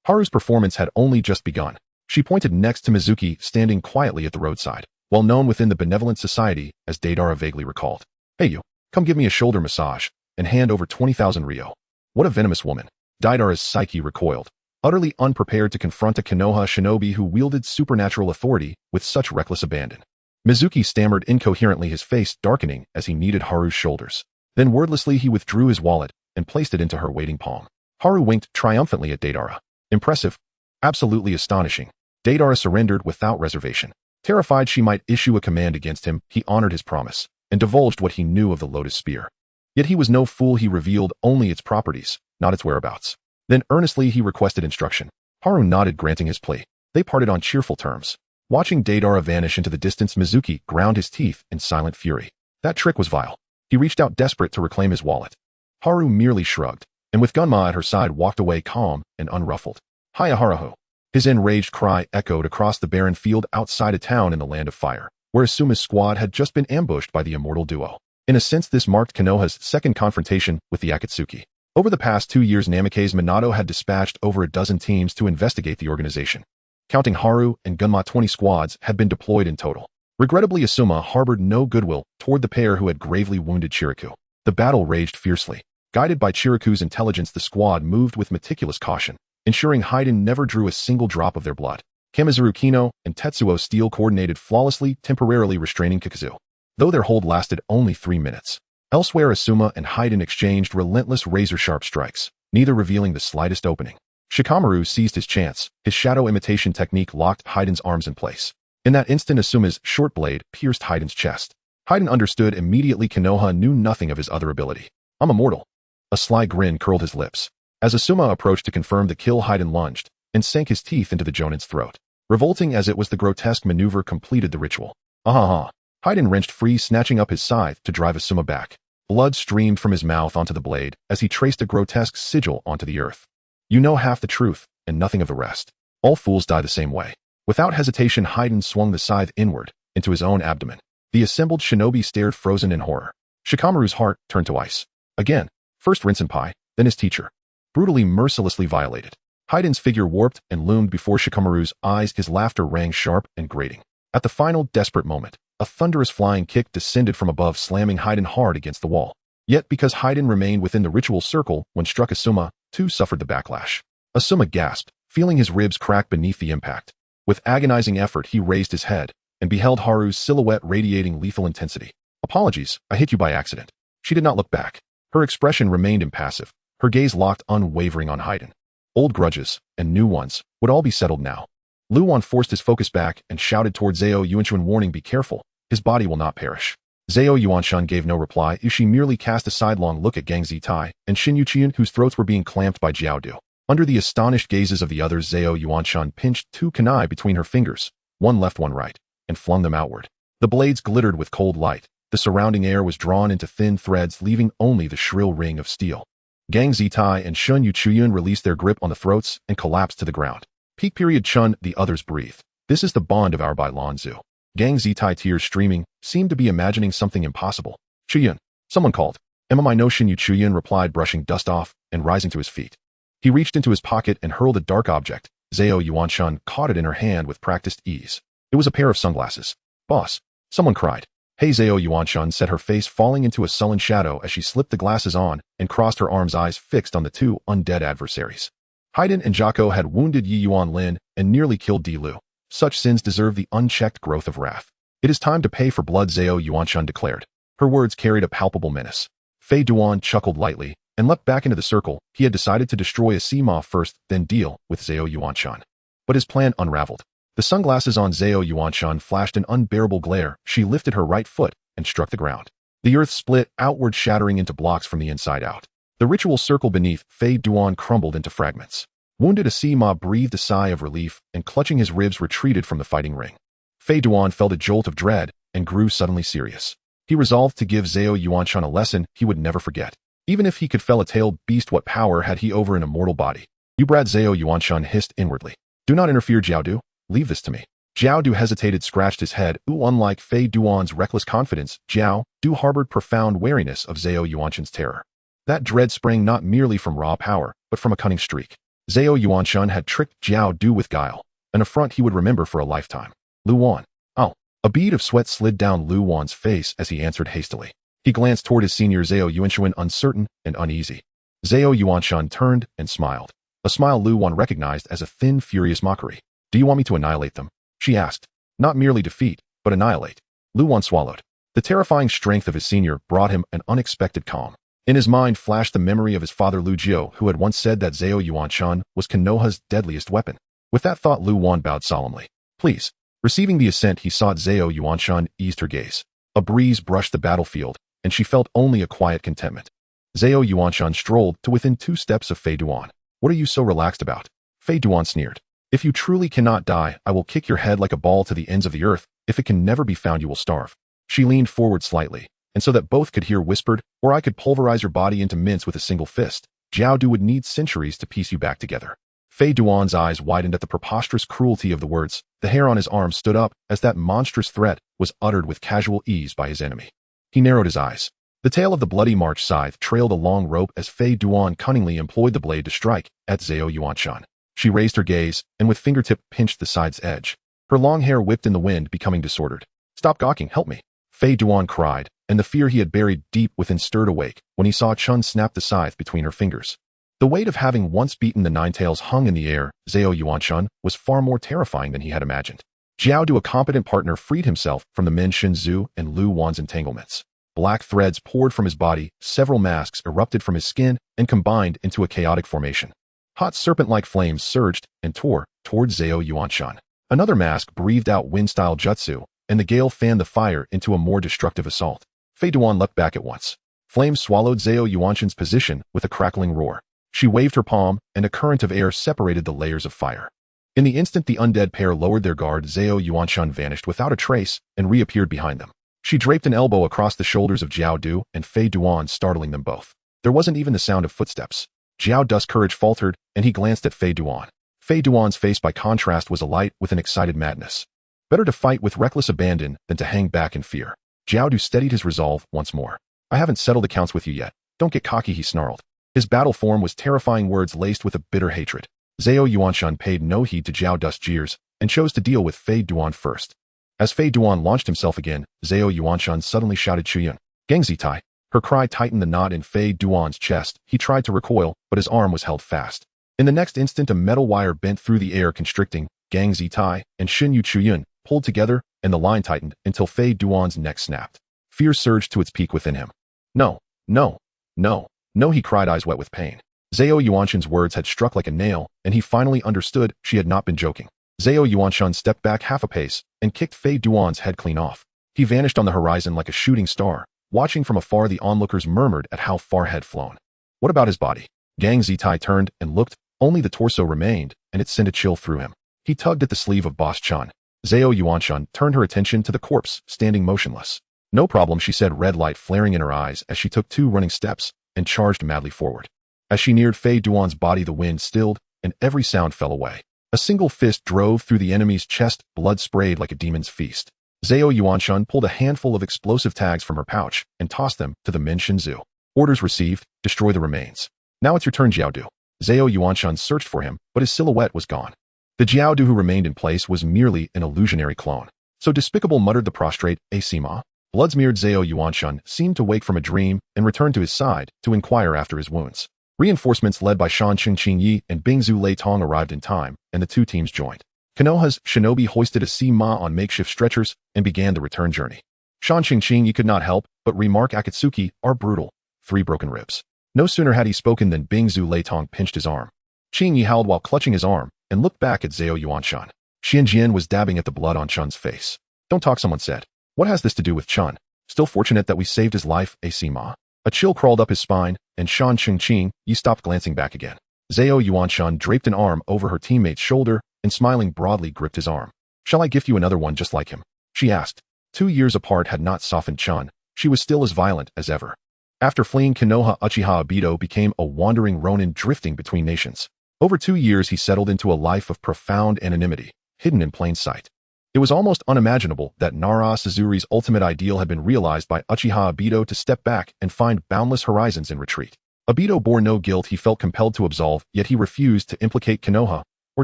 Haru's performance had only just begun. She pointed next to Mizuki, standing quietly at the roadside, well known within the benevolent society, as Deidara vaguely recalled. Hey you, come give me a shoulder massage, and hand over 20,000 ryo. What a venomous woman. Deidara's psyche recoiled, utterly unprepared to confront a Konoha shinobi who wielded supernatural authority with such reckless abandon. Mizuki stammered incoherently, his face darkening as he kneaded Haru's shoulders. Then wordlessly he withdrew his wallet and placed it into her waiting palm. Haru winked triumphantly at Deidara. Impressive. Absolutely astonishing. Deidara surrendered without reservation. Terrified she might issue a command against him, he honored his promise and divulged what he knew of the lotus spear. Yet he was no fool. He revealed only its properties, not its whereabouts. Then earnestly he requested instruction. Haru nodded, granting his plea. They parted on cheerful terms. Watching Deidara vanish into the distance, Mizuki ground his teeth in silent fury. That trick was vile. He reached out, desperate to reclaim his wallet. Haru merely shrugged, and with Gunma at her side walked away, calm and unruffled. Hayazono. His enraged cry echoed across the barren field outside a town in the land of fire, where Asuma's squad had just been ambushed by the immortal duo. In a sense, this marked Konoha's second confrontation with the Akatsuki. Over the past 2 years, Namake's Minato had dispatched over a dozen teams to investigate the organization. Counting Haru and Gunma, 20 squads had been deployed in total. Regrettably, Asuma harbored no goodwill toward the pair who had gravely wounded Chiriku. The battle raged fiercely. Guided by Chiriku's intelligence, the squad moved with meticulous caution, ensuring Haiden never drew a single drop of their blood. Kamizuru Kino and Tetsuo Steel coordinated flawlessly, temporarily restraining Kikuzu, though their hold lasted only 3 minutes. Elsewhere, Asuma and Haiden exchanged relentless razor-sharp strikes, neither revealing the slightest opening. Shikamaru seized his chance. His shadow imitation technique locked Haiden's arms in place. In that instant, Asuma's short blade pierced Haiden's chest. Haiden understood immediately. Konoha knew nothing of his other ability. I'm immortal. A sly grin curled his lips. As Asuma approached to confirm the kill, Haiden lunged and sank his teeth into the Jonin's throat. Revolting as it was, the grotesque maneuver completed the ritual. Ahaha. Haiden wrenched free, snatching up his scythe to drive Asuma back. Blood streamed from his mouth onto the blade as he traced a grotesque sigil onto the earth. You know half the truth and nothing of the rest. All fools die the same way. Without hesitation, Haiden swung the scythe inward into his own abdomen. The assembled shinobi stared, frozen in horror. Shikamaru's heart turned to ice. Again, first Rinsenpai, then his teacher. Brutally, mercilessly violated. Haiden's figure warped and loomed before Shikamaru's eyes. His laughter rang sharp and grating. At the final, desperate moment, a thunderous flying kick descended from above, slamming Haiden hard against the wall. Yet, because Haiden remained within the ritual circle when struck, Asuma, too, suffered the backlash. Asuma gasped, feeling his ribs crack beneath the impact. With agonizing effort, he raised his head and beheld Haru's silhouette radiating lethal intensity. Apologies, I hit you by accident. She did not look back. Her expression remained impassive, her gaze locked unwavering on Haiden. Old grudges, and new ones, would all be settled now. Luan forced his focus back and shouted toward Zao Yuanshan, warning, be careful, his body will not perish. Zao Yuanshan gave no reply. She merely cast a sidelong look at Gang Zitai and Shin Yuchian, whose throats were being clamped by Jiaodu. Under the astonished gazes of the others, Zao Yuanshan pinched 2 kunai between her fingers, one left, one right, and flung them outward. The blades glittered with cold light. The surrounding air was drawn into thin threads, leaving only the shrill ring of steel. Gang Zitai and Shun Yuchuyun released their grip on the throats and collapsed to the ground. Peak period. Chun, the others breathed. This is the bond of our Bailanzu. Gang Zitai, tears streaming, seemed to be imagining something impossible. Chūyun. Someone called. I no Shinyu, Chūyun replied, brushing dust off and rising to his feet. He reached into his pocket and hurled a dark object. Zao Yuanshan caught it in her hand with practiced ease. It was a pair of sunglasses. Boss. Someone cried. Hey, Zao Yuanshan said, her face falling into a sullen shadow as she slipped the glasses on and crossed her arms, eyes fixed on the two undead adversaries. Haiden and Jaco had wounded Yi Yuan Lin and nearly killed Di Lu. Such sins deserve the unchecked growth of wrath. It is time to pay for blood, Zao Yuanshan declared. Her words carried a palpable menace. Fei Duan chuckled lightly and leapt back into the circle. He had decided to destroy Asima first, then deal with Zao Yuanshan. But his plan unraveled. The sunglasses on Zao Yuanshan flashed an unbearable glare. She lifted her right foot and struck the ground. The earth split outward, shattering into blocks from the inside out. The ritual circle beneath Fei Duan crumbled into fragments. Wounded Asima breathed a sigh of relief and, clutching his ribs, retreated from the fighting ring. Fei Duan felt a jolt of dread and grew suddenly serious. He resolved to give Zao Yuanshan a lesson he would never forget. Even if he could fell a tailed beast, what power had he over an immortal body? You brat, Zao Yuanshan hissed inwardly. Do not interfere, Jiaodu. Leave this to me. Jiaodu hesitated, scratched his head. Unlike Fei Duan's reckless confidence, Jiaodu harbored profound wariness of Zao Yuanshan's terror. That dread sprang not merely from raw power, but from a cunning streak. Zao Yuanshan had tricked Jiaodu with guile, an affront he would remember for a lifetime. Lu Wan. Oh. A bead of sweat slid down Lu Wan's face as he answered hastily. He glanced toward his senior Zao Yuanshan, uncertain and uneasy. Zao Yuanshan turned and smiled. A smile Lu Wan recognized as a thin, furious mockery. Do you want me to annihilate them? She asked. Not merely defeat, but annihilate. Lu Wan swallowed. The terrifying strength of his senior brought him an unexpected calm. In his mind flashed the memory of his father Lu Jiu, who had once said that Zao Yuanshan was Konoha's deadliest weapon. With that thought, Lu Wan bowed solemnly. Please. Receiving the assent he sought, Zao Yuanshan eased her gaze. A breeze brushed the battlefield, and she felt only a quiet contentment. Zao Yuanshan strolled to within 2 steps of Fei Duan. What are you so relaxed about? Fei Duan sneered. If you truly cannot die, I will kick your head like a ball to the ends of the earth. If it can never be found, you will starve. She leaned forward slightly, and so that both could hear, whispered, or I could pulverize your body into mince with a single fist. Jiaodu would need centuries to piece you back together. Fei Duan's eyes widened at the preposterous cruelty of the words. The hair on his arm stood up as that monstrous threat was uttered with casual ease by his enemy. He narrowed his eyes. The tail of the bloody March scythe trailed a long rope as Fei Duan cunningly employed the blade to strike at Zao Yuanshan. She raised her gaze and with fingertip pinched the scythe's edge. Her long hair whipped in the wind, becoming disordered. Stop gawking, help me. Fei Duan cried, and the fear he had buried deep within stirred awake when he saw Chun snap the scythe between her fingers. The weight of having once beaten the Nine Tails hung in the air. Zao Yuanshan was far more terrifying than he had imagined. Jiaodu, a competent partner, freed himself from the men Shinzu and Lu Wan's entanglements. Black threads poured from his body, several masks erupted from his skin and combined into a chaotic formation. Hot serpent-like flames surged and tore towards Zao Yuanshan. Another mask breathed out wind-style jutsu, and the gale fanned the fire into a more destructive assault. Fei Duan leapt back at once. Flames swallowed Zao Yuanshan's position with a crackling roar. She waved her palm, and a current of air separated the layers of fire. In the instant the undead pair lowered their guard, Zao Yuanshan vanished without a trace and reappeared behind them. She draped an elbow across the shoulders of Jiaodu and Fei Duan, startling them both. There wasn't even the sound of footsteps. Jiaodu's courage faltered, and he glanced at Fei Duan. Fei Duan's face, by contrast, was alight with an excited madness. Better to fight with reckless abandon than to hang back in fear. Jiaodu steadied his resolve once more. I haven't settled accounts with you yet. Don't get cocky, he snarled. His battle form was terrifying words laced with a bitter hatred. Zao Yuanshan paid no heed to Jiaodu's jeers and chose to deal with Fei Duan first. As Fei Duan launched himself again, Zao Yuanshan suddenly shouted, Chūyun. Gangzitai. Her cry tightened the knot in Fei Duan's chest. He tried to recoil, but his arm was held fast. In the next instant, a metal wire bent through the air, constricting. Gangzitai and Shinyu Chūyun pulled together, and the line tightened until Fei Duan's neck snapped. Fear surged to its peak within him. No, no, no. No, he cried, eyes wet with pain. Zao Yuanshan's words had struck like a nail, and he finally understood she had not been joking. Zao Yuanshan stepped back half a pace and kicked Fei Duan's head clean off. He vanished on the horizon like a shooting star. Watching from afar, the onlookers murmured at how far he had flown. What about his body? Gang Zitai turned and looked. Only the torso remained, and it sent a chill through him. He tugged at the sleeve of Boss Chun. Zao Yuanshan turned her attention to the corpse, standing motionless. No problem, she said, red light flaring in her eyes as she took 2 running steps and charged madly forward. As she neared Fei Duan's body, the wind stilled, and every sound fell away. A single fist drove through the enemy's chest, blood sprayed like a demon's feast. Zhao Yuanshun pulled a handful of explosive tags from her pouch and tossed them to the Min Shinzu. Orders received, destroy the remains. Now it's your turn, Jiaodu. Zhao Yuanshun searched for him, but his silhouette was gone. The Jiaodu who remained in place was merely an illusionary clone. So despicable, muttered the prostrate Asima. Blood-smeared Zhao Yuanshun seemed to wake from a dream and returned to his side to inquire after his wounds. Reinforcements led by Shan Qingqingyi and Bingzhu Leitong arrived in time, and the two teams joined. Konoha's shinobi hoisted a Sima on makeshift stretchers and began the return journey. Shan Qingqingyi could not help but remark, Akatsuki are brutal. 3 broken ribs. No sooner had he spoken than Bingzhu Leitong pinched his arm. Qingyi howled while clutching his arm and looked back at Zhao Yuanshun. Xianjian was dabbing at the blood on Chun's face. Don't talk, someone said. What has this to do with Chun? Still fortunate that we saved his life, Asima. A chill crawled up his spine, and Shan Qingqingyi stopped glancing back again. Zhao Yuanshun draped an arm over her teammate's shoulder and smiling broadly gripped his arm. Shall I gift you another one just like him? She asked. 2 years apart had not softened Chun. She was still as violent as ever. After fleeing Konoha, Uchiha Obito became a wandering ronin drifting between nations. Over 2 years he settled into a life of profound anonymity, hidden in plain sight. It was almost unimaginable that Nara Suzuri's ultimate ideal had been realized by Uchiha Obito to step back and find boundless horizons in retreat. Obito bore no guilt he felt compelled to absolve, yet he refused to implicate Konoha or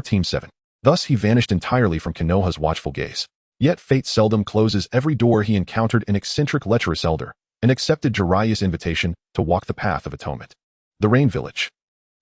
Team 7. Thus he vanished entirely from Konoha's watchful gaze. Yet fate seldom closes every door. He encountered an eccentric lecherous elder and accepted Jiraiya's invitation to walk the path of atonement. The Rain Village.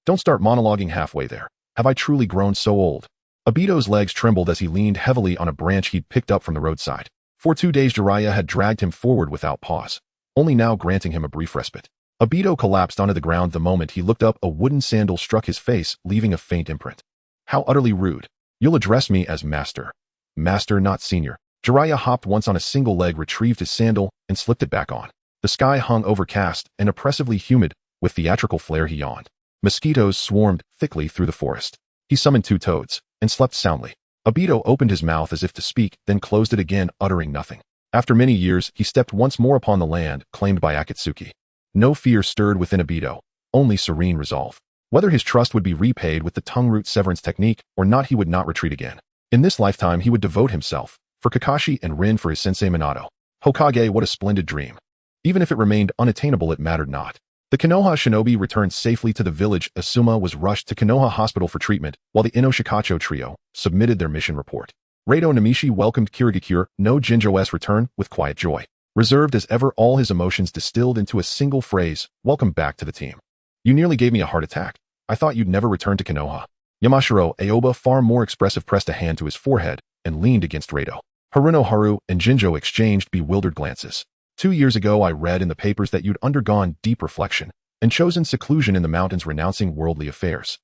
Don't start monologuing halfway there. Have I truly grown so old? Obito's legs trembled as he leaned heavily on a branch he'd picked up from the roadside. For 2 days Jiraiya had dragged him forward without pause, only now granting him a brief respite. Obito collapsed onto the ground the moment he looked up. A wooden sandal struck his face, leaving a faint imprint. How utterly rude. You'll address me as master. Master, not senior. Jiraiya hopped once on a single leg, retrieved his sandal, and slipped it back on. The sky hung overcast and oppressively humid. With theatrical flair he yawned. Mosquitoes swarmed thickly through the forest. He summoned 2 toads and slept soundly. Obito opened his mouth as if to speak, then closed it again, uttering nothing. After many years, he stepped once more upon the land claimed by Akatsuki. No fear stirred within Obito, only serene resolve. Whether his trust would be repaid with the tongue root severance technique or not, he would not retreat again. In this lifetime he would devote himself, for Kakashi and Rin for his sensei Minato. Hokage, what a splendid dream. Even if it remained unattainable, it mattered not. The Konoha shinobi returned safely to the village. Asuma was rushed to Konoha Hospital for treatment, while the Inoshikacho trio submitted their mission report. Reito Namishi welcomed Kirigakure no Jinjo's return with quiet joy. Reserved as ever, all his emotions distilled into a single phrase, welcome back to the team. You nearly gave me a heart attack. I thought you'd never return to Konoha. Yamashiro Aoba, far more expressive, pressed a hand to his forehead and leaned against Reito. Haruno Haru and Jinjo exchanged bewildered glances. 2 years ago I read in the papers that you'd undergone deep reflection and chosen seclusion in the mountains, renouncing worldly affairs.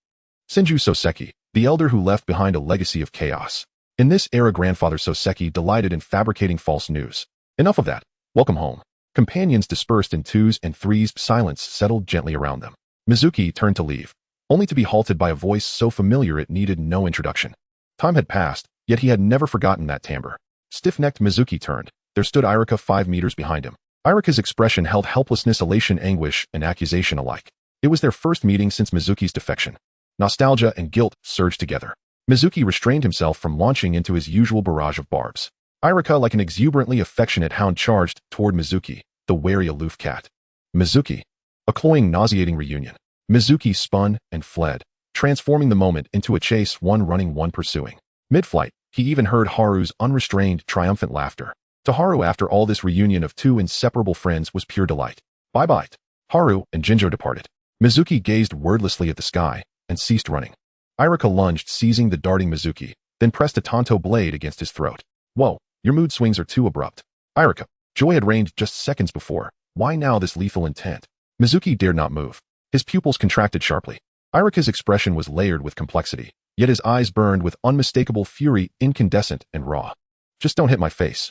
Senju Soseki, the elder who left behind a legacy of chaos. In this era, Grandfather Soseki delighted in fabricating false news. Enough of that. Welcome home. Companions dispersed in 2s and 3s. Silence settled gently around them. Mizuki turned to leave, only to be halted by a voice so familiar it needed no introduction. Time had passed, yet he had never forgotten that timbre. Stiff-necked Mizuki turned. There stood Irika 5 meters behind him. Irika's expression held helplessness, elation, anguish, and accusation alike. It was their first meeting since Mizuki's defection. Nostalgia and guilt surged together. Mizuki restrained himself from launching into his usual barrage of barbs. Irika, like an exuberantly affectionate hound, charged toward Mizuki, the wary aloof cat. Mizuki. A cloying, nauseating reunion. Mizuki spun and fled, transforming the moment into a chase, one running, one pursuing. Mid-flight, he even heard Haru's unrestrained, triumphant laughter. To Haru, after all, this reunion of 2 inseparable friends was pure delight. Bye-bye. Haru and Jinjo departed. Mizuki gazed wordlessly at the sky and ceased running. Irika lunged, seizing the darting Mizuki, then pressed a tanto blade against his throat. Whoa, your mood swings are too abrupt. Irika. Joy had reigned just seconds before. Why now this lethal intent? Mizuki dared not move. His pupils contracted sharply. Irika's expression was layered with complexity, yet his eyes burned with unmistakable fury, incandescent and raw. Just don't hit my face.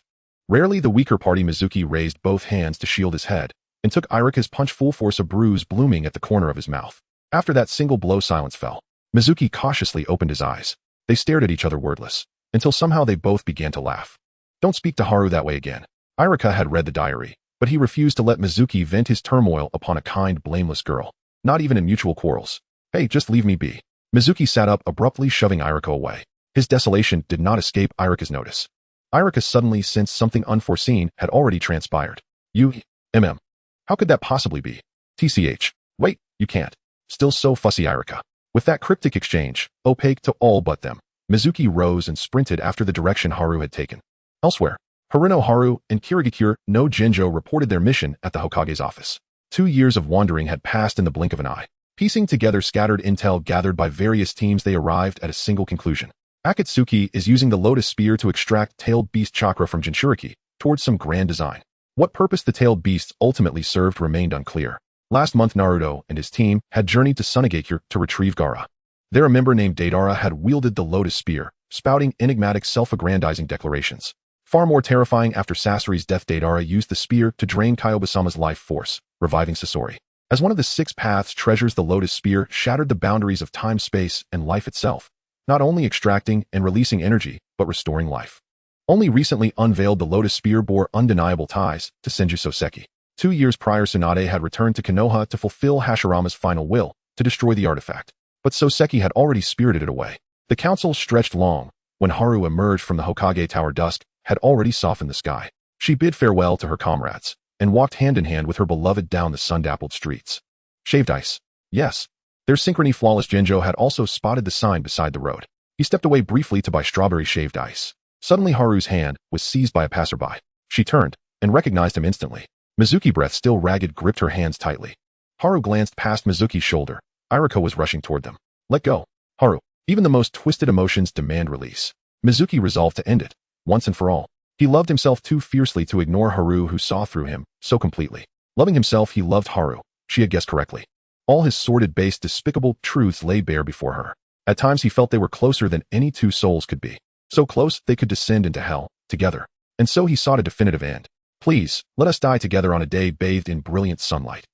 Rarely the weaker party, Mizuki raised both hands to shield his head and took Irika's punch full force, a bruise blooming at the corner of his mouth. After that single blow, silence fell. Mizuki cautiously opened his eyes. They stared at each other wordless, until somehow they both began to laugh. Don't speak to Haru that way again. Irika had read the diary, but he refused to let Mizuki vent his turmoil upon a kind, blameless girl. Not even in mutual quarrels. Hey, just leave me be. Mizuki sat up abruptly, shoving Irika away. His desolation did not escape Irika's notice. Irika suddenly sensed something unforeseen had already transpired. How could that possibly be? TCH. Wait, you can't. Still so fussy, Irika. With that cryptic exchange, opaque to all but them, Mizuki rose and sprinted after the direction Haru had taken. Elsewhere, Haruno Haru and Kirigakure no Genjo reported their mission at the Hokage's office. 2 years of wandering had passed in the blink of an eye. Piecing together scattered intel gathered by various teams, they arrived at a single conclusion. Akatsuki is using the Lotus Spear to extract tailed beast chakra from Jinchuriki towards some grand design. What purpose the tailed beasts ultimately served remained unclear. Last month, Naruto and his team had journeyed to Sunagakure to retrieve Gaara. There, a member named Deidara had wielded the Lotus Spear, spouting enigmatic self-aggrandizing declarations. Far more terrifying, after Sasori's death, Deidara used the spear to drain Kaiobasama's life force, reviving Sasori. As one of the 6 paths treasures, the Lotus Spear shattered the boundaries of time, space, and life itself, not only extracting and releasing energy, but restoring life. Only recently unveiled, the Lotus Spear bore undeniable ties to Senju Soseki. 2 years prior, Tsunade had returned to Konoha to fulfill Hashirama's final will, to destroy the artifact. But Soseki had already spirited it away. The council stretched long. When Haru emerged from the Hokage Tower, dusk had already softened the sky. She bid farewell to her comrades, and walked hand in hand with her beloved down the sun-dappled streets. Shaved ice. Yes. Their synchrony flawless Genjo had also spotted the sign beside the road. He stepped away briefly to buy strawberry shaved ice. Suddenly Haru's hand was seized by a passerby. She turned, and recognized him instantly. Mizuki, breath still ragged, gripped her hands tightly. Haru glanced past Mizuki's shoulder. Irika was rushing toward them. Let go, Haru. Even the most twisted emotions demand release. Mizuki resolved to end it, once and for all. He loved himself too fiercely to ignore Haru, who saw through him so completely. Loving himself, he loved Haru. She had guessed correctly. All his sordid-based, despicable truths lay bare before her. At times he felt they were closer than any two souls could be. So close, they could descend into hell, together. And so he sought a definitive end. Please, let us die together on a day bathed in brilliant sunlight.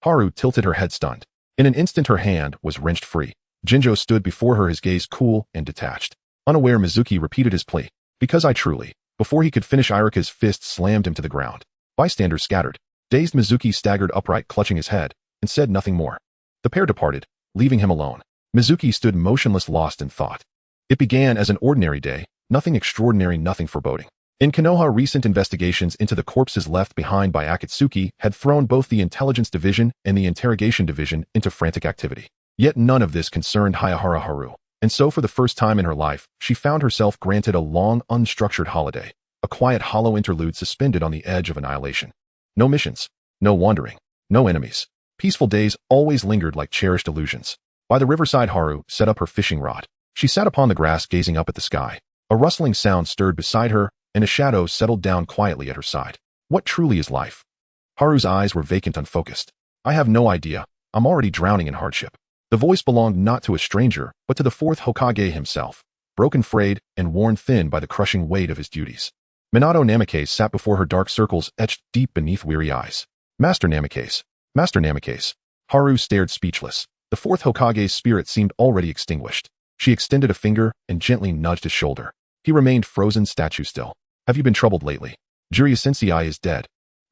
Haru tilted her head, stunned. In an instant her hand was wrenched free. Genjo stood before her, his gaze cool and detached. Unaware, Mizuki repeated his plea. Because I truly. Before he could finish, Irika's fist slammed him to the ground. Bystanders scattered. Dazed, Mizuki staggered upright, clutching his head, and said nothing more. The pair departed, leaving him alone. Mizuki stood motionless, lost in thought. It began as an ordinary day, nothing extraordinary, nothing foreboding. In Konoha, recent investigations into the corpses left behind by Akatsuki had thrown both the Intelligence Division and the Interrogation Division into frantic activity. Yet none of this concerned Hayazono Haru. And so for the first time in her life, she found herself granted a long, unstructured holiday, a quiet, hollow interlude suspended on the edge of annihilation. No missions, no wandering, no enemies. Peaceful days always lingered like cherished illusions. By the riverside, Haru set up her fishing rod. She sat upon the grass, gazing up at the sky. A rustling sound stirred beside her, and a shadow settled down quietly at her side. What truly is life? Haru's eyes were vacant, unfocused. I have no idea. I'm already drowning in hardship. The voice belonged not to a stranger, but to the 4th Hokage himself, broken, frayed, and worn thin by the crushing weight of his duties. Minato Namikaze sat before her, dark circles etched deep beneath weary eyes. Master Namikaze. Master Namikaze. Haru stared speechless. The 4th Hokage's spirit seemed already extinguished. She extended a finger and gently nudged his shoulder. He remained frozen, statue still. Have you been troubled lately? Jiraiya Sensei is dead.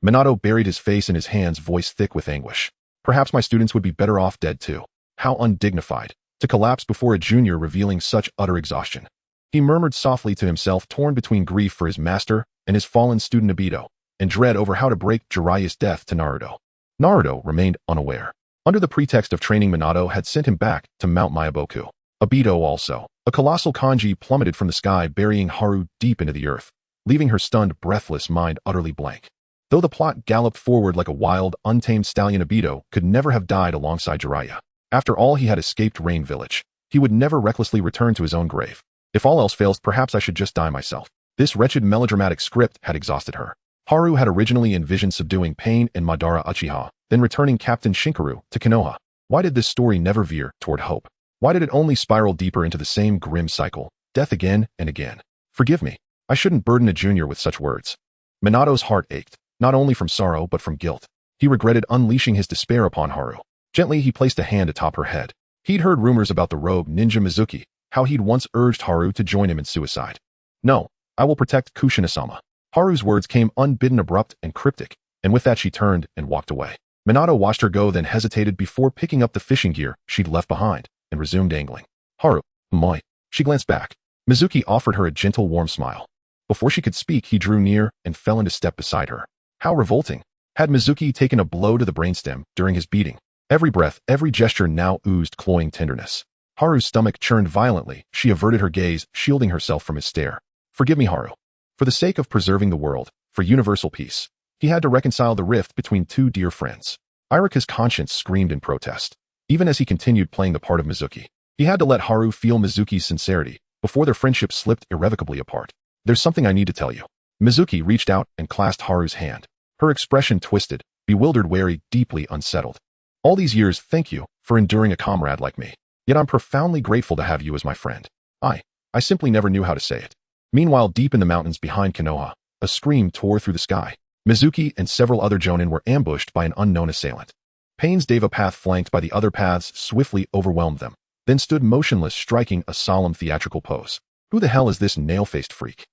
Minato buried his face in his hands, voice thick with anguish. Perhaps my students would be better off dead too. How undignified, to collapse before a junior, revealing such utter exhaustion. He murmured softly to himself, torn between grief for his master and his fallen student Obito, and dread over how to break Jiraiya's death to Naruto. Naruto remained unaware. Under the pretext of training, Minato had sent him back to Mount Myaboku. Obito also. A colossal kanji plummeted from the sky, burying Haru deep into the earth, leaving her stunned, breathless mind utterly blank. Though the plot galloped forward like a wild, untamed stallion, Obito could never have died alongside Jiraiya. After all, he had escaped Rain Village. He would never recklessly return to his own grave. If all else fails, perhaps I should just die myself. This wretched melodramatic script had exhausted her. Haru had originally envisioned subduing Pain and Madara Uchiha, then returning Captain Shinkaru to Konoha. Why did this story never veer toward hope? Why did it only spiral deeper into the same grim cycle, death again and again? Forgive me. I shouldn't burden a junior with such words. Minato's heart ached, not only from sorrow but from guilt. He regretted unleashing his despair upon Haru. Gently he placed a hand atop her head. He'd heard rumors about the rogue ninja Mizuki, how he'd once urged Haru to join him in suicide. No, I will protect Kushina-sama. Haru's words came unbidden, abrupt and cryptic, and with that she turned and walked away. Minato watched her go, then hesitated before picking up the fishing gear she'd left behind, and resumed angling. Haru, moi. She glanced back. Mizuki offered her a gentle, warm smile. Before she could speak, he drew near and fell into step beside her. How revolting. Had Mizuki taken a blow to the brainstem during his beating? Every breath, every gesture now oozed cloying tenderness. Haru's stomach churned violently. She averted her gaze, shielding herself from his stare. Forgive me, Haru. For the sake of preserving the world, for universal peace. He had to reconcile the rift between two dear friends. Irika's conscience screamed in protest. Even as he continued playing the part of Mizuki, he had to let Haru feel Mizuki's sincerity before their friendship slipped irrevocably apart. There's something I need to tell you. Mizuki reached out and clasped Haru's hand. Her expression twisted, bewildered, wary, deeply unsettled. All these years, thank you for enduring a comrade like me. Yet I'm profoundly grateful to have you as my friend. I simply never knew how to say it. Meanwhile, deep in the mountains behind Konoha, a scream tore through the sky. Mizuki and several other jonin were ambushed by an unknown assailant. Pain's Deva path, flanked by the other paths, swiftly overwhelmed them, then stood motionless, striking a solemn theatrical pose. Who the hell is this nail-faced freak?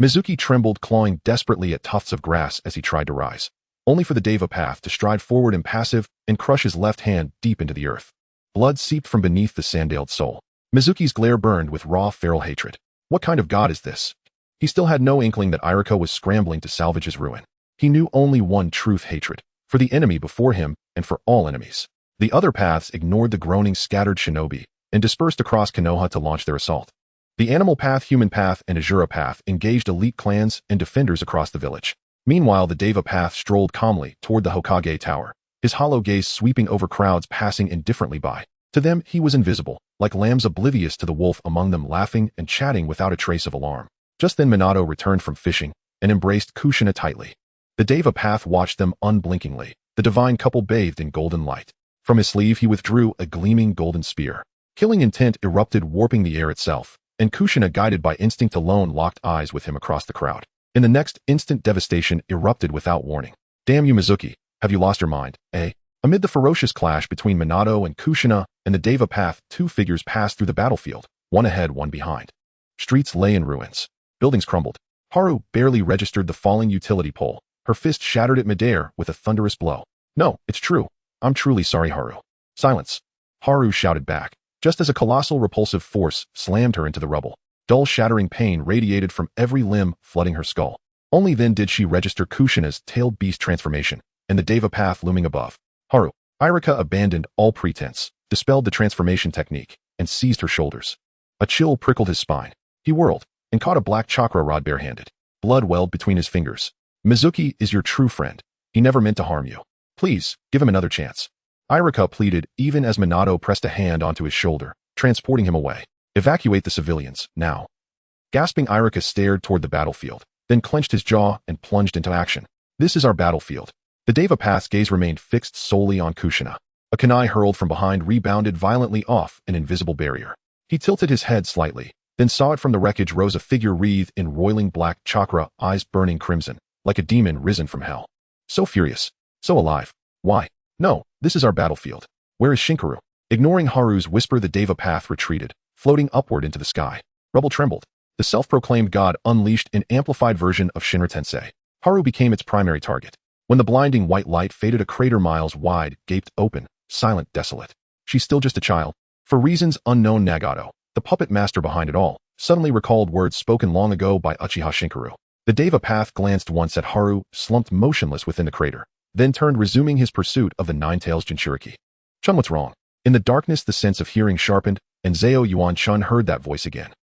Mizuki trembled, clawing desperately at tufts of grass as he tried to rise, only for the Deva path to stride forward impassive and crush his left hand deep into the earth. Blood seeped from beneath the sandaled soul. Mizuki's glare burned with raw, feral hatred. What kind of god is this? He still had no inkling that Irika was scrambling to salvage his ruin. He knew only one truth: hatred, for the enemy before him and for all enemies. The other paths ignored the groaning, scattered shinobi and dispersed across Konoha to launch their assault. The Animal Path, Human Path, and Azura Path engaged elite clans and defenders across the village. Meanwhile, the Deva Path strolled calmly toward the Hokage Tower, his hollow gaze sweeping over crowds passing indifferently by. To them, he was invisible, like lambs oblivious to the wolf among them, laughing and chatting without a trace of alarm. Just then Minato returned from fishing and embraced Kushina tightly. The Deva Path watched them unblinkingly, the divine couple bathed in golden light. From his sleeve he withdrew a gleaming golden spear. Killing intent erupted, warping the air itself, and Kushina, guided by instinct alone, locked eyes with him across the crowd. In the next instant, devastation erupted without warning. Damn you, Mizuki, have you lost your mind, eh? Amid the ferocious clash between Minato and Kushina and the Deva Path, two figures passed through the battlefield, one ahead, one behind. Streets lay in ruins. Buildings crumbled. Haru barely registered the falling utility pole. Her fist shattered at midair with a thunderous blow. No, it's true. I'm truly sorry, Haru. Silence. Haru shouted back, just as a colossal repulsive force slammed her into the rubble. Dull, shattering pain radiated from every limb, flooding her skull. Only then did she register Kushina's tailed beast transformation and the Deva Path looming above. Haru. Irika abandoned all pretense, dispelled the transformation technique, and seized her shoulders. A chill prickled his spine. He whirled and caught a black chakra rod barehanded. Blood welled between his fingers. Mizuki is your true friend. He never meant to harm you. Please, give him another chance. Irika pleaded, even as Minato pressed a hand onto his shoulder, transporting him away. Evacuate the civilians, now. Gasping, Irika stared toward the battlefield, then clenched his jaw and plunged into action. This is our battlefield. The Deva Path's gaze remained fixed solely on Kushina. A kunai hurled from behind rebounded violently off an invisible barrier. He tilted his head slightly, then saw it. From the wreckage rose a figure wreathed in roiling black chakra, eyes burning crimson, like a demon risen from hell. So furious, so alive. Why? No, this is our battlefield. Where is Shinkaru? Ignoring Haru's whisper, the Deva Path retreated, floating upward into the sky. Rubble trembled. The self-proclaimed god unleashed an amplified version of Shinra Tensei. Haru became its primary target. When the blinding white light faded, a crater miles wide gaped open, silent, desolate. She's still just a child. For reasons unknown, Nagato, the puppet master behind it all, suddenly recalled words spoken long ago by Uchiha Shinkaru. The Deva Path glanced once at Haru, slumped motionless within the crater, then turned, resuming his pursuit of the Nine-Tails Jinchuriki. Chun, what's wrong? In the darkness, the sense of hearing sharpened, and Zao Yuan Chun heard that voice again.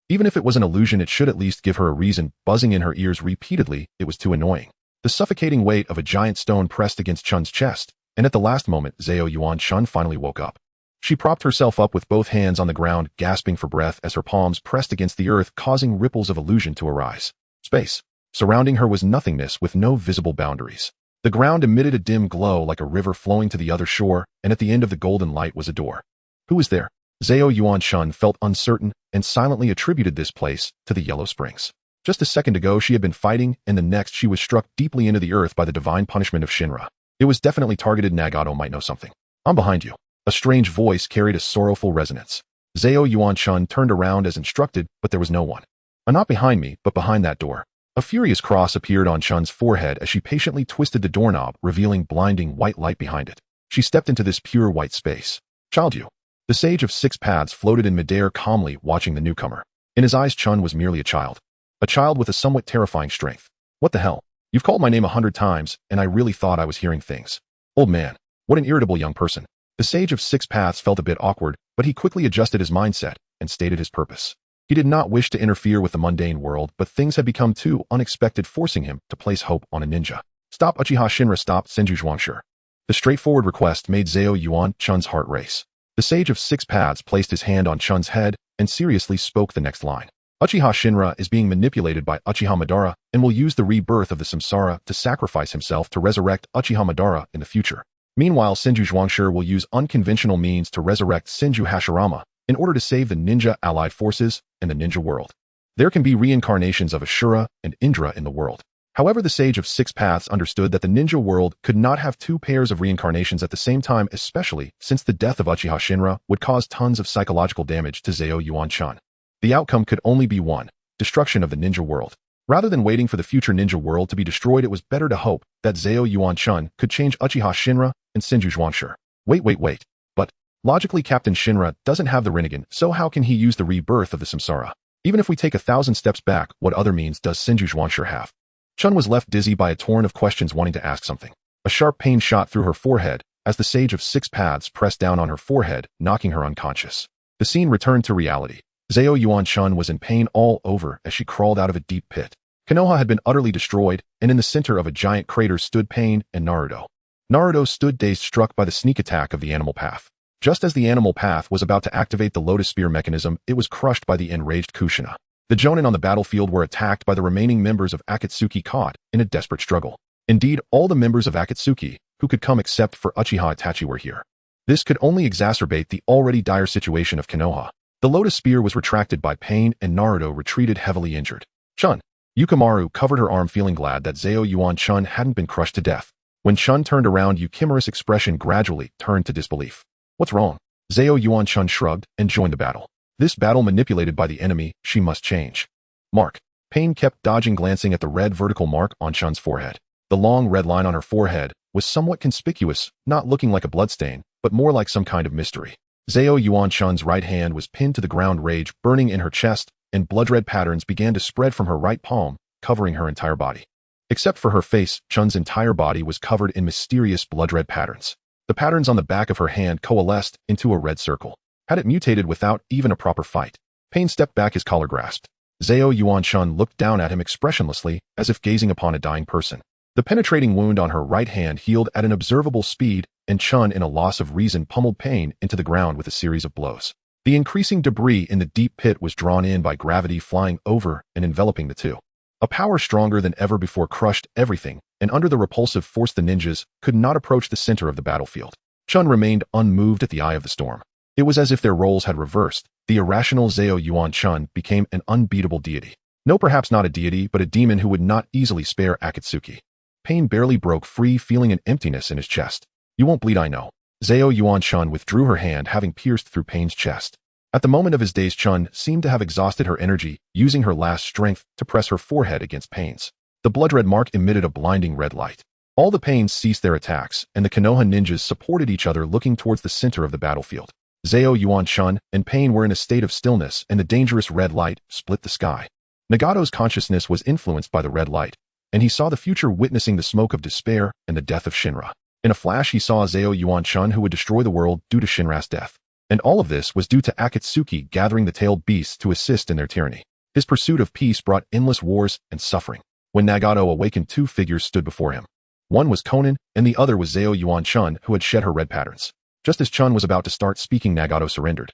Even if it was an illusion, it should at least give her a reason. Buzzing in her ears repeatedly, it was too annoying. The suffocating weight of a giant stone pressed against Chun's chest, and at the last moment, Zao Yuan Chun finally woke up. She propped herself up with both hands on the ground, gasping for breath as her palms pressed against the earth, causing ripples of illusion to arise. Space. Surrounding her was nothingness with no visible boundaries. The ground emitted a dim glow like a river flowing to the other shore, and at the end of the golden light was a door. Who was there? Zao Yuan Chun felt uncertain and silently attributed this place to the Yellow Springs. Just a second ago she had been fighting, and the next she was struck deeply into the earth by the divine punishment of Shinra. It was definitely targeted. Nagato might know something. I'm behind you. A strange voice carried a sorrowful resonance. Zao Yuan Chun turned around as instructed, but there was no one. Not behind me, but behind that door. A furious cross appeared on Chun's forehead as she patiently twisted the doorknob, revealing blinding white light behind it. She stepped into this pure white space. Child you. The Sage of Six Paths floated in midair, calmly watching the newcomer. In his eyes, Chun was merely a child. a child with a somewhat terrifying strength. What the hell? You've called my name 100 times, and I really thought I was hearing things. Old man. What an irritable young person. The Sage of Six Paths felt a bit awkward, but he quickly adjusted his mindset and stated his purpose. He did not wish to interfere with the mundane world, but things had become too unexpected, forcing him to place hope on a ninja. Stop Uchiha Shinra, stop Senju Zhuangshi. The straightforward request made Zhao Yuan-chun's heart race. The Sage of Six Paths placed his hand on Chun's head and seriously spoke the next line. Uchiha Shinra is being manipulated by Uchiha Madara and will use the rebirth of the samsara to sacrifice himself to resurrect Uchiha Madara in the future. Meanwhile, Senju Zhuangshi will use unconventional means to resurrect Senju Hashirama in order to save the ninja allied forces and the ninja world. There can be reincarnations of Ashura and Indra in the world. However, the Sage of Six Paths understood that the ninja world could not have two pairs of reincarnations at the same time, especially since the death of Uchiha Shinra would cause tons of psychological damage to Zhao Yuan-chun. The outcome could only be one: destruction of the ninja world. Rather than waiting for the future ninja world to be destroyed, it was better to hope that Zhao Yuan-chun could change Uchiha Shinra and Senju Zhuangshi. Wait. But, logically, Captain Shinra doesn't have the Rinnegan, so how can he use the rebirth of the samsara? Even if we take 1,000 steps back, what other means does Senju Zhuangshi have? Chun was left dizzy by a torrent of questions, wanting to ask something. A sharp pain shot through her forehead as the Sage of Six Paths pressed down on her forehead, knocking her unconscious. The scene returned to reality. Zhao Yuan-chun was in pain all over as she crawled out of a deep pit. Konoha had been utterly destroyed, and in the center of a giant crater stood Pain and Naruto. Naruto stood dazed, struck by the sneak attack of the animal path. Just as the animal path was about to activate the Lotus Spear mechanism, it was crushed by the enraged Kushina. The Jonin on the battlefield were attacked by the remaining members of Akatsuki, caught in a desperate struggle. Indeed, all the members of Akatsuki who could come except for Uchiha Itachi were here. This could only exacerbate the already dire situation of Konoha. The Lotus Spear was retracted by Pain, and Naruto retreated heavily injured. Chun. Yukimaru covered her arm, feeling glad that Zhao Yuan-chun hadn't been crushed to death. When Chun turned around, Yukimaru's expression gradually turned to disbelief. What's wrong? Zhao Yuan-chun shrugged and joined the battle. This battle manipulated by the enemy, she must change. Mark. Pain kept dodging, glancing at the red vertical mark on Chun's forehead. The long red line on her forehead was somewhat conspicuous, not looking like a bloodstain, but more like some kind of mystery. Zhao Yuan-chun's right hand was pinned to the ground, rage burning in her chest, and blood-red patterns began to spread from her right palm, covering her entire body. Except for her face, Chun's entire body was covered in mysterious blood-red patterns. The patterns on the back of her hand coalesced into a red circle. Had it mutated without even a proper fight? Pain stepped back, his collar grasped. Zhao Yuan-chun looked down at him expressionlessly, as if gazing upon a dying person. The penetrating wound on her right hand healed at an observable speed, and Chun, in a loss of reason, pummeled Pain into the ground with a series of blows. The increasing debris in the deep pit was drawn in by gravity, flying over and enveloping the two. A power stronger than ever before crushed everything, and under the repulsive force the ninjas could not approach the center of the battlefield. Chun remained unmoved at the eye of the storm. It was as if their roles had reversed. The irrational Zhao Yuan-chun became an unbeatable deity. No, perhaps not a deity, but a demon who would not easily spare Akatsuki. Pain barely broke free, feeling an emptiness in his chest. You won't bleed, I know. Zhao Yuan-chun withdrew her hand, having pierced through Pain's chest. At the moment of his daze, Chun seemed to have exhausted her energy, using her last strength to press her forehead against Pain's. The blood-red mark emitted a blinding red light. All the Pains ceased their attacks, and the Konoha ninjas supported each other, looking towards the center of the battlefield. Zhao Yuan-chun and Pain were in a state of stillness, and the dangerous red light split the sky. Nagato's consciousness was influenced by the red light, and he saw the future, witnessing the smoke of despair and the death of Shinra. In a flash, he saw Zhao Yuan-chun, who would destroy the world due to Shinra's death. And all of this was due to Akatsuki gathering the tailed beasts to assist in their tyranny. His pursuit of peace brought endless wars and suffering. When Nagato awakened, two figures stood before him. One was Konin, and the other was Zhao Yuan-chun, who had shed her red patterns. Just as Chun was about to start speaking, Nagato surrendered.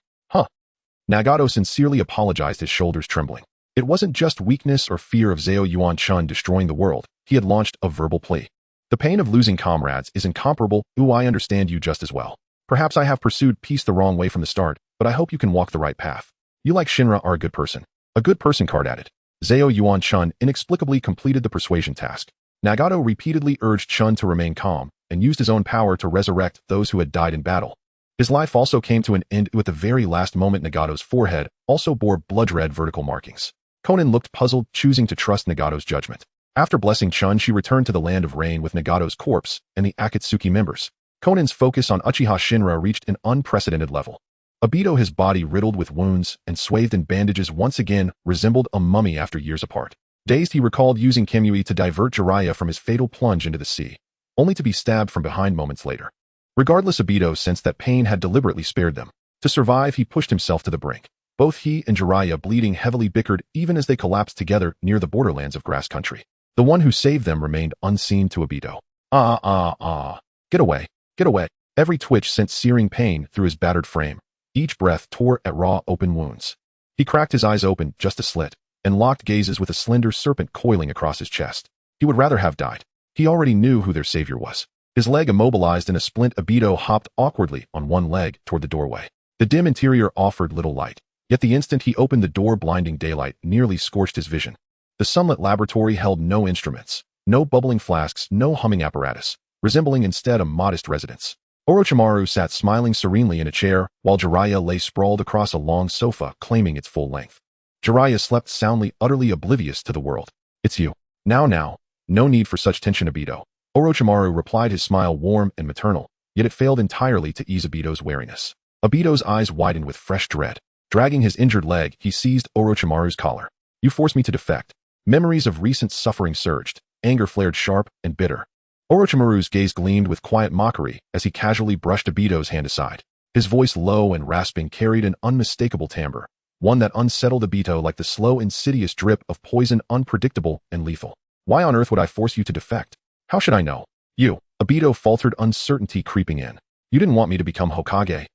Nagato sincerely apologized, his shoulders trembling. It wasn't just weakness or fear of Zhao Yuan-chun destroying the world. He had launched a verbal plea. The pain of losing comrades is incomparable. I understand you just as well. Perhaps I have pursued peace the wrong way from the start, but I hope you can walk the right path. You, like Shinra, are a good person. A good person card added. Zhao Yuan-chun inexplicably completed the persuasion task. Nagato repeatedly urged Chun to remain calm, and used his own power to resurrect those who had died in battle. His life also came to an end at the very last moment. Nagato's forehead also bore blood-red vertical markings. Konin looked puzzled, choosing to trust Nagato's judgment. After blessing Chun, she returned to the land of rain with Nagato's corpse and the Akatsuki members. Konin's focus on Uchiha Shinra reached an unprecedented level. Obito, his body riddled with wounds and swathed in bandages, once again resembled a mummy after years apart. Dazed, he recalled using Kamui to divert Jiraiya from his fatal plunge into the sea, only to be stabbed from behind moments later. Regardless, Obito sensed that pain had deliberately spared them. To survive, he pushed himself to the brink. Both he and Jiraiya, bleeding heavily, bickered even as they collapsed together near the borderlands of grass country. The one who saved them remained unseen to Obito. Get away, get away. Every twitch sent searing pain through his battered frame. Each breath tore at raw, open wounds. He cracked his eyes open, just a slit, and locked gazes with a slender serpent coiling across his chest. He would rather have died. He already knew who their savior was. His leg immobilized in a splint, Obito hopped awkwardly on one leg toward the doorway. The dim interior offered little light, yet the instant he opened the door, blinding daylight nearly scorched his vision. The sunlit laboratory held no instruments, no bubbling flasks, no humming apparatus, resembling instead a modest residence. Orochimaru sat smiling serenely in a chair, while Jiraiya lay sprawled across a long sofa, claiming its full length. Jiraiya slept soundly, utterly oblivious to the world. "It's you. Now. No need for such tension, Obito." Orochimaru replied, his smile warm and maternal, yet it failed entirely to ease Obito's wariness. Obito's eyes widened with fresh dread. Dragging his injured leg, he seized Orochimaru's collar. "You forced me to defect." Memories of recent suffering surged. Anger flared sharp and bitter. Orochimaru's gaze gleamed with quiet mockery as he casually brushed Obito's hand aside. His voice, low and rasping, carried an unmistakable timbre, one that unsettled Obito like the slow, insidious drip of poison, unpredictable and lethal. "Why on earth would I force you to defect? How should I know?" "You," Obito faltered, uncertainty creeping in. "You didn't want me to become Hokage?"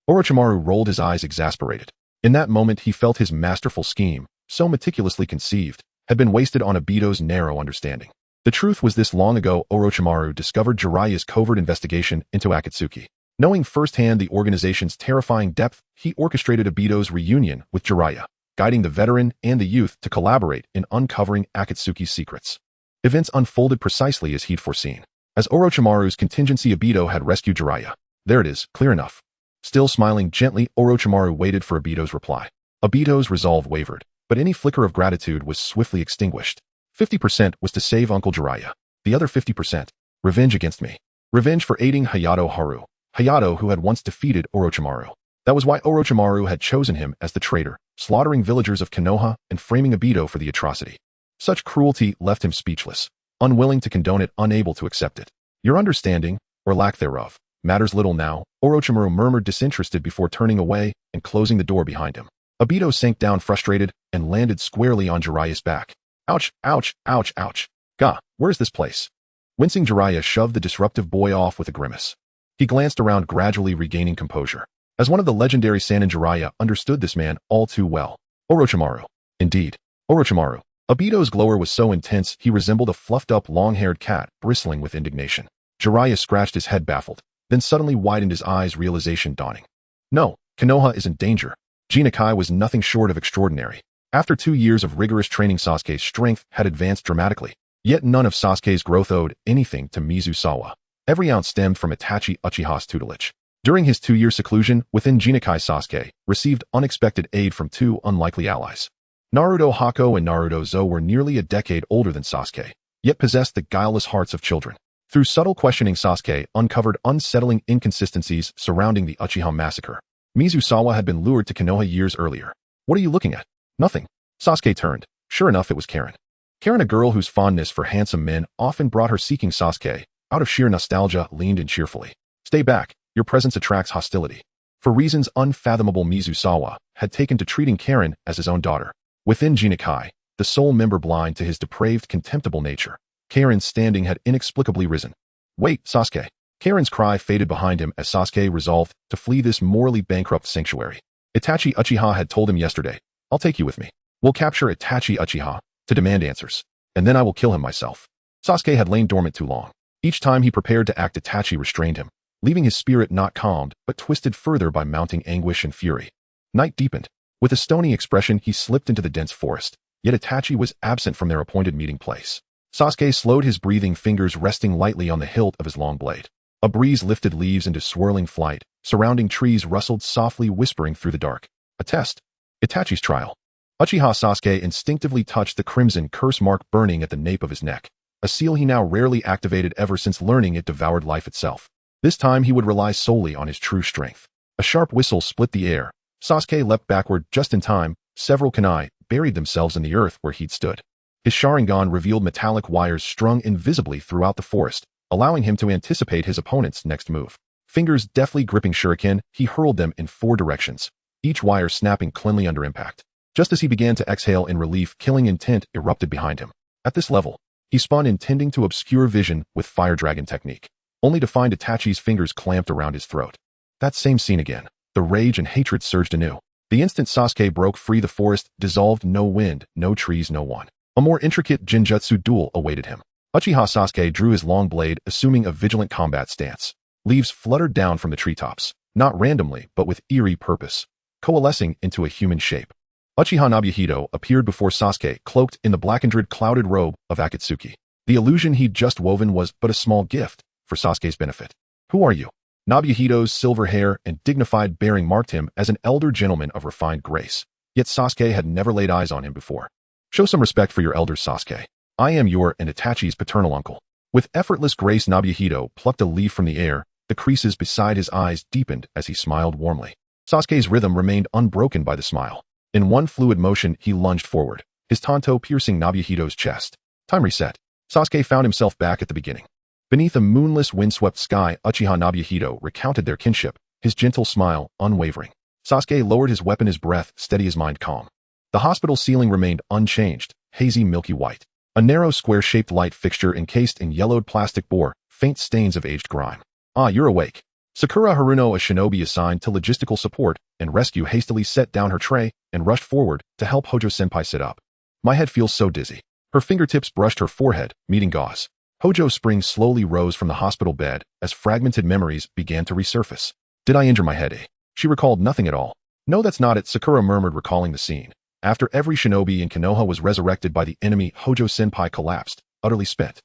Orochimaru rolled his eyes, exasperated. In that moment, he felt his masterful scheme, so meticulously conceived, had been wasted on Obito's narrow understanding. The truth was this: long ago, Orochimaru discovered Jiraiya's covert investigation into Akatsuki. Knowing firsthand the organization's terrifying depth, he orchestrated Obito's reunion with Jiraiya, guiding the veteran and the youth to collaborate in uncovering Akatsuki's secrets. Events unfolded precisely as he'd foreseen. As Orochimaru's contingency, Obito had rescued Jiraiya. There it is, clear enough. Still smiling gently, Orochimaru waited for Obito's reply. Obito's resolve wavered, but any flicker of gratitude was swiftly extinguished. 50% was to save Uncle Jiraiya. The other 50%, revenge against me. Revenge for aiding Hayazono Haru. Hayato, who had once defeated Orochimaru. That was why Orochimaru had chosen him as the traitor, slaughtering villagers of Konoha and framing Obito for the atrocity. Such cruelty left him speechless, unwilling to condone it, unable to accept it. "Your understanding, or lack thereof, matters little now," Orochimaru murmured, disinterested, before turning away and closing the door behind him. Obito sank down frustrated and landed squarely on Jiraiya's back. "Ouch, ouch, ouch, ouch. Gah, where's this place?" Wincing, Jiraiya shoved the disruptive boy off with a grimace. He glanced around, gradually regaining composure. As one of the legendary Sannin, Jiraiya understood this man all too well. Orochimaru. Indeed, Orochimaru. Obito's glower was so intense he resembled a fluffed-up, long-haired cat, bristling with indignation. Jiraiya scratched his head, baffled, then suddenly widened his eyes, realization dawning. No, Konoha is in danger. Isekai'd was nothing short of extraordinary. After 2 years of rigorous training, Sasuke's strength had advanced dramatically. Yet none of Sasuke's growth owed anything to Mizusawa. Every ounce stemmed from Itachi Uchiha's tutelage. During his 2-year seclusion within Isekai'd, Sasuke received unexpected aid from 2 unlikely allies. Naruto Hako and Naruto Zo were nearly a decade older than Sasuke, yet possessed the guileless hearts of children. Through subtle questioning, Sasuke uncovered unsettling inconsistencies surrounding the Uchiha massacre. Mizusawa had been lured to Konoha years earlier. "What are you looking at?" "Nothing." Sasuke turned. Sure enough, it was Karen. Karen, a girl whose fondness for handsome men often brought her seeking Sasuke, out of sheer nostalgia, leaned in cheerfully. "Stay back. Your presence attracts hostility." For reasons unfathomable, Mizusawa had taken to treating Karen as his own daughter. Within Isekai'd, the sole member blind to his depraved, contemptible nature, Karen's standing had inexplicably risen. "Wait, Sasuke." Karen's cry faded behind him as Sasuke resolved to flee this morally bankrupt sanctuary. Itachi Uchiha had told him yesterday, "I'll take you with me. We'll capture Itachi Uchiha to demand answers, and then I will kill him myself." Sasuke had lain dormant too long. Each time he prepared to act, Itachi restrained him, leaving his spirit not calmed but twisted further by mounting anguish and fury. Night deepened. With a stony expression, he slipped into the dense forest, yet Itachi was absent from their appointed meeting place. Sasuke slowed his breathing, fingers resting lightly on the hilt of his long blade. A breeze lifted leaves into swirling flight. Surrounding trees rustled softly, whispering through the dark. A test. Itachi's trial. Uchiha Sasuke instinctively touched the crimson curse mark burning at the nape of his neck, a seal he now rarely activated ever since learning it devoured life itself. This time he would rely solely on his true strength. A A sharp whistle split the air. Sasuke leapt backward just in time. Several kunai buried themselves in the earth where he'd stood. His Sharingan revealed metallic wires strung invisibly throughout the forest, allowing him to anticipate his opponent's next move. Fingers deftly gripping shuriken, he hurled them in 4 directions, each wire snapping cleanly under impact. Just as he began to exhale in relief, killing intent erupted behind him. At this level, he spun intending to obscure vision with Fire Dragon technique, only to find Itachi's fingers clamped around his throat. That same scene again. The rage and hatred surged anew. The instant Sasuke broke free, the forest dissolved. No wind, no trees, no one. A more intricate Jinjutsu duel awaited him. Uchiha Sasuke drew his long blade, assuming a vigilant combat stance. Leaves fluttered down from the treetops, not randomly, but with eerie purpose, coalescing into a human shape. Uchiha Nobuhito appeared before Sasuke, cloaked in the blackened, clouded robe of Akatsuki. The illusion he'd just woven was but a small gift for Sasuke's benefit. Who are you? Nobuhito's silver hair and dignified bearing marked him as an elder gentleman of refined grace. Yet Sasuke had never laid eyes on him before. Show some respect for your elders, Sasuke. I am your and Itachi's paternal uncle. With effortless grace, Nobuhito plucked a leaf from the air. The creases beside his eyes deepened as he smiled warmly. Sasuke's rhythm remained unbroken by the smile. In one fluid motion, he lunged forward, his tanto piercing Nobuhito's chest. Time reset. Sasuke found himself back at the beginning. Beneath a moonless, windswept sky, Uchiha Nobuhito recounted their kinship, his gentle smile unwavering. Sasuke lowered his weapon, his breath steady, his mind calm. The hospital ceiling remained unchanged, hazy milky white. A narrow square-shaped light fixture encased in yellowed plastic bore faint stains of aged grime. Ah, you're awake. Sakura Haruno, a shinobi assigned to logistical support and rescue, hastily set down her tray and rushed forward to help Hojo-senpai sit up. My head feels so dizzy. Her fingertips brushed her forehead, meeting gauze. Hojo Spring slowly rose from the hospital bed as fragmented memories began to resurface. Did I injure my head, eh? She recalled nothing at all. No, that's not it, Sakura murmured, recalling the scene. After every shinobi in Konoha was resurrected by the enemy, Hojo-senpai collapsed, utterly spent.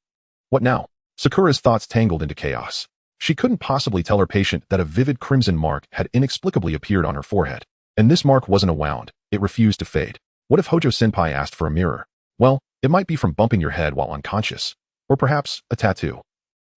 What now? Sakura's thoughts tangled into chaos. She couldn't possibly tell her patient that a vivid crimson mark had inexplicably appeared on her forehead. And this mark wasn't a wound. It refused to fade. What if Hojo-senpai asked for a mirror? Well, it might be from bumping your head while unconscious. Or perhaps a tattoo.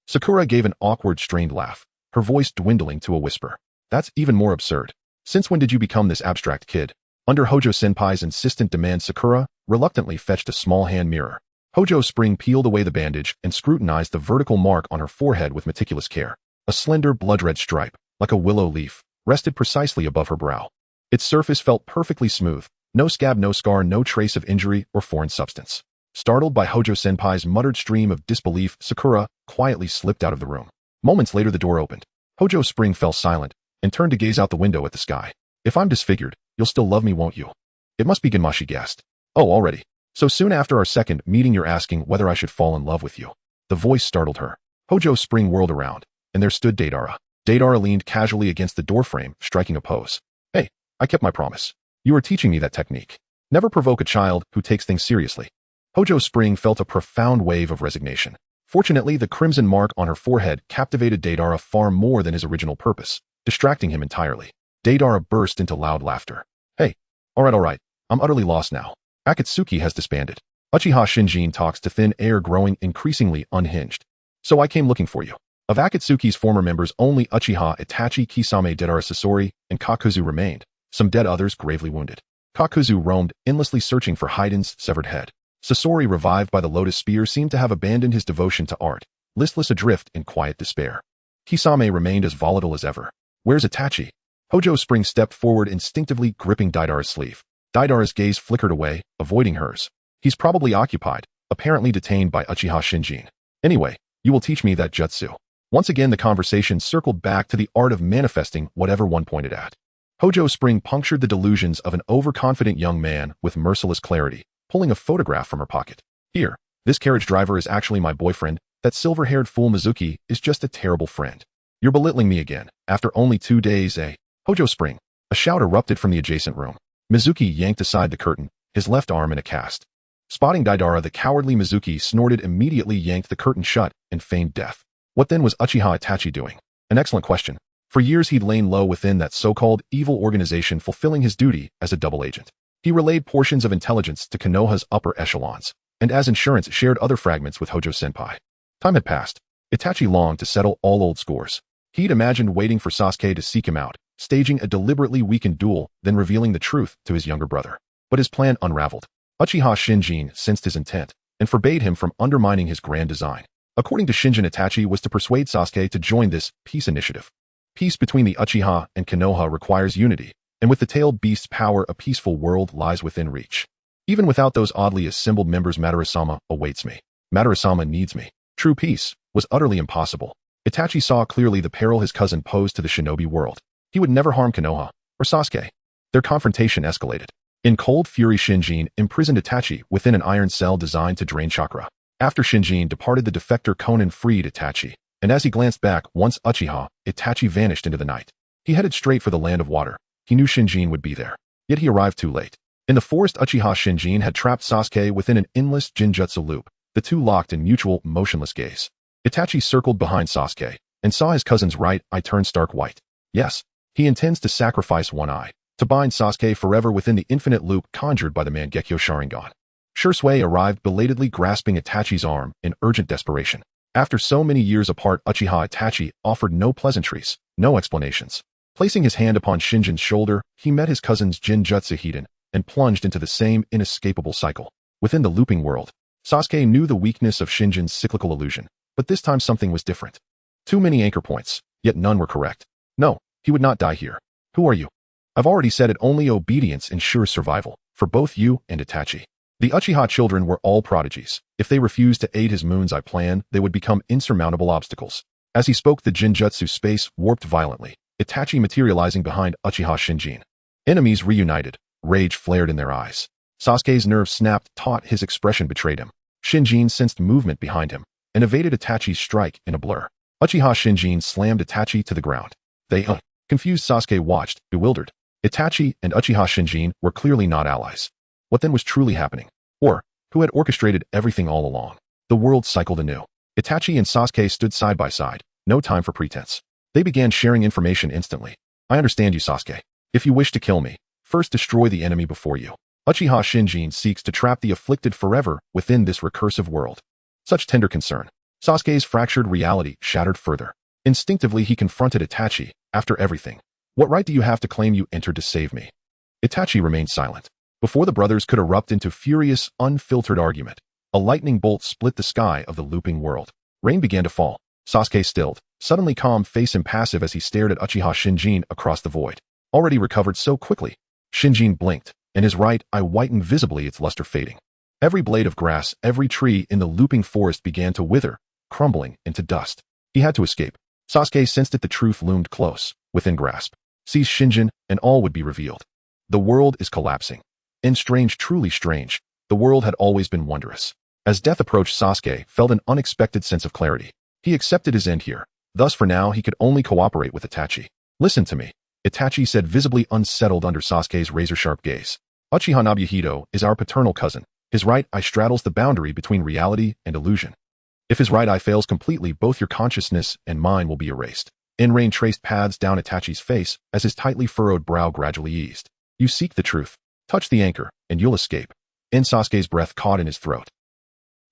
Sakura gave an awkward, strained laugh, her voice dwindling to a whisper. That's even more absurd. Since when did you become this abstract kid? Under Hojo-senpai's insistent demand, Sakura reluctantly fetched a small hand mirror. Hojo Spring peeled away the bandage and scrutinized the vertical mark on her forehead with meticulous care. A slender, blood-red stripe, like a willow leaf, rested precisely above her brow. Its surface felt perfectly smooth. No scab, no scar, no trace of injury or foreign substance. Startled by Hojo-senpai's muttered stream of disbelief, Sakura quietly slipped out of the room. Moments later, the door opened. Hojo Spring fell silent and turned to gaze out the window at the sky. If I'm disfigured, you'll still love me, won't you? It must be Genma, she guessed. Oh, already. So soon after our second meeting, you're asking whether I should fall in love with you. The voice startled her. Hojo Spring whirled around, and there stood Deidara. Deidara leaned casually against the doorframe, striking a pose. Hey, I kept my promise. You were teaching me that technique. Never provoke a child who takes things seriously. Hojo Spring felt a profound wave of resignation. Fortunately, the crimson mark on her forehead captivated Deidara far more than his original purpose, distracting him entirely. Deidara burst into loud laughter. Hey, all right, I'm utterly lost now. Akatsuki has disbanded. Uchiha Shinjin talks to thin air, growing increasingly unhinged. So I came looking for you. Of Akatsuki's former members, only Uchiha Itachi, Kisame, Deidara Sasori, and Kakuzu remained, some dead, others gravely wounded. Kakuzu roamed, endlessly searching for Haiden's severed head. Sasori, revived by the lotus spear, seemed to have abandoned his devotion to art, listless adrift in quiet despair. Kisame remained as volatile as ever. Where's Itachi? Hojo Spring stepped forward, instinctively gripping Deidara's sleeve. Deidara's gaze flickered away, avoiding hers. He's probably occupied, apparently detained by Uchiha Shinjin. Anyway, you will teach me that jutsu. Once again, the conversation circled back to the art of manifesting whatever one pointed at. Hojo Spring punctured the delusions of an overconfident young man with merciless clarity, pulling a photograph from her pocket. Here, this carriage driver is actually my boyfriend. That silver-haired fool Mizuki is just a terrible friend. You're belittling me again, after only 2 days, eh? Hojo Spring. A shout erupted from the adjacent room. Mizuki yanked aside the curtain, his left arm in a cast. Spotting Deidara, the cowardly Mizuki snorted, immediately yanked the curtain shut, and feigned death. What then was Uchiha Itachi doing? An excellent question. For years he'd lain low within that so-called evil organization, fulfilling his duty as a double agent. He relayed portions of intelligence to Konoha's upper echelons, and as insurance shared other fragments with Hojo-senpai. Time had passed. Itachi longed to settle all old scores. He'd imagined waiting for Sasuke to seek him out, staging a deliberately weakened duel, then revealing the truth to his younger brother. But his plan unraveled. Uchiha Shinjin sensed his intent and forbade him from undermining his grand design. According to Shinjin, Itachi was to persuade Sasuke to join this peace initiative. Peace between the Uchiha and Konoha requires unity, and with the tailed beast's power, a peaceful world lies within reach. Even without those oddly assembled members, Madara-sama awaits me. Madara-sama needs me. True peace was utterly impossible. Itachi saw clearly the peril his cousin posed to the shinobi world. He would never harm Konoha or Sasuke. Their confrontation escalated. In cold fury, Shinjin imprisoned Itachi within an iron cell designed to drain chakra. After Shinjin departed, the defector Konan freed Itachi, and as he glanced back, once Uchiha, Itachi vanished into the night. He headed straight for the land of water. He knew Shinjin would be there, yet he arrived too late. In the forest, Uchiha Shinjin had trapped Sasuke within an endless Jinjutsu loop, the two locked in mutual, motionless gaze. Itachi circled behind Sasuke and saw his cousin's right eye turn stark white. Yes, he intends to sacrifice one eye to bind Sasuke forever within the infinite loop conjured by the Mangekyo Sharingan. Shursui arrived belatedly, grasping Itachi's arm in urgent desperation. After so many years apart, Uchiha Itachi offered no pleasantries, no explanations. Placing his hand upon Shinjin's shoulder, he met his cousin's Jinjutsu Hiden and plunged into the same inescapable cycle. Within the looping world, Sasuke knew the weakness of Shinjin's cyclical illusion, but this time something was different. Too many anchor points, yet none were correct. No, he would not die here. Who are you? I've already said it, only obedience ensures survival, for both you and Itachi. The Uchiha children were all prodigies. If they refused to aid his Moon's Eye plan, they would become insurmountable obstacles. As he spoke, the Jinjutsu space warped violently, Itachi materializing behind Uchiha Shinjin. Enemies reunited, rage flared in their eyes. Sasuke's nerves snapped, taut, his expression betrayed him. Shinjin sensed movement behind him and evaded Itachi's strike in a blur. Uchiha Shinjin slammed Itachi to the ground. Confused Sasuke watched, bewildered. Itachi and Uchiha Shinjin were clearly not allies. What then was truly happening? Or, who had orchestrated everything all along? The world cycled anew. Itachi and Sasuke stood side by side, no time for pretense. They began sharing information instantly. I understand you, Sasuke. If you wish to kill me, first destroy the enemy before you. Uchiha Shinjin seeks to trap the afflicted forever within this recursive world. Such tender concern. Sasuke's fractured reality shattered further. Instinctively, he confronted Itachi. After everything, what right do you have to claim you entered to save me? Itachi remained silent. Before the brothers could erupt into furious, unfiltered argument, a lightning bolt split the sky of the looping world. Rain began to fall. Sasuke stilled, suddenly calm, face impassive as he stared at Uchiha Shinjin across the void. Already recovered so quickly. Shinjin blinked, and his right eye whitened visibly, its luster fading. Every blade of grass, every tree in the looping forest began to wither, crumbling into dust. He had to escape. Sasuke sensed that the truth loomed close, within grasp. Seize Shinjin, and all would be revealed. The world is collapsing. And strange, truly strange, the world had always been wondrous. As death approached, Sasuke felt an unexpected sense of clarity. He accepted his end here. Thus for now he could only cooperate with Itachi. Listen to me, Itachi said, visibly unsettled under Sasuke's razor-sharp gaze. Uchiha Nobuhito is our paternal cousin. His right eye straddles the boundary between reality and illusion. If his right eye fails completely, both your consciousness and mine will be erased. Rain traced paths down Itachi's face as his tightly furrowed brow gradually eased. You seek the truth. Touch the anchor, and you'll escape. Sasuke's breath caught in his throat.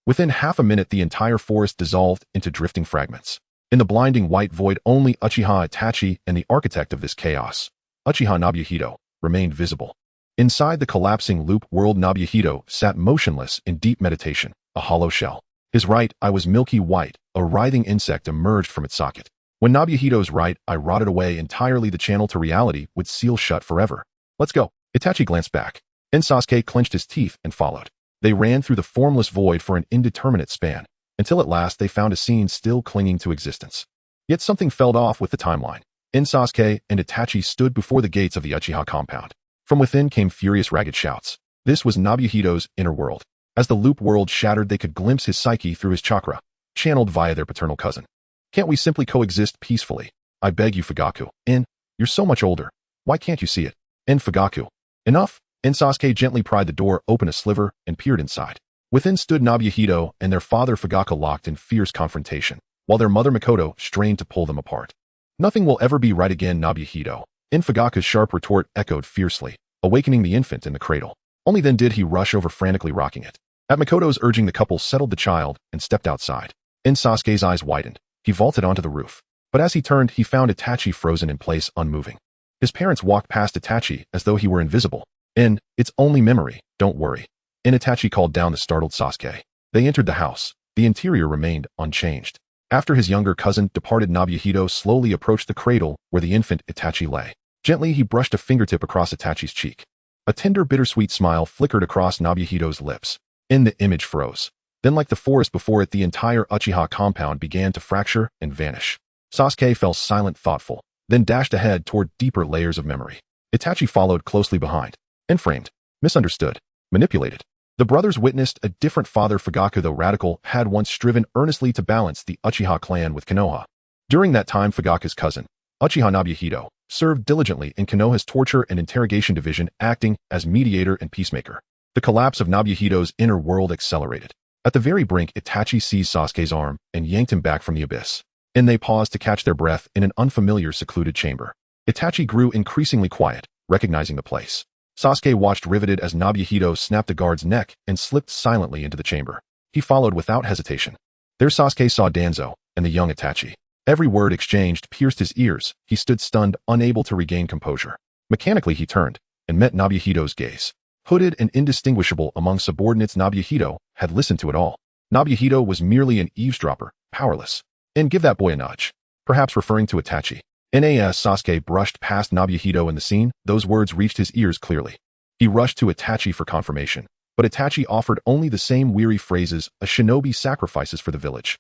Within half a minute, the entire forest dissolved into drifting fragments. In the blinding white void, only Uchiha Itachi and the architect of this chaos, Uchiha Nobuhito, remained visible. Inside the collapsing loop world, Nobuhito sat motionless in deep meditation, a hollow shell. His right eye was milky white, a writhing insect emerged from its socket. When Nobuhito's right eye rotted away entirely, the channel to reality would seal shut forever. Let's go. Itachi glanced back. Sasuke clenched his teeth and followed. They ran through the formless void for an indeterminate span, until at last they found a scene still clinging to existence. Yet something fell off with the timeline. Sasuke and Itachi stood before the gates of the Uchiha compound. From within came furious, ragged shouts. This was Nobuhito's inner world. As the loop world shattered, they could glimpse his psyche through his chakra, channeled via their paternal cousin. Can't we simply coexist peacefully? I beg you, Fugaku. You're so much older. Why can't you see it? Fugaku. Enough. Sasuke gently pried the door open a sliver and peered inside. Within stood Nobuhito and their father Fugaku, locked in fierce confrontation, while their mother Mikoto strained to pull them apart. Nothing will ever be right again, Nobuhito. Fugaku's sharp retort echoed fiercely, awakening the infant in the cradle. Only then did he rush over, frantically rocking it. At Mikoto's urging, the couple settled the child and stepped outside. Sasuke's eyes widened. He vaulted onto the roof. But as he turned, he found Itachi frozen in place, unmoving. His parents walked past Itachi as though he were invisible. It's only memory, don't worry. Itachi called down the startled Sasuke. They entered the house. The interior remained unchanged. After his younger cousin departed, Nobuhito slowly approached the cradle where the infant Itachi lay. Gently, he brushed a fingertip across Itachi's cheek. A tender, bittersweet smile flickered across Nobuhito's lips. The image froze. Then, like the forest before it, the entire Uchiha compound began to fracture and vanish. Sasuke fell silent, thoughtful, then dashed ahead toward deeper layers of memory. Itachi followed closely behind. Framed, misunderstood, manipulated. The brothers witnessed a different father. Fugaku, though radical, had once striven earnestly to balance the Uchiha clan with Konoha. During that time, Fugaku's cousin, Uchiha Nobuhito, served diligently in Konoha's torture and interrogation division, acting as mediator and peacemaker. The collapse of Nobuhito's inner world accelerated. At the very brink, Itachi seized Sasuke's arm and yanked him back from the abyss. They paused to catch their breath in an unfamiliar, secluded chamber. Itachi grew increasingly quiet, recognizing the place. Sasuke watched riveted as Nobuhito snapped the guard's neck and slipped silently into the chamber. He followed without hesitation. There Sasuke saw Danzo and the young Itachi. Every word exchanged pierced his ears. He stood stunned, unable to regain composure. Mechanically, he turned and met Nobuhito's gaze. Hooded and indistinguishable among subordinates, Nobuhito had listened to it all. Nobuhito was merely an eavesdropper, powerless. Give that boy a nudge. Perhaps referring to Itachi. As Sasuke brushed past Nobuhito in the scene, those words reached his ears clearly. He rushed to Itachi for confirmation, but Itachi offered only the same weary phrases: a shinobi sacrifices for the village.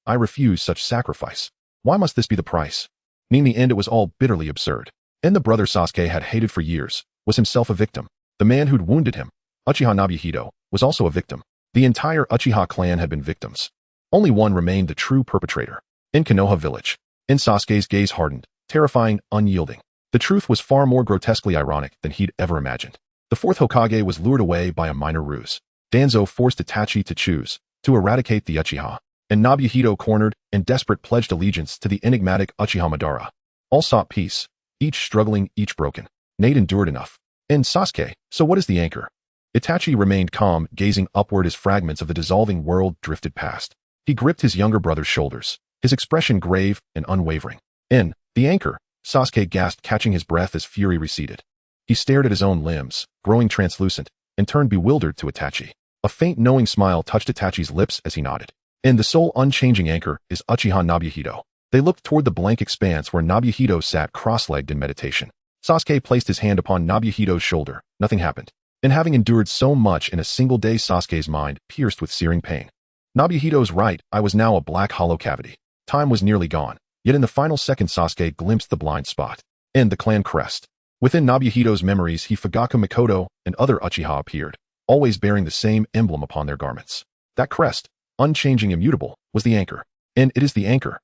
I refuse such sacrifice. Why must this be the price? In the end, it was all bitterly absurd. The brother Sasuke had hated for years was himself a victim. The man who'd wounded him, Uchiha Nobuhito, was also a victim. The entire Uchiha clan had been victims. Only one remained the true perpetrator. In Konoha village. Sasuke's gaze hardened, terrifying, unyielding. The truth was far more grotesquely ironic than he'd ever imagined. The fourth Hokage was lured away by a minor ruse. Danzo forced Itachi to choose to eradicate the Uchiha, and Nobuhito, cornered and desperate, pledged allegiance to the enigmatic Uchiha Madara. All sought peace, each struggling, each broken. Nate endured enough. Sasuke, so what is the anchor? Itachi remained calm, gazing upward as fragments of the dissolving world drifted past. He gripped his younger brother's shoulders, his expression grave and unwavering. The anchor, Sasuke gasped, catching his breath as fury receded. He stared at his own limbs, growing translucent, and turned bewildered to Itachi. A faint, knowing smile touched Itachi's lips as he nodded. The sole unchanging anchor is Uchiha Nobuhito. They looked toward the blank expanse where Nobuhito sat cross-legged in meditation. Sasuke placed his hand upon Nobuhito's shoulder. Nothing happened. Having endured so much in a single day, Sasuke's mind pierced with searing pain. Nobuhito's right eye was now a black hollow cavity. Time was nearly gone, yet in the final second Sasuke glimpsed the blind spot. The clan crest. Within Nobuhito's memories, Fugaku, Mikoto, and other Uchiha appeared, always bearing the same emblem upon their garments. That crest, unchanging, immutable, was the anchor. It is the anchor.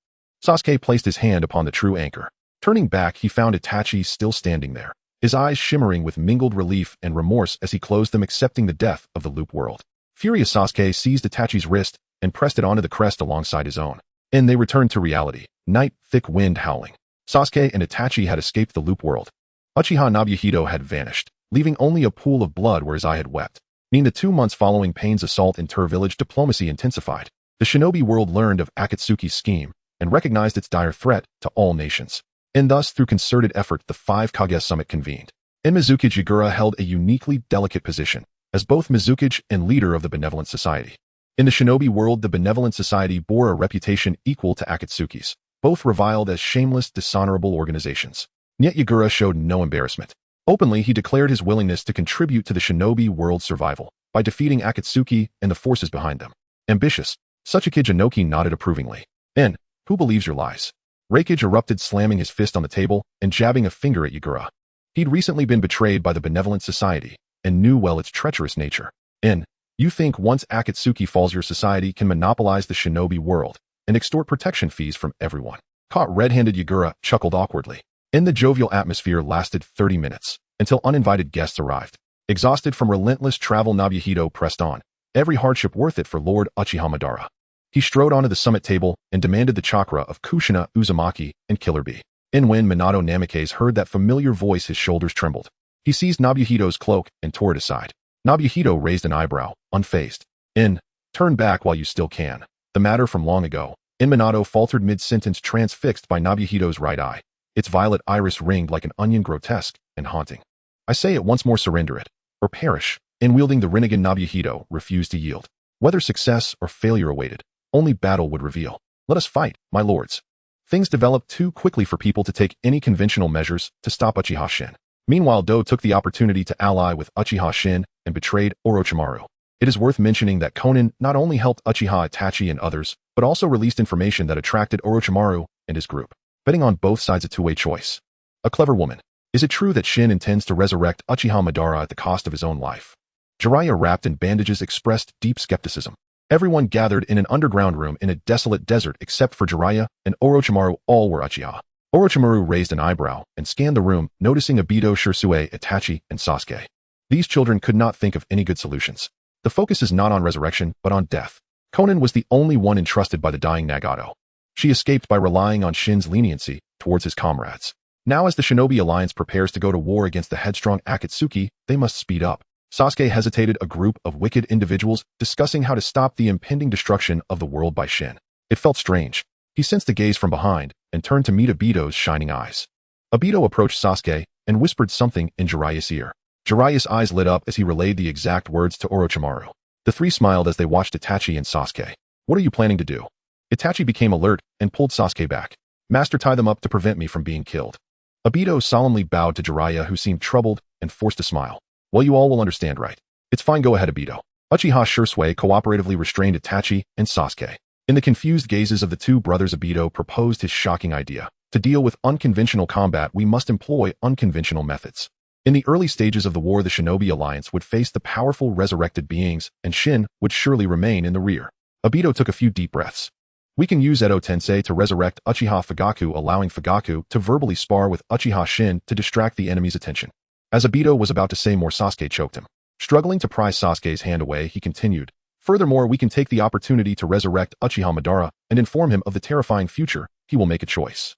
Sasuke placed his hand upon the true anchor. Turning back, he found Itachi still standing there, his eyes shimmering with mingled relief and remorse as he closed them, accepting the death of the loop world. Furious, Sasuke seized Itachi's wrist and pressed it onto the crest alongside his own. They returned to reality. Night, thick wind howling. Sasuke and Itachi had escaped the loop world. Uchiha Nobuhito had vanished, leaving only a pool of blood where his eye had wept. In the 2 months following Pain's assault in Tur village, diplomacy intensified. The shinobi world learned of Akatsuki's scheme and recognized its dire threat to all nations. Thus, through concerted effort, the 5 Kage summit convened. Mizukage Yagura held a uniquely delicate position as both Mizukage and leader of the Benevolent Society. In the shinobi world, the Benevolent Society bore a reputation equal to Akatsuki's, both reviled as shameless, dishonorable organizations. Yet Yagura showed no embarrassment. Openly, he declared his willingness to contribute to the shinobi world's survival by defeating Akatsuki and the forces behind them. Ambitious, Sachikage Inoki nodded approvingly. Who believes your lies? Reikage erupted, slamming his fist on the table and jabbing a finger at Yagura. He'd recently been betrayed by the Benevolent Society and knew well its treacherous nature. You think once Akatsuki falls, your society can monopolize the shinobi world and extort protection fees from everyone? Caught red-handed, Yagura chuckled awkwardly. The jovial atmosphere lasted 30 minutes, until uninvited guests arrived. Exhausted from relentless travel, Nobuhito pressed on, every hardship worth it for Lord Uchiha Madara. He strode onto the summit table and demanded the chakra of Kushina, Uzumaki, and Killer Bee. When Minato Namikaze heard that familiar voice, his shoulders trembled. He seized Nobuhito's cloak and tore it aside. Nobuhito raised an eyebrow, unfazed. Turn back while you still can. The matter from long ago. Minato faltered mid-sentence, transfixed by Nobuhito's right eye. its violet iris ringed like an onion, grotesque and haunting. I say it once more, surrender it, or perish. In wielding the Rinnegan, Nobuhito refused to yield. Whether success or failure awaited, only battle would reveal. Let us fight, my lords. Things developed too quickly for people to take any conventional measures to stop Uchiha Shin. Meanwhile, Do took the opportunity to ally with Uchiha Shin and betrayed Orochimaru. It is worth mentioning that Konan not only helped Uchiha Itachi and others, but also released information that attracted Orochimaru and his group. Betting on both sides a two-way choice. A clever woman. Is it true that Shin intends to resurrect Uchiha Madara at the cost of his own life? Jiraiya, wrapped in bandages, expressed deep skepticism. Everyone gathered in an underground room in a desolate desert except for Jiraiya and Orochimaru. All were Uchiha. Orochimaru raised an eyebrow and scanned the room, noticing Obito, Shisui, Itachi, and Sasuke. These children could not think of any good solutions. The focus is not on resurrection, but on death. Konan was the only one entrusted by the dying Nagato. She escaped by relying on Shin's leniency towards his comrades. Now, as the Shinobi Alliance prepares to go to war against the headstrong Akatsuki, they must speed up. Sasuke hesitated, a group of wicked individuals discussing how to stop the impending destruction of the world by Shin. It felt strange. He sensed a gaze from behind and turned to meet Obito's shining eyes. Obito approached Sasuke and whispered something in Jiraiya's ear. Jiraiya's eyes lit up as he relayed the exact words to Orochimaru. The three smiled as they watched Itachi and Sasuke. What are you planning to do? Itachi became alert and pulled Sasuke back. Master, tie them up to prevent me from being killed. Obito solemnly bowed to Jiraiya, who seemed troubled and forced a smile. Well, you all will understand, right? It's fine, go ahead, Obito. Uchiha Shisui cooperatively restrained Itachi and Sasuke. In the confused gazes of the two brothers, Obito proposed his shocking idea. To deal with unconventional combat, we must employ unconventional methods. In the early stages of the war, the Shinobi Alliance would face the powerful resurrected beings, and Shin would surely remain in the rear. Obito took a few deep breaths. We can use Edo Tensei to resurrect Uchiha Fugaku, allowing Fugaku to verbally spar with Uchiha Shin to distract the enemy's attention. As Obito was about to say more, Sasuke choked him. Struggling to pry Sasuke's hand away, he continued. Furthermore, we can take the opportunity to resurrect Uchiha Madara and inform him of the terrifying future. He will make a choice.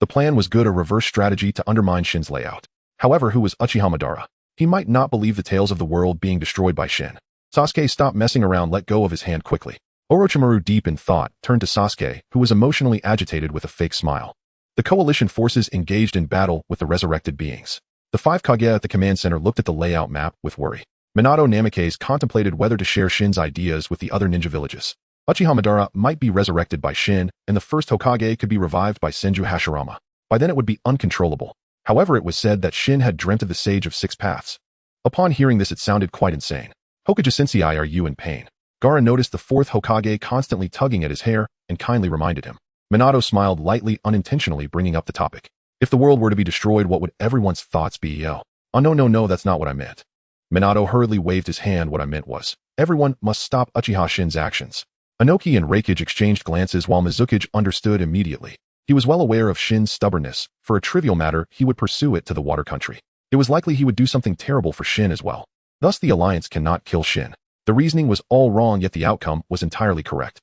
The plan was good, a reverse strategy to undermine Shin's layout. However, who was Uchiha Madara? He might not believe the tales of the world being destroyed by Shin. Sasuke stopped messing around, let go of his hand quickly. Orochimaru, deep in thought, turned to Sasuke, who was emotionally agitated with a fake smile. The coalition forces engaged in battle with the resurrected beings. The five Kage at the command center looked at the layout map with worry. Minato Namikaze contemplated whether to share Shin's ideas with the other ninja villages. Uchiha Madara might be resurrected by Shin, and the first Hokage could be revived by Senju Hashirama. By then it would be uncontrollable. However, it was said that Shin had dreamt of the Sage of Six Paths. Upon hearing this, it sounded quite insane. Hokage Sensei, are you in pain? Gaara noticed the fourth Hokage constantly tugging at his hair and kindly reminded him. Minato smiled lightly, unintentionally bringing up the topic. If the world were to be destroyed, what would everyone's thoughts be? Oh, no, that's not what I meant. Minato hurriedly waved his hand. What I meant was, everyone must stop Uchiha Shin's actions. Inoki and Reikage exchanged glances while Mizukage understood immediately. He was well aware of Shin's stubbornness. For a trivial matter, he would pursue it to the water country. It was likely he would do something terrible for Shin as well. Thus, the alliance cannot kill Shin. The reasoning was all wrong, yet the outcome was entirely correct.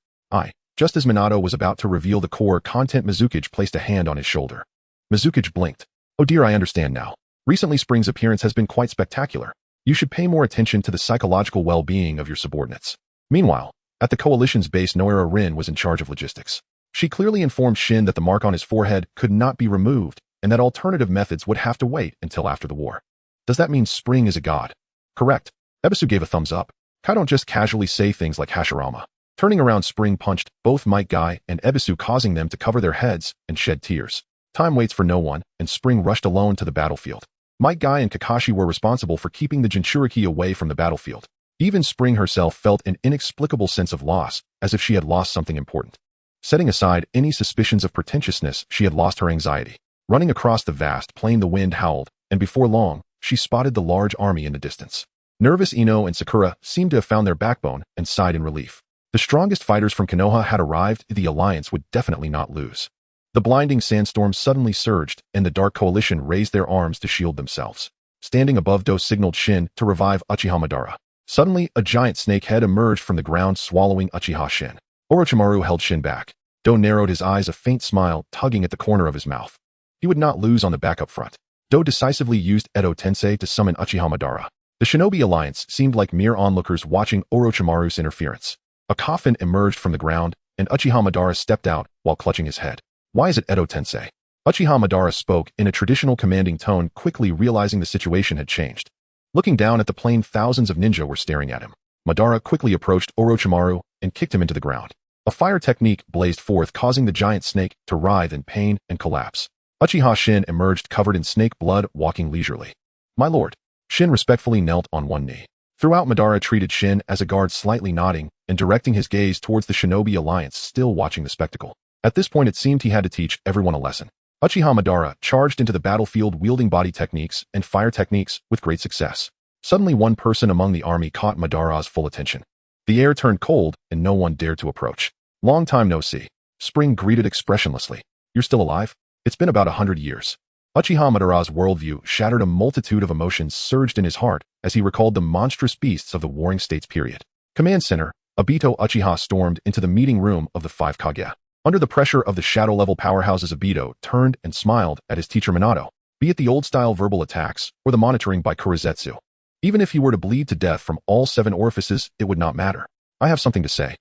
Just as Minato was about to reveal the core content, Mizukage placed a hand on his shoulder. Mizukage blinked. Oh dear, I understand now. Recently, Spring's appearance has been quite spectacular. You should pay more attention to the psychological well-being of your subordinates. Meanwhile, at the coalition's base, Noara Rin was in charge of logistics. She clearly informed Shin that the mark on his forehead could not be removed and that alternative methods would have to wait until after the war. Does that mean Spring is a god? Correct. Ebisu gave a thumbs up. Kai don't just casually say things like Hashirama. Turning around, Spring punched both Might Guy and Ebisu, causing them to cover their heads and shed tears. Time waits for no one, and Spring rushed alone to the battlefield. Might Guy and Kakashi were responsible for keeping the Jinchuriki away from the battlefield. Even Spring herself felt an inexplicable sense of loss, as if she had lost something important. Setting aside any suspicions of pretentiousness, she had lost her anxiety. Running across the vast plain, the wind howled, and before long, she spotted the large army in the distance. Nervous Ino and Sakura seemed to have found their backbone and sighed in relief. The strongest fighters from Konoha had arrived. The alliance would definitely not lose. The blinding sandstorm suddenly surged, and the Dark Coalition raised their arms to shield themselves. Standing above, Do signaled Shin to revive Uchiha Madara. Suddenly, a giant snake head emerged from the ground, swallowing Uchiha Shin. Orochimaru held Shin back. Do narrowed his eyes, a faint smile tugging at the corner of his mouth. He would not lose on the backup front. Do decisively used Edo Tensei to summon Uchiha Madara. The Shinobi Alliance seemed like mere onlookers watching Orochimaru's interference. A coffin emerged from the ground, and Uchiha Madara stepped out while clutching his head. Why is it Edo Tensei? Uchiha Madara spoke in a traditional commanding tone, quickly realizing the situation had changed. Looking down at the plain, thousands of ninja were staring at him. Madara quickly approached Orochimaru and kicked him into the ground. A fire technique blazed forth, causing the giant snake to writhe in pain and collapse. Uchiha Shin emerged covered in snake blood, walking leisurely. "My lord." Shin respectfully knelt on one knee. Throughout, Madara treated Shin as a guard, slightly nodding and directing his gaze towards the Shinobi Alliance still watching the spectacle. At this point, it seemed he had to teach everyone a lesson. Uchiha Madara charged into the battlefield, wielding body techniques and fire techniques with great success. Suddenly, one person among the army caught Madara's full attention. The air turned cold and no one dared to approach. "Long time no see." Spring greeted expressionlessly. "You're still alive? It's been about 100 years. Uchiha Madara's worldview shattered. A multitude of emotions surged in his heart as he recalled the monstrous beasts of the Warring States period. Command Center, Obito. Uchiha stormed into the meeting room of the Five Kage. Under the pressure of the shadow-level powerhouses, Obito turned and smiled at his teacher Minato, be it the old-style verbal attacks or the monitoring by Kurizetsu. Even if he were to bleed to death from all 7 orifices, it would not matter. "I have something to say."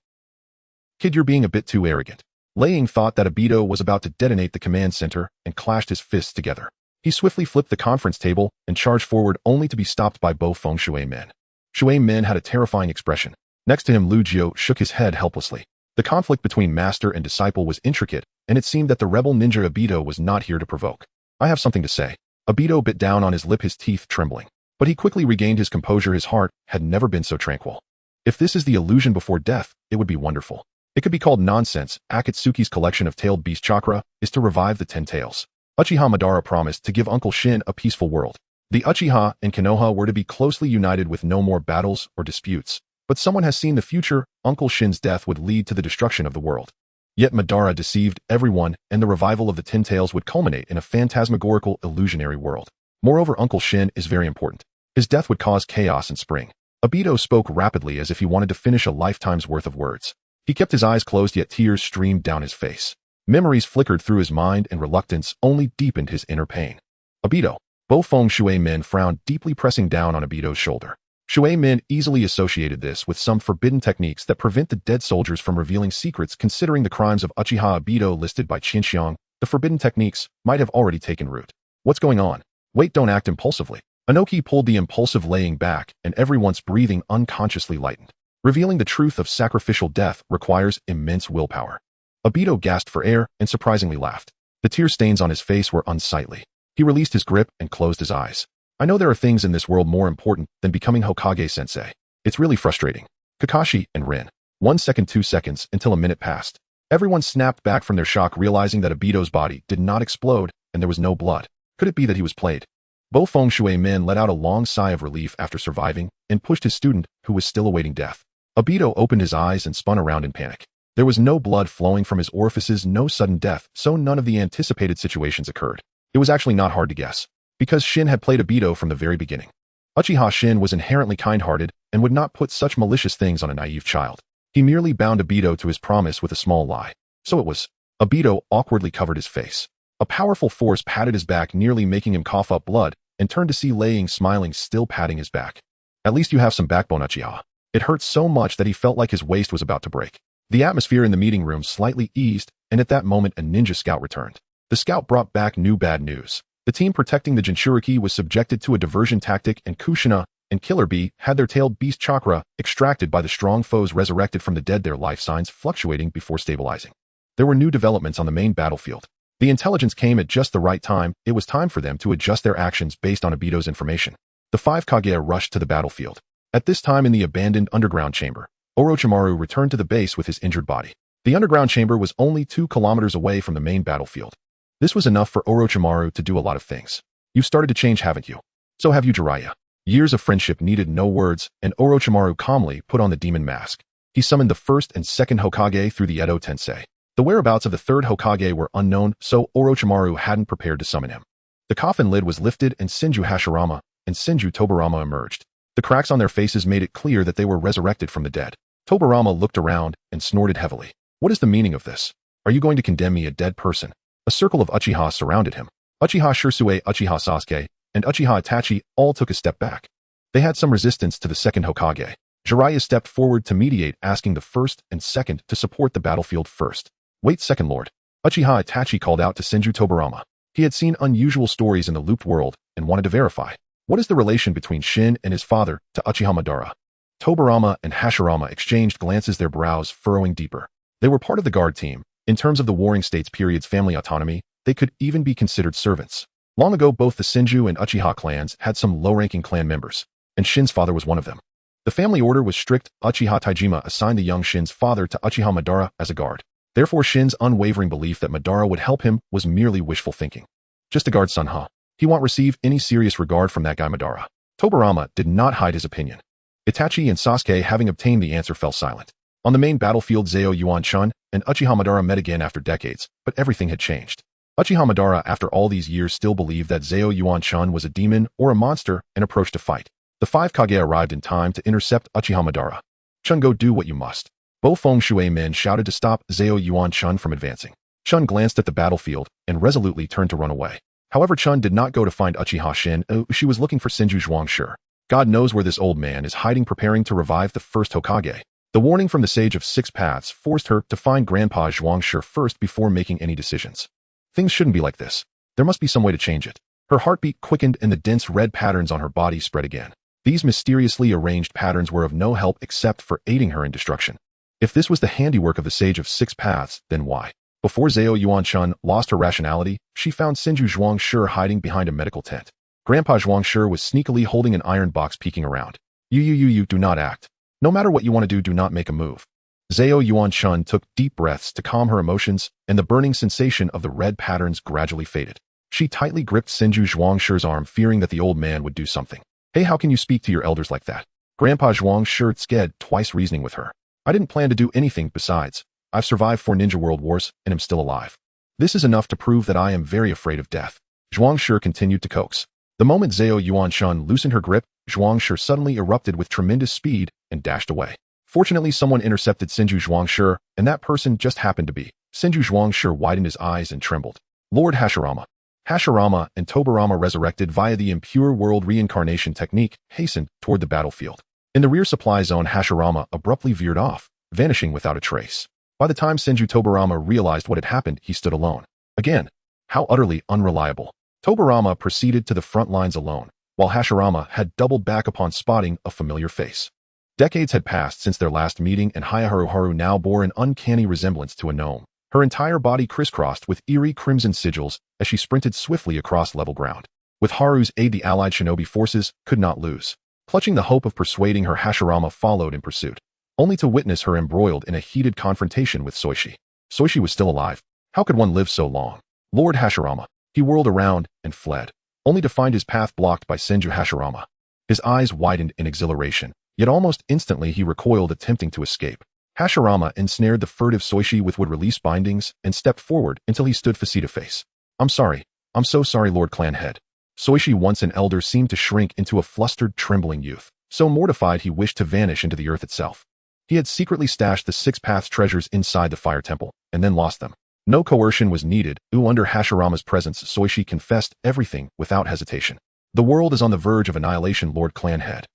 "Kid, you're being a bit too arrogant." Laying thought that Obito was about to detonate the command center and clashed his fists together. He swiftly flipped the conference table and charged forward, only to be stopped by both Feng Shui-men. Shui-men had a terrifying expression. Next to him, Lu Jiu shook his head helplessly. The conflict between master and disciple was intricate, and it seemed that the rebel ninja Obito was not here to provoke. "I have something to say." Obito bit down on his lip, his teeth trembling. But he quickly regained his composure. His heart had never been so tranquil. "If this is the illusion before death, it would be wonderful. It could be called nonsense. Akatsuki's collection of tailed beast chakra is to revive the 10 tails. Uchiha Madara promised to give Uncle Shin a peaceful world. The Uchiha and Konoha were to be closely united with no more battles or disputes. But someone has seen the future. Uncle Shin's death would lead to the destruction of the world. Yet Madara deceived everyone, and the revival of the 10 tails would culminate in a phantasmagorical, illusionary world. Moreover, Uncle Shin is very important. His death would cause chaos and spring." Obito spoke rapidly as if he wanted to finish a lifetime's worth of words. He kept his eyes closed, yet tears streamed down his face. Memories flickered through his mind, and reluctance only deepened his inner pain. "Obito." Both Feng Shui-men frowned deeply, pressing down on Obito's shoulder. Shui-men easily associated this with some forbidden techniques that prevent the dead soldiers from revealing secrets. Considering the crimes of Uchiha Obito listed by Qinxiang, the forbidden techniques might have already taken root. "What's going on? Wait, don't act impulsively." Inoki pulled the impulsive laying back, and everyone's breathing unconsciously lightened. Revealing the truth of sacrificial death requires immense willpower. Obito gasped for air and surprisingly laughed. The tear stains on his face were unsightly. He released his grip and closed his eyes. "I know there are things in this world more important than becoming Hokage-sensei. It's really frustrating." Kakashi and Rin. 1 second, 2 seconds, until a minute passed. Everyone snapped back from their shock, realizing that Obito's body did not explode and there was no blood. Could it be that he was played? Both Feng Shui-men let out a long sigh of relief after surviving and pushed his student, who was still awaiting death. Obito opened his eyes and spun around in panic. There was no blood flowing from his orifices, no sudden death, so none of the anticipated situations occurred. It was actually not hard to guess, because Shin had played Obito from the very beginning. Uchiha Shin was inherently kind-hearted and would not put such malicious things on a naive child. He merely bound Obito to his promise with a small lie. So it was. Obito awkwardly covered his face. A powerful force patted his back, nearly making him cough up blood, and turned to see Laying smiling, still patting his back. "At least you have some backbone, Uchiha." It hurt so much that he felt like his waist was about to break. The atmosphere in the meeting room slightly eased, and at that moment a ninja scout returned. The scout brought back new bad news. The team protecting the Jinchuriki was subjected to a diversion tactic, and Kushina and Killer Bee had their tailed beast chakra extracted by the strong foes resurrected from the dead, their life signs fluctuating before stabilizing. There were new developments on the main battlefield. The intelligence came at just the right time. It was time for them to adjust their actions based on Obito's information. The 5 Kage rushed to the battlefield. At this time, in the abandoned underground chamber, Orochimaru returned to the base with his injured body. The underground chamber was only 2 kilometers away from the main battlefield. This was enough for Orochimaru to do a lot of things. "You started to change, haven't you? So have you, Jiraiya." Years of friendship needed no words, and Orochimaru calmly put on the demon mask. He summoned the 1st and 2nd Hokage through the Edo Tensei. The whereabouts of the 3rd Hokage were unknown, so Orochimaru hadn't prepared to summon him. The coffin lid was lifted, and Senju Hashirama and Senju Tobarama emerged. The cracks on their faces made it clear that they were resurrected from the dead. Tobarama looked around and snorted heavily. "What is the meaning of this? Are you going to condemn me, a dead person?" A circle of Uchiha surrounded him. Uchiha Shisui, Uchiha Sasuke, and Uchiha Itachi all took a step back. They had some resistance to the 2nd Hokage. Jiraiya stepped forward to mediate, asking the 1st and 2nd to support the battlefield first. "Wait, 2nd Lord." Uchiha Itachi called out to Senju Tobarama. He had seen unusual stories in the looped world and wanted to verify. What is the relation between Shin and his father to Uchiha Madara? Tobirama and Hashirama exchanged glances, their brows furrowing deeper. They were part of the guard team. In terms of the Warring States period's family autonomy, they could even be considered servants. Long ago, both the Senju and Uchiha clans had some low-ranking clan members, and Shin's father was one of them. The family order was strict. Uchiha Taijima assigned the young Shin's father to Uchiha Madara as a guard. Therefore, Shin's unwavering belief that Madara would help him was merely wishful thinking. Just a guard son, huh? He won't receive any serious regard from that guy Madara. Tobirama did not hide his opinion. Itachi and Sasuke, having obtained the answer, fell silent. On the main battlefield, Zeo Yuan-chun and Uchiha Madara met again after decades, but everything had changed. Uchiha Madara, after all these years, still believed that Zeo Yuan-chun was a demon or a monster and approached to fight. The 5 Kage arrived in time to intercept Uchiha Madara. "Chun, go do what you must." Both Feng Shui men shouted to stop Zeo Yuan-chun from advancing. Chun glanced at the battlefield and resolutely turned to run away. However, Chun did not go to find Uchiha Shin. She was looking for Senju Zhuangshi. God knows where this old man is hiding, preparing to revive the first Hokage. The warning from the Sage of Six Paths forced her to find Grandpa Zhuangshi first before making any decisions. Things shouldn't be like this. There must be some way to change it. Her heartbeat quickened and the dense red patterns on her body spread again. These mysteriously arranged patterns were of no help except for aiding her in destruction. If this was the handiwork of the Sage of Six Paths, then why? Before Zeo Yuan-chun lost her rationality, she found Senju Zhuangshi hiding behind a medical tent. Grandpa Zhuangshi was sneakily holding an iron box, peeking around. You do not act. No matter what you want to do not make a move. Zeo Yuan-chun took deep breaths to calm her emotions, and the burning sensation of the red patterns gradually faded. She tightly gripped Senju Zhuangshi's arm, fearing that the old man would do something. "Hey, how can you speak to your elders like that?" Grandpa Zhuangshi scared twice, reasoning with her. "I didn't plan to do anything. Besides, I've survived 4 ninja world wars and am still alive. This is enough to prove that I am very afraid of death." Zhuangshi continued to coax. The moment Zeo Yuan-chun loosened her grip, Zhuangshi suddenly erupted with tremendous speed and dashed away. Fortunately, someone intercepted Senju Zhuangshi, and that person just happened to be. Senju Zhuangshi widened his eyes and trembled. Lord Hashirama. Hashirama and Tobirama, resurrected via the impure world reincarnation technique, hastened toward the battlefield. In the rear supply zone, Hashirama abruptly veered off, vanishing without a trace. By the time Senju Tobirama realized what had happened, he stood alone. Again, how utterly unreliable. Tobirama proceeded to the front lines alone, while Hashirama had doubled back upon spotting a familiar face. Decades had passed since their last meeting, and Hayazono Haru now bore an uncanny resemblance to a gnome. Her entire body crisscrossed with eerie crimson sigils as she sprinted swiftly across level ground. With Haru's aid, the allied shinobi forces could not lose. Clutching the hope of persuading her, Hashirama followed in pursuit, only to witness her embroiled in a heated confrontation with Soishi. Soishi was still alive. How could one live so long? Lord Hashirama. He whirled around and fled, only to find his path blocked by Senju Hashirama. His eyes widened in exhilaration, yet almost instantly he recoiled, attempting to escape. Hashirama ensnared the furtive Soishi with would-release bindings and stepped forward until he stood face to face. "I'm sorry. I'm so sorry, Lord Clan Head." Soishi, once an elder, seemed to shrink into a flustered, trembling youth, so mortified he wished to vanish into the earth itself. He had secretly stashed the Six Paths treasures inside the fire temple, and then lost them. No coercion was needed. Under Hashirama's presence, Soishi confessed everything without hesitation. "The world is on the verge of annihilation, Lord Clan Head.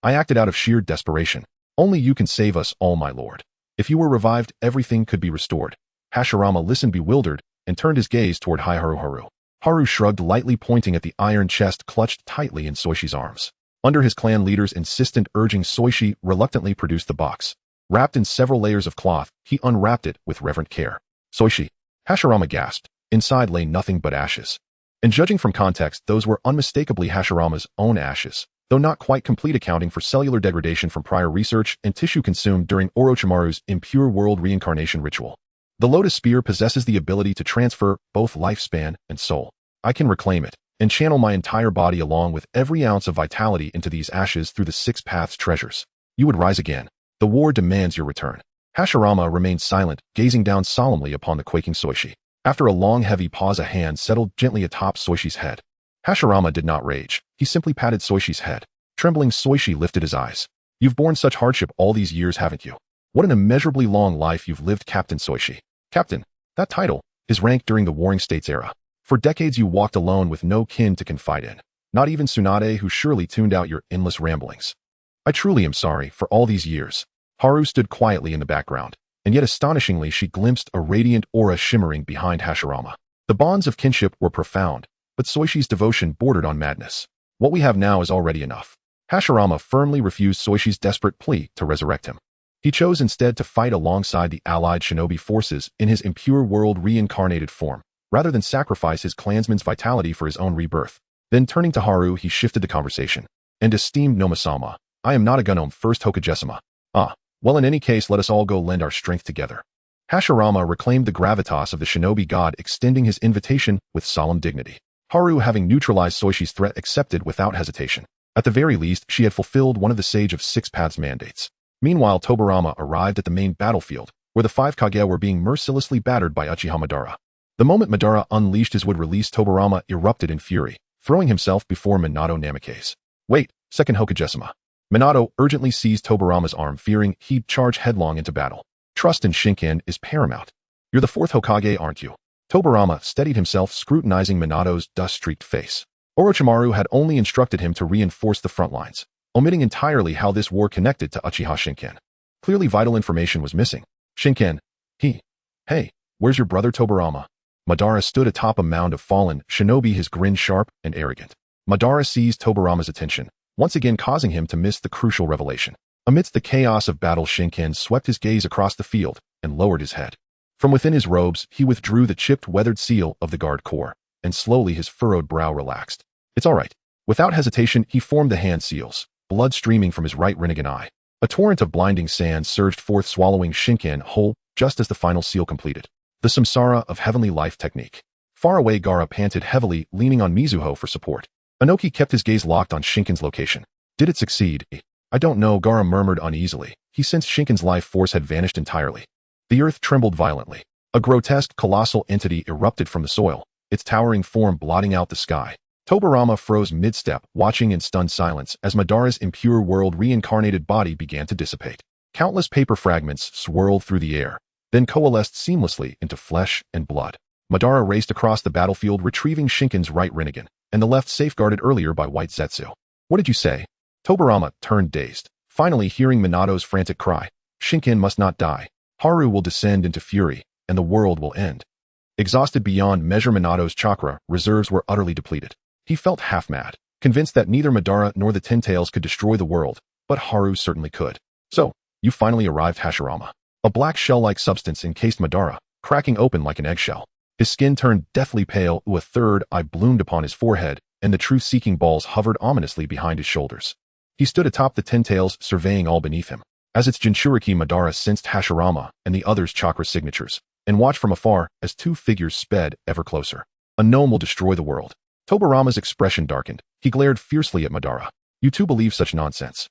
I acted out of sheer desperation. Only you can save us all, my lord. If you were revived, everything could be restored." Hashirama listened, bewildered, and turned his gaze toward Hayazono Haru. Haru shrugged lightly, pointing at the iron chest clutched tightly in Soishi's arms. Under his clan leader's insistent urging, Soishi reluctantly produced the box. Wrapped in several layers of cloth, he unwrapped it with reverent care. "Soishi." Hashirama gasped. Inside lay nothing but ashes. And judging from context, those were unmistakably Hashirama's own ashes, though not quite complete, accounting for cellular degradation from prior research and tissue consumed during Orochimaru's impure world reincarnation ritual. The Lotus Spear possesses the ability to transfer both lifespan and soul. I can reclaim it and channel my entire body along with every ounce of vitality into these ashes through the Six Paths treasures. You would rise again. The war demands your return. Hashirama remained silent, gazing down solemnly upon the quaking Soishi. After a long, heavy pause, a hand settled gently atop Soishi's head. Hashirama did not rage. He simply patted Soishi's head. Trembling, Soishi lifted his eyes. "You've borne such hardship all these years, haven't you? What an immeasurably long life you've lived, Captain Soishi." Captain, that title, his rank during the Warring States era. For decades you walked alone with no kin to confide in. Not even Tsunade, who surely tuned out your endless ramblings. "I truly am sorry for all these years." Haru stood quietly in the background, and yet astonishingly she glimpsed a radiant aura shimmering behind Hashirama. The bonds of kinship were profound, but Soishi's devotion bordered on madness. What we have now is already enough. Hashirama firmly refused Soishi's desperate plea to resurrect him. He chose instead to fight alongside the allied shinobi forces in his impure world reincarnated form, rather than sacrifice his clansman's vitality for his own rebirth. Then turning to Haru, he shifted the conversation. And esteemed Nomasama, I am not a Gunome first Hokagesama. Well, in any case, let us all go lend our strength together. Hashirama reclaimed the gravitas of the shinobi god, extending his invitation with solemn dignity. Haru, having neutralized Soishi's threat, accepted without hesitation. At the very least, she had fulfilled one of the Sage of Six Paths mandates. Meanwhile, Tobarama arrived at the main battlefield, where the 5 Kage were being mercilessly battered by Uchiha Madara. The moment Madara unleashed his would-release, Tobarama erupted in fury, throwing himself before Minato Namikaze. Wait, second Hokagesama. Minato urgently seized Tobarama's arm, fearing he'd charge headlong into battle. Trust in Shinken is paramount. You're the 4th Hokage, aren't you? Tobarama steadied himself, scrutinizing Minato's dust-streaked face. Orochimaru had only instructed him to reinforce the front lines, omitting entirely how this war connected to Uchiha Shinken. Clearly vital information was missing. Shinken, hey, where's your brother Tobarama? Madara stood atop a mound of fallen shinobi, his grin sharp and arrogant. Madara seized Tobarama's attention, once again causing him to miss the crucial revelation. Amidst the chaos of battle, Shinken swept his gaze across the field and lowered his head. From within his robes, he withdrew the chipped, weathered seal of the guard corps, and slowly his furrowed brow relaxed. It's all right. Without hesitation, he formed the hand seals, blood streaming from his right Rinnegan eye. A torrent of blinding sand surged forth, swallowing Shinken whole, just as the final seal completed. The samsara of heavenly life technique. Far away, Gaara panted heavily, leaning on Mizuho for support. Inoki kept his gaze locked on Shinken's location. Did it succeed? I don't know, Gaara murmured uneasily. He sensed Shinken's life force had vanished entirely. The earth trembled violently. A grotesque, colossal entity erupted from the soil, its towering form blotting out the sky. Tobarama froze mid-step, watching in stunned silence as Madara's impure world reincarnated body began to dissipate. Countless paper fragments swirled through the air, then coalesced seamlessly into flesh and blood. Madara raced across the battlefield, retrieving Shinken's right Rinnegan, and the left safeguarded earlier by White Zetsu. What did you say? Tobarama turned dazed, finally hearing Minato's frantic cry. Shinken must not die. Haru will descend into fury, and the world will end. Exhausted beyond measure, Minato's chakra reserves were utterly depleted. He felt half-mad, convinced that neither Madara nor the Ten Tails could destroy the world, but Haru certainly could. So, you finally arrived, Hashirama. A black shell-like substance encased Madara, cracking open like an eggshell. His skin turned deathly pale, a third eye bloomed upon his forehead, and the truth-seeking balls hovered ominously behind his shoulders. He stood atop the Ten Tails, surveying all beneath him. As its Jinchuriki, Madara sensed Hashirama and the others' chakra signatures, and watched from afar as two figures sped ever closer. A gnome will destroy the world. Tobarama's expression darkened. He glared fiercely at Madara. You two believe such nonsense?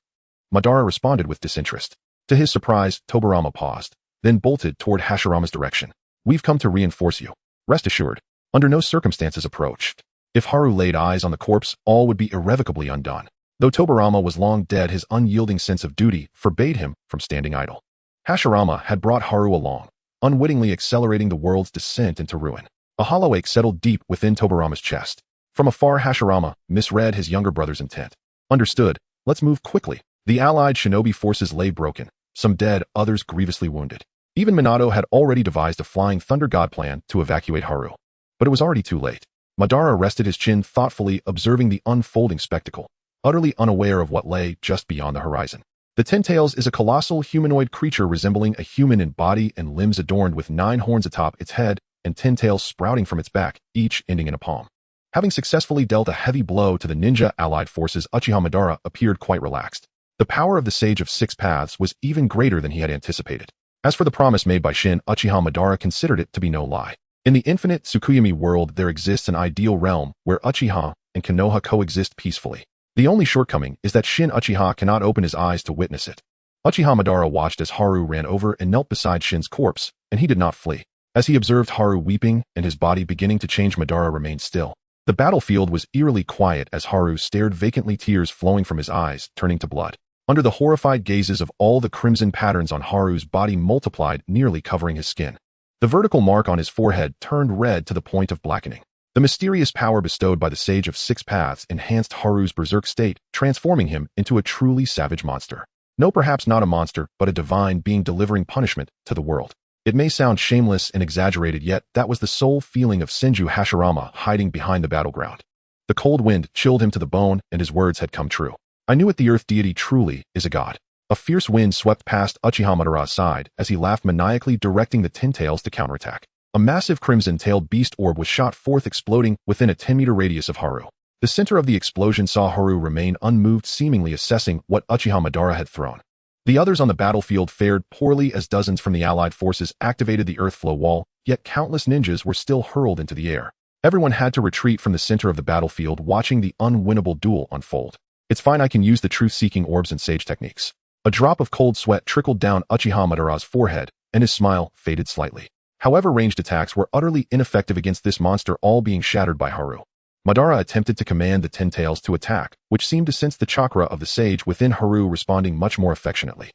Madara responded with disinterest. To his surprise, Tobarama paused, then bolted toward Hashirama's direction. We've come to reinforce you. Rest assured, under no circumstances approached. If Haru laid eyes on the corpse, all would be irrevocably undone. Though Tobarama was long dead, his unyielding sense of duty forbade him from standing idle. Hashirama had brought Haru along, unwittingly accelerating the world's descent into ruin. A hollow ache settled deep within Tobarama's chest. From afar, Hashirama misread his younger brother's intent. Understood. Let's move quickly. The allied shinobi forces lay broken, some dead, others grievously wounded. Even Minato had already devised a flying thunder god plan to evacuate Haru. But it was already too late. Madara rested his chin thoughtfully, observing the unfolding spectacle, utterly unaware of what lay just beyond the horizon. The Ten Tails is a colossal humanoid creature resembling a human in body and limbs, adorned with 9 horns atop its head and 10 tails sprouting from its back, each ending in a palm. Having successfully dealt a heavy blow to the ninja allied forces, Uchiha Madara appeared quite relaxed. The power of the Sage of Six Paths was even greater than he had anticipated. As for the promise made by Shin, Uchiha Madara considered it to be no lie. In the infinite Tsukuyami world, there exists an ideal realm where Uchiha and Konoha coexist peacefully. The only shortcoming is that Shin Uchiha cannot open his eyes to witness it. Uchiha Madara watched as Haru ran over and knelt beside Shin's corpse, and he did not flee. As he observed Haru weeping and his body beginning to change, Madara remained still. The battlefield was eerily quiet as Haru stared vacantly, tears flowing from his eyes, turning to blood. Under the horrified gazes of all, the crimson patterns on Haru's body multiplied, nearly covering his skin. The vertical mark on his forehead turned red to the point of blackening. The mysterious power bestowed by the Sage of Six Paths enhanced Haru's berserk state, transforming him into a truly savage monster. No, perhaps not a monster, but a divine being delivering punishment to the world. It may sound shameless and exaggerated, yet that was the sole feeling of Senju Hashirama hiding behind the battleground. The cold wind chilled him to the bone, and his words had come true. I knew it, the earth deity truly is a god. A fierce wind swept past Uchiha Madara's side as he laughed maniacally, directing the Ten Tails to counterattack. A massive crimson-tailed beast orb was shot forth, exploding within a 10-meter radius of Haru. The center of the explosion saw Haru remain unmoved, seemingly assessing what Uchiha Madara had thrown. The others on the battlefield fared poorly as dozens from the allied forces activated the earth flow wall, yet countless ninjas were still hurled into the air. Everyone had to retreat from the center of the battlefield, watching the unwinnable duel unfold. It's fine, I can use the truth-seeking orbs and sage techniques. A drop of cold sweat trickled down Uchiha Madara's forehead, and his smile faded slightly. However, ranged attacks were utterly ineffective against this monster, all being shattered by Haru. Madara attempted to command the Ten Tails to attack, which seemed to sense the chakra of the sage within Haru, responding much more affectionately.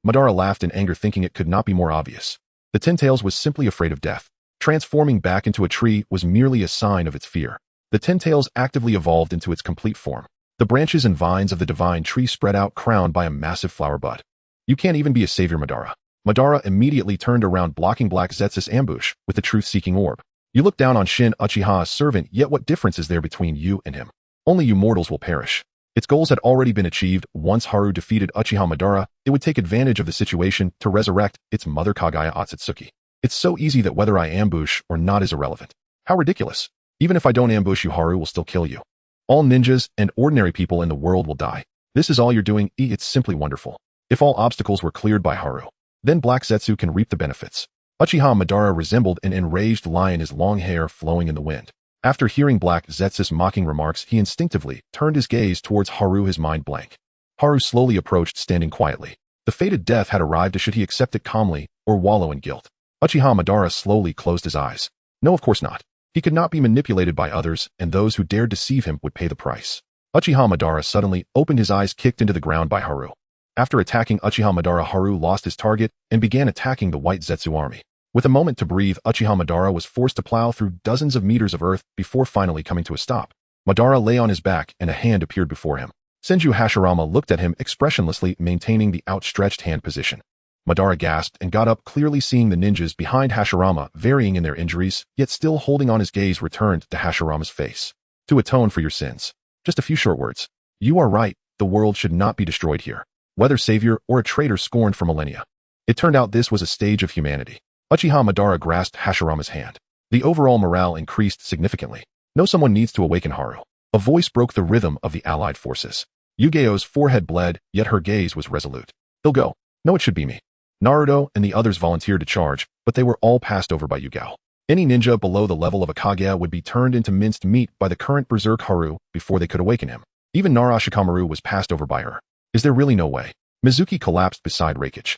Madara laughed in anger, thinking it could not be more obvious. The Ten Tails was simply afraid of death. Transforming back into a tree was merely a sign of its fear. The Ten Tails actively evolved into its complete form. The branches and vines of the divine tree spread out, crowned by a massive flower bud. You can't even be a savior, Madara. Madara immediately turned around, blocking Black Zetsu's ambush with the truth-seeking orb. You look down on Shin Uchiha's servant, yet what difference is there between you and him? Only you mortals will perish. Its goals had already been achieved. Once Haru defeated Uchiha Madara, it would take advantage of the situation to resurrect its mother Kagaya Otsutsuki. It's so easy that whether I ambush or not is irrelevant. How ridiculous. Even if I don't ambush you, Haru will still kill you. All ninjas and ordinary people in the world will die. This is all you're doing. It's simply wonderful. If all obstacles were cleared by Haru, then Black Zetsu can reap the benefits. Uchiha Madara resembled an enraged lion, his long hair flowing in the wind. After hearing Black Zetsu's mocking remarks, he instinctively turned his gaze towards Haru, his mind blank. Haru slowly approached, standing quietly. The fated death had arrived. Should he accept it calmly or wallow in guilt? Uchiha Madara slowly closed his eyes. No, of course not. He could not be manipulated by others, and those who dared deceive him would pay the price. Uchiha Madara suddenly opened his eyes, kicked into the ground by Haru. After attacking Uchiha Madara, Haru lost his target and began attacking the White Zetsu army. With a moment to breathe, Uchiha Madara was forced to plow through dozens of meters of earth before finally coming to a stop. Madara lay on his back, and a hand appeared before him. Senju Hashirama looked at him expressionlessly, maintaining the outstretched hand position. Madara gasped and got up, clearly seeing the ninjas behind Hashirama varying in their injuries, yet still holding on. His gaze returned to Hashirama's face. To atone for your sins. Just a few short words. You are right, the world should not be destroyed here. Whether savior or a traitor scorned for millennia. It turned out this was a stage of humanity. Uchiha Madara grasped Hashirama's hand. The overall morale increased significantly. No, someone needs to awaken Haru. A voice broke the rhythm of the allied forces. Yugeo's forehead bled, yet her gaze was resolute. He'll go. No, it should be me. Naruto and the others volunteered to charge, but they were all passed over by Yugao. Any ninja below the level of a Kage would be turned into minced meat by the current berserk Haru before they could awaken him. Even Nara Shikaku was passed over by her. Is there really no way? Mizuki collapsed beside Reikage.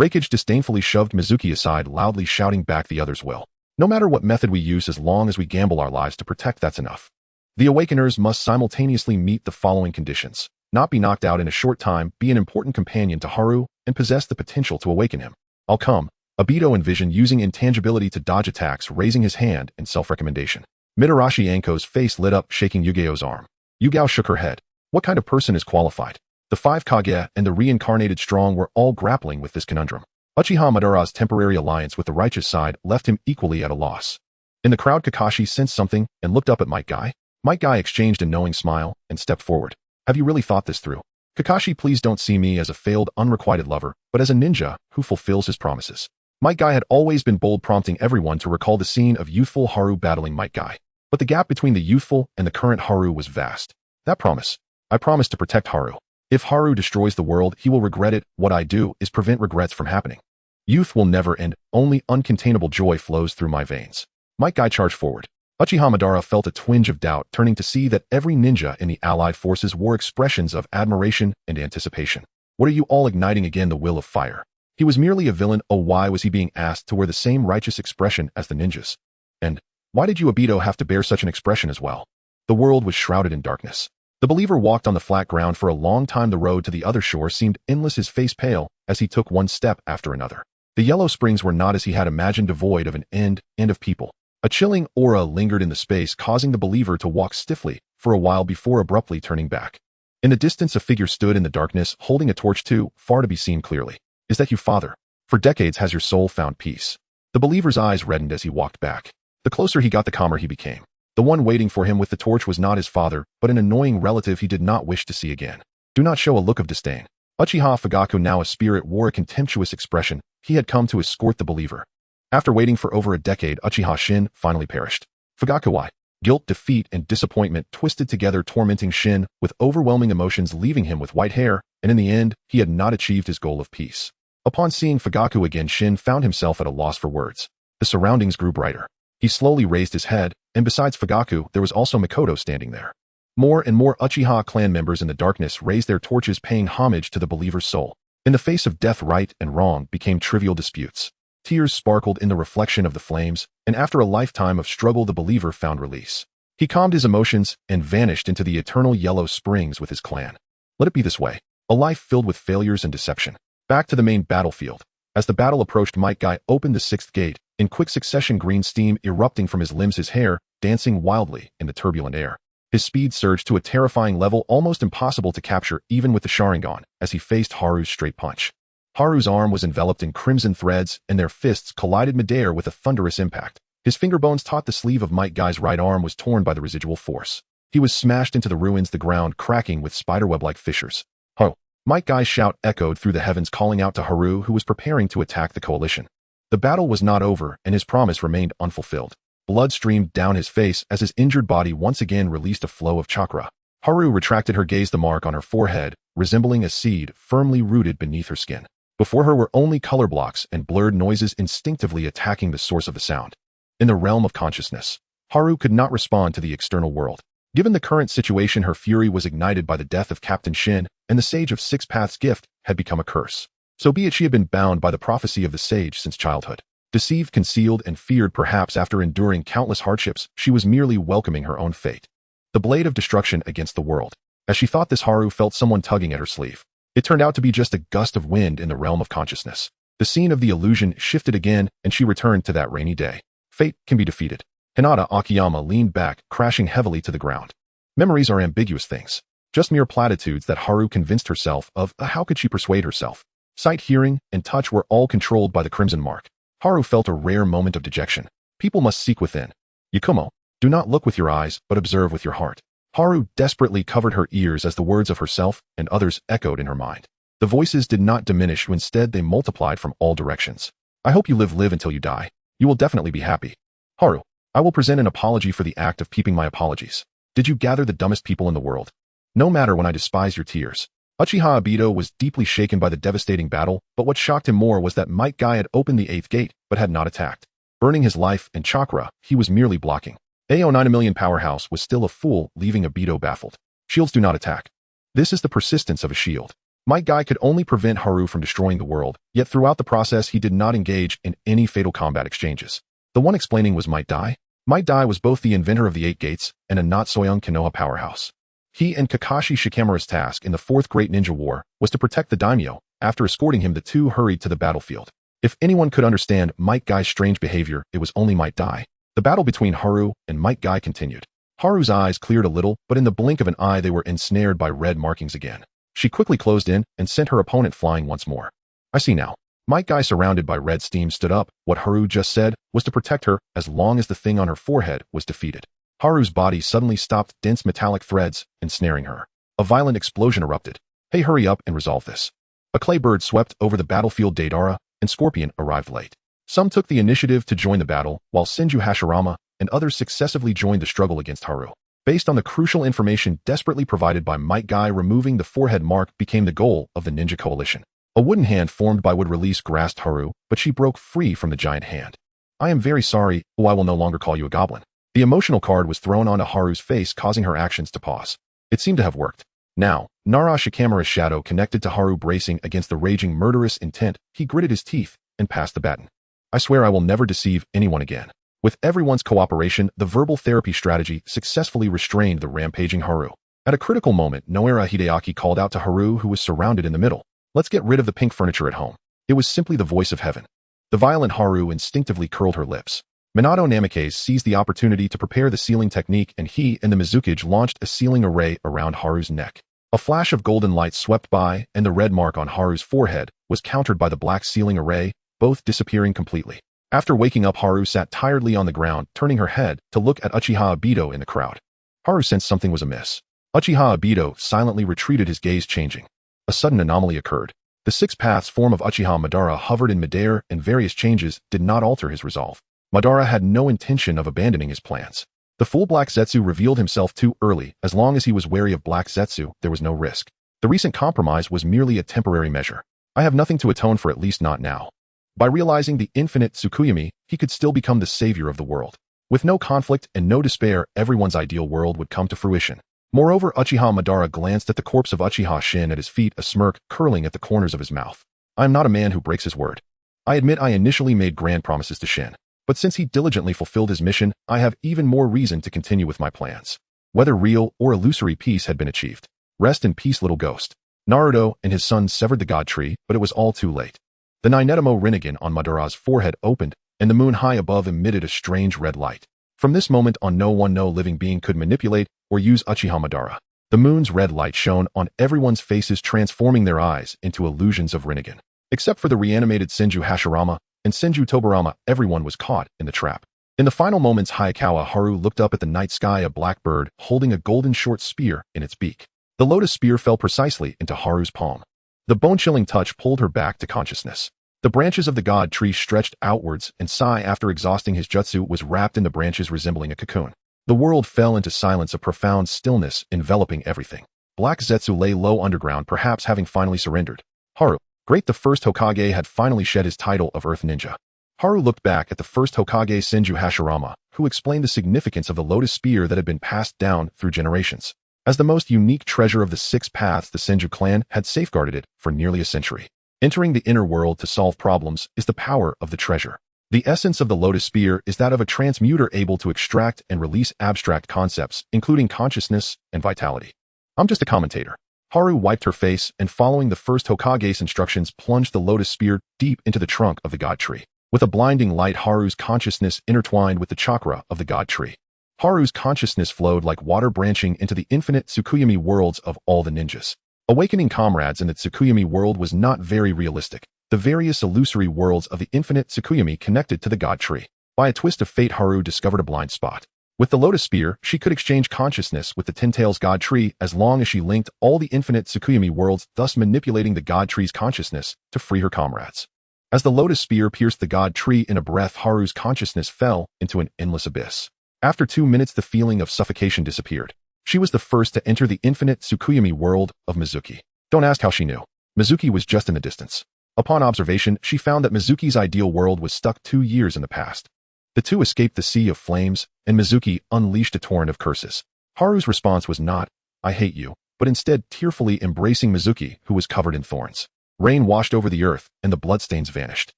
Reikage disdainfully shoved Mizuki aside, loudly shouting back, the others will. No matter what method we use, as long as we gamble our lives to protect, that's enough. The Awakeners must simultaneously meet the following conditions. Not be knocked out in a short time, be an important companion to Haru, and possess the potential to awaken him. I'll come. Obito envisioned using intangibility to dodge attacks, raising his hand in self-recommendation. Mitarashi Anko's face lit up, shaking Yugeo's arm. Yugao shook her head. What kind of person is qualified? The five Kage and the reincarnated strong were all grappling with this conundrum. Uchiha Madara's temporary alliance with the righteous side left him equally at a loss. In the crowd, Kakashi sensed something and looked up at Might Guy. Might Guy exchanged a knowing smile and stepped forward. Have you really thought this through? Kakashi, please don't see me as a failed, unrequited lover, but as a ninja who fulfills his promises. Might Guy had always been bold, prompting everyone to recall the scene of youthful Haru battling Might Guy. But the gap between the youthful and the current Haru was vast. That promise. I promise to protect Haru. If Haru destroys the world, he will regret it. What I do is prevent regrets from happening. Youth will never end. Only uncontainable joy flows through my veins. Might Guy charged forward. Uchiha Madara felt a twinge of doubt, turning to see that every ninja in the allied forces wore expressions of admiration and anticipation. What are you all igniting again? The will of fire. He was merely a villain. Oh, why was he being asked to wear the same righteous expression as the ninjas? And why did you, Obito, have to bear such an expression as well? The world was shrouded in darkness. The believer walked on the flat ground for a long time. The road to the other shore seemed endless, his face pale as he took one step after another. The yellow springs were not as he had imagined, devoid of an end of people. A chilling aura lingered in the space, causing the believer to walk stiffly for a while before abruptly turning back. In the distance, a figure stood in the darkness, holding a torch, too far to be seen clearly. Is that you, father? For decades has your soul found peace. The believer's eyes reddened as he walked back. The closer he got, the calmer he became. The one waiting for him with the torch was not his father, but an annoying relative he did not wish to see again. Do not show a look of disdain. Uchiha Fugaku, now a spirit, wore a contemptuous expression. He had come to escort the believer. After waiting for over a decade, Uchiha Shin finally perished. Fugaku, guilt, defeat, and disappointment twisted together, tormenting Shin, with overwhelming emotions, leaving him with white hair, and in the end, he had not achieved his goal of peace. Upon seeing Fugaku again, Shin found himself at a loss for words. The surroundings grew brighter. He slowly raised his head, and besides Fugaku, there was also Mikoto standing there. More and more Uchiha clan members in the darkness raised their torches, paying homage to the believer's soul. In the face of death, right and wrong became trivial disputes. Tears sparkled in the reflection of the flames, and after a lifetime of struggle, the believer found release. He calmed his emotions and vanished into the eternal yellow springs with his clan. Let it be this way. A life filled with failures and deception. Back to the main battlefield. As the battle approached, Might Guy opened the sixth gate, in quick succession, green steam erupting from his limbs, his hair dancing wildly in the turbulent air. His speed surged to a terrifying level, almost impossible to capture even with the Sharingan, as he faced Haru's straight punch. Haru's arm was enveloped in crimson threads, and their fists collided midair with a thunderous impact. His fingerbones taut the sleeve of Might Guy's right arm was torn by the residual force. He was smashed into the ruins, the ground cracking with spiderweb-like fissures. Ho! Might Guy's shout echoed through the heavens, calling out to Haru, who was preparing to attack the coalition. The battle was not over, and his promise remained unfulfilled. Blood streamed down his face as his injured body once again released a flow of chakra. Haru retracted her gaze, the mark on her forehead, resembling a seed firmly rooted beneath her skin. Before her were only color blocks and blurred noises instinctively attacking the source of the sound. In the realm of consciousness, Haru could not respond to the external world. Given the current situation, her fury was ignited by the death of Captain Shin, and the Sage of Six Paths' gift had become a curse. So be it, she had been bound by the prophecy of the sage since childhood. Deceived, concealed, and feared, perhaps after enduring countless hardships, she was merely welcoming her own fate. The blade of destruction against the world. As she thought this, Haru felt someone tugging at her sleeve. It turned out to be just a gust of wind in the realm of consciousness. The scene of the illusion shifted again, and she returned to that rainy day. Fate can be defeated. Hinata Akiyama leaned back, crashing heavily to the ground. Memories are ambiguous things. Just mere platitudes that Haru convinced herself of. How could she persuade herself? Sight, hearing, and touch were all controlled by the crimson mark. Haru felt a rare moment of dejection. People must seek within. Yakumo, do not look with your eyes, but observe with your heart. Haru desperately covered her ears as the words of herself and others echoed in her mind. The voices did not diminish, instead they multiplied from all directions. I hope you live until you die. You will definitely be happy. Haru, I will present an apology for the act of peeping my apologies. Did you gather the dumbest people in the world? No matter when I despise your tears. Uchiha Obito was deeply shaken by the devastating battle, but what shocked him more was that Might Guy had opened the 8th gate, but had not attacked. Burning his life and chakra, he was merely blocking. AO9 million powerhouse was still a fool, leaving Obito baffled. Shields do not attack. This is the persistence of a shield. Might Guy could only prevent Haru from destroying the world, yet throughout the process he did not engage in any fatal combat exchanges. The one explaining was Might Guy. Might Guy was both the inventor of the 8 gates and a not so young Konoha powerhouse. He and Kakashi Shikamaru's task in the 4th Great Ninja War was to protect the daimyo. After escorting him, the two hurried to the battlefield. If anyone could understand Might Guy's strange behavior, it was only Might Guy. The battle between Haru and Might Guy continued. Haru's eyes cleared a little, but in the blink of an eye they were ensnared by red markings again. She quickly closed in and sent her opponent flying once more. I see now. Might Guy, surrounded by red steam, stood up. What Haru just said was to protect her as long as the thing on her forehead was defeated. Haru's body suddenly stopped, dense metallic threads ensnaring her. A violent explosion erupted. Hey, hurry up and resolve this. A clay bird swept over the battlefield. Deidara and Scorpion arrived late. Some took the initiative to join the battle, while Senju Hashirama and others successively joined the struggle against Haru. Based on the crucial information desperately provided by Might Guy, removing the forehead mark became the goal of the ninja coalition. A wooden hand formed by wood release grasped Haru, but she broke free from the giant hand. I am very sorry, I will no longer call you a goblin. The emotional card was thrown onto Haru's face, causing her actions to pause. It seemed to have worked. Now, Nara Shikamaru's shadow connected to Haru, bracing against the raging murderous intent. He gritted his teeth and passed the baton. I swear I will never deceive anyone again. With everyone's cooperation, the verbal therapy strategy successfully restrained the rampaging Haru. At a critical moment, Noara Hideaki called out to Haru, who was surrounded in the middle. Let's get rid of the pink furniture at home. It was simply the voice of heaven. The violent Haru instinctively curled her lips. Minato Namikaze seized the opportunity to prepare the sealing technique, and he and the Mizukage launched a sealing array around Haru's neck. A flash of golden light swept by, and the red mark on Haru's forehead was countered by the black sealing array, both disappearing completely. After waking up, Haru sat tiredly on the ground, turning her head to look at Uchiha Obito in the crowd. Haru sensed something was amiss. Uchiha Obito silently retreated, his gaze changing. A sudden anomaly occurred. The Six Paths form of Uchiha Madara hovered in midair, and various changes did not alter his resolve. Madara had no intention of abandoning his plans. The full Black Zetsu revealed himself too early. As long as he was wary of Black Zetsu, there was no risk. The recent compromise was merely a temporary measure. I have nothing to atone for, at least not now. By realizing the infinite Tsukuyomi, he could still become the savior of the world. With no conflict and no despair, everyone's ideal world would come to fruition. Moreover, Uchiha Madara glanced at the corpse of Uchiha Shin at his feet, a smirk curling at the corners of his mouth. I am not a man who breaks his word. I admit I initially made grand promises to Shin. But since he diligently fulfilled his mission, I have even more reason to continue with my plans. Whether real or illusory peace had been achieved. Rest in peace, little ghost. Naruto and his son severed the god tree, but it was all too late. The Ninetamo Rinnegan on Madara's forehead opened, and the moon high above emitted a strange red light. From this moment on, no living being could manipulate or use Uchiha Madara. The moon's red light shone on everyone's faces, transforming their eyes into illusions of Rinnegan. Except for the reanimated Senju Hashirama and Senju Tobarama, everyone was caught in the trap. In the final moments, Hayakawa Haru looked up at the night sky, a black bird holding a golden short spear in its beak. The lotus spear fell precisely into Haru's palm. The bone-chilling touch pulled her back to consciousness. The branches of the god tree stretched outwards, and Sai, after exhausting his jutsu, was wrapped in the branches, resembling a cocoon. The world fell into silence, a profound stillness enveloping everything. Black Zetsu lay low underground, perhaps having finally surrendered. Haru, great, the first Hokage, had finally shed his title of Earth Ninja. Haru looked back at the first Hokage, Senju Hashirama, who explained the significance of the lotus spear that had been passed down through generations. As the most unique treasure of the Six Paths, the Senju clan had safeguarded it for nearly a century. Entering the inner world to solve problems is the power of the treasure. The essence of the lotus spear is that of a transmuter able to extract and release abstract concepts, including consciousness and vitality. I'm just a commentator. Haru wiped her face and, following the first Hokage's instructions, plunged the lotus spear deep into the trunk of the god tree. With a blinding light, Haru's consciousness intertwined with the chakra of the god tree. Haru's consciousness flowed like water, branching into the infinite Tsukuyomi worlds of all the ninjas. Awakening comrades in the Tsukuyomi world was not very realistic. The various illusory worlds of the infinite Tsukuyomi connected to the god tree. By a twist of fate, Haru discovered a blind spot. With the lotus spear, she could exchange consciousness with the Ten Tails god tree as long as she linked all the infinite Tsukuyomi worlds, thus manipulating the god tree's consciousness to free her comrades. As the lotus spear pierced the god tree in a breath, Haru's consciousness fell into an endless abyss. After 2 minutes, the feeling of suffocation disappeared. She was the first to enter the infinite Tsukuyomi world of Mizuki. Don't ask how she knew. Mizuki was just in the distance. Upon observation, she found that Mizuki's ideal world was stuck 2 years in the past. The two escaped the sea of flames, and Mizuki unleashed a torrent of curses. Haru's response was not, "I hate you," but instead tearfully embracing Mizuki, who was covered in thorns. Rain washed over the earth, and the bloodstains vanished.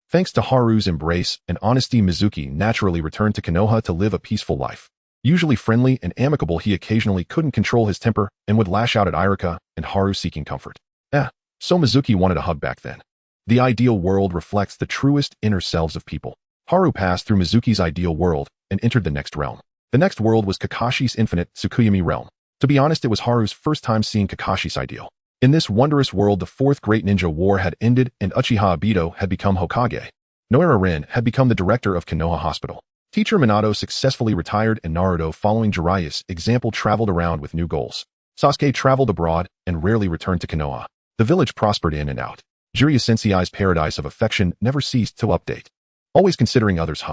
Thanks to Haru's embrace and honesty, Mizuki naturally returned to Konoha to live a peaceful life. Usually friendly and amicable, he occasionally couldn't control his temper and would lash out at Irika and Haru, seeking comfort. So Mizuki wanted a hug back then. The ideal world reflects the truest inner selves of people. Haru passed through Mizuki's ideal world and entered the next realm. The next world was Kakashi's infinite Tsukuyomi realm. To be honest, it was Haru's first time seeing Kakashi's ideal. In this wondrous world, the fourth great ninja war had ended and Uchiha Obito had become Hokage. Noira Rin had become the director of Konoha Hospital. Teacher Minato successfully retired, and Naruto, following Jiraiya's example, traveled around with new goals. Sasuke traveled abroad and rarely returned to Konoha. The village prospered in and out. Jiraiya Sensei's paradise of affection never ceased to update. Always considering others,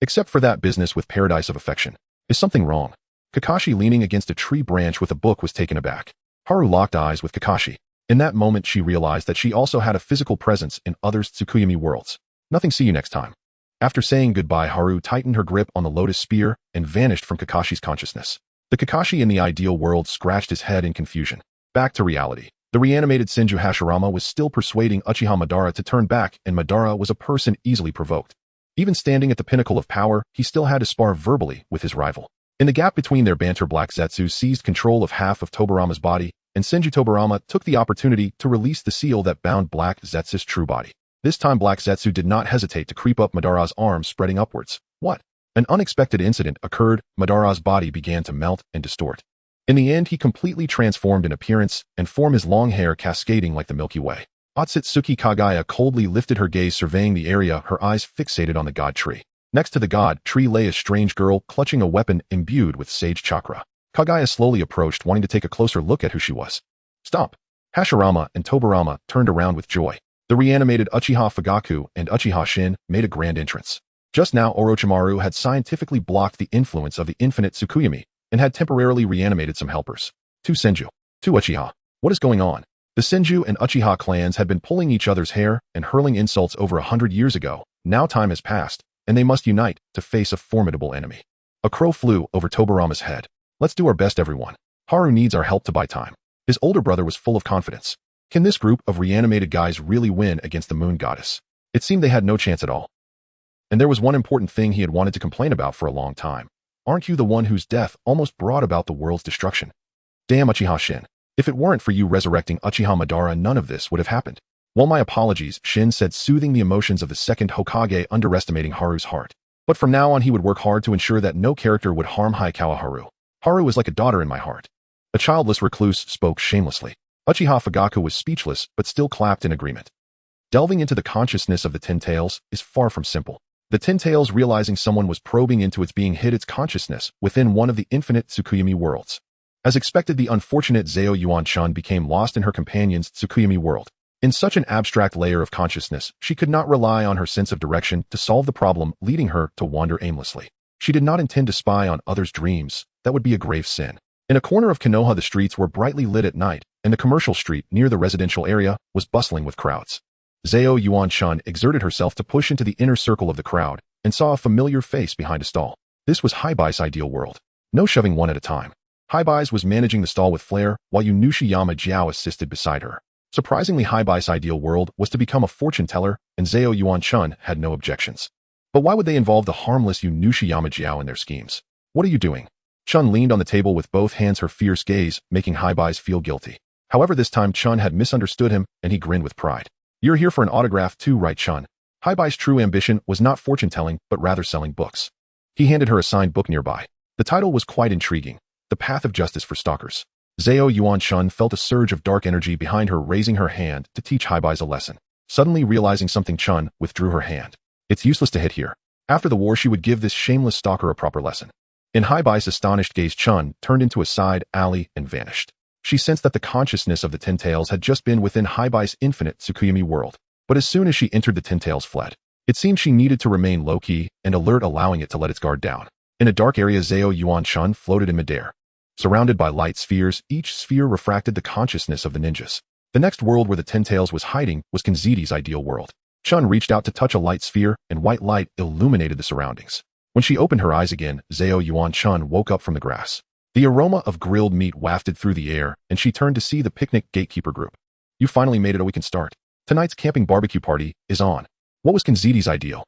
except for that business with paradise of affection. Is something wrong? Kakashi, leaning against a tree branch with a book, was taken aback. Haru locked eyes with Kakashi. In that moment, she realized that she also had a physical presence in others' Tsukuyomi worlds. Nothing. See you next time. After saying goodbye, Haru tightened her grip on the lotus spear and vanished from Kakashi's consciousness. The Kakashi in the ideal world scratched his head in confusion. Back to reality. The reanimated Senju Hashirama was still persuading Uchiha Madara to turn back, and Madara was a person easily provoked. Even standing at the pinnacle of power, he still had to spar verbally with his rival. In the gap between their banter, Black Zetsu seized control of half of Tobarama's body, and Senju Tobarama took the opportunity to release the seal that bound Black Zetsu's true body. This time, Black Zetsu did not hesitate to creep up Madara's arms, spreading upwards. What? An unexpected incident occurred. Madara's body began to melt and distort. In the end, he completely transformed in appearance and form, his long hair cascading like the Milky Way. Otsutsuki Kagaya coldly lifted her gaze, surveying the area, her eyes fixated on the god tree. Next to the god tree lay a strange girl clutching a weapon imbued with sage chakra. Kagaya slowly approached, wanting to take a closer look at who she was. Stop! Hashirama and Tobarama turned around with joy. The reanimated Uchiha Fugaku and Uchiha Shin made a grand entrance. Just now Orochimaru had scientifically blocked the influence of the infinite Tsukuyomi and had temporarily reanimated some helpers. Two Senju. Two Uchiha. What is going on? The Senju and Uchiha clans had been pulling each other's hair and hurling insults over 100 years ago. Now time has passed, and they must unite to face a formidable enemy. A crow flew over Tobarama's head. Let's do our best, everyone. Haru needs our help to buy time. His older brother was full of confidence. Can this group of reanimated guys really win against the moon goddess? It seemed they had no chance at all. And there was one important thing he had wanted to complain about for a long time. Aren't you the one whose death almost brought about the world's destruction? Damn Uchiha Shin. If it weren't for you resurrecting Uchiha Madara, none of this would have happened. Well, my apologies, Shin said, soothing the emotions of the second Hokage, underestimating Haru's heart. But from now on he would work hard to ensure that no character would harm Hayakawa Haru. Haru is like a daughter in my heart. A childless recluse spoke shamelessly. Uchiha Fugaku was speechless, but still clapped in agreement. Delving into the consciousness of the Ten Tails is far from simple. The Ten Tails, realizing someone was probing into its being, hid its consciousness within one of the infinite Tsukuyomi worlds. As expected, the unfortunate Zao Yuan-chan became lost in her companion's Tsukuyomi world. In such an abstract layer of consciousness, she could not rely on her sense of direction to solve the problem, leading her to wander aimlessly. She did not intend to spy on others' dreams. That would be a grave sin. In a corner of Konoha, the streets were brightly lit at night, and the commercial street near the residential area was bustling with crowds. Zao Yuan-chan exerted herself to push into the inner circle of the crowd and saw a familiar face behind a stall. This was Haibai's ideal world. No shoving one at a time. Haibai's was managing the stall with flair, while Yunushiyama Jiao assisted beside her. Surprisingly, Haibai's ideal world was to become a fortune teller, and Zao Yuan-chan had no objections. But why would they involve the harmless Yunushiyama Jiao in their schemes? What are you doing? Chun leaned on the table with both hands, her fierce gaze making Haibai's feel guilty. However, this time Chun had misunderstood him, and he grinned with pride. You're here for an autograph too, right, Chun? Haibai's true ambition was not fortune-telling, but rather selling books. He handed her a signed book nearby. The title was quite intriguing. The Path of Justice for Stalkers. Zao Yuan-chan felt a surge of dark energy behind her, raising her hand to teach Haibai's a lesson. Suddenly realizing something, Chun withdrew her hand. It's useless to hit here. After the war, she would give this shameless stalker a proper lesson. In Haibai's astonished gaze, Chun turned into a side alley and vanished. She sensed that the consciousness of the Ten Tails had just been within Haibai's infinite Tsukuyomi world. But as soon as she entered, the Ten Tails fled. It seemed she needed to remain low-key and alert, allowing it to let its guard down. In a dark area, Zao Yuan-chan floated in midair. Surrounded by light spheres, each sphere refracted the consciousness of the ninjas. The next world where the Ten Tails was hiding was Kenzidi's ideal world. Chun reached out to touch a light sphere, and white light illuminated the surroundings. When she opened her eyes again, Zao Yuan-chan woke up from the grass. The aroma of grilled meat wafted through the air, and she turned to see the picnic gatekeeper group. You finally made it, or we can start. Tonight's camping barbecue party is on. What was Kenzidi's ideal?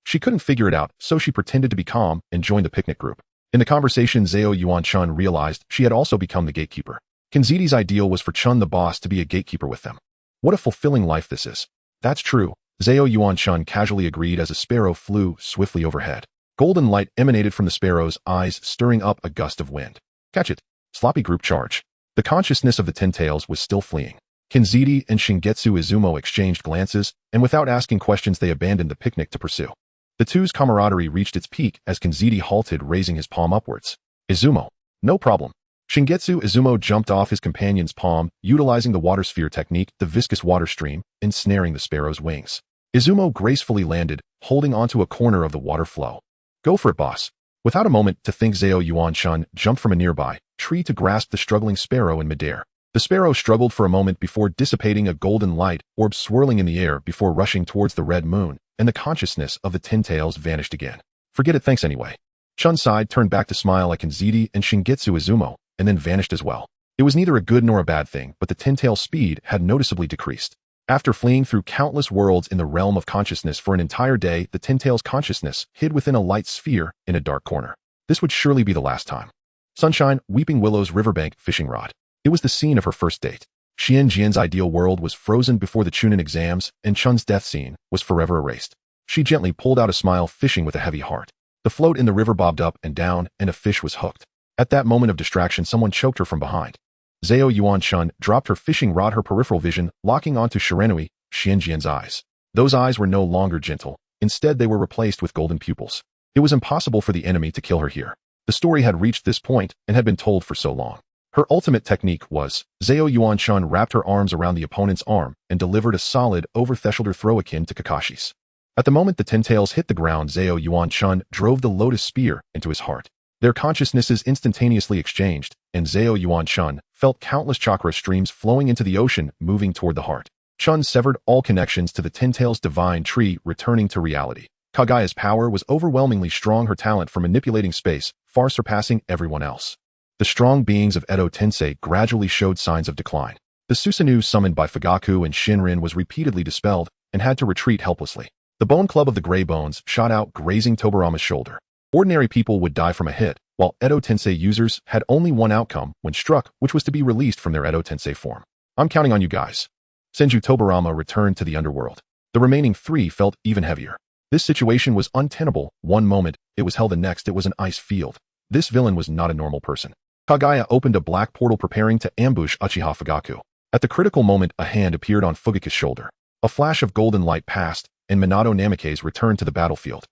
She couldn't figure it out, so she pretended to be calm and joined the picnic group. In the conversation, Zao Yuan-chan realized she had also become the gatekeeper. Kenzidi's ideal was for Chun the boss to be a gatekeeper with them. What a fulfilling life this is. That's true, Zao Yuan-chan casually agreed as a sparrow flew swiftly overhead. Golden light emanated from the sparrow's eyes, stirring up a gust of wind. Catch it. Sloppy group charge. The consciousness of the Ten Tails was still fleeing. Kenzidi and Shingetsu Izumo exchanged glances, and without asking questions they abandoned the picnic to pursue. The two's camaraderie reached its peak as Kenzidi halted, raising his palm upwards. Izumo. No problem. Shingetsu Izumo jumped off his companion's palm, utilizing the water sphere technique, the viscous water stream, ensnaring the sparrow's wings. Izumo gracefully landed, holding onto a corner of the water flow. Go for it, boss. Without a moment to think, Zao Yuan-chan jumped from a nearby tree to grasp the struggling sparrow in midair. The sparrow struggled for a moment before dissipating, a golden light orb swirling in the air before rushing towards the red moon, and the consciousness of the Ten Tails vanished again. Forget it, thanks anyway. Chun sighed, turned back to smile at Kenzidi and Shingetsu Izumo, and then vanished as well. It was neither a good nor a bad thing, but the Ten Tails' speed had noticeably decreased. After fleeing through countless worlds in the realm of consciousness for an entire day, the Ten Tails' consciousness hid within a light sphere in a dark corner. This would surely be the last time. Sunshine, Weeping Willow's riverbank fishing rod. It was the scene of her first date. Xian Jian's ideal world was frozen before the Chūnin exams, and Chun's death scene was forever erased. She gently pulled out a smile, fishing with a heavy heart. The float in the river bobbed up and down, and a fish was hooked. At that moment of distraction, someone choked her from behind. Zhao Yuan-chun dropped her fishing rod, her peripheral vision locking onto Shirenui, Xianjian's eyes. Those eyes were no longer gentle. Instead, they were replaced with golden pupils. It was impossible for the enemy to kill her here. The story had reached this point and had been told for so long. Her ultimate technique was, Zhao Yuan-chun wrapped her arms around the opponent's arm and delivered a solid, over-the-shoulder throw akin to Kakashi's. At the moment the Ten Tails hit the ground, Zhao Yuan-chun drove the lotus spear into his heart. Their consciousnesses instantaneously exchanged, and Zhao Yuan-chun felt countless chakra streams flowing into the ocean, moving toward the heart. Chun severed all connections to the Ten Tails' divine tree, returning to reality. Kagaya's power was overwhelmingly strong, her talent for manipulating space far surpassing everyone else. The strong beings of Edo Tensei gradually showed signs of decline. The Susanoo summoned by Fugaku and Shinrin was repeatedly dispelled and had to retreat helplessly. The Bone Club of the Grey Bones shot out, grazing Tobarama's shoulder. Ordinary people would die from a hit, while Edo Tensei users had only one outcome when struck, which was to be released from their Edo Tensei form. I'm counting on you guys. Senju Tobarama returned to the underworld. The remaining three felt even heavier. This situation was untenable. One moment, it was hell, the next it was an ice field. This villain was not a normal person. Kagaya opened a black portal preparing to ambush Uchiha Fugaku. At the critical moment, a hand appeared on Fugaku's shoulder. A flash of golden light passed, and Minato Namikaze returned to the battlefield.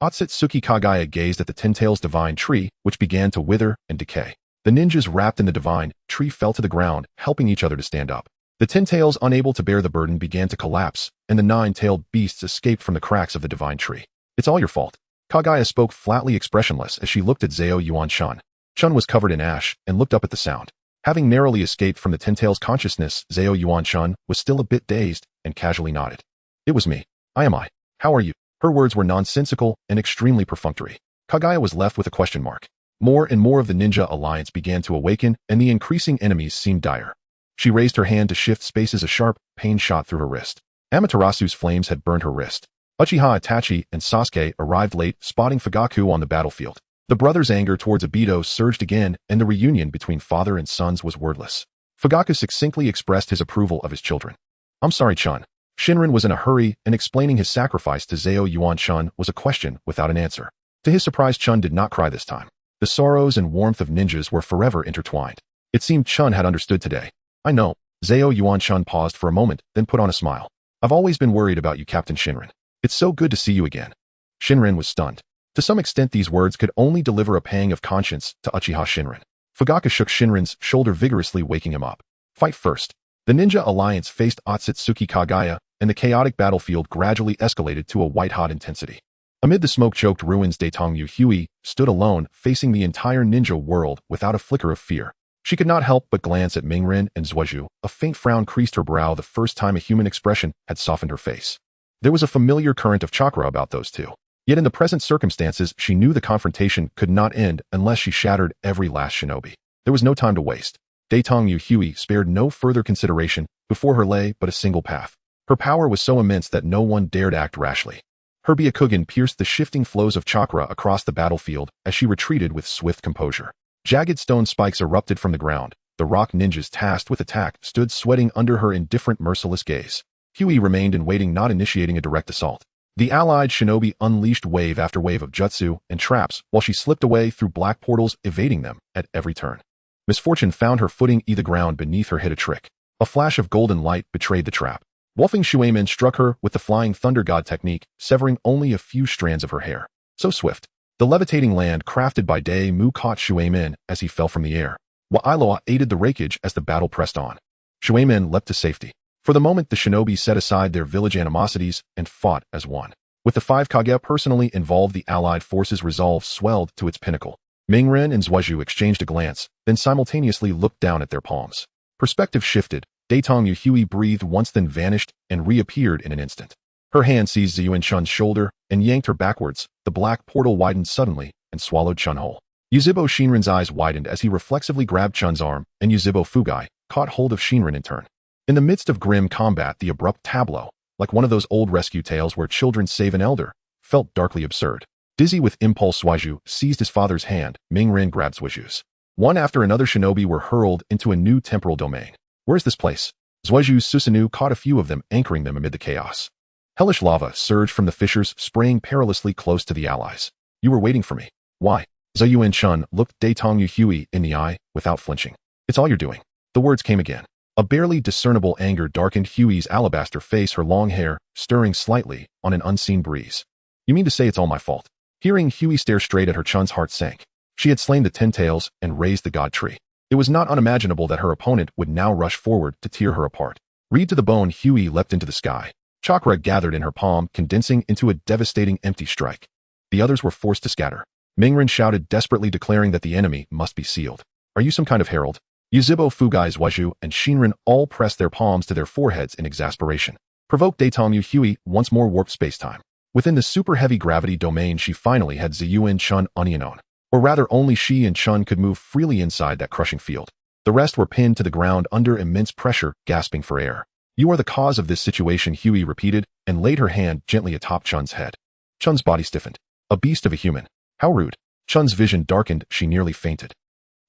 Otsutsuki Kagaya gazed at the Ten Tails' divine tree, which began to wither and decay. The ninjas wrapped in the divine tree fell to the ground, helping each other to stand up. The Ten Tails, unable to bear the burden, began to collapse, and the nine-tailed beasts escaped from the cracks of the divine tree. It's all your fault. Kagaya spoke flatly, expressionless, as she looked at Zhao Yuan-chun. Chun was covered in ash and looked up at the sound. Having narrowly escaped from the Ten Tails' consciousness, Zhao Yuan-chun was still a bit dazed and casually nodded. It was me. I am I. How are you? Her words were nonsensical and extremely perfunctory. Kagaya was left with a question mark. More and more of the ninja alliance began to awaken, and the increasing enemies seemed dire. She raised her hand to shift spaces. A sharp pain shot through her wrist. Amaterasu's flames had burned her wrist. Uchiha Itachi and Sasuke arrived late, spotting Fugaku on the battlefield. The brothers' anger towards Obito surged again, and the reunion between father and sons was wordless. Fugaku succinctly expressed his approval of his children. I'm sorry, Chun. Shinrin was in a hurry, and explaining his sacrifice to Zhao Yuan-chun was a question without an answer. To his surprise, Chun did not cry this time. The sorrows and warmth of ninjas were forever intertwined. It seemed Chun had understood today. I know. Zhao Yuan-chun paused for a moment, then put on a smile. I've always been worried about you, Captain Shinrin. It's so good to see you again. Shinrin was stunned. To some extent, these words could only deliver a pang of conscience to Uchiha Shinrin. Fugaku shook Shinrin's shoulder vigorously, waking him up. Fight first. The ninja alliance faced Otsutsuki Kagaya, and the chaotic battlefield gradually escalated to a white-hot intensity. Amid the smoke-choked ruins, Daetong Hui stood alone, facing the entire ninja world without a flicker of fear. She could not help but glance at Mingren and Zhuozhu. A faint frown creased her brow, the first time a human expression had softened her face. There was a familiar current of chakra about those two. Yet in the present circumstances, she knew the confrontation could not end unless she shattered every last shinobi. There was no time to waste. Daetong Hui spared no further consideration. Before her lay but a single path. Her power was so immense that no one dared act rashly. Her Byakugan pierced the shifting flows of chakra across the battlefield as she retreated with swift composure. Jagged stone spikes erupted from the ground. The rock ninjas tasked with attack stood sweating under her indifferent, merciless gaze. Hui remained in waiting, not initiating a direct assault. The allied shinobi unleashed wave after wave of jutsu and traps while she slipped away through black portals, evading them at every turn. Misfortune found her footing. The ground beneath her hit a trick. A flash of golden light betrayed the trap. Wolfing Shuemin struck her with the Flying Thunder God technique, severing only a few strands of her hair. So swift. The levitating land crafted by Dae-mu caught Shuemin as he fell from the air. Wailoa aided the rakeage as the battle pressed on. Shuemin leapt to safety. For the moment, the shinobi set aside their village animosities and fought as one. With the 5 Kage personally involved, the allied forces' resolve swelled to its pinnacle. Mingren and Zhuozhu exchanged a glance, then simultaneously looked down at their palms. Perspective shifted. Daetong Hui breathed once, then vanished and reappeared in an instant. Her hand seized Ziyuan Chun's shoulder and yanked her backwards. The black portal widened suddenly and swallowed Chun whole. Yuzhibo Shinrin's eyes widened as he reflexively grabbed Chun's arm, and Yuzhibo Fugai caught hold of Shinrin in turn. In the midst of grim combat, the abrupt tableau, like one of those old rescue tales where children save an elder, felt darkly absurd. Dizzy with impulse, Zhuozhu seized his father's hand. Mingren grabbed Zhuozhu's. One after another shinobi were hurled into a new temporal domain. Where's this place? Zhuozhu's Susanoo caught a few of them, anchoring them amid the chaos. Hellish lava surged from the fissures, spraying perilously close to the allies. You were waiting for me. Why? Ziyuan Chun looked Daetong Hui in the eye without flinching. It's all you're doing. The words came again. A barely discernible anger darkened Huey's alabaster face, her long hair stirring slightly on an unseen breeze. You mean to say it's all my fault? Hearing Huey stare straight at her, Chun's heart sank. She had slain the 10 tails and raised the god tree. It was not unimaginable that her opponent would now rush forward to tear her apart. Reed to the bone, Huey leapt into the sky. Chakra gathered in her palm, condensing into a devastating empty strike. The others were forced to scatter. Mingren shouted desperately, declaring that the enemy must be sealed. Are you some kind of herald? Yuzhibo, Fugai's Waju, and Shinrin all pressed their palms to their foreheads in exasperation. Provoked Daitamu, Huey once more warped spacetime. Within the super-heavy gravity domain, she finally had Ziyuan Chun Onionon. Or rather, only she and Chun could move freely inside that crushing field. The rest were pinned to the ground under immense pressure, gasping for air. You are the cause of this situation, Huey repeated, and laid her hand gently atop Chun's head. Chun's body stiffened. A beast of a human. How rude. Chun's vision darkened, she nearly fainted.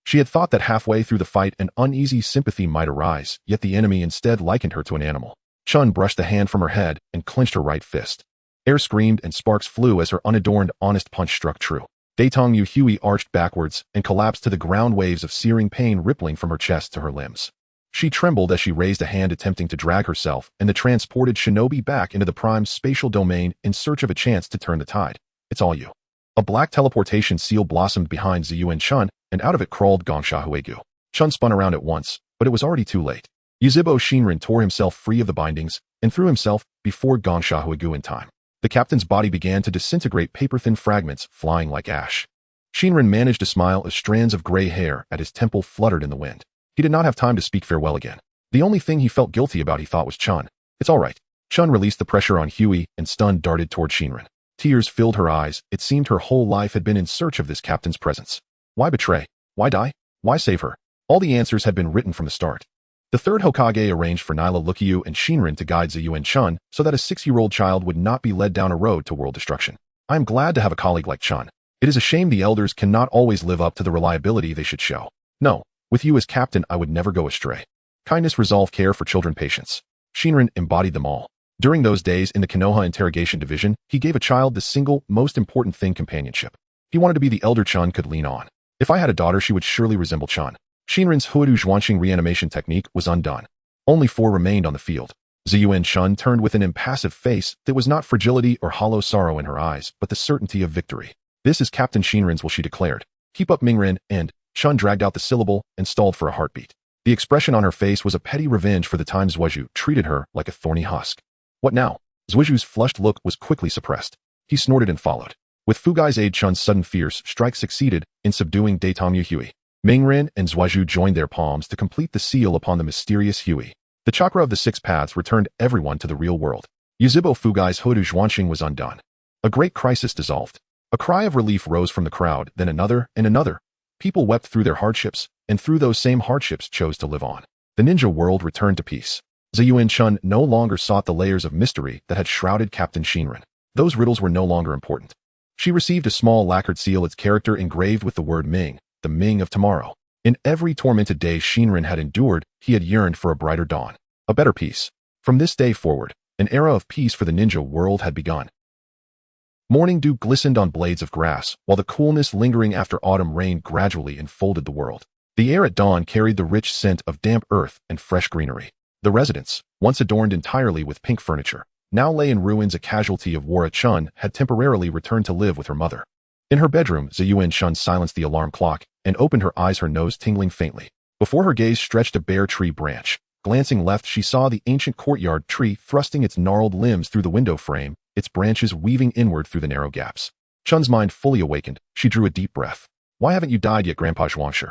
She had thought that halfway through the fight an uneasy sympathy might arise, yet the enemy instead likened her to an animal. Chun brushed the hand from her head and clenched her right fist. Air screamed and sparks flew as her unadorned, honest punch struck true. Daitong Huey arched backwards and collapsed to the ground, waves of searing pain rippling from her chest to her limbs. She trembled as she raised a hand, attempting to drag herself and the transported shinobi back into the prime spatial domain in search of a chance to turn the tide. It's all you. A black teleportation seal blossomed behind Ziyuan Chun, and out of it crawled Gongsha. Chun spun around at once, but it was already too late. Yuzhibo Shinrin tore himself free of the bindings and threw himself before Gongsha in time. The captain's body began to disintegrate, paper-thin fragments flying like ash. Shinrin managed to smile as strands of gray hair at his temple fluttered in the wind. He did not have time to speak farewell again. The only thing he felt guilty about, he thought, was Chun. It's all right. Chun released the pressure on Huey and stunned darted toward Shinrin. Tears filled her eyes. It seemed her whole life had been in search of this captain's presence. Why betray? Why die? Why save her? All the answers had been written from the start. The third Hokage arranged for Nyla Lukyu and Shinrin to guide Ziyuan Chun so that a 6-year-old child would not be led down a road to world destruction. I am glad to have a colleague like Chun. It is a shame the elders cannot always live up to the reliability they should show. No, with you as captain I would never go astray. Kindness, resolve, care for children, patience. Shinrin embodied them all. During those days in the Konoha Interrogation Division, he gave a child the single, most important thing: companionship. He wanted to be the elder Chun could lean on. If I had a daughter, she would surely resemble Chun. Shinrin's Huadu Zhuanxing reanimation technique was undone. Only 4 remained on the field. Ziyuan Chun turned with an impassive face that was not fragility or hollow sorrow in her eyes, but the certainty of victory. This is Captain Shinrin's will, she declared. Keep up, Mingren, and Chun dragged out the syllable and stalled for a heartbeat. The expression on her face was a petty revenge for the time Zhuaju treated her like a thorny husk. What now? Zhuaju's flushed look was quickly suppressed. He snorted and followed. With Fugai's aid, Chun's sudden fierce strike succeeded in subduing Daitamu Huey. Mingren and Zhuaju joined their palms to complete the seal upon the mysterious Huey. The chakra of the 6 paths returned everyone to the real world. Yuzhibo Fugai's Huadu Zhuanxing was undone. A great crisis dissolved. A cry of relief rose from the crowd, then another and another. People wept through their hardships, and through those same hardships chose to live on. The ninja world returned to peace. Ziyuan Chun no longer sought the layers of mystery that had shrouded Captain Shinrin. Those riddles were no longer important. She received a small lacquered seal, its character engraved with the word Ming, the Ming of tomorrow. In every tormented day Shinrin had endured, he had yearned for a brighter dawn, a better peace. From this day forward, an era of peace for the ninja world had begun. Morning dew glistened on blades of grass, while the coolness lingering after autumn rain gradually enfolded the world. The air at dawn carried the rich scent of damp earth and fresh greenery. The residence, once adorned entirely with pink furniture, now lay in ruins. A casualty of Wara Chun had temporarily returned to live with her mother. In her bedroom, Ziyuan Chun silenced the alarm clock and opened her eyes, her nose tingling faintly. Before her gaze stretched a bare tree branch. Glancing left, she saw the ancient courtyard tree thrusting its gnarled limbs through the window frame, its branches weaving inward through the narrow gaps. Chun's mind fully awakened. She drew a deep breath. Why haven't you died yet, Grandpa Zhuangshi?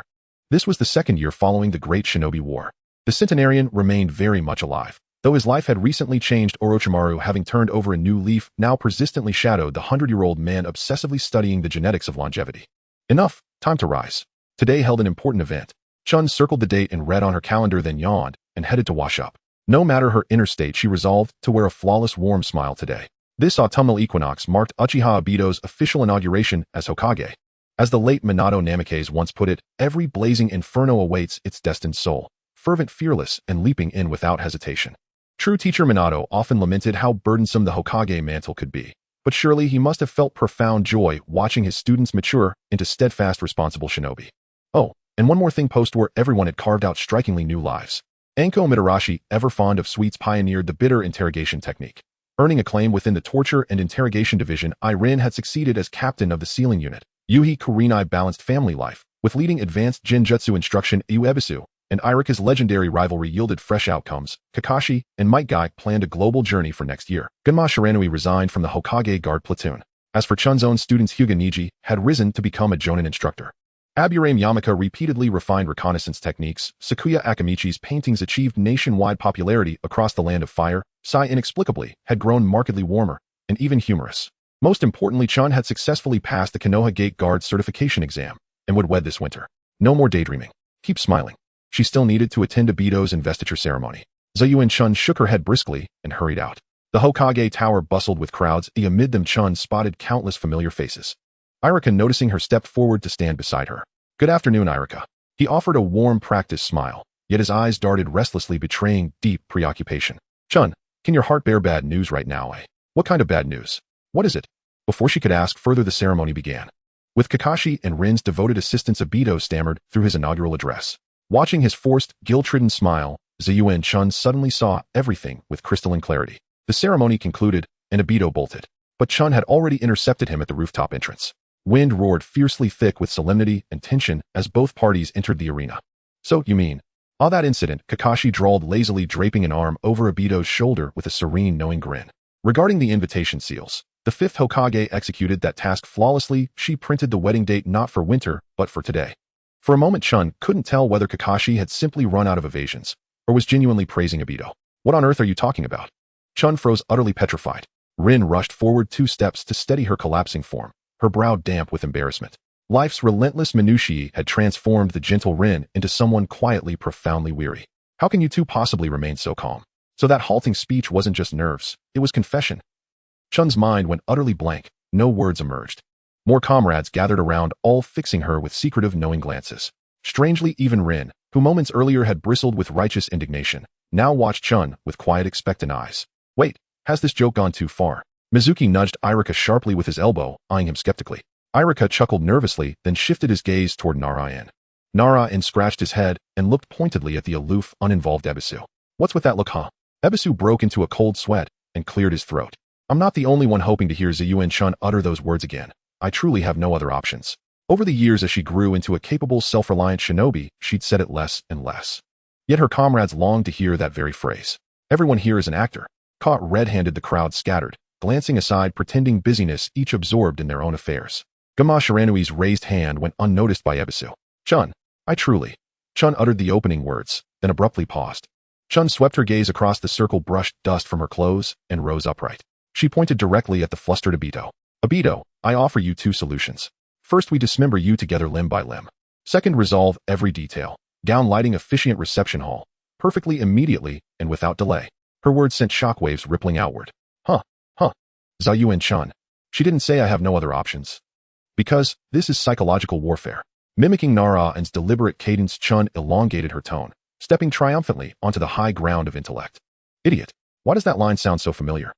This was the 2nd year following the Great Shinobi War. The centenarian remained very much alive. Though his life had recently changed, Orochimaru, having turned over a new leaf, now persistently shadowed the 100-year-old man obsessively studying the genetics of longevity. Enough, time to rise. Today held an important event. Chun circled the date and read on her calendar, then yawned and headed to wash up. No matter her inner state, she resolved to wear a flawless, warm smile today. This autumnal equinox marked Uchiha Obito's official inauguration as Hokage. As the late Minato Namikaze once put it, every blazing inferno awaits its destined soul, fervent, fearless, and leaping in without hesitation. True teacher Minato often lamented how burdensome the Hokage mantle could be, but surely he must have felt profound joy watching his students mature into steadfast, responsible shinobi. Oh, And one more thing post-war everyone had carved out strikingly new lives. Anko Mitarashi, ever fond of sweets, pioneered the bitter interrogation technique. Earning acclaim within the torture and interrogation division, Irin had succeeded as captain of the sealing unit. Yuhi Kurinai balanced family life with leading advanced Jinjutsu instruction. Ebisu and Irika's legendary rivalry yielded fresh outcomes. Kakashi and Might Guy planned a global journey for next year. Gunma Shiranui resigned from the Hokage Guard platoon. As for Chun's own students, Hyuga Niji had risen to become a Jonin instructor. Aburame Yamaka repeatedly refined reconnaissance techniques. Sakuya Akamichi's paintings achieved nationwide popularity across the land of fire. Sai inexplicably had grown markedly warmer and even humorous. Most importantly, Chun had successfully passed the Konoha Gate Guard certification exam and would wed this winter. No more daydreaming. Keep smiling. She still needed to attend Obito's investiture ceremony. Zayuan Chun shook her head briskly and hurried out. The Hokage Tower bustled with crowds. Amid them, Chun spotted countless familiar faces. Irika, noticing her, stepped forward to stand beside her. "Good afternoon, Irika." He offered a warm, practiced smile, yet his eyes darted restlessly, betraying deep preoccupation. "Chun, can your heart bear bad news right now, eh? What kind of bad news? What is it?" Before she could ask further, the ceremony began. With Kakashi and Rin's devoted assistance, Obito stammered through his inaugural address. Watching his forced, guilt-ridden smile, Zayuan Chun suddenly saw everything with crystalline clarity. The ceremony concluded, and Obito bolted. But Chun had already intercepted him at the rooftop entrance. Wind roared fiercely, thick with solemnity and tension as both parties entered the arena. "So, you mean?" "Ah, that incident," Kakashi drawled lazily, draping an arm over Obito's shoulder with a serene, knowing grin. "Regarding the invitation seals, the fifth Hokage executed that task flawlessly. She printed the wedding date not for winter, but for today." For a moment, Chun couldn't tell whether Kakashi had simply run out of evasions or was genuinely praising Obito. "What on earth are you talking about?" Chun froze, utterly petrified. Rin rushed forward 2 steps to steady her collapsing form, her brow damp with embarrassment. Life's relentless minutiae had transformed the gentle Rin into someone quietly, profoundly weary. "How can you two possibly remain so calm?" So that halting speech wasn't just nerves, it was confession. Chun's mind went utterly blank. No words emerged. More comrades gathered around, all fixing her with secretive, knowing glances. Strangely, even Rin, who moments earlier had bristled with righteous indignation, now watched Chun with quiet, expectant eyes. "Wait, has this joke gone too far?" Mizuki nudged Irika sharply with his elbow, eyeing him skeptically. Irika chuckled nervously, then shifted his gaze toward Nara. Nara scratched his head and looked pointedly at the aloof, uninvolved Ebisu. "What's with that look, huh?" Ebisu broke into a cold sweat and cleared his throat. "I'm not the only one hoping to hear Zayuan Chun utter those words again. I truly have no other options." Over the years, as she grew into a capable, self-reliant shinobi, she'd said it less and less. Yet her comrades longed to hear that very phrase. Everyone here is an actor. Caught red-handed, the crowd scattered, glancing aside, pretending busyness, each absorbed in their own affairs. Gunma Shiranui's raised hand went unnoticed by Ebisu. "Chun, I truly..." Chun uttered the opening words, then abruptly paused. Chun swept her gaze across the circle, brushed dust from her clothes, and rose upright. She pointed directly at the flustered Obito. "Obito, I offer you 2 solutions. First, we dismember you together limb by limb. Second, resolve every detail. Gown lighting, officiant, reception hall. Perfectly, immediately, and without delay." Her words sent shockwaves rippling outward. Huh. Zayuan Chun. She didn't say I have no other options. Because this is psychological warfare. Mimicking Nara's deliberate cadence, Chun elongated her tone, stepping triumphantly onto the high ground of intellect. "Idiot. Why does that line sound so familiar?"